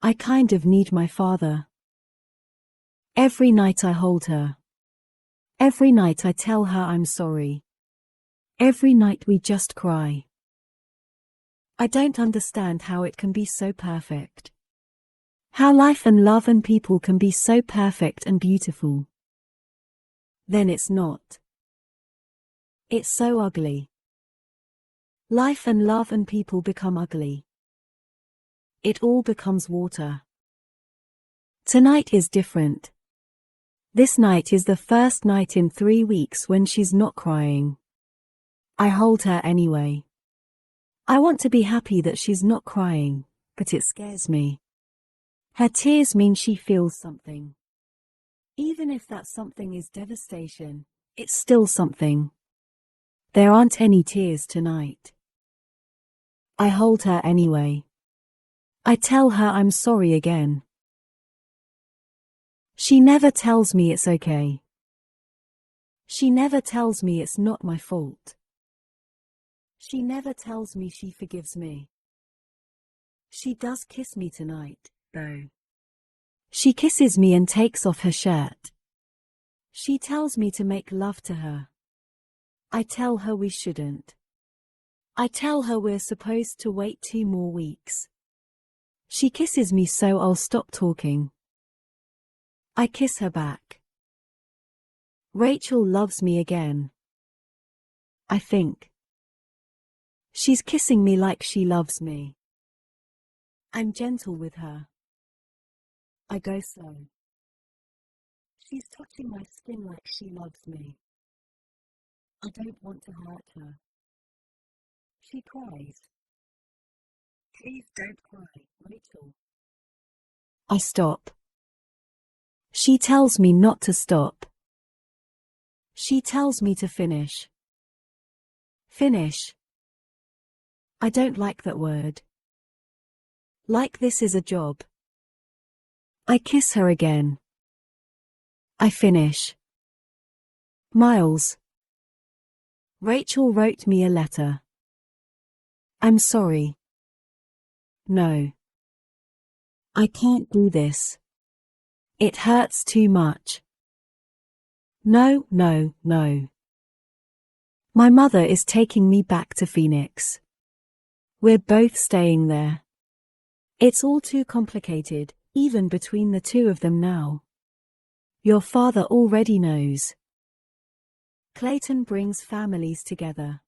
I kind of need my father. Every night I hold her. Every night I tell her I'm sorry. Every night we just cry. I don't understand how it can be so perfect. How life and love and people can be so perfect and beautiful. Then it's not. It's so ugly. Life and love and people become ugly. It all becomes water. Tonight is different. This night is the first night in 3 weeks when she's not crying. I hold her anyway. I want to be happy that she's not crying, but it scares me. Her tears mean she feels something. Even if that something is devastation, it's still something. There aren't any tears tonight. I hold her anyway. I tell her I'm sorry again. She never tells me it's okay. She never tells me it's not my fault. She never tells me she forgives me. She does kiss me tonight, though. She kisses me and takes off her shirt. She tells me to make love to her. I tell her we shouldn't. I tell her we're supposed to wait 2 more weeks. She kisses me so I'll stop talking. I kiss her back. Rachel loves me again. I think. She's kissing me like she loves me. I'm gentle with her. I go slow. She's touching my skin like she loves me. I don't want to hurt her. She cries. Please don't cry, Rachel. I stop. She tells me not to stop. She tells me to finish. Finish. I don't like that word. Like this is a job. I kiss her again. I finish. Miles. Rachel wrote me a letter. I'm sorry. No. I can't do this. It hurts too much. No, no, no. My mother is taking me back to Phoenix. We're both staying there. It's all too complicated, even between the two of them now. Your father already knows. Clayton brings families together.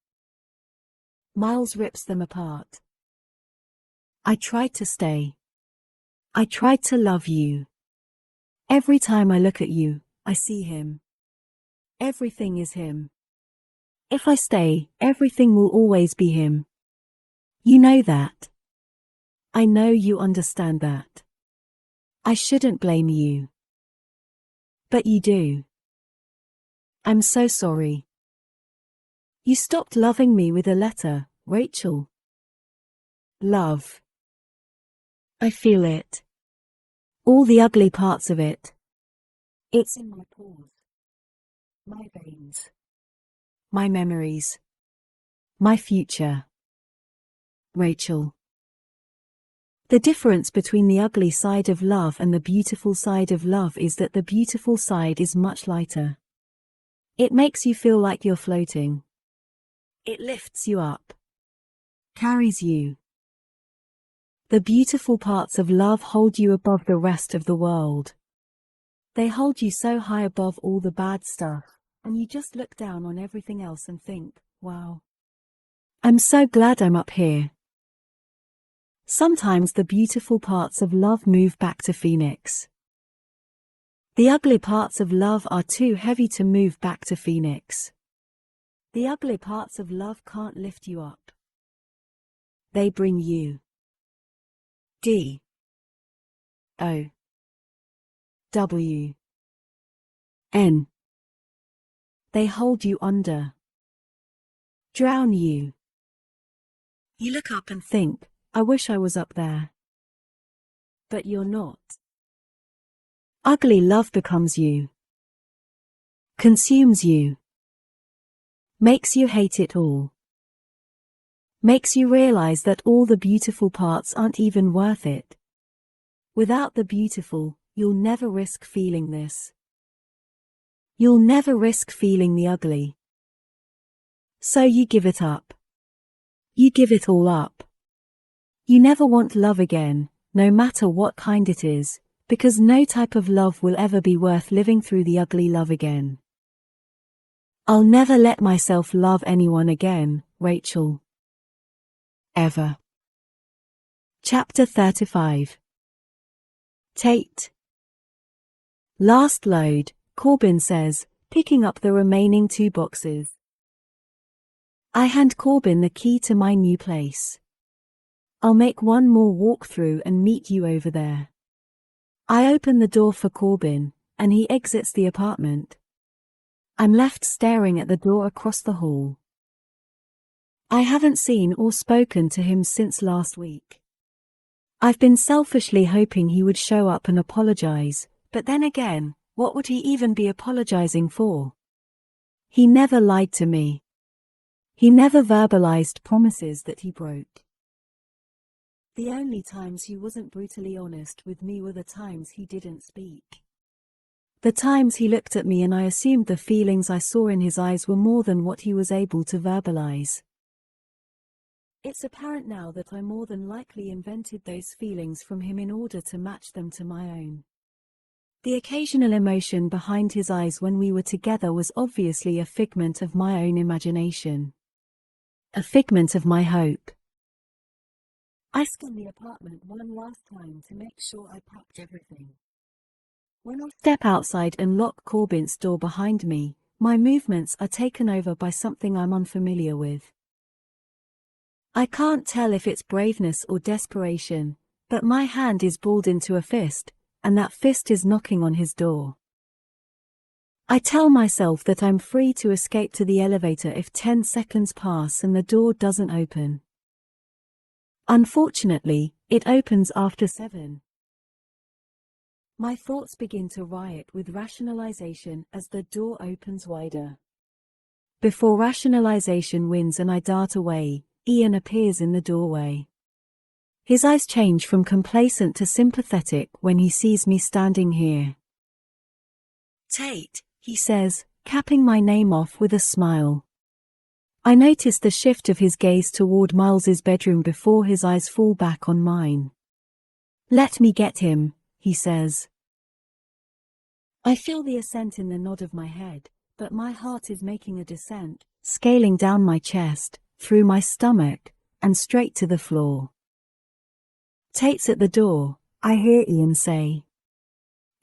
Miles rips them apart. I tried to stay. I tried to love you. Every time I look at you, I see him. Everything is him. If I stay, everything will always be him. You know that. I know you understand that. I shouldn't blame you. But you do. I'm so sorry. You stopped loving me with a letter, Rachel. Love. I feel it. All the ugly parts of it. It's in my pores. My veins. My memories. My future. Rachel. The difference between the ugly side of love and the beautiful side of love is that the beautiful side is much lighter. It makes you feel like you're floating. It lifts you up. Carries you. The beautiful parts of love hold you above the rest of the world. They hold you so high above all the bad stuff, and you just look down on everything else and think, wow. I'm so glad I'm up here. Sometimes the beautiful parts of love move back to Phoenix. The ugly parts of love are too heavy to move back to Phoenix. The ugly parts of love can't lift you up. They bring you. D. O. W. N. They hold you under. Drown you. You look up and think, I wish I was up there. But you're not. Ugly love becomes you. Consumes you. Makes you hate it all. Makes you realize that all the beautiful parts aren't even worth it. Without the beautiful, you'll never risk feeling this. You'll never risk feeling the ugly. So you give it up. You give it all up. You never want love again, no matter what kind it is, because no type of love will ever be worth living through the ugly love again. I'll never let myself love anyone again, Rachel. Ever. Chapter 35. Tate. Last load, Corbin says, picking up the remaining 2 boxes. I hand Corbin the key to my new place. I'll make one more walkthrough and meet you over there. I open the door for Corbin, and he exits the apartment. I'm left staring at the door across the hall. I haven't seen or spoken to him since last week. I've been selfishly hoping he would show up and apologize, but then again, what would he even be apologizing for? He never lied to me. He never verbalized promises that he broke. The only times he wasn't brutally honest with me were the times he didn't speak. The times he looked at me and I assumed the feelings I saw in his eyes were more than what he was able to verbalize. It's apparent now that I more than likely invented those feelings from him in order to match them to my own. The occasional emotion behind his eyes when we were together was obviously a figment of my own imagination. A figment of my hope. I scanned the apartment one last time to make sure I packed everything. When I step outside and lock Corbin's door behind me, my movements are taken over by something I'm unfamiliar with. I can't tell if it's braveness or desperation, but my hand is balled into a fist, and that fist is knocking on his door. I tell myself that I'm free to escape to the elevator if 10 seconds pass and the door doesn't open. Unfortunately, it opens after 7. My thoughts begin to riot with rationalization as the door opens wider. Before rationalization wins and I dart away, Ian appears in the doorway. His eyes change from complacent to sympathetic when he sees me standing here. "Tate," he says, capping my name off with a smile. I notice the shift of his gaze toward Miles's bedroom before his eyes fall back on mine. "Let me get him," he says. I feel the assent in the nod of my head, but my heart is making a descent, scaling down my chest, through my stomach, and straight to the floor. "Tate's at the door," I hear Ian say.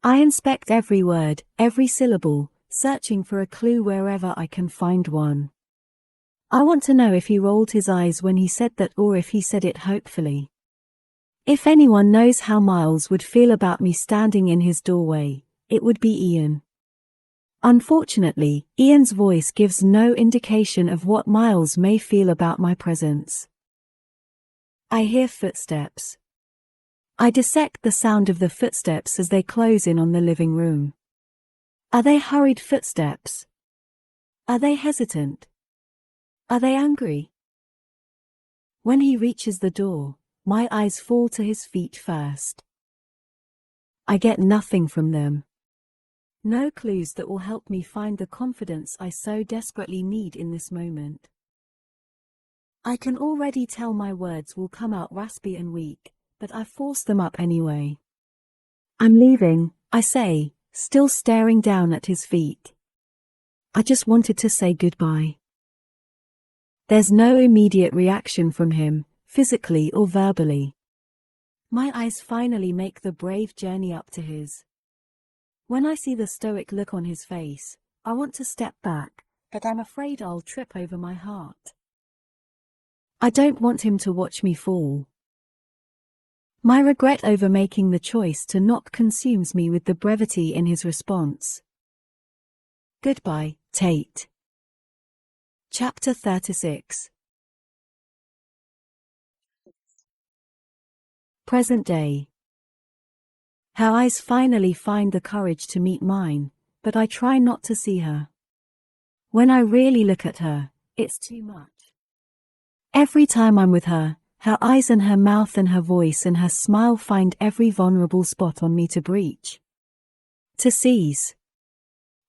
I inspect every word, every syllable, searching for a clue wherever I can find one. I want to know if he rolled his eyes when he said that or if he said it hopefully. If anyone knows how Miles would feel about me standing in his doorway, it would be Ian. Unfortunately, Ian's voice gives no indication of what Miles may feel about my presence. I hear footsteps. I dissect the sound of the footsteps as they close in on the living room. Are they hurried footsteps? Are they hesitant? Are they angry? When he reaches the door, my eyes fall to his feet first. I get nothing from them. No clues that will help me find the confidence I so desperately need in this moment. I can already tell my words will come out raspy and weak, but I force them up anyway. "I'm leaving," I say, still staring down at his feet. "I just wanted to say goodbye." There's no immediate reaction from him, physically or verbally. My eyes finally make the brave journey up to his. When I see the stoic look on his face, I want to step back, but I'm afraid I'll trip over my heart. I don't want him to watch me fall. My regret over making the choice to knock consumes me with the brevity in his response. "Goodbye, Tate." Chapter 36. Present day. Her eyes finally find the courage to meet mine, but I try not to see her. When I really look at her, it's too much. Every time I'm with her, her eyes and her mouth and her voice and her smile find every vulnerable spot on me to breach. To seize.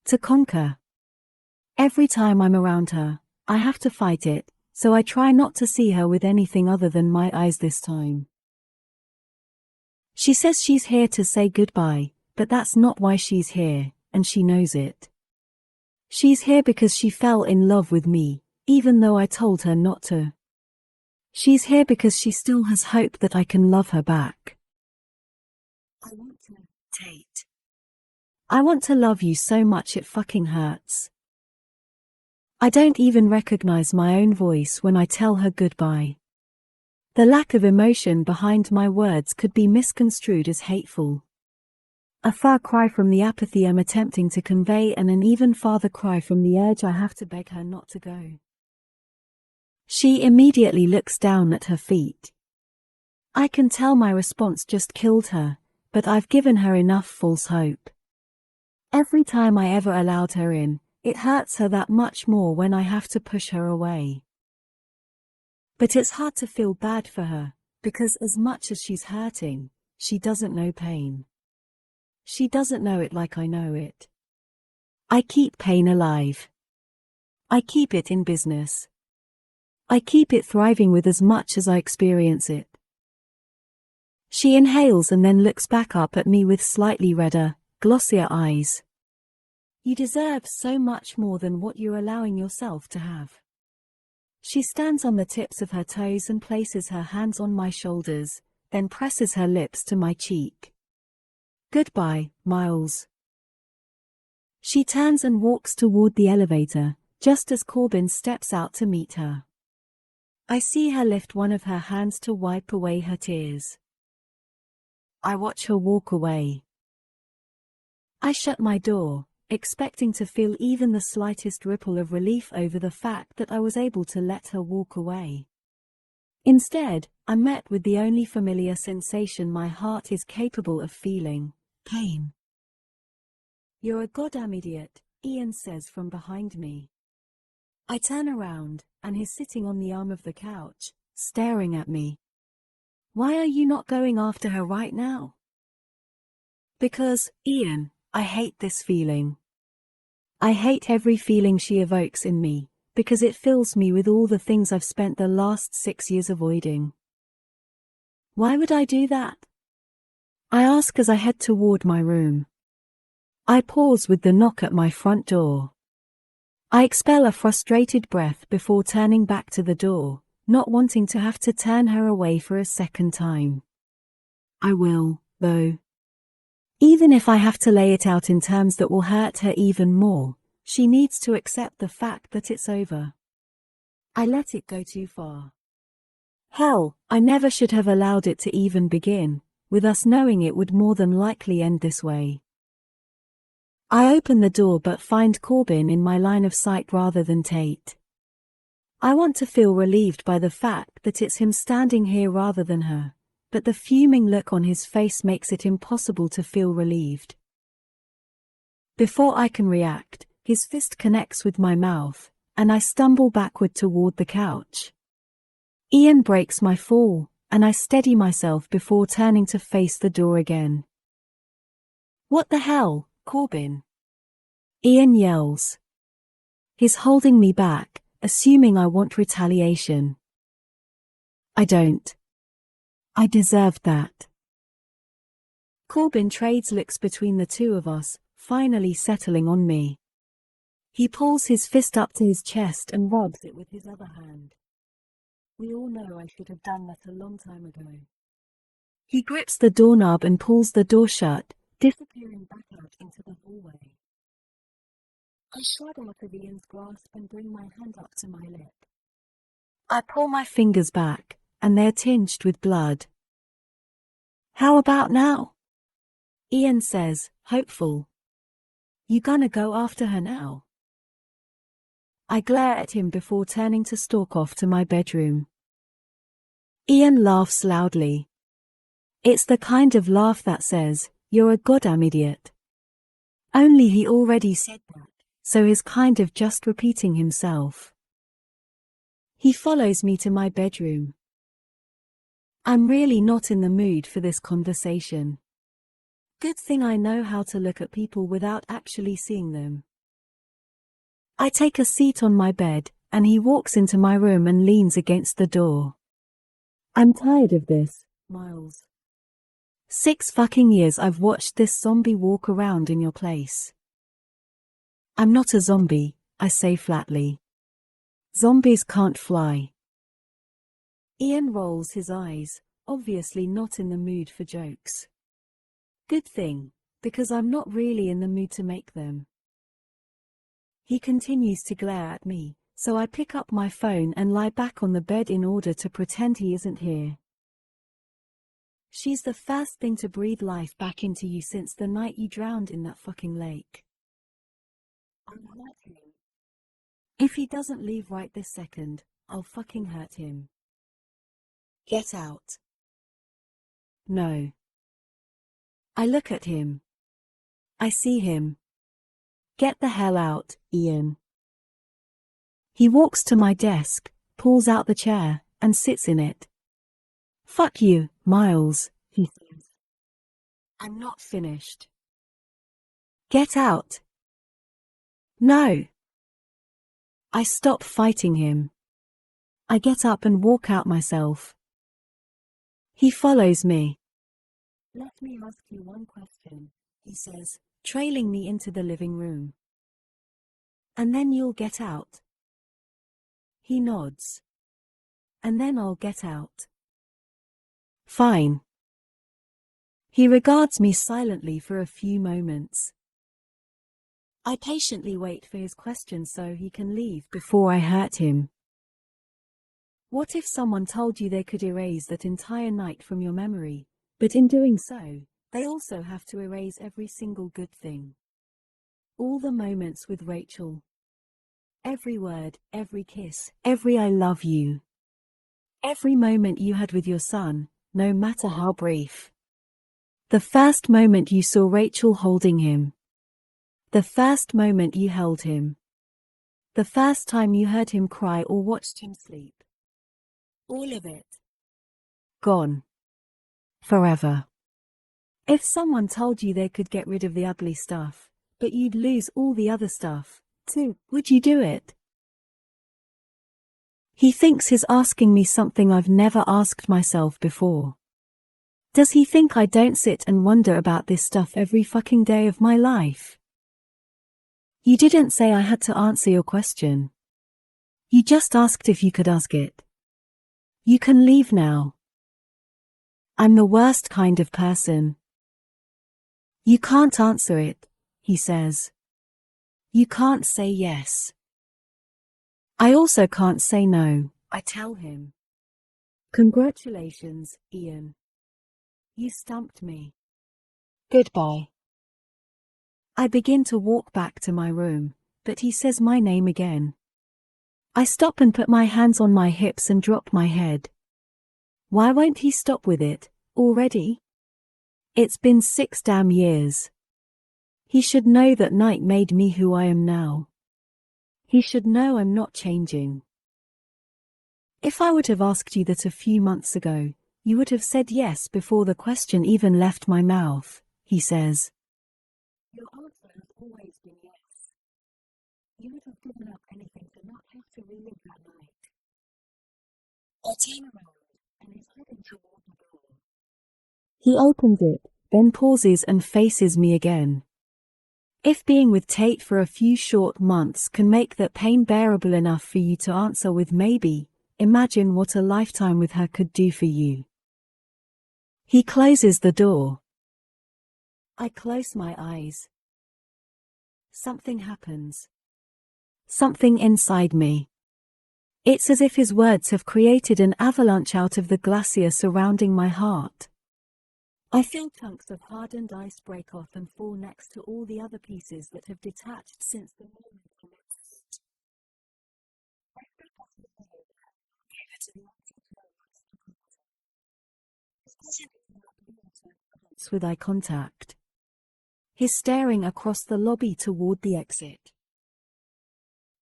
To conquer. Every time I'm around her, I have to fight it, so I try not to see her with anything other than my eyes this time. She says she's here to say goodbye, but that's not why she's here, and she knows it. She's here because she fell in love with me, even though I told her not to. She's here because she still has hope that I can love her back. I want to, Tate. I want to love you so much it fucking hurts. I don't even recognize my own voice when I tell her goodbye. The lack of emotion behind my words could be misconstrued as hateful. A far cry from the apathy I'm attempting to convey, and an even farther cry from the urge I have to beg her not to go. She immediately looks down at her feet. I can tell my response just killed her, but I've given her enough false hope. Every time I ever allowed her in, it hurts her that much more when I have to push her away. But it's hard to feel bad for her, because as much as she's hurting, she doesn't know pain. She doesn't know it like I know it. I keep pain alive. I keep it in business. I keep it thriving with as much as I experience it. She inhales and then looks back up at me with slightly redder, glossier eyes. You deserve so much more than what you're allowing yourself to have. She stands on the tips of her toes and places her hands on my shoulders, then presses her lips to my cheek. Goodbye, Miles. She turns and walks toward the elevator, just as Corbin steps out to meet her. I see her lift one of her hands to wipe away her tears. I watch her walk away. I shut my door, expecting to feel even the slightest ripple of relief over the fact that I was able to let her walk away. Instead, I'm met with the only familiar sensation my heart is capable of feeling: pain. You're a goddamn idiot, Ian says from behind me. I turn around, and he's sitting on the arm of the couch, staring at me. Why are you not going after her right now? Because, Ian, I hate this feeling. I hate every feeling she evokes in me, because it fills me with all the things I've spent the last 6 years avoiding. Why would I do that? I ask as I head toward my room. I pause with the knock at my front door. I expel a frustrated breath before turning back to the door, not wanting to have to turn her away for a second time. I will, though. Even if I have to lay it out in terms that will hurt her even more, she needs to accept the fact that it's over. I let it go too far. Hell, I never should have allowed it to even begin, with us knowing it would more than likely end this way. I open the door but find Corbin in my line of sight rather than Tate. I want to feel relieved by the fact that it's him standing here rather than her, but the fuming look on his face makes it impossible to feel relieved. Before I can react, his fist connects with my mouth, and I stumble backward toward the couch. Ian breaks my fall, and I steady myself before turning to face the door again. What the hell, Corbin? Ian yells. He's holding me back, assuming I want retaliation. I don't. I deserved that. Corbin trades looks between the two of us, finally settling on me. He pulls his fist up to his chest and rubs it with his other hand. We all know I should have done that a long time ago. He grips the doorknob and pulls the door shut, disappearing back out into the hallway. I shrug out of Ian's grasp and bring my hand up to my lip. I pull my fingers back, and they're tinged with blood. How about now? Ian says, hopeful. You gonna go after her now? I glare at him before turning to stalk off to my bedroom. Ian laughs loudly. It's the kind of laugh that says, you're a goddamn idiot. Only he already said that, so he's kind of just repeating himself. He follows me to my bedroom. I'm really not in the mood for this conversation. Good thing I know how to look at people without actually seeing them. I take a seat on my bed, and he walks into my room and leans against the door. I'm tired of this, Miles. 6 fucking years I've watched this zombie walk around in your place. I'm not a zombie, I say flatly. Zombies can't fly. Ian rolls his eyes, obviously not in the mood for jokes. Good thing, because I'm not really in the mood to make them. He continues to glare at me, so I pick up my phone and lie back on the bed in order to pretend he isn't here. She's the first thing to breathe life back into you since the night you drowned in that fucking lake. I'll hurt him. If he doesn't leave right this second, I'll fucking hurt him. Get out. No. I look at him. I see him. Get the hell out, Ian. He walks to my desk, pulls out the chair, and sits in it. Fuck you, Miles, he says. I'm not finished. Get out. No. I stop fighting him. I get up and walk out myself. He follows me. Let me ask you one question, he says, trailing me into the living room. And then you'll get out. He nods. And then I'll get out. Fine. He regards me silently for a few moments. I patiently wait for his question so he can leave before I hurt him. What if someone told you they could erase that entire night from your memory, but in doing so, they also have to erase every single good thing? All the moments with Rachel. Every word, every kiss, every I love you. Every moment you had with your son, no matter how brief. The first moment you saw Rachel holding him. The first moment you held him. The first time you heard him cry or watched him sleep. All of it. Gone. Forever. If someone told you they could get rid of the ugly stuff, but you'd lose all the other stuff, too, would you do it? He thinks he's asking me something I've never asked myself before. Does he think I don't sit and wonder about this stuff every fucking day of my life? You didn't say I had to answer your question. You just asked if you could ask it. You can leave now. I'm the worst kind of person. You can't answer it, he says. You can't say yes. I also can't say no, I tell him. Congratulations, Ian. You stumped me. Goodbye. I begin to walk back to my room, but he says my name again. I stop and put my hands on my hips and drop my head. Why won't he stop with it, already? It's been 6 damn years. He should know that night made me who I am now. He should know I'm not changing. If I would have asked you that a few months ago, you would have said yes before the question even left my mouth, he says. Your answer has always been yes. You would have given up anything to not have to relive that night. I turn around and he's heading toward the door. He opens it, then pauses and faces me again. If being with Tate for a few short months can make that pain bearable enough for you to answer with maybe, imagine what a lifetime with her could do for you. He closes the door. I close my eyes. Something happens. Something inside me. It's as if his words have created an avalanche out of the glacier surrounding my heart. I feel chunks of hardened ice break off and fall next to all the other pieces that have detached since the moment commenced. With eye contact. He's staring across the lobby toward the exit.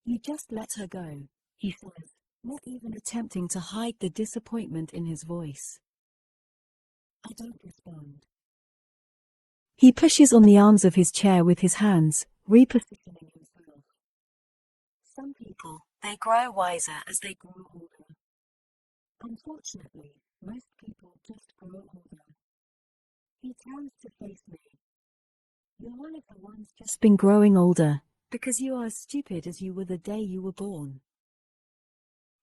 You just let her go, he says, not even attempting to hide the disappointment in his voice. I don't respond. He pushes on the arms of his chair with his hands, repositioning himself. Some people, they grow wiser as they grow older. Unfortunately, most people just grow older. He turns to face me. You're one of the ones just been growing older, because you are as stupid as you were the day you were born.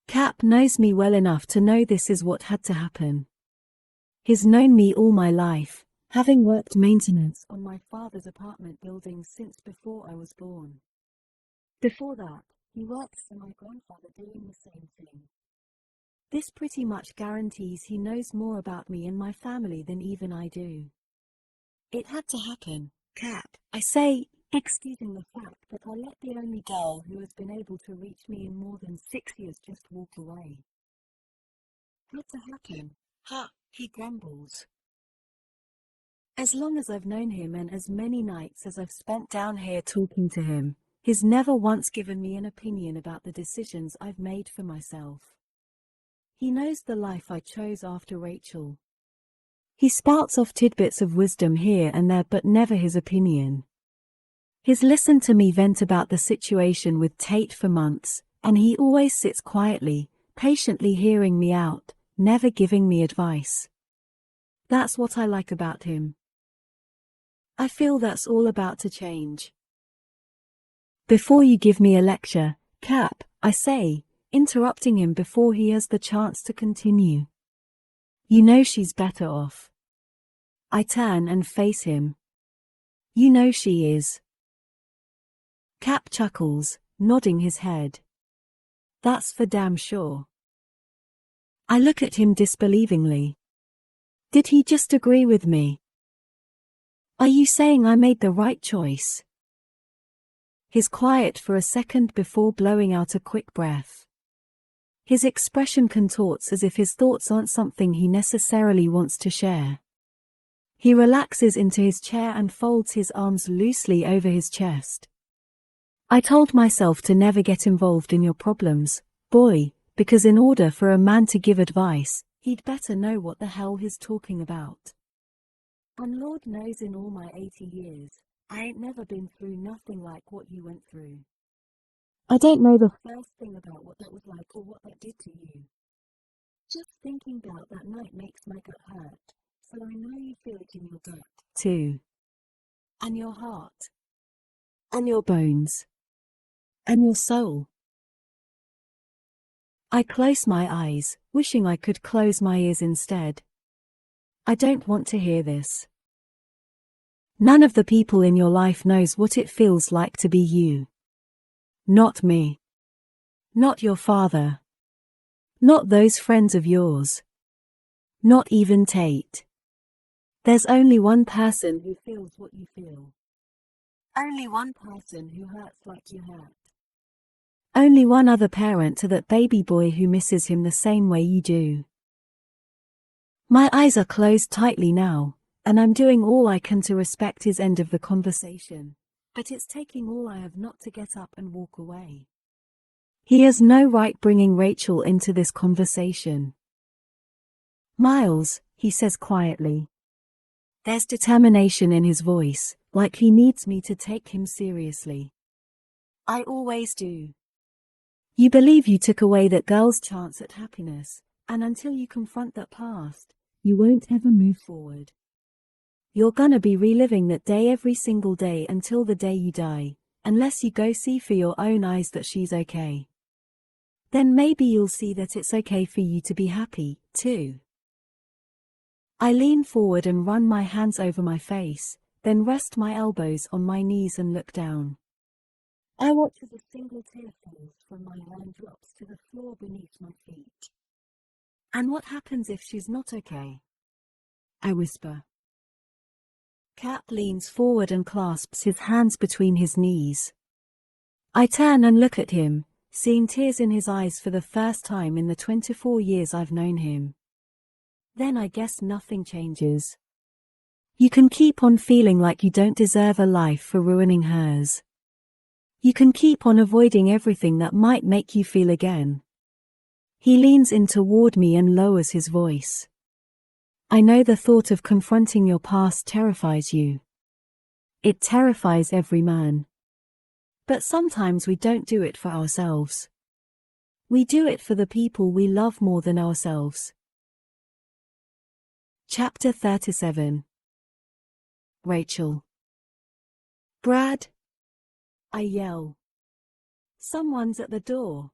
Cap knows me well enough to know this is what had to happen. He's known me all my life, having worked maintenance on my father's apartment building since before I was born. Before that, he worked for my grandfather doing the same thing. This pretty much guarantees he knows more about me and my family than even I do. It had to happen, Cap, I say, excusing the fact that I let the only girl who has been able to reach me in more than 6 years just walk away. Had to happen, he grumbles. As long as I've known him and as many nights as I've spent down here talking to him, he's never once given me an opinion about the decisions I've made for myself. He knows the life I chose after Rachel. He spouts off tidbits of wisdom here and there, but never his opinion. He's listened to me vent about the situation with Tate for months, and he always sits quietly, patiently hearing me out, never giving me advice. That's what I like about him. I feel that's all about to change. Before you give me a lecture, Cap, I say, interrupting him before he has the chance to continue. You know she's better off. I turn and face him. You know she is. Cap chuckles, nodding his head. That's for damn sure. I look at him disbelievingly. Did he just agree with me? Are you saying I made the right choice? He's quiet for a second before blowing out a quick breath. His expression contorts as if his thoughts aren't something he necessarily wants to share. He relaxes into his chair and folds his arms loosely over his chest. I told myself to never get involved in your problems, boy, because in order for a man to give advice, he'd better know what the hell he's talking about. And Lord knows in all my 80 years, I ain't never been through nothing like what you went through. I don't know the first thing about what that was like or what that did to you. Just thinking about that night makes my gut hurt, so I know you feel it in your gut, too. And your heart. And your bones. And your soul. I close my eyes, wishing I could close my ears instead. I don't want to hear this. None of the people in your life knows what it feels like to be you. Not me. Not your father. Not those friends of yours. Not even Tate. There's only one person who feels what you feel. Only one person who hurts like you hurt. Only one other parent to that baby boy who misses him the same way you do. My eyes are closed tightly now, and I'm doing all I can to respect his end of the conversation, but it's taking all I have not to get up and walk away. He has no right bringing Rachel into this conversation. Miles, he says quietly. There's determination in his voice, like he needs me to take him seriously. I always do. You believe you took away that girl's chance at happiness, and until you confront that past, you won't ever move forward. You're gonna be reliving that day every single day until the day you die, unless you go see for your own eyes that she's okay. Then maybe you'll see that it's okay for you to be happy, too. I lean forward and run my hands over my face, then rest my elbows on my knees and look down. I watch as a single tear falls from my eye and drops to the floor beneath my feet. And what happens if she's not okay? I whisper. Cap leans forward and clasps his hands between his knees. I turn and look at him, seeing tears in his eyes for the first time in the 24 years I've known him. Then I guess nothing changes. You can keep on feeling like you don't deserve a life for ruining hers. You can keep on avoiding everything that might make you feel again. He leans in toward me and lowers his voice. I know the thought of confronting your past terrifies you. It terrifies every man. But sometimes we don't do it for ourselves. We do it for the people we love more than ourselves. Chapter 37. Rachel. Brad? I yell. Someone's at the door.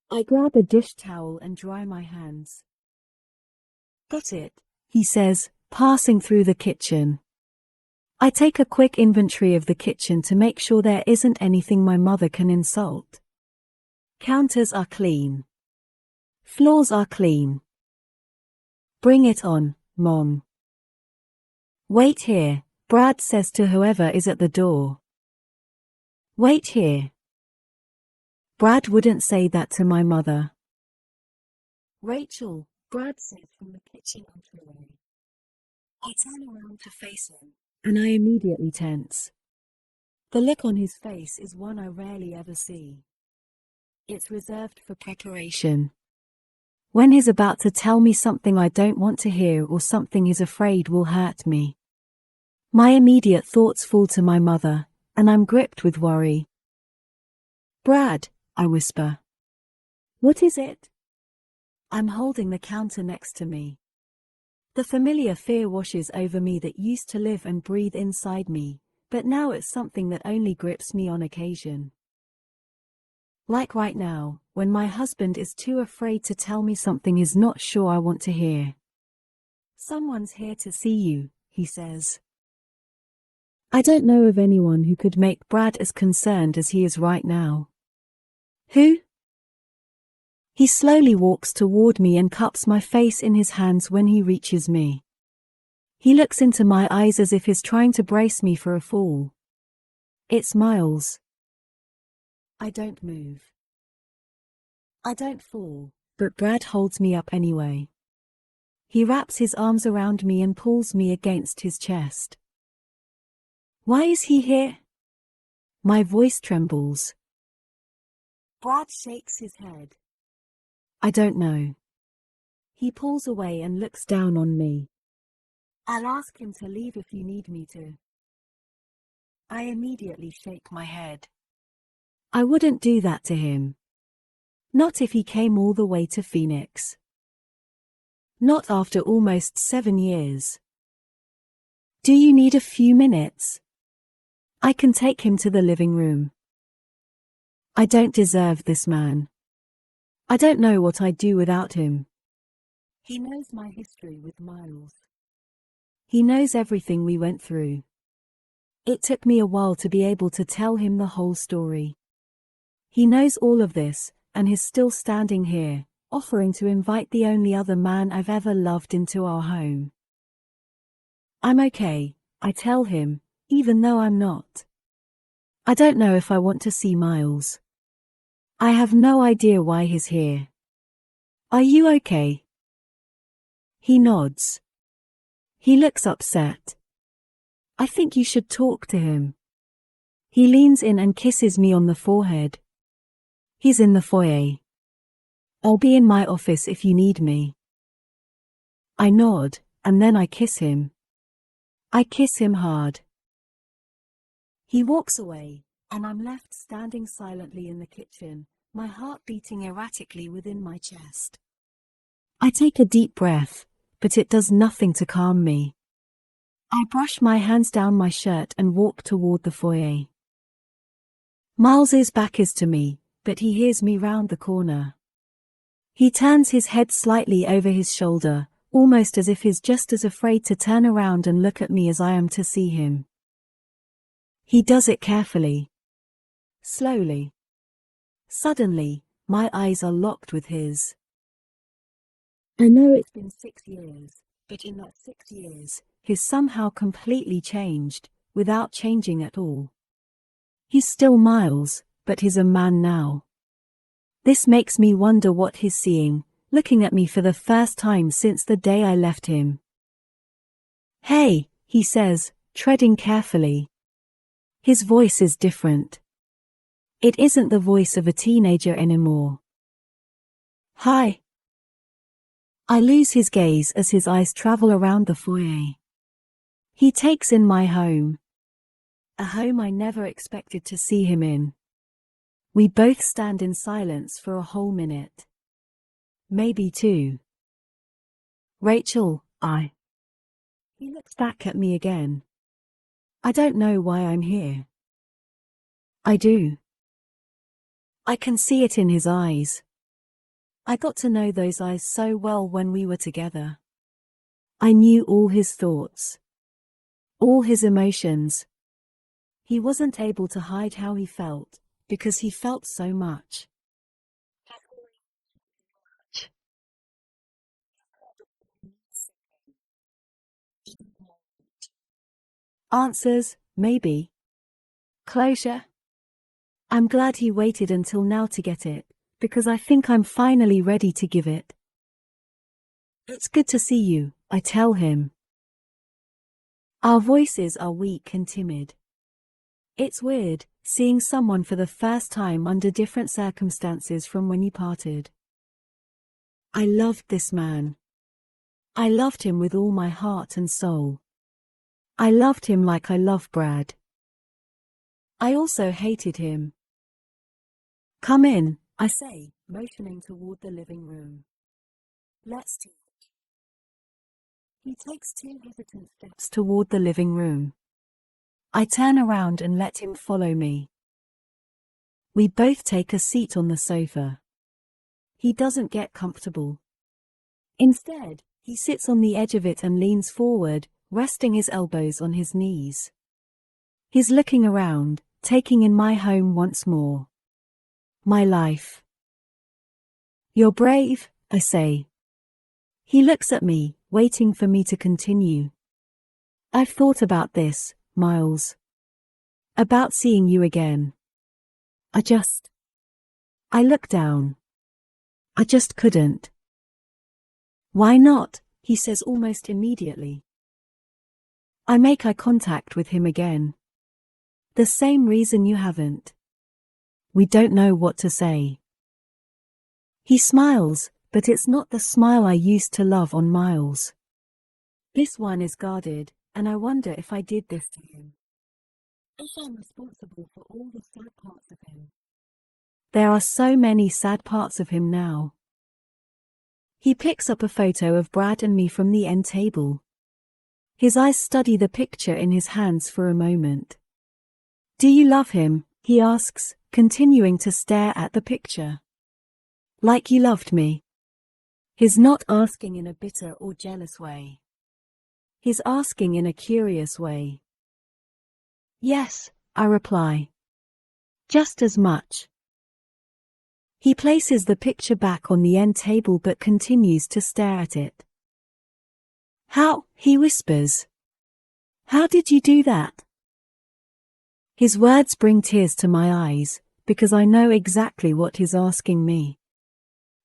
I grab a dish towel and dry my hands. Got it, he says, passing through the kitchen. I take a quick inventory of the kitchen to make sure there isn't anything my mother can insult. Counters are clean. Floors are clean. Bring it on, Mom. Wait here, Brad says to whoever is at the door. Wait here. Brad wouldn't say that to my mother. Rachel, Brad says from the kitchen entryway. I turn around to face him, and I immediately tense. The look on his face is one I rarely ever see. It's reserved for preparation. When he's about to tell me something I don't want to hear or something he's afraid will hurt me. My immediate thoughts fall to my mother, and I'm gripped with worry. Brad, I whisper. What is it? I'm holding the counter next to me. The familiar fear washes over me that used to live and breathe inside me, but now it's something that only grips me on occasion. Like right now, when my husband is too afraid to tell me something he's not sure I want to hear. "Someone's here to see you," he says. I don't know of anyone who could make Brad as concerned as he is right now. "Who?" He slowly walks toward me and cups my face in his hands when he reaches me. He looks into my eyes as if he's trying to brace me for a fall. "It's Miles." I don't move. I don't fall, but Brad holds me up anyway. He wraps his arms around me and pulls me against his chest. "Why is he here?" My voice trembles. Brad shakes his head. "I don't know." He pulls away and looks down on me. "I'll ask him to leave if you need me to." I immediately shake my head. I wouldn't do that to him. Not if he came all the way to Phoenix. Not after almost 7 years. "Do you need a few minutes? I can take him to the living room." I don't deserve this man. I don't know what I'd do without him. He knows my history with Miles. He knows everything we went through. It took me a while to be able to tell him the whole story. He knows all of this, and is still standing here, offering to invite the only other man I've ever loved into our home. I'm okay, I tell him, even though I'm not. I don't know if I want to see Miles. I have no idea why he's here. "Are you okay?" He nods. He looks upset. "I think you should talk to him." He leans in and kisses me on the forehead. "He's in the foyer. I'll be in my office if you need me." I nod, and then I kiss him. I kiss him hard. He walks away, and I'm left standing silently in the kitchen, my heart beating erratically within my chest. I take a deep breath, but it does nothing to calm me. I brush my hands down my shirt and walk toward the foyer. Miles's back is to me, but he hears me round the corner. He turns his head slightly over his shoulder, almost as if he's just as afraid to turn around and look at me as I am to see him. He does it carefully. Slowly. Suddenly, my eyes are locked with his. I know it's been 6 years, but in that 6 years, he's somehow completely changed, without changing at all. He's still Miles, but he's a man now. This makes me wonder what he's seeing, looking at me for the first time since the day I left him. "Hey," he says, treading carefully. His voice is different. It isn't the voice of a teenager anymore. "Hi." I lose his gaze as his eyes travel around the foyer. He takes in my home. A home I never expected to see him in. We both stand in silence for a whole minute. Maybe 2. "Rachel, He looks back at me again. I don't know why I'm here. I do. I can see it in his eyes. I got to know those eyes so well when we were together. I knew all his thoughts. All his emotions. He wasn't able to hide how he felt, because he felt so much. Answers, maybe. Closure. I'm glad he waited until now to get it, because I think I'm finally ready to give it. "It's good to see you," I tell him. Our voices are weak and timid. It's weird, seeing someone for the first time under different circumstances from when you parted. I loved this man. I loved him with all my heart and soul. I loved him like I love Brad. I also hated him. "Come in," I say, motioning toward the living room. Let's talk. He takes 2 hesitant steps toward the living room. I turn around and let him follow me. We both take a seat on the sofa. He doesn't get comfortable. Instead, he sits on the edge of it and leans forward, resting his elbows on his knees. He's looking around, taking in my home once more. My life. You're brave, I say. He looks at me, waiting for me to continue. I've thought about this, Miles. About seeing you again. I look down. I just couldn't. Why not? He says almost immediately. I make eye contact with him again. The same reason you haven't. We don't know what to say. He smiles, but it's not the smile I used to love on Miles. This one is guarded, and I wonder if I did this to him. If I'm responsible for all the sad parts of him. There are so many sad parts of him now. He picks up a photo of Brad and me from the end table. His eyes study the picture in his hands for a moment. Do you love him? He asks, continuing to stare at the picture. Like you loved me. He's not asking in a bitter or jealous way. He's asking in a curious way. Yes, I reply. Just as much. He places the picture back on the end table but continues to stare at it. How? He whispers. How did you do that? His words bring tears to my eyes, because I know exactly what he's asking me.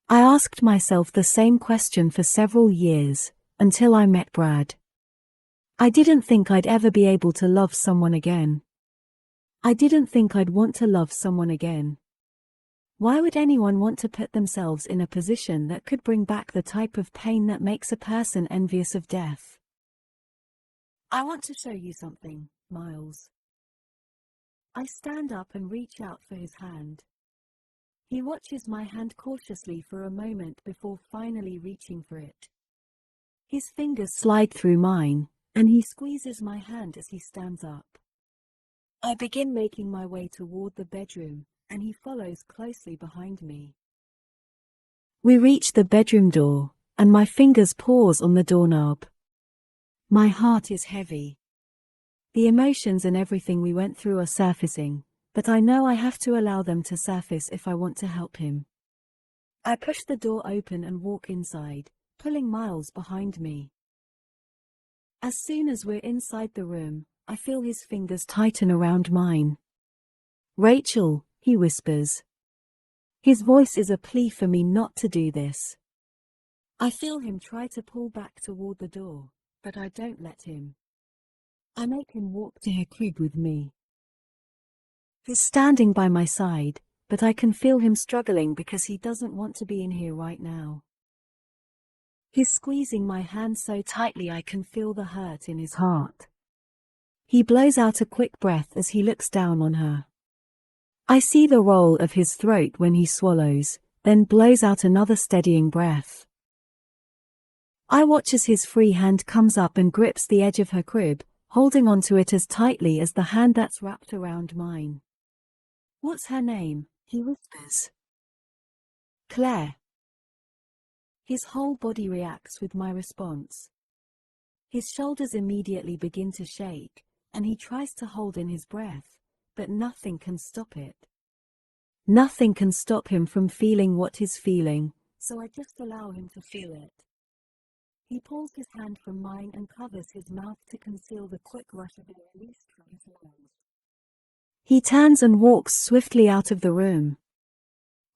I asked myself the same question for several years, until I met Brad. I didn't think I'd ever be able to love someone again. I didn't think I'd want to love someone again. Why would anyone want to put themselves in a position that could bring back the type of pain that makes a person envious of death? I want to show you something, Miles. I stand up and reach out for his hand. He watches my hand cautiously for a moment before finally reaching for it. His fingers slide through mine, and he squeezes my hand as he stands up. I begin making my way toward the bedroom, and he follows closely behind me. We reach the bedroom door, and my fingers pause on the doorknob. My heart is heavy. The emotions and everything we went through are surfacing, but I know I have to allow them to surface if I want to help him. I push the door open and walk inside, pulling Miles behind me. As soon as we're inside the room, I feel his fingers tighten around mine. Rachel, he whispers. His voice is a plea for me not to do this. I feel him try to pull back toward the door, but I don't let him. I make him walk to her crib with me. He's standing by my side, but I can feel him struggling because he doesn't want to be in here right now. He's squeezing my hand so tightly I can feel the hurt in his heart. He blows out a quick breath as he looks down on her. I see the roll of his throat when he swallows, then blows out another steadying breath. I watch as his free hand comes up and grips the edge of her crib, holding onto it as tightly as the hand that's wrapped around mine. What's her name? He whispers. Claire. His whole body reacts with my response. His shoulders immediately begin to shake, and he tries to hold in his breath, but nothing can stop it. Nothing can stop him from feeling what he's feeling, so I just allow him to feel it. He pulls his hand from mine and covers his mouth to conceal the quick rush of air released from his lungs. He turns and walks swiftly out of the room.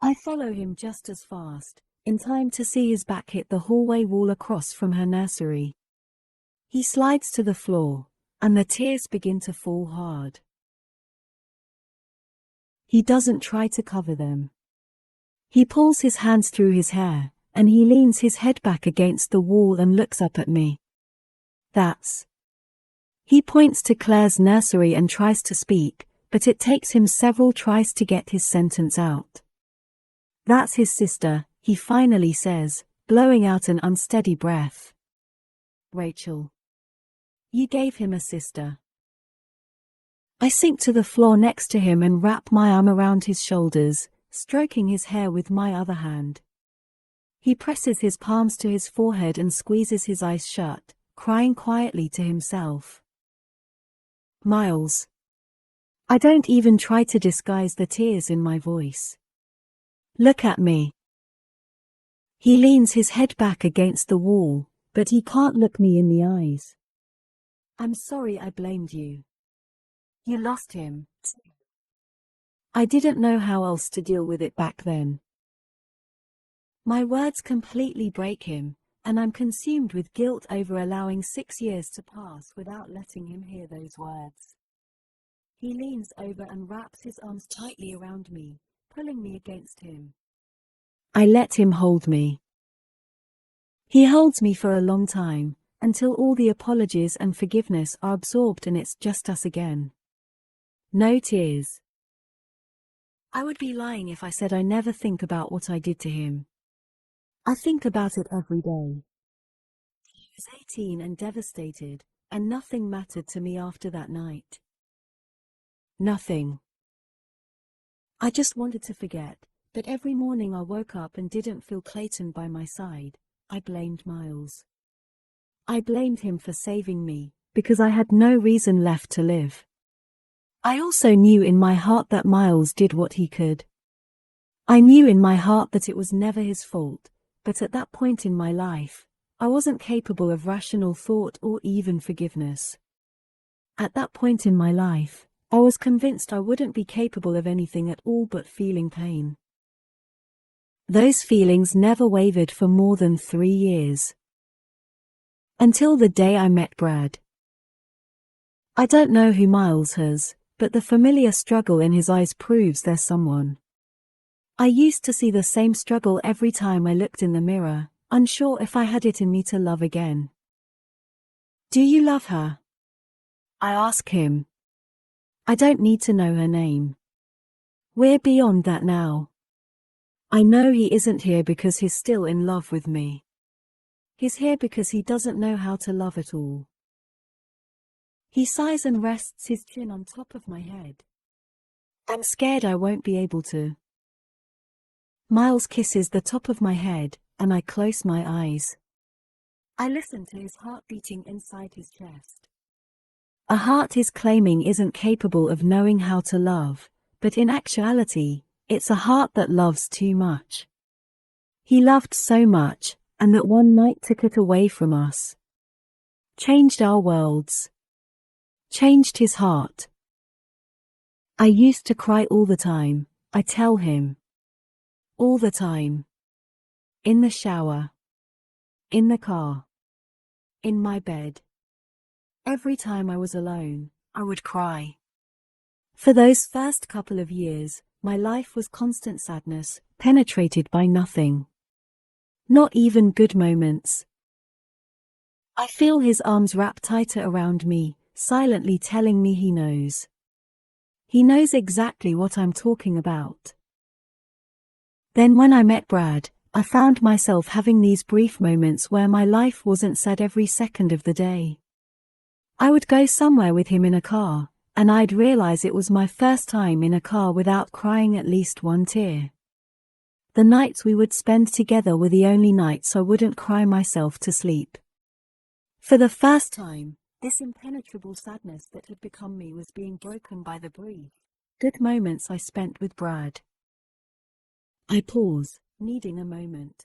I follow him just as fast, in time to see his back hit the hallway wall across from her nursery. He slides to the floor, and the tears begin to fall hard. He doesn't try to cover them. He pulls his hands through his hair, and he leans his head back against the wall and looks up at me. That's. He points to Claire's nursery and tries to speak, but it takes him several tries to get his sentence out. That's his sister, he finally says, blowing out an unsteady breath. Rachel. You gave him a sister. I sink to the floor next to him and wrap my arm around his shoulders, stroking his hair with my other hand. He presses his palms to his forehead and squeezes his eyes shut, crying quietly to himself. Miles. I don't even try to disguise the tears in my voice. Look at me. He leans his head back against the wall, but he can't look me in the eyes. I'm sorry I blamed you. You lost him. I didn't know how else to deal with it back then. My words completely break him, and I'm consumed with guilt over allowing 6 years to pass without letting him hear those words. He leans over and wraps his arms tightly around me, pulling me against him. I let him hold me. He holds me for a long time, until all the apologies and forgiveness are absorbed and it's just us again. No tears. I would be lying if I said I never think about what I did to him. I think about it every day. He was 18 and devastated, and nothing mattered to me after that night. Nothing. I just wanted to forget, but every morning I woke up and didn't feel Clayton by my side. I blamed Miles. I blamed him for saving me, because I had no reason left to live. I also knew in my heart that Miles did what he could. I knew in my heart that it was never his fault, but at that point in my life, I wasn't capable of rational thought or even forgiveness. At that point in my life, I was convinced I wouldn't be capable of anything at all but feeling pain. Those feelings never wavered for more than 3 years. Until the day I met Brad. I don't know who Miles has, but the familiar struggle in his eyes proves there's someone. I used to see the same struggle every time I looked in the mirror, unsure if I had it in me to love again. Do you love her? I ask him. I don't need to know her name. We're beyond that now. I know he isn't here because he's still in love with me. He's here because he doesn't know how to love at all. He sighs and rests his chin on top of my head. I'm scared I won't be able to. Miles kisses the top of my head, and I close my eyes. I listen to his heart beating inside his chest. A heart he's claiming isn't capable of knowing how to love, but in actuality, it's a heart that loves too much. He loved so much, and that one night took it away from us. Changed our worlds. Changed his heart. I used to cry all the time, I tell him. All the time. In the shower. In the car. In my bed. Every time I was alone, I would cry. For those first couple of years, my life was constant sadness, penetrated by nothing. Not even good moments. I feel his arms wrap tighter around me, silently telling me he knows. He knows exactly what I'm talking about. Then when I met Brad, I found myself having these brief moments where my life wasn't sad every second of the day. I would go somewhere with him in a car, and I'd realize it was my first time in a car without crying at least one tear. The nights we would spend together were the only nights I wouldn't cry myself to sleep. For the first time, this impenetrable sadness that had become me was being broken by the brief, good moments I spent with Brad. I pause, needing a moment.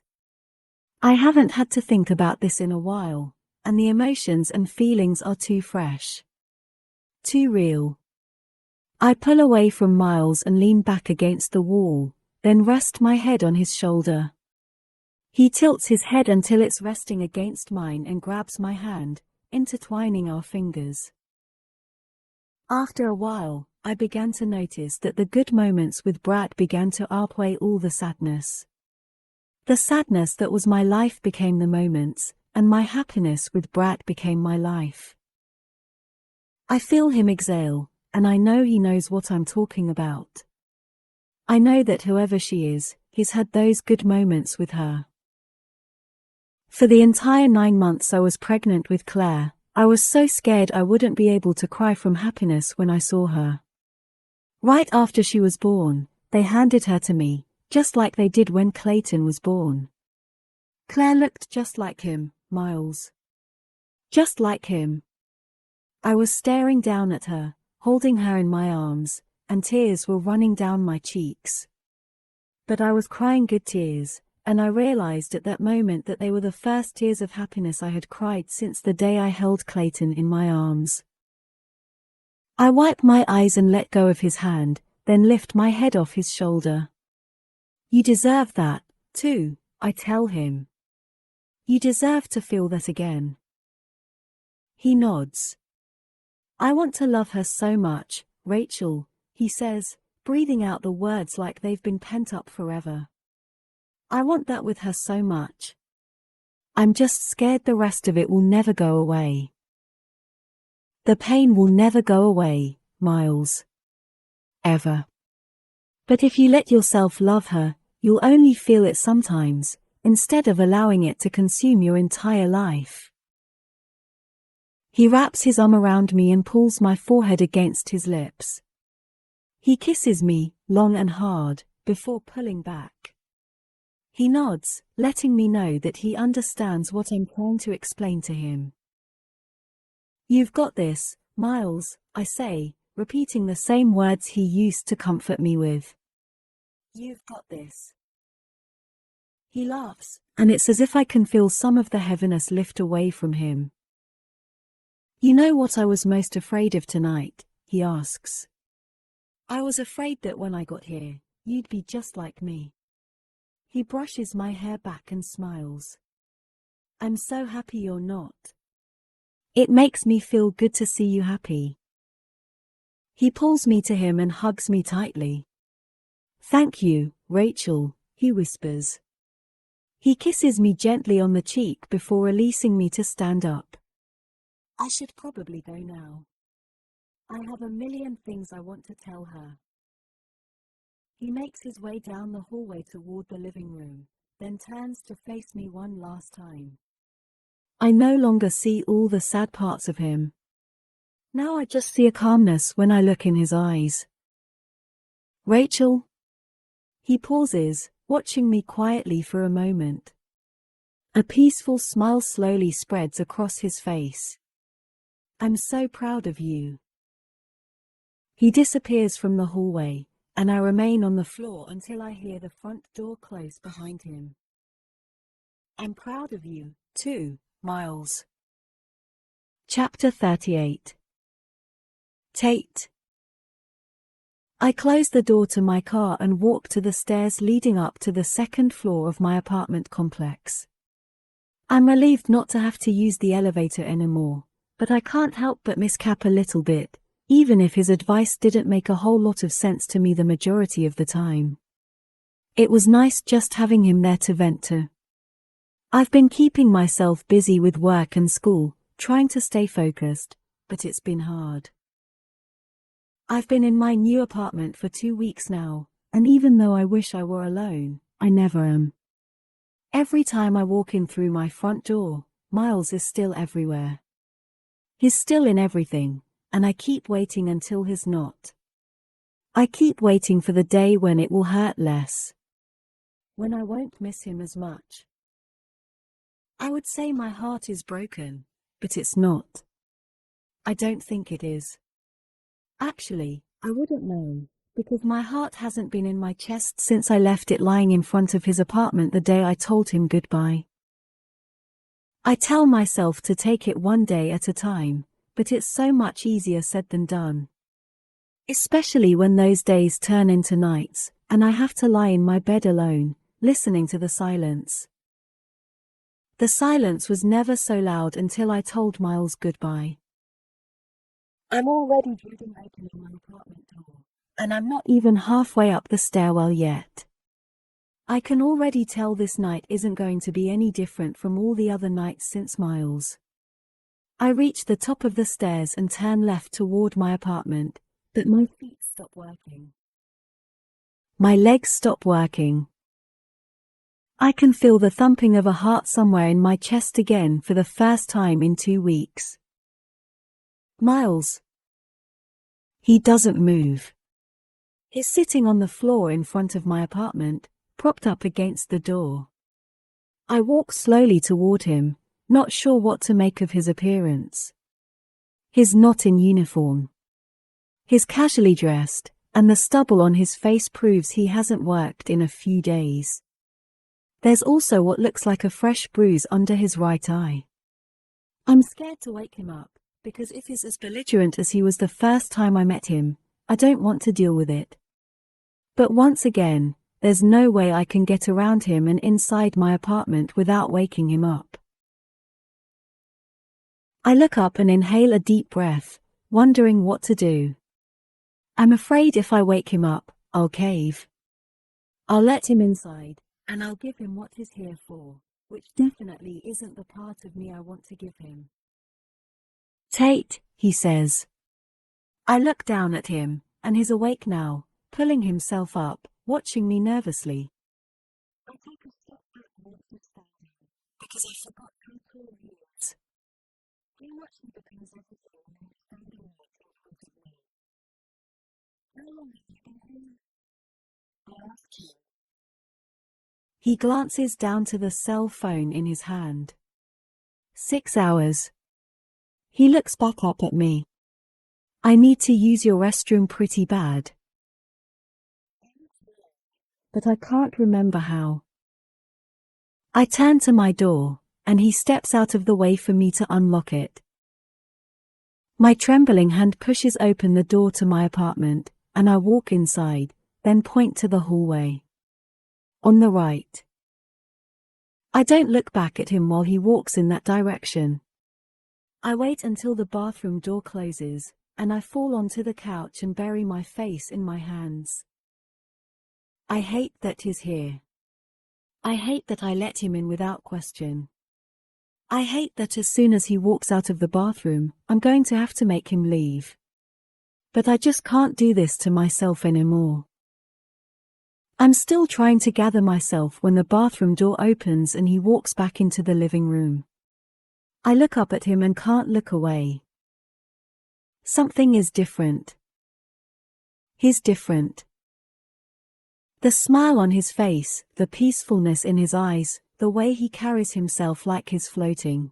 I haven't had to think about this in a while, and the emotions and feelings are too fresh. Too real. I pull away from Miles and lean back against the wall, then rest my head on his shoulder. He tilts his head until it's resting against mine and grabs my hand, intertwining our fingers. After a while, I began to notice that the good moments with Brad began to outweigh all the sadness. The sadness that was my life became the moments, and my happiness with Brad became my life. I feel him exhale, and I know he knows what I'm talking about. I know that whoever she is, he's had those good moments with her. For the entire 9 months I was pregnant with Claire, I was so scared I wouldn't be able to cry from happiness when I saw her. Right after she was born, they handed her to me, just like they did when Clayton was born. Claire looked just like him, Miles. Just like him. I was staring down at her, holding her in my arms, and tears were running down my cheeks. But I was crying good tears, and I realized at that moment that they were the first tears of happiness I had cried since the day I held Clayton in my arms. I wipe my eyes and let go of his hand, then lift my head off his shoulder. You deserve that, too, I tell him. You deserve to feel that again. He nods. I want to love her so much, Rachel, he says, breathing out the words like they've been pent up forever. I want that with her so much. I'm just scared the rest of it will never go away. The pain will never go away, Miles. Ever. But if you let yourself love her, you'll only feel it sometimes, instead of allowing it to consume your entire life. He wraps his arm around me and pulls my forehead against his lips. He kisses me, long and hard, before pulling back. He nods, letting me know that he understands what I'm trying to explain to him. You've got this, Miles, I say, repeating the same words he used to comfort me with. You've got this. He laughs, and it's as if I can feel some of the heaviness lift away from him. You know what I was most afraid of tonight? He asks. I was afraid that when I got here, you'd be just like me. He brushes my hair back and smiles. I'm so happy you're not. It makes me feel good to see you happy. He pulls me to him and hugs me tightly. Thank you, Rachel, he whispers. He kisses me gently on the cheek before releasing me to stand up. I should probably go now. I have a million things I want to tell her. He makes his way down the hallway toward the living room, then turns to face me one last time. I no longer see all the sad parts of him. Now I just see a calmness when I look in his eyes. Rachel? He pauses, watching me quietly for a moment. A peaceful smile slowly spreads across his face. I'm so proud of you. He disappears from the hallway, and I remain on the floor until I hear the front door close behind him. I'm proud of you, too, Miles. Chapter 38. Tate. I close the door to my car and walk to the stairs leading up to the second floor of my apartment complex. I'm relieved not to have to use the elevator anymore, but I can't help but miss Cap a little bit, even if his advice didn't make a whole lot of sense to me the majority of the time. It was nice just having him there to vent to. I've been keeping myself busy with work and school, trying to stay focused, but it's been hard. I've been in my new apartment for 2 weeks now, and even though I wish I were alone, I never am. Every time I walk in through my front door, Miles is still everywhere. He's still in everything, and I keep waiting until he's not. I keep waiting for the day when it will hurt less. When I won't miss him as much. I would say my heart is broken, but it's not. I don't think it is. Actually, I wouldn't know, because my heart hasn't been in my chest since I left it lying in front of his apartment the day I told him goodbye. I tell myself to take it one day at a time, but it's so much easier said than done. Especially when those days turn into nights, and I have to lie in my bed alone, listening to the silence. The silence was never so loud until I told Miles goodbye. I'm already dreading opening my apartment door, and I'm not even halfway up the stairwell yet. I can already tell this night isn't going to be any different from all the other nights since Miles. I reach the top of the stairs and turn left toward my apartment, but my feet stop working. My legs stop working. I can feel the thumping of a heart somewhere in my chest again for the first time in 2 weeks. Miles. He doesn't move. He's sitting on the floor in front of my apartment, propped up against the door. I walk slowly toward him, not sure what to make of his appearance. He's not in uniform. He's casually dressed, and the stubble on his face proves he hasn't worked in a few days. There's also what looks like a fresh bruise under his right eye. I'm scared to wake him up, because if he's as belligerent as he was the first time I met him, I don't want to deal with it. But once again, there's no way I can get around him and inside my apartment without waking him up. I look up and inhale a deep breath, wondering what to do. I'm afraid if I wake him up, I'll cave. I'll let him inside, and I'll give him what he's here for, which definitely isn't the part of me I want to give him. Tate, he says. I look down at him, and he's awake now, pulling himself up, watching me nervously. I take a step back once he's standing, because I forgot how tall he is. He watched me become everything and then standing right in front of me. How long have you been here? I asked him. He glances down to the cell phone in his hand. 6 hours. He looks back up at me. I need to use your restroom pretty bad. But I can't remember how. I turn to my door, and he steps out of the way for me to unlock it. My trembling hand pushes open the door to my apartment, and I walk inside, then point to the hallway. On the right. I don't look back at him while he walks in that direction. I wait until the bathroom door closes, and I fall onto the couch and bury my face in my hands. I hate that he's here. I hate that I let him in without question. I hate that as soon as he walks out of the bathroom, I'm going to have to make him leave. But I just can't do this to myself anymore. I'm still trying to gather myself when the bathroom door opens and he walks back into the living room. I look up at him and can't look away. Something is different. He's different. The smile on his face, the peacefulness in his eyes, the way he carries himself like he's floating.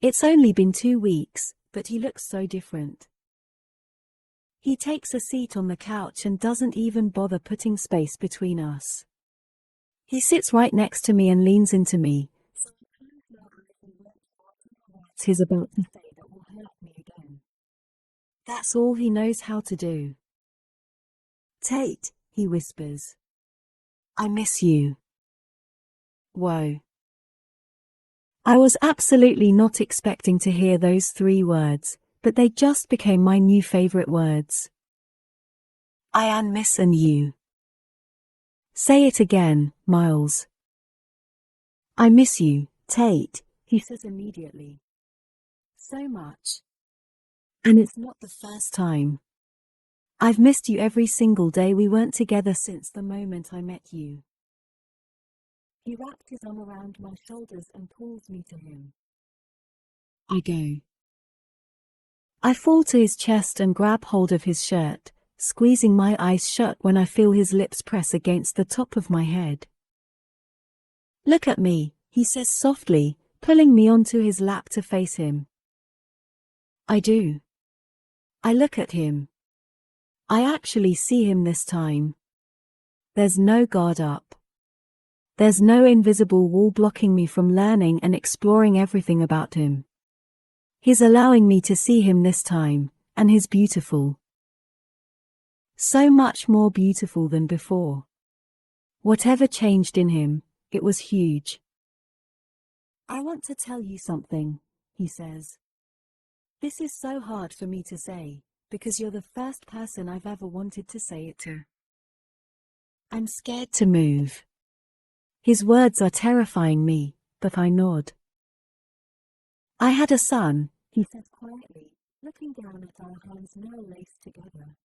It's only been 2 weeks, but he looks so different. He takes a seat on the couch and doesn't even bother putting space between us. He sits right next to me and leans into me. He's about to say that will hurt me again. That's all he knows how to do. Tate, he whispers. I miss you. Whoa. I was absolutely not expecting to hear those 3 words, but they just became my new favorite words. I miss you. Say it again, Miles. I miss you, Tate, he says immediately. So much. And it's not the first time. I've missed you every single day we weren't together since the moment I met you. He wrapped his arm around my shoulders and pulls me to him. I go. I fall to his chest and grab hold of his shirt, squeezing my eyes shut when I feel his lips press against the top of my head. Look at me, he says softly, pulling me onto his lap to face him. I do. I look at him. I actually see him this time. There's no guard up. There's no invisible wall blocking me from learning and exploring everything about him. He's allowing me to see him this time, and he's beautiful. So much more beautiful than before. Whatever changed in him, it was huge. I want to tell you something, he says. This is so hard for me to say, because you're the first person I've ever wanted to say it to. I'm scared to move. His words are terrifying me, but I nod. I had a son, he says quietly, looking down at our hands now laced together.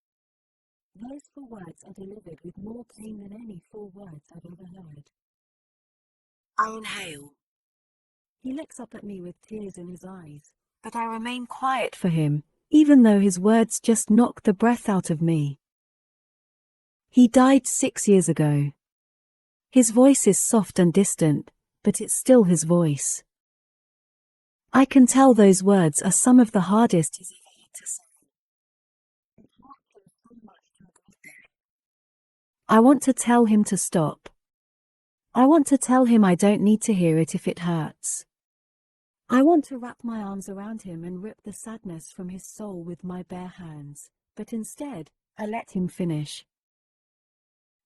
Those 4 words are delivered with more pain than any 4 words I've ever heard. I inhale. He looks up at me with tears in his eyes, but I remain quiet for him, even though his words just knock the breath out of me. He died 6 years ago. His voice is soft and distant, but it's still his voice. I can tell those words are some of the hardest he's ever had to say. I want to tell him to stop. I want to tell him I don't need to hear it if it hurts. I want to wrap my arms around him and rip the sadness from his soul with my bare hands, but instead, I let him finish.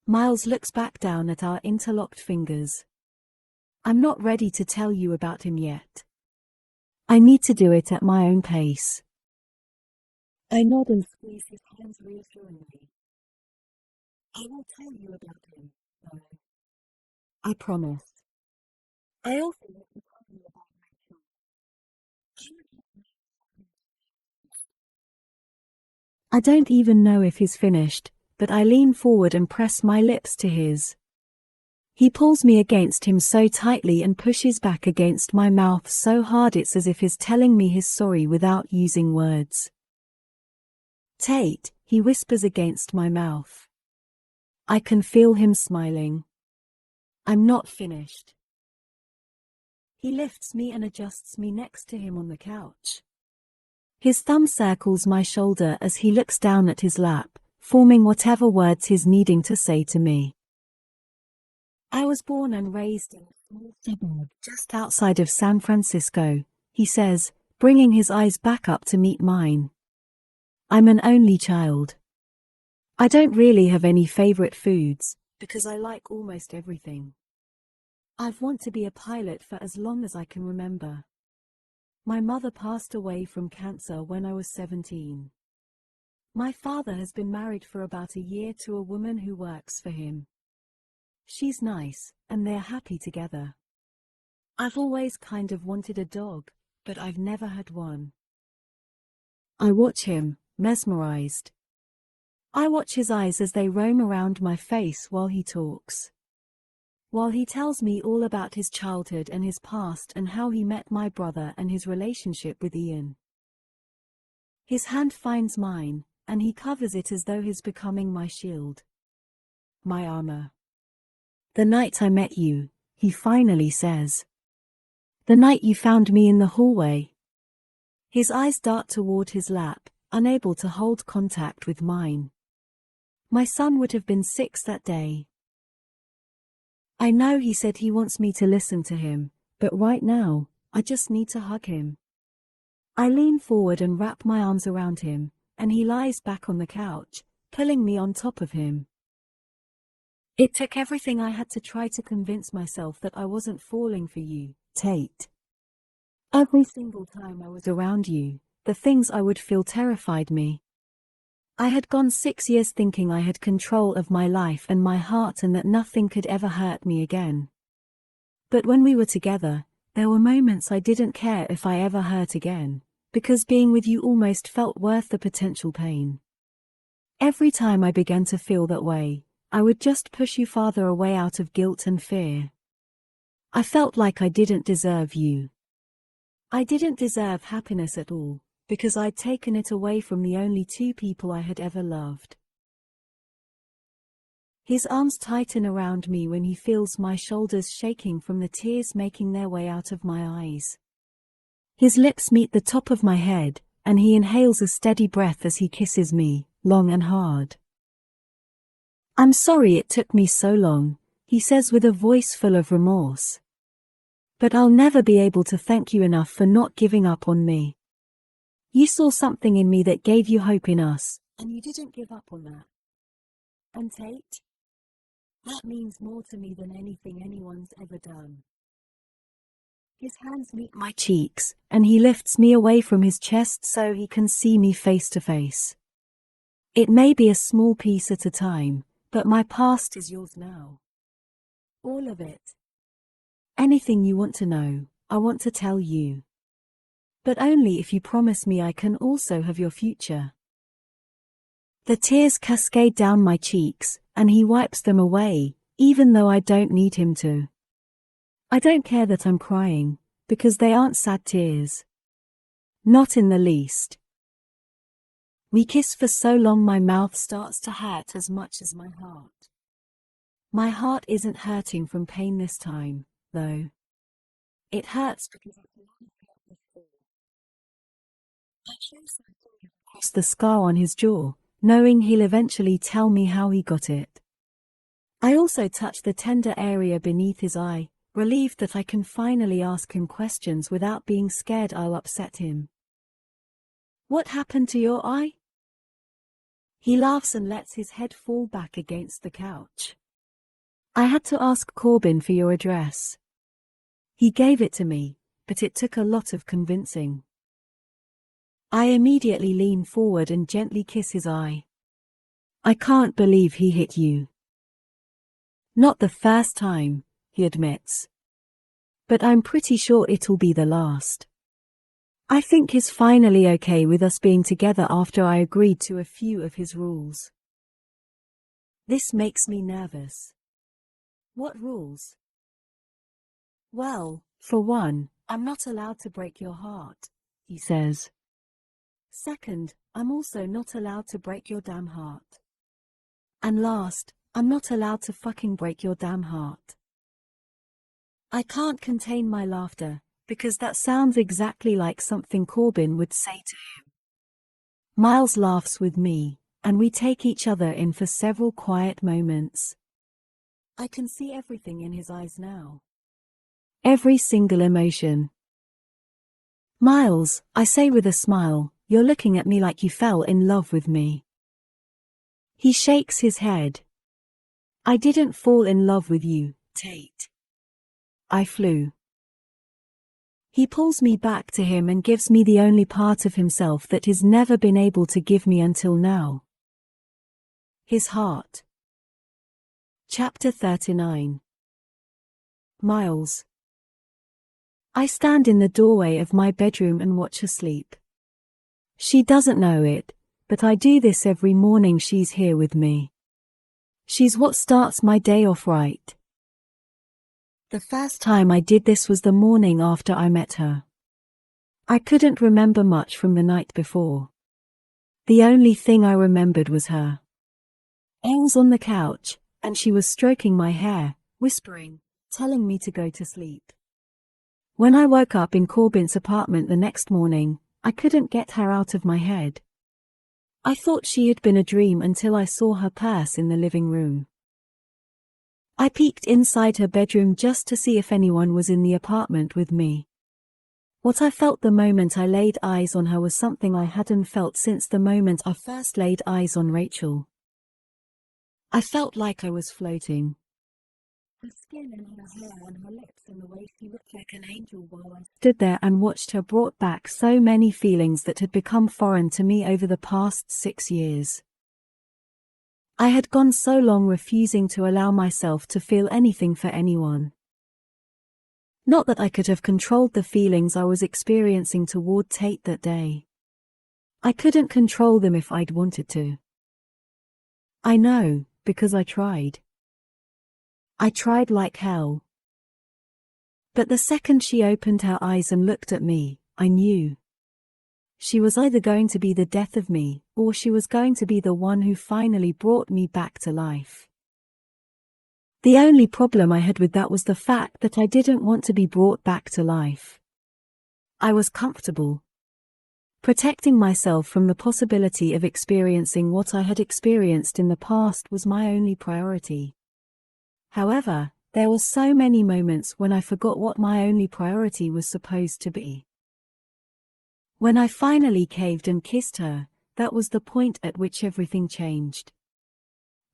Miles looks back down at our interlocked fingers. I'm not ready to tell you about him yet. I need to do it at my own pace. I nod and squeeze his hands reassuringly. I will tell you about him, though. I promise. I also want to tell you about my children. I don't even know if he's finished, but I lean forward and press my lips to his. He pulls me against him so tightly and pushes back against my mouth so hard it's as if he's telling me he's sorry without using words. Tate, he whispers against my mouth. I can feel him smiling. I'm not finished. He lifts me and adjusts me next to him on the couch. His thumb circles my shoulder as he looks down at his lap, forming whatever words he's needing to say to me. I was born and raised in a small suburb just outside of San Francisco, he says, bringing his eyes back up to meet mine. I'm an only child. I don't really have any favorite foods, because I like almost everything. I've wanted to be a pilot for as long as I can remember. My mother passed away from cancer when I was 17. My father has been married for about a year to a woman who works for him. She's nice, and they're happy together. I've always kind of wanted a dog, but I've never had one. I watch him, mesmerized. I watch his eyes as they roam around my face while he talks. While he tells me all about his childhood and his past and how he met my brother and his relationship with Ian. His hand finds mine, and he covers it as though he's becoming my shield. My armor. The night I met you, he finally says. The night you found me in the hallway. His eyes dart toward his lap, unable to hold contact with mine. My son would have been 6 that day. I know he said he wants me to listen to him, but right now, I just need to hug him. I lean forward and wrap my arms around him, and he lies back on the couch, pulling me on top of him. It took everything I had to try to convince myself that I wasn't falling for you, Tate. Every single time I was around you, the things I would feel terrified me. I had gone 6 years thinking I had control of my life and my heart and that nothing could ever hurt me again. But when we were together, there were moments I didn't care if I ever hurt again, because being with you almost felt worth the potential pain. Every time I began to feel that way, I would just push you farther away out of guilt and fear. I felt like I didn't deserve you. I didn't deserve happiness at all, because I'd taken it away from the only 2 people I had ever loved. His arms tighten around me when he feels my shoulders shaking from the tears making their way out of my eyes. His lips meet the top of my head, and he inhales a steady breath as he kisses me, long and hard. I'm sorry it took me so long, he says with a voice full of remorse. But I'll never be able to thank you enough for not giving up on me. You saw something in me that gave you hope in us, and you didn't give up on that. And Tate? That means more to me than anything anyone's ever done. His hands meet my cheeks, and he lifts me away from his chest so he can see me face to face. It may be a small piece at a time, but my past is yours now. All of it. Anything you want to know, I want to tell you. But only if you promise me I can also have your future. The tears cascade down my cheeks, and he wipes them away, even though I don't need him to. I don't care that I'm crying, because they aren't sad tears. Not in the least. We kiss for so long my mouth starts to hurt as much as my heart. My heart isn't hurting from pain this time, though. It hurts because I can only feel it before. I chose across the scar on his jaw, knowing he'll eventually tell me how he got it. I also touch the tender area beneath his eye, relieved that I can finally ask him questions without being scared I'll upset him. What happened to your eye? He laughs and lets his head fall back against the couch. I had to ask Corbin for your address. He gave it to me, but it took a lot of convincing. I immediately lean forward and gently kiss his eye. I can't believe he hit you. Not the first time, he admits. But I'm pretty sure it'll be the last. I think he's finally okay with us being together after I agreed to a few of his rules. This makes me nervous. What rules? Well, for one, I'm not allowed to break your heart, he says. Second, I'm also not allowed to break your damn heart. And last, I'm not allowed to fucking break your damn heart. I can't contain my laughter, because that sounds exactly like something Corbin would say to him. Miles laughs with me, and we take each other in for several quiet moments. I can see everything in his eyes now. Every single emotion. Miles, I say with a smile, you're looking at me like you fell in love with me. He shakes his head. I didn't fall in love with you, Tate. I flew. He pulls me back to him and gives me the only part of himself that he's never been able to give me until now. His heart. Chapter 39. Miles. I stand in the doorway of my bedroom and watch her sleep. She doesn't know it, but I do this every morning she's here with me. She's what starts my day off right. The first time I did this was the morning after I met her. I couldn't remember much from the night before. The only thing I remembered was her. I was on the couch, and she was stroking my hair, whispering, telling me to go to sleep. When I woke up in Corbin's apartment the next morning, I couldn't get her out of my head. I thought she had been a dream until I saw her purse in the living room. I peeked inside her bedroom just to see if anyone was in the apartment with me. What I felt the moment I laid eyes on her was something I hadn't felt since the moment I first laid eyes on Rachel. I felt like I was floating. Her skin and her hair and her lips and the way she looked like an angel while I stood there and watched her brought back so many feelings that had become foreign to me over the past 6 years. I had gone so long refusing to allow myself to feel anything for anyone. Not that I could have controlled the feelings I was experiencing toward Tate that day. I couldn't control them if I'd wanted to. I know, because I tried. I tried like hell. But the second she opened her eyes and looked at me, I knew. She was either going to be the death of me, or she was going to be the one who finally brought me back to life. The only problem I had with that was the fact that I didn't want to be brought back to life. I was comfortable. Protecting myself from the possibility of experiencing what I had experienced in the past was my only priority. However, there were so many moments when I forgot what my only priority was supposed to be. When I finally caved and kissed her, that was the point at which everything changed.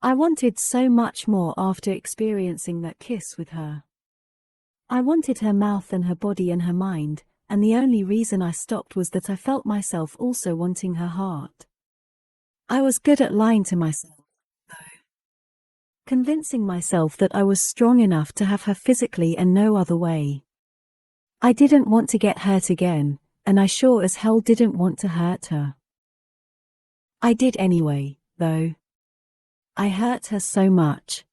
I wanted so much more after experiencing that kiss with her. I wanted her mouth and her body and her mind, and the only reason I stopped was that I felt myself also wanting her heart. I was good at lying to myself, though. Convincing myself that I was strong enough to have her physically and no other way. I didn't want to get hurt again, and I sure as hell didn't want to hurt her. I did anyway, though. I hurt her so much.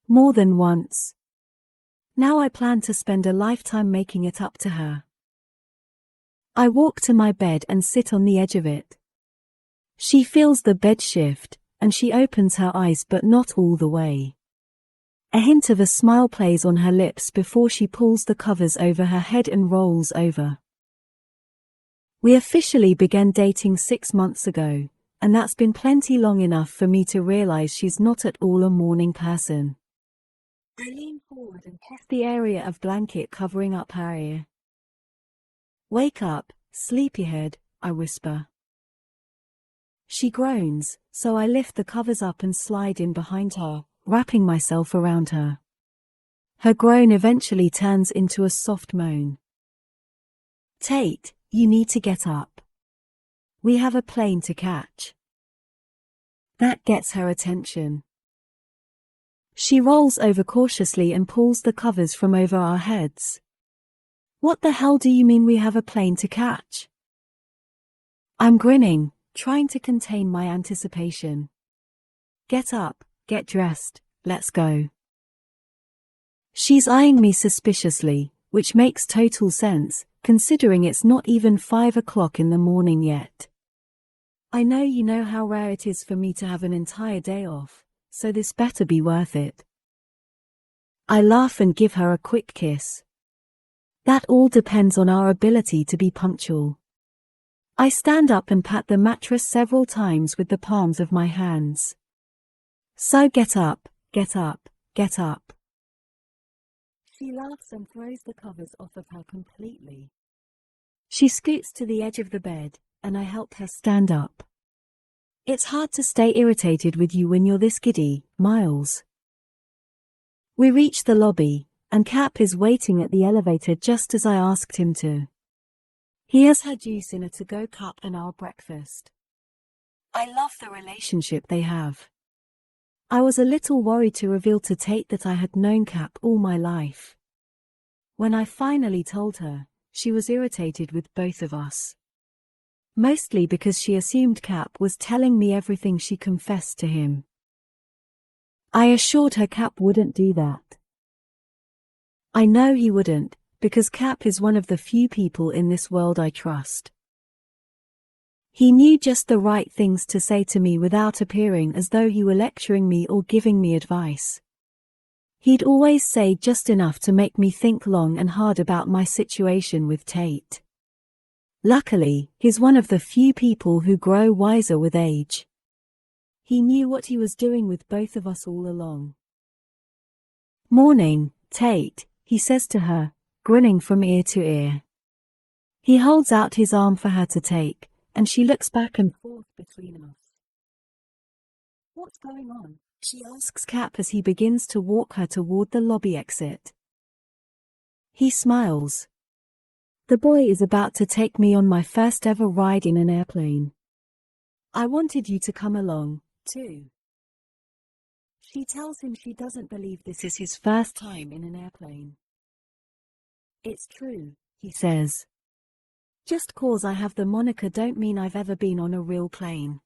More than once. Now I plan to spend a lifetime making it up to her. I walk to my bed and sit on the edge of it. She feels the bed shift, and she opens her eyes but not all the way. A hint of a smile plays on her lips before she pulls the covers over her head and rolls over. We officially began dating 6 months ago, and that's been plenty long enough for me to realize she's not at all a morning person. I lean forward and kiss the area of blanket covering up her ear. "Wake up, sleepyhead," I whisper. She groans, so I lift the covers up and slide in behind her, wrapping myself around her. Her groan eventually turns into a soft moan. "Tate, you need to get up. We have a plane to catch." That gets her attention. She rolls over cautiously and pulls the covers from over our heads. "What the hell do you mean we have a plane to catch?" I'm grinning, trying to contain my anticipation. "Get up, get dressed, let's go." She's eyeing me suspiciously, which makes total sense, considering it's not even 5 o'clock in the morning yet. I know you know how rare it is for me to have an entire day off, so this better be worth it. I laugh and give her a quick kiss. That all depends on our ability to be punctual. I stand up and pat the mattress several times with the palms of my hands. "So get up, get up, get up." She laughs and throws the covers off of her completely. She scoots to the edge of the bed, and I help her stand up. It's hard to stay irritated with you when you're this giddy, Miles. We reach the lobby, and Cap is waiting at the elevator just as I asked him to. He has her juice in a to-go cup and our breakfast. I love the relationship they have. I was a little worried to reveal to Tate that I had known Cap all my life. When I finally told her, she was irritated with both of us. Mostly because she assumed Cap was telling me everything she confessed to him. I assured her Cap wouldn't do that. I know he wouldn't, because Cap is one of the few people in this world I trust. He knew just the right things to say to me without appearing as though he were lecturing me or giving me advice. He'd always say just enough to make me think long and hard about my situation with Tate. Luckily, he's one of the few people who grow wiser with age. He knew what he was doing with both of us all along. "Morning, Tate," he says to her, grinning from ear to ear. He holds out his arm for her to take, and she looks back and forth between us. "What's going on?" she asks Cap as he begins to walk her toward the lobby exit. He smiles. "The boy is about to take me on my first ever ride in an airplane. I wanted you to come along, too." She tells him she doesn't believe this is his first time in an airplane. "It's true," he says. "Just 'cause I have the moniker don't mean I've ever been on a real plane."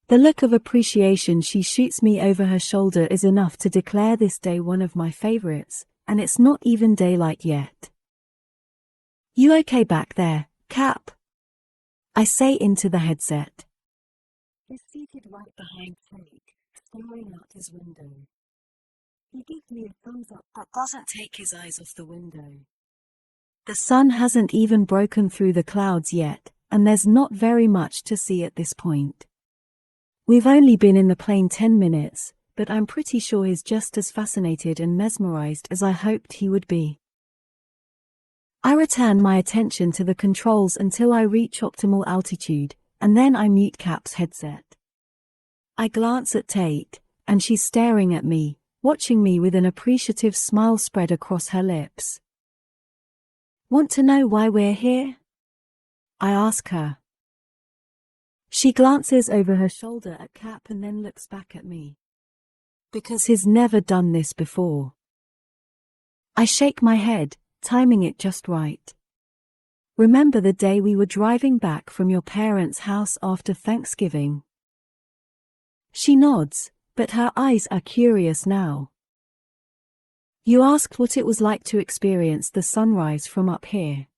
The look of appreciation she shoots me over her shoulder is enough to declare this day one of my favorites, and it's not even daylight yet. "You okay back there, Cap?" I say into the headset. He's seated right behind Tate, staring out his window. He gives me a thumbs up but doesn't take his eyes off the window. The sun hasn't even broken through the clouds yet, and there's not very much to see at this point. We've only been in the plane 10 minutes, but I'm pretty sure he's just as fascinated and mesmerized as I hoped he would be. I return my attention to the controls until I reach optimal altitude, and then I mute Cap's headset. I glance at Tate, and she's staring at me, watching me with an appreciative smile spread across her lips. "Want to know why we're here?" I ask her. She glances over her shoulder at Cap and then looks back at me. "Because he's never done this before." I shake my head, timing it just right. "Remember the day we were driving back from your parents' house after Thanksgiving?" She nods, but her eyes are curious now. You asked what it was like to experience the sunrise from up here.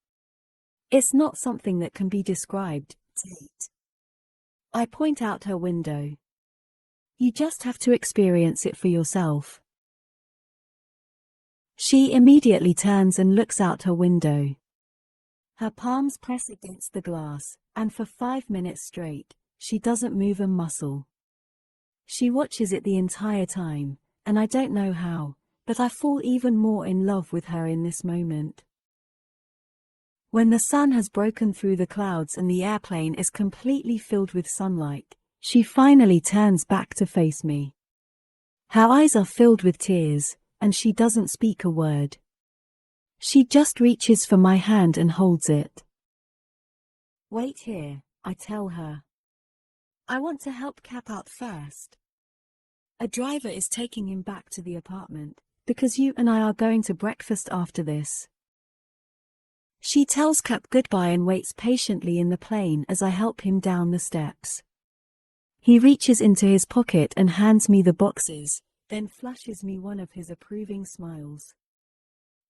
It's not something that can be described, Tate. I point out her window. You just have to experience it for yourself. She immediately turns and looks out her window. Her palms press against the glass, and for 5 minutes straight, she doesn't move a muscle. She watches it the entire time, and I don't know how, but I fall even more in love with her in this moment. When the sun has broken through the clouds and the airplane is completely filled with sunlight, she finally turns back to face me. Her eyes are filled with tears, and she doesn't speak a word. She just reaches for my hand and holds it. Wait here, I tell her. I want to help Cap out first. A driver is taking him back to the apartment, because you and I are going to breakfast after this. She tells Cap goodbye and waits patiently in the plane as I help him down the steps. He reaches into his pocket and hands me the boxes, then flashes me one of his approving smiles.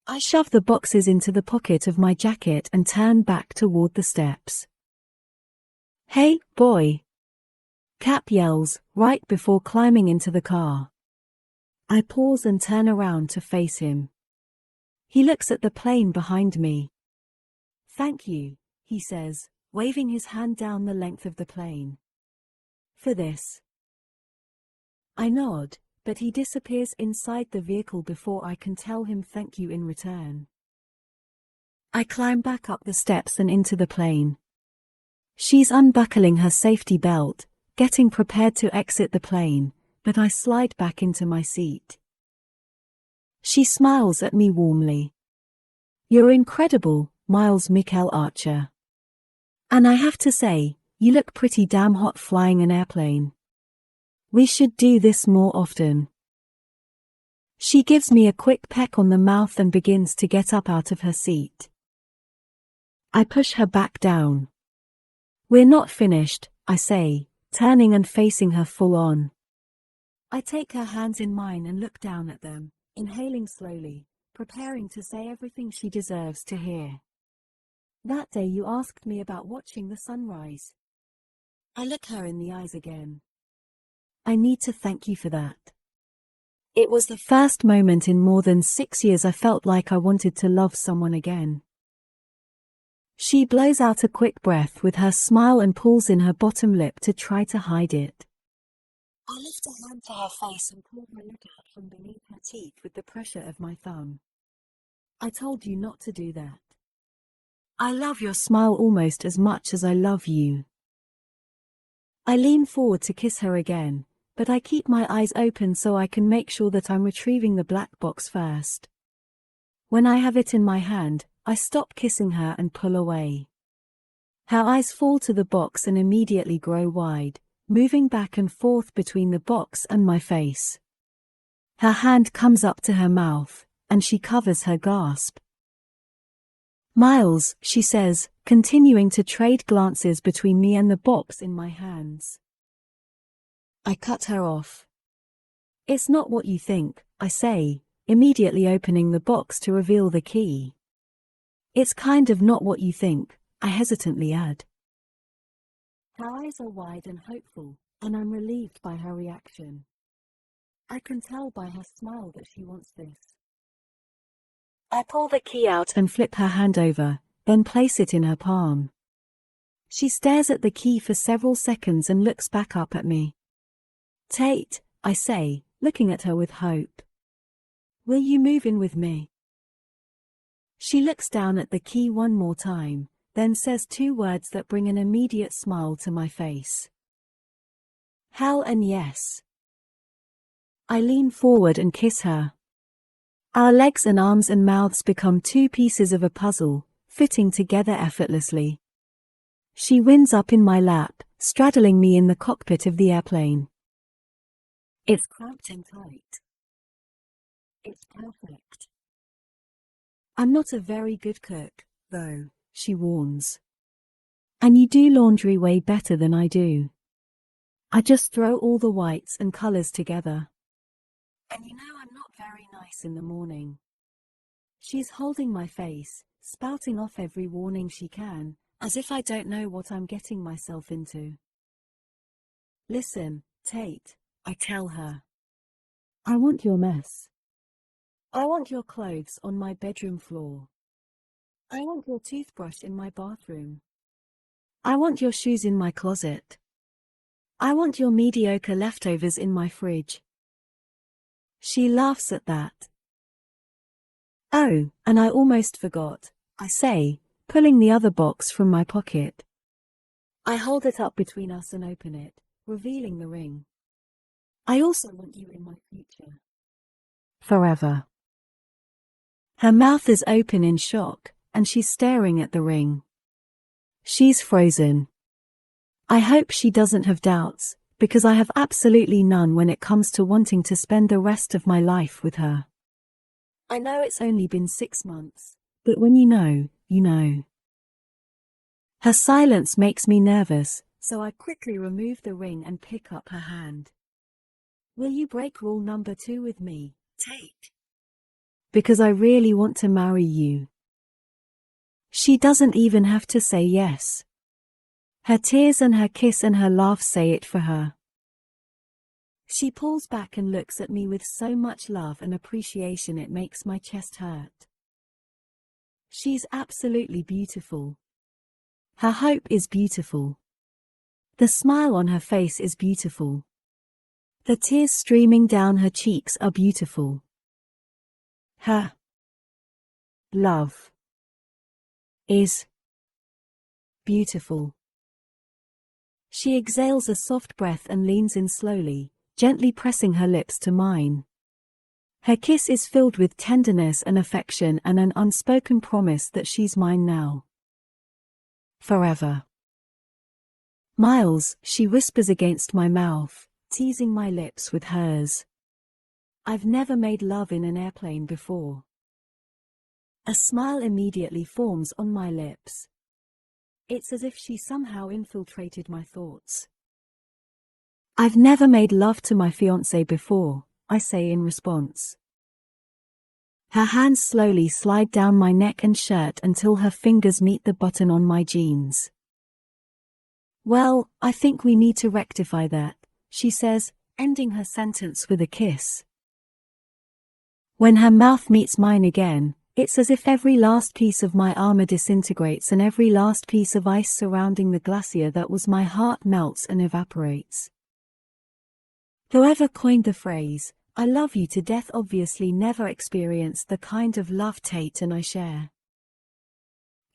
I shove the boxes into the pocket of my jacket and turn back toward the steps. Hey, boy! Cap yells, right before climbing into the car. I pause and turn around to face him. He looks at the plane behind me. Thank you, he says, waving his hand down the length of the plane. For this. I nod, but he disappears inside the vehicle before I can tell him thank you in return. I climb back up the steps and into the plane. She's unbuckling her safety belt, getting prepared to exit the plane, but I slide back into my seat. She smiles at me warmly. You're incredible, Miles Michael Archer. And I have to say, you look pretty damn hot flying an airplane. We should do this more often. She gives me a quick peck on the mouth and begins to get up out of her seat. I push her back down. We're not finished, I say, turning and facing her full on. I take her hands in mine and look down at them, inhaling slowly, preparing to say everything she deserves to hear. That day you asked me about watching the sunrise. I look her in the eyes again. I need to thank you for that. It was the first moment in more than 6 years I felt like I wanted to love someone again. She blows out a quick breath with her smile and pulls in her bottom lip to try to hide it. I lift a hand to her face and pull her lip out from beneath her teeth with the pressure of my thumb. I told you not to do that. I love your smile almost as much as I love you. I lean forward to kiss her again, but I keep my eyes open so I can make sure that I'm retrieving the black box first. When I have it in my hand, I stop kissing her and pull away. Her eyes fall to the box and immediately grow wide, moving back and forth between the box and my face. Her hand comes up to her mouth, and she covers her gasp. Miles, she says, continuing to trade glances between me and the box in my hands. I cut her off. It's not what you think, I say, immediately opening the box to reveal the key. It's kind of not what you think, I hesitantly add. Her eyes are wide and hopeful, and I'm relieved by her reaction. I can tell by her smile that she wants this. I pull the key out and flip her hand over, then place it in her palm. She stares at the key for several seconds and looks back up at me. Tate, I say, looking at her with hope. Will you move in with me? She looks down at the key one more time, then says 2 words that bring an immediate smile to my face. Hell and yes. I lean forward and kiss her. Our legs and arms and mouths become 2 pieces of a puzzle, fitting together effortlessly. She winds up in my lap, straddling me in the cockpit of the airplane. It's cramped and tight. It's perfect. I'm not a very good cook, though, she warns. And you do laundry way better than I do. I just throw all the whites and colors together. And you know I'm not very nice twice in the morning. She's holding my face, spouting off every warning she can, as if I don't know what I'm getting myself into. Listen, Tate, I tell her. I want your mess. I want your clothes on my bedroom floor. I want your toothbrush in my bathroom. I want your shoes in my closet. I want your mediocre leftovers in my fridge. She laughs at that. Oh, and I almost forgot, I say, pulling the other box from my pocket. I hold it up between us and open it, revealing the ring. I also want you in my future. Forever. Her mouth is open in shock, and she's staring at the ring. She's frozen. I hope she doesn't have doubts, because I have absolutely none when it comes to wanting to spend the rest of my life with her. I know it's only been 6 months, but when you know, you know. Her silence makes me nervous, so I quickly remove the ring and pick up her hand. Will you break rule number 2 with me, Tate? Because I really want to marry you. She doesn't even have to say yes. Her tears and her kiss and her laugh say it for her. She pulls back and looks at me with so much love and appreciation it makes my chest hurt. She's absolutely beautiful. Her hope is beautiful. The smile on her face is beautiful. The tears streaming down her cheeks are beautiful. Her love is beautiful. She exhales a soft breath and leans in slowly, gently pressing her lips to mine. Her kiss is filled with tenderness and affection and an unspoken promise that she's mine now. Forever. Miles, she whispers against my mouth, teasing my lips with hers. I've never made love in an airplane before. A smile immediately forms on my lips. It's as if she somehow infiltrated my thoughts. I've never made love to my fiancé before, I say in response. Her hands slowly slide down my neck and shirt until her fingers meet the button on my jeans. Well, I think we need to rectify that, she says, ending her sentence with a kiss. When her mouth meets mine again, it's as if every last piece of my armor disintegrates and every last piece of ice surrounding the glacier that was my heart melts and evaporates. Whoever coined the phrase, "I love you to death," obviously never experienced the kind of love Tate and I share.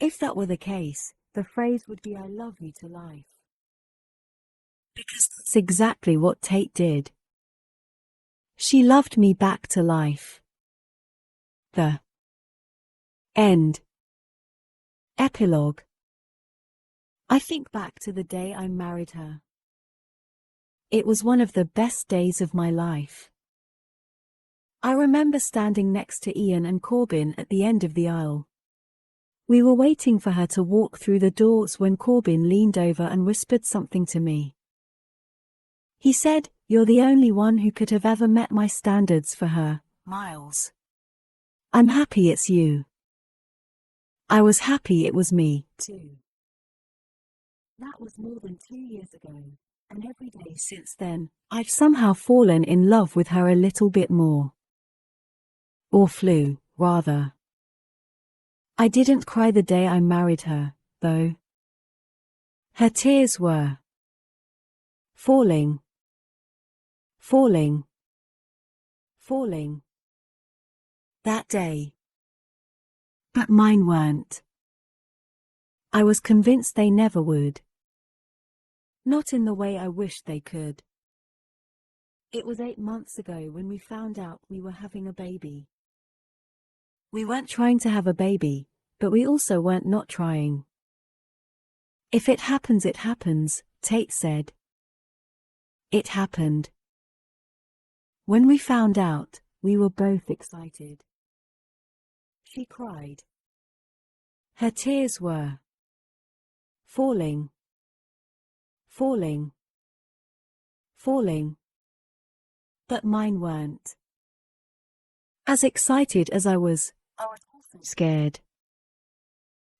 If that were the case, the phrase would be "I love you to life." Because that's exactly what Tate did. She loved me back to life. The end. Epilogue. I think back to the day I married her. It was one of the best days of my life. I remember standing next to Ian and Corbin at the end of the aisle. We were waiting for her to walk through the doors when Corbin leaned over and whispered something to me. He said, "You're the only one who could have ever met my standards for her, Miles. I'm happy it's you." I was happy it was me, too. That was more than 2 years ago, and every day since then, I've somehow fallen in love with her a little bit more. Or flew, rather. I didn't cry the day I married her, though. Her tears were falling, falling, falling. That day. But mine weren't. I was convinced they never would. Not in the way I wished they could. It was 8 months ago when we found out we were having a baby. We weren't trying to have a baby, but we also weren't not trying. If it happens, it happens, Tate said. It happened. When we found out, we were both excited. She cried. Her tears were falling, falling, falling. But mine weren't. As excited as I was also scared.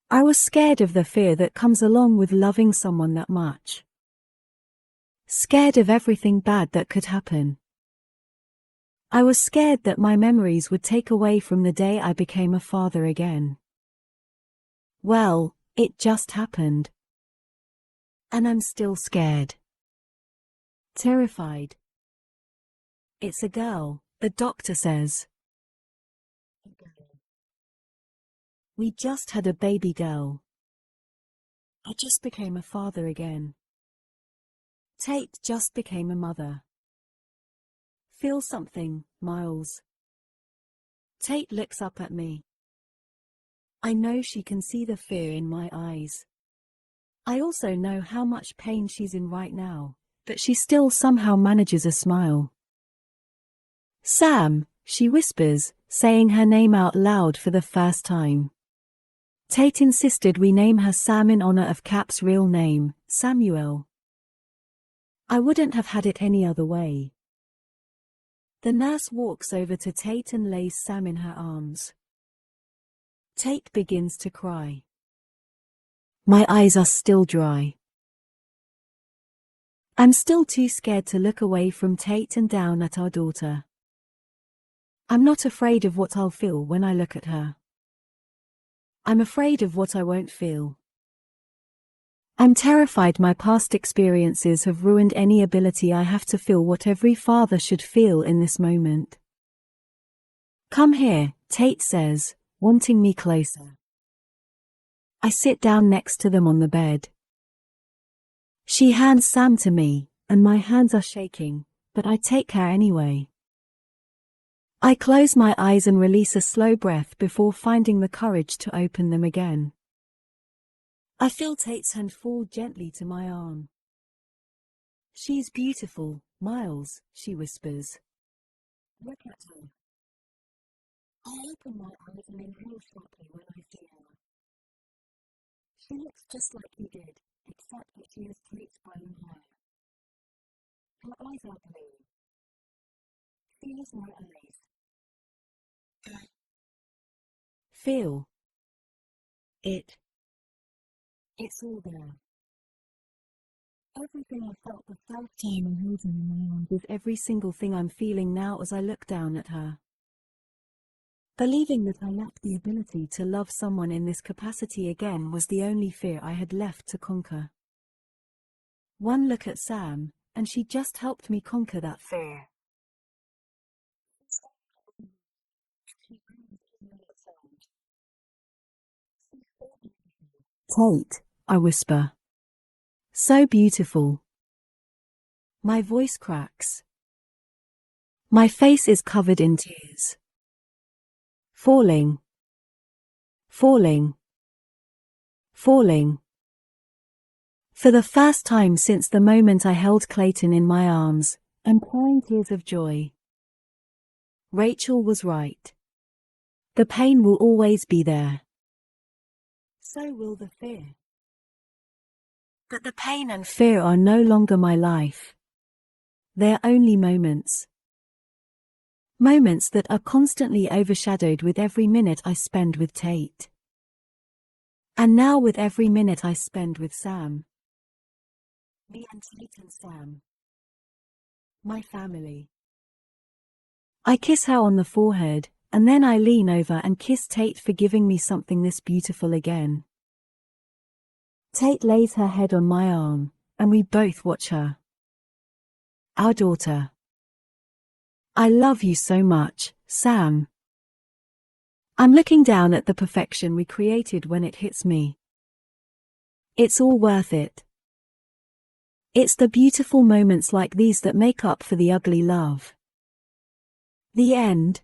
I was scared of the fear that comes along with loving someone that much. Scared of everything bad that could happen. I was scared that my memories would take away from the day I became a father again. Well, it just happened. And I'm still scared. Terrified. It's a girl, the doctor says. We just had a baby girl. I just became a father again. Tate just became a mother. Feel something, Miles. Tate looks up at me. I know she can see the fear in my eyes. I also know how much pain she's in right now, but she still somehow manages a smile. Sam, she whispers, saying her name out loud for the first time. Tate insisted we name her Sam in honor of Cap's real name, Samuel. I wouldn't have had it any other way. The nurse walks over to Tate and lays Sam in her arms. Tate begins to cry. My eyes are still dry. I'm still too scared to look away from Tate and down at our daughter. I'm not afraid of what I'll feel when I look at her. I'm afraid of what I won't feel. I'm terrified my past experiences have ruined any ability I have to feel what every father should feel in this moment. Come here, Tate says, wanting me closer. I sit down next to them on the bed. She hands Sam to me, and my hands are shaking, but I take her anyway. I close my eyes and release a slow breath before finding the courage to open them again. I feel Tate's hand fall gently to my arm. She's beautiful, Miles, she whispers. Look at her. I open my eyes and inhale sharply when I see her. She looks just like he did, except that she has Tate's brown hair. Her eyes are blue. Feels my eyes. Feel. It's all there. Everything I felt the first time I held her in my arms is every single thing I'm feeling now as I look down at her. Believing that I lacked the ability to love someone in this capacity again was the only fear I had left to conquer. One look at Sam, and she just helped me conquer that fear. Tate, I whisper. So beautiful. My voice cracks. My face is covered in tears. Falling. Falling. Falling. For the first time since the moment I held Clayton in my arms, I'm crying tears of joy. Rachel was right. The pain will always be there. So will the fear. But the pain and fear are no longer my life. They're only moments. Moments that are constantly overshadowed with every minute I spend with Tate. And now with every minute I spend with Sam. Me and Tate and Sam. My family. I kiss her on the forehead, and then I lean over and kiss Tate for giving me something this beautiful again. Tate lays her head on my arm, and we both watch her. Our daughter. I love you so much, Sam. I'm looking down at the perfection we created when it hits me. It's all worth it. It's the beautiful moments like these that make up for the ugly love. The end.